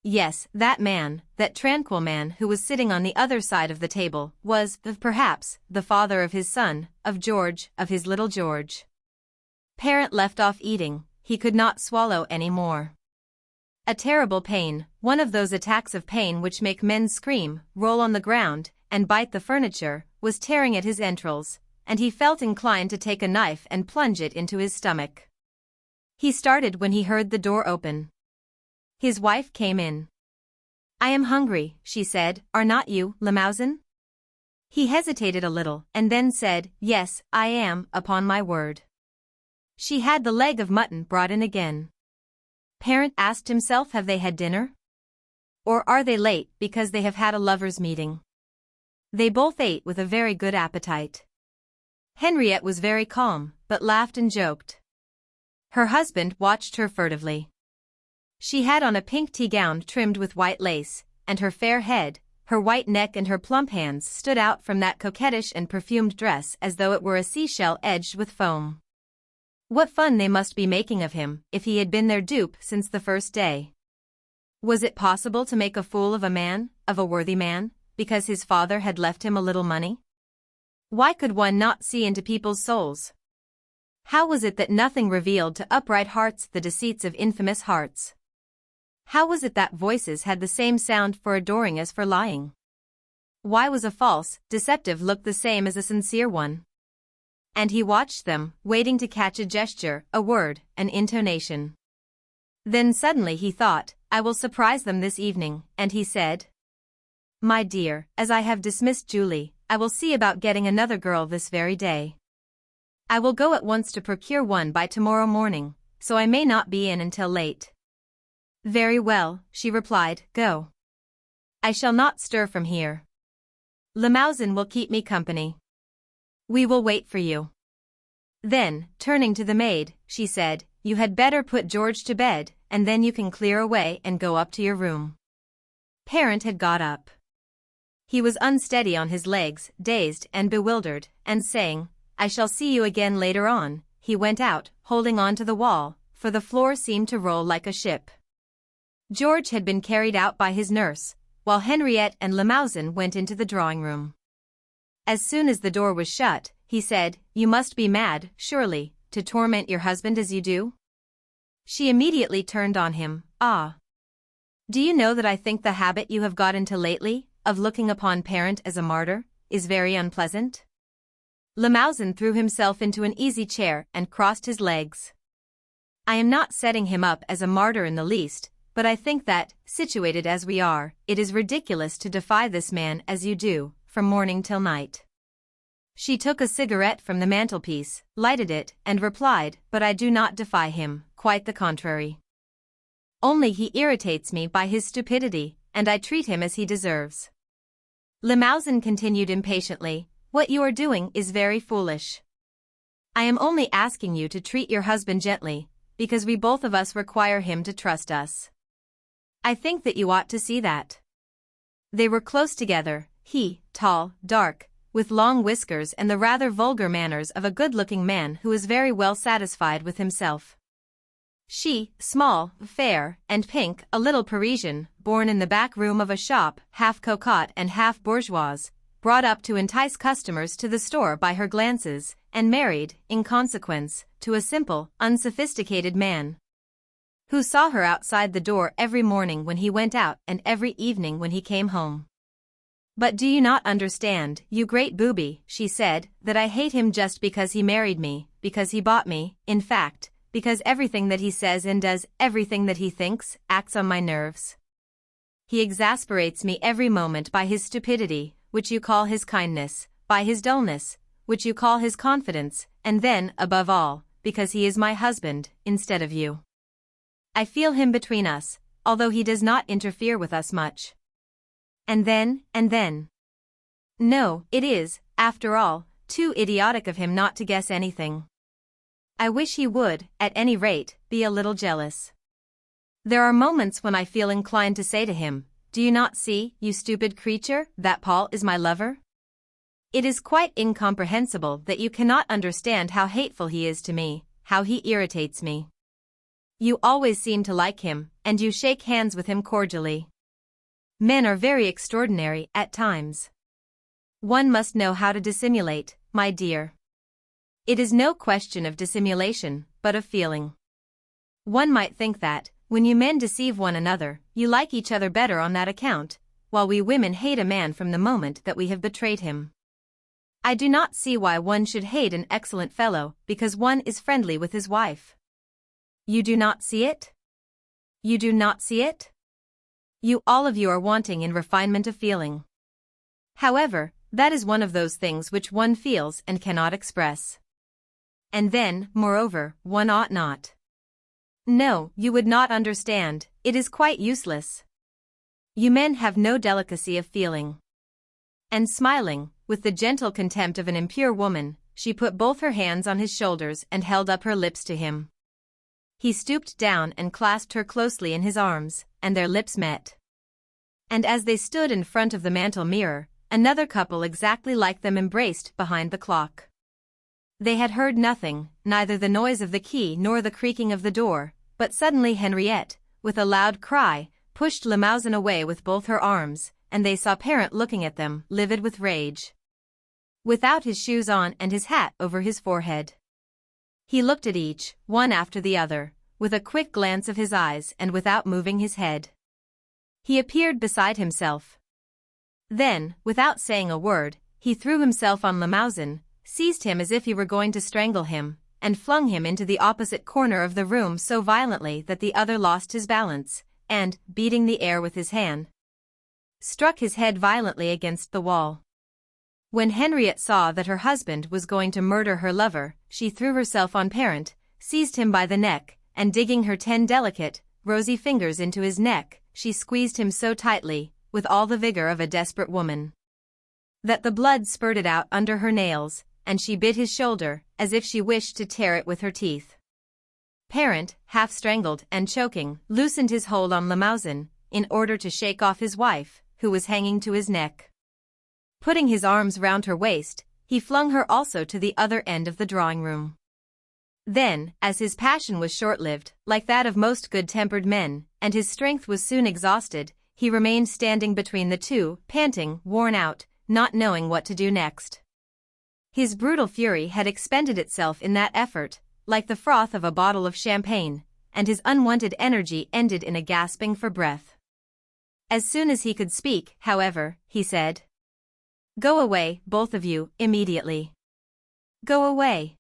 [SPEAKER 1] Yes, that man, that tranquil man who was sitting on the other side of the table, was, perhaps, the father of his son, of George, of his little George. Parent left off eating, he could not swallow any more. A terrible pain, one of those attacks of pain which make men scream, roll on the ground, and bite the furniture, was tearing at his entrails, and he felt inclined to take a knife and plunge it into his stomach. He started when he heard the door open. His wife came in. "I am hungry," she said. "Are not you, Limousin?" He hesitated a little, and then said, "Yes, I am, upon my word." She had the leg of mutton brought in again. Parent asked himself, have they had dinner? Or are they late because they have had a lovers' meeting? They both ate with a very good appetite. Henriette was very calm, but laughed and joked. Her husband watched her furtively. She had on a pink tea gown trimmed with white lace, and her fair head, her white neck and her plump hands stood out from that coquettish and perfumed dress as though it were a seashell edged with foam. What fun they must be making of him, if he had been their dupe since the first day. Was it possible to make a fool of a man, of a worthy man, because his father had left him a little money? Why could one not see into people's souls? How was it that nothing revealed to upright hearts the deceits of infamous hearts? How was it that voices had the same sound for adoring as for lying? Why was a false, deceptive look the same as a sincere one? And he watched them, waiting to catch a gesture, a word, an intonation. Then suddenly he thought, I will surprise them this evening, and he said, "My dear, as I have dismissed Julie, I will see about getting another girl this very day. I will go at once to procure one by tomorrow morning, so I may not be in until late." "Very well," she replied, "go. I shall not stir from here." Limousin will keep me company. We will wait for you. Then, turning to the maid, she said, you had better put George to bed, and then you can clear away and go up to your room. Parent had got up. He was unsteady on his legs, dazed and bewildered, and saying, I shall see you again later on, he went out, holding on to the wall, for the floor seemed to roll like a ship. George had been carried out by his nurse, while Henriette and Limousin went into the drawing room. As soon as the door was shut, he said, you must be mad, surely, to torment your husband as you do? She immediately turned on him, ah. Do you know that I think the habit you have got into lately, of looking upon Parent as a martyr, is very unpleasant? Limousin threw himself into an easy chair and crossed his legs. I am not setting him up as a martyr in the least, but I think that, situated as we are, it is ridiculous to defy this man as you do, from morning till night. She took a cigarette from the mantelpiece, lighted it, and replied, but I do not defy him, quite the contrary. Only he irritates me by his stupidity, and I treat him as he deserves. Limousin continued impatiently, what you are doing is very foolish. I am only asking you to treat your husband gently, because we both of us require him to trust us. I think that you ought to see that. They were close together, he, tall, dark, with long whiskers and the rather vulgar manners of a good-looking man who is very well satisfied with himself. She, small, fair, and pink, a little Parisian, born in the back room of a shop, half cocotte and half bourgeoise, brought up to entice customers to the store by her glances, and married, in consequence, to a simple, unsophisticated man, who saw her outside the door every morning when he went out and every evening when he came home. But do you not understand, you great booby, she said, that I hate him just because he married me, because he bought me, in fact, because everything that he says and does, everything that he thinks, acts on my nerves. He exasperates me every moment by his stupidity, which you call his kindness, by his dullness, which you call his confidence, and then, above all, because he is my husband, instead of you. I feel him between us, although he does not interfere with us much. And then. No, it is, after all, too idiotic of him not to guess anything. I wish he would, at any rate, be a little jealous. There are moments when I feel inclined to say to him, do you not see, you stupid creature, that Paul is my lover? It is quite incomprehensible that you cannot understand how hateful he is to me, how he irritates me. You always seem to like him, and you shake hands with him cordially. Men are very extraordinary at times. One must know how to dissimulate, my dear. It is no question of dissimulation, but of feeling. One might think that, when you men deceive one another, you like each other better on that account, while we women hate a man from the moment that we have betrayed him. I do not see why one should hate an excellent fellow because one is friendly with his wife. You do not see it? You do not see it? You all of you are wanting in refinement of feeling. However, that is one of those things which one feels and cannot express. And then, moreover, one ought not. No, you would not understand, it is quite useless. You men have no delicacy of feeling. And smiling, with the gentle contempt of an impure woman, she put both her hands on his shoulders and held up her lips to him. He stooped down and clasped her closely in his arms, and their lips met. And as they stood in front of the mantel mirror, another couple exactly like them embraced behind the clock. They had heard nothing, neither the noise of the key nor the creaking of the door, but suddenly Henriette, with a loud cry, pushed Limousin away with both her arms, and they saw Parent looking at them, livid with rage, without his shoes on and his hat over his forehead. He looked at each, one after the other, with a quick glance of his eyes and without moving his head. He appeared beside himself. Then, without saying a word, he threw himself on Limousin, seized him as if he were going to strangle him, and flung him into the opposite corner of the room so violently that the other lost his balance, and, beating the air with his hand, struck his head violently against the wall. When Henriette saw that her husband was going to murder her lover, she threw herself on Parent, seized him by the neck, and digging her 10 delicate, rosy fingers into his neck, she squeezed him so tightly, with all the vigor of a desperate woman, that the blood spurted out under her nails, and she bit his shoulder, as if she wished to tear it with her teeth. Parent, half strangled and choking, loosened his hold on Limousin, in order to shake off his wife, who was hanging to his neck. Putting his arms round her waist, he flung her also to the other end of the drawing-room. Then, as his passion was short-lived, like that of most good-tempered men, and his strength was soon exhausted, he remained standing between the two, panting, worn out, not knowing what to do next. His brutal fury had expended itself in that effort, like the froth of a bottle of champagne, and his unwonted energy ended in a gasping for breath. As soon as he could speak, however, he said, "Go away, both of you, immediately. Go away."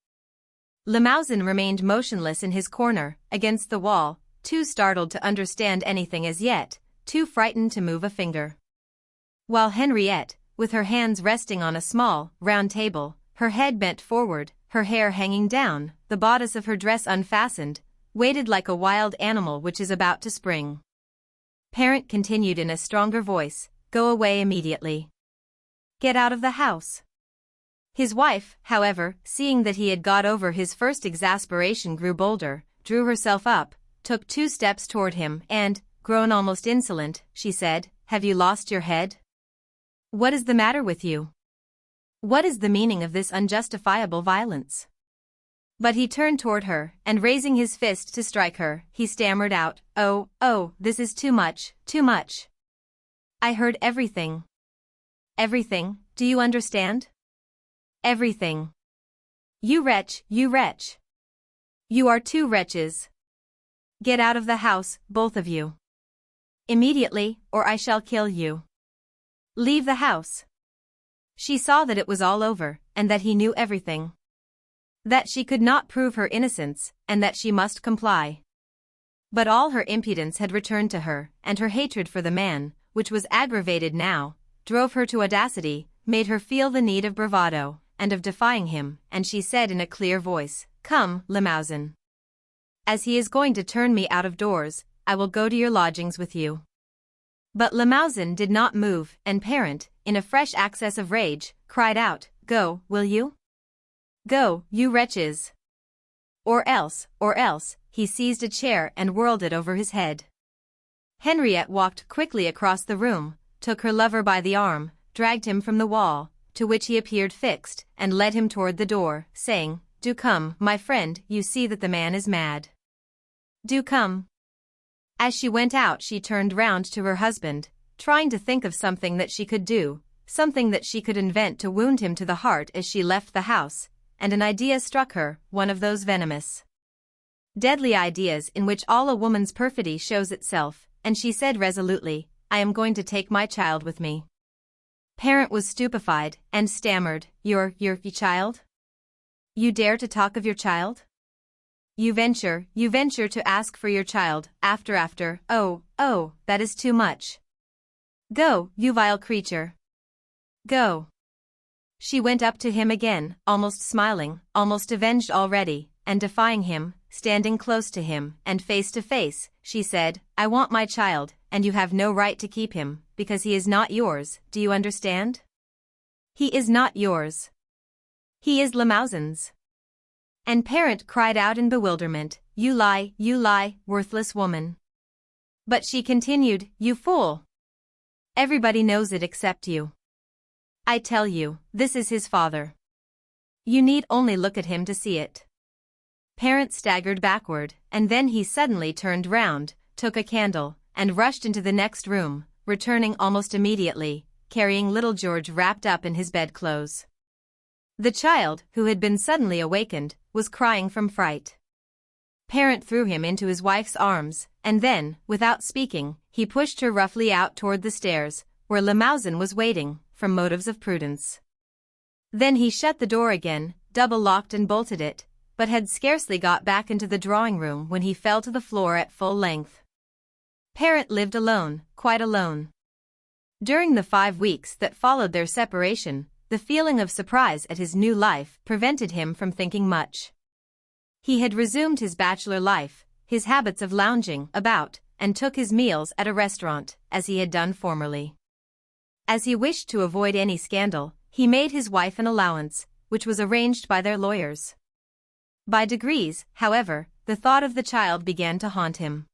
[SPEAKER 1] Limousin remained motionless in his corner, against the wall, too startled to understand anything as yet, too frightened to move a finger. While Henriette, with her hands resting on a small, round table, her head bent forward, her hair hanging down, the bodice of her dress unfastened, waited like a wild animal which is about to spring. Parent continued in a stronger voice, "Go away immediately. Get out of the house." His wife, however, seeing that he had got over his first exasperation, grew bolder, drew herself up, took 2 steps toward him and, grown almost insolent, she said, "Have you lost your head? What is the matter with you? What is the meaning of this unjustifiable violence?" But he turned toward her, and raising his fist to strike her, he stammered out, Oh, this is too much, too much. I heard everything. Everything, do you understand? Everything. You wretch, you wretch. You are 2 wretches. Get out of the house, both of you. Immediately, or I shall kill you. Leave the house." She saw that it was all over, and that he knew everything. That she could not prove her innocence, and that she must comply. But all her impudence had returned to her, and her hatred for the man, which was aggravated now, drove her to audacity, made her feel the need of bravado, and of defying him, and she said in a clear voice, "Come, Limousin. As he is going to turn me out of doors, I will go to your lodgings with you." But Limousin did not move, and Parent, in a fresh access of rage, cried out, "Go, will you? Go, you wretches. Or else, he seized a chair and whirled it over his head. Henriette walked quickly across the room, took her lover by the arm, dragged him from the wall, to which he appeared fixed, and led him toward the door, saying, "Do come, my friend, you see that the man is mad. Do come." As she went out she turned round to her husband, trying to think of something that she could do, something that she could invent to wound him to the heart as she left the house, and an idea struck her, one of those venomous, deadly ideas in which all a woman's perfidy shows itself, and she said resolutely, "I am going to take my child with me." Parent was stupefied, and stammered, Your child? You dare to talk of your child? You venture to ask for your child, after, oh, that is too much. Go, you vile creature. Go." She went up to him again, almost smiling, almost avenged already, and defying him, standing close to him, and face to face, she said, "I want my child, and you have no right to keep him, because he is not yours, do you understand? He is not yours. He is Limousin's." And Parent cried out in bewilderment, you lie, worthless woman." But she continued, "You fool. Everybody knows it except you. I tell you, this is his father. You need only look at him to see it." Parent staggered backward, and then he suddenly turned round, took a candle, and rushed into the next room, returning almost immediately, carrying little George wrapped up in his bedclothes. The child, who had been suddenly awakened, was crying from fright. Parent threw him into his wife's arms, and then, without speaking, he pushed her roughly out toward the stairs, where Limousin was waiting, from motives of prudence. Then he shut the door again, double-locked and bolted it, but had scarcely got back into the drawing-room when he fell to the floor at full length. Parent lived alone, quite alone. During the 5 weeks that followed their separation, the feeling of surprise at his new life prevented him from thinking much. He had resumed his bachelor life, his habits of lounging about, and took his meals at a restaurant, as he had done formerly. As he wished to avoid any scandal, he made his wife an allowance, which was arranged by their lawyers. By degrees, however, the thought of the child began to haunt him.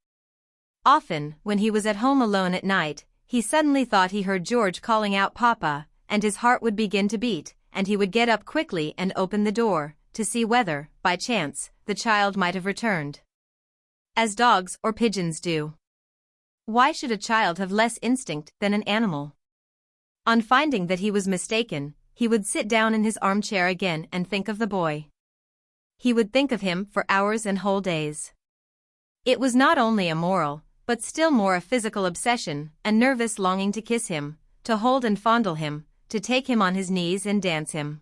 [SPEAKER 1] Often, when he was at home alone at night, he suddenly thought he heard George calling out "Papa," and his heart would begin to beat, and he would get up quickly and open the door, to see whether, by chance, the child might have returned. As dogs or pigeons do. Why should a child have less instinct than an animal? On finding that he was mistaken, he would sit down in his armchair again and think of the boy. He would think of him for hours and whole days. It was not only a moral, but still more a physical obsession, a nervous longing to kiss him, to hold and fondle him, to take him on his knees and dance him.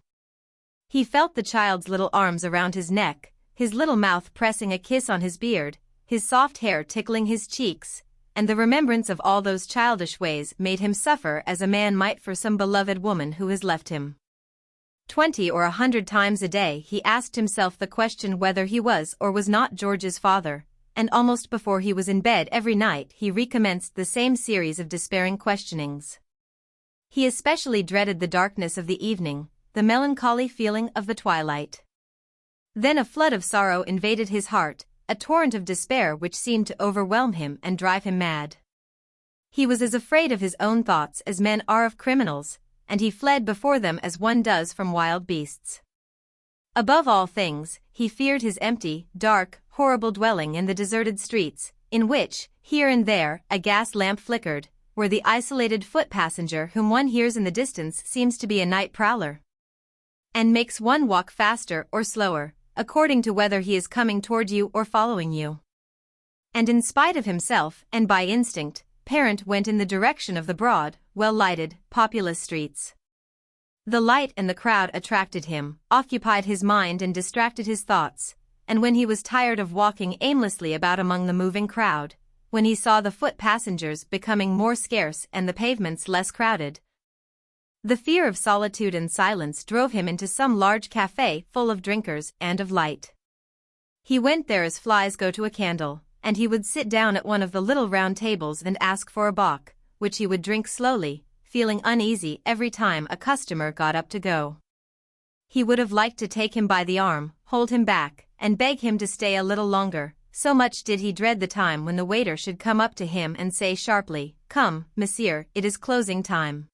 [SPEAKER 1] He felt the child's little arms around his neck, his little mouth pressing a kiss on his beard, his soft hair tickling his cheeks, and the remembrance of all those childish ways made him suffer as a man might for some beloved woman who has left him. 20 or 100 times a day he asked himself the question whether he was or was not George's father, and almost before he was in bed every night he recommenced the same series of despairing questionings. He especially dreaded the darkness of the evening, the melancholy feeling of the twilight. Then a flood of sorrow invaded his heart, a torrent of despair which seemed to overwhelm him and drive him mad. He was as afraid of his own thoughts as men are of criminals, and he fled before them as one does from wild beasts. Above all things, he feared his empty, dark, horrible dwelling in the deserted streets, in which, here and there, a gas lamp flickered, where the isolated foot passenger whom one hears in the distance seems to be a night prowler, and makes one walk faster or slower, according to whether he is coming toward you or following you. And in spite of himself, and by instinct, Parent went in the direction of the broad, well-lighted, populous streets. The light and the crowd attracted him, occupied his mind and distracted his thoughts, and when he was tired of walking aimlessly about among the moving crowd, when he saw the foot passengers becoming more scarce and the pavements less crowded, the fear of solitude and silence drove him into some large café full of drinkers and of light. He went there as flies go to a candle, and he would sit down at one of the little round tables and ask for a bock, which he would drink slowly, feeling uneasy every time a customer got up to go. He would have liked to take him by the arm, hold him back, and beg him to stay a little longer, so much did he dread the time when the waiter should come up to him and say sharply, "Come, monsieur, it is closing time."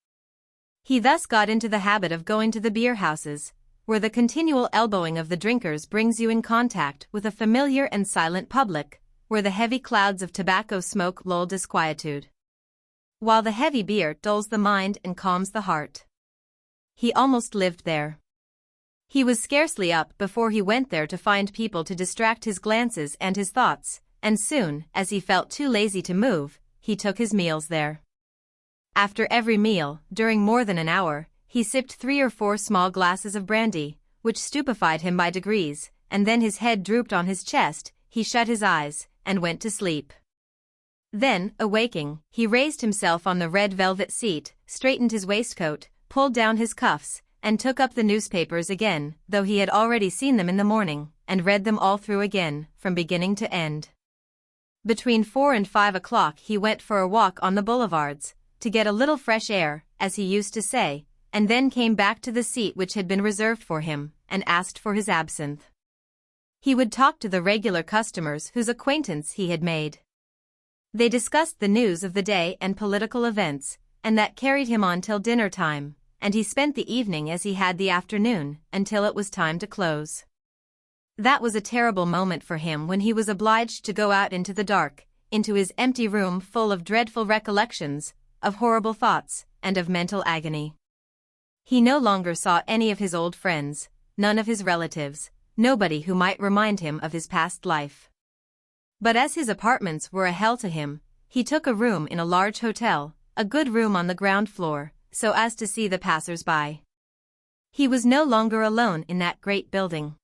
[SPEAKER 1] He thus got into the habit of going to the beer houses, where the continual elbowing of the drinkers brings you in contact with a familiar and silent public, where the heavy clouds of tobacco smoke lull disquietude, while the heavy beer dulls the mind and calms the heart. He almost lived there. He was scarcely up before he went there to find people to distract his glances and his thoughts, and soon, as he felt too lazy to move, he took his meals there. After every meal, during more than an hour, he sipped 3 or 4 small glasses of brandy, which stupefied him by degrees, and then his head drooped on his chest, he shut his eyes, and went to sleep. Then, awaking, he raised himself on the red velvet seat, straightened his waistcoat, pulled down his cuffs, and took up the newspapers again, though he had already seen them in the morning, and read them all through again, from beginning to end. Between 4 and 5 o'clock he went for a walk on the boulevards, to get a little fresh air, as he used to say, and then came back to the seat which had been reserved for him, and asked for his absinthe. He would talk to the regular customers whose acquaintance he had made. They discussed the news of the day and political events, and that carried him on till dinner time, and he spent the evening as he had the afternoon, until it was time to close. That was a terrible moment for him when he was obliged to go out into the dark, into his empty room full of dreadful recollections, of horrible thoughts, and of mental agony. He no longer saw any of his old friends, none of his relatives, nobody who might remind him of his past life. But as his apartments were a hell to him, he took a room in a large hotel, a good room on the ground floor, so as to see the passers-by. He was no longer alone in that great building.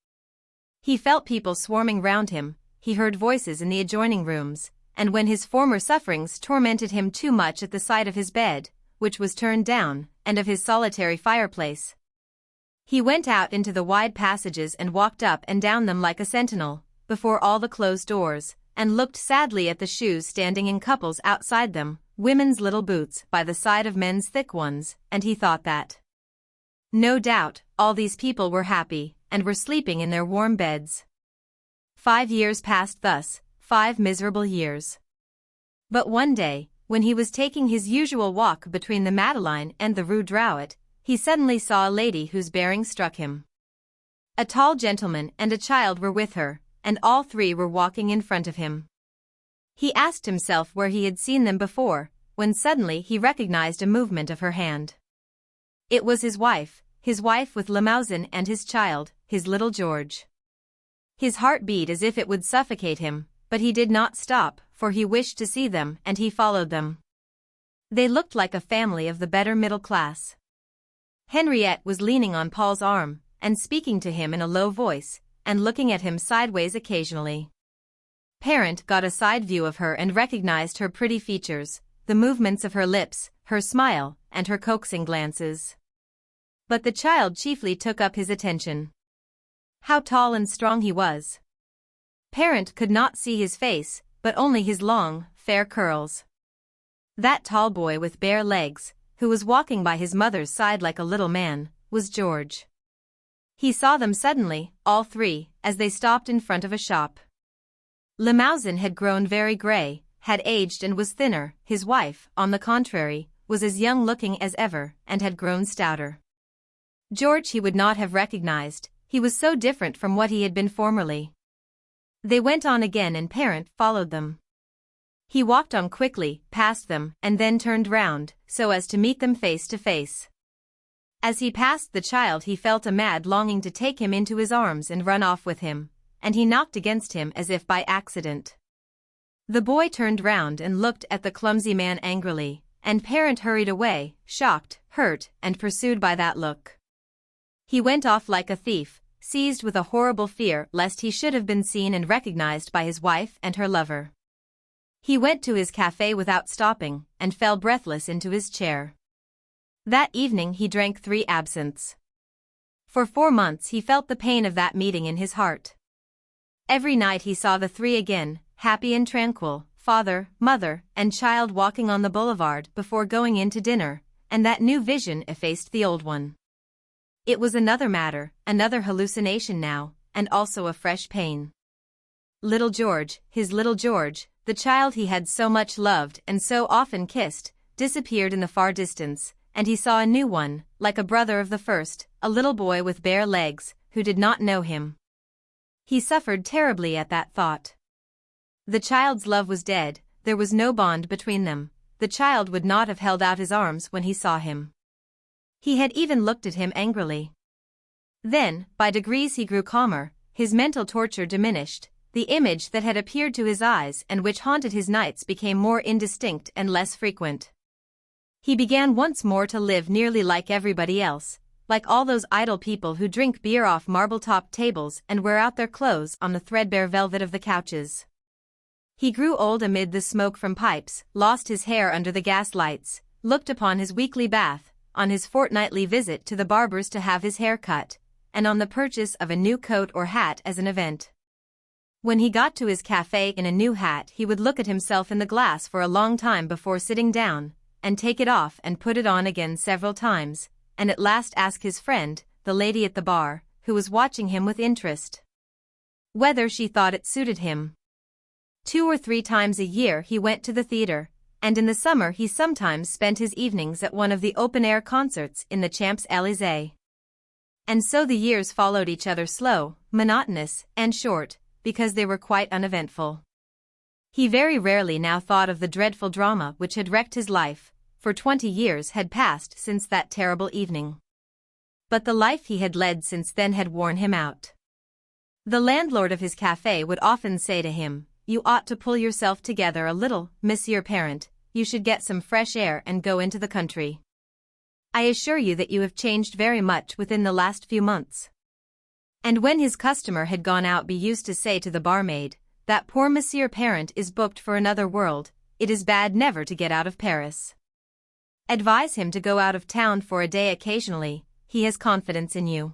[SPEAKER 1] He felt people swarming round him, he heard voices in the adjoining rooms, and when his former sufferings tormented him too much at the sight of his bed, which was turned down, and of his solitary fireplace, he went out into the wide passages and walked up and down them like a sentinel, before all the closed doors, and looked sadly at the shoes standing in couples outside them, women's little boots by the side of men's thick ones, and he thought that, no doubt, all these people were happy, and were sleeping in their warm beds. 5 years passed thus, 5 miserable years. But one day, when he was taking his usual walk between the Madeleine and the Rue Drouot, he suddenly saw a lady whose bearing struck him. A tall gentleman and a child were with her, and all 3 were walking in front of him. He asked himself where he had seen them before, when suddenly he recognized a movement of her hand. It was his wife with Limousin and his child, his little George. His heart beat as if it would suffocate him, but he did not stop, for he wished to see them, and he followed them. They looked like a family of the better middle class. Henriette was leaning on Paul's arm, and speaking to him in a low voice, and looking at him sideways occasionally. Parent got a side view of her and recognized her pretty features, the movements of her lips, her smile, and her coaxing glances. But the child chiefly took up his attention. How tall and strong he was. Parent could not see his face, but only his long, fair curls. That tall boy with bare legs, who was walking by his mother's side like a little man, was George. He saw them suddenly, all 3, as they stopped in front of a shop. Limousin had grown very grey, had aged and was thinner. His wife, on the contrary, was as young-looking as ever, and had grown stouter. George he would not have recognized, he was so different from what he had been formerly. They went on again and Parent followed them. He walked on quickly, past them, and then turned round, so as to meet them face to face. As he passed the child he felt a mad longing to take him into his arms and run off with him, and he knocked against him as if by accident. The boy turned round and looked at the clumsy man angrily, and Parent hurried away, shocked, hurt, and pursued by that look. He went off like a thief, seized with a horrible fear lest he should have been seen and recognized by his wife and her lover. He went to his café without stopping, and fell breathless into his chair. That evening he drank 3 absinthes. For 4 months he felt the pain of that meeting in his heart. Every night he saw the 3 again, happy and tranquil, father, mother, and child walking on the boulevard before going in to dinner, and that new vision effaced the old one. It was another matter, another hallucination now, and also a fresh pain. Little George, his little George, the child he had so much loved and so often kissed, disappeared in the far distance, and he saw a new one, like a brother of the first, a little boy with bare legs, who did not know him. He suffered terribly at that thought. The child's love was dead, there was no bond between them, the child would not have held out his arms when he saw him. He had even looked at him angrily. Then, by degrees he grew calmer, his mental torture diminished, the image that had appeared to his eyes and which haunted his nights became more indistinct and less frequent. He began once more to live nearly like everybody else, like all those idle people who drink beer off marble-topped tables and wear out their clothes on the threadbare velvet of the couches. He grew old amid the smoke from pipes, lost his hair under the gas lights, looked upon his weekly bath, on his fortnightly visit to the barber's to have his hair cut, and on the purchase of a new coat or hat as an event. When he got to his café in a new hat he would look at himself in the glass for a long time before sitting down, and take it off and put it on again several times, and at last ask his friend, the lady at the bar, who was watching him with interest, whether she thought it suited him. 2 or 3 times a year he went to the theatre, and in the summer he sometimes spent his evenings at one of the open-air concerts in the Champs-Élysées. And so the years followed each other slow, monotonous, and short, because they were quite uneventful. He very rarely now thought of the dreadful drama which had wrecked his life, for 20 years had passed since that terrible evening. But the life he had led since then had worn him out. The landlord of his café would often say to him, "You ought to pull yourself together a little, Monsieur Parent, you should get some fresh air and go into the country. I assure you that you have changed very much within the last few months." And when his customer had gone out he used to say to the barmaid, "That poor Monsieur Parent is booked for another world, it is bad never to get out of Paris. Advise him to go out of town for a day occasionally, he has confidence in you.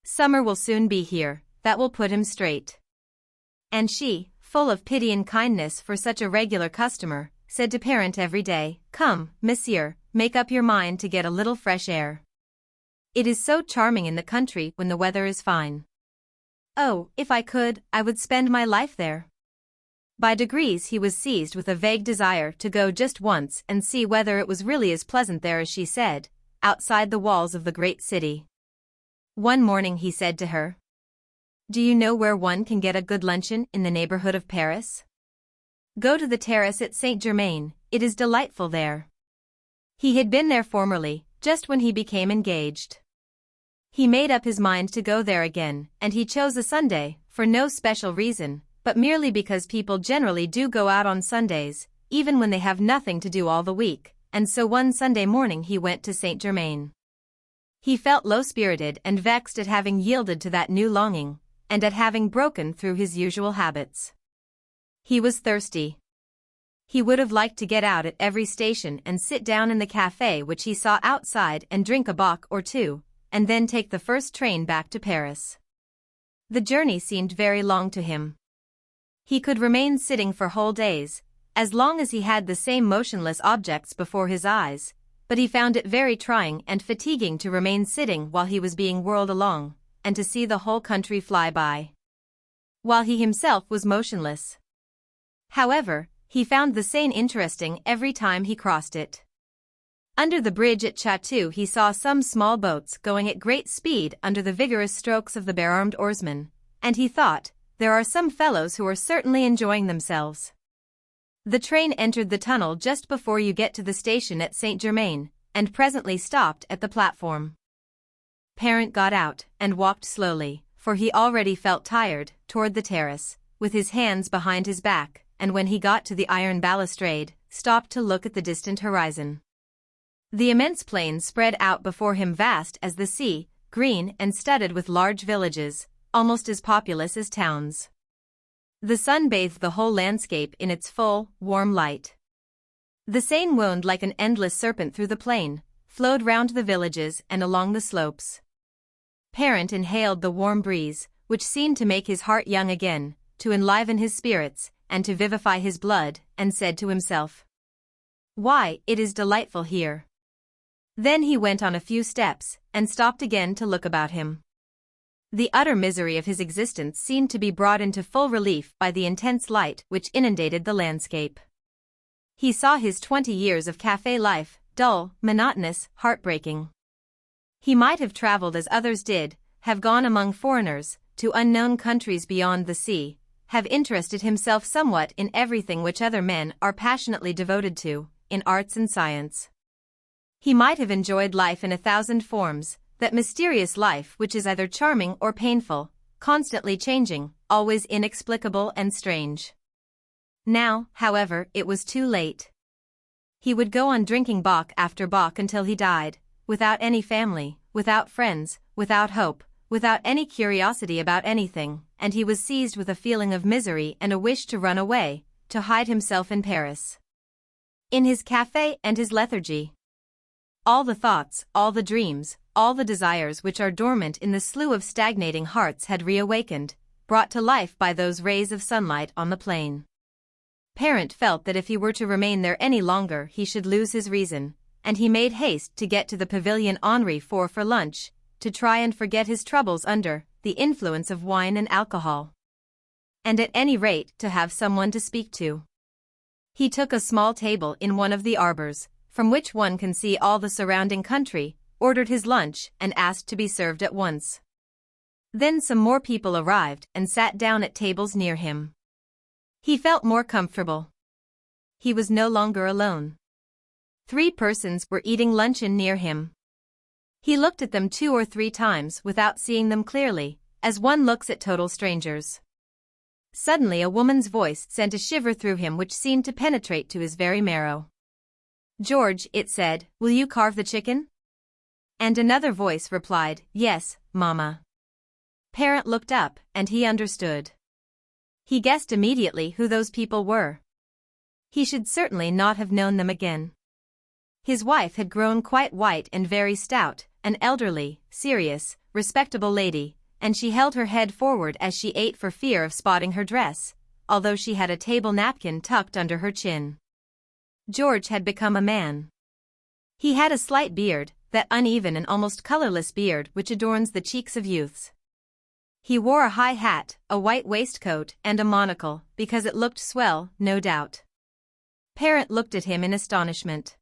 [SPEAKER 1] Summer will soon be here, that will put him straight." And she, full of pity and kindness for such a regular customer, said to Parent every day, "Come, monsieur, make up your mind to get a little fresh air. It is so charming in the country when the weather is fine. Oh, if I could, I would spend my life there." By degrees he was seized with a vague desire to go just once and see whether it was really as pleasant there as she said, outside the walls of the great city. One morning he said to her, "Do you know where one can get a good luncheon in the neighborhood of Paris? Go to the terrace at Saint-Germain, it is delightful there." He had been there formerly, just when he became engaged. He made up his mind to go there again, and he chose a Sunday, for no special reason, but merely because people generally do go out on Sundays, even when they have nothing to do all the week, and so one Sunday morning he went to Saint-Germain. He felt low-spirited and vexed at having yielded to that new longing, and at having broken through his usual habits. He was thirsty. He would have liked to get out at every station and sit down in the café which he saw outside and drink a bock or two, and then take the first train back to Paris. The journey seemed very long to him. He could remain sitting for whole days, as long as he had the same motionless objects before his eyes, but he found it very trying and fatiguing to remain sitting while he was being whirled along, and to see the whole country fly by, while he himself was motionless. However, he found the Seine interesting every time he crossed it. Under the bridge at Chatou he saw some small boats going at great speed under the vigorous strokes of the bare-armed oarsmen, and he thought, "There are some fellows who are certainly enjoying themselves." The train entered the tunnel just before you get to the station at Saint-Germain, and presently stopped at the platform. Parent got out and walked slowly, for he already felt tired, toward the terrace, with his hands behind his back, and when he got to the iron balustrade, stopped to look at the distant horizon. The immense plain spread out before him vast as the sea, green and studded with large villages, almost as populous as towns. The sun bathed the whole landscape in its full, warm light. The Seine wound like an endless serpent through the plain, flowed round the villages and along the slopes. Parent inhaled the warm breeze, which seemed to make his heart young again, to enliven his spirits, and to vivify his blood, and said to himself, "Why, it is delightful here." Then he went on a few steps, and stopped again to look about him. The utter misery of his existence seemed to be brought into full relief by the intense light which inundated the landscape. He saw his 20 years of café life, dull, monotonous, heartbreaking. He might have traveled as others did, have gone among foreigners, to unknown countries beyond the sea, have interested himself somewhat in everything which other men are passionately devoted to, in arts and science. He might have enjoyed life in 1,000 forms, that mysterious life which is either charming or painful, constantly changing, always inexplicable and strange. Now, however, it was too late. He would go on drinking bock after bock until he died, without any family, without friends, without hope, without any curiosity about anything, and he was seized with a feeling of misery and a wish to run away, to hide himself in Paris, in his café and his lethargy. All the thoughts, all the dreams, all the desires which are dormant in the slough of stagnating hearts had reawakened, brought to life by those rays of sunlight on the plain. Parent felt that if he were to remain there any longer he should lose his reason, and he made haste to get to the pavilion Henri IV for lunch, to try and forget his troubles under the influence of wine and alcohol, and at any rate to have someone to speak to. He took a small table in one of the arbors, from which one can see all the surrounding country, ordered his lunch and asked to be served at once. Then some more people arrived and sat down at tables near him. He felt more comfortable. He was no longer alone. 3 persons were eating luncheon near him. He looked at them 2 or 3 times without seeing them clearly, as one looks at total strangers. Suddenly a woman's voice sent a shiver through him which seemed to penetrate to his very marrow. "George," it said, "will you carve the chicken?" And another voice replied, "Yes, Mamma." Parent looked up, and he understood. He guessed immediately who those people were. He should certainly not have known them again. His wife had grown quite white and very stout, an elderly, serious, respectable lady, and she held her head forward as she ate for fear of spotting her dress, although she had a table napkin tucked under her chin. George had become a man. He had a slight beard, that uneven and almost colorless beard which adorns the cheeks of youths. He wore a high hat, a white waistcoat, and a monocle, because it looked swell, no doubt. Parent looked at him in astonishment.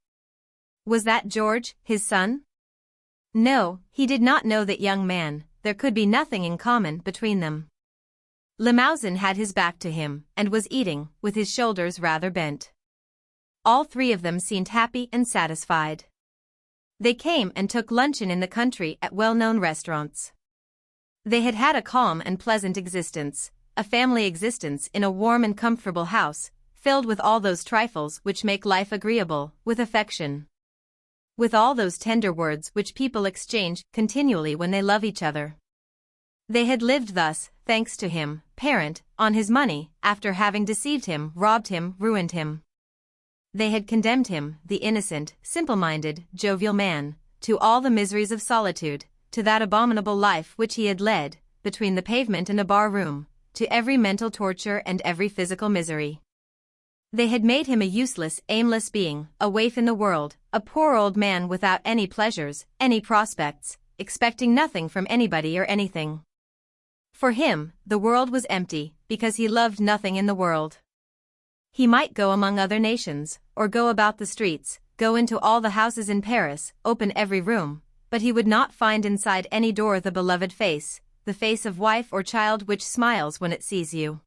[SPEAKER 1] Was that George, his son? No, he did not know that young man, there could be nothing in common between them. Limousin had his back to him, and was eating, with his shoulders rather bent. All three of them seemed happy and satisfied. They came and took luncheon in the country at well-known restaurants. They had had a calm and pleasant existence, a family existence in a warm and comfortable house, filled with all those trifles which make life agreeable, with affection. With all those tender words which people exchange continually when they love each other. They had lived thus, thanks to him, parent, on his money, after having deceived him, robbed him, ruined him. They had condemned him, the innocent, simple-minded, jovial man, to all the miseries of solitude, to that abominable life which he had led, between the pavement and a bar-room, to every mental torture and every physical misery. They had made him a useless, aimless being, a waif in the world, a poor old man without any pleasures, any prospects, expecting nothing from anybody or anything. For him, the world was empty, because he loved nothing in the world. He might go among other nations, or go about the streets, go into all the houses in Paris, open every room, but he would not find inside any door the beloved face, the face of wife or child which smiles when it sees you.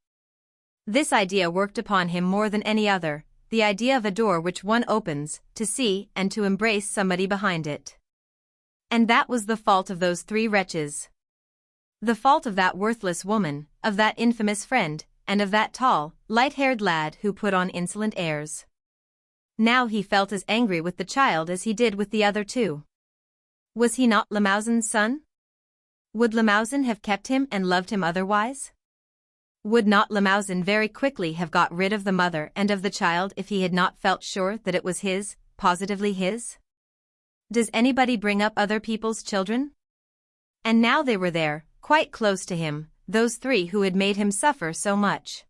[SPEAKER 1] This idea worked upon him more than any other, the idea of a door which one opens, to see and to embrace somebody behind it. And that was the fault of those three wretches. The fault of that worthless woman, of that infamous friend, and of that tall, light-haired lad who put on insolent airs. Now he felt as angry with the child as he did with the other two. Was he not Limousin's son? Would Limousin have kept him and loved him otherwise? Would not Limousin very quickly have got rid of the mother and of the child if he had not felt sure that it was his, positively his? Does anybody bring up other people's children? And now they were there, quite close to him, those three who had made him suffer so much.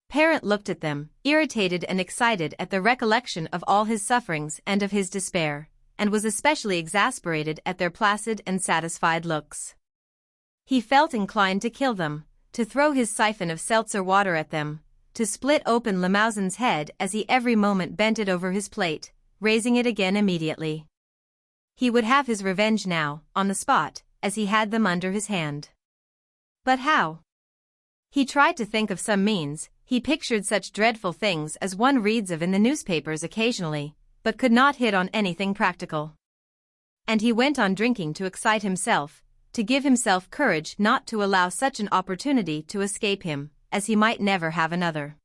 [SPEAKER 1] Parent looked at them, irritated and excited at the recollection of all his sufferings and of his despair, and was especially exasperated at their placid and satisfied looks. He felt inclined to kill them, to throw his siphon of seltzer water at them, to split open Limousin's head as he every moment bent it over his plate, raising it again immediately. He would have his revenge now, on the spot, as he had them under his hand. But how? He tried to think of some means, he pictured such dreadful things as one reads of in the newspapers occasionally, but could not hit on anything practical. And he went on drinking to excite himself, to give himself courage not to allow such an opportunity to escape him, as he might never have another.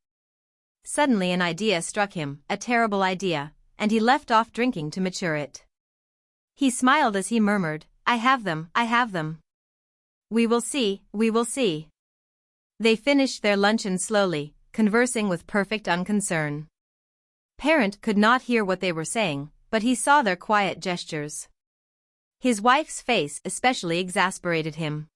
[SPEAKER 1] Suddenly an idea struck him, a terrible idea, and he left off drinking to mature it. He smiled as he murmured, I have them, I have them. We will see, we will see. They finished their luncheon slowly, conversing with perfect unconcern. Parent could not hear what they were saying, but he saw their quiet gestures. His wife's face especially exasperated him.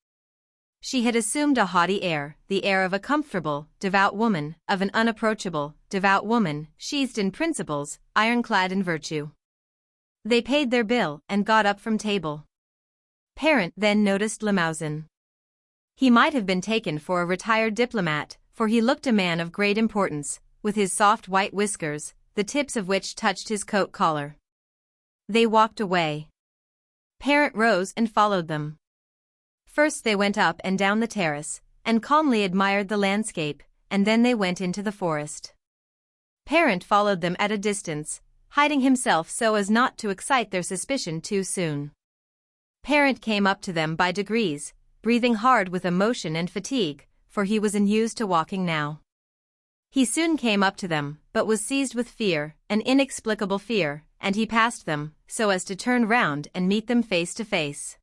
[SPEAKER 1] She had assumed a haughty air, the air of a comfortable, devout woman, of an unapproachable, devout woman, sheathed in principles, ironclad in virtue. They paid their bill and got up from table. Parent then noticed Limousin. He might have been taken for a retired diplomat, for he looked a man of great importance, with his soft white whiskers, the tips of which touched his coat collar. They walked away. Parent rose and followed them. First they went up and down the terrace, and calmly admired the landscape, and then they went into the forest. Parent followed them at a distance, hiding himself so as not to excite their suspicion too soon. Parent came up to them by degrees, breathing hard with emotion and fatigue, for he was unused to walking now. He soon came up to them, but was seized with fear, an inexplicable fear, and he passed them, so as to turn round and meet them face to face.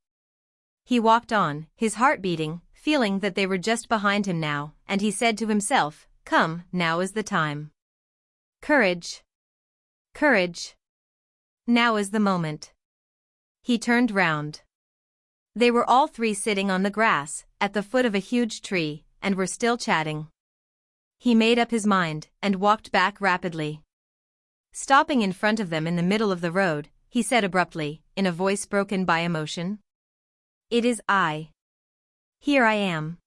[SPEAKER 1] He walked on, his heart beating, feeling that they were just behind him now, and he said to himself, Come, now is the time. Courage. Courage. Now is the moment. He turned round. They were all three sitting on the grass, at the foot of a huge tree, and were still chatting. He made up his mind, and walked back rapidly. Stopping in front of them in the middle of the road, he said abruptly, in a voice broken by emotion. "It is I. Here I am.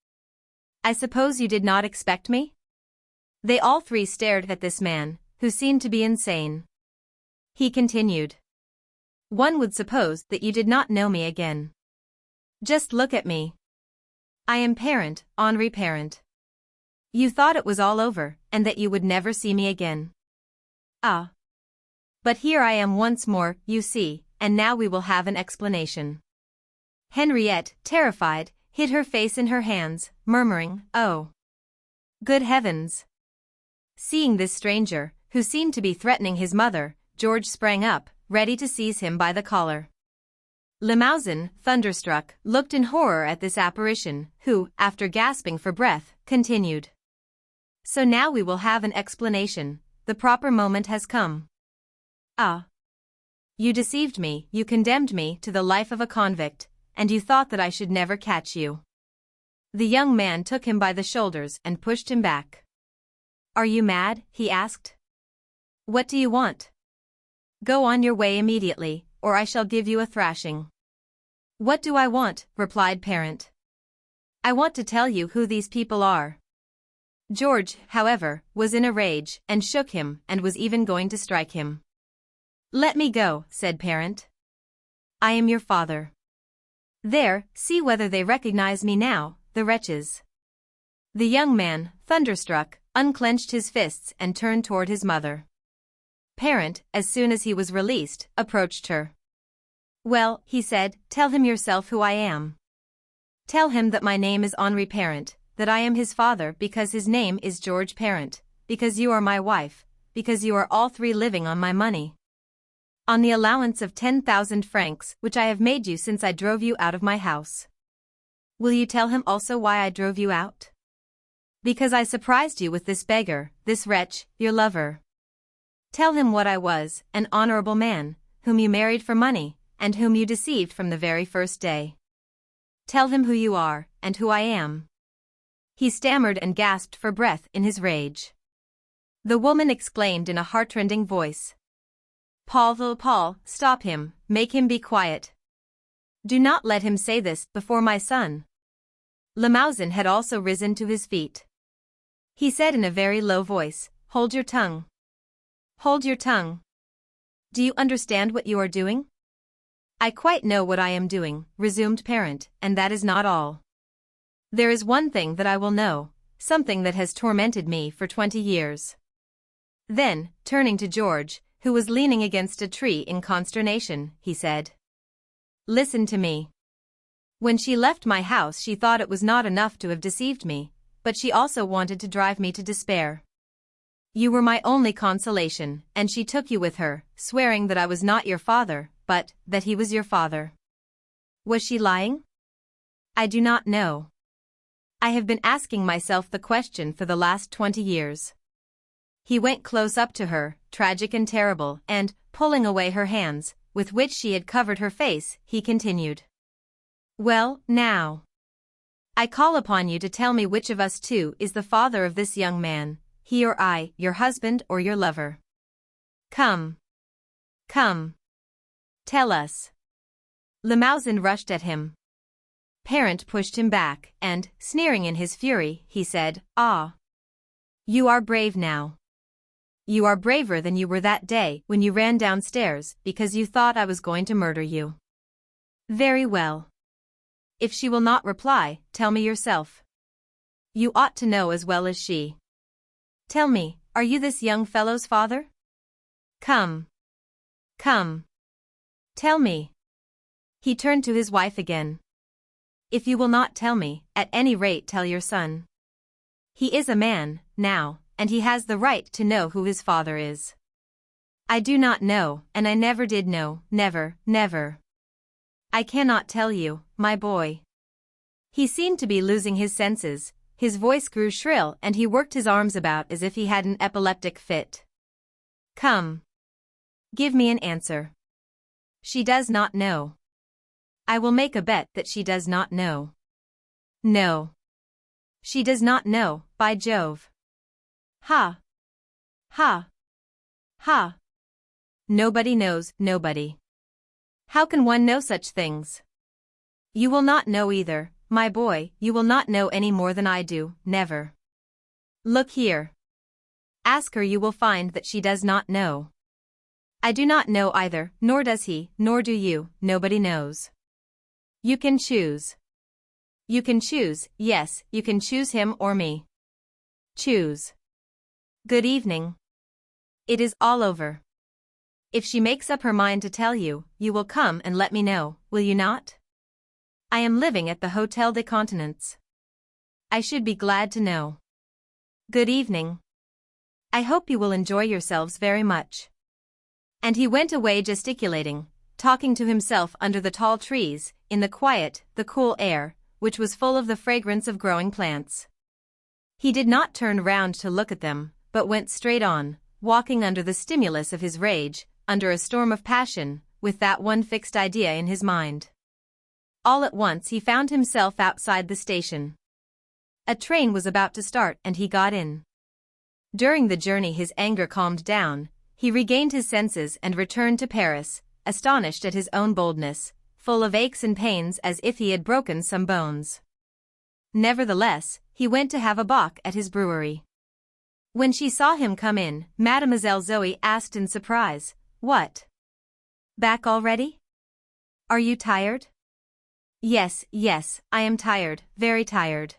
[SPEAKER 1] I suppose you did not expect me?" They all three stared at this man, who seemed to be insane. He continued. "One would suppose that you did not know me again. Just look at me. I am Parent, Henri Parent. You thought it was all over, and that you would never see me again. Ah. But here I am once more, you see, and now we will have an explanation." Henriette, terrified, hid her face in her hands, murmuring, "Oh. Good heavens." Seeing this stranger, who seemed to be threatening his mother, George sprang up, ready to seize him by the collar. Limousin, thunderstruck, looked in horror at this apparition, who, after gasping for breath, continued. "So now we will have an explanation. The proper moment has come. Ah. You deceived me, you condemned me to the life of a convict, and you thought that I should never catch you." The young man took him by the shoulders and pushed him back. "Are you mad?" he asked. "What do you want? Go on your way immediately, or I shall give you a thrashing." "What do I want?" replied Parent. "I want to tell you who these people are." George, however, was in a rage, and shook him, and was even going to strike him. "Let me go," said Parent. "I am your father. There, see whether they recognize me now, the wretches." The young man, thunderstruck, unclenched his fists and turned toward his mother. Parent, as soon as he was released, approached her. "Well," he said, "tell him yourself who I am. Tell him that my name is Henri Parent, that I am his father because his name is George Parent, because you are my wife, because you are all three living on my money. On the allowance of 10,000 francs which I have made you since I drove you out of my house. Will you tell him also why I drove you out? Because I surprised you with this beggar, this wretch, your lover. Tell him what I was, an honorable man, whom you married for money, and whom you deceived from the very first day. Tell him who you are, and who I am." He stammered and gasped for breath in his rage. The woman exclaimed in a heartrending voice. Paul, stop him, make him be quiet. Do not let him say this before my son." Limousin had also risen to his feet. He said in a very low voice, "Hold your tongue. Hold your tongue. Do you understand what you are doing?" "I quite know what I am doing," resumed Parent, "and that is not all. There is one thing that I will know, something that has tormented me for 20 years. Then, turning to George, who was leaning against a tree in consternation, he said, "Listen to me. When she left my house she thought it was not enough to have deceived me, but she also wanted to drive me to despair. You were my only consolation, and she took you with her, swearing that I was not your father, but that he was your father. Was she lying? I do not know. I have been asking myself the question for the last 20 years. He went close up to her, tragic and terrible, and, pulling away her hands, with which she had covered her face, he continued. Well, now. I call upon you to tell me which of us two is the father of this young man, he or I, your husband or your lover. Come. Come. Tell us. Limousin rushed at him. Parent pushed him back, and, sneering in his fury, he said, Ah. You are brave now. You are braver than you were that day when you ran downstairs because you thought I was going to murder you. Very well. If she will not reply, tell me yourself. You ought to know as well as she. Tell me, are you this young fellow's father? Come. Come. Tell me. He turned to his wife again. If you will not tell me, at any rate tell your son. He is a man, now, and he has the right to know who his father is. I do not know, and I never did know, never, never. I cannot tell you, my boy. He seemed to be losing his senses, his voice grew shrill and he worked his arms about as if he had an epileptic fit. Come. Give me an answer. She does not know. I will make a bet that she does not know. No. She does not know, by Jove. Ha. Ha. Ha. Nobody knows, nobody. How can one know such things? You will not know either, my boy, you will not know any more than I do, never. Look here. Ask her, you will find that she does not know. I do not know either, nor does he, nor do you, nobody knows. You can choose. You can choose, yes, you can choose him or me. Choose. Good evening. It is all over. If she makes up her mind to tell you, you will come and let me know, will you not? I am living at the Hotel des Continents. I should be glad to know. Good evening. I hope you will enjoy yourselves very much. And he went away gesticulating, talking to himself under the tall trees, in the quiet, the cool air, which was full of the fragrance of growing plants. He did not turn round to look at them, but went straight on, walking under the stimulus of his rage, under a storm of passion, with that one fixed idea in his mind. All at once he found himself outside the station. A train was about to start and he got in. During the journey his anger calmed down, he regained his senses and returned to Paris, astonished at his own boldness, full of aches and pains as if he had broken some bones. Nevertheless, he went to have a bock at his brewery. When she saw him come in, Mademoiselle Zoe asked in surprise, "What? Back already? Are you tired?" "Yes, yes, I am tired, very tired.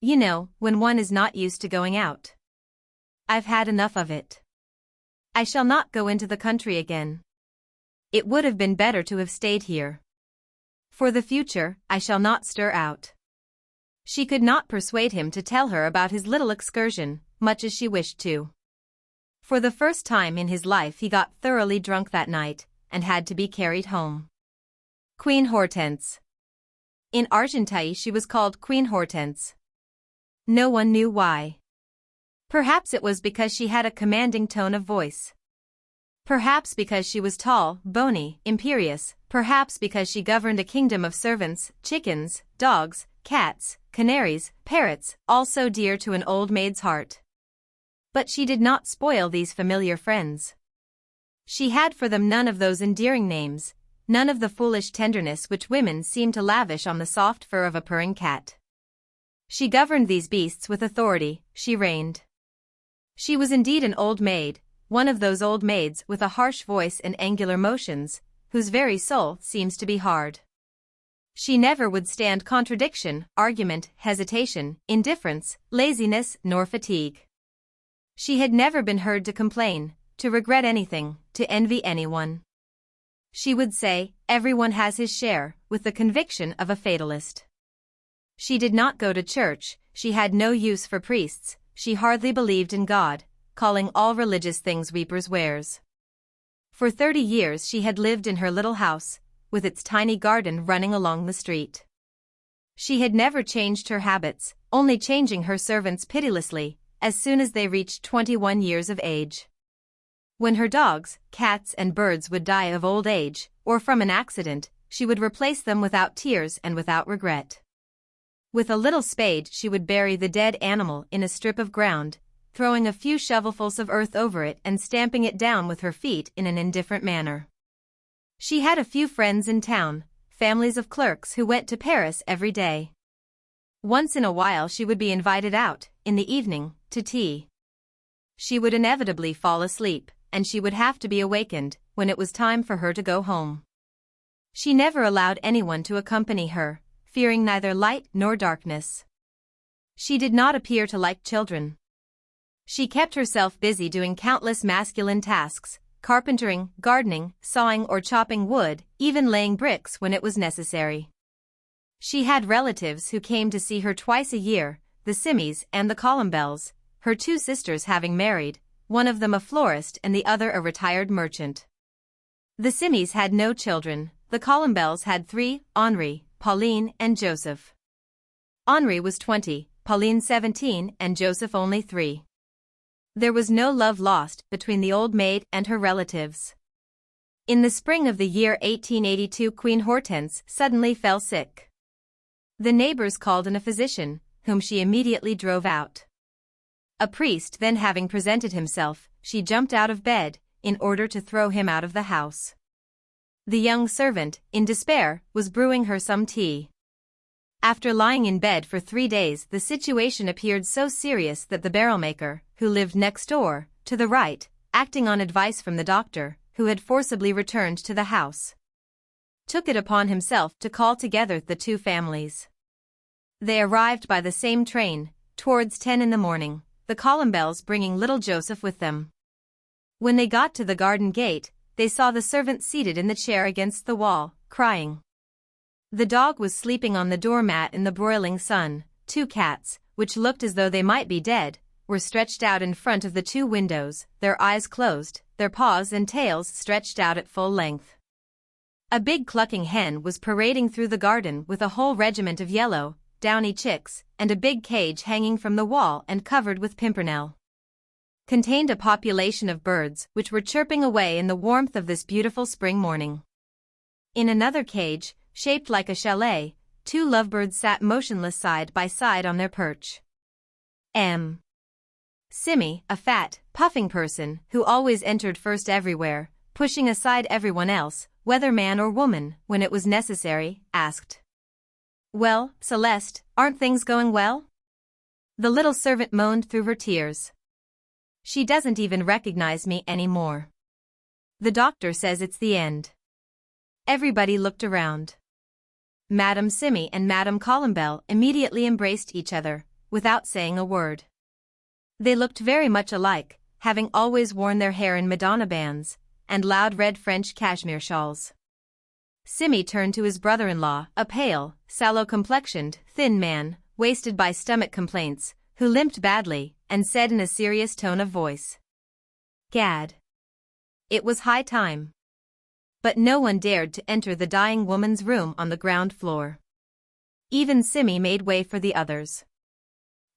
[SPEAKER 1] You know, when one is not used to going out. I've had enough of it. I shall not go into the country again. It would have been better to have stayed here. For the future, I shall not stir out." She could not persuade him to tell her about his little excursion, much as she wished to. For the first time in his life he got thoroughly drunk that night, and had to be carried home. Queen Hortense. In Argenteuil she was called Queen Hortense. No one knew why. Perhaps it was because she had a commanding tone of voice. Perhaps because she was tall, bony, imperious, perhaps because she governed a kingdom of servants, chickens, dogs, cats, canaries, parrots, all so dear to an old maid's heart. But she did not spoil these familiar friends. She had for them none of those endearing names, none of the foolish tenderness which women seem to lavish on the soft fur of a purring cat. She governed these beasts with authority, she reigned. She was indeed an old maid, one of those old maids with a harsh voice and angular motions, whose very soul seems to be hard. She never would stand contradiction, argument, hesitation, indifference, laziness, nor fatigue. She had never been heard to complain, to regret anything, to envy anyone. She would say, "Everyone has his share," with the conviction of a fatalist. She did not go to church, she had no use for priests, she hardly believed in God, calling all religious things weepers' wares. For 30 years she had lived in her little house, with its tiny garden running along the street. She had never changed her habits, only changing her servants pitilessly, as soon as they reached 21 years of age. When her dogs, cats and birds would die of old age, or from an accident, she would replace them without tears and without regret. With a little spade she would bury the dead animal in a strip of ground, throwing a few shovelfuls of earth over it and stamping it down with her feet in an indifferent manner. She had a few friends in town, families of clerks who went to Paris every day. Once in a while she would be invited out, in the evening, to tea. She would inevitably fall asleep, and she would have to be awakened when it was time for her to go home. She never allowed anyone to accompany her, fearing neither light nor darkness. She did not appear to like children. She kept herself busy doing countless masculine tasks, carpentering, gardening, sawing or chopping wood, even laying bricks when it was necessary. She had relatives who came to see her twice a year, the Simmies and the Colombelles, her two sisters having married, one of them a florist and the other a retired merchant. The Simmies had no children, the Colombelles had 3, Henri, Pauline and Joseph. Henri was 20, Pauline 17 and Joseph only 3. There was no love lost between the old maid and her relatives. In the spring of the year 1882 Queen Hortense suddenly fell sick. The neighbors called in a physician, whom she immediately drove out. A priest then having presented himself, she jumped out of bed, in order to throw him out of the house. The young servant, in despair, was brewing her some tea. After lying in bed for 3 days, the situation appeared so serious that the barrelmaker, who lived next door, to the right, acting on advice from the doctor, who had forcibly returned to the house, took it upon himself to call together the two families. They arrived by the same train, towards 10 in the morning, the Columbells bringing little Joseph with them. When they got to the garden gate, they saw the servant seated in the chair against the wall, crying. The dog was sleeping on the doormat in the broiling sun. 2 cats, which looked as though they might be dead, were stretched out in front of the 2 windows, their eyes closed, their paws and tails stretched out at full length. A big clucking hen was parading through the garden with a whole regiment of yellow, downy chicks, and a big cage hanging from the wall and covered with pimpernel. Contained a population of birds which were chirping away in the warmth of this beautiful spring morning. In another cage, shaped like a chalet, 2 lovebirds sat motionless side by side on their perch. Simmy, a fat, puffing person who always entered first everywhere, pushing aside everyone else, whether man or woman, when it was necessary, asked, "Well, Celeste, aren't things going well?" The little servant moaned through her tears. "She doesn't even recognize me anymore. The doctor says it's the end." Everybody looked around. Madame Simmy and Madame Columbell immediately embraced each other, without saying a word. They looked very much alike, having always worn their hair in Madonna bands, and loud red French cashmere shawls. Simmy turned to his brother-in-law, a pale, sallow-complexioned, thin man, wasted by stomach complaints, who limped badly, and said in a serious tone of voice, "Gad! It was high time." But no one dared to enter the dying woman's room on the ground floor. Even Simmy made way for the others.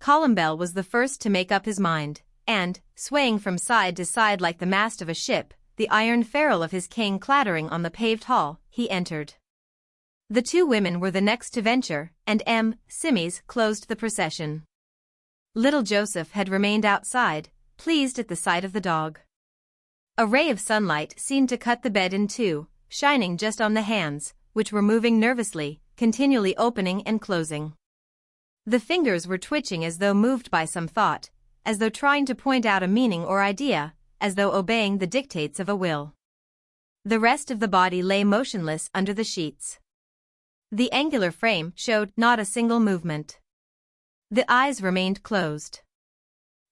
[SPEAKER 1] Columbell was the first to make up his mind, and, swaying from side to side like the mast of a ship, the iron ferrule of his cane clattering on the paved hall, he entered. The 2 women were the next to venture, and Simmy's closed the procession. Little Joseph had remained outside, pleased at the sight of the dog. A ray of sunlight seemed to cut the bed in 2, shining just on the hands, which were moving nervously, continually opening and closing. The fingers were twitching as though moved by some thought, as though trying to point out a meaning or idea, as though obeying the dictates of a will. The rest of the body lay motionless under the sheets. The angular frame showed not a single movement. The eyes remained closed.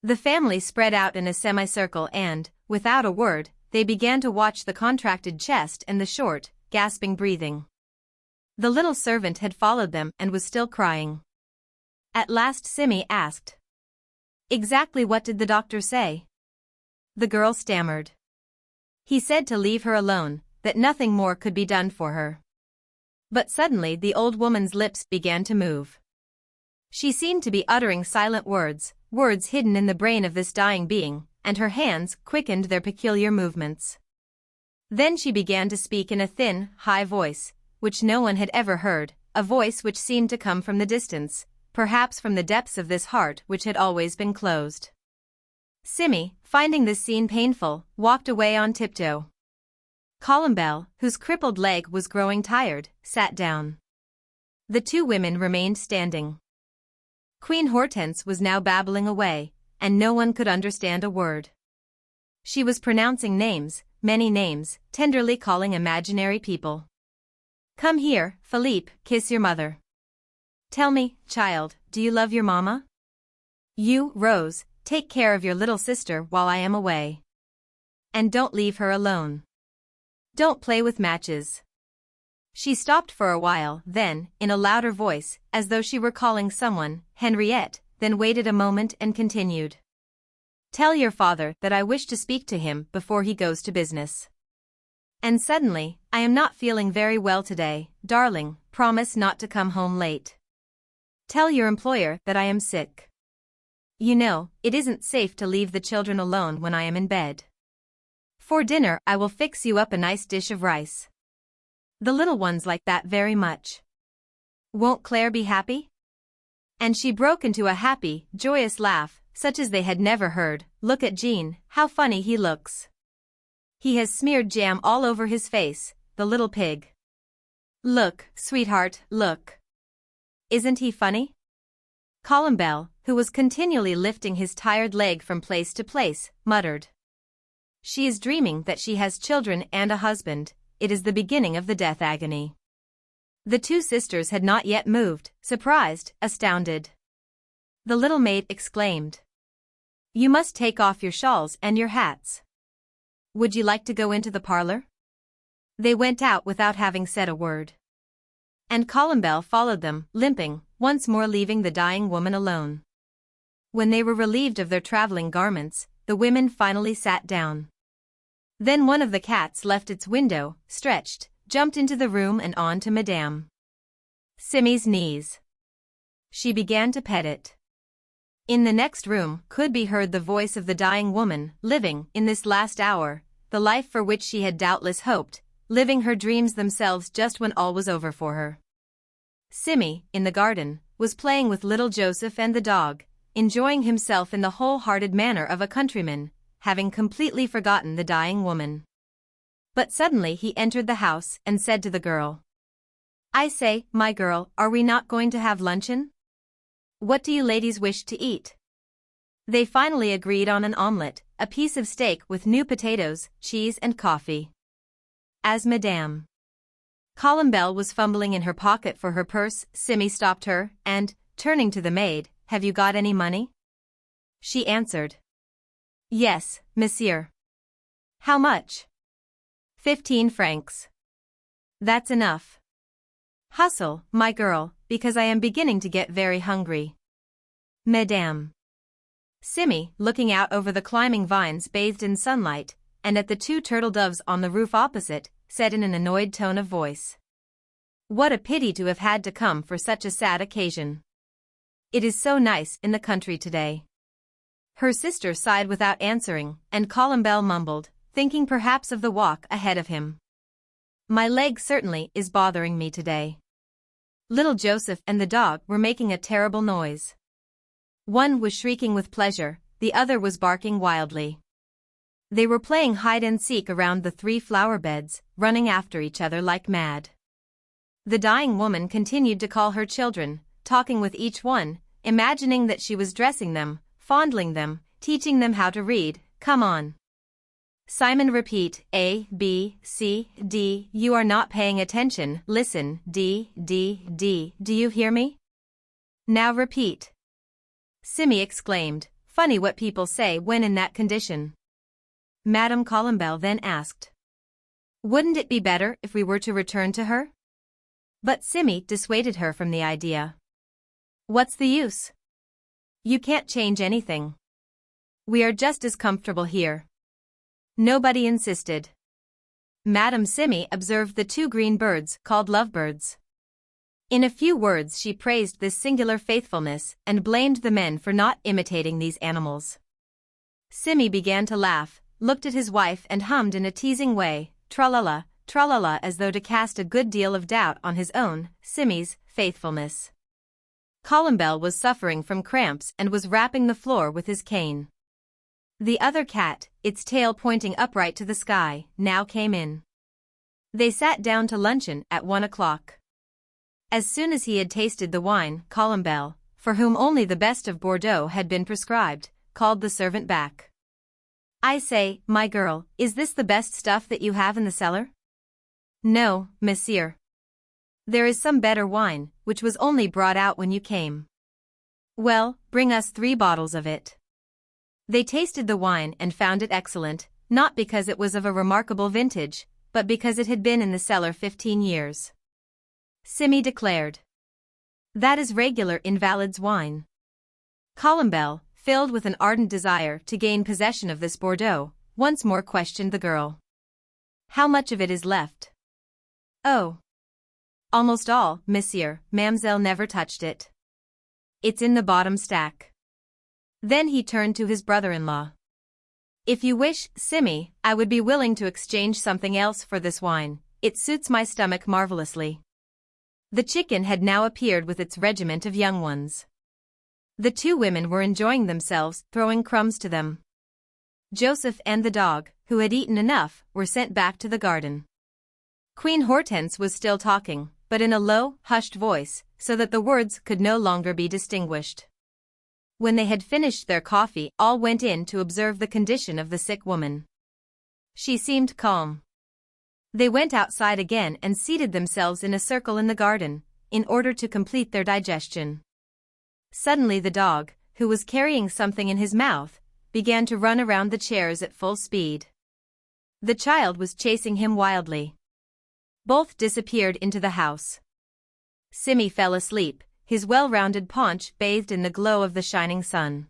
[SPEAKER 1] The family spread out in a semicircle and, without a word, they began to watch the contracted chest and the short, gasping breathing. The little servant had followed them and was still crying. At last Simmy asked, "Exactly what did the doctor say?" The girl stammered. "He said to leave her alone, that nothing more could be done for her." But suddenly the old woman's lips began to move. She seemed to be uttering silent words, words hidden in the brain of this dying being, and her hands quickened their peculiar movements. Then she began to speak in a thin, high voice, which no one had ever heard, a voice which seemed to come from the distance, perhaps from the depths of this heart which had always been closed. Simmy, finding this scene painful, walked away on tiptoe. Columbell, whose crippled leg was growing tired, sat down. The 2 women remained standing. Queen Hortense was now babbling away, and no one could understand a word. She was pronouncing names, many names, tenderly calling imaginary people. "Come here, Philippe, kiss your mother. Tell me, child, do you love your mama? You, Rose, take care of your little sister while I am away. And don't leave her alone. Don't play with matches." She stopped for a while, then, in a louder voice, as though she were calling someone, "Henriette," then waited a moment and continued. "Tell your father that I wish to speak to him before he goes to business. And suddenly, I am not feeling very well today, darling, promise not to come home late. Tell your employer that I am sick. You know, it isn't safe to leave the children alone when I am in bed. For dinner I will fix you up a nice dish of rice. The little ones like that very much. Won't Claire be happy?" And she broke into a happy, joyous laugh, such as they had never heard. "Look at Jean, how funny he looks. He has smeared jam all over his face, the little pig. Look, sweetheart, look. Isn't he funny? Columbell, who was continually lifting his tired leg from place to place, muttered. She is dreaming that she has children and a husband. It is the beginning of the death agony. The two sisters had not yet moved, surprised, astounded. The little maid exclaimed. You must take off your shawls and your hats. Would you like to go into the parlor? They went out without having said a word. And Columbell followed them, limping, once more leaving the dying woman alone. When they were relieved of their traveling garments, the women finally sat down. Then one of the cats left its window, stretched, jumped into the room and on to Madame Simmy's knees. She began to pet it. In the next room could be heard the voice of the dying woman, living, in this last hour, the life for which she had doubtless hoped, living her dreams themselves just when all was over for her. Simmy, in the garden, was playing with little Joseph and the dog, enjoying himself in the whole-hearted manner of a countryman, having completely forgotten the dying woman. But suddenly he entered the house and said to the girl, I say, my girl, are we not going to have luncheon? What do you ladies wish to eat? They finally agreed on an omelette, a piece of steak with new potatoes, cheese and coffee. As Madame Columbell was fumbling in her pocket for her purse, Simmy stopped her, and, turning to the maid, have you got any money? She answered. Yes, monsieur. How much? 15 francs. That's enough. Hustle, my girl, because I am beginning to get very hungry. Madame Simmy, looking out over the climbing vines bathed in sunlight, and at the two turtle doves on the roof opposite, said in an annoyed tone of voice. What a pity to have had to come for such a sad occasion. It is so nice in the country today. Her sister sighed without answering, and Columbell mumbled, thinking perhaps of the walk ahead of him. My leg certainly is bothering me today. Little Joseph and the dog were making a terrible noise. One was shrieking with pleasure, the other was barking wildly. They were playing hide-and-seek around the 3 flower beds, running after each other like mad. The dying woman continued to call her children, talking with each one, imagining that she was dressing them, fondling them, teaching them how to read. Come on. Simon, repeat, A, B, C, D. You are not paying attention. Listen, D, D, D. Do you hear me? Now repeat. Simmy exclaimed, funny what people say when in that condition. Madame Columbell then asked. Wouldn't it be better if we were to return to her? But Simmy dissuaded her from the idea. What's the use? You can't change anything. We are just as comfortable here. Nobody insisted. Madame Simmy observed the 2 green birds called lovebirds. In a few words she praised this singular faithfulness and blamed the men for not imitating these animals. Simmy began to laugh, looked at his wife and hummed in a teasing way, tra-la-la, tra-la-la, as though to cast a good deal of doubt on his own, Simmy's, faithfulness. Columbell was suffering from cramps and was rapping the floor with his cane. The other cat, its tail pointing upright to the sky, now came in. They sat down to luncheon at 1 o'clock. As soon as he had tasted the wine, Columbell, for whom only the best of Bordeaux had been prescribed, called the servant back. I say, my girl, is this the best stuff that you have in the cellar? No, monsieur. There is some better wine, which was only brought out when you came. Well, bring us 3 bottles of it. They tasted the wine and found it excellent, not because it was of a remarkable vintage, but because it had been in the cellar 15 years. Simmy declared. That is regular invalid's wine. Columbell, filled with an ardent desire to gain possession of this Bordeaux, once more questioned the girl. How much of it is left? Oh. Almost all, monsieur, Mamselle never touched it. It's in the bottom stack. Then he turned to his brother-in-law. If you wish, Simmy, I would be willing to exchange something else for this wine. It suits my stomach marvelously. The chicken had now appeared with its regiment of young ones. The 2 women were enjoying themselves, throwing crumbs to them. Joseph and the dog, who had eaten enough, were sent back to the garden. Queen Hortense was still talking, but in a low, hushed voice, so that the words could no longer be distinguished. When they had finished their coffee, all went in to observe the condition of the sick woman. She seemed calm. They went outside again and seated themselves in a circle in the garden, in order to complete their digestion. Suddenly the dog, who was carrying something in his mouth, began to run around the chairs at full speed. The child was chasing him wildly. Both disappeared into the house. Simmy fell asleep, his well-rounded paunch bathed in the glow of the shining sun.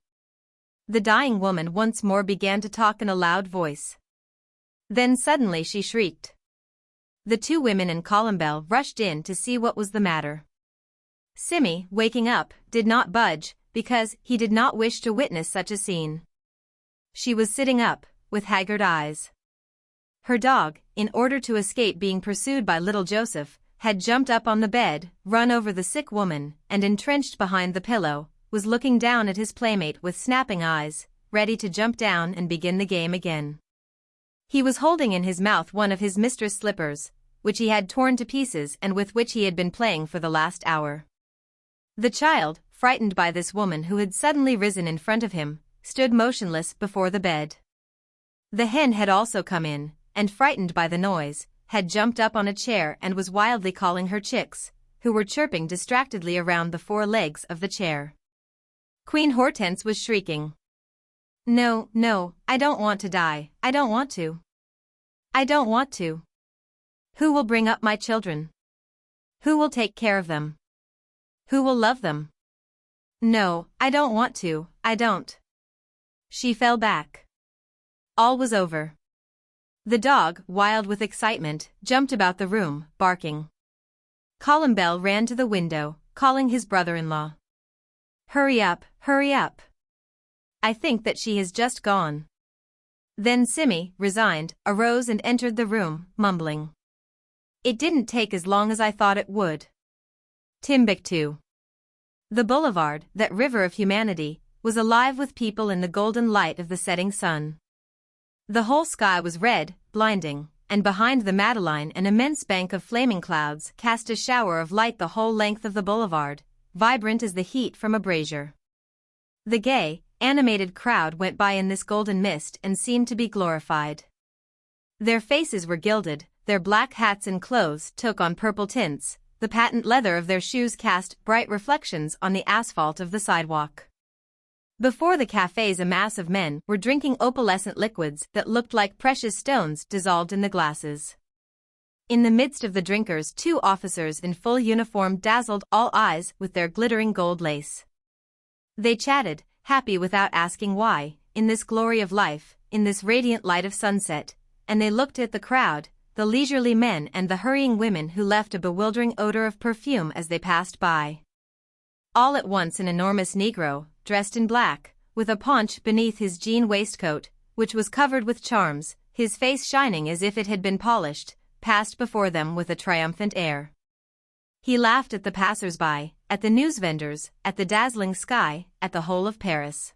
[SPEAKER 1] The dying woman once more began to talk in a loud voice. Then suddenly she shrieked. The two women and Columbell rushed in to see what was the matter. Simmy, waking up, did not budge, because he did not wish to witness such a scene. She was sitting up, with haggard eyes. Her dog, in order to escape being pursued by little Joseph, had jumped up on the bed, run over the sick woman, and entrenched behind the pillow, was looking down at his playmate with snapping eyes, ready to jump down and begin the game again. He was holding in his mouth one of his mistress' slippers, which he had torn to pieces and with which he had been playing for the last hour. The child, frightened by this woman who had suddenly risen in front of him, stood motionless before the bed. The hen had also come in, and frightened by the noise, had jumped up on a chair and was wildly calling her chicks, who were chirping distractedly around the four legs of the chair. Queen Hortense was shrieking. No, no, I don't want to die, I don't want to. I don't want to. Who will bring up my children? Who will take care of them? Who will love them? No, I don't want to, I don't. She fell back. All was over. The dog, wild with excitement, jumped about the room, barking. Columbell ran to the window, calling his brother-in-law. Hurry up, hurry up. I think that she has just gone. Then Simmy, resigned, arose and entered the room, mumbling. It didn't take as long as I thought it would. Timbuktu. The boulevard, that river of humanity, was alive with people in the golden light of the setting sun. The whole sky was red, blinding, and behind the Madeleine an immense bank of flaming clouds cast a shower of light the whole length of the boulevard, vibrant as the heat from a brazier. The gay, animated crowd went by in this golden mist and seemed to be glorified. Their faces were gilded, their black hats and clothes took on purple tints, the patent leather of their shoes cast bright reflections on the asphalt of the sidewalk. Before the cafes a mass of men were drinking opalescent liquids that looked like precious stones dissolved in the glasses. In the midst of the drinkers 2 officers in full uniform dazzled all eyes with their glittering gold lace. They chatted, happy without asking why, in this glory of life, in this radiant light of sunset, and they looked at the crowd, the leisurely men and the hurrying women who left a bewildering odor of perfume as they passed by. All at once an enormous Negro, dressed in black, with a paunch beneath his jean waistcoat, which was covered with charms, his face shining as if it had been polished, passed before them with a triumphant air. He laughed at the passers-by, at the newsvendors, at the dazzling sky, at the whole of Paris.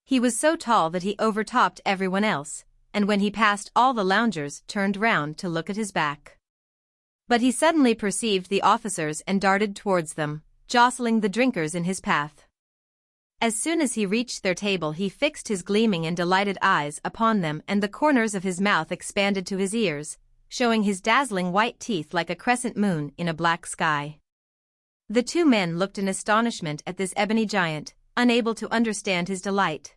[SPEAKER 1] He was so tall that he overtopped everyone else, and when he passed all the loungers turned round to look at his back. But he suddenly perceived the officers and darted towards them, jostling the drinkers in his path. As soon as he reached their table he fixed his gleaming and delighted eyes upon them and the corners of his mouth expanded to his ears, showing his dazzling white teeth like a crescent moon in a black sky. The 2 men looked in astonishment at this ebony giant, unable to understand his delight.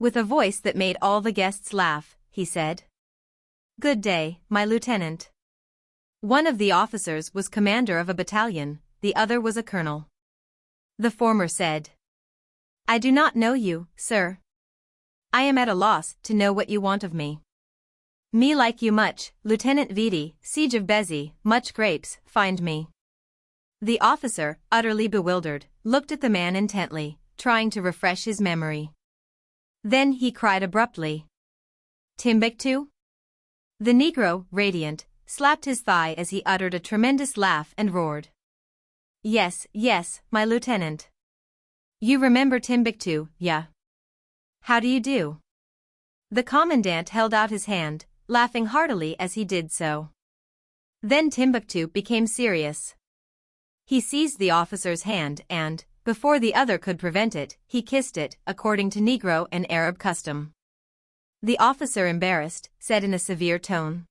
[SPEAKER 1] With a voice that made all the guests laugh, he said, "Good day, my lieutenant." One of the officers was commander of a battalion, the other was a colonel. The former said, "I do not know you, sir. I am at a loss to know what you want of me." "Me like you much, Lieutenant Vidi, siege of Bézi, much grapes, find me." The officer, utterly bewildered, looked at the man intently, trying to refresh his memory. Then he cried abruptly, "Timbuktu?" The Negro, radiant, slapped his thigh as he uttered a tremendous laugh and roared. "Yes, yes, my lieutenant. You remember Timbuktu, yeah? How do you do? The commandant held out his hand, laughing heartily as he did so. Then Timbuktu became serious. He seized the officer's hand and, before the other could prevent it, he kissed it, according to Negro and Arab custom. The officer, embarrassed, said in a severe tone,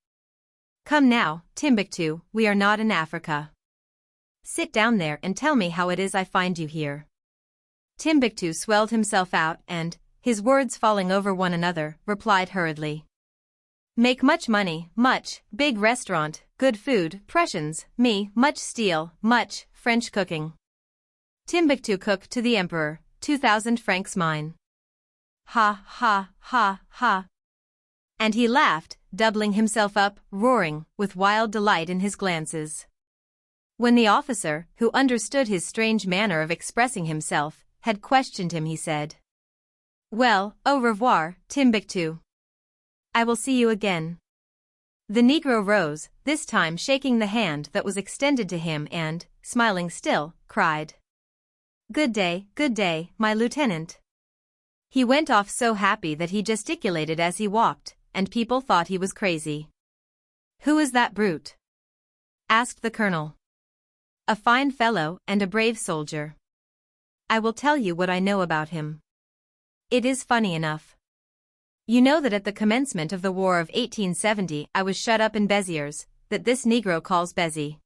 [SPEAKER 1] "Come now, Timbuktu, we are not in Africa. Sit down there and tell me how it is I find you here." Timbuktu swelled himself out and, his words falling over one another, replied hurriedly, "Make much money, much, big restaurant, good food, Prussians, me, much steel, much, French cooking. Timbuktu cook to the emperor, 2,000 francs mine. Ha, ha, ha, ha." And he laughed, doubling himself up, roaring, with wild delight in his glances. When the officer, who understood his strange manner of expressing himself, had questioned him, he said, "Well, au revoir, Timbuktu. I will see you again." The Negro rose, this time shaking the hand that was extended to him and, smiling still, cried, good day, my lieutenant." He went off so happy that he gesticulated as he walked, and people thought he was crazy. "Who is that brute?" asked the colonel. "A fine fellow and a brave soldier. I will tell you what I know about him. It is funny enough. You know that at the commencement of the War of 1870 I was shut up in Béziers, that this Negro calls Bézi.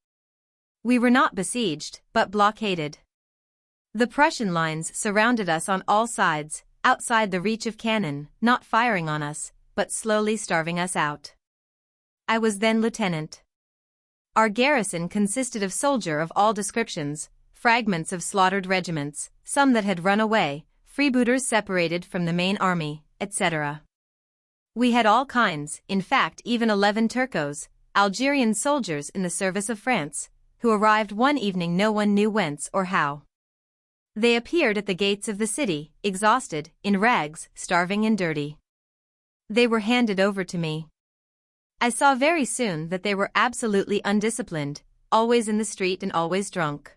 [SPEAKER 1] We were not besieged, but blockaded. The Prussian lines surrounded us on all sides, outside the reach of cannon, not firing on us, but slowly starving us out. I was then lieutenant. Our garrison consisted of soldiers of all descriptions, fragments of slaughtered regiments, some that had run away, freebooters separated from the main army, etc. We had all kinds, in fact even 11 Turcos, Algerian soldiers in the service of France, who arrived one evening no one knew whence or how. They appeared at the gates of the city, exhausted, in rags, starving and dirty. They were handed over to me. I saw very soon that they were absolutely undisciplined, always in the street and always drunk.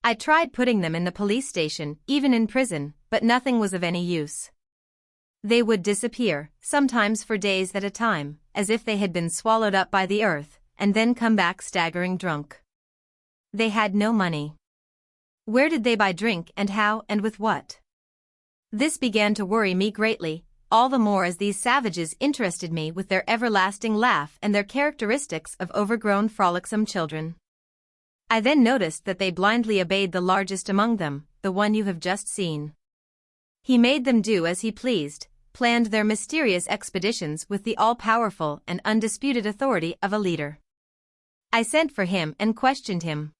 [SPEAKER 1] I tried putting them in the police station, even in prison, but nothing was of any use. They would disappear, sometimes for days at a time, as if they had been swallowed up by the earth, and then come back staggering drunk. They had no money. Where did they buy drink and how and with what? This began to worry me greatly, all the more as these savages interested me with their everlasting laugh and their characteristics of overgrown frolicsome children. I then noticed that they blindly obeyed the largest among them, the one you have just seen. He made them do as he pleased, planned their mysterious expeditions with the all-powerful and undisputed authority of a leader. I sent for him and questioned him.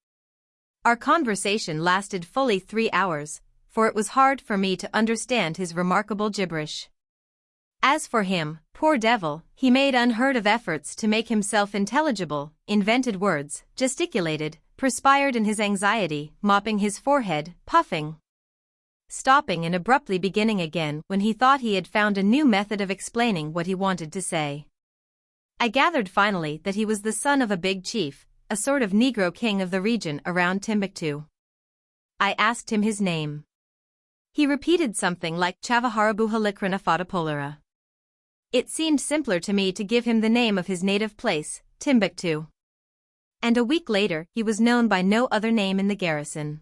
[SPEAKER 1] Our conversation lasted fully 3 hours, for it was hard for me to understand his remarkable gibberish. As for him, poor devil, he made unheard of efforts to make himself intelligible, invented words, gesticulated, perspired in his anxiety, mopping his forehead, puffing, stopping and abruptly beginning again when he thought he had found a new method of explaining what he wanted to say. I gathered finally that he was the son of a big chief, a sort of Negro king of the region around Timbuktu. I asked him his name. He repeated something like Chavaharabuhalikrana Fatapolara. It seemed simpler to me to give him the name of his native place, Timbuktu. And a week later he was known by no other name in the garrison.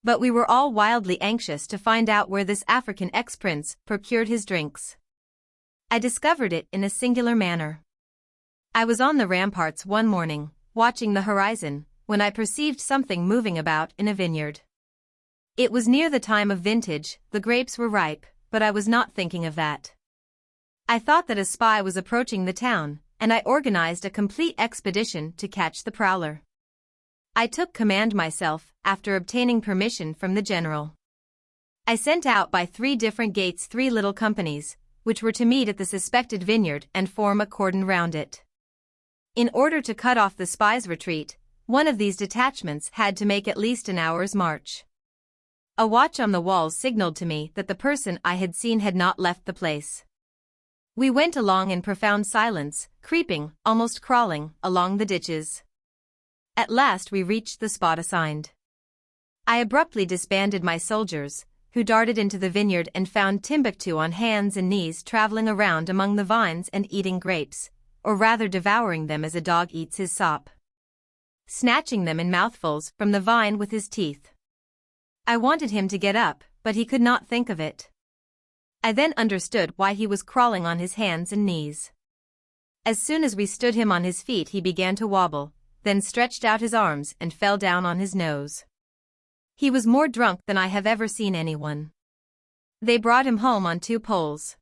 [SPEAKER 1] But we were all wildly anxious to find out where this African ex-prince procured his drinks. I discovered it in a singular manner. I was on the ramparts one morning, watching the horizon, when I perceived something moving about in a vineyard. It was near the time of vintage, the grapes were ripe, but I was not thinking of that. I thought that a spy was approaching the town, and I organized a complete expedition to catch the prowler. I took command myself, after obtaining permission from the general. I sent out by 3 different gates 3 little companies, which were to meet at the suspected vineyard and form a cordon round it. In order to cut off the spy's retreat, one of these detachments had to make at least an hour's march. A watch on the walls signaled to me that the person I had seen had not left the place. We went along in profound silence, creeping, almost crawling, along the ditches. At last we reached the spot assigned. I abruptly disbanded my soldiers, who darted into the vineyard and found Timbuktu on hands and knees traveling around among the vines and eating grapes, or rather devouring them as a dog eats his sop, snatching them in mouthfuls from the vine with his teeth. I wanted him to get up, but he could not think of it. I then understood why he was crawling on his hands and knees. As soon as we stood him on his feet he began to wobble, then stretched out his arms and fell down on his nose. He was more drunk than I have ever seen anyone. They brought him home on 2 poles.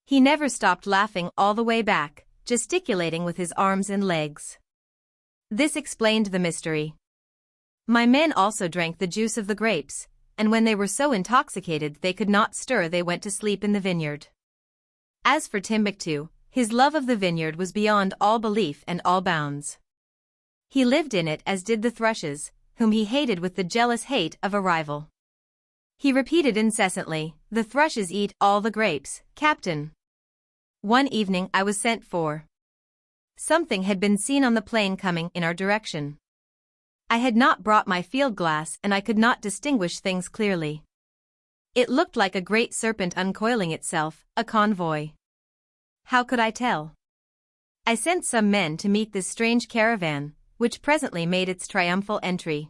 [SPEAKER 1] He never stopped laughing all the way back, gesticulating with his arms and legs. This explained the mystery. My men also drank the juice of the grapes, and when they were so intoxicated they could not stir, they went to sleep in the vineyard. As for Timbuktu, his love of the vineyard was beyond all belief and all bounds. He lived in it as did the thrushes, whom he hated with the jealous hate of a rival. He repeated incessantly, "The thrushes eat all the grapes, Captain." One evening I was sent for. Something had been seen on the plain coming in our direction. I had not brought my field glass and I could not distinguish things clearly. It looked like a great serpent uncoiling itself, a convoy. How could I tell? I sent some men to meet this strange caravan, which presently made its triumphal entry.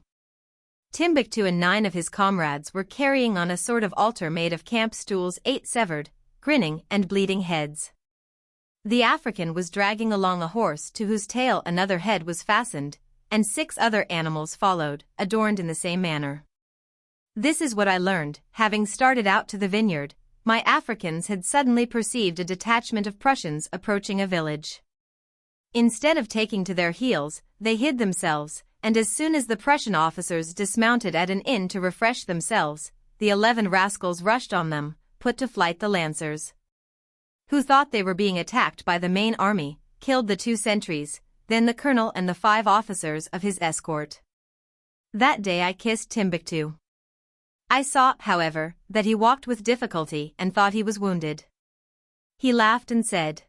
[SPEAKER 1] Timbuktu and 9 of his comrades were carrying on a sort of altar made of camp stools 8 severed, grinning and bleeding heads. The African was dragging along a horse to whose tail another head was fastened, and 6 other animals followed, adorned in the same manner. This is what I learned: having started out to the vineyard, my Africans had suddenly perceived a detachment of Prussians approaching a village. Instead of taking to their heels, they hid themselves, and as soon as the Prussian officers dismounted at an inn to refresh themselves, the 11 rascals rushed on them, put to flight the lancers, who thought they were being attacked by the main army, killed the 2 sentries, then the colonel and the 5 officers of his escort. That day I kissed Timbuktu. I saw, however, that he walked with difficulty and thought he was wounded. He laughed and said,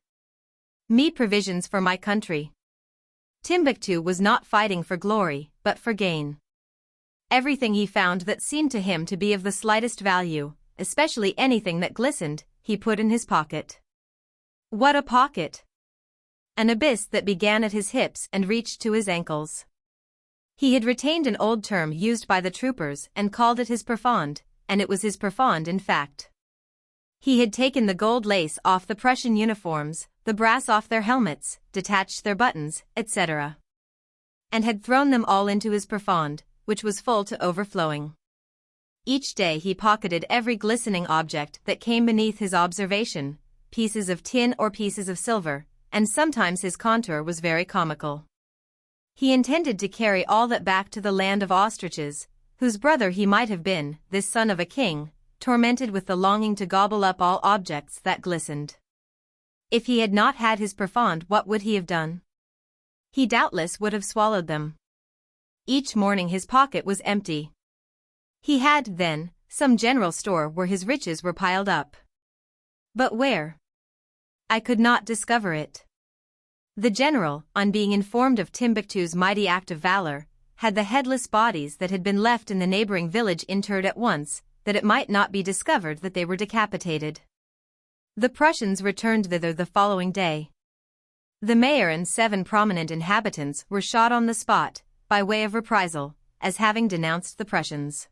[SPEAKER 1] "Me provisions for my country." Timbuktu was not fighting for glory, but for gain. Everything he found that seemed to him to be of the slightest value, especially anything that glistened, he put in his pocket. What a pocket! An abyss that began at his hips and reached to his ankles. He had retained an old term used by the troopers and called it his profonde, and it was his profonde in fact. He had taken the gold lace off the Prussian uniforms, the brass off their helmets, detached their buttons, etc., and had thrown them all into his profonde, which was full to overflowing. Each day he pocketed every glistening object that came beneath his observation, pieces of tin or pieces of silver, and sometimes his contour was very comical. He intended to carry all that back to the land of ostriches, whose brother he might have been, this son of a king, tormented with the longing to gobble up all objects that glistened. If he had not had his profonde, what would he have done? He doubtless would have swallowed them. Each morning his pocket was empty. He had, then, some general store where his riches were piled up. But where? I could not discover it. The general, on being informed of Timbuktu's mighty act of valor, had the headless bodies that had been left in the neighboring village interred at once, that it might not be discovered that they were decapitated. The Prussians returned thither the following day. The mayor and 7 prominent inhabitants were shot on the spot, by way of reprisal, as having denounced the Prussians.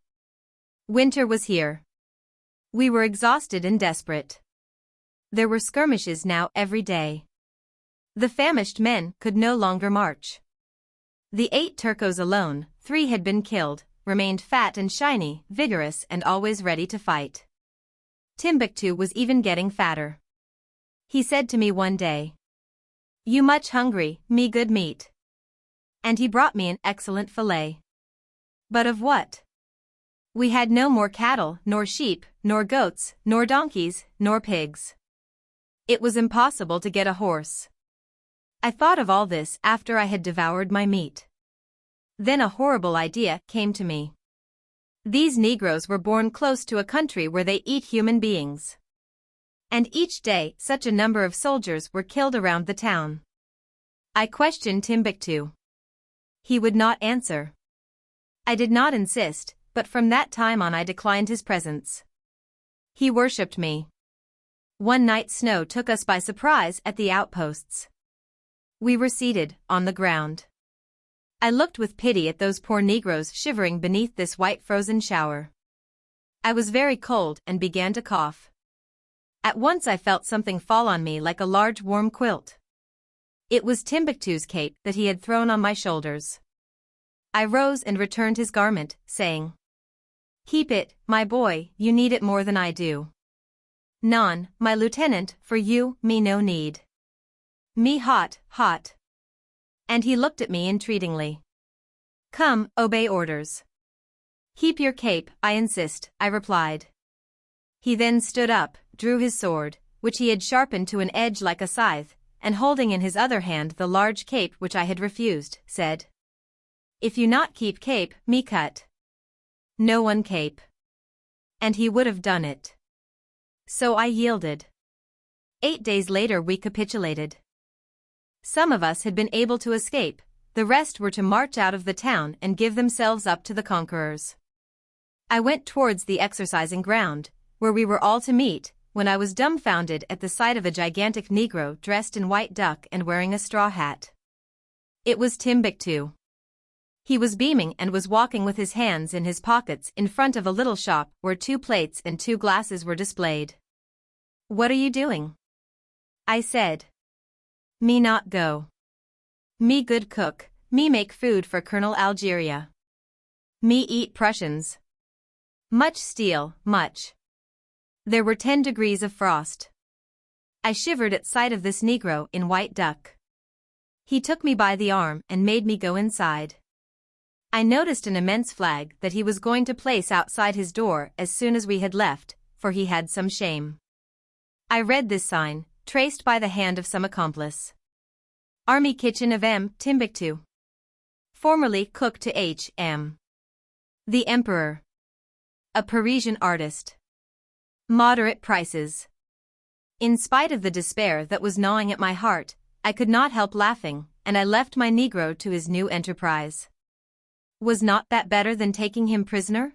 [SPEAKER 1] Winter was here. We were exhausted and desperate. There were skirmishes now every day. The famished men could no longer march. The 8 Turcos alone, 3 had been killed, remained fat and shiny, vigorous and always ready to fight. Timbuktu was even getting fatter. He said to me one day, "You much hungry, me good meat." And he brought me an excellent fillet. But of what? We had no more cattle, nor sheep, nor goats, nor donkeys, nor pigs. It was impossible to get a horse. I thought of all this after I had devoured my meat. Then a horrible idea came to me. These Negroes were born close to a country where they eat human beings. And each day such a number of soldiers were killed around the town. I questioned Timbuktu. He would not answer. I did not insist, but from that time on I declined his presence. He worshipped me. One night snow took us by surprise at the outposts. We were seated, on the ground. I looked with pity at those poor Negroes shivering beneath this white frozen shower. I was very cold and began to cough. At once I felt something fall on me like a large warm quilt. It was Timbuktu's cape that he had thrown on my shoulders. I rose and returned his garment, saying, "Keep it, my boy, you need it more than I do." "Non, my lieutenant, for you, me no need. Me hot, hot." And he looked at me entreatingly. "Come, obey orders." "Keep your cape, I insist," I replied. He then stood up, drew his sword, which he had sharpened to an edge like a scythe, and holding in his other hand the large cape which I had refused, said, "If you not keep cape, me cut. No one cape." And he would have done it. So I yielded. 8 days later we capitulated. Some of us had been able to escape, the rest were to march out of the town and give themselves up to the conquerors. I went towards the exercising ground, where we were all to meet, when I was dumbfounded at the sight of a gigantic Negro dressed in white duck and wearing a straw hat. It was Timbuktu. He was beaming and was walking with his hands in his pockets in front of a little shop where 2 plates and 2 glasses were displayed. "What are you doing?" I said. "Me not go. Me good cook, me make food for Colonel Algeria. Me eat Prussians. Much steel, much." There were 10 degrees of frost. I shivered at sight of this Negro in white duck. He took me by the arm and made me go inside. I noticed an immense flag that he was going to place outside his door as soon as we had left, for he had some shame. I read this sign, traced by the hand of some accomplice. Army Kitchen of M. Timbuktu. Formerly cook to H.M. the Emperor. A Parisian artist. Moderate prices. In spite of the despair that was gnawing at my heart, I could not help laughing, and I left my Negro to his new enterprise. Was not that better than taking him prisoner?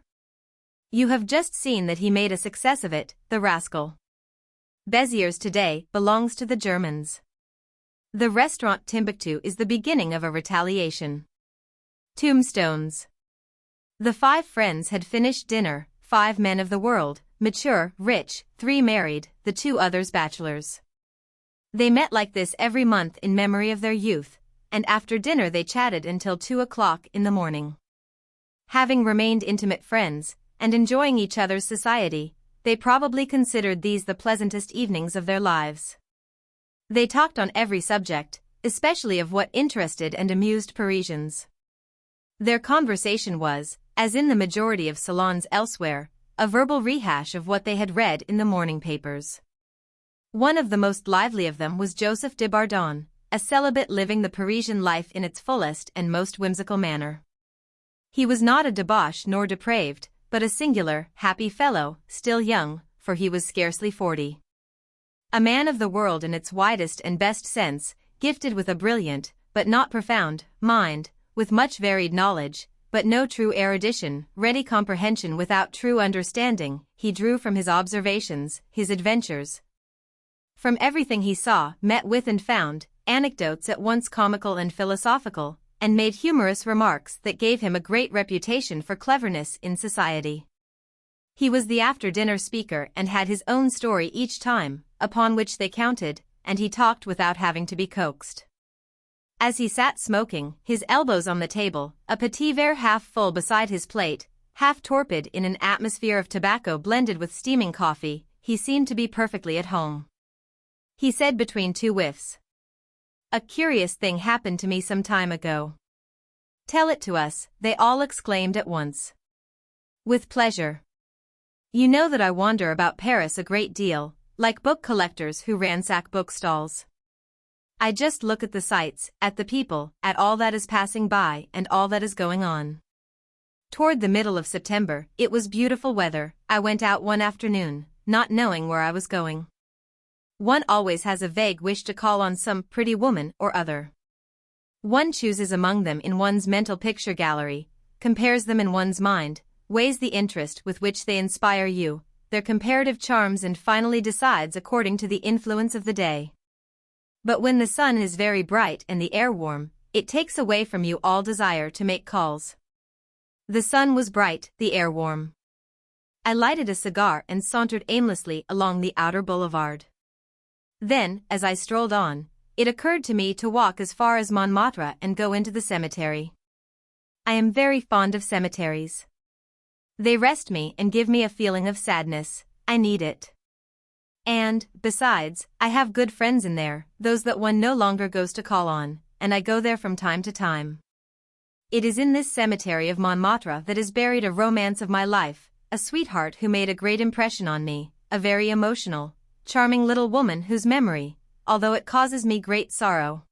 [SPEAKER 1] You have just seen that he made a success of it, the rascal. Béziers today belongs to the Germans. The restaurant Timbuktu is the beginning of a retaliation. Tombstones. The 5 friends had finished dinner, 5 men of the world, mature, rich, 3 married, the 2 others bachelors. They met like this every month in memory of their youth, and after dinner they chatted until 2 o'clock in the morning. Having remained intimate friends, and enjoying each other's society, they probably considered these the pleasantest evenings of their lives. They talked on every subject, especially of what interested and amused Parisians. Their conversation was, as in the majority of salons elsewhere, a verbal rehash of what they had read in the morning papers. One of the most lively of them was Joseph de Bardon, a celibate living the Parisian life in its fullest and most whimsical manner. He was not a debauch nor depraved, but a singular, happy fellow, still young, for he was scarcely 40. A man of the world in its widest and best sense, gifted with a brilliant, but not profound, mind, with much varied knowledge, but no true erudition, ready comprehension without true understanding, he drew from his observations, his adventures. From everything he saw, met with and found, anecdotes at once comical and philosophical, and made humorous remarks that gave him a great reputation for cleverness in society. He was the after-dinner speaker and had his own story each time, upon which they counted, and he talked without having to be coaxed. As he sat smoking, his elbows on the table, a petit verre half full beside his plate, half torpid in an atmosphere of tobacco blended with steaming coffee, he seemed to be perfectly at home. He said between 2 whiffs, "A curious thing happened to me some time ago." "Tell it to us," they all exclaimed at once. "With pleasure. You know that I wander about Paris a great deal, like book collectors who ransack bookstalls. I just look at the sights, at the people, at all that is passing by and all that is going on. Toward the middle of September, it was beautiful weather. I went out one afternoon, not knowing where I was going. One always has a vague wish to call on some pretty woman or other. One chooses among them in one's mental picture gallery, compares them in one's mind, weighs the interest with which they inspire you, their comparative charms, and finally decides according to the influence of the day. But when the sun is very bright and the air warm, it takes away from you all desire to make calls. The sun was bright, the air warm. I lighted a cigar and sauntered aimlessly along the outer boulevard. Then, as I strolled on, it occurred to me to walk as far as Montmartre and go into the cemetery. I am very fond of cemeteries. They rest me and give me a feeling of sadness. I need it. And, besides, I have good friends in there, those that one no longer goes to call on, and I go there from time to time. It is in this cemetery of Montmartre that is buried a romance of my life, a sweetheart who made a great impression on me, a very emotional, charming little woman whose memory, although it causes me great sorrow,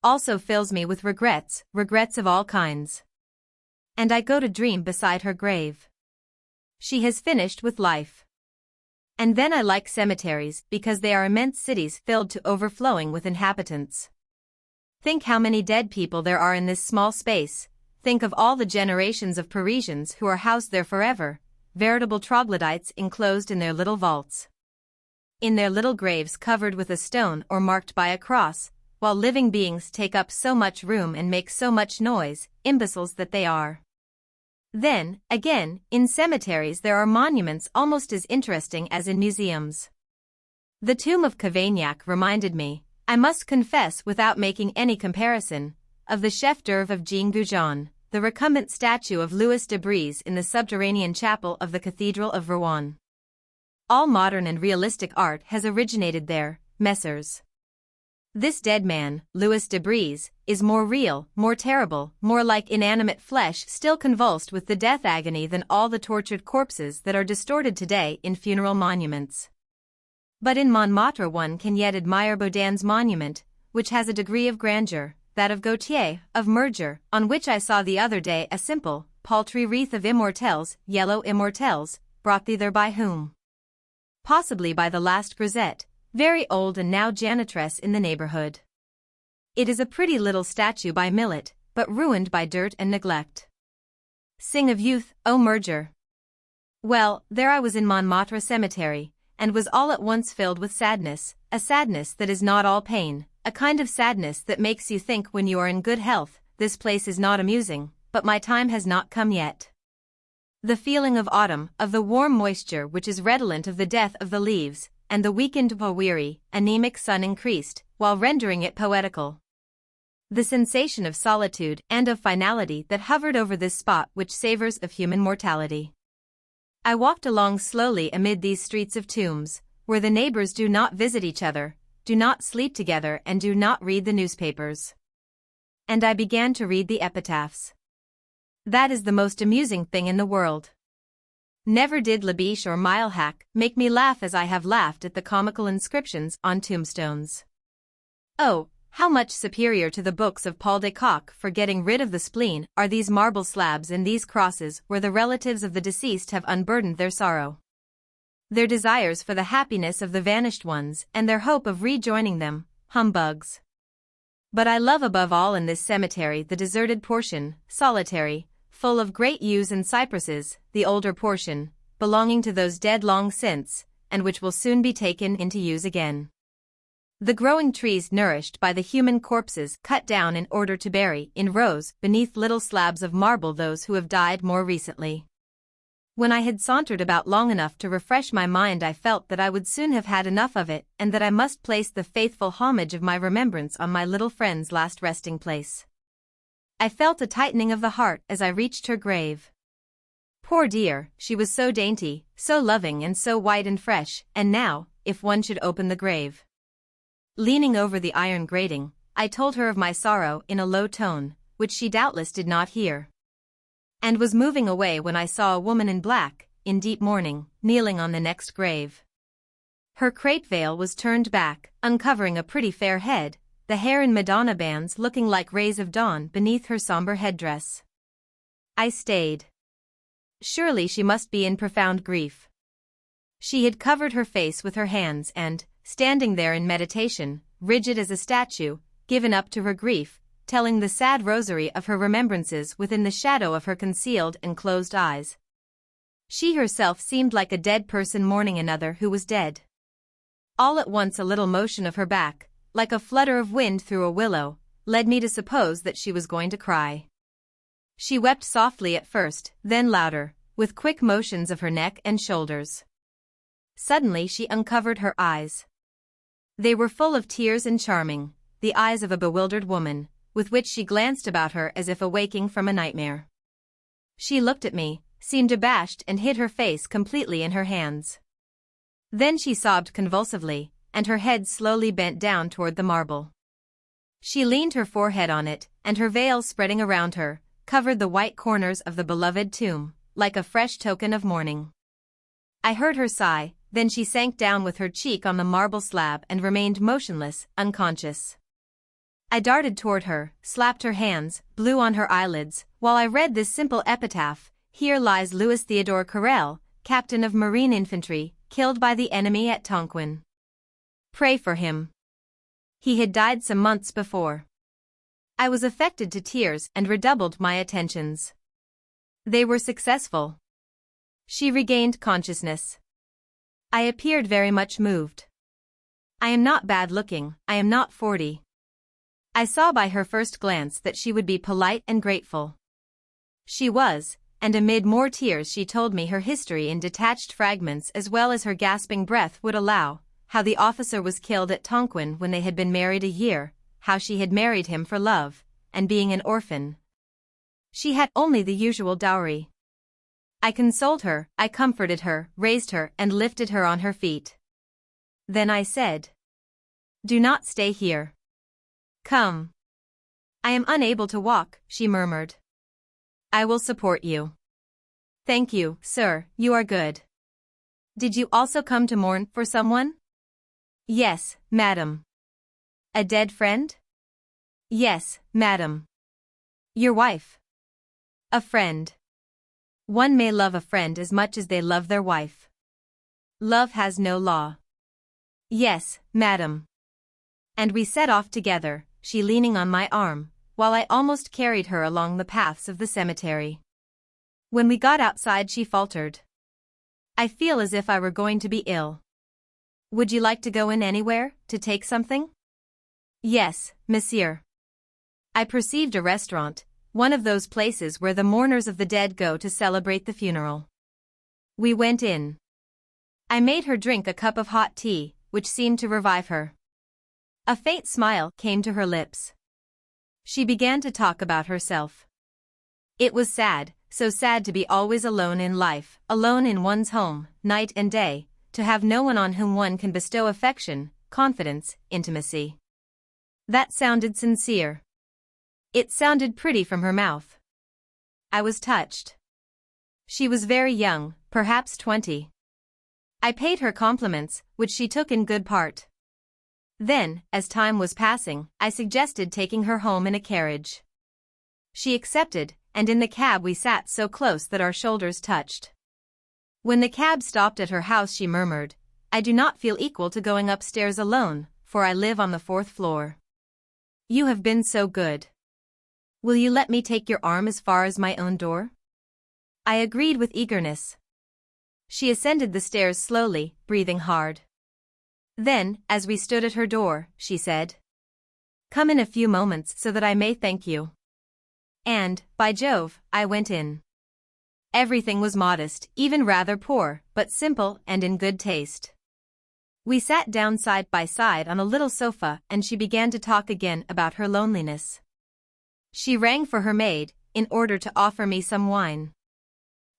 [SPEAKER 1] also fills me with regrets of all kinds. And I go to dream beside her grave. She has finished with life. And then I like cemeteries because they are immense cities filled to overflowing with inhabitants. Think how many dead people there are in this small space. Think of all the generations of Parisians who are housed there forever, veritable troglodytes enclosed in their little vaults, in their little graves covered with a stone or marked by a cross, while living beings take up so much room and make so much noise, imbeciles that they are. Then, again, in cemeteries there are monuments almost as interesting as in museums. The tomb of Cavaignac reminded me, I must confess without making any comparison, of the chef d'oeuvre of Jean Goujon, the recumbent statue of Louis de Brézé in the subterranean chapel of the Cathedral of Rouen. All modern and realistic art has originated there, Messrs. This dead man, Louis de Brézé, is more real, more terrible, more like inanimate flesh still convulsed with the death agony than all the tortured corpses that are distorted today in funeral monuments. But in Montmartre one can yet admire Bodin's monument, which has a degree of grandeur, that of Gautier, of Murger, on which I saw the other day a simple, paltry wreath of immortelles, yellow immortelles, brought thither by whom? Possibly by the last grisette, very old and now janitress in the neighborhood. It is a pretty little statue by Millet, but ruined by dirt and neglect. Sing of youth, O Murger! Well, there I was in Montmartre Cemetery, and was all at once filled with sadness, a sadness that is not all pain, a kind of sadness that makes you think when you are in good health, this place is not amusing, but my time has not come yet. The feeling of autumn, of the warm moisture which is redolent of the death of the leaves, and the weakened, weary, anemic sun increased, while rendering it poetical. The sensation of solitude and of finality that hovered over this spot which savors of human mortality. I walked along slowly amid these streets of tombs, where the neighbors do not visit each other, do not sleep together and do not read the newspapers. And I began to read the epitaphs. That is the most amusing thing in the world. Never did Labiche or Mailhac make me laugh as I have laughed at the comical inscriptions on tombstones. Oh, how much superior to the books of Paul de Kock for getting rid of the spleen are these marble slabs and these crosses where the relatives of the deceased have unburdened their sorrow, their desires for the happiness of the vanished ones and their hope of rejoining them, humbugs. But I love above all in this cemetery the deserted portion, solitary, full of great yews and cypresses, the older portion, belonging to those dead long since, and which will soon be taken into use again. The growing trees nourished by the human corpses cut down in order to bury, in rows, beneath little slabs of marble those who have died more recently. When I had sauntered about long enough to refresh my mind I felt that I would soon have had enough of it and that I must place the faithful homage of my remembrance on my little friend's last resting place. I felt a tightening of the heart as I reached her grave. Poor dear, she was so dainty, so loving and so white and fresh, and now, if one should open the grave. Leaning over the iron grating, I told her of my sorrow in a low tone, which she doubtless did not hear, and was moving away when I saw a woman in black, in deep mourning, kneeling on the next grave. Her crape veil was turned back, uncovering a pretty fair head, the hair in Madonna bands looking like rays of dawn beneath her somber headdress. I stayed. Surely she must be in profound grief. She had covered her face with her hands and, standing there in meditation, rigid as a statue, given up to her grief, telling the sad rosary of her remembrances within the shadow of her concealed and closed eyes, She herself seemed like a dead person mourning another who was dead. All at once a little motion of her back, like a flutter of wind through a willow, led me to suppose that she was going to cry. She wept softly at first, then louder, with quick motions of her neck and shoulders. Suddenly she uncovered her eyes. They were full of tears and charming, the eyes of a bewildered woman, with which she glanced about her as if awaking from a nightmare. She looked at me, seemed abashed and hid her face completely in her hands. Then she sobbed convulsively, and her head slowly bent down toward the marble. She leaned her forehead on it, and her veil spreading around her, covered the white corners of the beloved tomb, like a fresh token of mourning. I heard her sigh, then she sank down with her cheek on the marble slab and remained motionless, unconscious. I darted toward her, slapped her hands, blew on her eyelids, while I read this simple epitaph: "Here lies Louis Theodore Carrel, captain of Marine Infantry, killed by the enemy at Tonquin. Pray for him. He had died some months before." I was affected to tears and redoubled my attentions. They were successful. She regained consciousness. I appeared very much moved. I am not bad-looking, I am not 40. I saw by her first glance that she would be polite and grateful. She was, and amid more tears she told me her history in detached fragments as well as her gasping breath would allow, how the officer was killed at Tonquin when they had been married a year, how she had married him for love, and being an orphan, she had only the usual dowry. I consoled her, I comforted her, raised her and lifted her on her feet. Then I said, "Do not stay here. Come." "I am unable to walk," she murmured. "I will support you." "Thank you, sir, you are good. Did you also come to mourn for someone?" "Yes, madam." "A dead friend?" "Yes, madam." "Your wife?" "A friend. One may love a friend as much as they love their wife. Love has no law." "Yes, madam." And we set off together, she leaning on my arm, while I almost carried her along the paths of the cemetery. When we got outside she faltered. "I feel as if I were going to be ill. Would you like to go in anywhere, to take something?" "Yes, monsieur." I perceived a restaurant, one of those places where the mourners of the dead go to celebrate the funeral. We went in. I made her drink a cup of hot tea, which seemed to revive her. A faint smile came to her lips. She began to talk about herself. It was sad, so sad to be always alone in life, alone in one's home, night and day, to have no one on whom one can bestow affection, confidence, intimacy. That sounded sincere. It sounded pretty from her mouth. I was touched. She was very young, perhaps 20. I paid her compliments, which she took in good part. Then, as time was passing, I suggested taking her home in a carriage. She accepted, and in the cab we sat so close that our shoulders touched. When the cab stopped at her house she murmured, "I do not feel equal to going upstairs alone, for I live on the 4th floor. You have been so good. Will you let me take your arm as far as my own door?" I agreed with eagerness. She ascended the stairs slowly, breathing hard. Then, as we stood at her door, she said, "Come in a few moments so that I may thank you." And, by Jove, I went in. Everything was modest, even rather poor, but simple and in good taste. We sat down side by side on a little sofa and she began to talk again about her loneliness. She rang for her maid, in order to offer me some wine.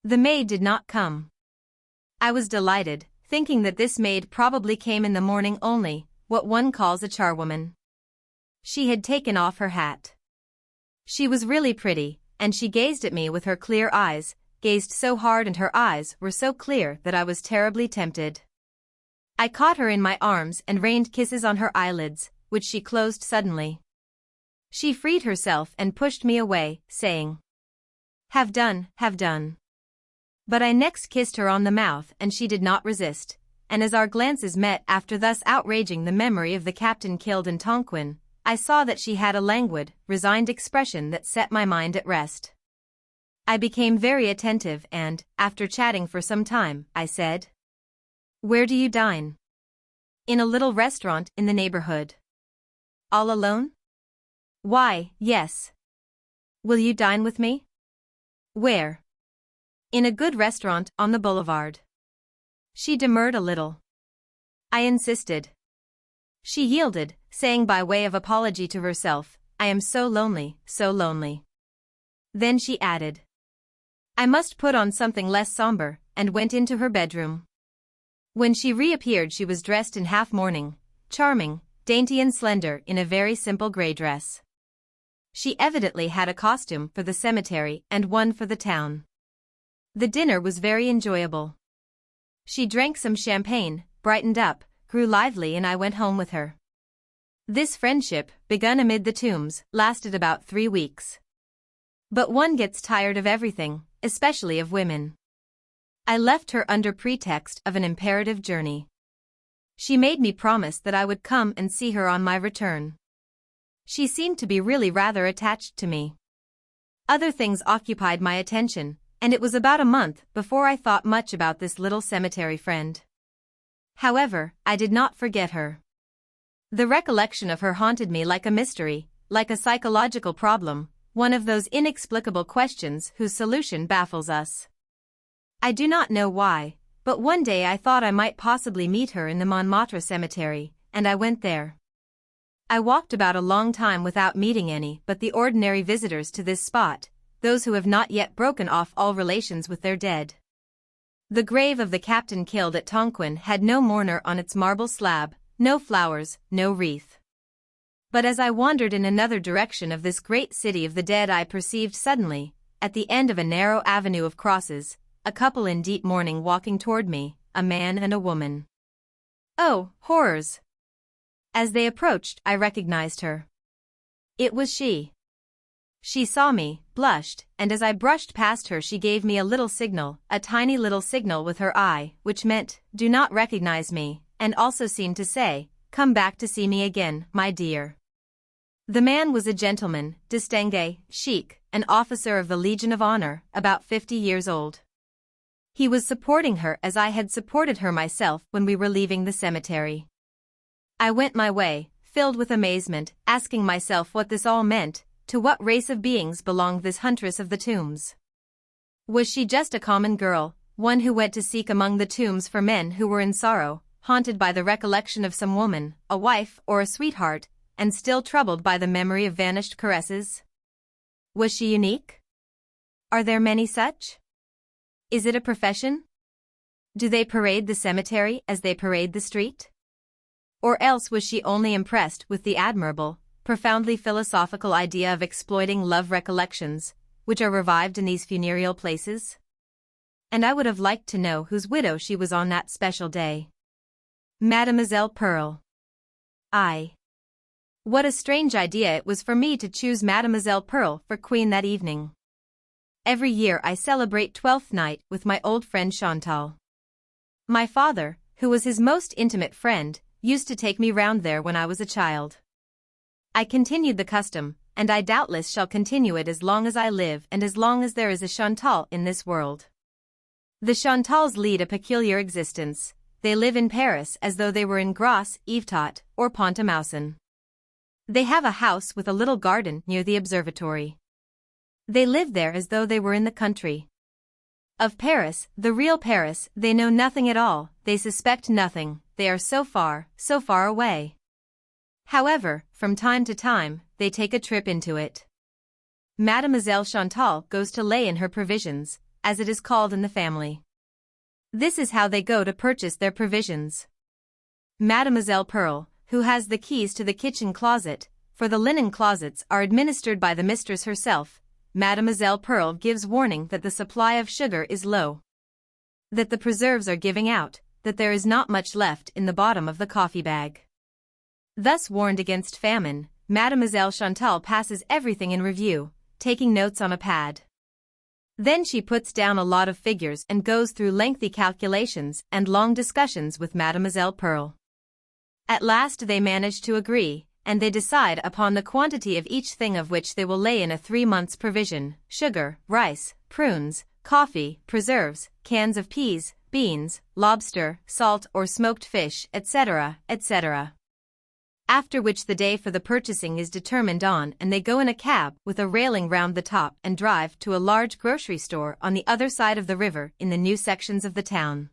[SPEAKER 1] The maid did not come. I was delighted, thinking that this maid probably came in the morning only, what one calls a charwoman. She had taken off her hat. She was really pretty, and she gazed at me with her clear eyes, gazed so hard and her eyes were so clear that I was terribly tempted. I caught her in my arms and rained kisses on her eyelids, which she closed suddenly. She freed herself and pushed me away, saying, "Have done, have done." But I next kissed her on the mouth and she did not resist, and as our glances met after thus outraging the memory of the captain killed in Tonquin, I saw that she had a languid, resigned expression that set my mind at rest. I became very attentive and, after chatting for some time, I said, "Where do you dine?" "In a little restaurant in the neighborhood." "All alone?" "Why, yes." "Will you dine with me?" "Where?" "In a good restaurant on the boulevard." She demurred a little. I insisted. She yielded, saying by way of apology to herself, "I am so lonely, so lonely." Then she added, "I must put on something less somber," and went into her bedroom. When she reappeared she was dressed in half-mourning, charming, dainty and slender in a very simple grey dress. She evidently had a costume for the cemetery and one for the town. The dinner was very enjoyable. She drank some champagne, brightened up, grew lively and I went home with her. This friendship, begun amid the tombs, lasted about 3 weeks. But one gets tired of everything, especially of women. I left her under pretext of an imperative journey. She made me promise that I would come and see her on my return. She seemed to be really rather attached to me. Other things occupied my attention, and it was about a month before I thought much about this little cemetery friend. However, I did not forget her. The recollection of her haunted me like a mystery, like a psychological problem, one of those inexplicable questions whose solution baffles us. I do not know why, but one day I thought I might possibly meet her in the Montmartre cemetery, and I went there. I walked about a long time without meeting any but the ordinary visitors to this spot, those who have not yet broken off all relations with their dead. The grave of the captain killed at Tonquin had no mourner on its marble slab, no flowers, no wreath. But as I wandered in another direction of this great city of the dead I perceived suddenly, at the end of a narrow avenue of crosses, a couple in deep mourning walking toward me, a man and a woman. Oh, horrors! As they approached I recognized her. It was she. She saw me, blushed, and as I brushed past her she gave me a little signal, a tiny little signal with her eye, which meant, "Do not recognize me," and also seemed to say, "Come back to see me again, my dear." The man was a gentleman, distingué, chic, an officer of the Legion of Honor, about 50 years old. He was supporting her as I had supported her myself when we were leaving the cemetery. I went my way, filled with amazement, asking myself what this all meant. To what race of beings belonged this huntress of the tombs? Was she just a common girl, one who went to seek among the tombs for men who were in sorrow, haunted by the recollection of some woman, a wife or a sweetheart, and still troubled by the memory of vanished caresses? Was she unique? Are there many such? Is it a profession? Do they parade the cemetery as they parade the street? Or else was she only impressed with the admirable, profoundly philosophical idea of exploiting love recollections, which are revived in these funereal places? And I would have liked to know whose widow she was on that special day. Mademoiselle Pearl. What a strange idea it was for me to choose Mademoiselle Pearl for queen that evening. Every year I celebrate Twelfth Night with my old friend Chantal. My father, who was his most intimate friend, used to take me round there when I was a child. I continued the custom, and I doubtless shall continue it as long as I live and as long as there is a Chantal in this world. The Chantals lead a peculiar existence. They live in Paris as though they were in Grasse, Yvetot, or Pont-à-Mousson. They have a house with a little garden near the observatory. They live there as though they were in the country. Of Paris, the real Paris, they know nothing at all, they suspect nothing, they are so far away. However, from time to time, they take a trip into it. Mademoiselle Chantal goes to lay in her provisions, as it is called in the family. This is how they go to purchase their provisions. Mademoiselle Pearl, who has the keys to the kitchen closet, for the linen closets are administered by the mistress herself, Mademoiselle Pearl gives warning that the supply of sugar is low, that the preserves are giving out, that there is not much left in the bottom of the coffee bag. Thus warned against famine, Mademoiselle Chantal passes everything in review, taking notes on a pad. Then she puts down a lot of figures and goes through lengthy calculations and long discussions with Mademoiselle Pearl. At last they manage to agree, and they decide upon the quantity of each thing of which they will lay in a 3 months' provision: sugar, rice, prunes, coffee, preserves, cans of peas, beans, lobster, salt or smoked fish, etc., etc. After which the day for the purchasing is determined on, and they go in a cab with a railing round the top and drive to a large grocery store on the other side of the river in the new sections of the town.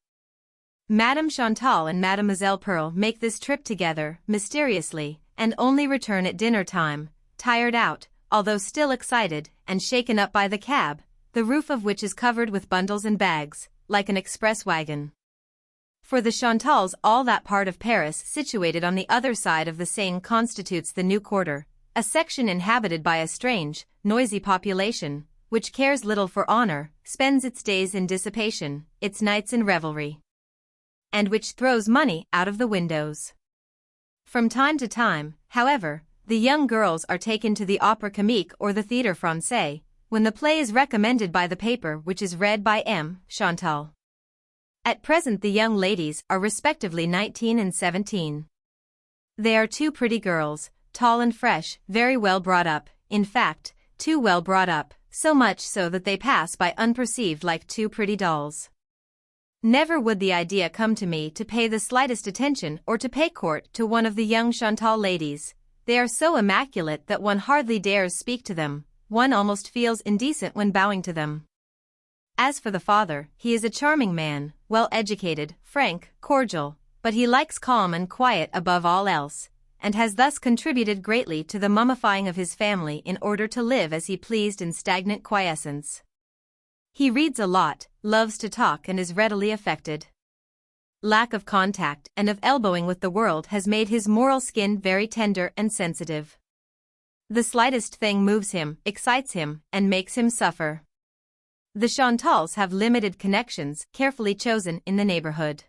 [SPEAKER 1] Madame Chantal and Mademoiselle Pearl make this trip together, mysteriously, and only return at dinner time, tired out, although still excited, and shaken up by the cab, the roof of which is covered with bundles and bags, like an express wagon. For the Chantals, all that part of Paris situated on the other side of the Seine constitutes the new quarter, a section inhabited by a strange, noisy population, which cares little for honor, spends its days in dissipation, its nights in revelry, and which throws money out of the windows. From time to time, however, the young girls are taken to the Opéra Comique or the Théâtre Français, when the play is recommended by the paper which is read by M. Chantal. At present the young ladies are respectively 19 and 17. They are two pretty girls, tall and fresh, very well brought up, in fact, too well brought up, so much so that they pass by unperceived like two pretty dolls. Never would the idea come to me to pay the slightest attention or to pay court to one of the young Chantal ladies. They are so immaculate that one hardly dares speak to them, one almost feels indecent when bowing to them. As for the father, he is a charming man, well educated, frank, cordial, but he likes calm and quiet above all else, and has thus contributed greatly to the mummifying of his family in order to live as he pleased in stagnant quiescence. He reads a lot, loves to talk and is readily affected. Lack of contact and of elbowing with the world has made his moral skin very tender and sensitive. The slightest thing moves him, excites him, and makes him suffer. The Chantals have limited connections, carefully chosen in the neighborhood.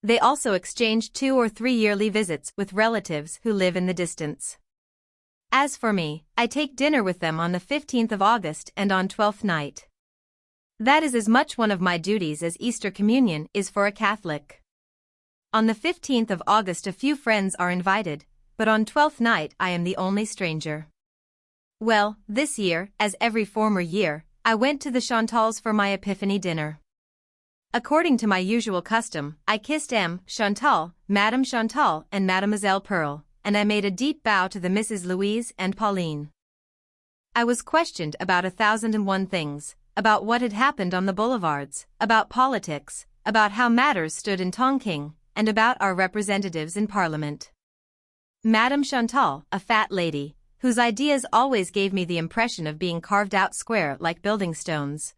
[SPEAKER 1] They also exchange 2 or 3 yearly visits with relatives who live in the distance. As for me, I take dinner with them on the 15th of August and on Twelfth night. That is as much one of my duties as Easter Communion is for a Catholic. On the 15th of August a few friends are invited, but on Twelfth night I am the only stranger. Well, this year, as every former year, I went to the Chantals for my Epiphany dinner. According to my usual custom, I kissed M. Chantal, Madame Chantal and Mademoiselle Pearl, and I made a deep bow to the Misses Louise and Pauline. I was questioned about 1,001 things, about what had happened on the boulevards, about politics, about how matters stood in Tonking, and about our representatives in Parliament. Madame Chantal, a fat lady, whose ideas always gave me the impression of being carved out square like building stones,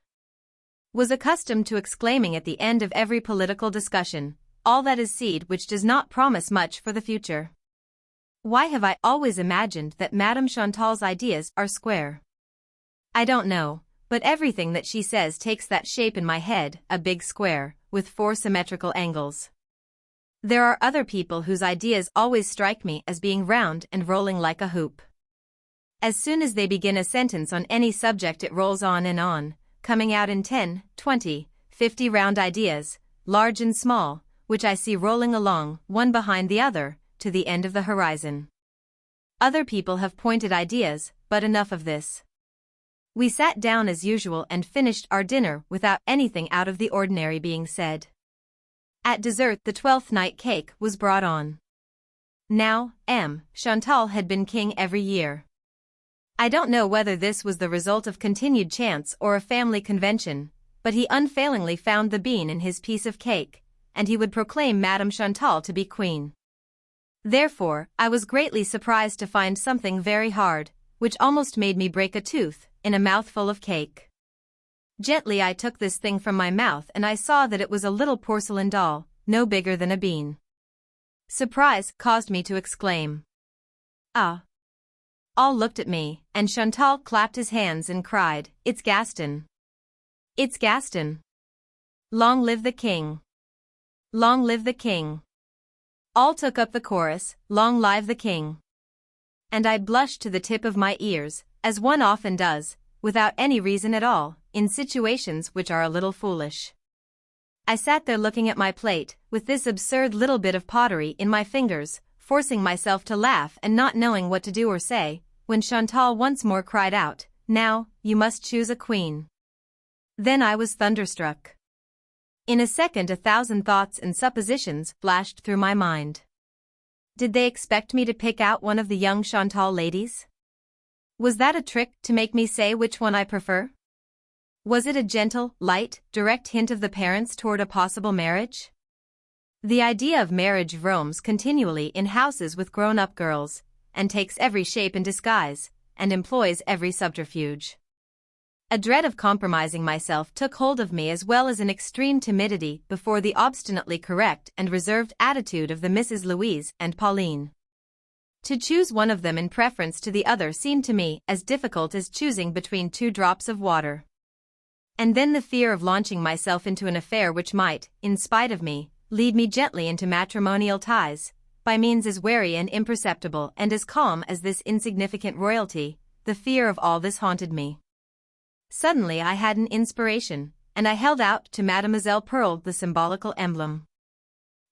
[SPEAKER 1] was accustomed to exclaiming at the end of every political discussion, "All that is seed which does not promise much for the future." Why have I always imagined that Madame Chantal's ideas are square? I don't know, but everything that she says takes that shape in my head, a big square, with 4 symmetrical angles. There are other people whose ideas always strike me as being round and rolling like a hoop. As soon as they begin a sentence on any subject it rolls on, coming out in 10, 20, 50 round ideas, large and small, which I see rolling along, one behind the other, to the end of the horizon. Other people have pointed ideas, but enough of this. We sat down as usual and finished our dinner without anything out of the ordinary being said. At dessert the 12th night cake was brought on. Now, M. Chantal had been king every year. I don't know whether this was the result of continued chance or a family convention, but he unfailingly found the bean in his piece of cake, and he would proclaim Madame Chantal to be queen. Therefore, I was greatly surprised to find something very hard, which almost made me break a tooth, in a mouthful of cake. Gently I took this thing from my mouth and I saw that it was a little porcelain doll, no bigger than a bean. Surprise caused me to exclaim, "Ah!" All looked at me, and Chantal clapped his hands and cried, "It's Gaston! It's Gaston! Long live the king! Long live the king!" All took up the chorus, "Long live the king!" And I blushed to the tip of my ears, as one often does, without any reason at all, in situations which are a little foolish. I sat there looking at my plate, with this absurd little bit of pottery in my fingers, forcing myself to laugh and not knowing what to do or say, when Chantal once more cried out, "Now, you must choose a queen." Then I was thunderstruck. In a second 1,000 thoughts and suppositions flashed through my mind. Did they expect me to pick out one of the young Chantal ladies? Was that a trick to make me say which one I prefer? Was it a gentle, light, direct hint of the parents toward a possible marriage? The idea of marriage roams continually in houses with grown-up girls, and takes every shape and disguise, and employs every subterfuge. A dread of compromising myself took hold of me, as well as an extreme timidity before the obstinately correct and reserved attitude of the Misses Louise and Pauline. To choose one of them in preference to the other seemed to me as difficult as choosing between 2 drops of water. And then the fear of launching myself into an affair which might, in spite of me, lead me gently into matrimonial ties, by means as wary and imperceptible and as calm as this insignificant royalty, the fear of all this haunted me. Suddenly I had an inspiration, and I held out to Mademoiselle Pearl the symbolical emblem.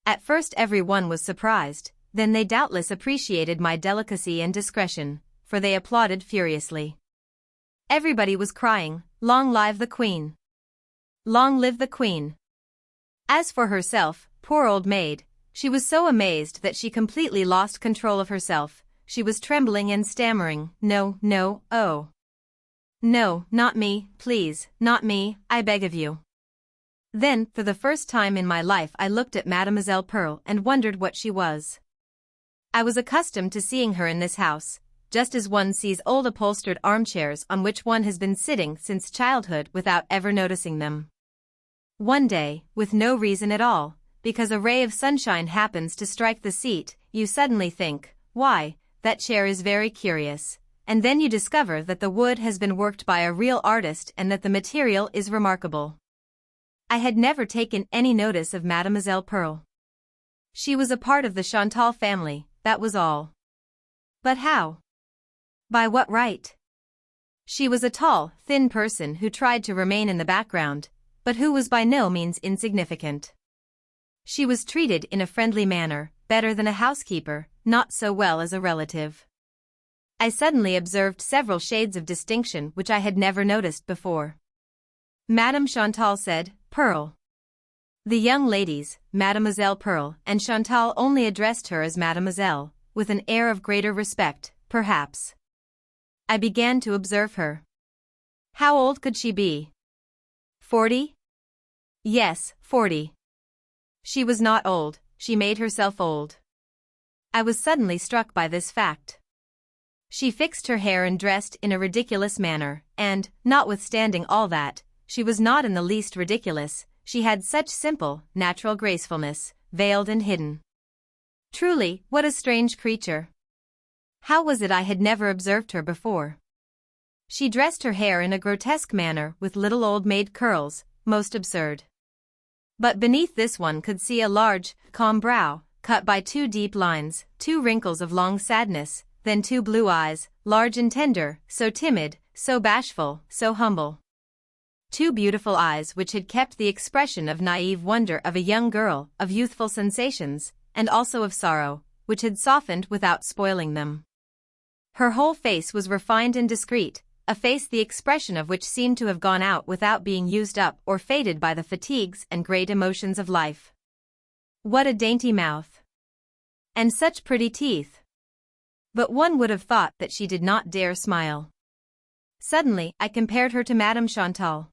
[SPEAKER 1] At first every one was surprised, then they doubtless appreciated my delicacy and discretion, for they applauded furiously. Everybody was crying, "Long live the Queen! Long live the Queen!" As for herself, poor old maid, she was so amazed that she completely lost control of herself. She was trembling and stammering, "No, no, oh. No, not me, please, not me, I beg of you." Then, for the first time in my life, I looked at Mademoiselle Pearl and wondered what she was. I was accustomed to seeing her in this house, just as one sees old upholstered armchairs on which one has been sitting since childhood without ever noticing them. One day, with no reason at all, because a ray of sunshine happens to strike the seat, you suddenly think, "Why, that chair is very curious," and then you discover that the wood has been worked by a real artist and that the material is remarkable. I had never taken any notice of Mademoiselle Pearl. She was a part of the Chantal family, that was all. But how? By what right? She was a tall, thin person who tried to remain in the background, but who was by no means insignificant. She was treated in a friendly manner, better than a housekeeper, not so well as a relative. I suddenly observed several shades of distinction which I had never noticed before. Madame Chantal said, "Pearl." The young ladies, Mademoiselle Pearl and Chantal, only addressed her as Mademoiselle, with an air of greater respect, perhaps. I began to observe her. How old could she be? 40? Yes, 40. She was not old, she made herself old. I was suddenly struck by this fact. She fixed her hair and dressed in a ridiculous manner, and, notwithstanding all that, she was not in the least ridiculous. She had such simple, natural gracefulness, veiled and hidden. Truly, what a strange creature. How was it I had never observed her before? She dressed her hair in a grotesque manner with little old-maid curls, most absurd. But beneath this one could see a large, calm brow, cut by 2 deep lines, 2 wrinkles of long sadness, then 2 blue eyes, large and tender, so timid, so bashful, so humble. 2 beautiful eyes which had kept the expression of naive wonder of a young girl, of youthful sensations, and also of sorrow, which had softened without spoiling them. Her whole face was refined and discreet, a face the expression of which seemed to have gone out without being used up or faded by the fatigues and great emotions of life. What a dainty mouth! And such pretty teeth! But one would have thought that she did not dare smile. Suddenly, I compared her to Madame Chantal.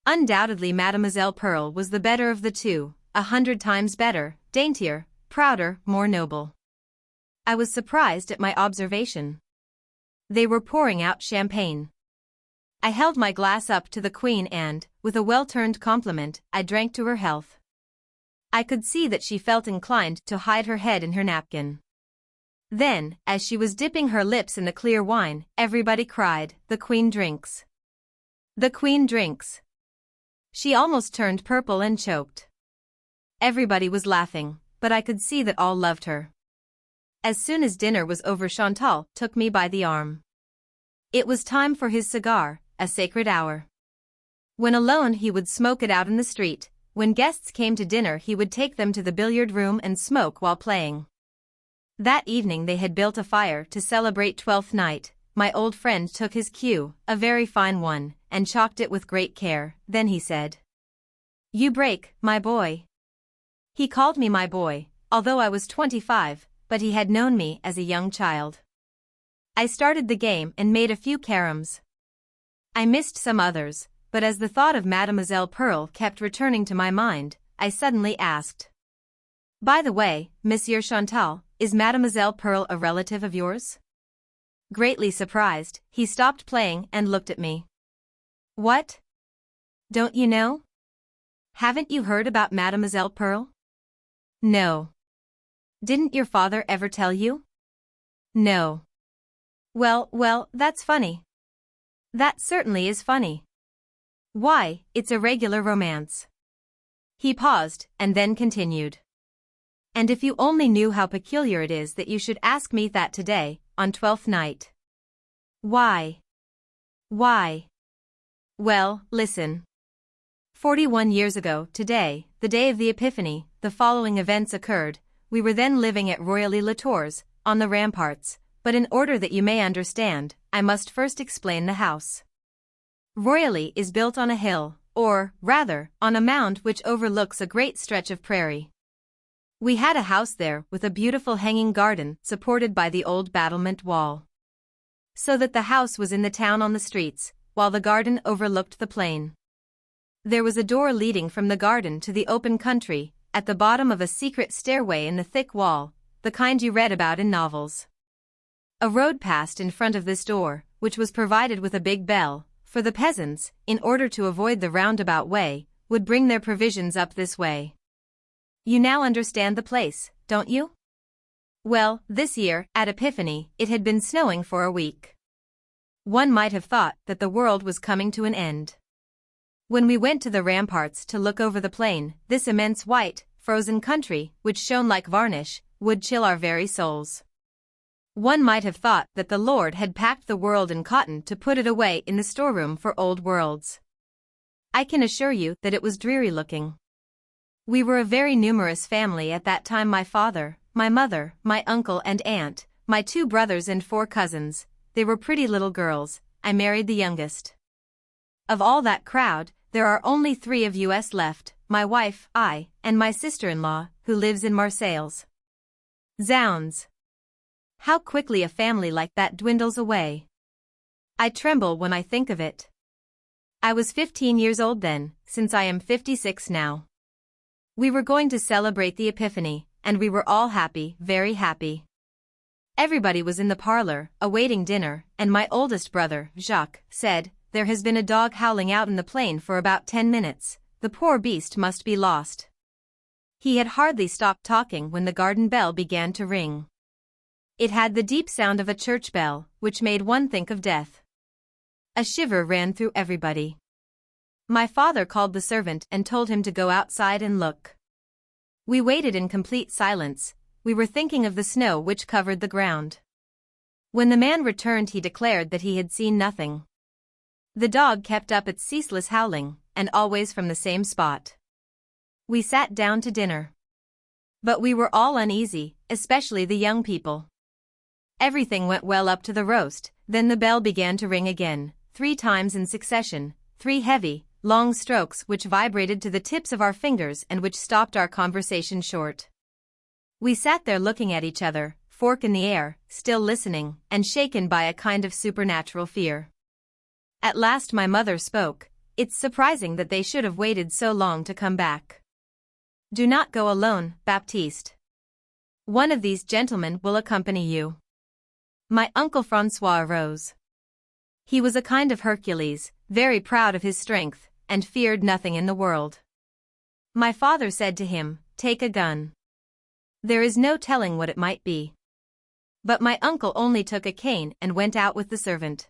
[SPEAKER 1] Undoubtedly Mademoiselle Pearl was the better of the two, 100 times better, daintier, prouder, more noble. I was surprised at my observation. They were pouring out champagne. I held my glass up to the Queen and, with a well-turned compliment, I drank to her health. I could see that she felt inclined to hide her head in her napkin. Then, as she was dipping her lips in the clear wine, everybody cried, "The Queen drinks! The Queen drinks!" She almost turned purple and choked. Everybody was laughing, but I could see that all loved her. As soon as dinner was over, Chantal took me by the arm. It was time for his cigar, a sacred hour. When alone he would smoke it out in the street, when guests came to dinner he would take them to the billiard room and smoke while playing. That evening they had built a fire to celebrate Twelfth Night. My old friend took his cue, a very fine one, and chalked it with great care. Then he said, "You break, my boy." He called me my boy, although I was 25, but he had known me as a young child. I started the game and made a few caroms. I missed some others, but as the thought of Mademoiselle Pearl kept returning to my mind, I suddenly asked, "By the way, Monsieur Chantal, is Mademoiselle Pearl a relative of yours?" Greatly surprised, he stopped playing and looked at me. "What? Don't you know? Haven't you heard about Mademoiselle Pearl?" "No." "Didn't your father ever tell you?" "No." Well, that's funny." "That certainly is funny." "Why, it's a regular romance." He paused, and then continued. "And if you only knew how peculiar it is that you should ask me that today, on 12th night." "Why?" "Why?" "Well, listen. 41 years ago, today, the day of the Epiphany, the following events occurred. We were then living at Royalie-les-Tours, on the ramparts, but in order that you may understand, I must first explain the house. Royalie is built on a hill, or, rather, on a mound which overlooks a great stretch of prairie. We had a house there with a beautiful hanging garden supported by the old battlement wall. So that the house was in the town on the streets, while the garden overlooked the plain. There was a door leading from the garden to the open country, at the bottom of a secret stairway in the thick wall, the kind you read about in novels. A road passed in front of this door, which was provided with a big bell, for the peasants, in order to avoid the roundabout way, would bring their provisions up this way. You now understand the place, don't you? Well, this year, at Epiphany, it had been snowing for a week. One might have thought that the world was coming to an end. When we went to the ramparts to look over the plain, this immense white, frozen country, which shone like varnish, would chill our very souls. One might have thought that the Lord had packed the world in cotton to put it away in the storeroom for old worlds. I can assure you that it was dreary-looking. We were a very numerous family at that time: my father, my mother, my uncle and aunt, my 2 brothers and 4 cousins. They were pretty little girls. I married the youngest. Of all that crowd, there are only 3 of us left, my wife, I, and my sister-in-law, who lives in Marseilles. Zounds! How quickly a family like that dwindles away. I tremble when I think of it. I was 15 years old then, since I am 56 now. We were going to celebrate the Epiphany, and we were all happy, very happy. Everybody was in the parlor, awaiting dinner, and my oldest brother, Jacques, said, "There has been a dog howling out in the plain for about 10 minutes, the poor beast must be lost." He had hardly stopped talking when the garden bell began to ring. It had the deep sound of a church bell, which made one think of death. A shiver ran through everybody. My father called the servant and told him to go outside and look. We waited in complete silence. We were thinking of the snow which covered the ground. When the man returned, he declared that he had seen nothing. The dog kept up its ceaseless howling, and always from the same spot. We sat down to dinner. But we were all uneasy, especially the young people. Everything went well up to the roast, then the bell began to ring again, 3 times in succession, 3 heavy, long strokes which vibrated to the tips of our fingers and which stopped our conversation short. We sat there looking at each other, fork in the air, still listening, and shaken by a kind of supernatural fear. At last my mother spoke. "It's surprising that they should have waited so long to come back. Do not go alone, Baptiste. One of these gentlemen will accompany you." My uncle François arose. He was a kind of Hercules, very proud of his strength, and feared nothing in the world. My father said to him, "Take a gun. There is no telling what it might be." But my uncle only took a cane and went out with the servant.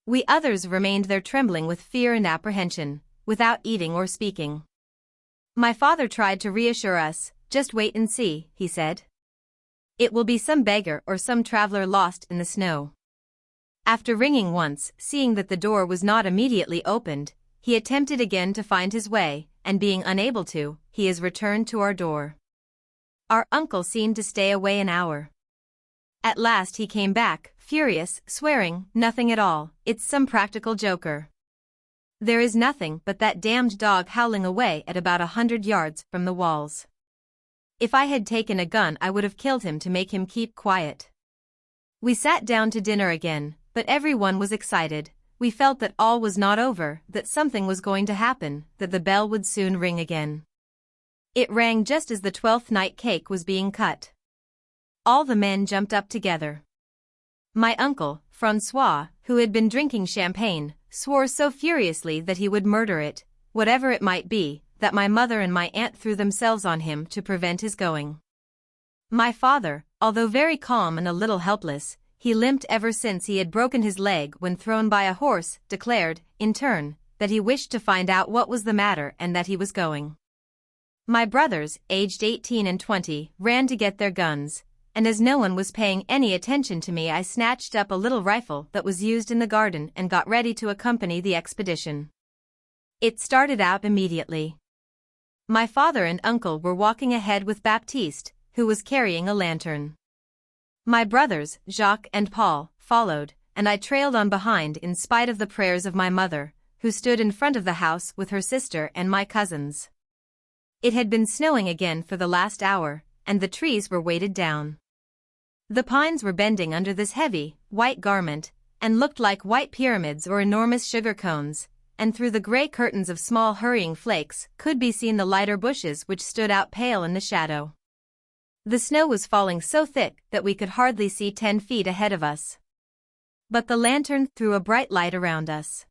[SPEAKER 1] We others remained there trembling with fear and apprehension, without eating or speaking. My father tried to reassure us. "Just wait and see," he said. "It will be some beggar or some traveler lost in the snow." After ringing once, seeing that the door was not immediately opened, he attempted again to find his way, and being unable to, he has returned to our door. Our uncle seemed to stay away an hour. At last he came back, furious, swearing, "Nothing at all, it's some practical joker." There is nothing but that damned dog howling away at about 100 yards from the walls. If I had taken a gun I would have killed him to make him keep quiet. We sat down to dinner again, but everyone was excited. We felt that all was not over, that something was going to happen, that the bell would soon ring again. It rang just as the 12th night cake was being cut. All the men jumped up together. My uncle, Francois, who had been drinking champagne, swore so furiously that he would murder it, whatever it might be, that my mother and my aunt threw themselves on him to prevent his going. My father, although very calm and a little helpless, he limped ever since he had broken his leg when thrown by a horse, declared, in turn, that he wished to find out what was the matter and that he was going. My brothers, aged 18 and 20, ran to get their guns, and as no one was paying any attention to me I snatched up a little rifle that was used in the garden and got ready to accompany the expedition. It started out immediately. My father and uncle were walking ahead with Baptiste, who was carrying a lantern. My brothers, Jacques and Paul, followed, and I trailed on behind in spite of the prayers of my mother, who stood in front of the house with her sister and my cousins. It had been snowing again for the last hour, and the trees were weighted down. The pines were bending under this heavy, white garment, and looked like white pyramids or enormous sugar cones, and through the gray curtains of small hurrying flakes could be seen the lighter bushes which stood out pale in the shadow. The snow was falling so thick that we could hardly see 10 feet ahead of us. But the lantern threw a bright light around us.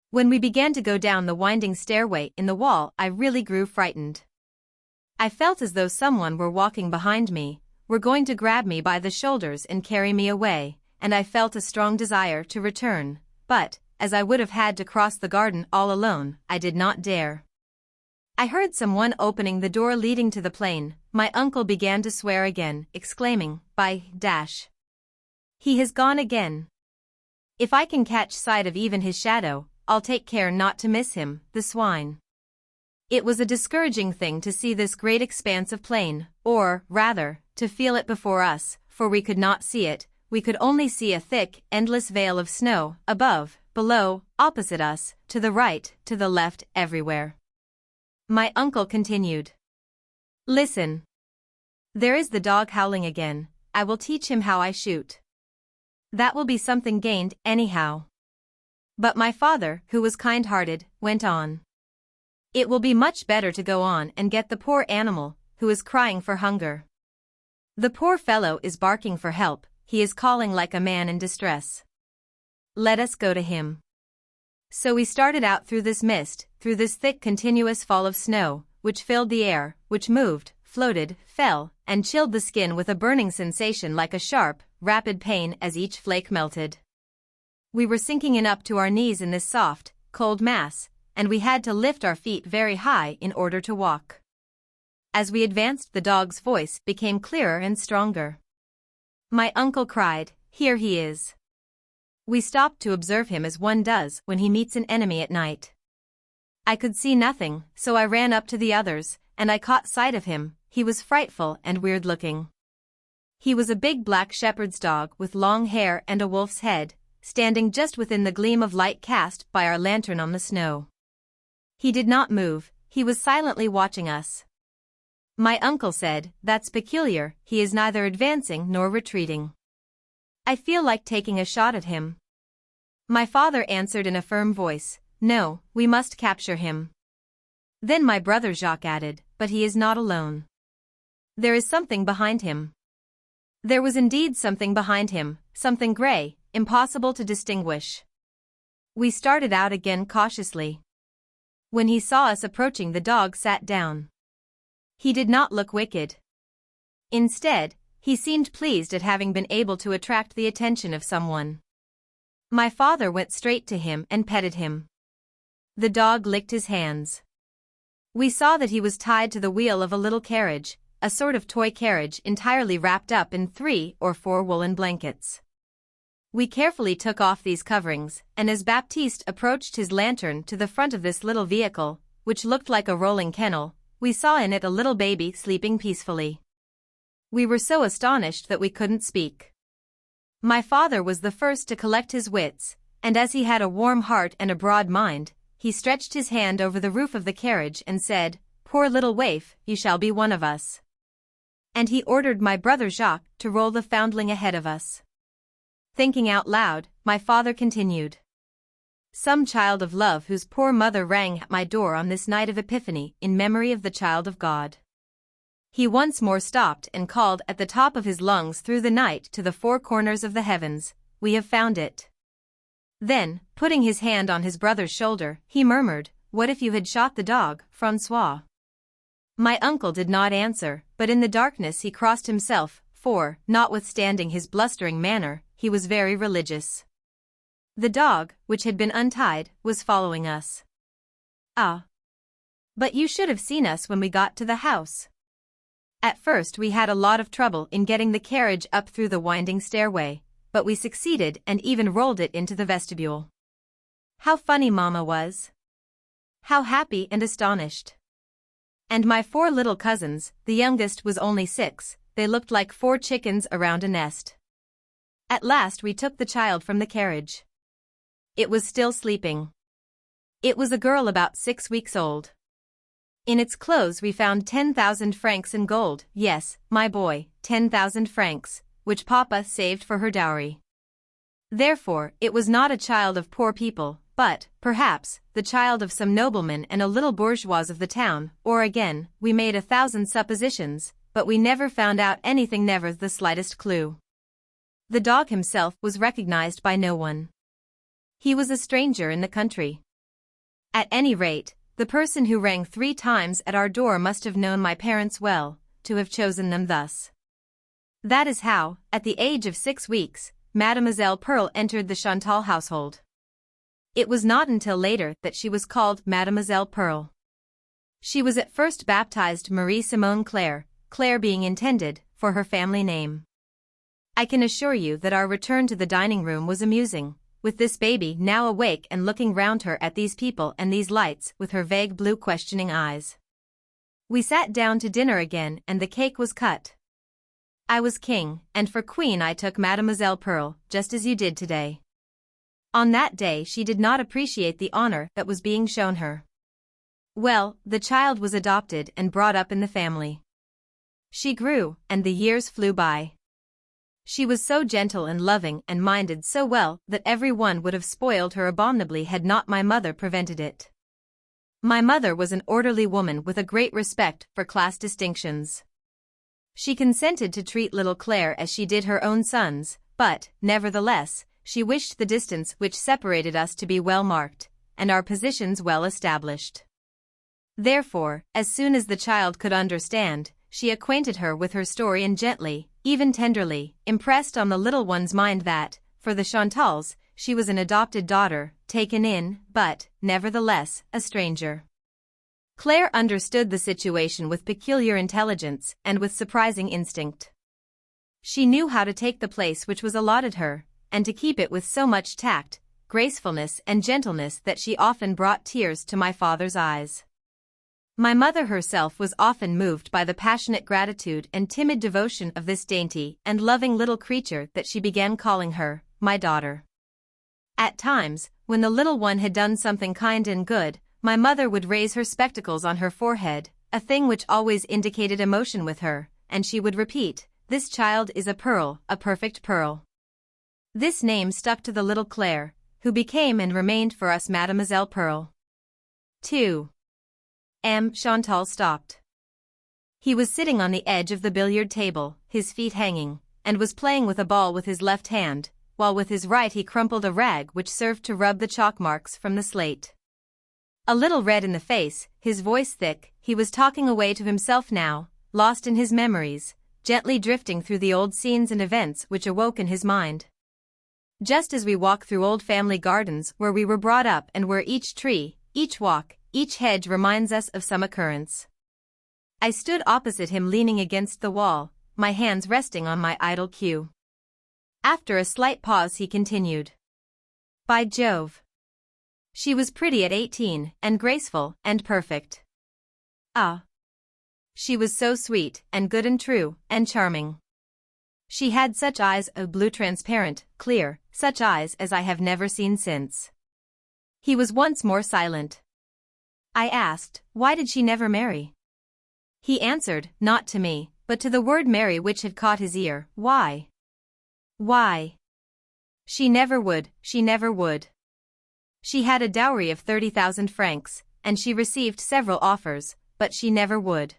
[SPEAKER 1] When we began to go down the winding stairway in the wall, I really grew frightened. I felt as though someone were walking behind me, were going to grab me by the shoulders and carry me away, and I felt a strong desire to return, but, as I would have had to cross the garden all alone, I did not dare. I heard someone opening the door leading to the plain. My uncle began to swear again, exclaiming, "By dash! He has gone again. If I can catch sight of even his shadow, I'll take care not to miss him, the swine." It was a discouraging thing to see this great expanse of plain, or, rather, to feel it before us, for we could not see it, we could only see a thick, endless veil of snow, above, below, opposite us, to the right, to the left, everywhere. My uncle continued. "Listen. There is the dog howling again. I will teach him how I shoot. That will be something gained, anyhow." But my father, who was kind-hearted, went on. "It will be much better to go on and get the poor animal, who is crying for hunger. The poor fellow is barking for help, he is calling like a man in distress. Let us go to him." So we started out through this mist, through this thick continuous fall of snow, which filled the air, which moved, floated, fell, and chilled the skin with a burning sensation like a sharp, rapid pain as each flake melted. We were sinking in up to our knees in this soft, cold mass, and we had to lift our feet very high in order to walk. As we advanced, the dog's voice became clearer and stronger. My uncle cried, "Here he is." We stopped to observe him as one does when he meets an enemy at night. I could see nothing, so I ran up to the others, and I caught sight of him. He was frightful and weird-looking. He was a big black shepherd's dog with long hair and a wolf's head, standing just within the gleam of light cast by our lantern on the snow. He did not move, he was silently watching us. My uncle said, "That's peculiar, he is neither advancing nor retreating. I feel like taking a shot at him." My father answered in a firm voice, "No, we must capture him." Then my brother Jacques added, "But he is not alone. There is something behind him." There was indeed something behind him, something gray, impossible to distinguish. We started out again cautiously. When he saw us approaching, the dog sat down. He did not look wicked. Instead, he seemed pleased at having been able to attract the attention of someone. My father went straight to him and petted him. The dog licked his hands. We saw that he was tied to the wheel of a little carriage, a sort of toy carriage entirely wrapped up in 3 or 4 woolen blankets. We carefully took off these coverings, and as Baptiste approached his lantern to the front of this little vehicle, which looked like a rolling kennel, we saw in it a little baby sleeping peacefully. We were so astonished that we couldn't speak. My father was the first to collect his wits, and as he had a warm heart and a broad mind, he stretched his hand over the roof of the carriage and said, "Poor little waif, you shall be one of us." And he ordered my brother Jacques to roll the foundling ahead of us. Thinking out loud, my father continued. "Some child of love whose poor mother rang at my door on this night of Epiphany in memory of the child of God." He once more stopped and called at the top of his lungs through the night to the four corners of the heavens, "We have found it." Then, putting his hand on his brother's shoulder, he murmured, "What if you had shot the dog, Francois?" My uncle did not answer, but in the darkness he crossed himself, for, notwithstanding his blustering manner, he was very religious. The dog, which had been untied, was following us. "Ah! But you should have seen us when we got to the house." At first we had a lot of trouble in getting the carriage up through the winding stairway, but we succeeded and even rolled it into the vestibule. How funny Mama was! How happy and astonished! And my four little cousins, the youngest was only 6, they looked like 4 chickens around a nest. At last we took the child from the carriage. It was still sleeping. It was a girl about 6 weeks old. In its clothes we found 10,000 francs in gold, yes, my boy, 10,000 francs, which Papa saved for her dowry. Therefore, it was not a child of poor people, but, perhaps, the child of some nobleman and a little bourgeois of the town, or again, we made 1,000 suppositions, but we never found out anything, never the slightest clue. The dog himself was recognized by no one. He was a stranger in the country. At any rate, the person who rang 3 times at our door must have known my parents well, to have chosen them thus. That is how, at the age of 6 weeks, Mademoiselle Pearl entered the Chantal household. It was not until later that she was called Mademoiselle Pearl. She was at first baptized Marie Simone Claire, Claire being intended for her family name. I can assure you that our return to the dining room was amusing, with this baby now awake and looking round her at these people and these lights with her vague blue questioning eyes. We sat down to dinner again and the cake was cut. I was king, and for queen I took Mademoiselle Pearl, just as you did today. On that day she did not appreciate the honor that was being shown her. Well, the child was adopted and brought up in the family. She grew, and the years flew by. She was so gentle and loving and minded so well that every one would have spoiled her abominably had not my mother prevented it. My mother was an orderly woman with a great respect for class distinctions. She consented to treat little Claire as she did her own sons, but, nevertheless, she wished the distance which separated us to be well marked, and our positions well established. Therefore, as soon as the child could understand, she acquainted her with her story and gently, even tenderly, impressed on the little one's mind that, for the Chantals, she was an adopted daughter, taken in, but, nevertheless, a stranger. Claire understood the situation with peculiar intelligence and with surprising instinct. She knew how to take the place which was allotted her, and to keep it with so much tact, gracefulness and gentleness that she often brought tears to my father's eyes. My mother herself was often moved by the passionate gratitude and timid devotion of this dainty and loving little creature that she began calling her, my daughter. At times, when the little one had done something kind and good, my mother would raise her spectacles on her forehead, a thing which always indicated emotion with her, and she would repeat, "This child is a pearl, a perfect pearl." This name stuck to the little Claire, who became and remained for us Mademoiselle Pearl. 2. Chantal stopped. He was sitting on the edge of the billiard table, his feet hanging, and was playing with a ball with his left hand, while with his right he crumpled a rag which served to rub the chalk marks from the slate. A little red in the face, his voice thick, he was talking away to himself now, lost in his memories, gently drifting through the old scenes and events which awoke in his mind. Just as we walk through old family gardens where we were brought up and where each tree, each walk, each hedge reminds us of some occurrence. I stood opposite him leaning against the wall, my hands resting on my idle cue. After a slight pause he continued. By Jove! She was pretty at 18, and graceful, and perfect. Ah! She was so sweet, and good and true, and charming. She had such eyes of blue transparent, clear, such eyes as I have never seen since. He was once more silent. I asked, why did she never marry? He answered, not to me, but to the word marry which had caught his ear. Why? Why? She never would, she never would. She had a dowry of 30,000 francs, and she received several offers, but she never would.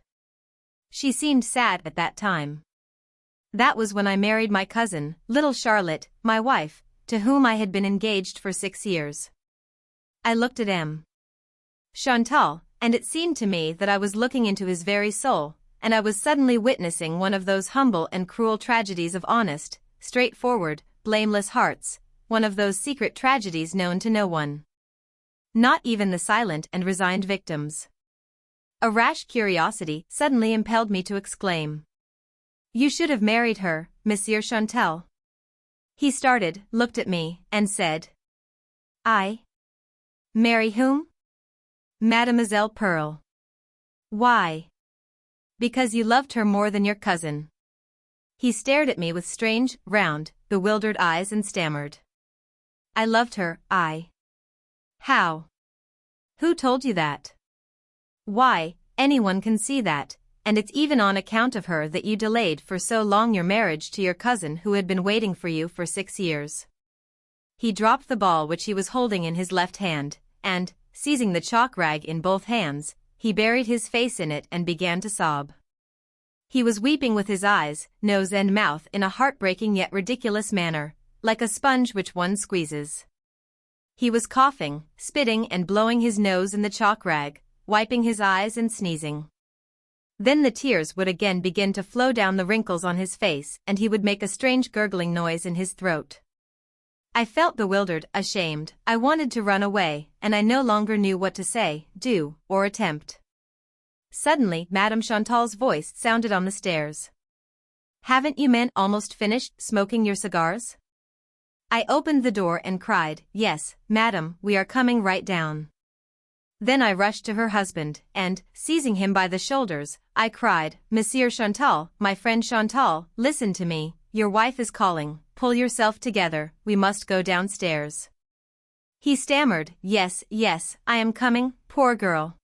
[SPEAKER 1] She seemed sad at that time. That was when I married my cousin, little Charlotte, my wife, to whom I had been engaged for 6 years. I looked at M. Chantal, and it seemed to me that I was looking into his very soul, and I was suddenly witnessing one of those humble and cruel tragedies of honest, straightforward, blameless hearts, one of those secret tragedies known to no one. Not even the silent and resigned victims. A rash curiosity suddenly impelled me to exclaim. You should have married her, Monsieur Chantal. He started, looked at me, and said. I? Marry whom? Mademoiselle Pearl. Why? Because you loved her more than your cousin. He stared at me with strange, round, bewildered eyes and stammered. I loved her, I. How? Who told you that? Why, anyone can see that, and it's even on account of her that you delayed for so long your marriage to your cousin who had been waiting for you for 6 years. He dropped the ball which he was holding in his left hand, and, seizing the chalk rag in both hands, he buried his face in it and began to sob. He was weeping with his eyes, nose and mouth in a heartbreaking yet ridiculous manner, like a sponge which one squeezes. He was coughing, spitting and blowing his nose in the chalk rag, wiping his eyes and sneezing. Then the tears would again begin to flow down the wrinkles on his face and he would make a strange gurgling noise in his throat. I felt bewildered, ashamed, I wanted to run away, and I no longer knew what to say, do, or attempt. Suddenly, Madame Chantal's voice sounded on the stairs. Haven't you men almost finished smoking your cigars? I opened the door and cried, yes, madam, we are coming right down. Then I rushed to her husband, and, seizing him by the shoulders, I cried, Monsieur Chantal, my friend Chantal, listen to me, your wife is calling, pull yourself together, we must go downstairs. He stammered, yes, yes, I am coming, poor girl.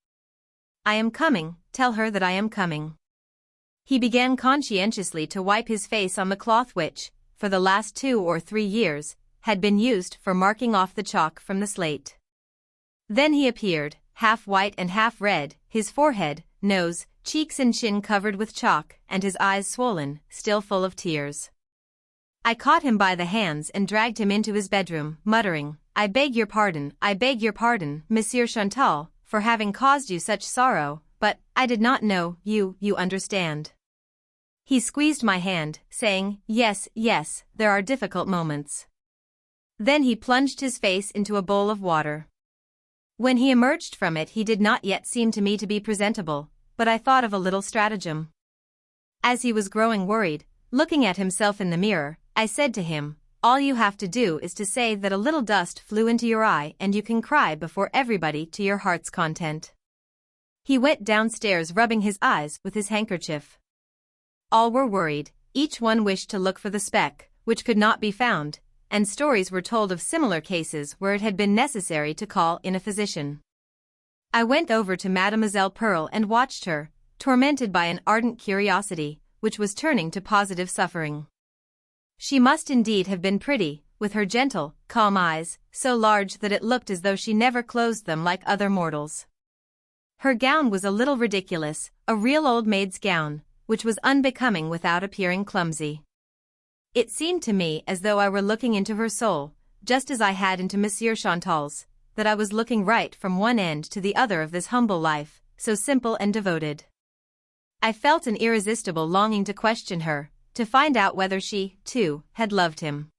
[SPEAKER 1] I am coming, tell her that I am coming. He began conscientiously to wipe his face on the cloth which, for the last 2 or 3 years, had been used for marking off the chalk from the slate. Then he appeared, half white and half red, his forehead, nose, cheeks and chin covered with chalk, and his eyes swollen, still full of tears. I caught him by the hands and dragged him into his bedroom, muttering, I beg your pardon, Monsieur Chantal, for having caused you such sorrow, but I did not know you understand. He squeezed my hand, saying, yes, yes, there are difficult moments. Then he plunged his face into a bowl of water. When he emerged from it he did not yet seem to me to be presentable, but I thought of a little stratagem. As he was growing worried, looking at himself in the mirror, I said to him, all you have to do is to say that a little dust flew into your eye and you can cry before everybody to your heart's content. He went downstairs rubbing his eyes with his handkerchief. All were worried, each one wished to look for the speck, which could not be found, and stories were told of similar cases where it had been necessary to call in a physician. I went over to Mademoiselle Pearl and watched her, tormented by an ardent curiosity, which was turning to positive suffering. She must indeed have been pretty, with her gentle, calm eyes, so large that it looked as though she never closed them like other mortals. Her gown was a little ridiculous, a real old maid's gown, which was unbecoming without appearing clumsy. It seemed to me as though I were looking into her soul, just as I had into Monsieur Chantal's, that I was looking right from one end to the other of this humble life, so simple and devoted. I felt an irresistible longing to question her, to find out whether she, too, had loved him.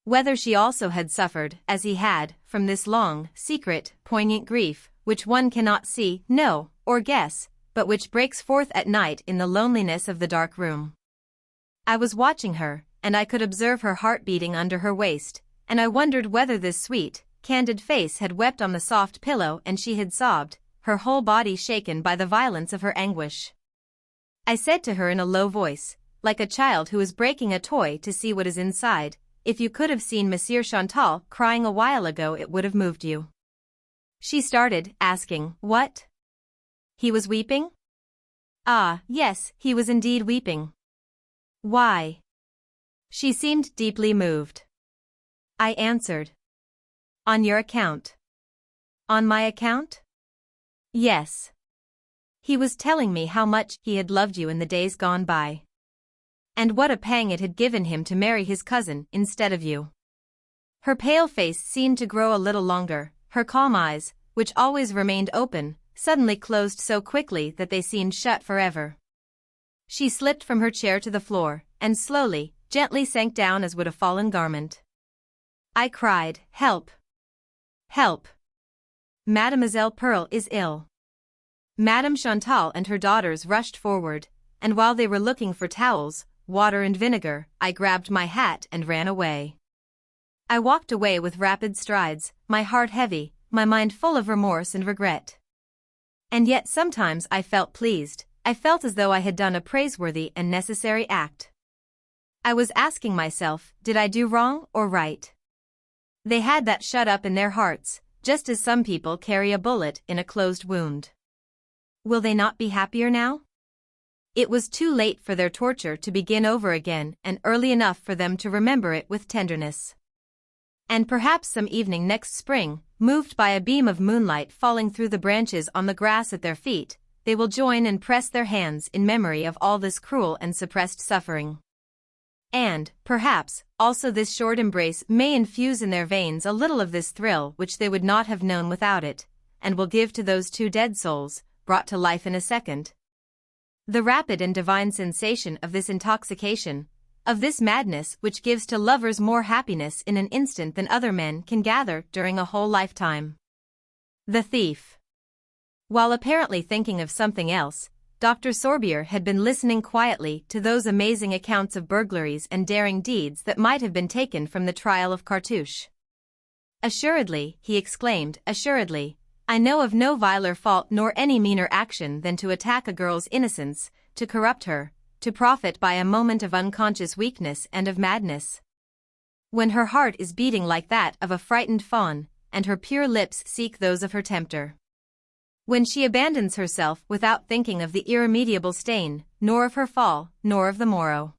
[SPEAKER 1] Whether she also had suffered, as he had, from this long, secret, poignant grief, which one cannot see, know, or guess, but which breaks forth at night in the loneliness of the dark room. I was watching her, and I could observe her heart beating under her waist, and I wondered whether this sweet, candid face had wept on the soft pillow and she had sobbed, her whole body shaken by the violence of her anguish. I said to her in a low voice, like a child who is breaking a toy to see what is inside, if you could have seen Monsieur Chantal crying a while ago it would have moved you. She started, asking, "What?" He was weeping? Ah, yes, he was indeed weeping. Why? She seemed deeply moved. I answered. On your account. On my account? Yes. He was telling me how much he had loved you in the days gone by. And what a pang it had given him to marry his cousin instead of you. Her pale face seemed to grow a little longer, her calm eyes, which always remained open, suddenly closed so quickly that they seemed shut forever. She slipped from her chair to the floor, and slowly, gently sank down as would a fallen garment. I cried, "Help! Help! Mademoiselle Pearl is ill." Madame Chantal and her daughters rushed forward, and while they were looking for towels, water and vinegar, I grabbed my hat and ran away. I walked away with rapid strides, my heart heavy, my mind full of remorse and regret. And yet sometimes I felt pleased, I felt as though I had done a praiseworthy and necessary act. I was asking myself, did I do wrong or right? They had that shut up in their hearts, just as some people carry a bullet in a closed wound. Will they not be happier now? It was too late for their torture to begin over again and early enough for them to remember it with tenderness. And perhaps some evening next spring, moved by a beam of moonlight falling through the branches on the grass at their feet, they will join and press their hands in memory of all this cruel and suppressed suffering. And, perhaps, also this short embrace may infuse in their veins a little of this thrill which they would not have known without it, and will give to those two dead souls, brought to life in a second, the rapid and divine sensation of this intoxication, of this madness which gives to lovers more happiness in an instant than other men can gather during a whole lifetime. The thief. While apparently thinking of something else, Dr. Sorbier had been listening quietly to those amazing accounts of burglaries and daring deeds that might have been taken from the trial of Cartouche. Assuredly, he exclaimed, assuredly, I know of no viler fault nor any meaner action than to attack a girl's innocence, to corrupt her, to profit by a moment of unconscious weakness and of madness. When her heart is beating like that of a frightened fawn, and her pure lips seek those of her tempter. When she abandons herself without thinking of the irremediable stain, nor of her fall, nor of the morrow.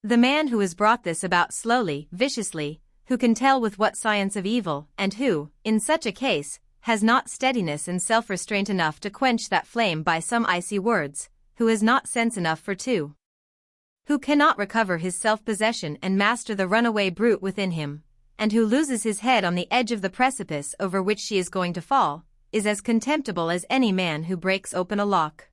[SPEAKER 1] The man who has brought this about slowly, viciously, who can tell with what science of evil, and who, in such a case, has not steadiness and self-restraint enough to quench that flame by some icy words, who has not sense enough for two, who cannot recover his self-possession and master the runaway brute within him, and who loses his head on the edge of the precipice over which she is going to fall, is as contemptible as any man who breaks open a lock,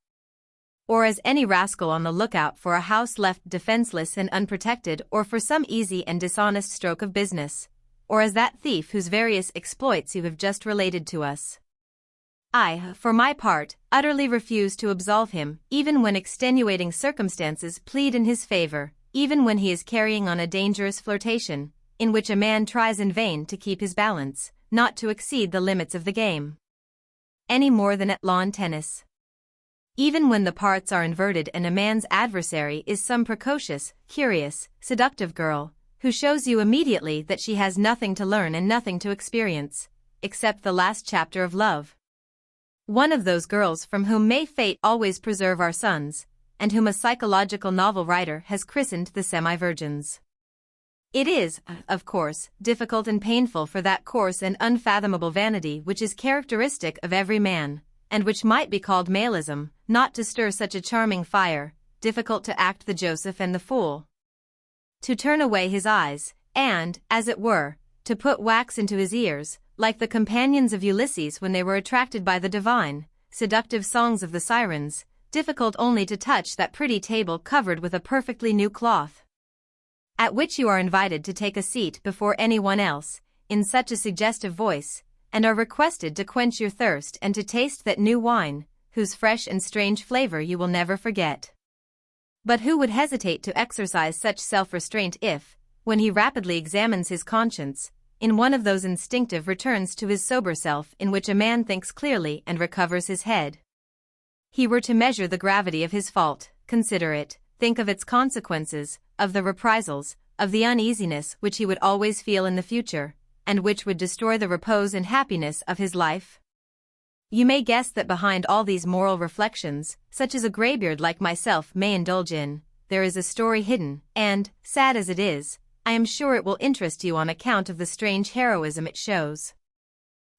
[SPEAKER 1] or as any rascal on the lookout for a house left defenseless and unprotected, or for some easy and dishonest stroke of business, or as that thief whose various exploits you have just related to us. I, for my part, utterly refuse to absolve him, even when extenuating circumstances plead in his favor, even when he is carrying on a dangerous flirtation, in which a man tries in vain to keep his balance, not to exceed the limits of the game, any more than at lawn tennis. Even when the parts are inverted and a man's adversary is some precocious, curious, seductive girl, who shows you immediately that she has nothing to learn and nothing to experience, except the last chapter of love. One of those girls from whom may fate always preserve our sons, and whom a psychological novel writer has christened the semi-virgins. It is, of course, difficult and painful for that coarse and unfathomable vanity which is characteristic of every man, and which might be called maleism, not to stir such a charming fire, difficult to act the Joseph and the fool, to turn away his eyes, and, as it were, to put wax into his ears, like the companions of Ulysses when they were attracted by the divine, seductive songs of the sirens, difficult only to touch that pretty table covered with a perfectly new cloth, at which you are invited to take a seat before anyone else, in such a suggestive voice, and are requested to quench your thirst and to taste that new wine, whose fresh and strange flavor you will never forget. But who would hesitate to exercise such self-restraint if, when he rapidly examines his conscience, in one of those instinctive returns to his sober self in which a man thinks clearly and recovers his head, he were to measure the gravity of his fault, consider it, think of its consequences, of the reprisals, of the uneasiness which he would always feel in the future, and which would destroy the repose and happiness of his life? You may guess that behind all these moral reflections, such as a graybeard like myself may indulge in, there is a story hidden, and, sad as it is, I am sure it will interest you on account of the strange heroism it shows.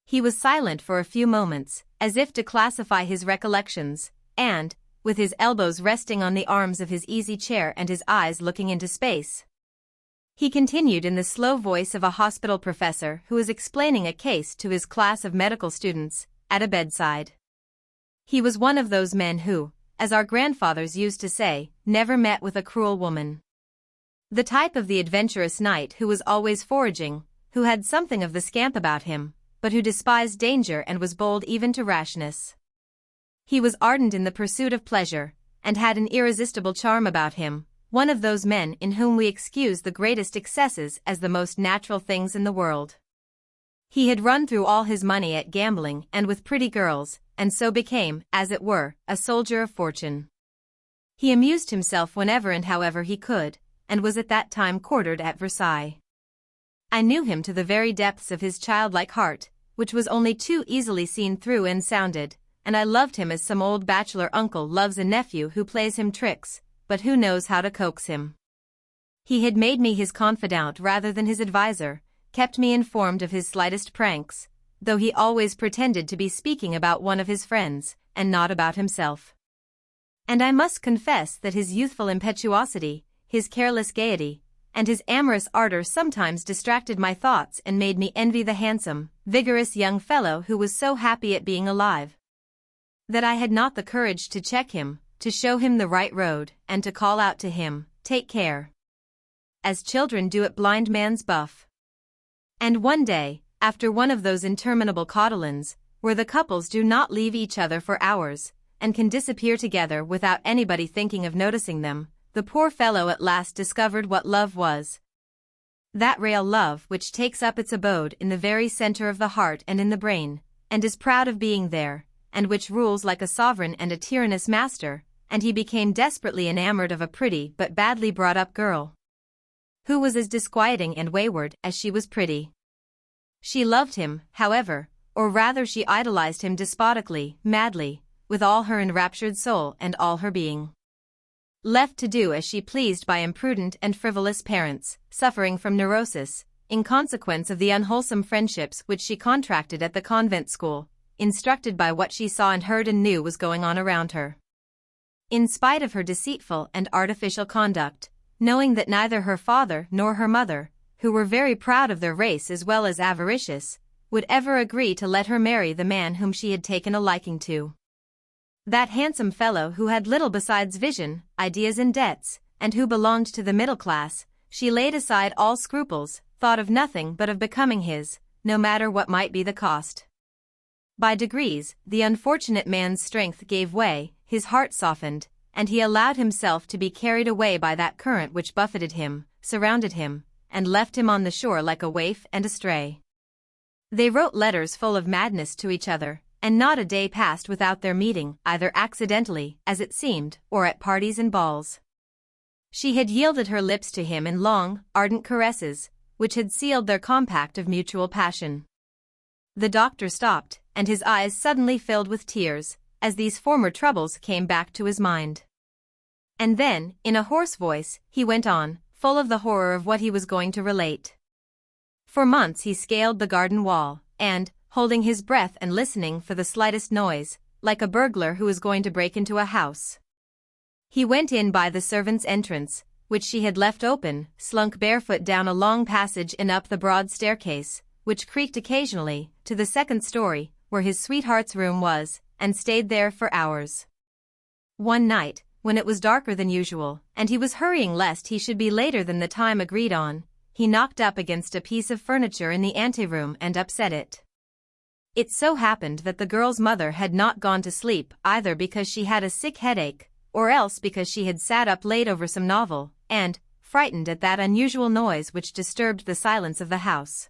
[SPEAKER 1] He was silent for a few moments, as if to classify his recollections, and, with his elbows resting on the arms of his easy chair and his eyes looking into space, he continued in the slow voice of a hospital professor who is explaining a case to his class of medical students, at a bedside. He was one of those men who, as our grandfathers used to say, never met with a cruel woman. The type of the adventurous knight who was always foraging, who had something of the scamp about him, but who despised danger and was bold even to rashness. He was ardent in the pursuit of pleasure, and had an irresistible charm about him, one of those men in whom we excuse the greatest excesses as the most natural things in the world. He had run through all his money at gambling and with pretty girls, and so became, as it were, a soldier of fortune. He amused himself whenever and however he could, and was at that time quartered at Versailles. I knew him to the very depths of his childlike heart, which was only too easily seen through and sounded, and I loved him as some old bachelor uncle loves a nephew who plays him tricks, but who knows how to coax him. He had made me his confidant rather than his adviser, kept me informed of his slightest pranks, though he always pretended to be speaking about one of his friends, and not about himself. And I must confess that his youthful impetuosity, his careless gaiety, and his amorous ardor sometimes distracted my thoughts and made me envy the handsome, vigorous young fellow who was so happy at being alive. That I had not the courage to check him, to show him the right road, and to call out to him, "Take care," as children do at blind man's buff. And one day, after one of those interminable cotilins, where the couples do not leave each other for hours, and can disappear together without anybody thinking of noticing them, the poor fellow at last discovered what love was. That real love which takes up its abode in the very center of the heart and in the brain, and is proud of being there, and which rules like a sovereign and a tyrannous master, and he became desperately enamored of a pretty but badly brought-up girl, who was as disquieting and wayward as she was pretty. She loved him, however, or rather she idolized him despotically, madly, with all her enraptured soul and all her being. Left to do as she pleased by imprudent and frivolous parents, suffering from neurosis, in consequence of the unwholesome friendships which she contracted at the convent school, instructed by what she saw and heard and knew was going on around her. In spite of her deceitful and artificial conduct, knowing that neither her father nor her mother, who were very proud of their race as well as avaricious, would ever agree to let her marry the man whom she had taken a liking to. That handsome fellow who had little besides vision, ideas and debts, and who belonged to the middle class, she laid aside all scruples, thought of nothing but of becoming his, no matter what might be the cost. By degrees, the unfortunate man's strength gave way, his heart softened, and he allowed himself to be carried away by that current which buffeted him, surrounded him, and left him on the shore like a waif and a stray. They wrote letters full of madness to each other, and not a day passed without their meeting, either accidentally, as it seemed, or at parties and balls. She had yielded her lips to him in long, ardent caresses, which had sealed their compact of mutual passion. The doctor stopped, and his eyes suddenly filled with tears, as these former troubles came back to his mind. And then, in a hoarse voice, he went on, full of the horror of what he was going to relate. For months he scaled the garden wall, and, holding his breath and listening for the slightest noise, like a burglar who is going to break into a house, he went in by the servants' entrance, which she had left open, slunk barefoot down a long passage and up the broad staircase, which creaked occasionally, to the second story, where his sweetheart's room was, and stayed there for hours. One night, when it was darker than usual, and he was hurrying lest he should be later than the time agreed on, he knocked up against a piece of furniture in the anteroom and upset it. It so happened that the girl's mother had not gone to sleep either because she had a sick headache, or else because she had sat up late over some novel, and, frightened at that unusual noise which disturbed the silence of the house,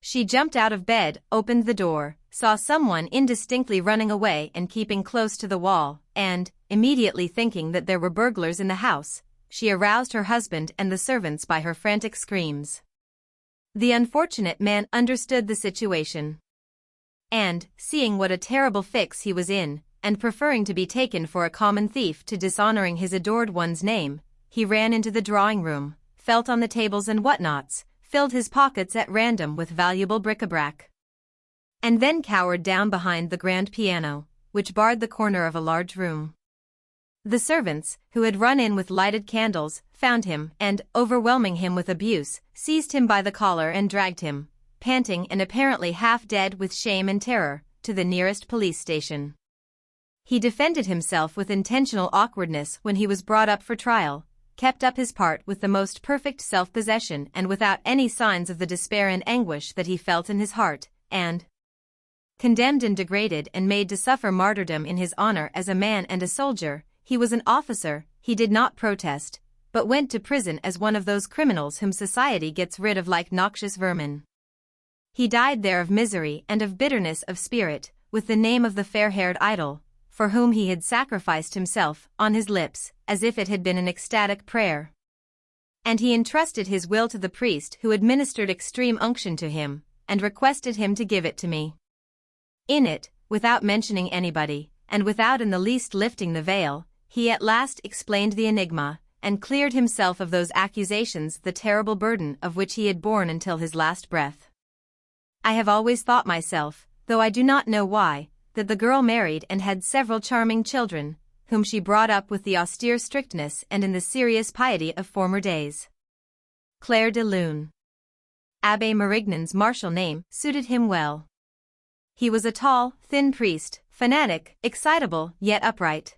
[SPEAKER 1] she jumped out of bed, opened the door, saw someone indistinctly running away and keeping close to the wall, and, immediately thinking that there were burglars in the house, she aroused her husband and the servants by her frantic screams. The unfortunate man understood the situation. And, seeing what a terrible fix he was in, and preferring to be taken for a common thief to dishonoring his adored one's name, he ran into the drawing room, felt on the tables and whatnots, filled his pockets at random with valuable bric-a-brac, and then cowered down behind the grand piano, which barred the corner of a large room. The servants, who had run in with lighted candles, found him and, overwhelming him with abuse, seized him by the collar and dragged him, panting and apparently half dead with shame and terror, to the nearest police station. He defended himself with intentional awkwardness when he was brought up for trial, kept up his part with the most perfect self-possession and without any signs of the despair and anguish that he felt in his heart, and, condemned and degraded and made to suffer martyrdom in his honor as a man and a soldier, he was an officer, he did not protest, but went to prison as one of those criminals whom society gets rid of like noxious vermin. He died there of misery and of bitterness of spirit, with the name of the fair-haired idol, for whom he had sacrificed himself, on his lips, as if it had been an ecstatic prayer. And he entrusted his will to the priest who administered extreme unction to him, and requested him to give it to me. In it, without mentioning anybody, and without in the least lifting the veil, he at last explained the enigma, and cleared himself of those accusations, the terrible burden of which he had borne until his last breath. I have always thought myself, though I do not know why, that the girl married and had several charming children, whom she brought up with the austere strictness and in the serious piety of former days. Claire de Lune. Abbé Marignan's martial name suited him well. He was a tall, thin priest, fanatic, excitable, yet upright.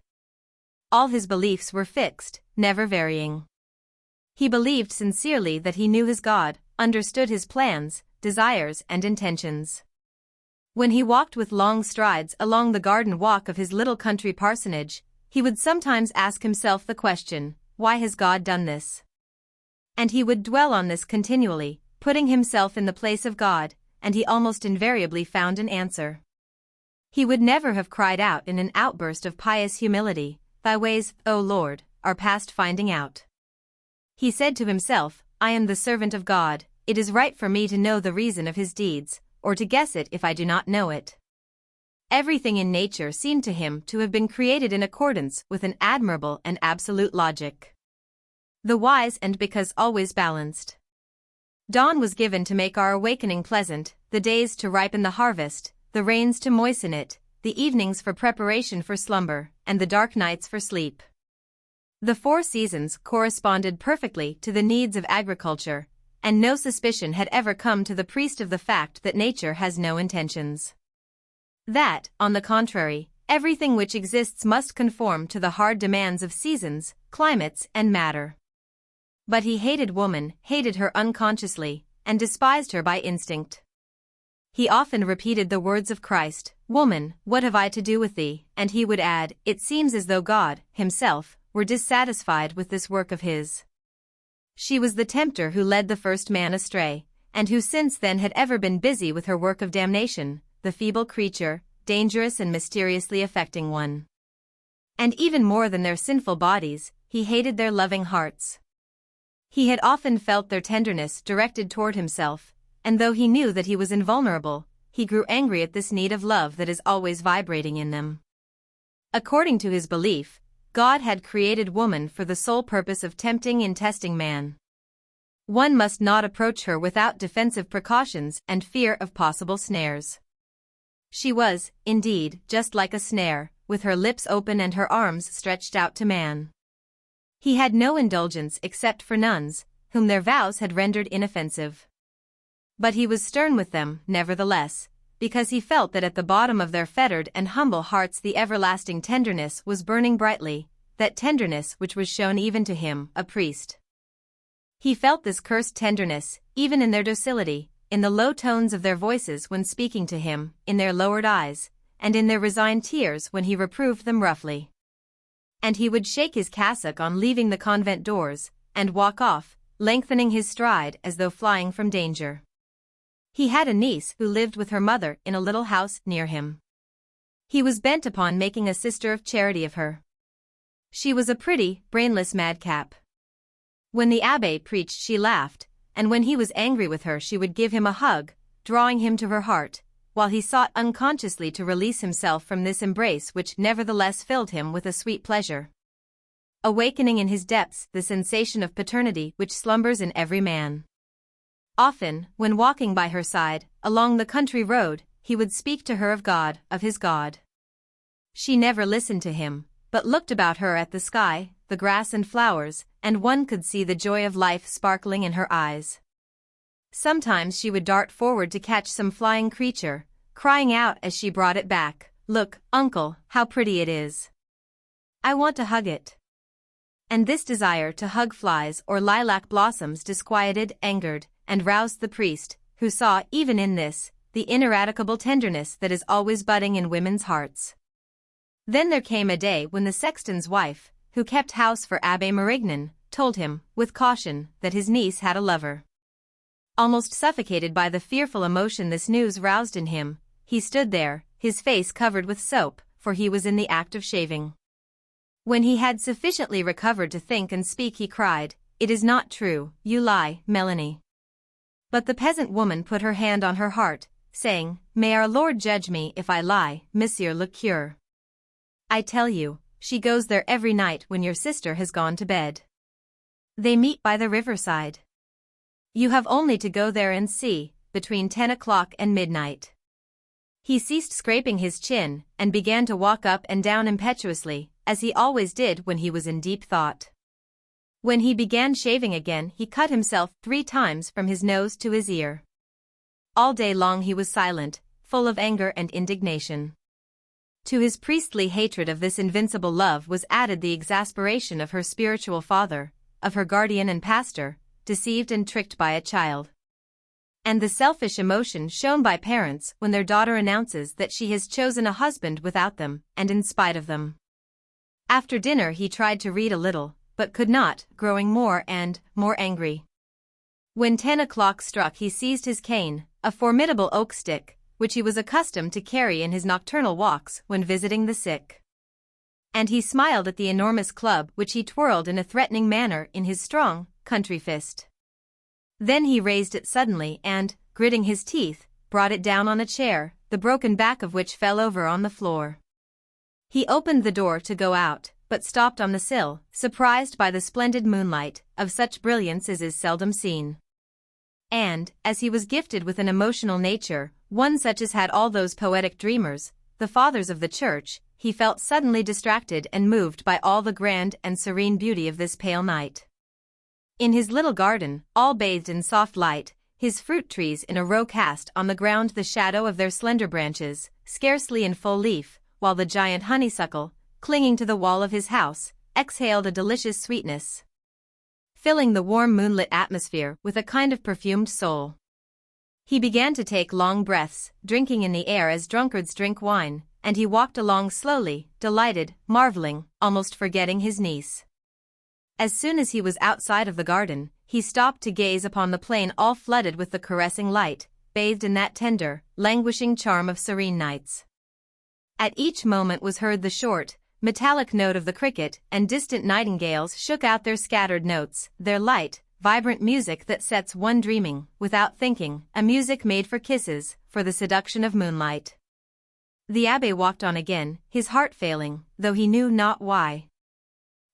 [SPEAKER 1] All his beliefs were fixed, never varying. He believed sincerely that he knew his God, understood his plans, desires and intentions. When he walked with long strides along the garden walk of his little country parsonage, he would sometimes ask himself the question, why has God done this? And he would dwell on this continually, putting himself in the place of God, and he almost invariably found an answer. He would never have cried out in an outburst of pious humility, "Thy ways, O Lord, are past finding out." He said to himself, "I am the servant of God, it is right for me to know the reason of his deeds, or to guess it if I do not know it." Everything in nature seemed to him to have been created in accordance with an admirable and absolute logic. The wise and because always balanced. Dawn was given to make our awakening pleasant, the days to ripen the harvest, the rains to moisten it, the evenings for preparation for slumber, and the dark nights for sleep. The 4 seasons corresponded perfectly to the needs of agriculture, and no suspicion had ever come to the priest of the fact that nature has no intentions. That, on the contrary, everything which exists must conform to the hard demands of seasons, climates, and matter. But he hated woman, hated her unconsciously, and despised her by instinct. He often repeated the words of Christ, "Woman, what have I to do with thee?" And he would add, "It seems as though God, himself, were dissatisfied with this work of his." She was the tempter who led the first man astray, and who since then had ever been busy with her work of damnation, the feeble creature, dangerous and mysteriously affecting one. And even more than their sinful bodies, he hated their loving hearts. He had often felt their tenderness directed toward himself, and though he knew that he was invulnerable, he grew angry at this need of love that is always vibrating in them. According to his belief, God had created woman for the sole purpose of tempting and testing man. One must not approach her without defensive precautions and fear of possible snares. She was, indeed, just like a snare, with her lips open and her arms stretched out to man. He had no indulgence except for nuns, whom their vows had rendered inoffensive. But he was stern with them, nevertheless, because he felt that at the bottom of their fettered and humble hearts the everlasting tenderness was burning brightly, that tenderness which was shown even to him, a priest. He felt this cursed tenderness, even in their docility, in the low tones of their voices when speaking to him, in their lowered eyes, and in their resigned tears when he reproved them roughly. And he would shake his cassock on leaving the convent doors, and walk off, lengthening his stride as though flying from danger. He had a niece who lived with her mother in a little house near him. He was bent upon making a sister of charity of her. She was a pretty, brainless madcap. When the abbé preached she laughed, and when he was angry with her she would give him a hug, drawing him to her heart, while he sought unconsciously to release himself from this embrace which nevertheless filled him with a sweet pleasure, awakening in his depths the sensation of paternity which slumbers in every man. Often, when walking by her side, along the country road, he would speak to her of God, of his God. She never listened to him, but looked about her at the sky, the grass and flowers, and one could see the joy of life sparkling in her eyes. Sometimes she would dart forward to catch some flying creature, crying out as she brought it back, "Look, uncle, how pretty it is. I want to hug it." And this desire to hug flies or lilac blossoms disquieted, angered, and roused the priest, who saw, even in this, the ineradicable tenderness that is always budding in women's hearts. Then there came a day when the sexton's wife, who kept house for Abbé Marignan, told him, with caution, that his niece had a lover. Almost suffocated by the fearful emotion this news roused in him, he stood there, his face covered with soap, for he was in the act of shaving. When he had sufficiently recovered to think and speak, he cried, "It is not true, you lie, Melanie." But the peasant woman put her hand on her heart, saying, "May our Lord judge me if I lie, Monsieur le Curé. I tell you, she goes there every night when your sister has gone to bed. They meet by the riverside. You have only to go there and see, between 10 o'clock and midnight." He ceased scraping his chin, and began to walk up and down impetuously, as he always did when he was in deep thought. When he began shaving again, he cut himself 3 times from his nose to his ear. All day long he was silent, full of anger and indignation. To his priestly hatred of this invincible love was added the exasperation of her spiritual father, of her guardian and pastor, deceived and tricked by a child. And the selfish emotion shown by parents when their daughter announces that she has chosen a husband without them, and in spite of them. After dinner he tried to read a little, but could not, growing more and more angry. When 10 o'clock struck he seized his cane, a formidable oak stick, which he was accustomed to carry in his nocturnal walks when visiting the sick. And he smiled at the enormous club which he twirled in a threatening manner in his strong, country fist. Then he raised it suddenly and, gritting his teeth, brought it down on a chair, the broken back of which fell over on the floor. He opened the door to go out, but stopped on the sill, surprised by the splendid moonlight, of such brilliance as is seldom seen. And, as he was gifted with an emotional nature, one such as had all those poetic dreamers, the fathers of the church, he felt suddenly distracted and moved by all the grand and serene beauty of this pale night. In his little garden, all bathed in soft light, his fruit trees in a row cast on the ground the shadow of their slender branches, scarcely in full leaf, while the giant honeysuckle, clinging to the wall of his house, exhaled a delicious sweetness, filling the warm moonlit atmosphere with a kind of perfumed soul. He began to take long breaths, drinking in the air as drunkards drink wine, and he walked along slowly, delighted, marveling, almost forgetting his niece. As soon as he was outside of the garden, he stopped to gaze upon the plain all flooded with the caressing light, bathed in that tender, languishing charm of serene nights. At each moment was heard the short, metallic note of the cricket, and distant nightingales shook out their scattered notes, their light, vibrant music that sets one dreaming, without thinking, a music made for kisses, for the seduction of moonlight. The abbé walked on again, his heart failing, though he knew not why.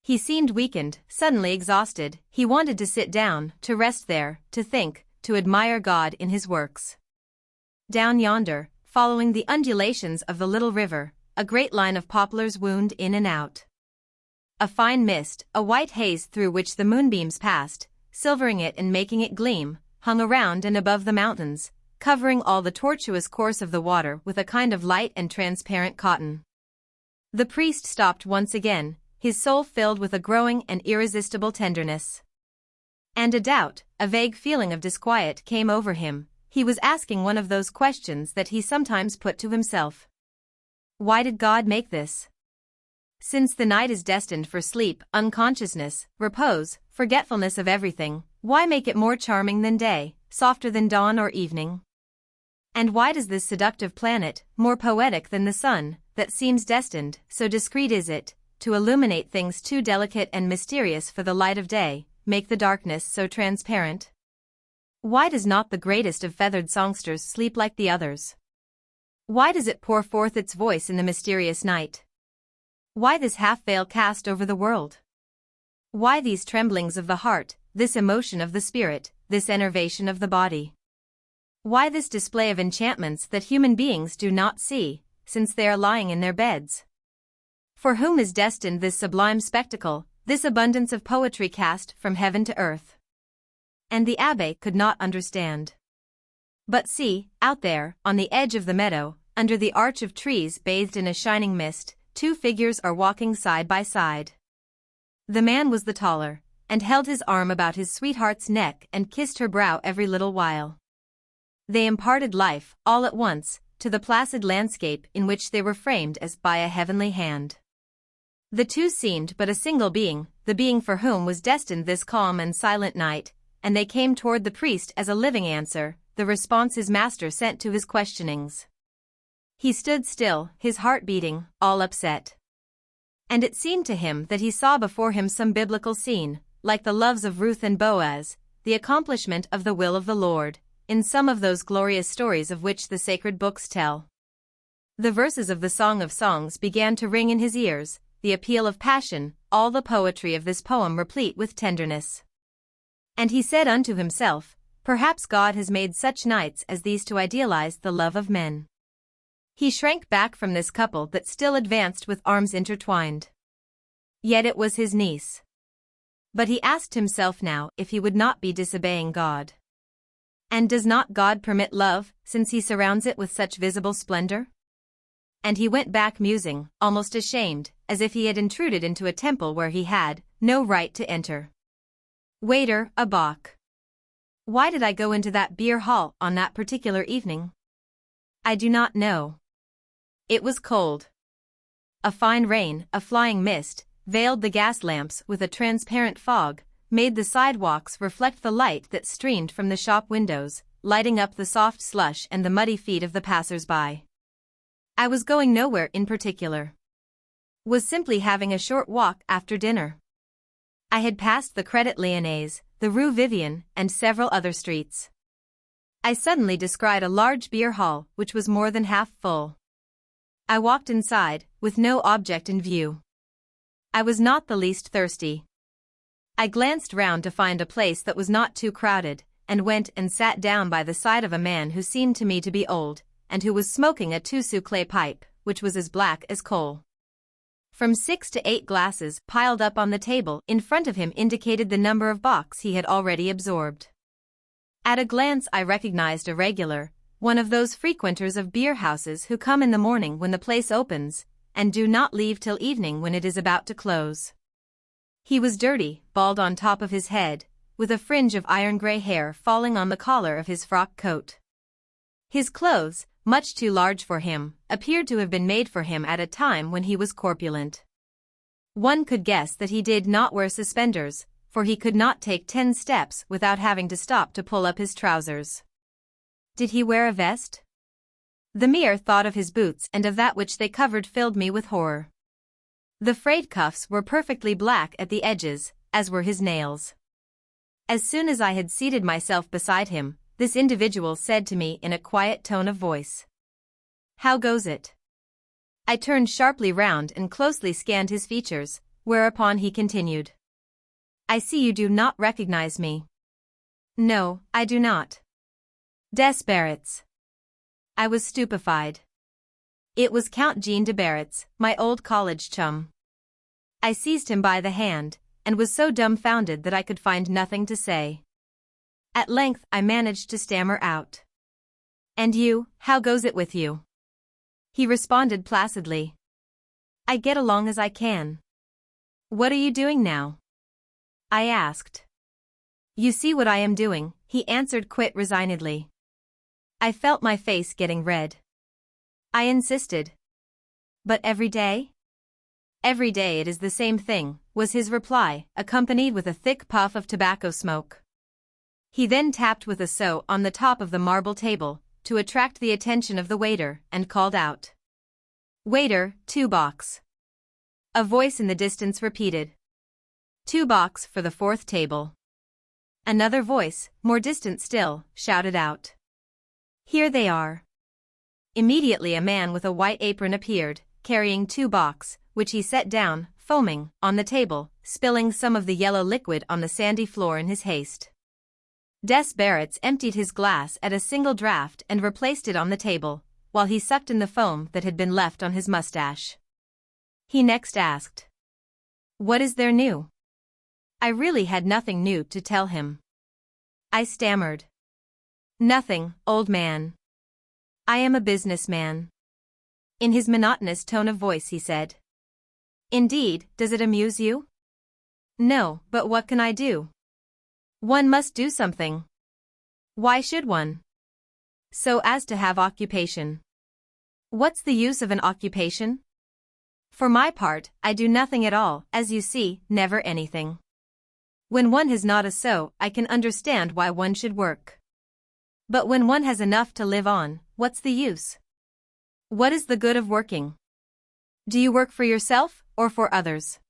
[SPEAKER 1] He seemed weakened, suddenly exhausted. He wanted to sit down, to rest there, to think, to admire God in his works. Down yonder, following the undulations of the little river, a great line of poplars wound in and out. A fine mist, a white haze through which the moonbeams passed, silvering it and making it gleam, hung around and above the mountains, covering all the tortuous course of the water with a kind of light and transparent cotton. The priest stopped once again, his soul filled with a growing and irresistible tenderness. And a doubt, a vague feeling of disquiet came over him. He was asking one of those questions that he sometimes put to himself. Why did God make this? Since the night is destined for sleep, unconsciousness, repose, forgetfulness of everything, why make it more charming than day, softer than dawn or evening? And why does this seductive planet, more poetic than the sun, that seems destined, so discreet is it, to illuminate things too delicate and mysterious for the light of day, make the darkness so transparent? Why does not the greatest of feathered songsters sleep like the others? Why does it pour forth its voice in the mysterious night? Why this half-veil cast over the world? Why these tremblings of the heart, this emotion of the spirit, this enervation of the body? Why this display of enchantments that human beings do not see, since they are lying in their beds? For whom is destined this sublime spectacle, this abundance of poetry cast from heaven to earth? And the abbé could not understand. But see, out there, on the edge of the meadow, under the arch of trees bathed in a shining mist, two figures are walking side by side. The man was the taller, and held his arm about his sweetheart's neck and kissed her brow every little while. They imparted life, all at once, to the placid landscape in which they were framed as by a heavenly hand. The two seemed but a single being, the being for whom was destined this calm and silent night, and they came toward the priest as a living answer, the response his master sent to his questionings. He stood still, his heart beating, all upset. And it seemed to him that he saw before him some biblical scene, like the loves of Ruth and Boaz, the accomplishment of the will of the Lord, in some of those glorious stories of which the sacred books tell. The verses of the Song of Songs began to ring in his ears, the appeal of passion, all the poetry of this poem replete with tenderness. And he said unto himself, perhaps God has made such nights as these to idealize the love of men. He shrank back from this couple that still advanced with arms intertwined. Yet it was his niece. But he asked himself now if he would not be disobeying God. And does not God permit love, since he surrounds it with such visible splendor? And he went back musing, almost ashamed, as if he had intruded into a temple where he had no right to enter. Waiter, a bock. Why did I go into that beer hall on that particular evening? I do not know. It was cold. A fine rain, a flying mist, veiled the gas lamps with a transparent fog, made the sidewalks reflect the light that streamed from the shop windows, lighting up the soft slush and the muddy feet of the passers-by. I was going nowhere in particular. Was simply having a short walk after dinner. I had passed the Credit Lyonnaise, the Rue Vivienne, and several other streets. I suddenly descried a large beer hall which was more than half full. I walked inside, with no object in view. I was not the least thirsty. I glanced round to find a place that was not too crowded, and went and sat down by the side of a man who seemed to me to be old, and who was smoking a two-sou clay pipe, which was as black as coal. From 6 to 8 glasses piled up on the table in front of him indicated the number of bocks he had already absorbed. At a glance I recognized a regular, one of those frequenters of beer houses who come in the morning when the place opens, and do not leave till evening when it is about to close. He was dirty, bald on top of his head, with a fringe of iron-gray hair falling on the collar of his frock coat. His clothes, much too large for him, appeared to have been made for him at a time when he was corpulent. One could guess that he did not wear suspenders, for he could not take 10 steps without having to stop to pull up his trousers. Did he wear a vest? The mere thought of his boots and of that which they covered filled me with horror. The frayed cuffs were perfectly black at the edges, as were his nails. As soon as I had seated myself beside him, this individual said to me in a quiet tone of voice, "How goes it?" I turned sharply round and closely scanned his features, whereupon he continued, "I see you do not recognize me." "No, I do not." "Des Barretts." I was stupefied. It was Count Jean de Barretts, my old college chum. I seized him by the hand, and was so dumbfounded that I could find nothing to say. At length I managed to stammer out, "And you, how goes it with you?" He responded placidly, "I get along as I can." "What are you doing now?" I asked. "You see what I am doing," he answered quite resignedly. I felt my face getting red. I insisted. "But every day?" "Every day it is the same thing," was his reply, accompanied with a thick puff of tobacco smoke. He then tapped with a sou on the top of the marble table, to attract the attention of the waiter, and called out, "Waiter, 2 bocks." A voice in the distance repeated, "2 bocks for the 4th table." Another voice, more distant still, shouted out. Here they are. Immediately a man with a white apron appeared, carrying 2 box, which he set down, foaming, on the table, spilling some of the yellow liquid on the sandy floor in his haste. Des Barretts emptied his glass at a single draught and replaced it on the table, while he sucked in the foam that had been left on his mustache. He next asked, "What is there new?" I really had nothing new to tell him. I stammered. "Nothing, old man. I am a businessman." In his monotonous tone of voice he said, "Indeed, does it amuse you?" "No, but what can I do? One must do something." "Why should one?" "So as to have occupation." "What's the use of an occupation?" "For my part, I do nothing at all, as you see, never anything. When one has not a sou, I can understand why one should work. But when one has enough to live on, what's the use? What is the good of working? Do you work for yourself, or for others?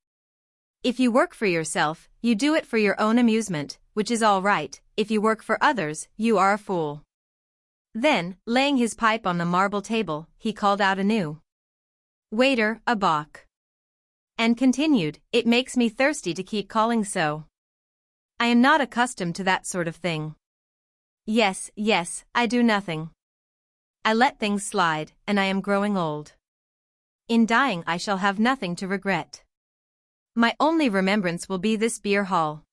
[SPEAKER 1] If you work for yourself, you do it for your own amusement, which is all right. If you work for others, you are a fool." Then, laying his pipe on the marble table, he called out anew, "Waiter, a bock." And continued, "It makes me thirsty to keep calling so. I am not accustomed to that sort of thing. Yes, yes, I do nothing. I let things slide, and I am growing old. In dying I shall have nothing to regret. My only remembrance will be this beer hall.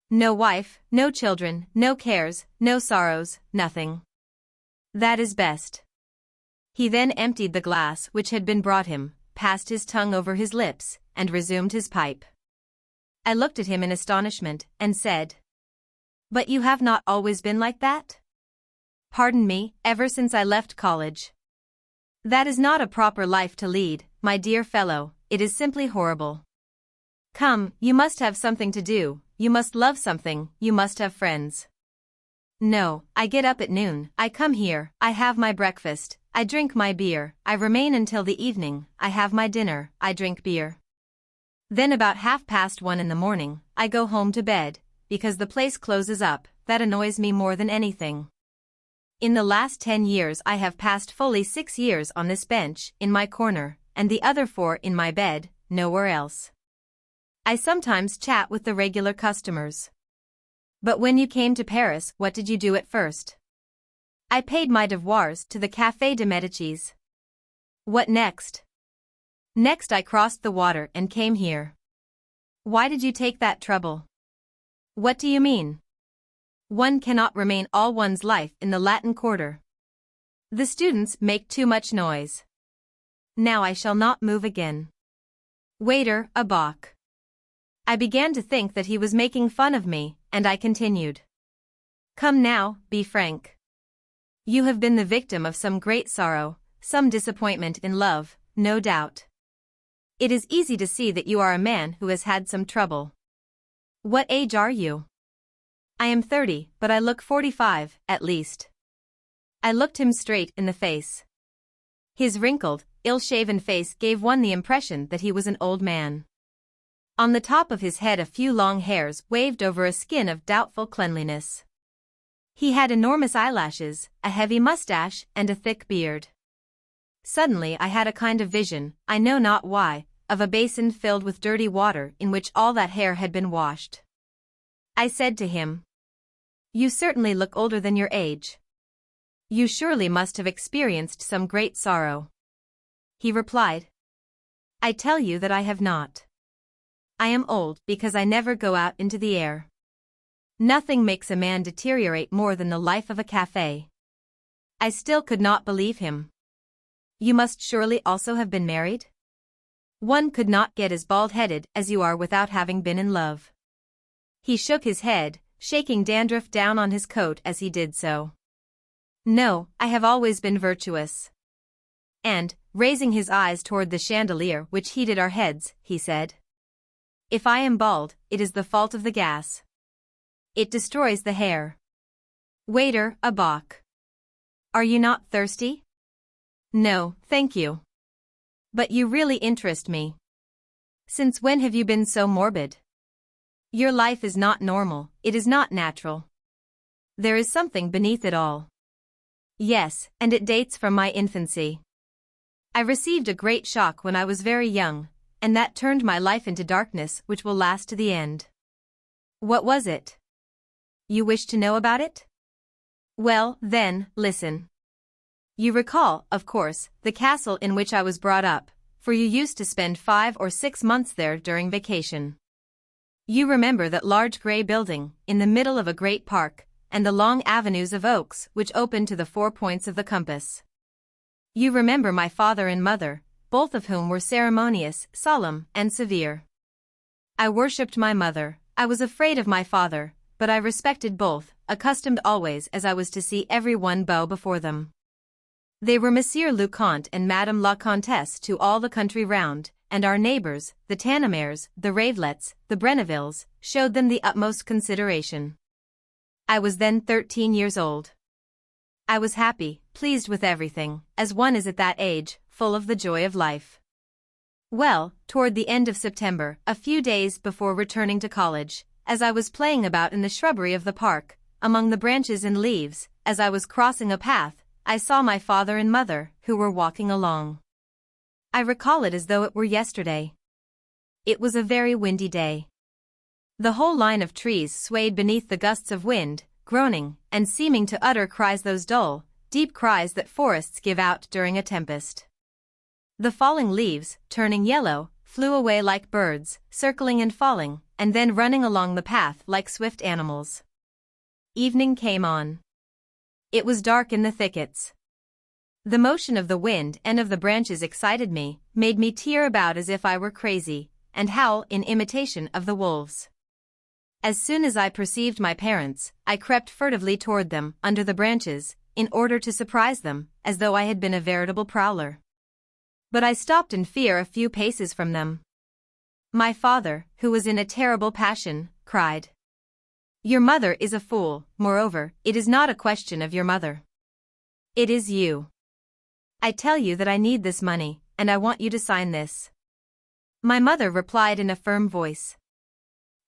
[SPEAKER 1] No wife, no children, no cares, no sorrows, nothing. That is best." He then emptied the glass which had been brought him, passed his tongue over his lips, and resumed his pipe. I looked at him in astonishment, and said, "But you have not always been like that?" "Pardon me, ever since I left college." "That is not a proper life to lead, my dear fellow, it is simply horrible. Come, you must have something to do, you must love something, you must have friends." "No, I get up at noon, I come here, I have my breakfast, I drink my beer, I remain until the evening, I have my dinner, I drink beer. Then about 1:30 in the morning, I go home to bed, because the place closes up. That annoys me more than anything. In the last 10 years I have passed fully 6 years on this bench, in my corner, and the other 4 in my bed, nowhere else. I sometimes chat with the regular customers. But when you came to Paris, what did you do at first?" "I paid my devoirs to the Café de Médicis." "What next?" "Next I crossed the water and came here." "Why did you take that trouble?" "What do you mean?" "One cannot remain all one's life in the Latin Quarter. The students make too much noise. Now I shall not move again. Waiter, a bock." I began to think that he was making fun of me, and I continued. "Come now, be frank. You have been the victim of some great sorrow, some disappointment in love, no doubt. It is easy to see that you are a man who has had some trouble. What age are you?" "I am 30, but I look 45, at least." I looked him straight in the face. His wrinkled, ill-shaven face gave one the impression that he was an old man. On the top of his head a few long hairs waved over a skin of doubtful cleanliness. He had enormous eyelashes, a heavy mustache, and a thick beard. Suddenly I had a kind of vision, I know not why, of a basin filled with dirty water in which all that hair had been washed. I said to him, "You certainly look older than your age. You surely must have experienced some great sorrow." He replied, "I tell you that I have not. I am old because I never go out into the air. Nothing makes a man deteriorate more than the life of a café." I still could not believe him. "You must surely also have been married? One could not get as bald-headed as you are without having been in love." He shook his head, shaking dandruff down on his coat as he did so. "No, I have always been virtuous." And, raising his eyes toward the chandelier which heated our heads, he said, "If I am bald, it is the fault of the gas. It destroys the hair. Waiter, a bock. Are you not thirsty?" "No, thank you. But you really interest me. Since when have you been so morbid?" Your life is not normal, it is not natural. There is something beneath it all. Yes, and it dates from my infancy. I received a great shock when I was very young, and that turned my life into darkness which will last to the end. What was it? You wish to know about it? Well, then, listen. You recall, of course, the castle in which I was brought up, for you used to spend 5 or 6 months there during vacation. You remember that large grey building, in the middle of a great park, and the long avenues of oaks which open to the 4 points of the compass. You remember my father and mother, both of whom were ceremonious, solemn, and severe. I worshipped my mother, I was afraid of my father, but I respected both, accustomed always as I was to see every one bow before them. They were Monsieur le Comte and Madame la Comtesse to all the country round, and our neighbors, the Tannemers, the Ravelets, the Brennevilles, showed them the utmost consideration. I was then 13 years old. I was happy, pleased with everything, as one is at that age, full of the joy of life. Well, toward the end of September, a few days before returning to college, as I was playing about in the shrubbery of the park, among the branches and leaves, as I was crossing a path, I saw my father and mother, who were walking along. I recall it as though it were yesterday. It was a very windy day. The whole line of trees swayed beneath the gusts of wind, groaning, and seeming to utter cries, those dull, deep cries that forests give out during a tempest. The falling leaves, turning yellow, flew away like birds, circling and falling, and then running along the path like swift animals. Evening came on. It was dark in the thickets. The motion of the wind and of the branches excited me, made me tear about as if I were crazy, and howl in imitation of the wolves. As soon as I perceived my parents, I crept furtively toward them, under the branches, in order to surprise them, as though I had been a veritable prowler. But I stopped in fear a few paces from them. My father, who was in a terrible passion, cried, "Your mother is a fool, moreover, it is not a question of your mother. It is you. I tell you that I need this money, and I want you to sign this." My mother replied in a firm voice,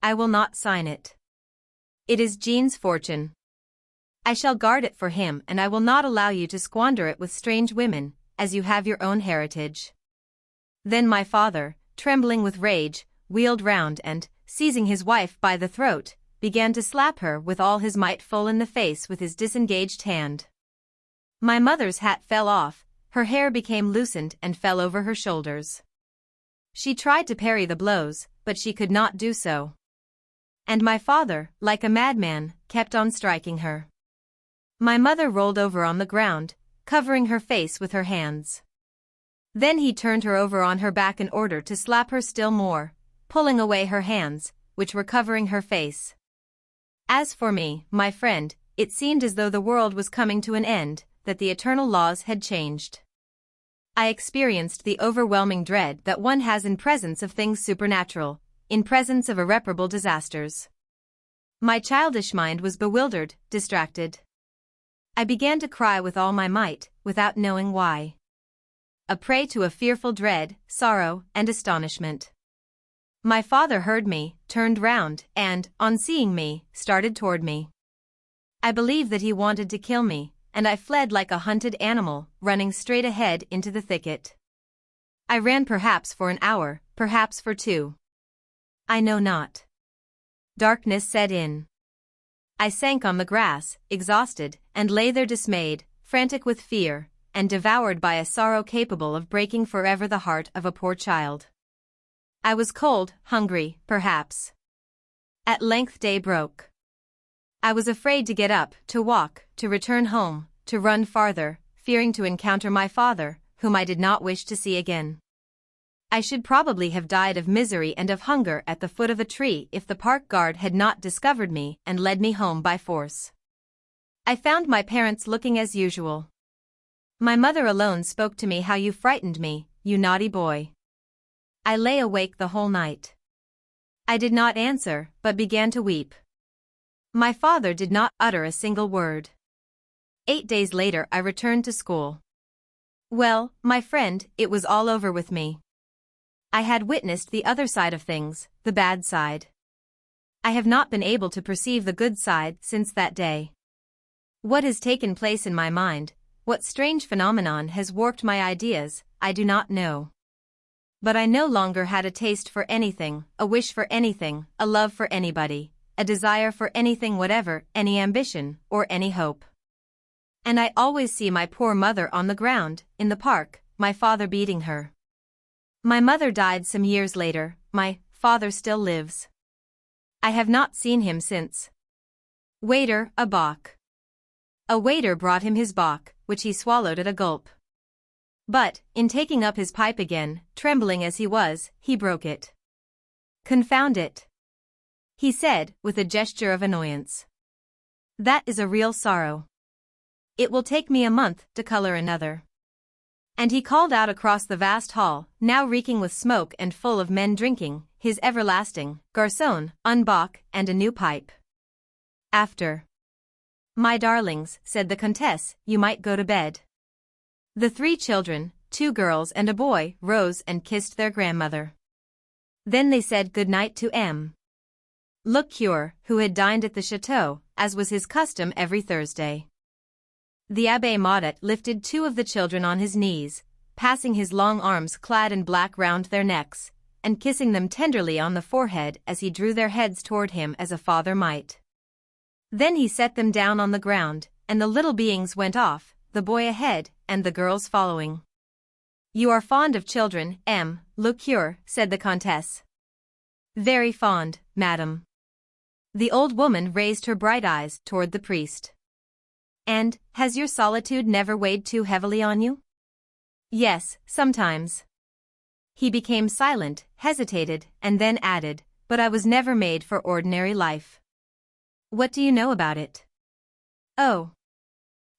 [SPEAKER 1] "I will not sign it. It is Jean's fortune. I shall guard it for him, and I will not allow you to squander it with strange women, as you have your own heritage." Then my father, trembling with rage, wheeled round and, seizing his wife by the throat, began to slap her with all his might full in the face with his disengaged hand. My mother's hat fell off, her hair became loosened and fell over her shoulders. She tried to parry the blows, but she could not do so. And my father, like a madman, kept on striking her. My mother rolled over on the ground, covering her face with her hands. Then he turned her over on her back in order to slap her still more, pulling away her hands, which were covering her face. As for me, my friend, it seemed as though the world was coming to an end, that the eternal laws had changed. I experienced the overwhelming dread that one has in presence of things supernatural, in presence of irreparable disasters. My childish mind was bewildered, distracted. I began to cry with all my might, without knowing why. A prey to a fearful dread, sorrow, and astonishment. My father heard me, turned round, and, on seeing me, started toward me. I believe that he wanted to kill me, and I fled like a hunted animal, running straight ahead into the thicket. I ran perhaps for an hour, perhaps for 2. I know not. Darkness set in. I sank on the grass, exhausted, and lay there dismayed, frantic with fear, and devoured by a sorrow capable of breaking forever the heart of a poor child. I was cold, hungry, perhaps. At length day broke. I was afraid to get up, to walk, to return home, to run farther, fearing to encounter my father, whom I did not wish to see again. I should probably have died of misery and of hunger at the foot of a tree if the park guard had not discovered me and led me home by force. I found my parents looking as usual. My mother alone spoke to me. "How you frightened me, you naughty boy." I lay awake the whole night. I did not answer, but began to weep. My father did not utter a single word. 8 days later I returned to school. Well, my friend, it was all over with me. I had witnessed the other side of things, the bad side. I have not been able to perceive the good side since that day. What has taken place in my mind, what strange phenomenon has warped my ideas, I do not know. But I no longer had a taste for anything, a wish for anything, a love for anybody, a desire for anything whatever, any ambition, or any hope. And I always see my poor mother on the ground, in the park, my father beating her. My mother died some years later, my father still lives. I have not seen him since. Waiter, a bock. A waiter brought him his bock, which he swallowed at a gulp. But, in taking up his pipe again, trembling as he was, he broke it. "Confound it," he said, with a gesture of annoyance. "That is a real sorrow. It will take me a month to color another." And he called out across the vast hall, now reeking with smoke and full of men drinking, his everlasting, "Garçon, un bock and a new pipe." After. "My darlings," said the Comtesse, "you might go to bed." The 3 children, 2 girls and a boy, rose and kissed their grandmother. Then they said good night to M. le Curé, who had dined at the chateau, as was his custom every Thursday. The Abbé Maudat lifted 2 of the children on his knees, passing his long arms clad in black round their necks, and kissing them tenderly on the forehead as he drew their heads toward him as a father might. Then he set them down on the ground, and the little beings went off, the boy ahead, and the girls following. "You are fond of children, M. le Curé," said the Comtesse. "Very fond, madam." The old woman raised her bright eyes toward the priest. "And, has your solitude never weighed too heavily on you?" "Yes, sometimes." He became silent, hesitated, and then added, "But I was never made for ordinary life." "What do you know about it?" "Oh,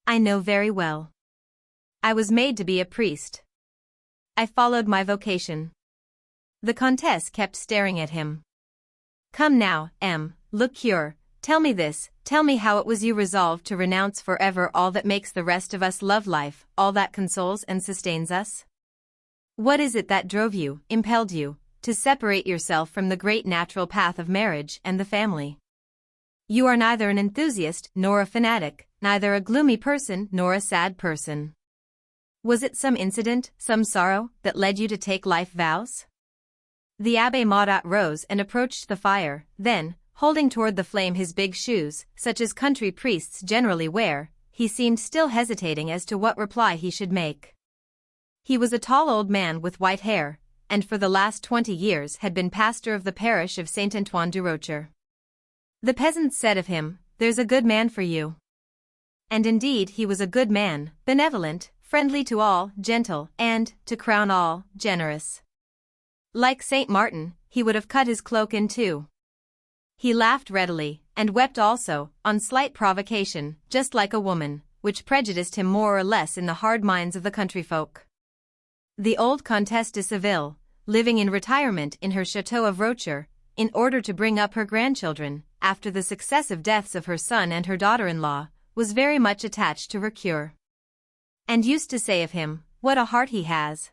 [SPEAKER 1] I know very well. I was made to be a priest. I followed my vocation." The Comtesse kept staring at him. "Come now, M. le Curé, tell me this, tell me how it was you resolved to renounce forever all that makes the rest of us love life, all that consoles and sustains us? What is it that drove you, impelled you, to separate yourself from the great natural path of marriage and the family? You are neither an enthusiast nor a fanatic, neither a gloomy person nor a sad person. Was it some incident, some sorrow, that led you to take life vows?" The Abbé Maudat rose and approached the fire, then, holding toward the flame his big shoes, such as country priests generally wear, he seemed still hesitating as to what reply he should make. He was a tall old man with white hair, and for the last 20 years had been pastor of the parish of Saint-Antoine-du-Rocher. The peasants said of him, "There's a good man for you." And indeed he was a good man, benevolent, friendly to all, gentle, and, to crown all, generous. Like Saint Martin, he would have cut his cloak in 2. He laughed readily, and wept also, on slight provocation, just like a woman, which prejudiced him more or less in the hard minds of the countryfolk. The old Comtesse de Seville, living in retirement in her chateau of Rocher, in order to bring up her grandchildren, after the successive deaths of her son and her daughter-in-law, was very much attached to Recure. And used to say of him, "What a heart he has."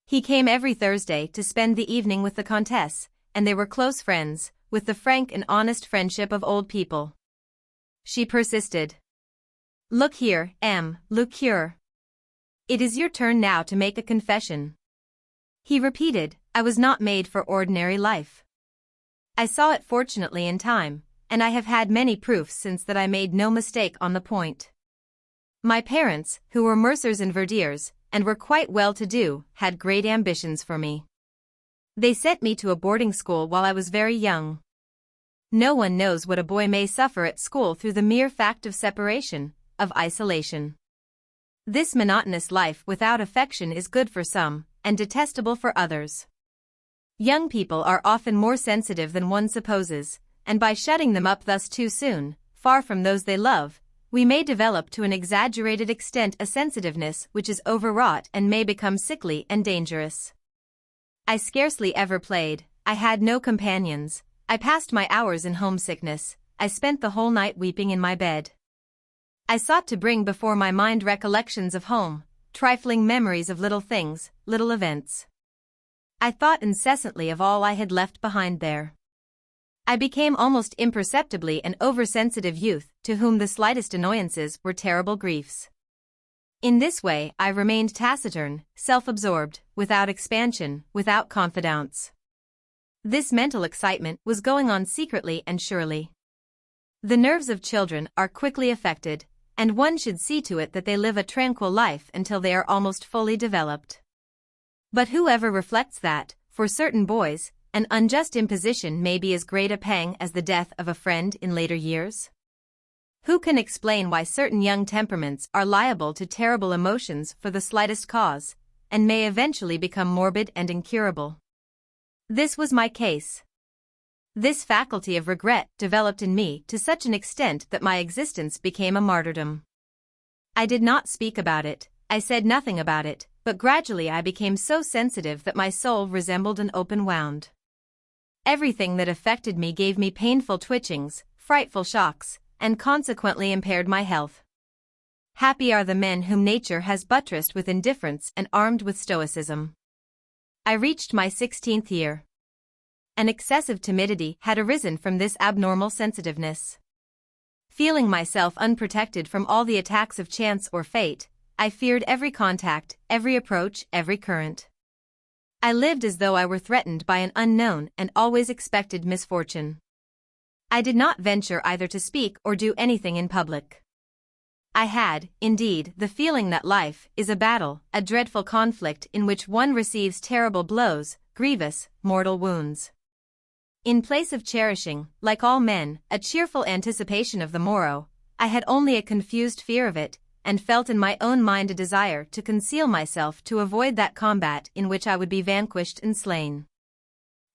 [SPEAKER 1] He came every Thursday to spend the evening with the Comtesse, and they were close friends, with the frank and honest friendship of old people. She persisted. "Look here, M. le Curé. It is your turn now to make a confession." He repeated, "I was not made for ordinary life. I saw it fortunately in time, and I have had many proofs since that I made no mistake on the point. My parents, who were mercers in Verdiers, and were quite well-to-do, had great ambitions for me. They sent me to a boarding school while I was very young. No one knows what a boy may suffer at school through the mere fact of separation, of isolation. This monotonous life without affection is good for some, and detestable for others. Young people are often more sensitive than one supposes, and by shutting them up thus too soon, far from those they love, we may develop to an exaggerated extent a sensitiveness which is overwrought and may become sickly and dangerous. I scarcely ever played, I had no companions, I passed my hours in homesickness, I spent the whole night weeping in my bed. I sought to bring before my mind recollections of home, trifling memories of little things, little events. I thought incessantly of all I had left behind there. I became almost imperceptibly an oversensitive youth to whom the slightest annoyances were terrible griefs. In this way I remained taciturn, self-absorbed, without expansion, without confidence. This mental excitement was going on secretly and surely. The nerves of children are quickly affected, and one should see to it that they live a tranquil life until they are almost fully developed. But whoever reflects that, for certain boys, an unjust imposition may be as great a pang as the death of a friend in later years? Who can explain why certain young temperaments are liable to terrible emotions for the slightest cause, and may eventually become morbid and incurable? This was my case. This faculty of regret developed in me to such an extent that my existence became a martyrdom. I did not speak about it, I said nothing about it, but gradually I became so sensitive that my soul resembled an open wound. Everything that affected me gave me painful twitchings, frightful shocks, and consequently impaired my health. Happy are the men whom nature has buttressed with indifference and armed with stoicism. I reached my 16th year. An excessive timidity had arisen from this abnormal sensitiveness. Feeling myself unprotected from all the attacks of chance or fate, I feared every contact, every approach, every current. I lived as though I were threatened by an unknown and always expected misfortune. I did not venture either to speak or do anything in public. I had, indeed, the feeling that life is a battle, a dreadful conflict in which one receives terrible blows, grievous, mortal wounds. In place of cherishing, like all men, a cheerful anticipation of the morrow, I had only a confused fear of it, and felt in my own mind a desire to conceal myself to avoid that combat in which I would be vanquished and slain.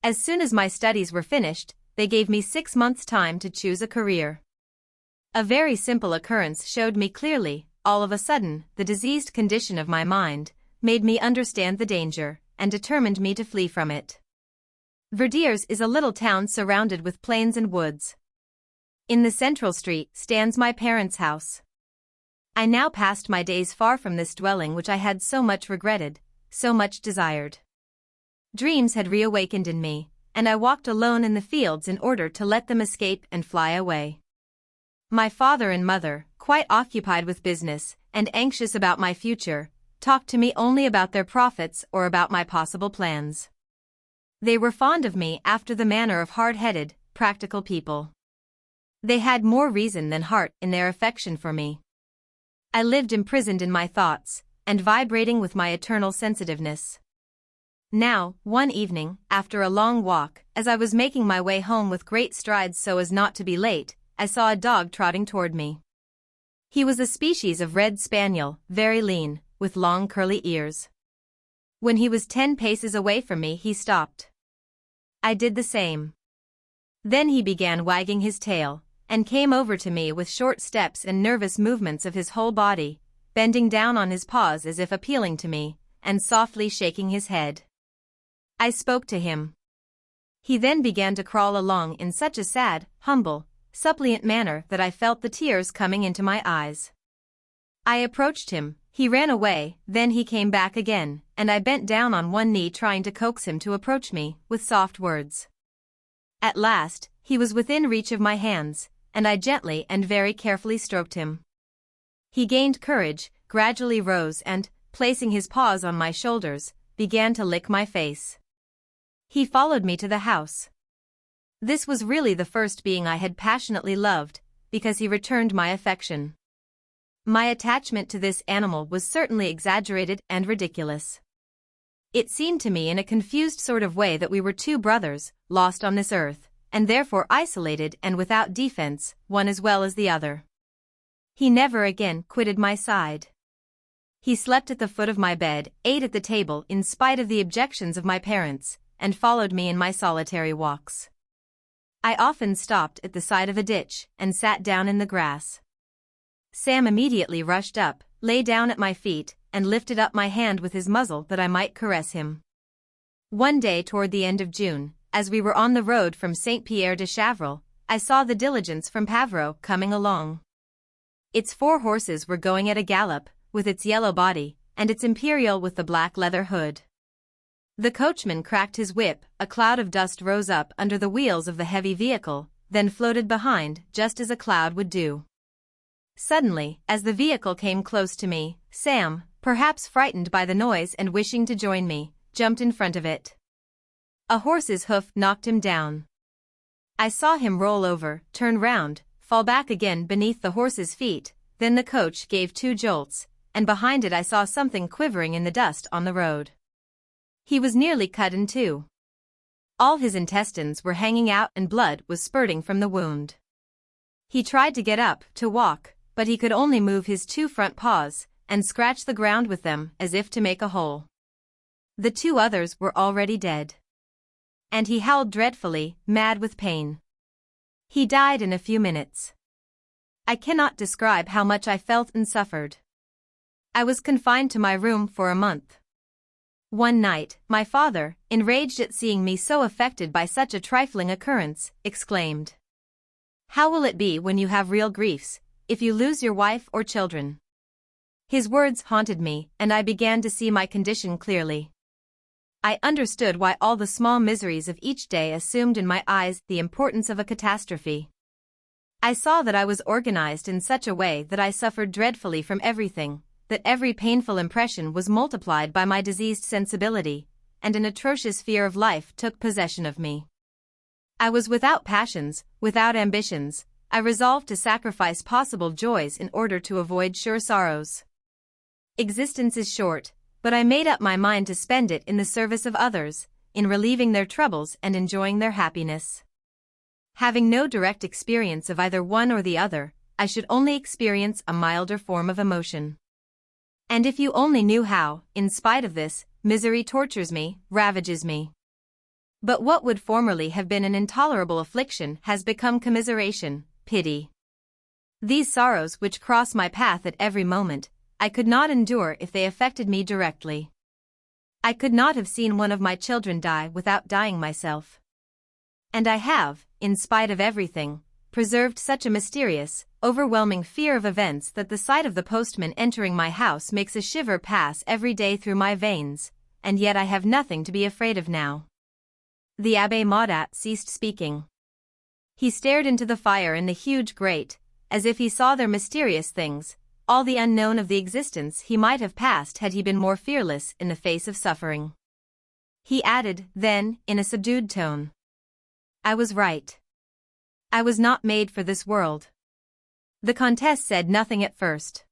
[SPEAKER 1] As soon as my studies were finished, they gave me 6 months' time to choose a career. A very simple occurrence showed me clearly, all of a sudden, the diseased condition of my mind, made me understand the danger, and determined me to flee from it. Verdiers is a little town surrounded with plains and woods. In the central street stands my parents' house. I now passed my days far from this dwelling which I had so much regretted, so much desired. Dreams had reawakened in me, and I walked alone in the fields in order to let them escape and fly away. My father and mother, quite occupied with business, and anxious about my future, talked to me only about their profits or about my possible plans. They were fond of me after the manner of hard-headed, practical people. They had more reason than heart in their affection for me. I lived imprisoned in my thoughts, and vibrating with my eternal sensitiveness. Now, one evening, after a long walk, as I was making my way home with great strides so as not to be late, I saw a dog trotting toward me. He was a species of red spaniel, very lean, with long curly ears. When he was 10 paces away from me, he stopped. I did the same. Then he began wagging his tail, and came over to me with short steps and nervous movements of his whole body, bending down on his paws as if appealing to me, and softly shaking his head. I spoke to him. He then began to crawl along in such a sad, humble, suppliant manner that I felt the tears coming into my eyes. I approached him, he ran away, then he came back again, and I bent down on one knee trying to coax him to approach me, with soft words. At last, he was within reach of my hands, and I gently and very carefully stroked him. He gained courage, gradually rose and, placing his paws on my shoulders, began to lick my face. He followed me to the house. This was really the first being I had passionately loved, because he returned my affection. My attachment to this animal was certainly exaggerated and ridiculous. It seemed to me in a confused sort of way that we were two brothers, lost on this earth, and therefore isolated and without defense, one as well as the other. He never again quitted my side. He slept at the foot of my bed, ate at the table in spite of the objections of my parents, and followed me in my solitary walks. I often stopped at the side of a ditch and sat down in the grass. Sam immediately rushed up, lay down at my feet, and lifted up my hand with his muzzle that I might caress him. One day toward the end of June, as we were on the road from Saint-Pierre de Chavrel, I saw the diligence from Pavreau coming along. Its 4 horses were going at a gallop, with its yellow body, and its imperial with the black leather hood. The coachman cracked his whip, a cloud of dust rose up under the wheels of the heavy vehicle, then floated behind, just as a cloud would do. Suddenly, as the vehicle came close to me, Sam, perhaps frightened by the noise and wishing to join me, jumped in front of it. A horse's hoof knocked him down. I saw him roll over, turn round, fall back again beneath the horse's feet, then the coach gave 2 jolts, and behind it I saw something quivering in the dust on the road. He was nearly cut in two. All his intestines were hanging out and blood was spurting from the wound. He tried to get up, to walk, but he could only move his 2 front paws, and scratch the ground with them as if to make a hole. The 2 others were already dead. And he howled dreadfully, mad with pain. He died in a few minutes. I cannot describe how much I felt and suffered. I was confined to my room for a month. One night, my father, enraged at seeing me so affected by such a trifling occurrence, exclaimed, "How will it be when you have real griefs, if you lose your wife or children?" His words haunted me, and I began to see my condition clearly. I understood why all the small miseries of each day assumed in my eyes the importance of a catastrophe. I saw that I was organized in such a way that I suffered dreadfully from everything, that every painful impression was multiplied by my diseased sensibility, and an atrocious fear of life took possession of me. I was without passions, without ambitions. I resolved to sacrifice possible joys in order to avoid sure sorrows. Existence is short, but I made up my mind to spend it in the service of others, in relieving their troubles and enjoying their happiness. Having no direct experience of either one or the other, I should only experience a milder form of emotion. And if you only knew how, in spite of this, misery tortures me, ravages me. But what would formerly have been an intolerable affliction has become commiseration, pity. These sorrows which cross my path at every moment, I could not endure if they affected me directly. I could not have seen one of my children die without dying myself. And I have, in spite of everything, preserved such a mysterious, overwhelming fear of events that the sight of the postman entering my house makes a shiver pass every day through my veins, and yet I have nothing to be afraid of now. The Abbé Maudat ceased speaking. He stared into the fire in the huge grate, as if he saw there mysterious things, all the unknown of the existence he might have passed had he been more fearless in the face of suffering. He added, then, in a subdued tone, "I was right. I was not made for this world." The Comtesse said nothing at first.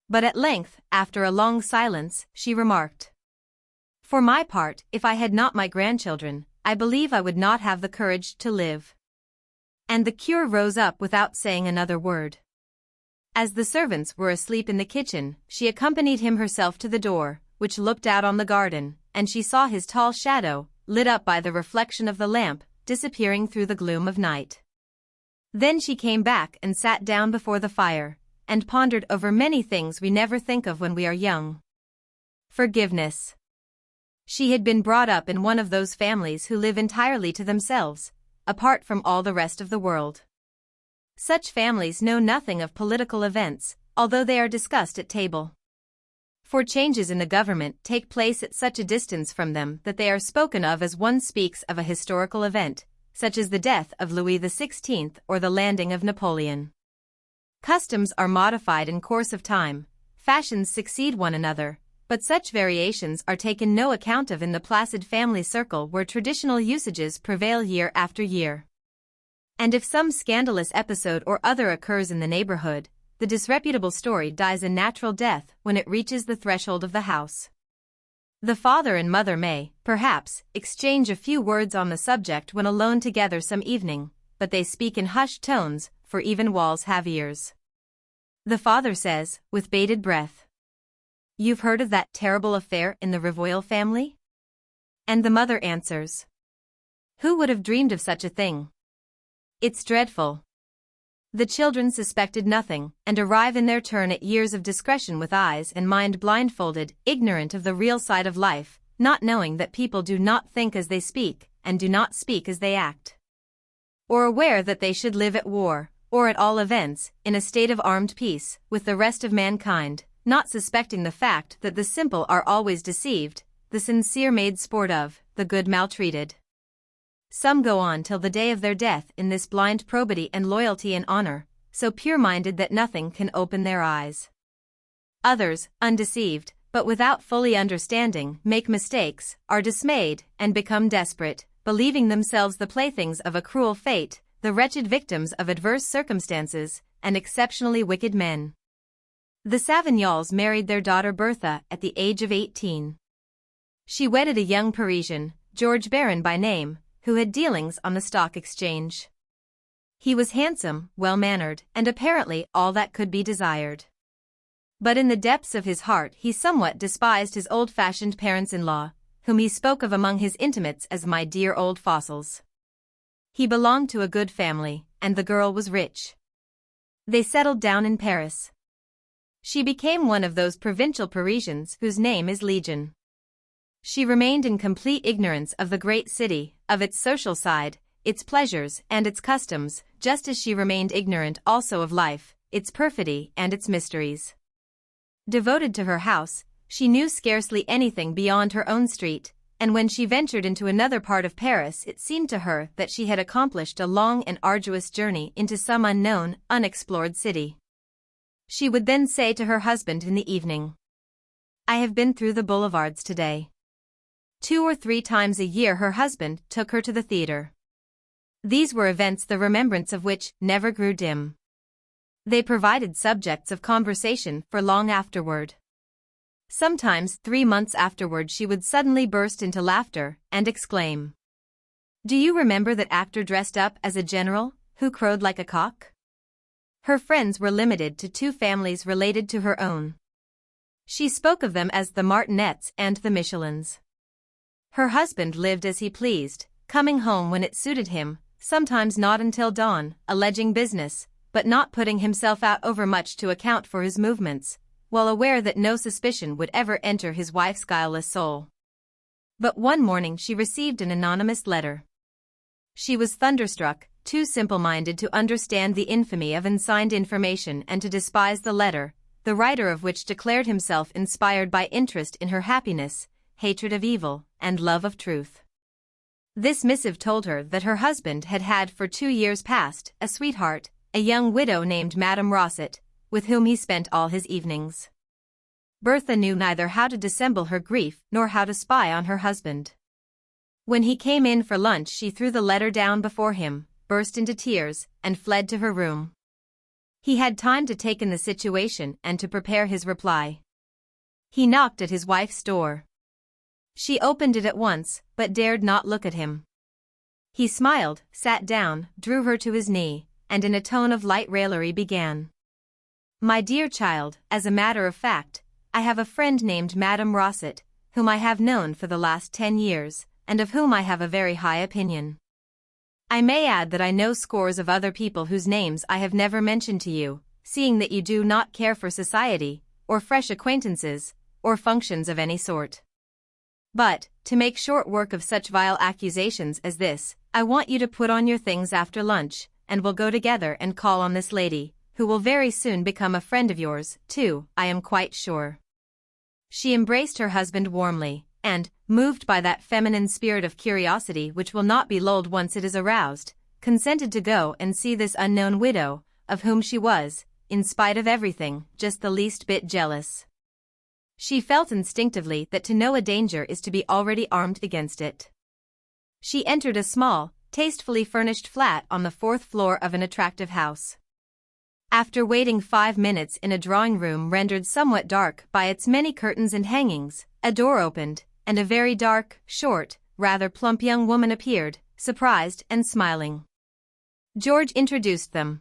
[SPEAKER 1] But at length, after a long silence, she remarked, "For my part, if I had not my grandchildren, I believe I would not have the courage to live." And the cure rose up without saying another word. As the servants were asleep in the kitchen, she accompanied him herself to the door, which looked out on the garden, and she saw his tall shadow, lit up by the reflection of the lamp, disappearing through the gloom of night. Then she came back and sat down before the fire, and pondered over many things we never think of when we are young. Forgiveness. She had been brought up in one of those families who live entirely to themselves, apart from all the rest of the world. Such families know nothing of political events, although they are discussed at table. For changes in the government take place at such a distance from them that they are spoken of as one speaks of a historical event, such as the death of Louis XVI or the landing of Napoleon. Customs are modified in course of time, fashions succeed one another, but such variations are taken no account of in the placid family circle where traditional usages prevail year after year. And if some scandalous episode or other occurs in the neighborhood, the disreputable story dies a natural death when it reaches the threshold of the house. The father and mother may, perhaps, exchange a few words on the subject when alone together some evening, but they speak in hushed tones, for even walls have ears. The father says, with bated breath, "You've heard of that terrible affair in the Revoil family?" And the mother answers, "Who would have dreamed of such a thing? It's dreadful." The children suspected nothing, and arrive in their turn at years of discretion with eyes and mind blindfolded, ignorant of the real side of life, not knowing that people do not think as they speak, and do not speak as they act. Or aware that they should live at war, or at all events, in a state of armed peace, with the rest of mankind, not suspecting the fact that the simple are always deceived, the sincere made sport of, the good maltreated. Some go on till the day of their death in this blind probity and loyalty and honor, so pure-minded that nothing can open their eyes. Others, undeceived, but without fully understanding, make mistakes, are dismayed, and become desperate, believing themselves the playthings of a cruel fate, the wretched victims of adverse circumstances, and exceptionally wicked men. The Savignals married their daughter Bertha at the age of 18. She wedded a young Parisian, George Baron by name, who had dealings on the stock exchange. He was handsome, well-mannered, and apparently all that could be desired. But in the depths of his heart he somewhat despised his old-fashioned parents-in-law, whom he spoke of among his intimates as my dear old fossils. He belonged to a good family, and the girl was rich. They settled down in Paris. She became one of those provincial Parisians whose name is Legion. She remained in complete ignorance of the great city, of its social side, its pleasures and its customs, just as she remained ignorant also of life, its perfidy and its mysteries. Devoted to her house, she knew scarcely anything beyond her own street, and when she ventured into another part of Paris it seemed to her that she had accomplished a long and arduous journey into some unknown, unexplored city. She would then say to her husband in the evening, "I have been through the boulevards today." 2 or 3 times a year her husband took her to the theater. These were events the remembrance of which never grew dim. They provided subjects of conversation for long afterward. Sometimes 3 months afterward she would suddenly burst into laughter and exclaim, "Do you remember that actor dressed up as a general, who crowed like a cock?" Her friends were limited to 2 families related to her own. She spoke of them as the Martinets and the Michelins. Her husband lived as he pleased, coming home when it suited him, sometimes not until dawn, alleging business, but not putting himself out overmuch to account for his movements, while aware that no suspicion would ever enter his wife's guileless soul. But one morning she received an anonymous letter. She was thunderstruck, too simple-minded to understand the infamy of unsigned information and to despise the letter, the writer of which declared himself inspired by interest in her happiness, hatred of evil, and love of truth. This missive told her that her husband had had for 2 years past a sweetheart, a young widow named Madame Rosset, with whom he spent all his evenings. Bertha knew neither how to dissemble her grief nor how to spy on her husband. When he came in for lunch she threw the letter down before him, burst into tears, and fled to her room. He had time to take in the situation and to prepare his reply. He knocked at his wife's door. She opened it at once, but dared not look at him. He smiled, sat down, drew her to his knee, and in a tone of light raillery began. "My dear child, as a matter of fact, I have a friend named Madame Rosset, whom I have known for the last 10 years, and of whom I have a very high opinion. I may add that I know scores of other people whose names I have never mentioned to you, seeing that you do not care for society, or fresh acquaintances, or functions of any sort. But, to make short work of such vile accusations as this, I want you to put on your things after lunch, and we'll go together and call on this lady, who will very soon become a friend of yours, too, I am quite sure." She embraced her husband warmly, and, moved by that feminine spirit of curiosity which will not be lulled once it is aroused, consented to go and see this unknown widow, of whom she was, in spite of everything, just the least bit jealous. She felt instinctively that to know a danger is to be already armed against it. She entered a small, tastefully furnished flat on the 4th floor of an attractive house. After waiting 5 minutes in a drawing-room rendered somewhat dark by its many curtains and hangings, a door opened, and a very dark, short, rather plump young woman appeared, surprised and smiling. George introduced them.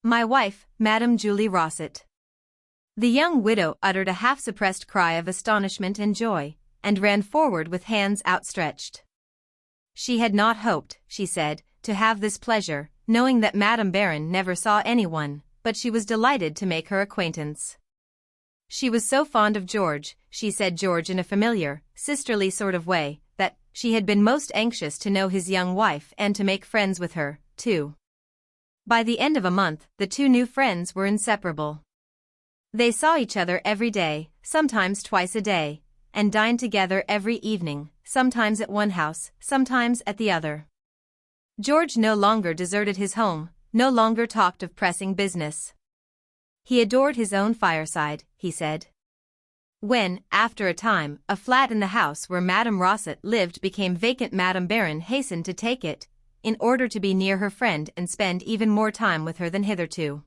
[SPEAKER 1] "My wife, Madame Julie Rosset." The young widow uttered a half-suppressed cry of astonishment and joy, and ran forward with hands outstretched. She had not hoped, she said, to have this pleasure, knowing that Madame Baron never saw anyone, but she was delighted to make her acquaintance. She was so fond of George, she said George in a familiar, sisterly sort of way, that she had been most anxious to know his young wife and to make friends with her, too. By the end of a month, the 2 new friends were inseparable. They saw each other every day, sometimes twice a day, and dined together every evening, sometimes at one house, sometimes at the other. George no longer deserted his home, no longer talked of pressing business. He adored his own fireside, he said. When, after a time, a flat in the house where Madame Rossett lived became vacant, Madame Baron hastened to take it, in order to be near her friend and spend even more time with her than hitherto.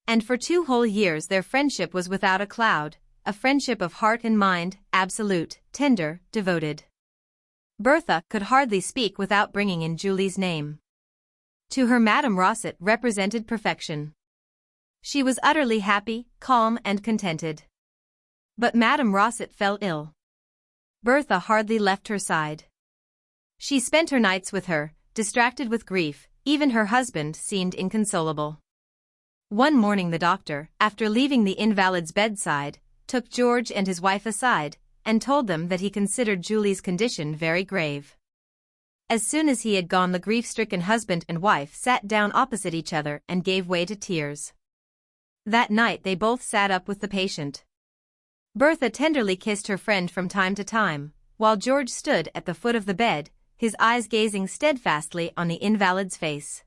[SPEAKER 1] And for 2 whole years their friendship was without a cloud, a friendship of heart and mind, absolute, tender, devoted. Bertha could hardly speak without bringing in Julie's name. To her, Madame Rossett represented perfection. She was utterly happy, calm and contented. But Madame Rossett fell ill. Bertha hardly left her side. She spent her nights with her, distracted with grief. Even her husband seemed inconsolable. One morning the doctor, after leaving the invalid's bedside, took George and his wife aside, and told them that he considered Julie's condition very grave. As soon as he had gone, the grief-stricken husband and wife sat down opposite each other and gave way to tears. That night they both sat up with the patient. Bertha tenderly kissed her friend from time to time, while George stood at the foot of the bed, his eyes gazing steadfastly on the invalid's face.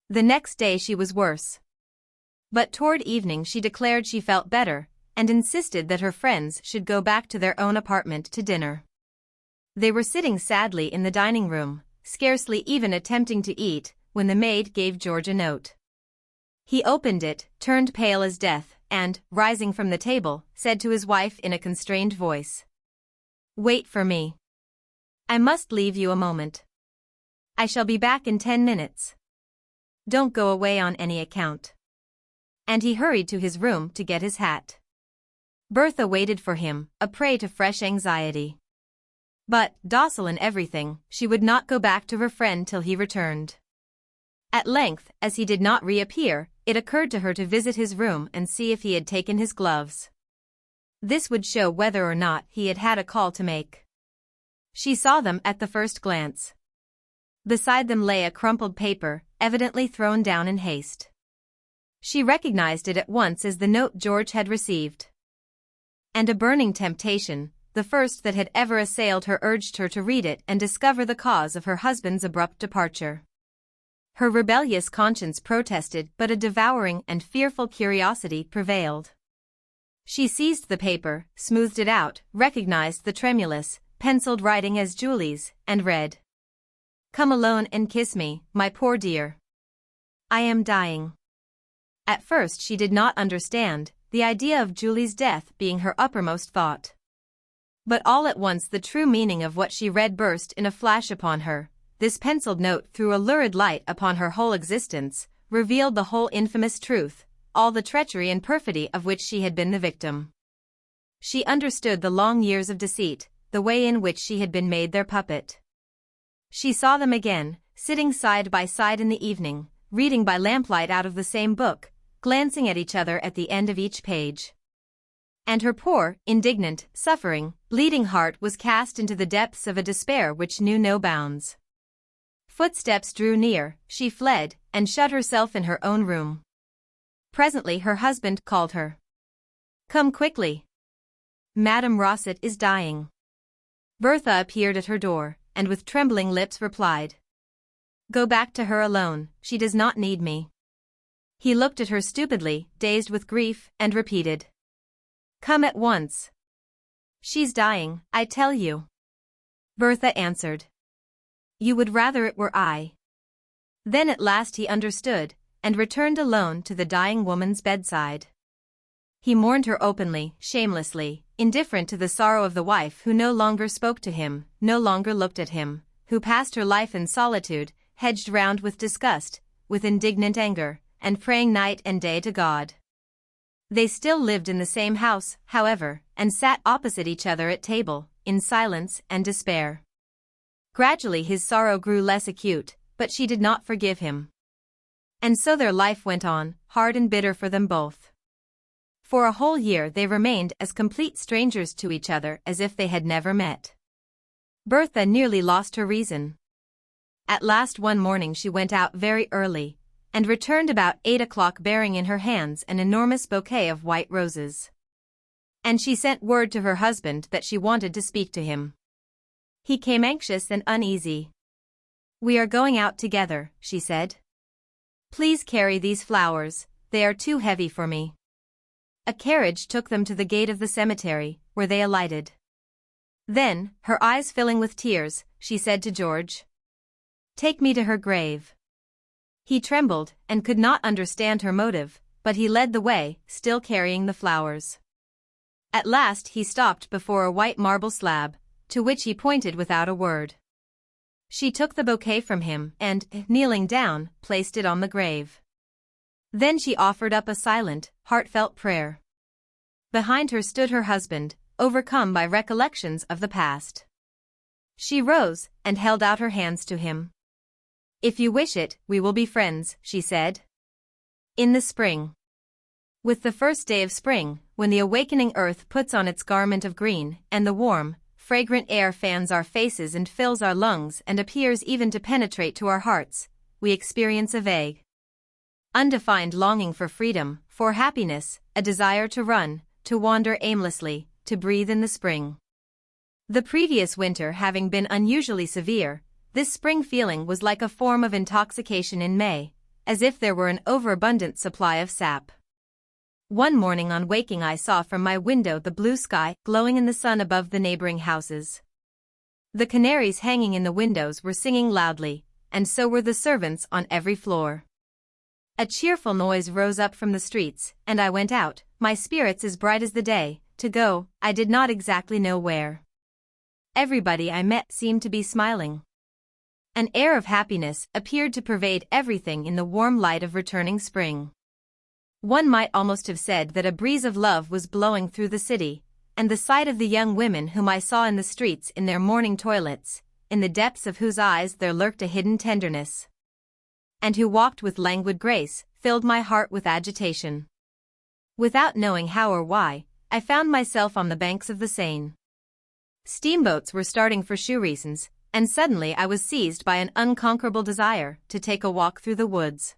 [SPEAKER 1] The next day she was worse. But toward evening she declared she felt better, and insisted that her friends should go back to their own apartment to dinner. They were sitting sadly in the dining room, scarcely even attempting to eat, when the maid gave George a note. He opened it, turned pale as death, and, rising from the table, said to his wife in a constrained voice, "Wait for me. I must leave you a moment. I shall be back in 10 minutes. Don't go away on any account." And he hurried to his room to get his hat. Bertha waited for him, a prey to fresh anxiety. But, docile in everything, she would not go back to her friend till he returned. At length, as he did not reappear, it occurred to her to visit his room and see if he had taken his gloves. This would show whether or not he had had a call to make. She saw them at the first glance. Beside them lay a crumpled paper, evidently thrown down in haste. She recognized it at once as the note George had received. And a burning temptation, the first that had ever assailed her, urged her to read it and discover the cause of her husband's abrupt departure. Her rebellious conscience protested, but a devouring and fearful curiosity prevailed. She seized the paper, smoothed it out, recognized the tremulous, penciled writing as Julie's, and read, "Come alone and kiss me, my poor dear. I am dying." At first she did not understand, the idea of Julie's death being her uppermost thought. But all at once the true meaning of what she read burst in a flash upon her. This penciled note threw a lurid light upon her whole existence, revealed the whole infamous truth, all the treachery and perfidy of which she had been the victim. She understood the long years of deceit, the way in which she had been made their puppet. She saw them again, sitting side by side in the evening, reading by lamplight out of the same book, glancing at each other at the end of each page. And her poor, indignant, suffering, bleeding heart was cast into the depths of a despair which knew no bounds. Footsteps drew near, she fled, and shut herself in her own room. Presently her husband called her. "Come quickly. Madame Rossett is dying." Bertha appeared at her door, and with trembling lips replied, "Go back to her alone, she does not need me." He looked at her stupidly, dazed with grief, and repeated, "Come at once. She's dying, I tell you." Bertha answered, "You would rather it were I." Then at last he understood, and returned alone to the dying woman's bedside. He mourned her openly, shamelessly, indifferent to the sorrow of the wife who no longer spoke to him, no longer looked at him, who passed her life in solitude, hedged round with disgust, with indignant anger, and praying night and day to God. They still lived in the same house, however, and sat opposite each other at table, in silence and despair. Gradually his sorrow grew less acute, but she did not forgive him. And so their life went on, hard and bitter for them both. For a whole year they remained as complete strangers to each other as if they had never met. Bertha nearly lost her reason. At last one morning she went out very early, and returned about 8 o'clock bearing in her hands an enormous bouquet of white roses. and she sent word to her husband that she wanted to speak to him. He came anxious and uneasy. "We are going out together," she said. "Please carry these flowers, they are too heavy for me." A carriage took them to the gate of the cemetery, where they alighted. Then, her eyes filling with tears, she said to George, "Take me to her grave." He trembled and could not understand her motive, but he led the way, still carrying the flowers. At last he stopped before a white marble slab, to which he pointed without a word. She took the bouquet from him and, kneeling down, placed it on the grave. Then she offered up a silent, heartfelt prayer. Behind her stood her husband, overcome by recollections of the past. She rose and held out her hands to him. "If you wish it, we will be friends," she said. In the spring. With the first day of spring, when the awakening earth puts on its garment of green, and the warm, fragrant air fans our faces and fills our lungs and appears even to penetrate to our hearts, we experience a vague, undefined longing for freedom, for happiness, a desire to run, to wander aimlessly, to breathe in the spring. The previous winter having been unusually severe, this spring feeling was like a form of intoxication in May, as if there were an overabundant supply of sap. One morning on waking I saw from my window the blue sky glowing in the sun above the neighboring houses. The canaries hanging in the windows were singing loudly, and so were the servants on every floor. A cheerful noise rose up from the streets, and I went out, my spirits as bright as the day, to go, I did not exactly know where. Everybody I met seemed to be smiling. An air of happiness appeared to pervade everything in the warm light of returning spring. One might almost have said that a breeze of love was blowing through the city, and the sight of the young women whom I saw in the streets in their morning toilets, in the depths of whose eyes there lurked a hidden tenderness, and who walked with languid grace, filled my heart with agitation. Without knowing how or why, I found myself on the banks of the Seine. Steamboats were starting for Chourisons, and suddenly I was seized by an unconquerable desire to take a walk through the woods.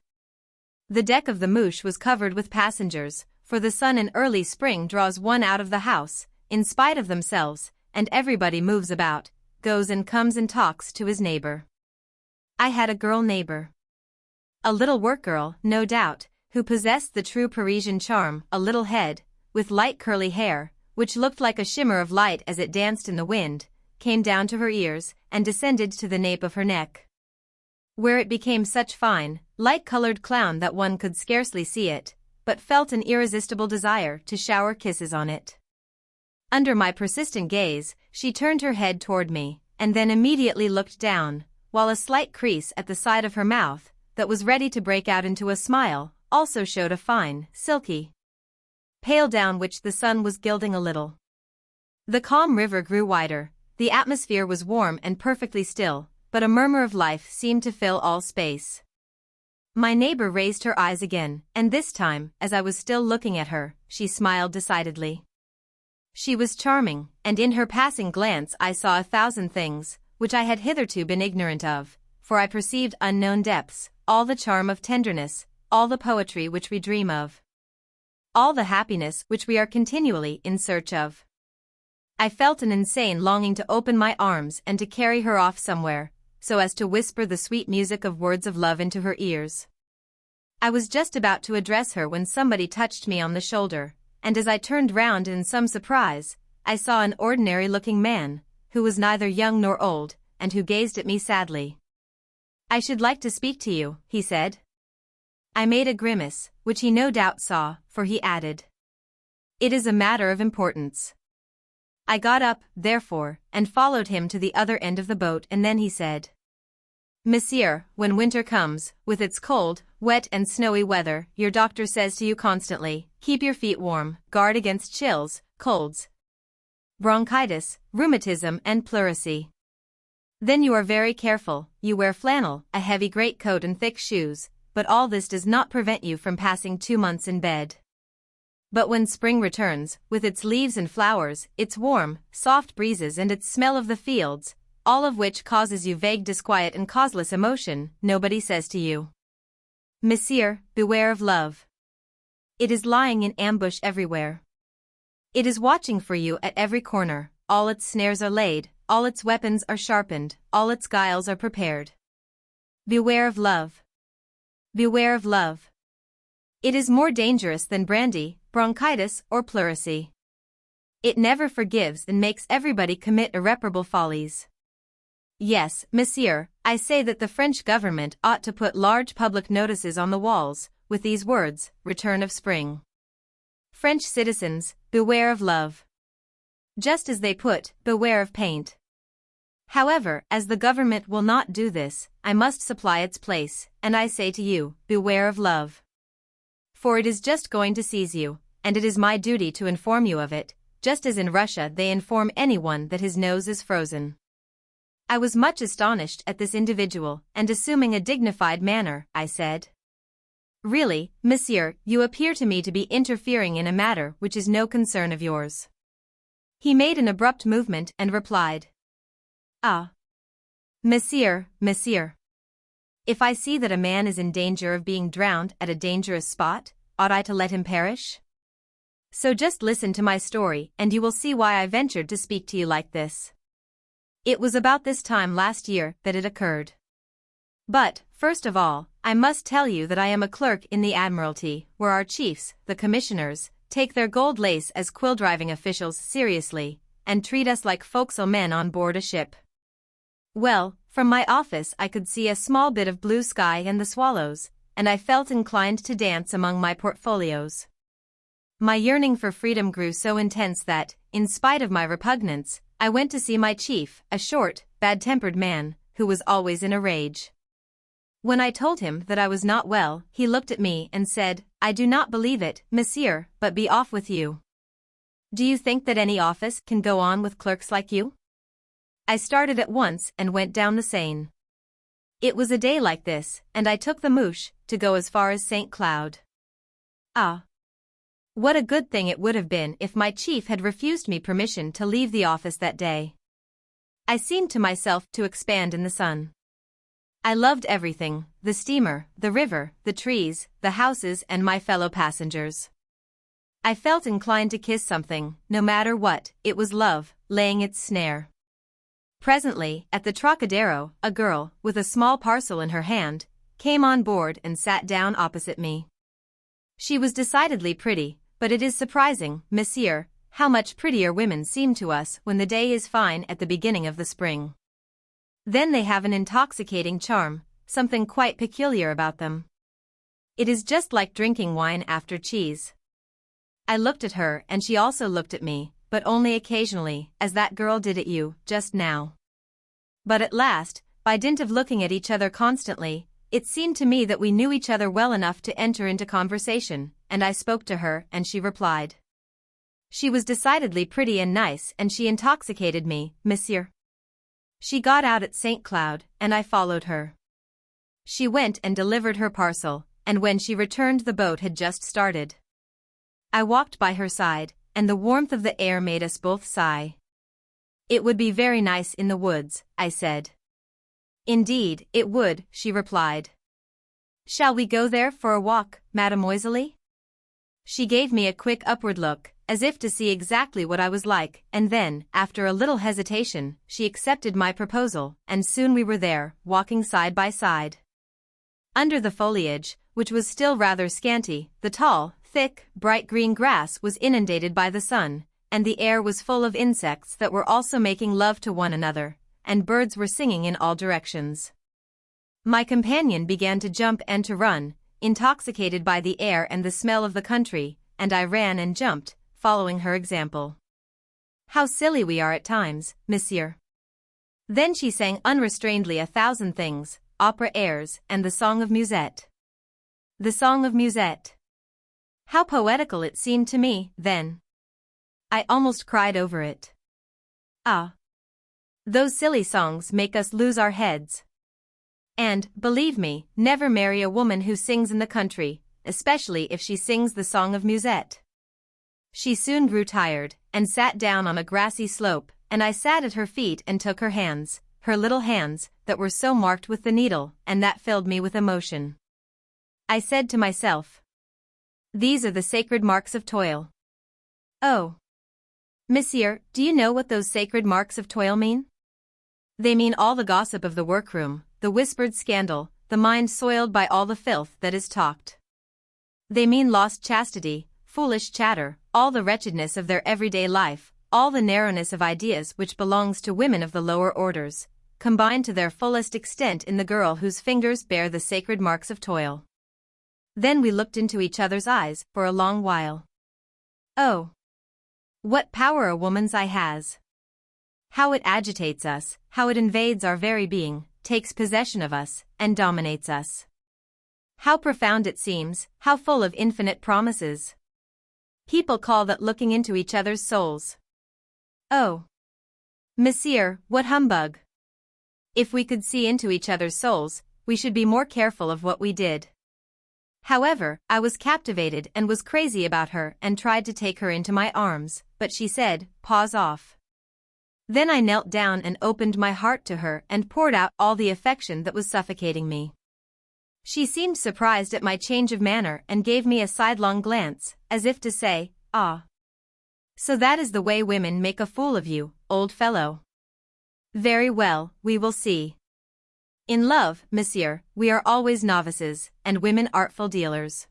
[SPEAKER 1] The deck of the Mouche was covered with passengers, for the sun in early spring draws one out of the house, in spite of themselves, and everybody moves about, goes and comes and talks to his neighbor. I had a girl neighbor. A little workgirl, no doubt, who possessed the true Parisian charm, a little head, with light curly hair, which looked like a shimmer of light as it danced in the wind, came down to her ears, and descended to the nape of her neck, where it became such fine, light-colored clown that one could scarcely see it, but felt an irresistible desire to shower kisses on it. Under my persistent gaze, she turned her head toward me, and then immediately looked down, while a slight crease at the side of her mouth, that was ready to break out into a smile, also showed a fine, silky, pale down which the sun was gilding a little. The calm river grew wider, the atmosphere was warm and perfectly still, but a murmur of life seemed to fill all space. My neighbor raised her eyes again, and this time, as I was still looking at her, she smiled decidedly. She was charming, and in her passing glance I saw 1,000 things, which I had hitherto been ignorant of, for I perceived unknown depths, all the charm of tenderness, all the poetry which we dream of, all the happiness which we are continually in search of. I felt an insane longing to open my arms and to carry her off somewhere, so as to whisper the sweet music of words of love into her ears. I was just about to address her when somebody touched me on the shoulder, and as I turned round in some surprise, I saw an ordinary-looking man, who was neither young nor old, and who gazed at me sadly. "I should like to speak to you," he said. I made a grimace, which he no doubt saw, for he added, "It is a matter of importance." I got up, therefore, and followed him to the other end of the boat, and then he said, "Monsieur, when winter comes, with its cold, wet and snowy weather, your doctor says to you constantly, keep your feet warm, guard against chills, colds, bronchitis, rheumatism and pleurisy. Then you are very careful, you wear flannel, a heavy greatcoat and thick shoes, but all this does not prevent you from passing 2 months in bed. But when spring returns, with its leaves and flowers, its warm, soft breezes and its smell of the fields, all of which causes you vague disquiet and causeless emotion, nobody says to you, 'Monsieur, beware of love. It is lying in ambush everywhere. It is watching for you at every corner, all its snares are laid, all its weapons are sharpened, all its guiles are prepared. Beware of love. Beware of love. It is more dangerous than brandy, bronchitis, or pleurisy. It never forgives and makes everybody commit irreparable follies. Yes, monsieur, I say that the French government ought to put large public notices on the walls, with these words, Return of Spring. French citizens, beware of love. Just as they put, beware of paint. However, as the government will not do this, I must supply its place, and I say to you, beware of love. For it is just going to seize you, and it is my duty to inform you of it, just as in Russia they inform anyone that his nose is frozen. I was much astonished at this individual, and assuming a dignified manner, I said, Really, monsieur, you appear to me to be interfering in a matter which is no concern of yours. He made an abrupt movement and replied, Ah. Monsieur. If I see that a man is in danger of being drowned at a dangerous spot, ought I to let him perish? So just listen to my story and you will see why I ventured to speak to you like this. It was about this time last year that it occurred. But, first of all, I must tell you that I am a clerk in the Admiralty, where our chiefs, the commissioners, take their gold lace as quill-driving officials seriously, and treat us like forecastle men on board a ship. Well, from my office I could see a small bit of blue sky and the swallows, and I felt inclined to dance among my portfolios. My yearning for freedom grew so intense that, in spite of my repugnance, I went to see my chief, a short, bad-tempered man, who was always in a rage. When I told him that I was not well, he looked at me and said, I do not believe it, monsieur, but be off with you. Do you think that any office can go on with clerks like you? I started at once and went down the Seine. It was a day like this, and I took the mouche to go as far as St. Cloud. Ah! What a good thing it would have been if my chief had refused me permission to leave the office that day. I seemed to myself to expand in the sun. I loved everything, the steamer, the river, the trees, the houses and my fellow passengers. I felt inclined to kiss something, no matter what, it was love, laying its snare. Presently, at the Trocadero, a girl, with a small parcel in her hand, came on board and sat down opposite me. She was decidedly pretty, but it is surprising, monsieur, how much prettier women seem to us when the day is fine at the beginning of the spring. Then they have an intoxicating charm, something quite peculiar about them. It is just like drinking wine after cheese. I looked at her and she also looked at me, but only occasionally, as that girl did at you, just now. But at last, by dint of looking at each other constantly, it seemed to me that we knew each other well enough to enter into conversation, and I spoke to her and she replied. She was decidedly pretty and nice and she intoxicated me, monsieur. She got out at St. Cloud, and I followed her. She went and delivered her parcel, and when she returned the boat had just started. I walked by her side, and the warmth of the air made us both sigh. It would be very nice in the woods, I said. Indeed, it would, she replied. Shall we go there for a walk, mademoiselle? She gave me a quick upward look, as if to see exactly what I was like, and then, after a little hesitation, she accepted my proposal, and soon we were there, walking side by side. Under the foliage, which was still rather scanty, the tall, thick, bright green grass was inundated by the sun, and the air was full of insects that were also making love to one another, and birds were singing in all directions. My companion began to jump and to run, intoxicated by the air and the smell of the country, and I ran and jumped, following her example. How silly we are at times, monsieur. Then she sang unrestrainedly 1,000 things, opera airs, and the Song of Musette. The Song of Musette. How poetical it seemed to me, then. I almost cried over it. Ah! Those silly songs make us lose our heads. And, believe me, never marry a woman who sings in the country, especially if she sings the Song of Musette. She soon grew tired, and sat down on a grassy slope, and I sat at her feet and took her hands, her little hands, that were so marked with the needle, and that filled me with emotion. I said to myself, these are the sacred marks of toil. Oh! Monsieur, do you know what those sacred marks of toil mean? They mean all the gossip of the workroom, the whispered scandal, the mind soiled by all the filth that is talked. They mean lost chastity, foolish chatter, all the wretchedness of their everyday life, all the narrowness of ideas which belongs to women of the lower orders, combined to their fullest extent in the girl whose fingers bear the sacred marks of toil. Then we looked into each other's eyes for a long while. Oh! What power a woman's eye has! How it agitates us, how it invades our very being, takes possession of us, and dominates us. How profound it seems, how full of infinite promises. People call that looking into each other's souls. Oh! Monsieur, what humbug! If we could see into each other's souls, we should be more careful of what we did. However, I was captivated and was crazy about her and tried to take her into my arms, but she said, "Pause off." Then I knelt down and opened my heart to her and poured out all the affection that was suffocating me. She seemed surprised at my change of manner and gave me a sidelong glance, as if to say, "Ah. So that is the way women make a fool of you, old fellow. Very well, we will see. In love, monsieur, we are always novices, and women artful dealers.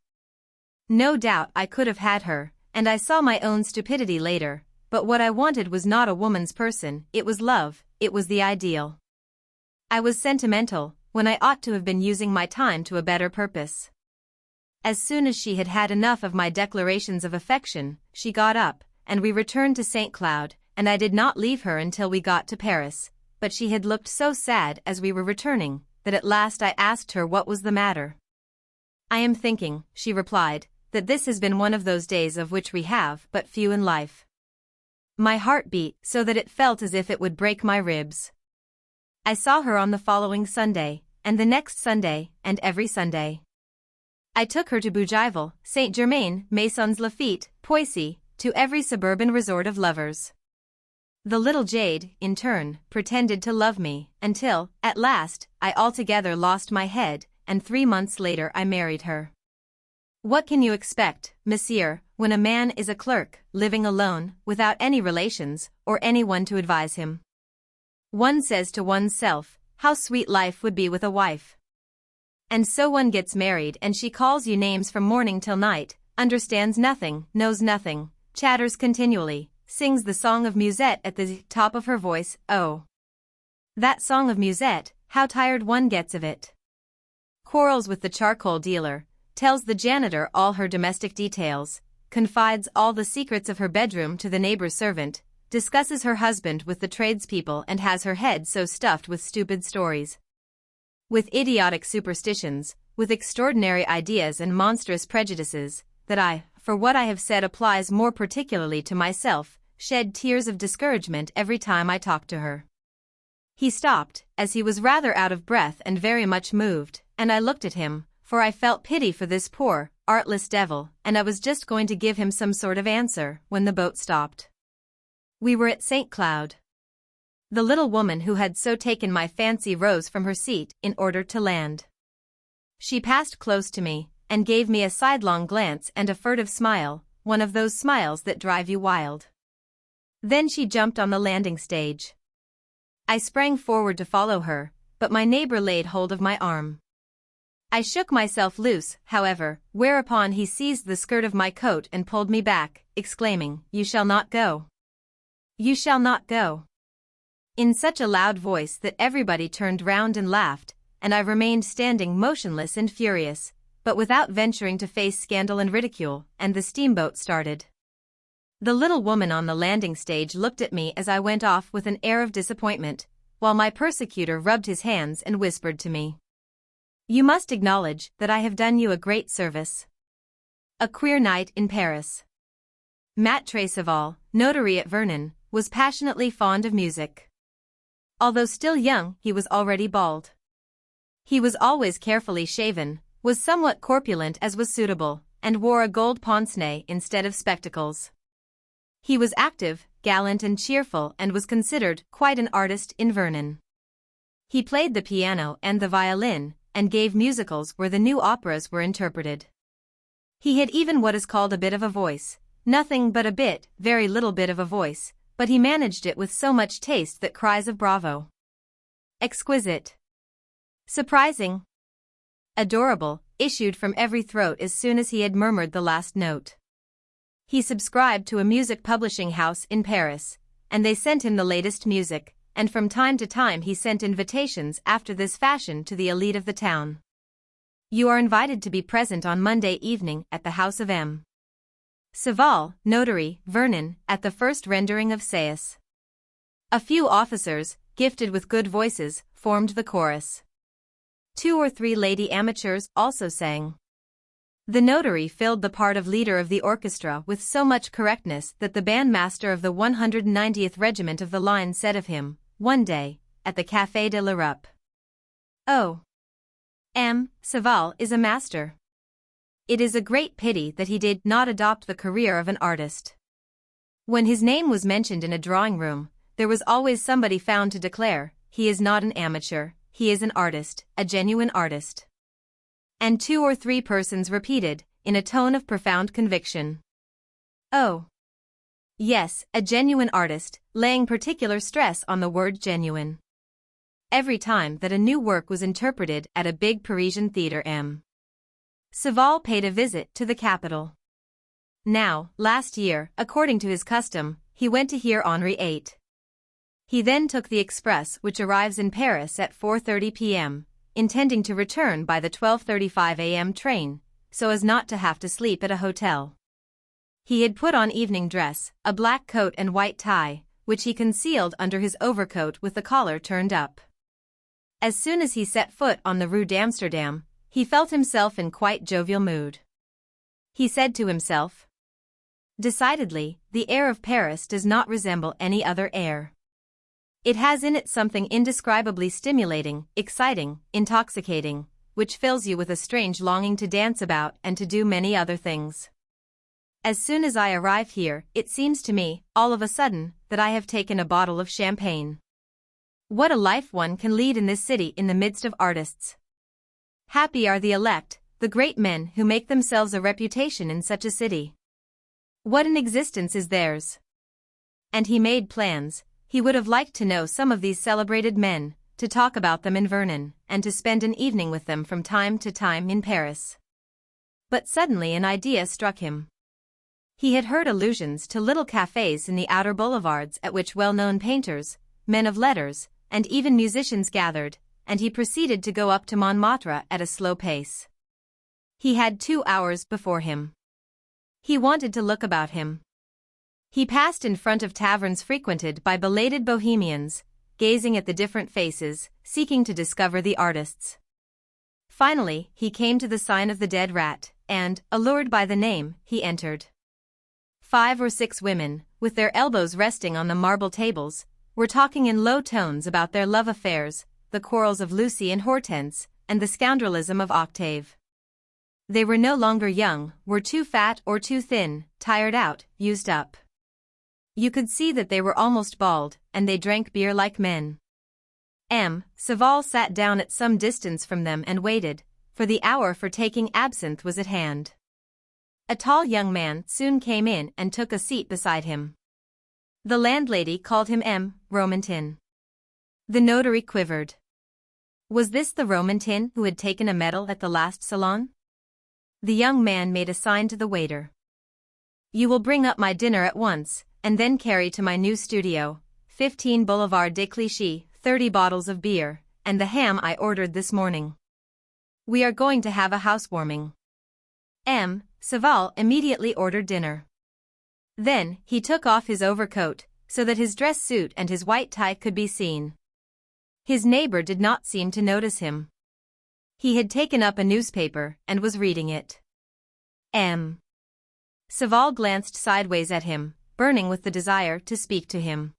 [SPEAKER 1] No doubt I could have had her, and I saw my own stupidity later, but what I wanted was not a woman's person, it was love, it was the ideal. I was sentimental, when I ought to have been using my time to a better purpose. As soon as she had had enough of my declarations of affection, she got up, and we returned to St. Cloud, and I did not leave her until we got to Paris, but she had looked so sad as we were returning, that at last I asked her what was the matter. "I am thinking," she replied, "that this has been one of those days of which we have but few in life." My heart beat so that it felt as if it would break my ribs. I saw her on the following Sunday, and the next Sunday, and every Sunday. I took her to Bougival, Saint-Germain, Maisons-Laffitte, Poissy, to every suburban resort of lovers. The little jade, in turn, pretended to love me, until, at last, I altogether lost my head, and 3 months later I married her. What can you expect, monsieur, when a man is a clerk, living alone, without any relations, or anyone to advise him? One says to oneself, how sweet life would be with a wife. And so one gets married and she calls you names from morning till night, understands nothing, knows nothing, chatters continually, sings the song of Musette at the top of her voice. Oh! That song of Musette, how tired one gets of it. Quarrels with the charcoal dealer, tells the janitor all her domestic details, confides all the secrets of her bedroom to the neighbor's servant, discusses her husband with the tradespeople and has her head so stuffed with stupid stories, with idiotic superstitions, with extraordinary ideas and monstrous prejudices, that I, for what I have said applies more particularly to myself, shed tears of discouragement every time I talked to her. He stopped, as he was rather out of breath and very much moved, and I looked at him, for I felt pity for this poor, artless devil, and I was just going to give him some sort of answer, when the boat stopped. We were at St. Cloud. The little woman who had so taken my fancy rose from her seat in order to land. She passed close to me, and gave me a sidelong glance and a furtive smile, one of those smiles that drive you wild. Then she jumped on the landing stage. I sprang forward to follow her, but my neighbor laid hold of my arm. I shook myself loose, however, whereupon he seized the skirt of my coat and pulled me back, exclaiming, "You shall not go. You shall not go," in such a loud voice that everybody turned round and laughed, and I remained standing motionless and furious, but without venturing to face scandal and ridicule, and the steamboat started. The little woman on the landing stage looked at me as I went off with an air of disappointment, while my persecutor rubbed his hands and whispered to me, "You must acknowledge that I have done you a great service." A queer night in Paris. Maître Saval, notary at Vernon, was passionately fond of music. Although still young, he was already bald. He was always carefully shaven, was somewhat corpulent as was suitable, and wore a gold pince-nez instead of spectacles. He was active, gallant and cheerful and was considered quite an artist in Vernon. He played the piano and the violin, and gave musicals where the new operas were interpreted. He had even what is called a bit of a voice, Nothing but a bit, very little bit of a voice, but he managed it with so much taste that cries of bravo. Exquisite. Surprising. Adorable, issued from every throat as soon as he had murmured the last note. He subscribed to a music publishing house in Paris, and they sent him the latest music, and from time to time he sent invitations after this fashion to the elite of the town. You are invited to be present on Monday evening at the house of M. Saval, notary, Vernon, at the first rendering of Sais. A few officers, gifted with good voices, formed the chorus. 2 or 3 lady amateurs also sang. The notary filled the part of leader of the orchestra with so much correctness that the bandmaster of the 190th Regiment of the Line said of him, one day, at the Café de l'Europe, "Oh, M. Saval is a master. It is a great pity that he did not adopt the career of an artist." When his name was mentioned in a drawing room, there was always somebody found to declare, he is not an amateur, he is an artist, a genuine artist. And 2 or 3 persons repeated, in a tone of profound conviction, "Oh, yes, a genuine artist," laying particular stress on the word genuine. Every time that a new work was interpreted at a big Parisian theatre, M. Saval paid a visit to the capital. Now, last year, according to his custom, he went to hear Henri VIII. He then took the express which arrives in Paris at 4:30 p.m., intending to return by the 12:35 a.m. train, so as not to have to sleep at a hotel. He had put on evening dress, a black coat and white tie, which he concealed under his overcoat with the collar turned up. As soon as he set foot on the Rue d'Amsterdam, he felt himself in quite jovial mood. He said to himself, "Decidedly, the air of Paris does not resemble any other air. It has in it something indescribably stimulating, exciting, intoxicating, which fills you with a strange longing to dance about and to do many other things. As soon as I arrive here, it seems to me, all of a sudden, that I have taken a bottle of champagne. What a life one can lead in this city in the midst of artists. Happy are the elect, the great men who make themselves a reputation in such a city. What an existence is theirs." And he made plans. He would have liked to know some of these celebrated men, to talk about them in Vernon, and to spend an evening with them from time to time in Paris. But suddenly an idea struck him. He had heard allusions to little cafés in the outer boulevards at which well-known painters, men of letters, and even musicians gathered, and he proceeded to go up to Montmartre at a slow pace. He had 2 hours before him. He wanted to look about him. He passed in front of taverns frequented by belated bohemians, gazing at the different faces, seeking to discover the artists. Finally, he came to the sign of the Dead Rat, and, allured by the name, he entered. 5 or 6 women, with their elbows resting on the marble tables, were talking in low tones about their love affairs, the quarrels of Lucy and Hortense, and the scoundrelism of Octave. They were no longer young, were too fat or too thin, tired out, used up. You could see that they were almost bald, and they drank beer like men. M. Saval sat down at some distance from them and waited, for the hour for taking absinthe was at hand. A tall young man soon came in and took a seat beside him. The landlady called him M. Romantin. The notary quivered. Was this the Romantin who had taken a medal at the last salon? The young man made a sign to the waiter. "You will bring up my dinner at once, and then carry to my new studio, 15 Boulevard des Clichy, 30 bottles of beer, and the ham I ordered this morning. We are going to have a housewarming." M. Saval immediately ordered dinner. Then, he took off his overcoat, so that his dress suit and his white tie could be seen. His neighbor did not seem to notice him. He had taken up a newspaper and was reading it. M. Saval glanced sideways at him, burning with the desire to speak to him.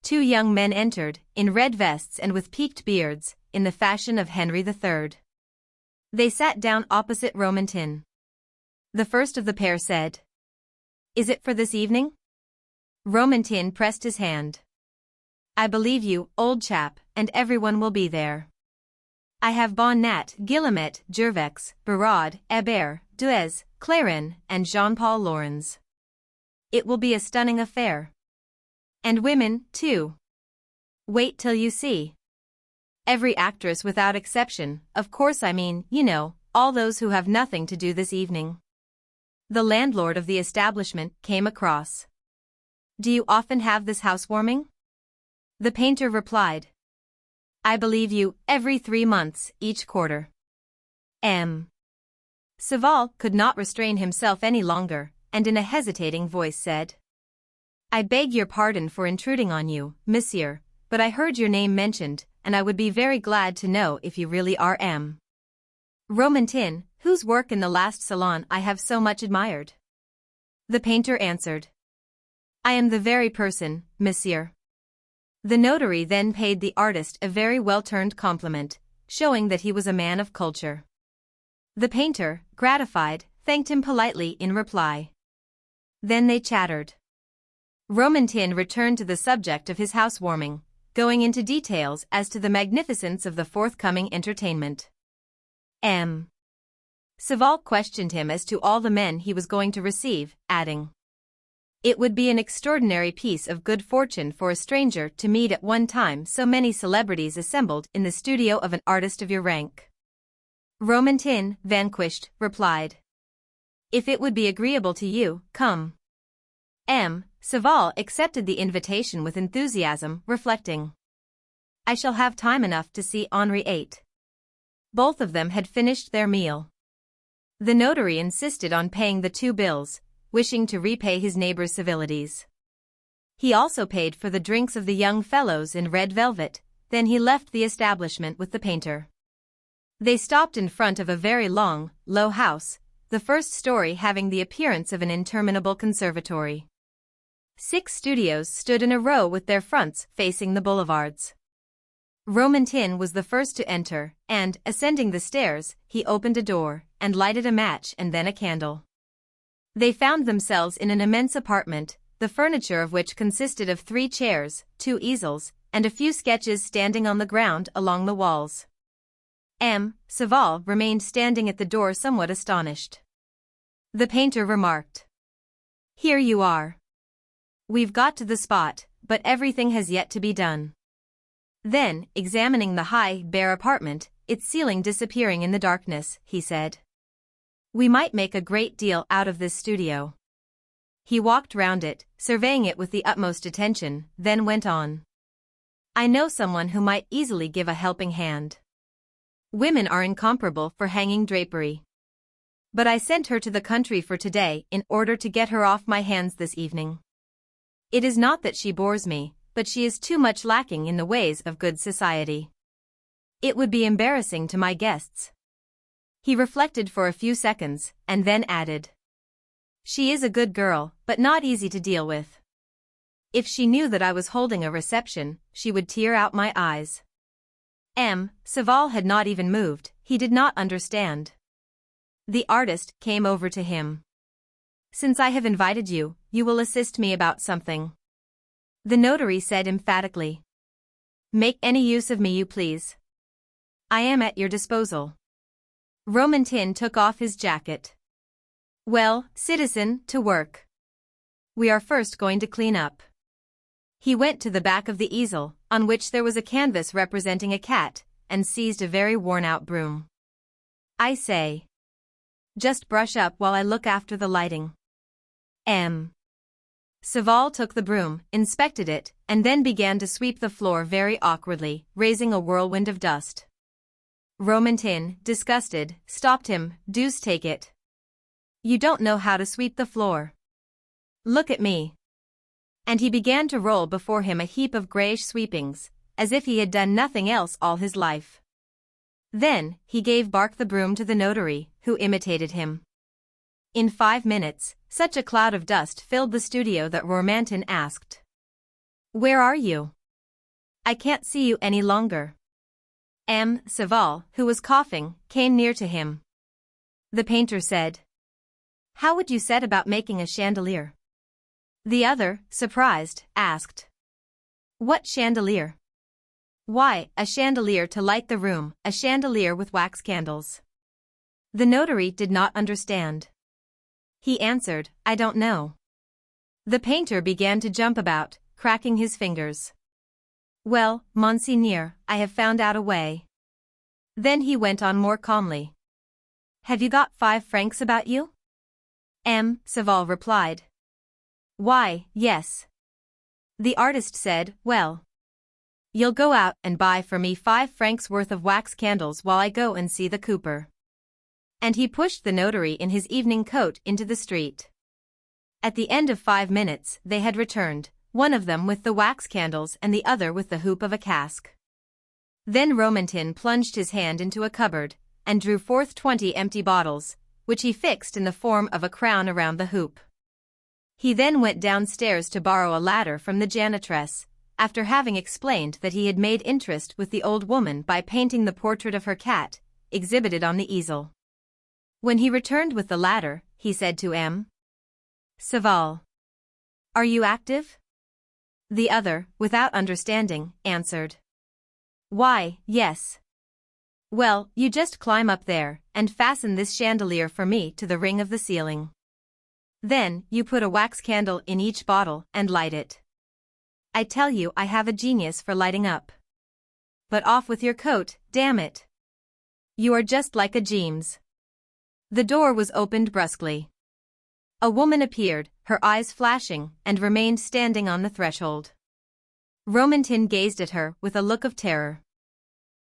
[SPEAKER 1] 2 young men entered, in red vests and with peaked beards, in the fashion of Henry III. They sat down opposite Romantin. The first of the pair said, "Is it for this evening?" Romantin pressed his hand. "I believe you, old chap, and everyone will be there. I have Bonnat, Guillemette, Gervex, Barrade, Hébert, Duez, Clarin, and Jean-Paul Laurens. It will be a stunning affair. And women, too. Wait till you see. Every actress without exception, of course, I mean, you know, all those who have nothing to do this evening. The landlord of the establishment came across. Do you often have this housewarming? The painter replied. I believe you, every 3 months, each quarter. M. Saval could not restrain himself any longer, and in a hesitating voice said, I beg your pardon for intruding on you, monsieur, but I heard your name mentioned, and I would be very glad to know if you really are M. Romantin, whose work in the last salon I have so much admired. The painter answered. I am the very person, monsieur. The notary then paid the artist a very well-turned compliment, showing that he was a man of culture. The painter, gratified, thanked him politely in reply. Then they chattered. Romantin returned to the subject of his housewarming, going into details as to the magnificence of the forthcoming entertainment. M. Saval questioned him as to all the men he was going to receive, adding, it would be an extraordinary piece of good fortune for a stranger to meet at one time so many celebrities assembled in the studio of an artist of your rank. Romantin, vanquished, replied, if it would be agreeable to you, come. M. Saval accepted the invitation with enthusiasm, reflecting, I shall have time enough to see Henri VIII. Both of them had finished their meal. The notary insisted on paying the 2 bills, wishing to repay his neighbor's civilities. He also paid for the drinks of the young fellows in red velvet, then he left the establishment with the painter. They stopped in front of a very long, low house, the first story having the appearance of an interminable conservatory. 6 studios stood in a row with their fronts facing the boulevards. Romantin was the first to enter, and, ascending the stairs, he opened a door, and lighted a match and then a candle. They found themselves in an immense apartment, the furniture of which consisted of 3 chairs, 2 easels, and a few sketches standing on the ground along the walls. M. Saval remained standing at the door somewhat astonished. The painter remarked, here you are. We've got to the spot, but everything has yet to be done. Then, examining the high, bare apartment, its ceiling disappearing in the darkness, he said, we might make a great deal out of this studio. He walked round it, surveying it with the utmost attention, then went on. I know someone who might easily give a helping hand. Women are incomparable for hanging drapery. But I sent her to the country for today in order to get her off my hands this evening. It is not that she bores me, but she is too much lacking in the ways of good society. It would be embarrassing to my guests. He reflected for a few seconds, and then added, she is a good girl, but not easy to deal with. If she knew that I was holding a reception, she would tear out my eyes. M. Saval had not even moved, he did not understand. The artist came over to him. Since I have invited you, you will assist me about something. The notary said emphatically. Make any use of me you please. I am at your disposal. Romantin took off his jacket. Well, citizen, to work. We are first going to clean up. He went to the back of the easel, on which there was a canvas representing a cat, and seized a very worn-out broom. I say. Just brush up while I look after the lighting. M. Saval took the broom, inspected it, and then began to sweep the floor very awkwardly, raising a whirlwind of dust. Romantin, disgusted, stopped him. Deuce take it. You don't know how to sweep the floor. Look at me. And he began to roll before him a heap of grayish sweepings, as if he had done nothing else all his life. Then, he gave back the broom to the notary, who imitated him. In 5 minutes, such a cloud of dust filled the studio that Romantin asked, Where are you? I can't see you any longer. M. Saval, who was coughing, came near to him. The painter said, How would you set about making a chandelier? The other, surprised, asked, What chandelier? Why, a chandelier to light the room, a chandelier with wax candles. The notary did not understand. He answered, I don't know. The painter began to jump about, cracking his fingers. Well, Monseigneur, I have found out a way. Then he went on more calmly. Have you got 5 francs about you? Saval replied. Why, yes. The artist said, well, you'll go out and buy for me 5 francs worth of wax candles while I go and see the cooper. And he pushed the notary in his evening coat into the street. At the end of 5 minutes, they had returned, one of them with the wax candles and the other with the hoop of a cask. Then Romantin plunged his hand into a cupboard, and drew forth 20 empty bottles, which he fixed in the form of a crown around the hoop. He then went downstairs to borrow a ladder from the janitress, after having explained that he had made interest with the old woman by painting the portrait of her cat, exhibited on the easel. When he returned with the ladder, he said to Saval, "Are you active?" The other, without understanding, answered, "Why, yes." "Well, you just climb up there, and fasten this chandelier for me to the ring of the ceiling. Then, you put a wax candle in each bottle and light it. I tell you I have a genius for lighting up. But off with your coat, damn it. You are just like a Jeeves." The door was opened brusquely. A woman appeared, her eyes flashing, and remained standing on the threshold. Romantin gazed at her with a look of terror.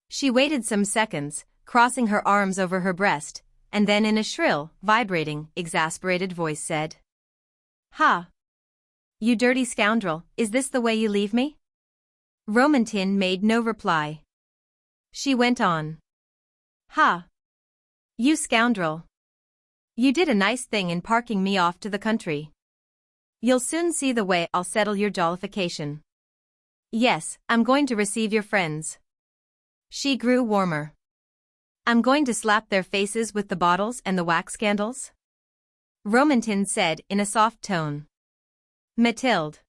[SPEAKER 1] She waited some seconds, crossing her arms over her breast, and then in a shrill, vibrating, exasperated voice said, "Ha! You dirty scoundrel, is this the way you leave me?" Romantin made no reply. She went on. "Ha! You scoundrel! You did a nice thing in parking me off to the country. You'll soon see the way I'll settle your jollification. Yes, I'm going to receive your friends." She grew warmer. "I'm going to slap their faces with the bottles and the wax candles?" Romantin said in a soft tone. "Mathilde."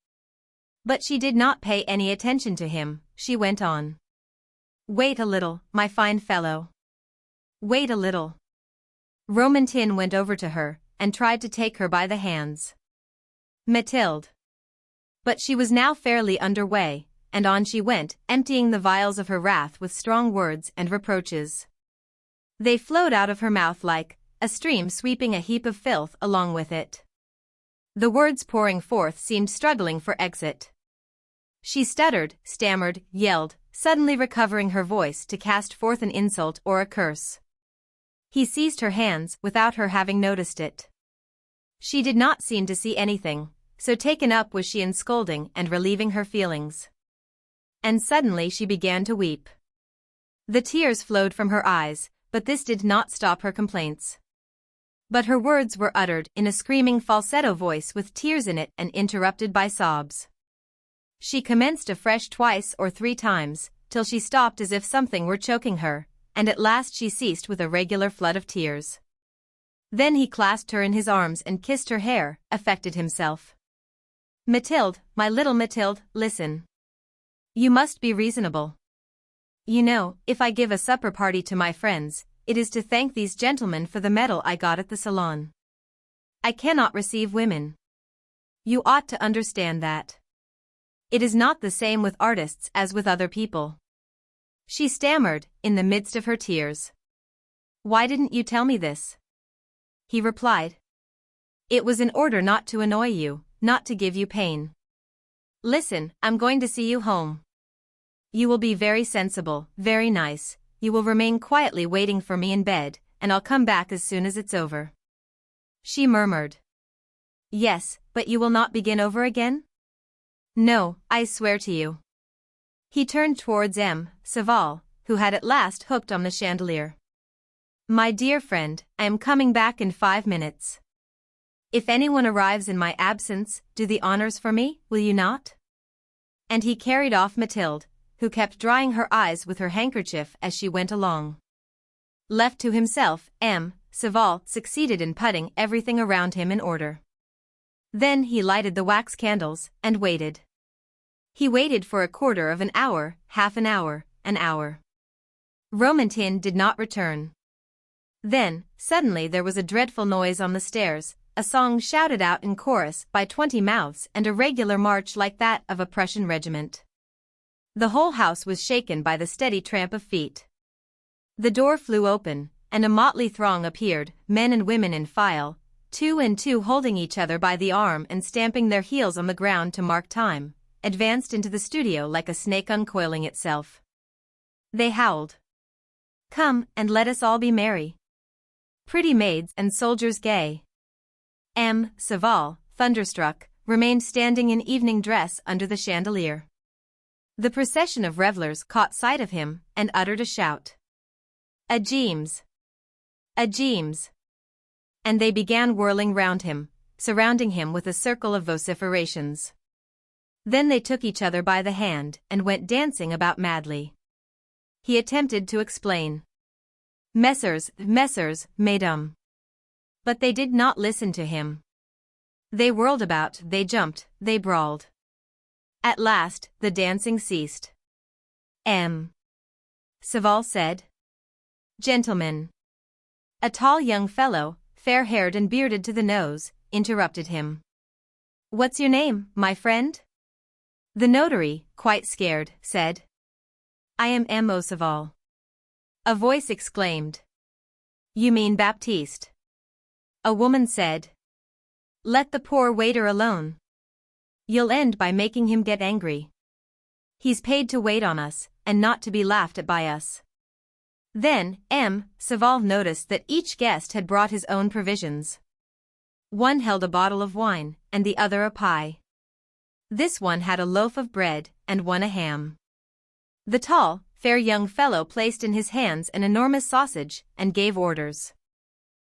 [SPEAKER 1] But she did not pay any attention to him, she went on. "Wait a little, my fine fellow. Wait a little." Romantin went over to her, and tried to take her by the hands. "Mathilde." But she was now fairly under way, and on she went, emptying the vials of her wrath with strong words and reproaches. They flowed out of her mouth like a stream sweeping a heap of filth along with it. The words pouring forth seemed struggling for exit. She stuttered, stammered, yelled, suddenly recovering her voice to cast forth an insult or a curse. He seized her hands without her having noticed it. She did not seem to see anything, so taken up was she in scolding and relieving her feelings. And suddenly she began to weep. The tears flowed from her eyes, but this did not stop her complaints. But her words were uttered in a screaming falsetto voice with tears in it and interrupted by sobs. She commenced afresh 2 or 3 times, till she stopped as if something were choking her, and at last she ceased with a regular flood of tears. Then he clasped her in his arms and kissed her hair, affected himself. "Mathilde, my little Mathilde, listen. You must be reasonable. You know, if I give a supper party to my friends, it is to thank these gentlemen for the medal I got at the salon. I cannot receive women. You ought to understand that. It is not the same with artists as with other people." She stammered, in the midst of her tears. "Why didn't you tell me this?" He replied. "It was in order not to annoy you, not to give you pain. Listen, I'm going to see you home. You will be very sensible, very nice, you will remain quietly waiting for me in bed, and I'll come back as soon as it's over." She murmured. "Yes, but you will not begin over again?" "No, I swear to you." He turned towards Saval, who had at last hooked on the chandelier. "My dear friend, I am coming back in 5 minutes. If anyone arrives in my absence, do the honors for me, will you not?" And he carried off Mathilde, who kept drying her eyes with her handkerchief as she went along. Left to himself, Saval succeeded in putting everything around him in order. Then he lighted the wax candles, and waited. He waited for a quarter of an hour, half an hour, an hour. Romantin did not return. Then, suddenly there was a dreadful noise on the stairs, a song shouted out in chorus by 20 mouths and a regular march like that of a Prussian regiment. The whole house was shaken by the steady tramp of feet. The door flew open, and a motley throng appeared, men and women in file, 2 and 2 holding each other by the arm and stamping their heels on the ground to mark time, advanced into the studio like a snake uncoiling itself. They howled, "Come, and let us all be merry. Pretty maids and soldiers gay." M. Saval, thunderstruck, remained standing in evening dress under the chandelier. The procession of revelers caught sight of him and uttered a shout. "A Jeemes! A Jeemes!" And they began whirling round him, surrounding him with a circle of vociferations. Then they took each other by the hand and went dancing about madly. He attempted to explain. Messrs, mesdames. But they did not listen to him. They whirled about, they jumped, they brawled. At last, the dancing ceased. M. Saval said, "Gentlemen." A tall young fellow, fair-haired and bearded to the nose, interrupted him. "What's your name, my friend?" The notary, quite scared, said, "I am M. Saval." A voice exclaimed, "You mean Baptiste." A woman said, "Let the poor waiter alone. You'll end by making him get angry. He's paid to wait on us, and not to be laughed at by us." Then, M. Saval noticed that each guest had brought his own provisions. One held a bottle of wine, and the other a pie. This one had a loaf of bread, and one a ham. The tall, fair young fellow placed in his hands an enormous sausage, and gave orders.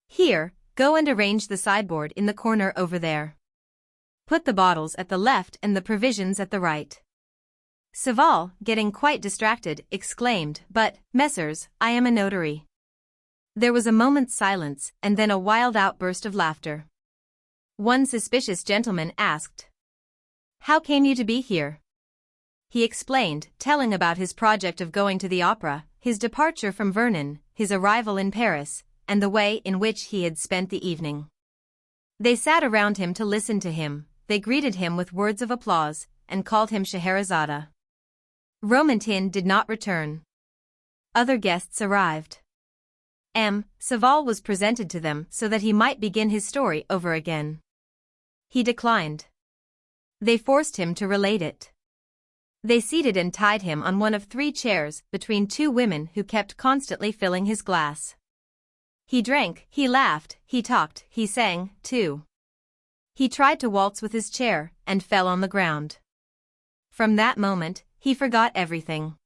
[SPEAKER 1] "Here, go and arrange the sideboard in the corner over there. Put the bottles at the left and the provisions at the right." Saval, getting quite distracted, exclaimed, "But, messrs, I am a notary." There was a moment's silence, and then a wild outburst of laughter. One suspicious gentleman asked, "How came you to be here?" He explained, telling about his project of going to the opera, his departure from Vernon, his arrival in Paris, and the way in which he had spent the evening. They sat around him to listen to him, they greeted him with words of applause, and called him Scheherazade. Romantin did not return. Other guests arrived. M. Saval was presented to them so that he might begin his story over again. He declined. They forced him to relate it. They seated and tied him on one of 3 chairs between 2 women who kept constantly filling his glass. He drank, he laughed, he talked, he sang, too. He tried to waltz with his chair, and fell on the ground. From that moment, he forgot everything.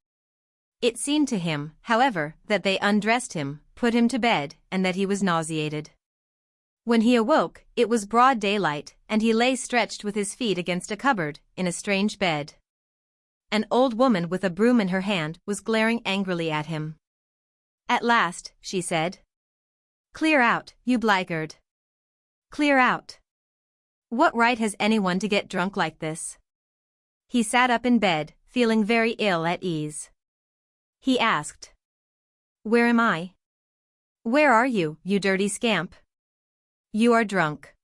[SPEAKER 1] It seemed to him, however, that they undressed him, put him to bed, and that he was nauseated. When he awoke, it was broad daylight, and he lay stretched with his feet against a cupboard, in a strange bed. An old woman with a broom in her hand was glaring angrily at him. "At last," she said. "Clear out, you blackguard. Clear out. What right has anyone to get drunk like this?" He sat up in bed, feeling very ill at ease. He asked, "Where am I? Where are you, you dirty scamp? You are drunk.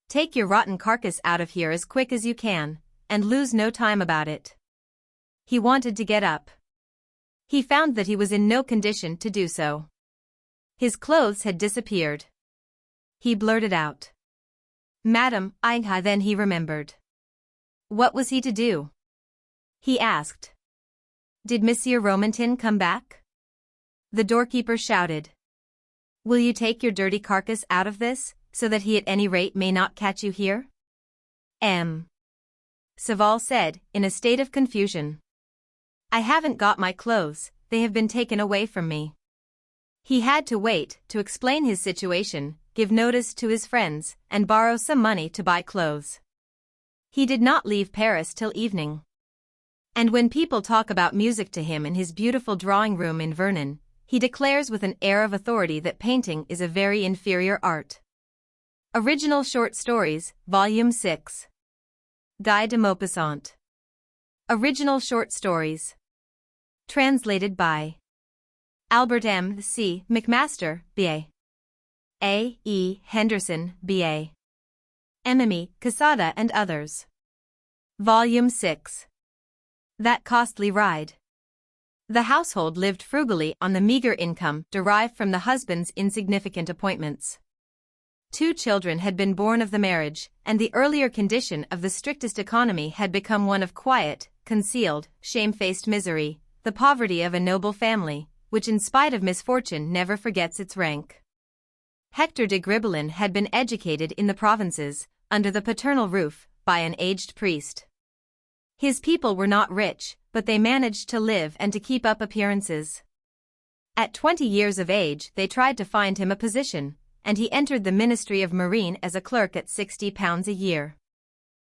[SPEAKER 1] Take your rotten carcass out of here as quick as you can, and lose no time about it." He wanted to get up. He found that he was in no condition to do so. His clothes had disappeared. He blurted out, "Madam, I." Then he remembered. What was he to do? He asked, "Did Monsieur Romantin come back?" The doorkeeper shouted, "Will you take your dirty carcass out of this, so that he at any rate may not catch you here?" M. Saval said, in a state of confusion, "I haven't got my clothes, they have been taken away from me." He had to wait, to explain his situation, give notice to his friends, and borrow some money to buy clothes. He did not leave Paris till evening. And when people talk about music to him in his beautiful drawing room in Vernon, he declares with an air of authority that painting is a very inferior art. Original Short Stories, Volume 6. Guy de Maupassant. Original Short Stories. Translated by Albert M. C. McMaster, B.A. A. E. Henderson, B.A. Emimi, Casada and others. Volume 6. That Costly Ride. The household lived frugally on the meager income derived from the husband's insignificant appointments. 2 children had been born of the marriage, and the earlier condition of the strictest economy had become one of quiet, concealed, shamefaced misery, the poverty of a noble family, which in spite of misfortune never forgets its rank. Hector de Gribelin had been educated in the provinces, under the paternal roof, by an aged priest. His people were not rich, but they managed to live and to keep up appearances. At 20 years of age they tried to find him a position, and he entered the Ministry of Marine as a clerk at £60 a year.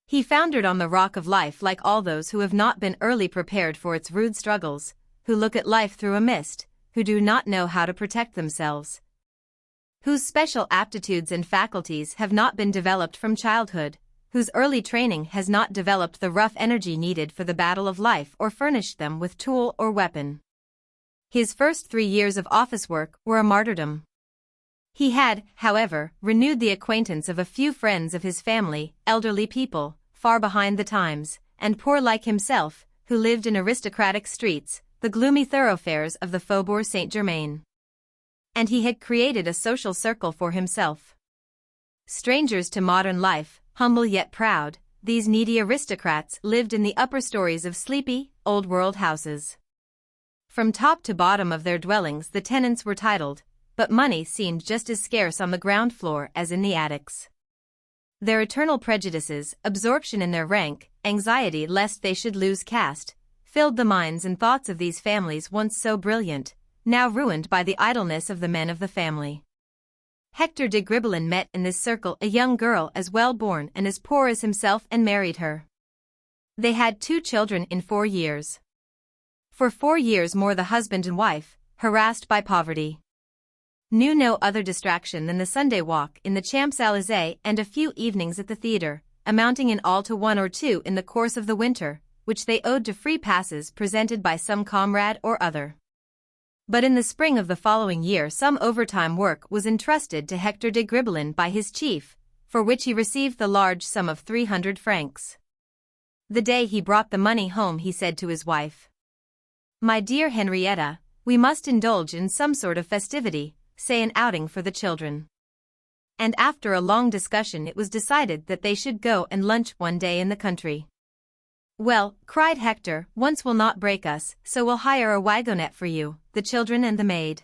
[SPEAKER 1] He foundered on the rock of life like all those who have not been early prepared for its rude struggles, who look at life through a mist, who do not know how to protect themselves, whose special aptitudes and faculties have not been developed from childhood, whose early training has not developed the rough energy needed for the battle of life or furnished them with tool or weapon. His first 3 years of office work were a martyrdom. He had, however, renewed the acquaintance of a few friends of his family, elderly people, far behind the times, and poor like himself, who lived in aristocratic streets, the gloomy thoroughfares of the Faubourg Saint-Germain. And he had created a social circle for himself. Strangers to modern life, humble yet proud, these needy aristocrats lived in the upper stories of sleepy, old-world houses. From top to bottom of their dwellings the tenants were titled, but money seemed just as scarce on the ground floor as in the attics. Their eternal prejudices, absorption in their rank, anxiety lest they should lose caste, filled the minds and thoughts of these families once so brilliant, now ruined by the idleness of the men of the family. Hector de Gribelin met in this circle a young girl as well-born and as poor as himself and married her. They had 2 children in 4 years. For 4 years more the husband and wife, harassed by poverty, knew no other distraction than the Sunday walk in the Champs-Élysées and a few evenings at the theatre, amounting in all to 1 or 2 in the course of the winter, which they owed to free passes presented by some comrade or other. But in the spring of the following year some overtime work was entrusted to Hector de Gribelin by his chief, for which he received the large sum of 300 francs. The day he brought the money home he said to his wife, "My dear Henrietta, we must indulge in some sort of festivity, say an outing for the children." And after a long discussion it was decided that they should go and lunch one day in the country. "Well," cried Hector, "once will not break us, so we'll hire a wagonette for you, the children and the maid.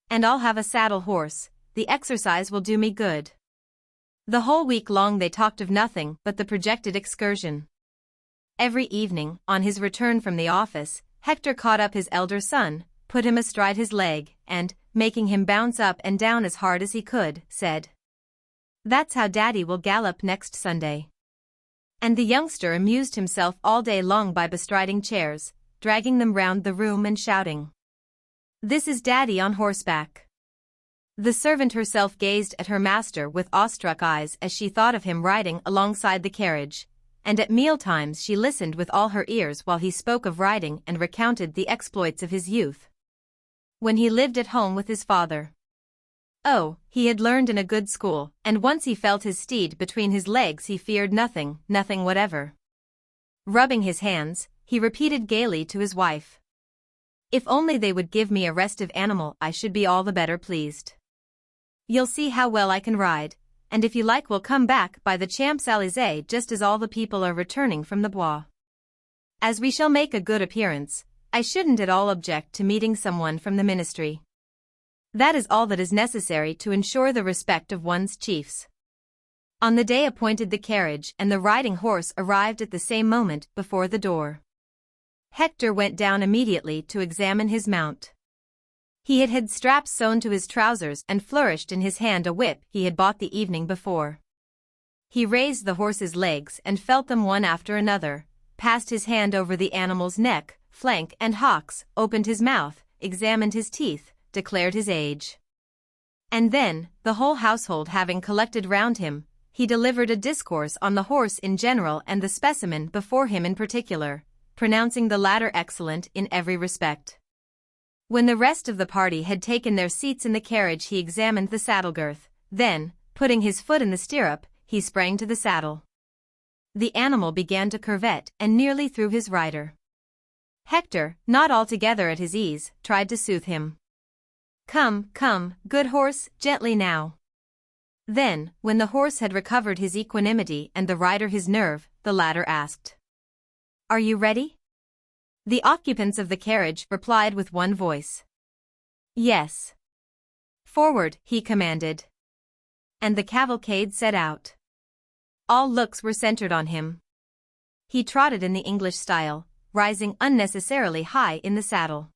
[SPEAKER 1] And I'll have a saddle horse, the exercise will do me good." The whole week long they talked of nothing but the projected excursion. Every evening, on his return from the office, Hector caught up his elder son, put him astride his leg, and, making him bounce up and down as hard as he could, said, "That's how Daddy will gallop next Sunday." And the youngster amused himself all day long by bestriding chairs, dragging them round the room and shouting, "This is Daddy on horseback." The servant herself gazed at her master with awestruck eyes as she thought of him riding alongside the carriage, and at mealtimes she listened with all her ears while he spoke of riding and recounted the exploits of his youth, when he lived at home with his father. Oh, he had learned in a good school, and once he felt his steed between his legs he feared nothing, nothing whatever. Rubbing his hands, he repeated gaily to his wife, "If only they would give me a restive animal I should be all the better pleased. You'll see how well I can ride, and if you like we'll come back by the Champs-Élysées just as all the people are returning from the Bois. As we shall make a good appearance, I shouldn't at all object to meeting someone from the ministry. That is all that is necessary to ensure the respect of one's chiefs." On the day appointed the carriage and the riding horse arrived at the same moment before the door. Hector went down immediately to examine his mount. He had straps sewn to his trousers and flourished in his hand a whip he had bought the evening before. He raised the horse's legs and felt them one after another, passed his hand over the animal's neck, flank and hocks, opened his mouth, examined his teeth, declared his age. And then, the whole household having collected round him, he delivered a discourse on the horse in general and the specimen before him in particular, pronouncing the latter excellent in every respect. When the rest of the party had taken their seats in the carriage, he examined the saddle girth. Then, putting his foot in the stirrup, he sprang to the saddle. The animal began to curvet and nearly threw his rider. Hector, not altogether at his ease, tried to soothe him. "Come, come, good horse, gently now." Then, when the horse had recovered his equanimity and the rider his nerve, the latter asked, "Are you ready?" The occupants of the carriage replied with one voice, "Yes." "Forward," he commanded. And the cavalcade set out. All looks were centered on him. He trotted in the English style, rising unnecessarily high in the saddle,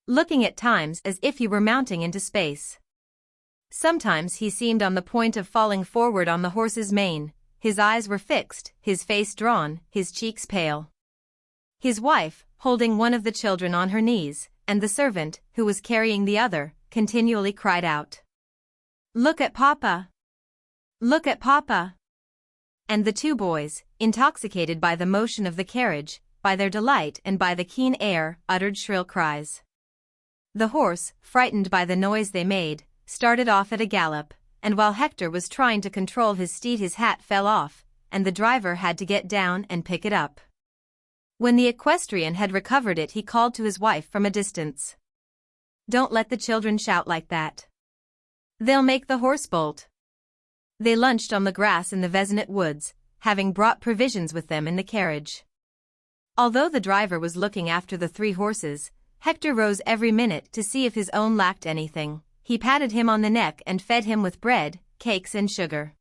[SPEAKER 1] looking at times as if he were mounting into space. Sometimes he seemed on the point of falling forward on the horse's mane. His eyes were fixed, his face drawn, his cheeks pale. His wife, holding one of the children on her knees, and the servant, who was carrying the other, continually cried out, "Look at Papa! Look at Papa!" And the two boys, intoxicated by the motion of the carriage, by their delight and by the keen air, uttered shrill cries. The horse, frightened by the noise they made, started off at a gallop, and while Hector was trying to control his steed, his hat fell off, and the driver had to get down and pick it up. When the equestrian had recovered it, he called to his wife from a distance, "Don't let the children shout like that. They'll make the horse bolt." They lunched on the grass in the Vezinet woods, having brought provisions with them in the carriage. Although the driver was looking after the 3 horses, Hector rose every minute to see if his own lacked anything. He patted him on the neck and fed him with bread, cakes and sugar.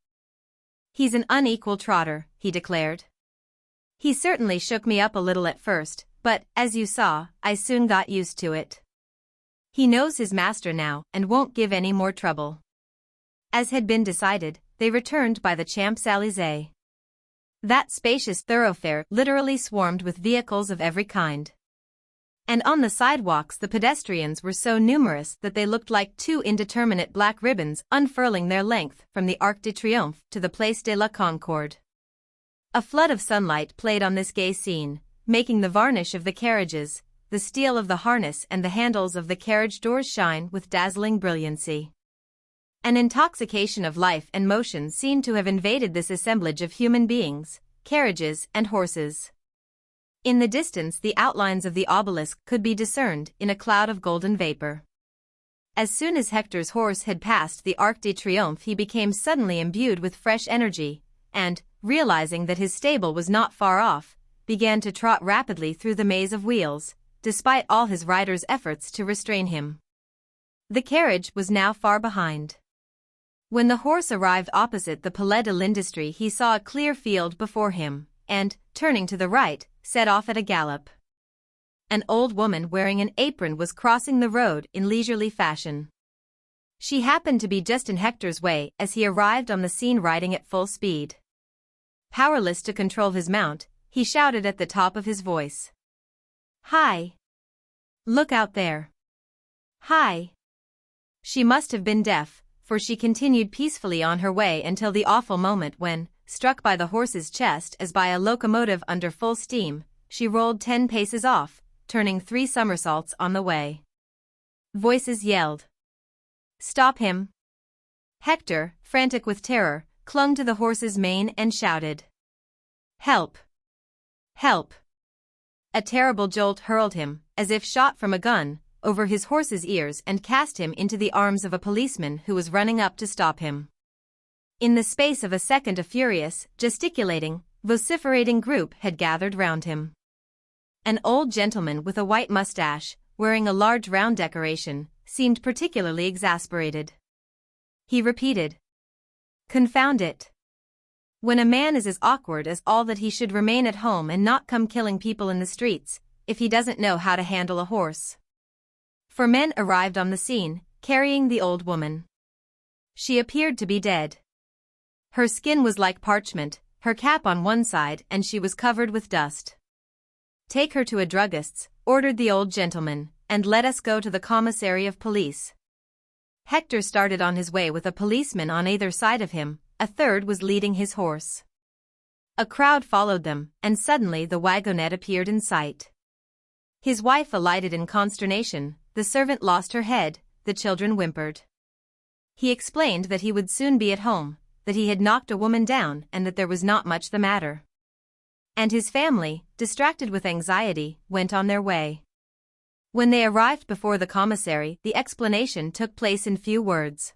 [SPEAKER 1] "He's an unequal trotter," he declared. "He certainly shook me up a little at first, but, as you saw, I soon got used to it. He knows his master now and won't give any more trouble." As had been decided, they returned by the Champs-Élysées. That spacious thoroughfare literally swarmed with vehicles of every kind. And on the sidewalks the pedestrians were so numerous that they looked like 2 indeterminate black ribbons unfurling their length from the Arc de Triomphe to the Place de la Concorde. A flood of sunlight played on this gay scene, making the varnish of the carriages, the steel of the harness and the handles of the carriage doors shine with dazzling brilliancy. An intoxication of life and motion seemed to have invaded this assemblage of human beings, carriages and horses. In the distance the outlines of the obelisk could be discerned in a cloud of golden vapor. As soon as Hector's horse had passed the Arc de Triomphe, he became suddenly imbued with fresh energy, and, realizing that his stable was not far off, began to trot rapidly through the maze of wheels, despite all his rider's efforts to restrain him. The carriage was now far behind. When the horse arrived opposite the Palais de l'Industrie, he saw a clear field before him, and, turning to the right, set off at a gallop. An old woman wearing an apron was crossing the road in leisurely fashion. She happened to be just in Hector's way as he arrived on the scene riding at full speed. Powerless to control his mount, he shouted at the top of his voice, "Hi! Look out there! Hi!" She must have been deaf, for she continued peacefully on her way until the awful moment when, struck by the horse's chest as by a locomotive under full steam, she rolled 10 paces off, turning 3 somersaults on the way. Voices yelled, "Stop him!" Hector, frantic with terror, clung to the horse's mane and shouted, "Help! Help!" A terrible jolt hurled him, as if shot from a gun, over his horse's ears and cast him into the arms of a policeman who was running up to stop him. In the space of a second a furious, gesticulating, vociferating group had gathered round him. An old gentleman with a white mustache, wearing a large round decoration, seemed particularly exasperated. He repeated, "Confound it! When a man is as awkward as all that, he should remain at home and not come killing people in the streets, if he doesn't know how to handle a horse." 4 men arrived on the scene, carrying the old woman. She appeared to be dead. Her skin was like parchment, her cap on one side, and she was covered with dust. "Take her to a druggist's," ordered the old gentleman, "and let us go to the commissary of police." Hector started on his way with a policeman on either side of him, a third was leading his horse. A crowd followed them, and suddenly the wagonette appeared in sight. His wife alighted in consternation, the servant lost her head, the children whimpered. He explained that he would soon be at home, that he had knocked a woman down and that there was not much the matter. And his family, distracted with anxiety, went on their way. When they arrived before the commissary, the explanation took place in few words.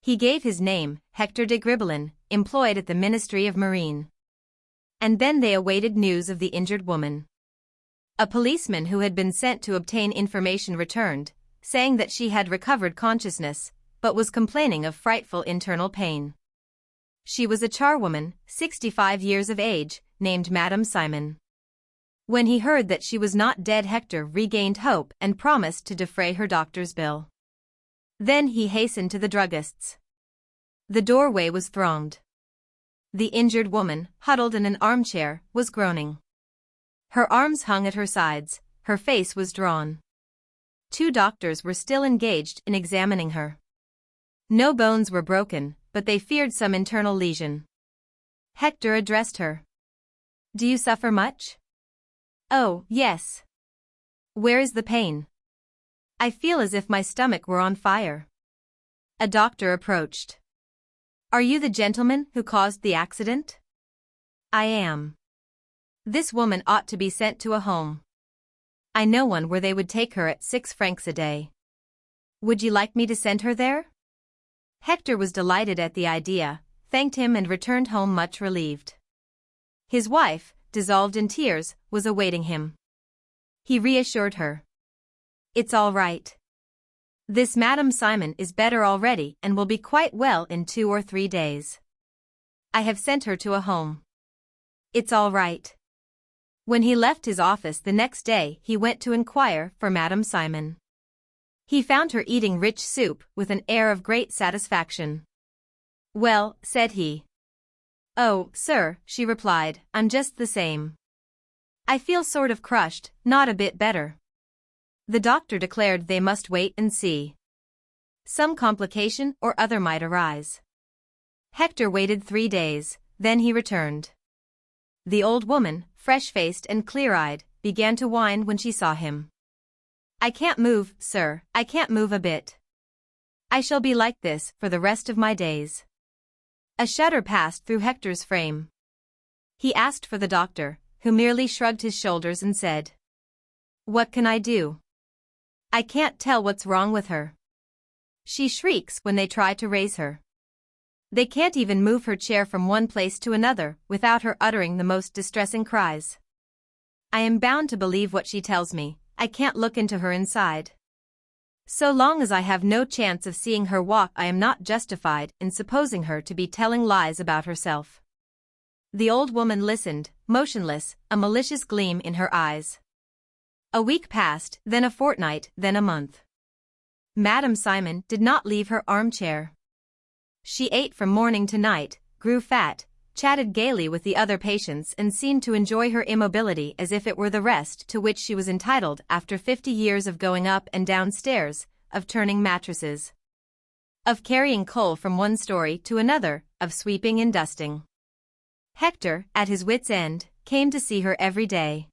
[SPEAKER 1] He gave his name, Hector de Gribbelin, employed at the Ministry of Marine. And then they awaited news of the injured woman. A policeman who had been sent to obtain information returned, saying that she had recovered consciousness, but was complaining of frightful internal pain. She was a charwoman, 65 years of age, named Madame Simon. When he heard that she was not dead, Hector regained hope and promised to defray her doctor's bill. Then he hastened to the druggist's. The doorway was thronged. The injured woman, huddled in an armchair, was groaning. Her arms hung at her sides, her face was drawn. 2 doctors were still engaged in examining her. No bones were broken, but they feared some internal lesion. Hector addressed her. "Do you suffer much?" "Oh, yes." "Where is the pain?" "I feel as if my stomach were on fire." A doctor approached. "Are you the gentleman who caused the accident?" "I am." "This woman ought to be sent to a home. I know one where they would take her at 6 francs a day. Would you like me to send her there?" Hector was delighted at the idea, thanked him and returned home much relieved. His wife, dissolved in tears, was awaiting him. He reassured her. "It's all right. This Madame Simon is better already and will be quite well in 2 or 3 days. I have sent her to a home. It's all right." When he left his office the next day, he went to inquire for Madame Simon. He found her eating rich soup with an air of great satisfaction. "Well," said he. "Oh, sir," she replied, "I'm just the same. I feel sort of crushed, not a bit better." The doctor declared they must wait and see. Some complication or other might arise. Hector waited 3 days, then he returned. The old woman, fresh-faced and clear-eyed, began to whine when she saw him. "I can't move, sir, I can't move a bit. I shall be like this for the rest of my days." A shudder passed through Hector's frame. He asked for the doctor, who merely shrugged his shoulders and said, "What can I do? I can't tell what's wrong with her. She shrieks when they try to raise her. They can't even move her chair from one place to another without her uttering the most distressing cries. I am bound to believe what she tells me, I can't look into her inside. So long as I have no chance of seeing her walk, I am not justified in supposing her to be telling lies about herself." The old woman listened, motionless, a malicious gleam in her eyes. A week passed, then a fortnight, then a month. Madame Simon did not leave her armchair. She ate from morning to night, grew fat, chatted gaily with the other patients and seemed to enjoy her immobility as if it were the rest to which she was entitled after 50 years of going up and down stairs, of turning mattresses, of carrying coal from one story to another, of sweeping and dusting. Hector, at his wits' end, came to see her every day.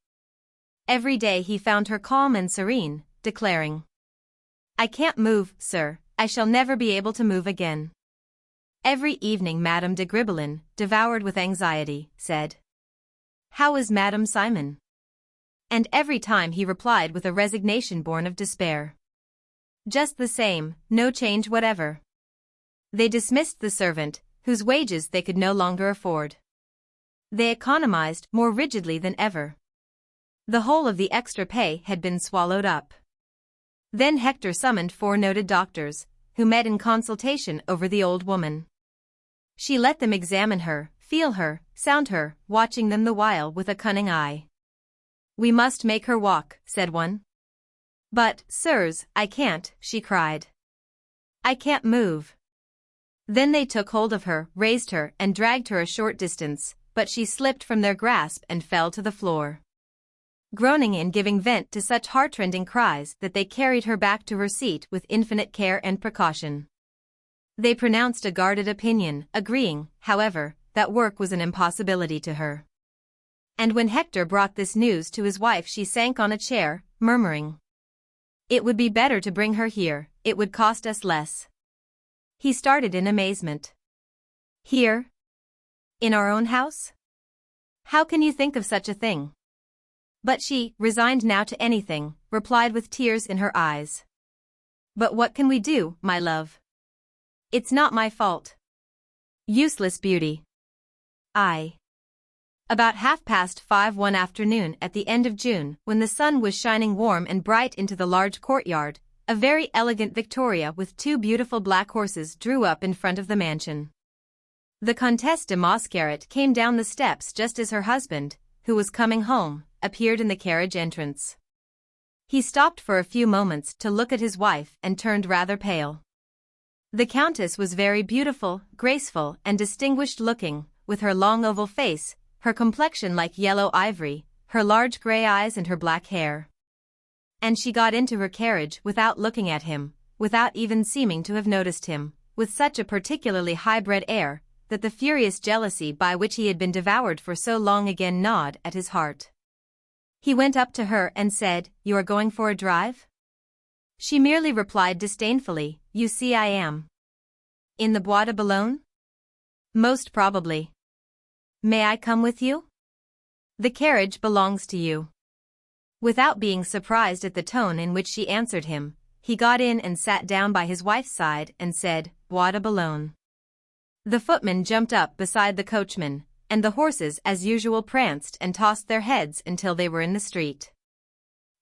[SPEAKER 1] Every day he found her calm and serene, declaring, "I can't move, sir, I shall never be able to move again." Every evening Madame de Gribbelin, devoured with anxiety, said, "How is Madame Simon?" And every time he replied with a resignation born of despair, "Just the same, no change whatever." They dismissed the servant, whose wages they could no longer afford. They economized more rigidly than ever. The whole of the extra pay had been swallowed up. Then Hector summoned 4 noted doctors, who met in consultation over the old woman. She let them examine her, feel her, sound her, watching them the while with a cunning eye. "We must make her walk," said one. "But, sirs, I can't," she cried. "I can't move." Then they took hold of her, raised her, and dragged her a short distance, but she slipped from their grasp and fell to the floor, groaning and giving vent to such heartrending cries that they carried her back to her seat with infinite care and precaution. They pronounced a guarded opinion, agreeing, however, that work was an impossibility to her. And when Hector brought this news to his wife, she sank on a chair, murmuring, It would be better to bring her here, it would cost us less. He started in amazement. Here? In our own house? How can you think of such a thing? But she, resigned now to anything, replied with tears in her eyes. But what can we do, my love? It's not my fault. Useless beauty. About 5:30 one afternoon at the end of June, when the sun was shining warm and bright into the large courtyard, a very elegant victoria with 2 beautiful black horses drew up in front of the mansion. The Comtesse de Maupassant came down the steps just as her husband, who was coming home, appeared in the carriage entrance. He stopped for a few moments to look at his wife and turned rather pale. The Countess was very beautiful, graceful, and distinguished-looking, with her long oval face, her complexion like yellow ivory, her large grey eyes and her black hair. And she got into her carriage without looking at him, without even seeming to have noticed him, with such a particularly high-bred air, that the furious jealousy by which he had been devoured for so long again gnawed at his heart. He went up to her and said, "You are going for a drive?" She merely replied disdainfully, "You see I am." "In the Bois de Boulogne?" "Most probably." "May I come with you?" "The carriage belongs to you." Without being surprised at the tone in which she answered him, he got in and sat down by his wife's side and said, "Bois de Boulogne." The footman jumped up beside the coachman, and the horses as usual pranced and tossed their heads until they were in the street.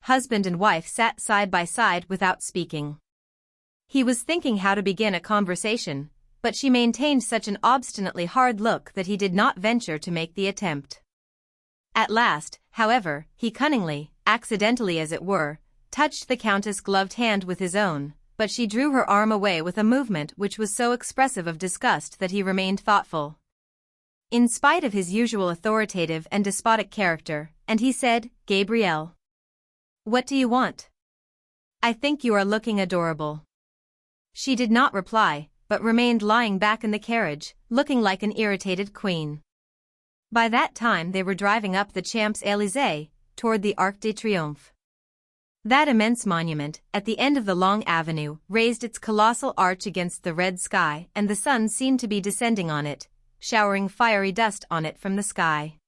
[SPEAKER 1] Husband and wife sat side by side without speaking. He was thinking how to begin a conversation, but she maintained such an obstinately hard look that he did not venture to make the attempt. At last, however, he cunningly, accidentally as it were, touched the Countess' gloved hand with his own, but she drew her arm away with a movement which was so expressive of disgust that he remained thoughtful, in spite of his usual authoritative and despotic character, and he said, "Gabrielle, what do you want? I think you are looking adorable." She did not reply, but remained lying back in the carriage, looking like an irritated queen. By that time they were driving up the Champs-Élysées, toward the Arc de Triomphe. That immense monument, at the end of the long avenue, raised its colossal arch against the red sky, and the sun seemed to be descending on it, showering fiery dust on it from the sky.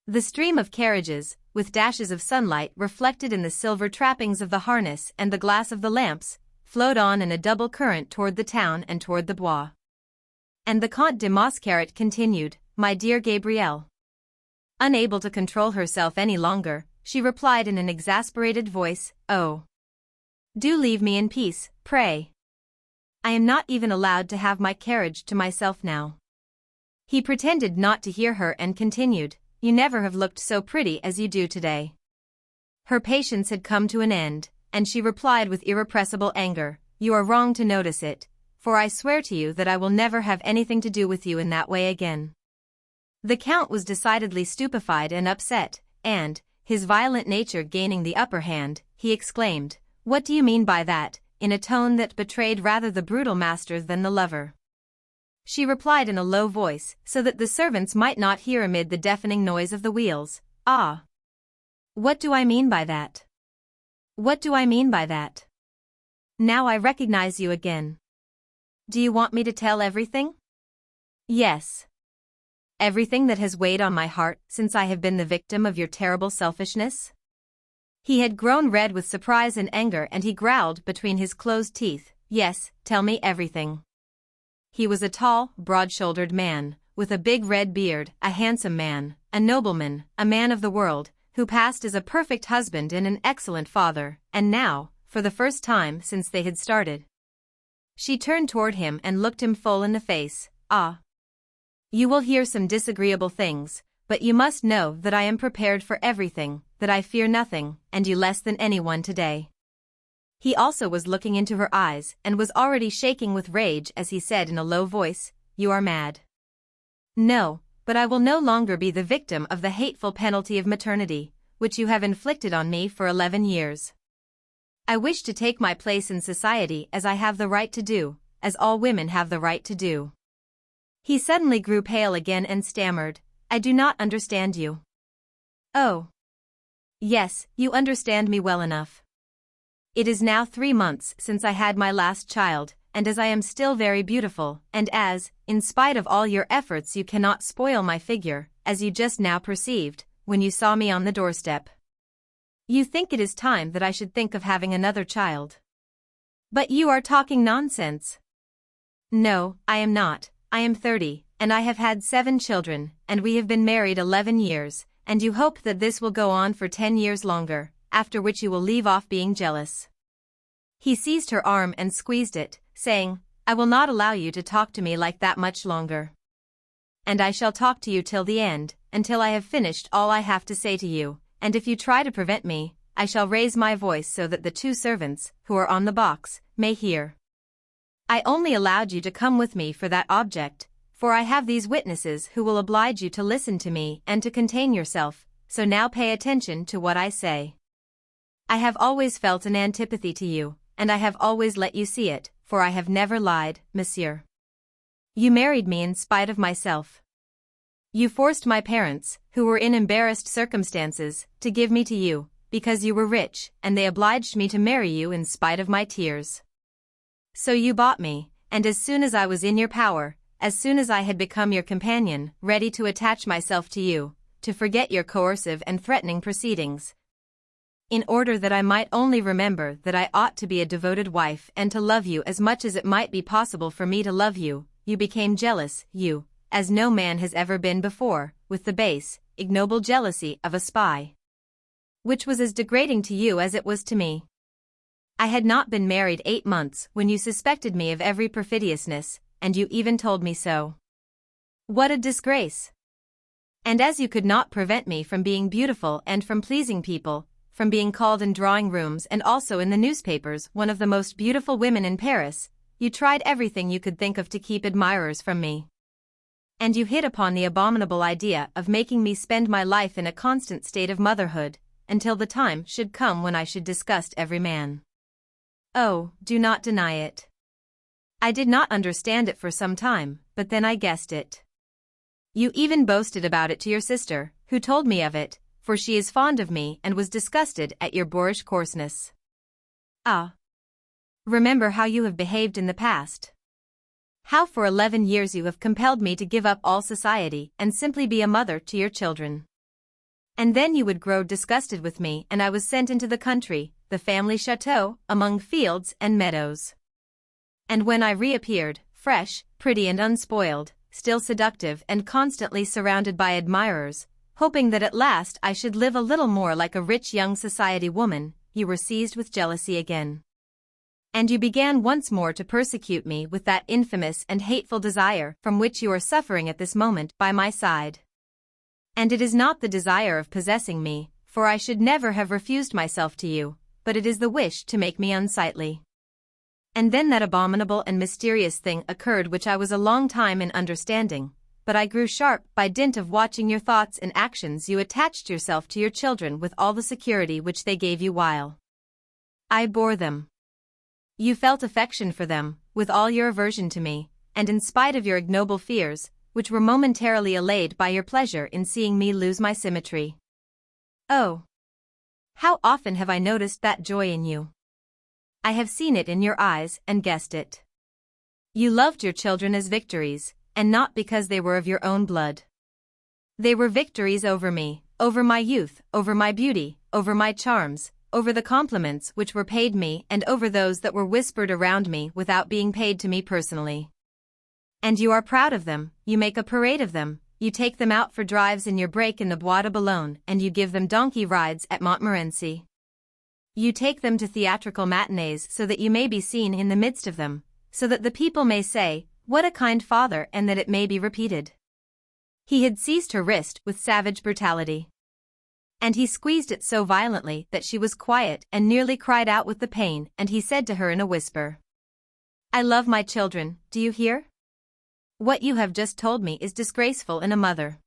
[SPEAKER 1] The stream of carriages, with dashes of sunlight reflected in the silver trappings of the harness and the glass of the lamps, flowed on in a double current toward the town and toward the Bois. And the Comte de Maupassant continued, "My dear Gabrielle." Unable to control herself any longer, she replied in an exasperated voice, "Oh, do leave me in peace, pray. I am not even allowed to have my carriage to myself now." He pretended not to hear her and continued, "You never have looked so pretty as you do today." Her patience had come to an end, and she replied with irrepressible anger, "You are wrong to notice it, for I swear to you that I will never have anything to do with you in that way again." The Count was decidedly stupefied and upset, and, his violent nature gaining the upper hand, he exclaimed, "What do you mean by that?" in a tone that betrayed rather the brutal master than the lover. She replied in a low voice, so that the servants might not hear amid the deafening noise of the wheels, "Ah! What do I mean by that? What do I mean by that? Now I recognize you again. Do you want me to tell everything?" "Yes. Everything that has weighed on my heart since I have been the victim of your terrible selfishness?" He had grown red with surprise and anger, and he growled between his closed teeth, "Yes, tell me everything." He was a tall, broad-shouldered man, with a big red beard, a handsome man, a nobleman, a man of the world, who passed as a perfect husband and an excellent father, and now, for the first time since they had started. She turned toward him and looked him full in the face. "Ah! You will hear some disagreeable things, but you must know that I am prepared for everything, that I fear nothing, and you less than anyone today." He also was looking into her eyes and was already shaking with rage as he said in a low voice, "You are mad." "No, but I will no longer be the victim of the hateful penalty of maternity, which you have inflicted on me for 11 years. I wish to take my place in society as I have the right to do, as all women have the right to do." He suddenly grew pale again and stammered, "I do not understand you." "Oh. Yes, you understand me well enough. It is now 3 months since I had my last child, and as I am still very beautiful, and as, in spite of all your efforts, you cannot spoil my figure, as you just now perceived, when you saw me on the doorstep. You think it is time that I should think of having another child. But you are talking nonsense. No, I am not. I am 30, and I have had 7 children, and we have been married 11 years, and you hope that this will go on for 10 years longer, after which you will leave off being jealous. He seized her arm and squeezed it, saying, I will not allow you to talk to me like that much longer. And I shall talk to you till the end, until I have finished all I have to say to you, and if you try to prevent me, I shall raise my voice so that the 2 servants, who are on the box, may hear. I only allowed you to come with me for that object, for I have these witnesses who will oblige you to listen to me and to contain yourself, so now pay attention to what I say. I have always felt an antipathy to you, and I have always let you see it, for I have never lied, monsieur. You married me in spite of myself. You forced my parents, who were in embarrassed circumstances, to give me to you, because you were rich, and they obliged me to marry you in spite of my tears. So you bought me, and as soon as I was in your power, as soon as I had become your companion, ready to attach myself to you, to forget your coercive and threatening proceedings, in order that I might only remember that I ought to be a devoted wife and to love you as much as it might be possible for me to love you, you became jealous, you, as no man has ever been before, with the base, ignoble jealousy of a spy, which was as degrading to you as it was to me. I had not been married 8 months when you suspected me of every perfidiousness, and you even told me so. What a disgrace! And as you could not prevent me from being beautiful and from pleasing people, from being called in drawing rooms and also in the newspapers one of the most beautiful women in Paris, you tried everything you could think of to keep admirers from me. And you hit upon the abominable idea of making me spend my life in a constant state of motherhood, until the time should come when I should disgust every man. Oh, do not deny it. I did not understand it for some time, but then I guessed it. You even boasted about it to your sister, who told me of it, for she is fond of me and was disgusted at your boorish coarseness. Ah! Remember how you have behaved in the past. How for 11 years you have compelled me to give up all society and simply be a mother to your children. And then you would grow disgusted with me and I was sent into the country, the family chateau, among fields and meadows. And when I reappeared, fresh, pretty and unspoiled, still seductive and constantly surrounded by admirers, hoping that at last I should live a little more like a rich young society woman, you were seized with jealousy again. And you began once more to persecute me with that infamous and hateful desire from which you are suffering at this moment by my side. And it is not the desire of possessing me, for I should never have refused myself to you, but it is the wish to make me unsightly. And then that abominable and mysterious thing occurred which I was a long time in understanding, but I grew sharp by dint of watching your thoughts and actions. You attached yourself to your children with all the security which they gave you while I bore them. You felt affection for them, with all your aversion to me, and in spite of your ignoble fears, which were momentarily allayed by your pleasure in seeing me lose my symmetry. Oh! How often have I noticed that joy in you? I have seen it in your eyes and guessed it. You loved your children as victories, and not because they were of your own blood. They were victories over me, over my youth, over my beauty, over my charms, over the compliments which were paid me and over those that were whispered around me without being paid to me personally. And you are proud of them, you make a parade of them, you take them out for drives in your break in the Bois de Boulogne and you give them donkey rides at Montmorency. You take them to theatrical matinees so that you may be seen in the midst of them, so that the people may say, "What a kind father," and that it may be repeated. He had seized her wrist with savage brutality. And he squeezed it so violently that she was quiet and nearly cried out with the pain, and he said to her in a whisper, "I love my children, do you hear? What you have just told me is disgraceful in a mother.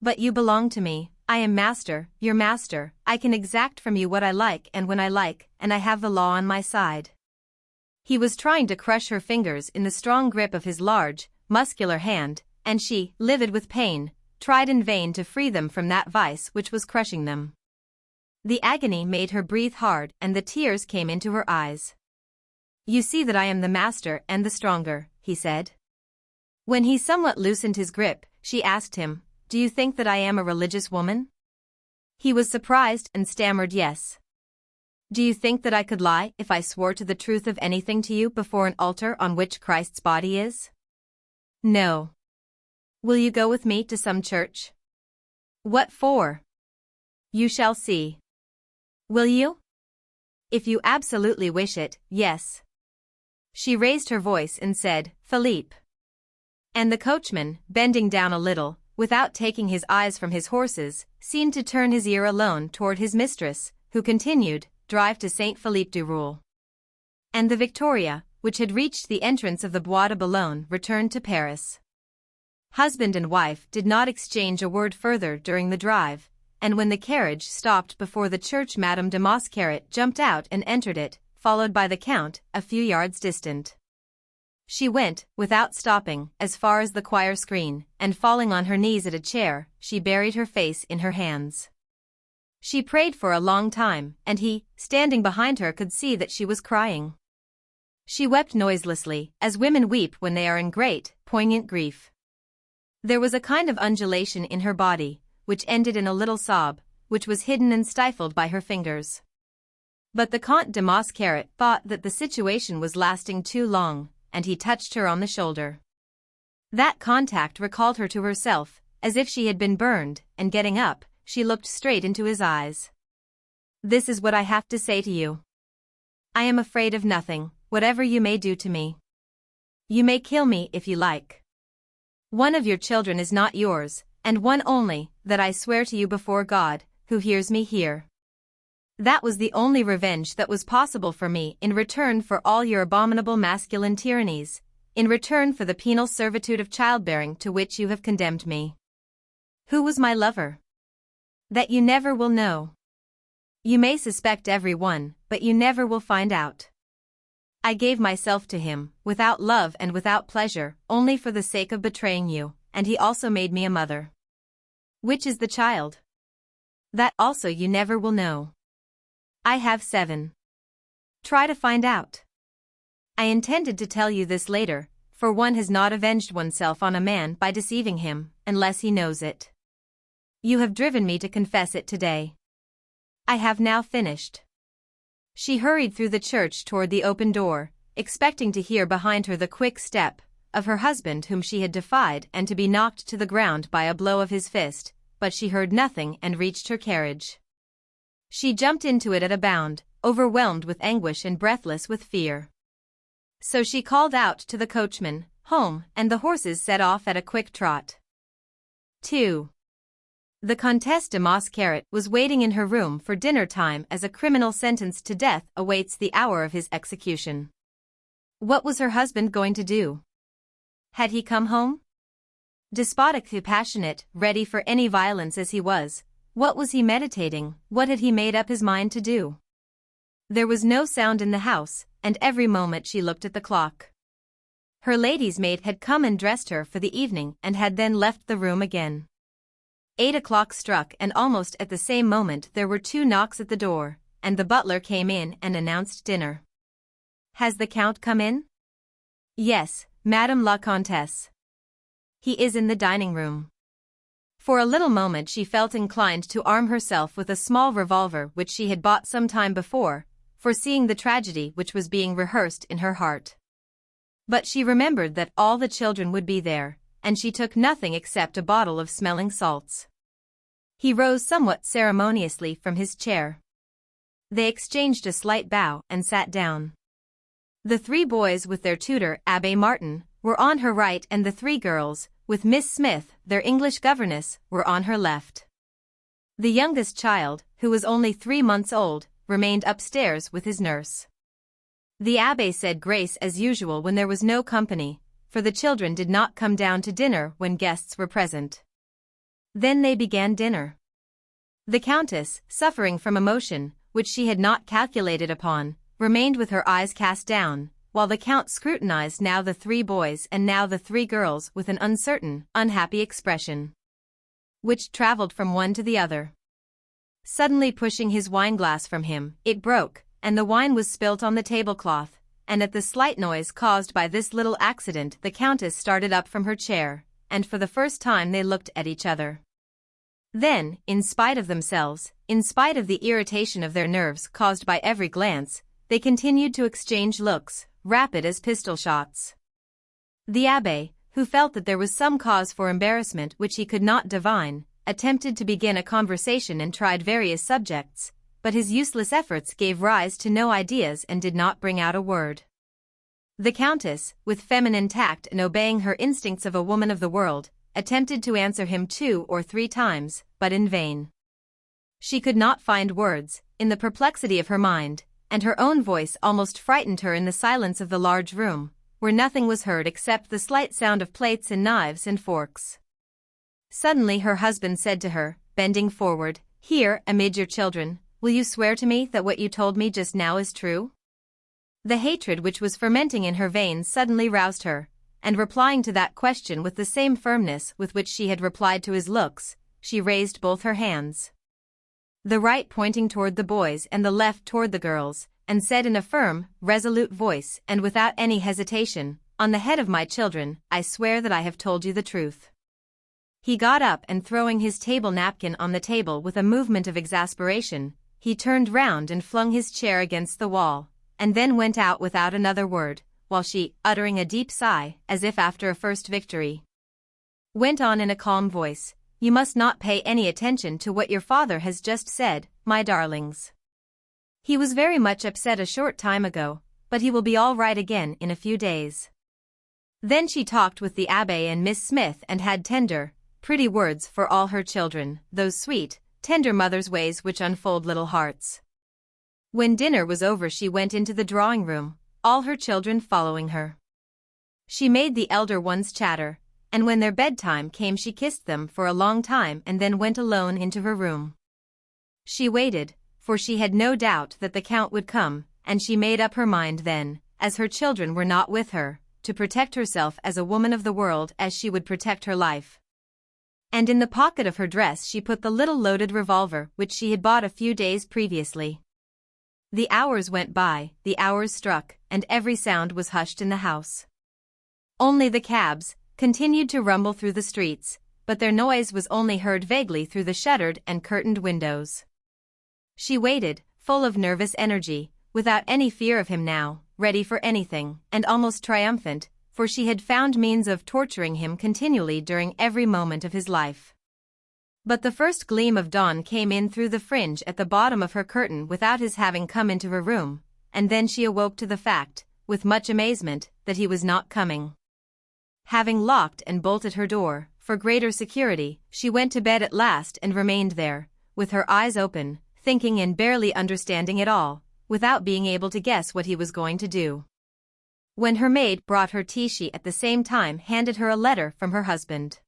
[SPEAKER 1] But you belong to me, I am master, your master, I can exact from you what I like and when I like, and I have the law on my side." He was trying to crush her fingers in the strong grip of his large, muscular hand, and she, livid with pain, tried in vain to free them from that vice which was crushing them. The agony made her breathe hard and the tears came into her eyes. "You see that I am the master and the stronger," he said. When he somewhat loosened his grip, she asked him, "Do you think that I am a religious woman?" He was surprised and stammered yes. "Do you think that I could lie if I swore to the truth of anything to you before an altar on which Christ's body is?" "No." "Will you go with me to some church?" "What for?" "You shall see." "Will you?" "If you absolutely wish it, yes." She raised her voice and said, "Philippe." And the coachman, bending down a little, without taking his eyes from his horses, seemed to turn his ear alone toward his mistress, who continued, "Drive to Saint Philippe du Roule." And the Victoria, which had reached the entrance of the Bois de Boulogne, returned to Paris. Husband and wife did not exchange a word further during the drive, and when the carriage stopped before the church, Madame de Maupassant jumped out and entered it, followed by the Count, a few yards distant. She went, without stopping, as far as the choir screen, and falling on her knees at a chair, she buried her face in her hands. She prayed for a long time, and he, standing behind her, could see that she was crying. She wept noiselessly, as women weep when they are in great, poignant grief. There was a kind of undulation in her body, which ended in a little sob, which was hidden and stifled by her fingers. But the Comte de Maupassant thought that the situation was lasting too long, and he touched her on the shoulder. That contact recalled her to herself, as if she had been burned, and getting up, she looked straight into his eyes. "This is what I have to say to you. I am afraid of nothing, whatever you may do to me. You may kill me if you like. One of your children is not yours, and one only, that I swear to you before God, who hears me here. That was the only revenge that was possible for me in return for all your abominable masculine tyrannies, in return for the penal servitude of childbearing to which you have condemned me. Who was my lover? That you never will know. You may suspect every one, but you never will find out. I gave myself to him, without love and without pleasure, only for the sake of betraying you, and he also made me a mother. Which is the child? That also you never will know. I have 7. Try to find out. I intended to tell you this later, for one has not avenged oneself on a man by deceiving him, unless he knows it. You have driven me to confess it today. I have now finished." She hurried through the church toward the open door, expecting to hear behind her the quick step of her husband whom she had defied and to be knocked to the ground by a blow of his fist, but she heard nothing and reached her carriage. She jumped into it at a bound, overwhelmed with anguish and breathless with fear. So she called out to the coachman, "Home," and the horses set off at a quick trot. 2. The Comtesse de Maupassant was waiting in her room for dinner time as a criminal sentenced to death awaits the hour of his execution. What was her husband going to do? Had he come home? Despotic, passionate, ready for any violence as he was, what was he meditating, what had he made up his mind to do? There was no sound in the house, and every moment she looked at the clock. Her lady's maid had come and dressed her for the evening and had then left the room again. 8 o'clock struck, and almost at the same moment there were 2 knocks at the door, and the butler came in and announced dinner. "Has the Count come in?" "Yes, Madame la Comtesse. He is in the dining room." For a little moment she felt inclined to arm herself with a small revolver which she had bought some time before, foreseeing the tragedy which was being rehearsed in her heart. But she remembered that all the children would be there, and she took nothing except a bottle of smelling salts. He rose somewhat ceremoniously from his chair. They exchanged a slight bow and sat down. The 3 boys with their tutor, Abbé Martin, were on her right, and the 3 girls, with Miss Smith, their English governess, were on her left. The youngest child, who was only 3 months old, remained upstairs with his nurse. The abbé said grace as usual when there was no company, for the children did not come down to dinner when guests were present. Then they began dinner. The Countess, suffering from emotion, which she had not calculated upon, remained with her eyes cast down, while the Count scrutinized now the 3 boys and now the 3 girls with an uncertain, unhappy expression, which traveled from one to the other. Suddenly pushing his wineglass from him, it broke, and the wine was spilt on the tablecloth, and at the slight noise caused by this little accident the Countess started up from her chair, and for the first time they looked at each other. Then, in spite of themselves, in spite of the irritation of their nerves caused by every glance, they continued to exchange looks, rapid as pistol shots. The abbé, who felt that there was some cause for embarrassment which he could not divine, attempted to begin a conversation and tried various subjects, but his useless efforts gave rise to no ideas and did not bring out a word. The Countess, with feminine tact and obeying her instincts of a woman of the world, attempted to answer him 2 or 3 times, but in vain. She could not find words, in the perplexity of her mind, and her own voice almost frightened her in the silence of the large room, where nothing was heard except the slight sound of plates and knives and forks. Suddenly her husband said to her, bending forward, "Here, amid your children, will you swear to me that what you told me just now is true?" The hatred which was fermenting in her veins suddenly roused her, and replying to that question with the same firmness with which she had replied to his looks, she raised both her hands, the right pointing toward the boys and the left toward the girls, and said in a firm, resolute voice and without any hesitation, "On the head of my children, I swear that I have told you the truth." He got up and throwing his table napkin on the table with a movement of exasperation, he turned round and flung his chair against the wall, and then went out without another word, while she, uttering a deep sigh, as if after a first victory, went on in a calm voice, "You must not pay any attention to what your father has just said, my darlings. He was very much upset a short time ago, but he will be all right again in a few days." Then she talked with the abbé and Miss Smith and had tender, pretty words for all her children, those sweet, tender mother's ways which unfold little hearts. When dinner was over she went into the drawing-room, all her children following her. She made the elder ones chatter, and when their bedtime came she kissed them for a long time and then went alone into her room. She waited, for she had no doubt that the Count would come, and she made up her mind then, as her children were not with her, to protect herself as a woman of the world as she would protect her life. And in the pocket of her dress she put the little loaded revolver which she had bought a few days previously. The hours went by, the hours struck, and every sound was hushed in the house. Only the cabs continued to rumble through the streets, but their noise was only heard vaguely through the shuttered and curtained windows. She waited, full of nervous energy, without any fear of him now, ready for anything, and almost triumphant, for she had found means of torturing him continually during every moment of his life. But the first gleam of dawn came in through the fringe at the bottom of her curtain without his having come into her room, and then she awoke to the fact, with much amazement, that he was not coming. Having locked and bolted her door, for greater security, she went to bed at last and remained there, with her eyes open, thinking and barely understanding it all, without being able to guess what he was going to do. When her maid brought her tea she at the same time handed her a letter from her husband.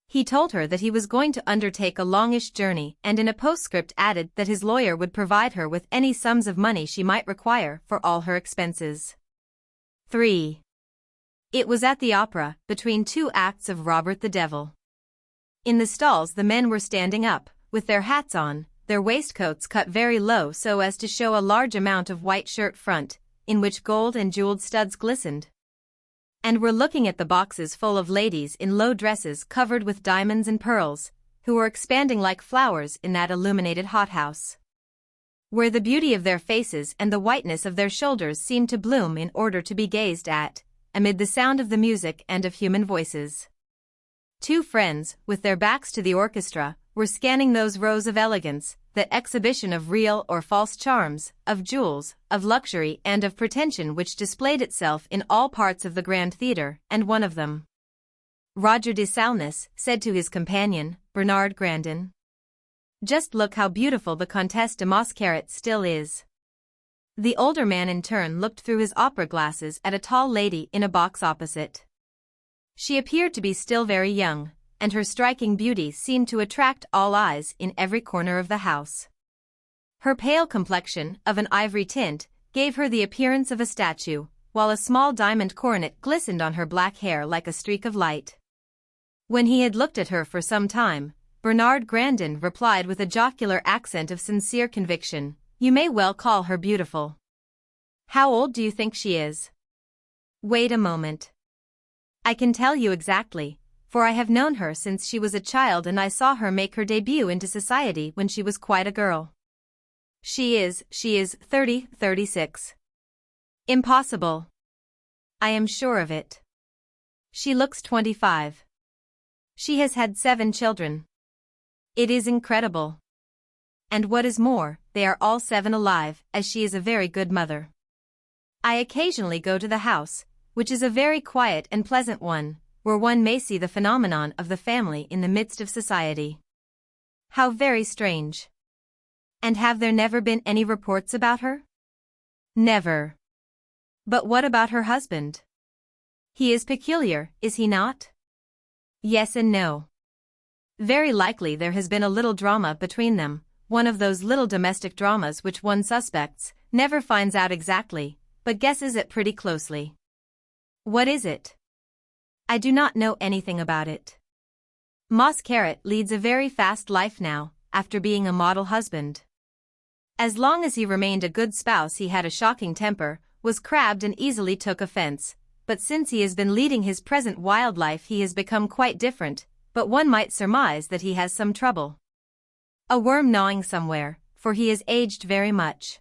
[SPEAKER 1] He told her that he was going to undertake a longish journey and in a postscript added that his lawyer would provide her with any sums of money she might require for all her expenses. 3. It was at the opera, between 2 acts of Robert the Devil. In the stalls the men were standing up, with their hats on, their waistcoats cut very low so as to show a large amount of white shirt front, in which gold and jeweled studs glistened, and were looking at the boxes full of ladies in low dresses covered with diamonds and pearls, who were expanding like flowers in that illuminated hothouse, where the beauty of their faces and the whiteness of their shoulders seemed to bloom in order to be gazed at, amid the sound of the music and of human voices. 2 friends, with their backs to the orchestra, were scanning those rows of elegance, that exhibition of real or false charms, of jewels, of luxury and of pretension which displayed itself in all parts of the grand theatre, and one of them, Roger de Salnus, said to his companion, Bernard Grandin, "Just look how beautiful the Comtesse de Mascaret still is." The older man in turn looked through his opera glasses at a tall lady in a box opposite. She appeared to be still very young, and her striking beauty seemed to attract all eyes in every corner of the house. Her pale complexion, of an ivory tint, gave her the appearance of a statue, while a small diamond coronet glistened on her black hair like a streak of light. When he had looked at her for some time, Bernard Grandin replied with a jocular accent of sincere conviction, "You may well call her beautiful. How old do you think she is?" "Wait a moment. I can tell you exactly, for I have known her since she was a child and I saw her make her debut into society when she was quite a girl. She is 36. Impossible. I am sure of it. She looks 25. She has had 7 children. It is incredible. And what is more, they are all 7 alive, as she is a very good mother. I occasionally go to the house, which is a very quiet and pleasant one, where one may see the phenomenon of the family in the midst of society. How very strange. And have there never been any reports about her?" "Never." "But what about her husband? He is peculiar, is he not?" "Yes and no. Very likely there has been a little drama between them, one of those little domestic dramas which one suspects, never finds out exactly, but guesses at pretty closely." "What is it?" "I do not know anything about it. Mosquerat leads a very fast life now, after being a model husband. As long as he remained a good spouse he had a shocking temper, was crabbed and easily took offense, but since he has been leading his present wild life he has become quite different, but one might surmise that he has some trouble. A worm gnawing somewhere, for he has aged very much."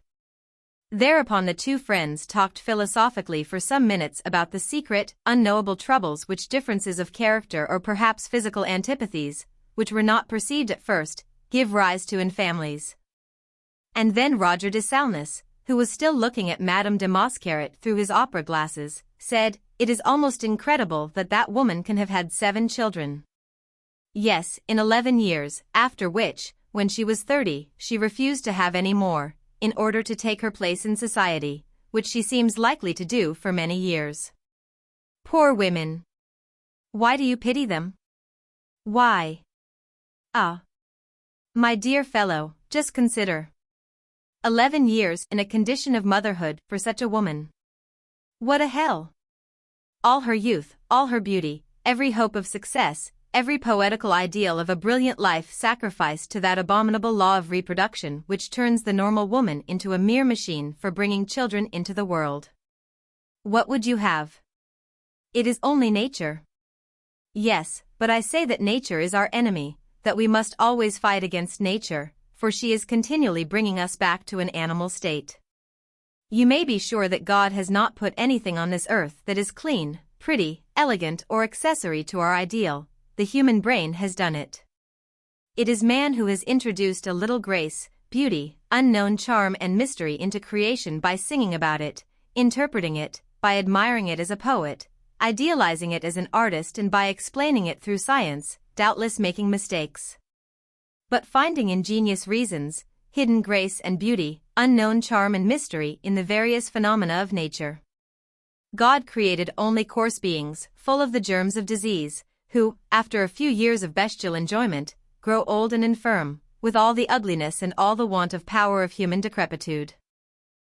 [SPEAKER 1] Thereupon the two friends talked philosophically for some minutes about the secret, unknowable troubles which differences of character or perhaps physical antipathies, which were not perceived at first, give rise to in families. And then Roger de Salnus, who was still looking at Madame de Mosquerat through his opera glasses, said, "It is almost incredible that that woman can have had 7 children. Yes, in 11 years, after which, when she was 30, she refused to have any more, in order to take her place in society, which she seems likely to do for many years. Poor women! Why do you pity them?" "Why? Ah! My dear fellow, just consider. 11 years in a condition of motherhood for such a woman. What a hell! All her youth, all her beauty, every hope of success, every poetical ideal of a brilliant life sacrificed to that abominable law of reproduction which turns the normal woman into a mere machine for bringing children into the world. What would you have? It is only nature. Yes, but I say that nature is our enemy, that we must always fight against nature, for she is continually bringing us back to an animal state. You may be sure that God has not put anything on this earth that is clean, pretty, elegant or accessory to our ideal. The human brain has done it. It is man who has introduced a little grace, beauty, unknown charm and mystery into creation by singing about it, interpreting it, by admiring it as a poet, idealizing it as an artist and by explaining it through science, doubtless making mistakes, but finding ingenious reasons, hidden grace and beauty, unknown charm and mystery in the various phenomena of nature. God created only coarse beings, full of the germs of disease, who, after a few years of bestial enjoyment, grow old and infirm, with all the ugliness and all the want of power of human decrepitude.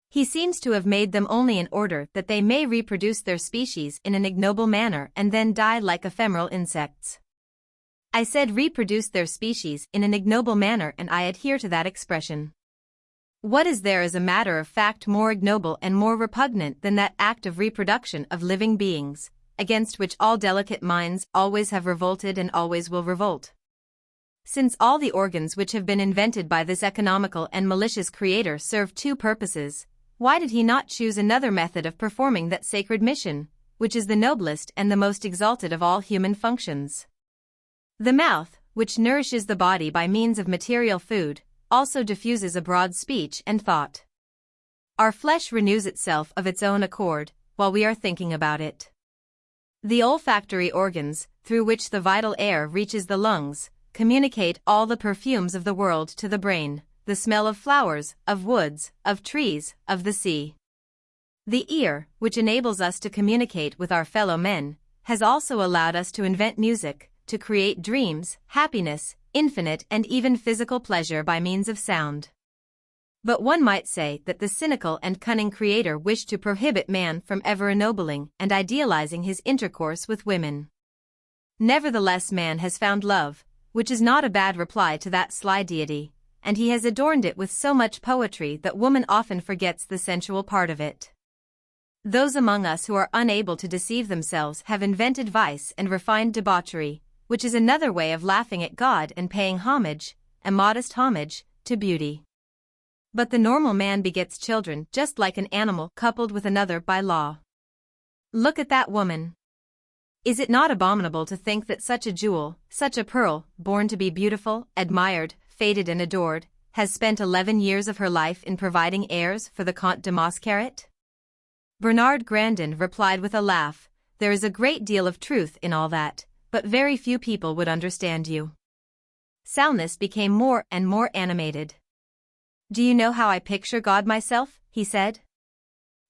[SPEAKER 1] He seems to have made them only in order that they may reproduce their species in an ignoble manner and then die like ephemeral insects. I said reproduce their species in an ignoble manner and I adhere to that expression. What is there as a matter of fact more ignoble and more repugnant than that act of reproduction of living beings, against which all delicate minds always have revolted and always will revolt? Since all the organs which have been invented by this economical and malicious creator serve 2 purposes, why did he not choose another method of performing that sacred mission, which is the noblest and the most exalted of all human functions? The mouth, which nourishes the body by means of material food, also diffuses abroad speech and thought. Our flesh renews itself of its own accord, while we are thinking about it. The olfactory organs, through which the vital air reaches the lungs, communicate all the perfumes of the world to the brain, the smell of flowers, of woods, of trees, of the sea. The ear, which enables us to communicate with our fellow men, has also allowed us to invent music, to create dreams, happiness, infinite and even physical pleasure by means of sound. But one might say that the cynical and cunning creator wished to prohibit man from ever ennobling and idealizing his intercourse with women. Nevertheless man has found love, which is not a bad reply to that sly deity, and he has adorned it with so much poetry that woman often forgets the sensual part of it. Those among us who are unable to deceive themselves have invented vice and refined debauchery, which is another way of laughing at God and paying homage, immodest homage, to beauty. But the normal man begets children just like an animal coupled with another by law. Look at that woman. Is it not abominable to think that such a jewel, such a pearl, born to be beautiful, admired, feted and adored, has spent 11 years of her life in providing heirs for the Comte de Maupassant? Bernard Grandin replied with a laugh, "There is a great deal of truth in all that, but very few people would understand you." Salnus became more and more animated. "Do you know how I picture God myself?" he said.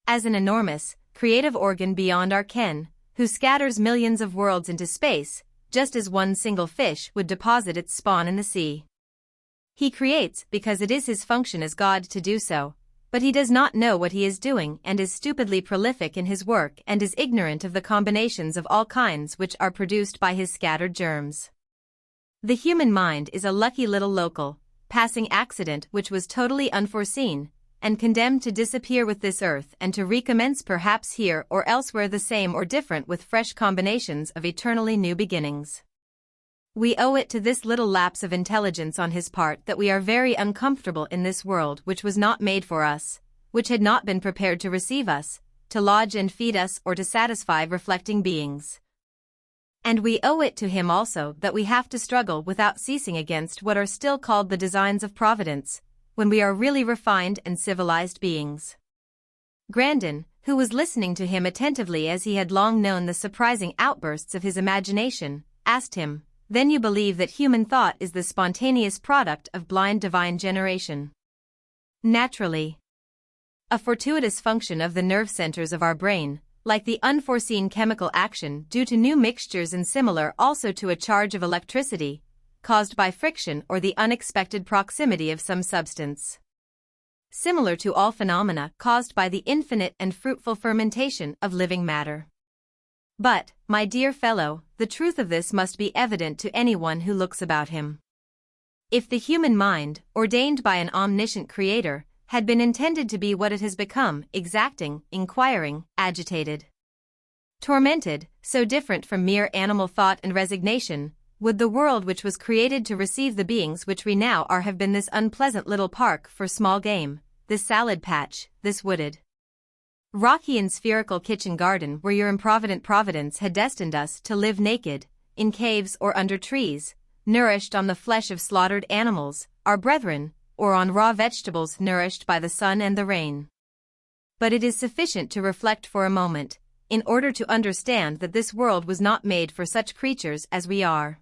[SPEAKER 1] "As an enormous, creative organ beyond our ken, who scatters millions of worlds into space, just as one single fish would deposit its spawn in the sea. He creates because it is his function as God to do so, but he does not know what he is doing and is stupidly prolific in his work and is ignorant of the combinations of all kinds which are produced by his scattered germs. The human mind is a lucky little local, passing accident which was totally unforeseen, and condemned to disappear with this earth and to recommence perhaps here or elsewhere the same or different with fresh combinations of eternally new beginnings. We owe it to this little lapse of intelligence on his part that we are very uncomfortable in this world which was not made for us, which had not been prepared to receive us, to lodge and feed us or to satisfy reflecting beings. And we owe it to him also that we have to struggle without ceasing against what are still called the designs of Providence, when we are really refined and civilized beings." Grandin, who was listening to him attentively as he had long known the surprising outbursts of his imagination, asked him, "Then you believe that human thought is the spontaneous product of blind divine generation?" "Naturally. A fortuitous function of the nerve centers of our brain, like the unforeseen chemical action due to new mixtures and similar also to a charge of electricity, caused by friction or the unexpected proximity of some substance. Similar to all phenomena caused by the infinite and fruitful fermentation of living matter. But, my dear fellow, the truth of this must be evident to anyone who looks about him. If the human mind, ordained by an omniscient creator, had been intended to be what it has become, exacting, inquiring, agitated, tormented, so different from mere animal thought and resignation, would the world which was created to receive the beings which we now are have been this unpleasant little park for small game, this salad patch, this wooded, rocky and spherical kitchen garden where your improvident providence had destined us to live naked, in caves or under trees, nourished on the flesh of slaughtered animals, our brethren, or on raw vegetables nourished by the sun and the rain. But it is sufficient to reflect for a moment, in order to understand that this world was not made for such creatures as we are.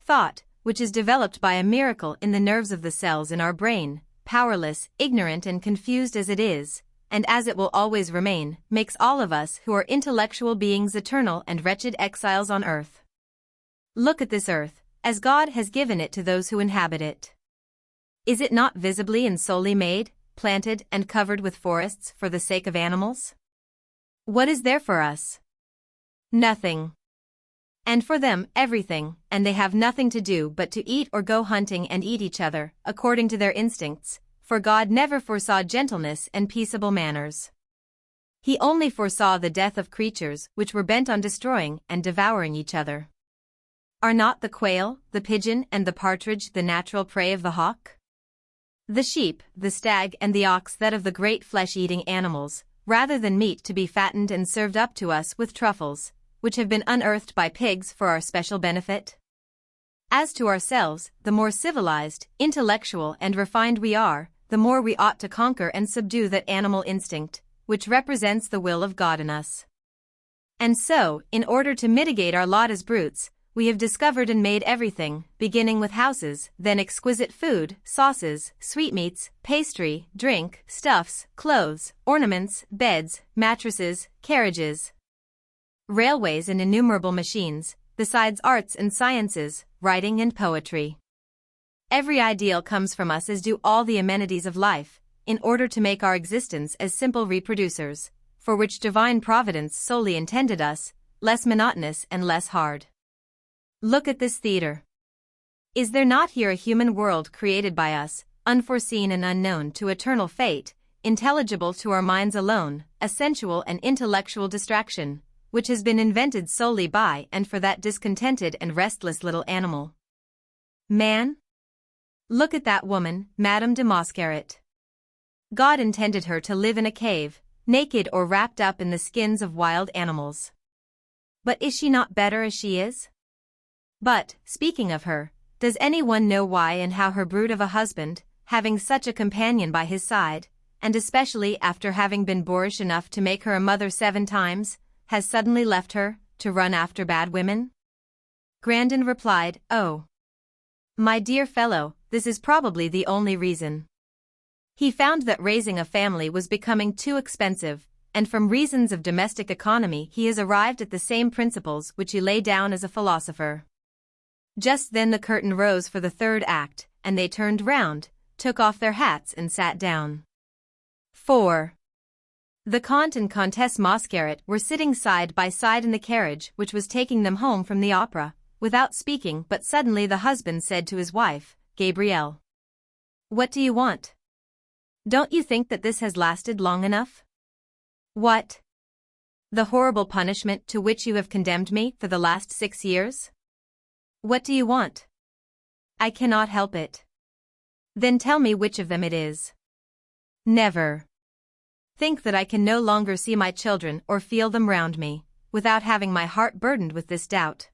[SPEAKER 1] Thought, which is developed by a miracle in the nerves of the cells in our brain, powerless, ignorant and confused as it is, and as it will always remain, makes all of us who are intellectual beings eternal and wretched exiles on earth. Look at this earth, as God has given it to those who inhabit it. Is it not visibly and solely made, planted and covered with forests for the sake of animals? What is there for us? Nothing. And for them, everything, and they have nothing to do but to eat or go hunting and eat each other, according to their instincts, for God never foresaw gentleness and peaceable manners. He only foresaw the death of creatures which were bent on destroying and devouring each other. Are not the quail, the pigeon and the partridge the natural prey of the hawk? The sheep, the stag and the ox that of the great flesh-eating animals, rather than meat to be fattened and served up to us with truffles, which have been unearthed by pigs for our special benefit? As to ourselves, the more civilized, intellectual and refined we are, the more we ought to conquer and subdue that animal instinct, which represents the will of God in us. And so, in order to mitigate our lot as brutes, we have discovered and made everything, beginning with houses, then exquisite food, sauces, sweetmeats, pastry, drink, stuffs, clothes, ornaments, beds, mattresses, carriages, railways and innumerable machines, besides arts and sciences, writing and poetry. Every ideal comes from us as do all the amenities of life, in order to make our existence as simple reproducers, for which divine providence solely intended us, less monotonous and less hard. Look at this theater. Is there not here a human world created by us, unforeseen and unknown to eternal fate, intelligible to our minds alone, a sensual and intellectual distraction, which has been invented solely by and for that discontented and restless little animal? Man? Look at that woman, Madame de Maupassant. God intended her to live in a cave, naked or wrapped up in the skins of wild animals. But is she not better as she is? But, speaking of her, does anyone know why and how her brute of a husband, having such a companion by his side, and especially after having been boorish enough to make her a mother 7 times, has suddenly left her, to run after bad women? Grandin replied, "Oh, my dear fellow, this is probably the only reason. He found that raising a family was becoming too expensive, and from reasons of domestic economy he has arrived at the same principles which he laid down as a philosopher." Just then the curtain rose for the 3rd act, and they turned round, took off their hats and sat down. 4. The Comte and Comtesse Maupassant were sitting side by side in the carriage which was taking them home from the opera, without speaking, but suddenly the husband said to his wife, "Gabrielle, what do you want? Don't you think that this has lasted long enough?" "What? The horrible punishment to which you have condemned me for the last 6 years? What do you want?" "I cannot help it." "Then tell me which of them it is." "Never. Think that I can no longer see my children or feel them round me, without having my heart burdened with this doubt.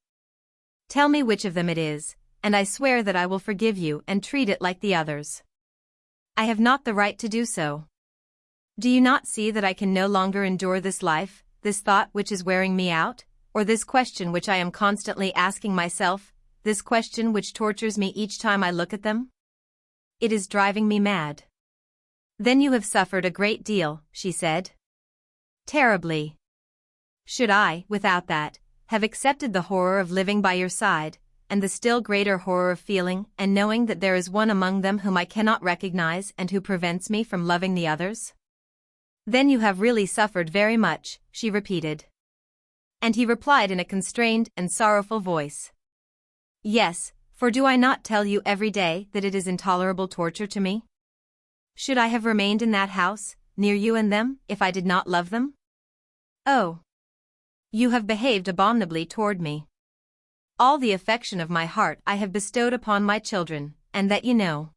[SPEAKER 1] Tell me which of them it is, and I swear that I will forgive you and treat it like the others." "I have not the right to do so. Do you not see that I can no longer endure this life, this thought which is wearing me out, or this question which I am constantly asking myself, this question which tortures me each time I look at them? It is driving me mad." "Then you have suffered a great deal," she said. "Terribly. Should I, without that, have accepted the horror of living by your side, and the still greater horror of feeling and knowing that there is one among them whom I cannot recognize and who prevents me from loving the others?" "Then you have really suffered very much," she repeated. And he replied in a constrained and sorrowful voice, "Yes, for do I not tell you every day that it is intolerable torture to me? Should I have remained in that house, near you and them, if I did not love them? Oh, you have behaved abominably toward me. All the affection of my heart I have bestowed upon my children, and that you know.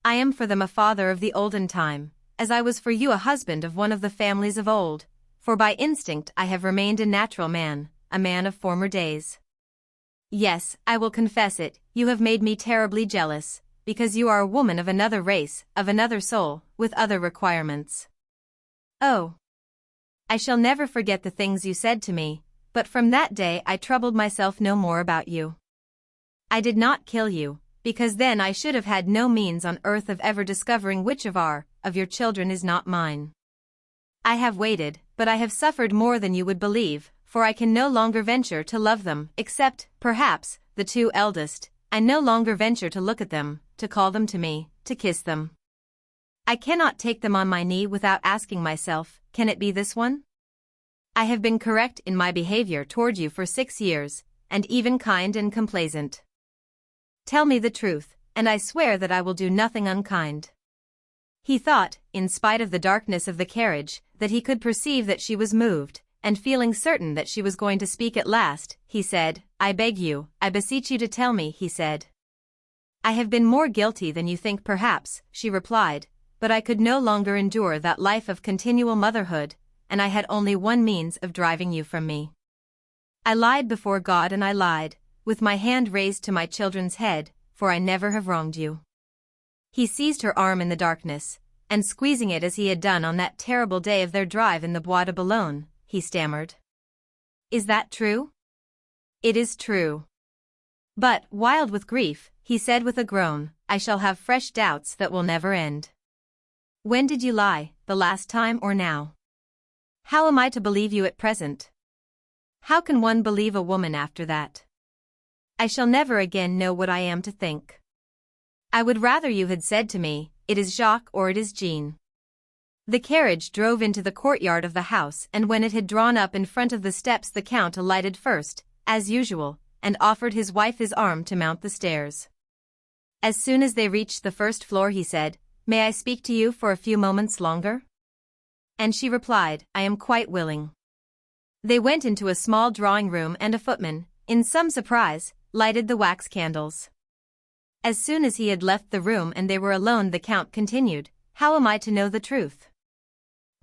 [SPEAKER 1] I am for them a father of the olden time, as I was for you a husband of one of the families of old, for by instinct I have remained a natural man, a man of former days. Yes, I will confess it, you have made me terribly jealous, because you are a woman of another race, of another soul, with other requirements. Oh, I shall never forget the things you said to me, but from that day I troubled myself no more about you. I did not kill you, because then I should have had no means on earth of ever discovering which of your children is not mine. I have waited, but I have suffered more than you would believe, for I can no longer venture to love them, except, perhaps, the 2 eldest. I no longer venture to look at them, to call them to me, to kiss them. I cannot take them on my knee without asking myself, can it be this one? I have been correct in my behavior toward you for 6 years, and even kind and complaisant. Tell me the truth, and I swear that I will do nothing unkind." He thought, in spite of the darkness of the carriage, that he could perceive that she was moved, and feeling certain that she was going to speak at last, he said, "I beg you, I beseech you to tell me," he said. "I have been more guilty than you think perhaps," she replied, "but I could no longer endure that life of continual motherhood, and I had only one means of driving you from me. I lied before God and I lied, with my hand raised to my children's head, for I never have wronged you." He seized her arm in the darkness, and squeezing it as he had done on that terrible day of their drive in the Bois de Boulogne, he stammered, "Is that true?" "It is true." But, wild with grief, he said with a groan, "I shall have fresh doubts that will never end." "When did you lie, the last time or now? How am I to believe you at present? How can one believe a woman after that? I shall never again know what I am to think. I would rather you had said to me, it is Jacques or it is Jean." The carriage drove into the courtyard of the house, and when it had drawn up in front of the steps the Count alighted first, as usual, and offered his wife his arm to mount the stairs. As soon as they reached the first floor he said, "May I speak to you for a few moments longer?" And she replied, "I am quite willing." They went into a small drawing room and a footman, in some surprise, lighted the wax candles. As soon as he had left the room and they were alone, the Count continued, "How am I to know the truth?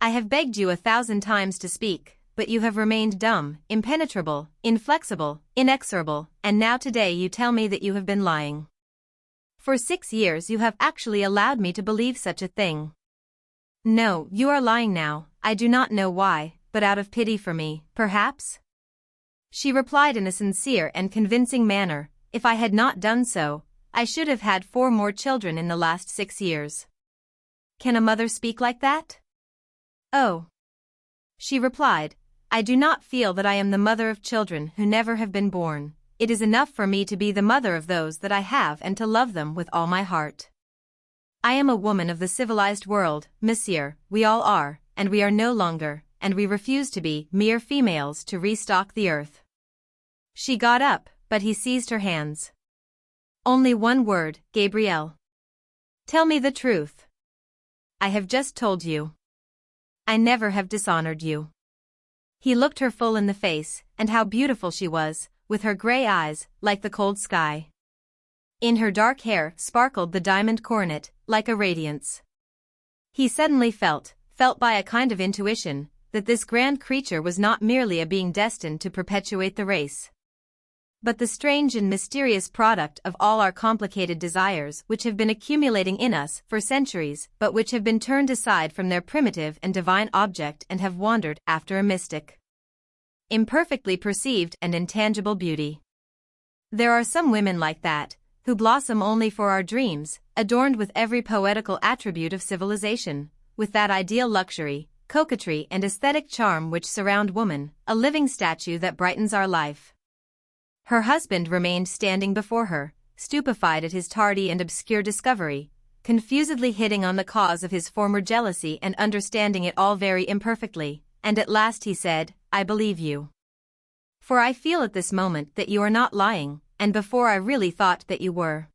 [SPEAKER 1] I have begged you 1,000 times to speak, but you have remained dumb, impenetrable, inflexible, inexorable, and now today you tell me that you have been lying. For 6 years you have actually allowed me to believe such a thing. No, you are lying now, I do not know why, but out of pity for me, perhaps?" She replied in a sincere and convincing manner, "If I had not done so, I should have had 4 more children in the last 6 years. Can a mother speak like that?" "Oh," she replied, "I do not feel that I am the mother of children who never have been born. It is enough for me to be the mother of those that I have and to love them with all my heart. I am a woman of the civilized world, monsieur, we all are, and we are no longer, and we refuse to be, mere females to restock the earth." She got up, but he seized her hands. "Only one word, Gabrielle. Tell me the truth." "I have just told you. I never have dishonored you." He looked her full in the face, and how beautiful she was, with her grey eyes, like the cold sky. In her dark hair sparkled the diamond coronet, like a radiance. He suddenly felt by a kind of intuition, that this grand creature was not merely a being destined to perpetuate the race, but the strange and mysterious product of all our complicated desires which have been accumulating in us for centuries but which have been turned aside from their primitive and divine object and have wandered after a mystic, imperfectly perceived and intangible beauty. There are some women like that, who blossom only for our dreams, adorned with every poetical attribute of civilization, with that ideal luxury, coquetry and aesthetic charm which surround woman, a living statue that brightens our life. Her husband remained standing before her, stupefied at his tardy and obscure discovery, confusedly hitting on the cause of his former jealousy and understanding it all very imperfectly, and at last he said, "I believe you. For I feel at this moment that you are not lying, and before I really thought that you were."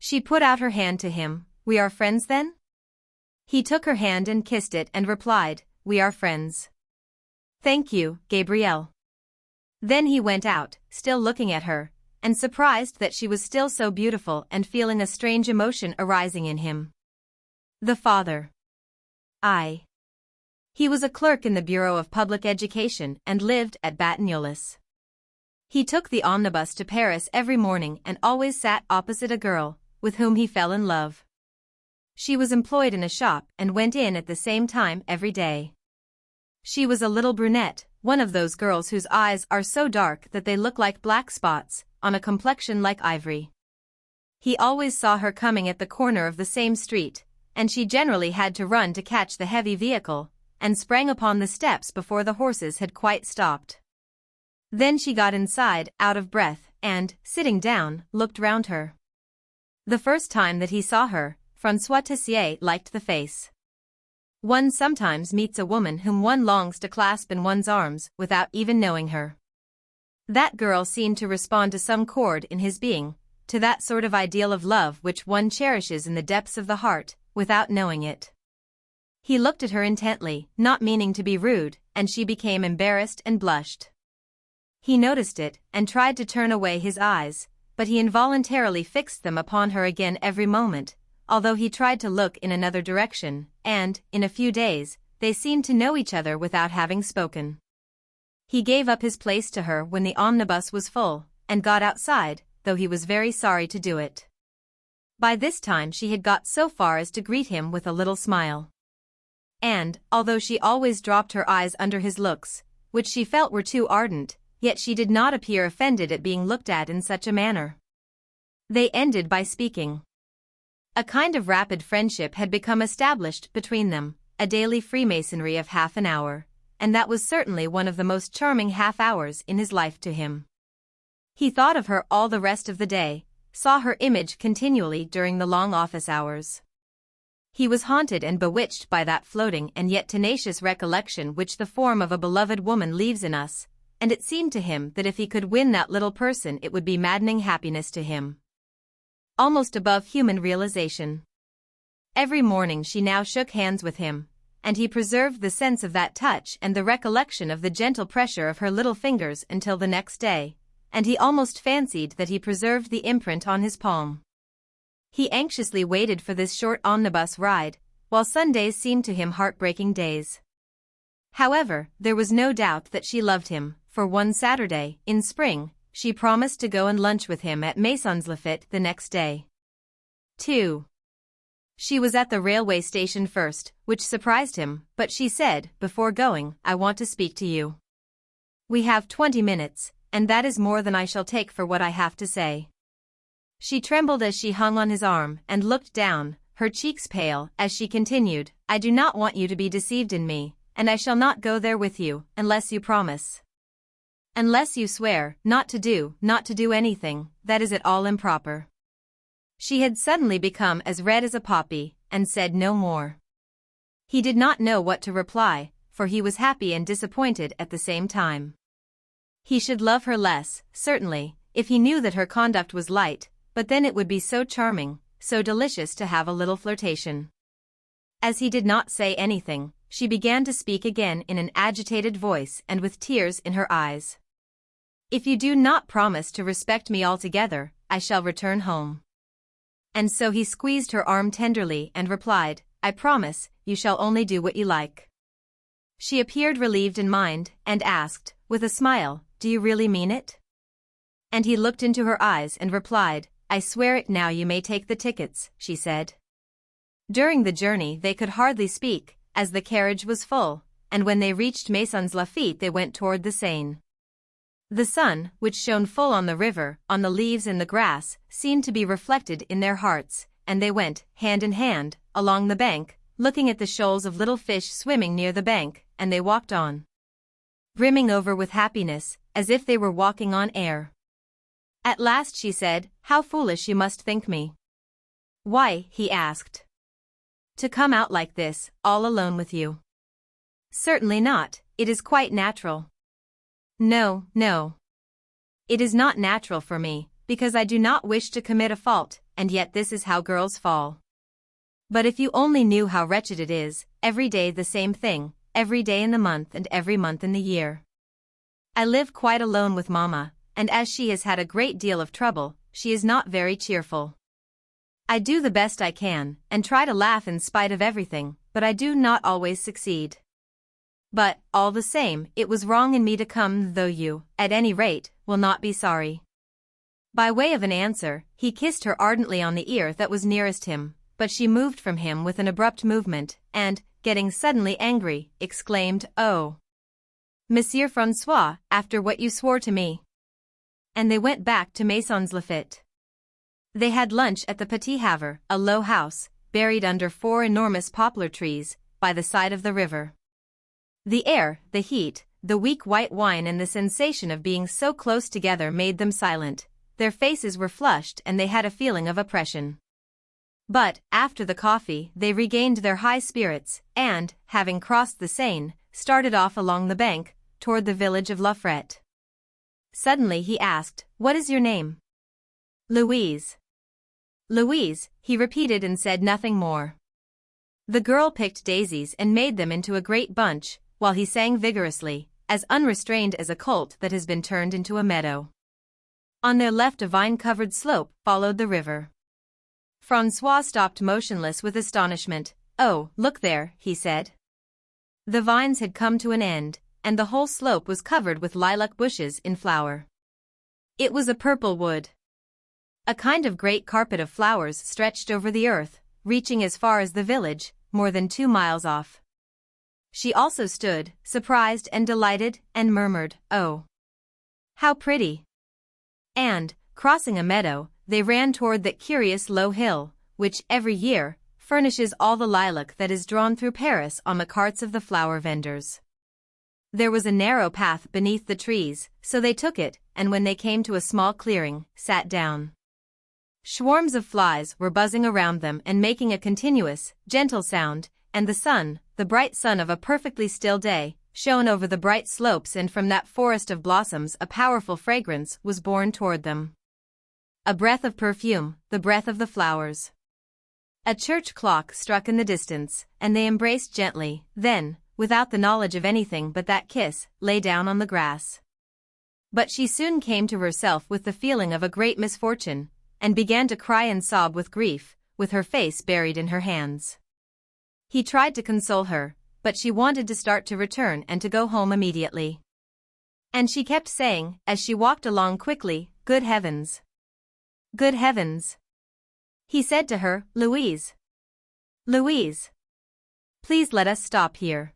[SPEAKER 1] She put out her hand to him. "We are friends then?" He took her hand and kissed it and replied, "We are friends." "Thank you, Gabrielle." Then he went out, still looking at her, and surprised that she was still so beautiful and feeling a strange emotion arising in him. The father. He was a clerk in the Bureau of Public Education and lived at Batignolles. He took the omnibus to Paris every morning and always sat opposite a girl, with whom he fell in love. She was employed in a shop and went in at the same time every day. She was a little brunette, one of those girls whose eyes are so dark that they look like black spots, on a complexion like ivory. He always saw her coming at the corner of the same street, and she generally had to run to catch the heavy vehicle, and sprang upon the steps before the horses had quite stopped. Then she got inside, out of breath, and, sitting down, looked round her. The first time that he saw her, François Tessier liked the face. One sometimes meets a woman whom one longs to clasp in one's arms without even knowing her. That girl seemed to respond to some chord in his being, to that sort of ideal of love which one cherishes in the depths of the heart, without knowing it. He looked at her intently, not meaning to be rude, and she became embarrassed and blushed. He noticed it, and tried to turn away his eyes, but he involuntarily fixed them upon her again every moment, although he tried to look in another direction, and, in a few days, they seemed to know each other without having spoken. He gave up his place to her when the omnibus was full, and got outside, though he was very sorry to do it. By this time she had got so far as to greet him with a little smile. And, although she always dropped her eyes under his looks, which she felt were too ardent, yet she did not appear offended at being looked at in such a manner. They ended by speaking. A kind of rapid friendship had become established between them, a daily freemasonry of half an hour, and that was certainly one of the most charming half-hours in his life to him. He thought of her all the rest of the day, saw her image continually during the long office hours. He was haunted and bewitched by that floating and yet tenacious recollection which the form of a beloved woman leaves in us, and it seemed to him that if he could win that little person it would be maddening happiness to him. Almost above human realization. Every morning she now shook hands with him, and he preserved the sense of that touch and the recollection of the gentle pressure of her little fingers until the next day, and he almost fancied that he preserved the imprint on his palm. He anxiously waited for this short omnibus ride, while Sundays seemed to him heartbreaking days. However, there was no doubt that she loved him, for one Saturday, in spring, she promised to go and lunch with him at Maisons Laffitte the next day. 2. She was at the railway station first, which surprised him, but she said, before going, "I want to speak to you. We have 20 minutes, and that is more than I shall take for what I have to say." She trembled as she hung on his arm and looked down, her cheeks pale, as she continued, "I do not want you to be deceived in me, and I shall not go there with you, unless you promise. Unless you swear not to do anything that is at all improper." She had suddenly become as red as a poppy, and said no more. He did not know what to reply, for he was happy and disappointed at the same time. He should love her less, certainly, if he knew that her conduct was light, but then it would be so charming, so delicious to have a little flirtation. As he did not say anything, she began to speak again in an agitated voice and with tears in her eyes. "If you do not promise to respect me altogether, I shall return home." And so he squeezed her arm tenderly and replied, "I promise, you shall only do what you like." She appeared relieved in mind, and asked, with a smile, "Do you really mean it?" And he looked into her eyes and replied, "I swear it. Now you may take the tickets," she said. During the journey they could hardly speak, as the carriage was full, and when they reached Maisons Laffitte they went toward the Seine. The sun, which shone full on the river, on the leaves and the grass, seemed to be reflected in their hearts, and they went, hand in hand, along the bank, looking at the shoals of little fish swimming near the bank, and they walked on, brimming over with happiness, as if they were walking on air. At last she said, "How foolish you must think me." "Why?" he asked. "To come out like this, all alone with you." "Certainly not, it is quite natural." "No, no. It is not natural for me, because I do not wish to commit a fault, and yet this is how girls fall. But if you only knew how wretched it is, every day the same thing, every day in the month and every month in the year. I live quite alone with Mamma, and as she has had a great deal of trouble, she is not very cheerful. I do the best I can, and try to laugh in spite of everything, but I do not always succeed. But, all the same, it was wrong in me to come, though you, at any rate, will not be sorry." By way of an answer, he kissed her ardently on the ear that was nearest him, but she moved from him with an abrupt movement, and, getting suddenly angry, exclaimed, "Oh, Monsieur François, after what you swore to me." And they went back to Maisons Laffitte. They had lunch at the Petit Havre, a low house, buried under 4 enormous poplar trees, by the side of the river. The air, the heat, the weak white wine and the sensation of being so close together made them silent, their faces were flushed and they had a feeling of oppression. But, after the coffee, they regained their high spirits, and, having crossed the Seine, started off along the bank, toward the village of La Frette. Suddenly he asked, "What is your name?" "Louise." "Louise," he repeated and said nothing more. The girl picked daisies and made them into a great bunch, while he sang vigorously, as unrestrained as a colt that has been turned into a meadow. On their left a vine-covered slope followed the river. François stopped motionless with astonishment. "Oh, look there," he said. The vines had come to an end, and the whole slope was covered with lilac bushes in flower. It was a purple wood. A kind of great carpet of flowers stretched over the earth, reaching as far as the village, more than 2 miles off. She also stood, surprised and delighted, and murmured, "Oh, how pretty!" And, crossing a meadow, they ran toward that curious low hill, which, every year, furnishes all the lilac that is drawn through Paris on the carts of the flower vendors. There was a narrow path beneath the trees, so they took it, and when they came to a small clearing, sat down. Swarms of flies were buzzing around them and making a continuous, gentle sound, and the sun, the bright sun of a perfectly still day, shone over the bright slopes, and from that forest of blossoms a powerful fragrance was borne toward them. A breath of perfume, the breath of the flowers. A church clock struck in the distance, and they embraced gently, then, without the knowledge of anything but that kiss, lay down on the grass. But she soon came to herself with the feeling of a great misfortune, and began to cry and sob with grief, with her face buried in her hands. He tried to console her, but she wanted to start to return and to go home immediately. And she kept saying, as she walked along quickly, "Good heavens! Good heavens!" He said to her, "Louise! Louise! Please let us stop here."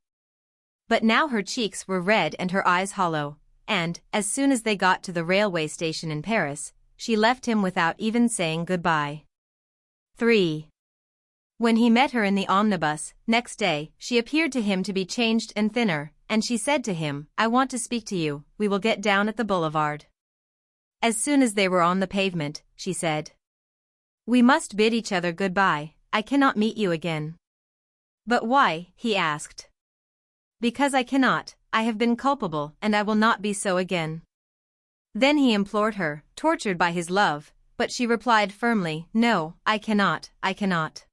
[SPEAKER 1] But now her cheeks were red and her eyes hollow, and, as soon as they got to the railway station in Paris, she left him without even saying goodbye. 3. When he met her in the omnibus, next day, she appeared to him to be changed and thinner, and she said to him, "I want to speak to you, we will get down at the boulevard." As soon as they were on the pavement, she said, "We must bid each other goodbye, I cannot meet you again." "But why?" he asked. "Because I cannot, I have been culpable and I will not be so again." Then he implored her, tortured by his love, but she replied firmly, "No, I cannot, I cannot."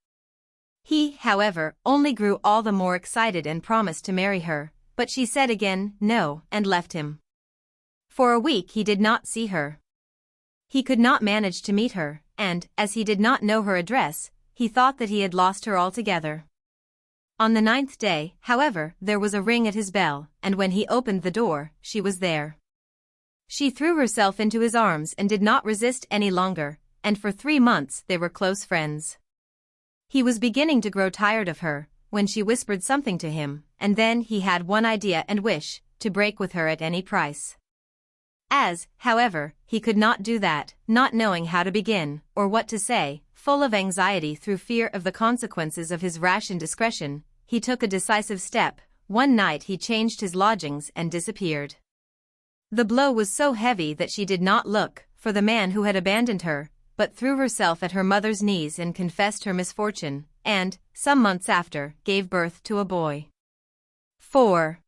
[SPEAKER 1] He, however, only grew all the more excited and promised to marry her, but she said again, "No," and left him. For a week he did not see her. He could not manage to meet her, and, as he did not know her address, he thought that he had lost her altogether. On the 9th day, however, there was a ring at his bell, and when he opened the door, she was there. She threw herself into his arms and did not resist any longer, and for 3 months they were close friends. He was beginning to grow tired of her, when she whispered something to him, and then he had one idea and wish, to break with her at any price. As, however, he could not do that, not knowing how to begin, or what to say, full of anxiety through fear of the consequences of his rash indiscretion, he took a decisive step. One night he changed his lodgings and disappeared. The blow was so heavy that she did not look for the man who had abandoned her, but threw herself at her mother's knees and confessed her misfortune, and, some months after, gave birth to a boy. 4.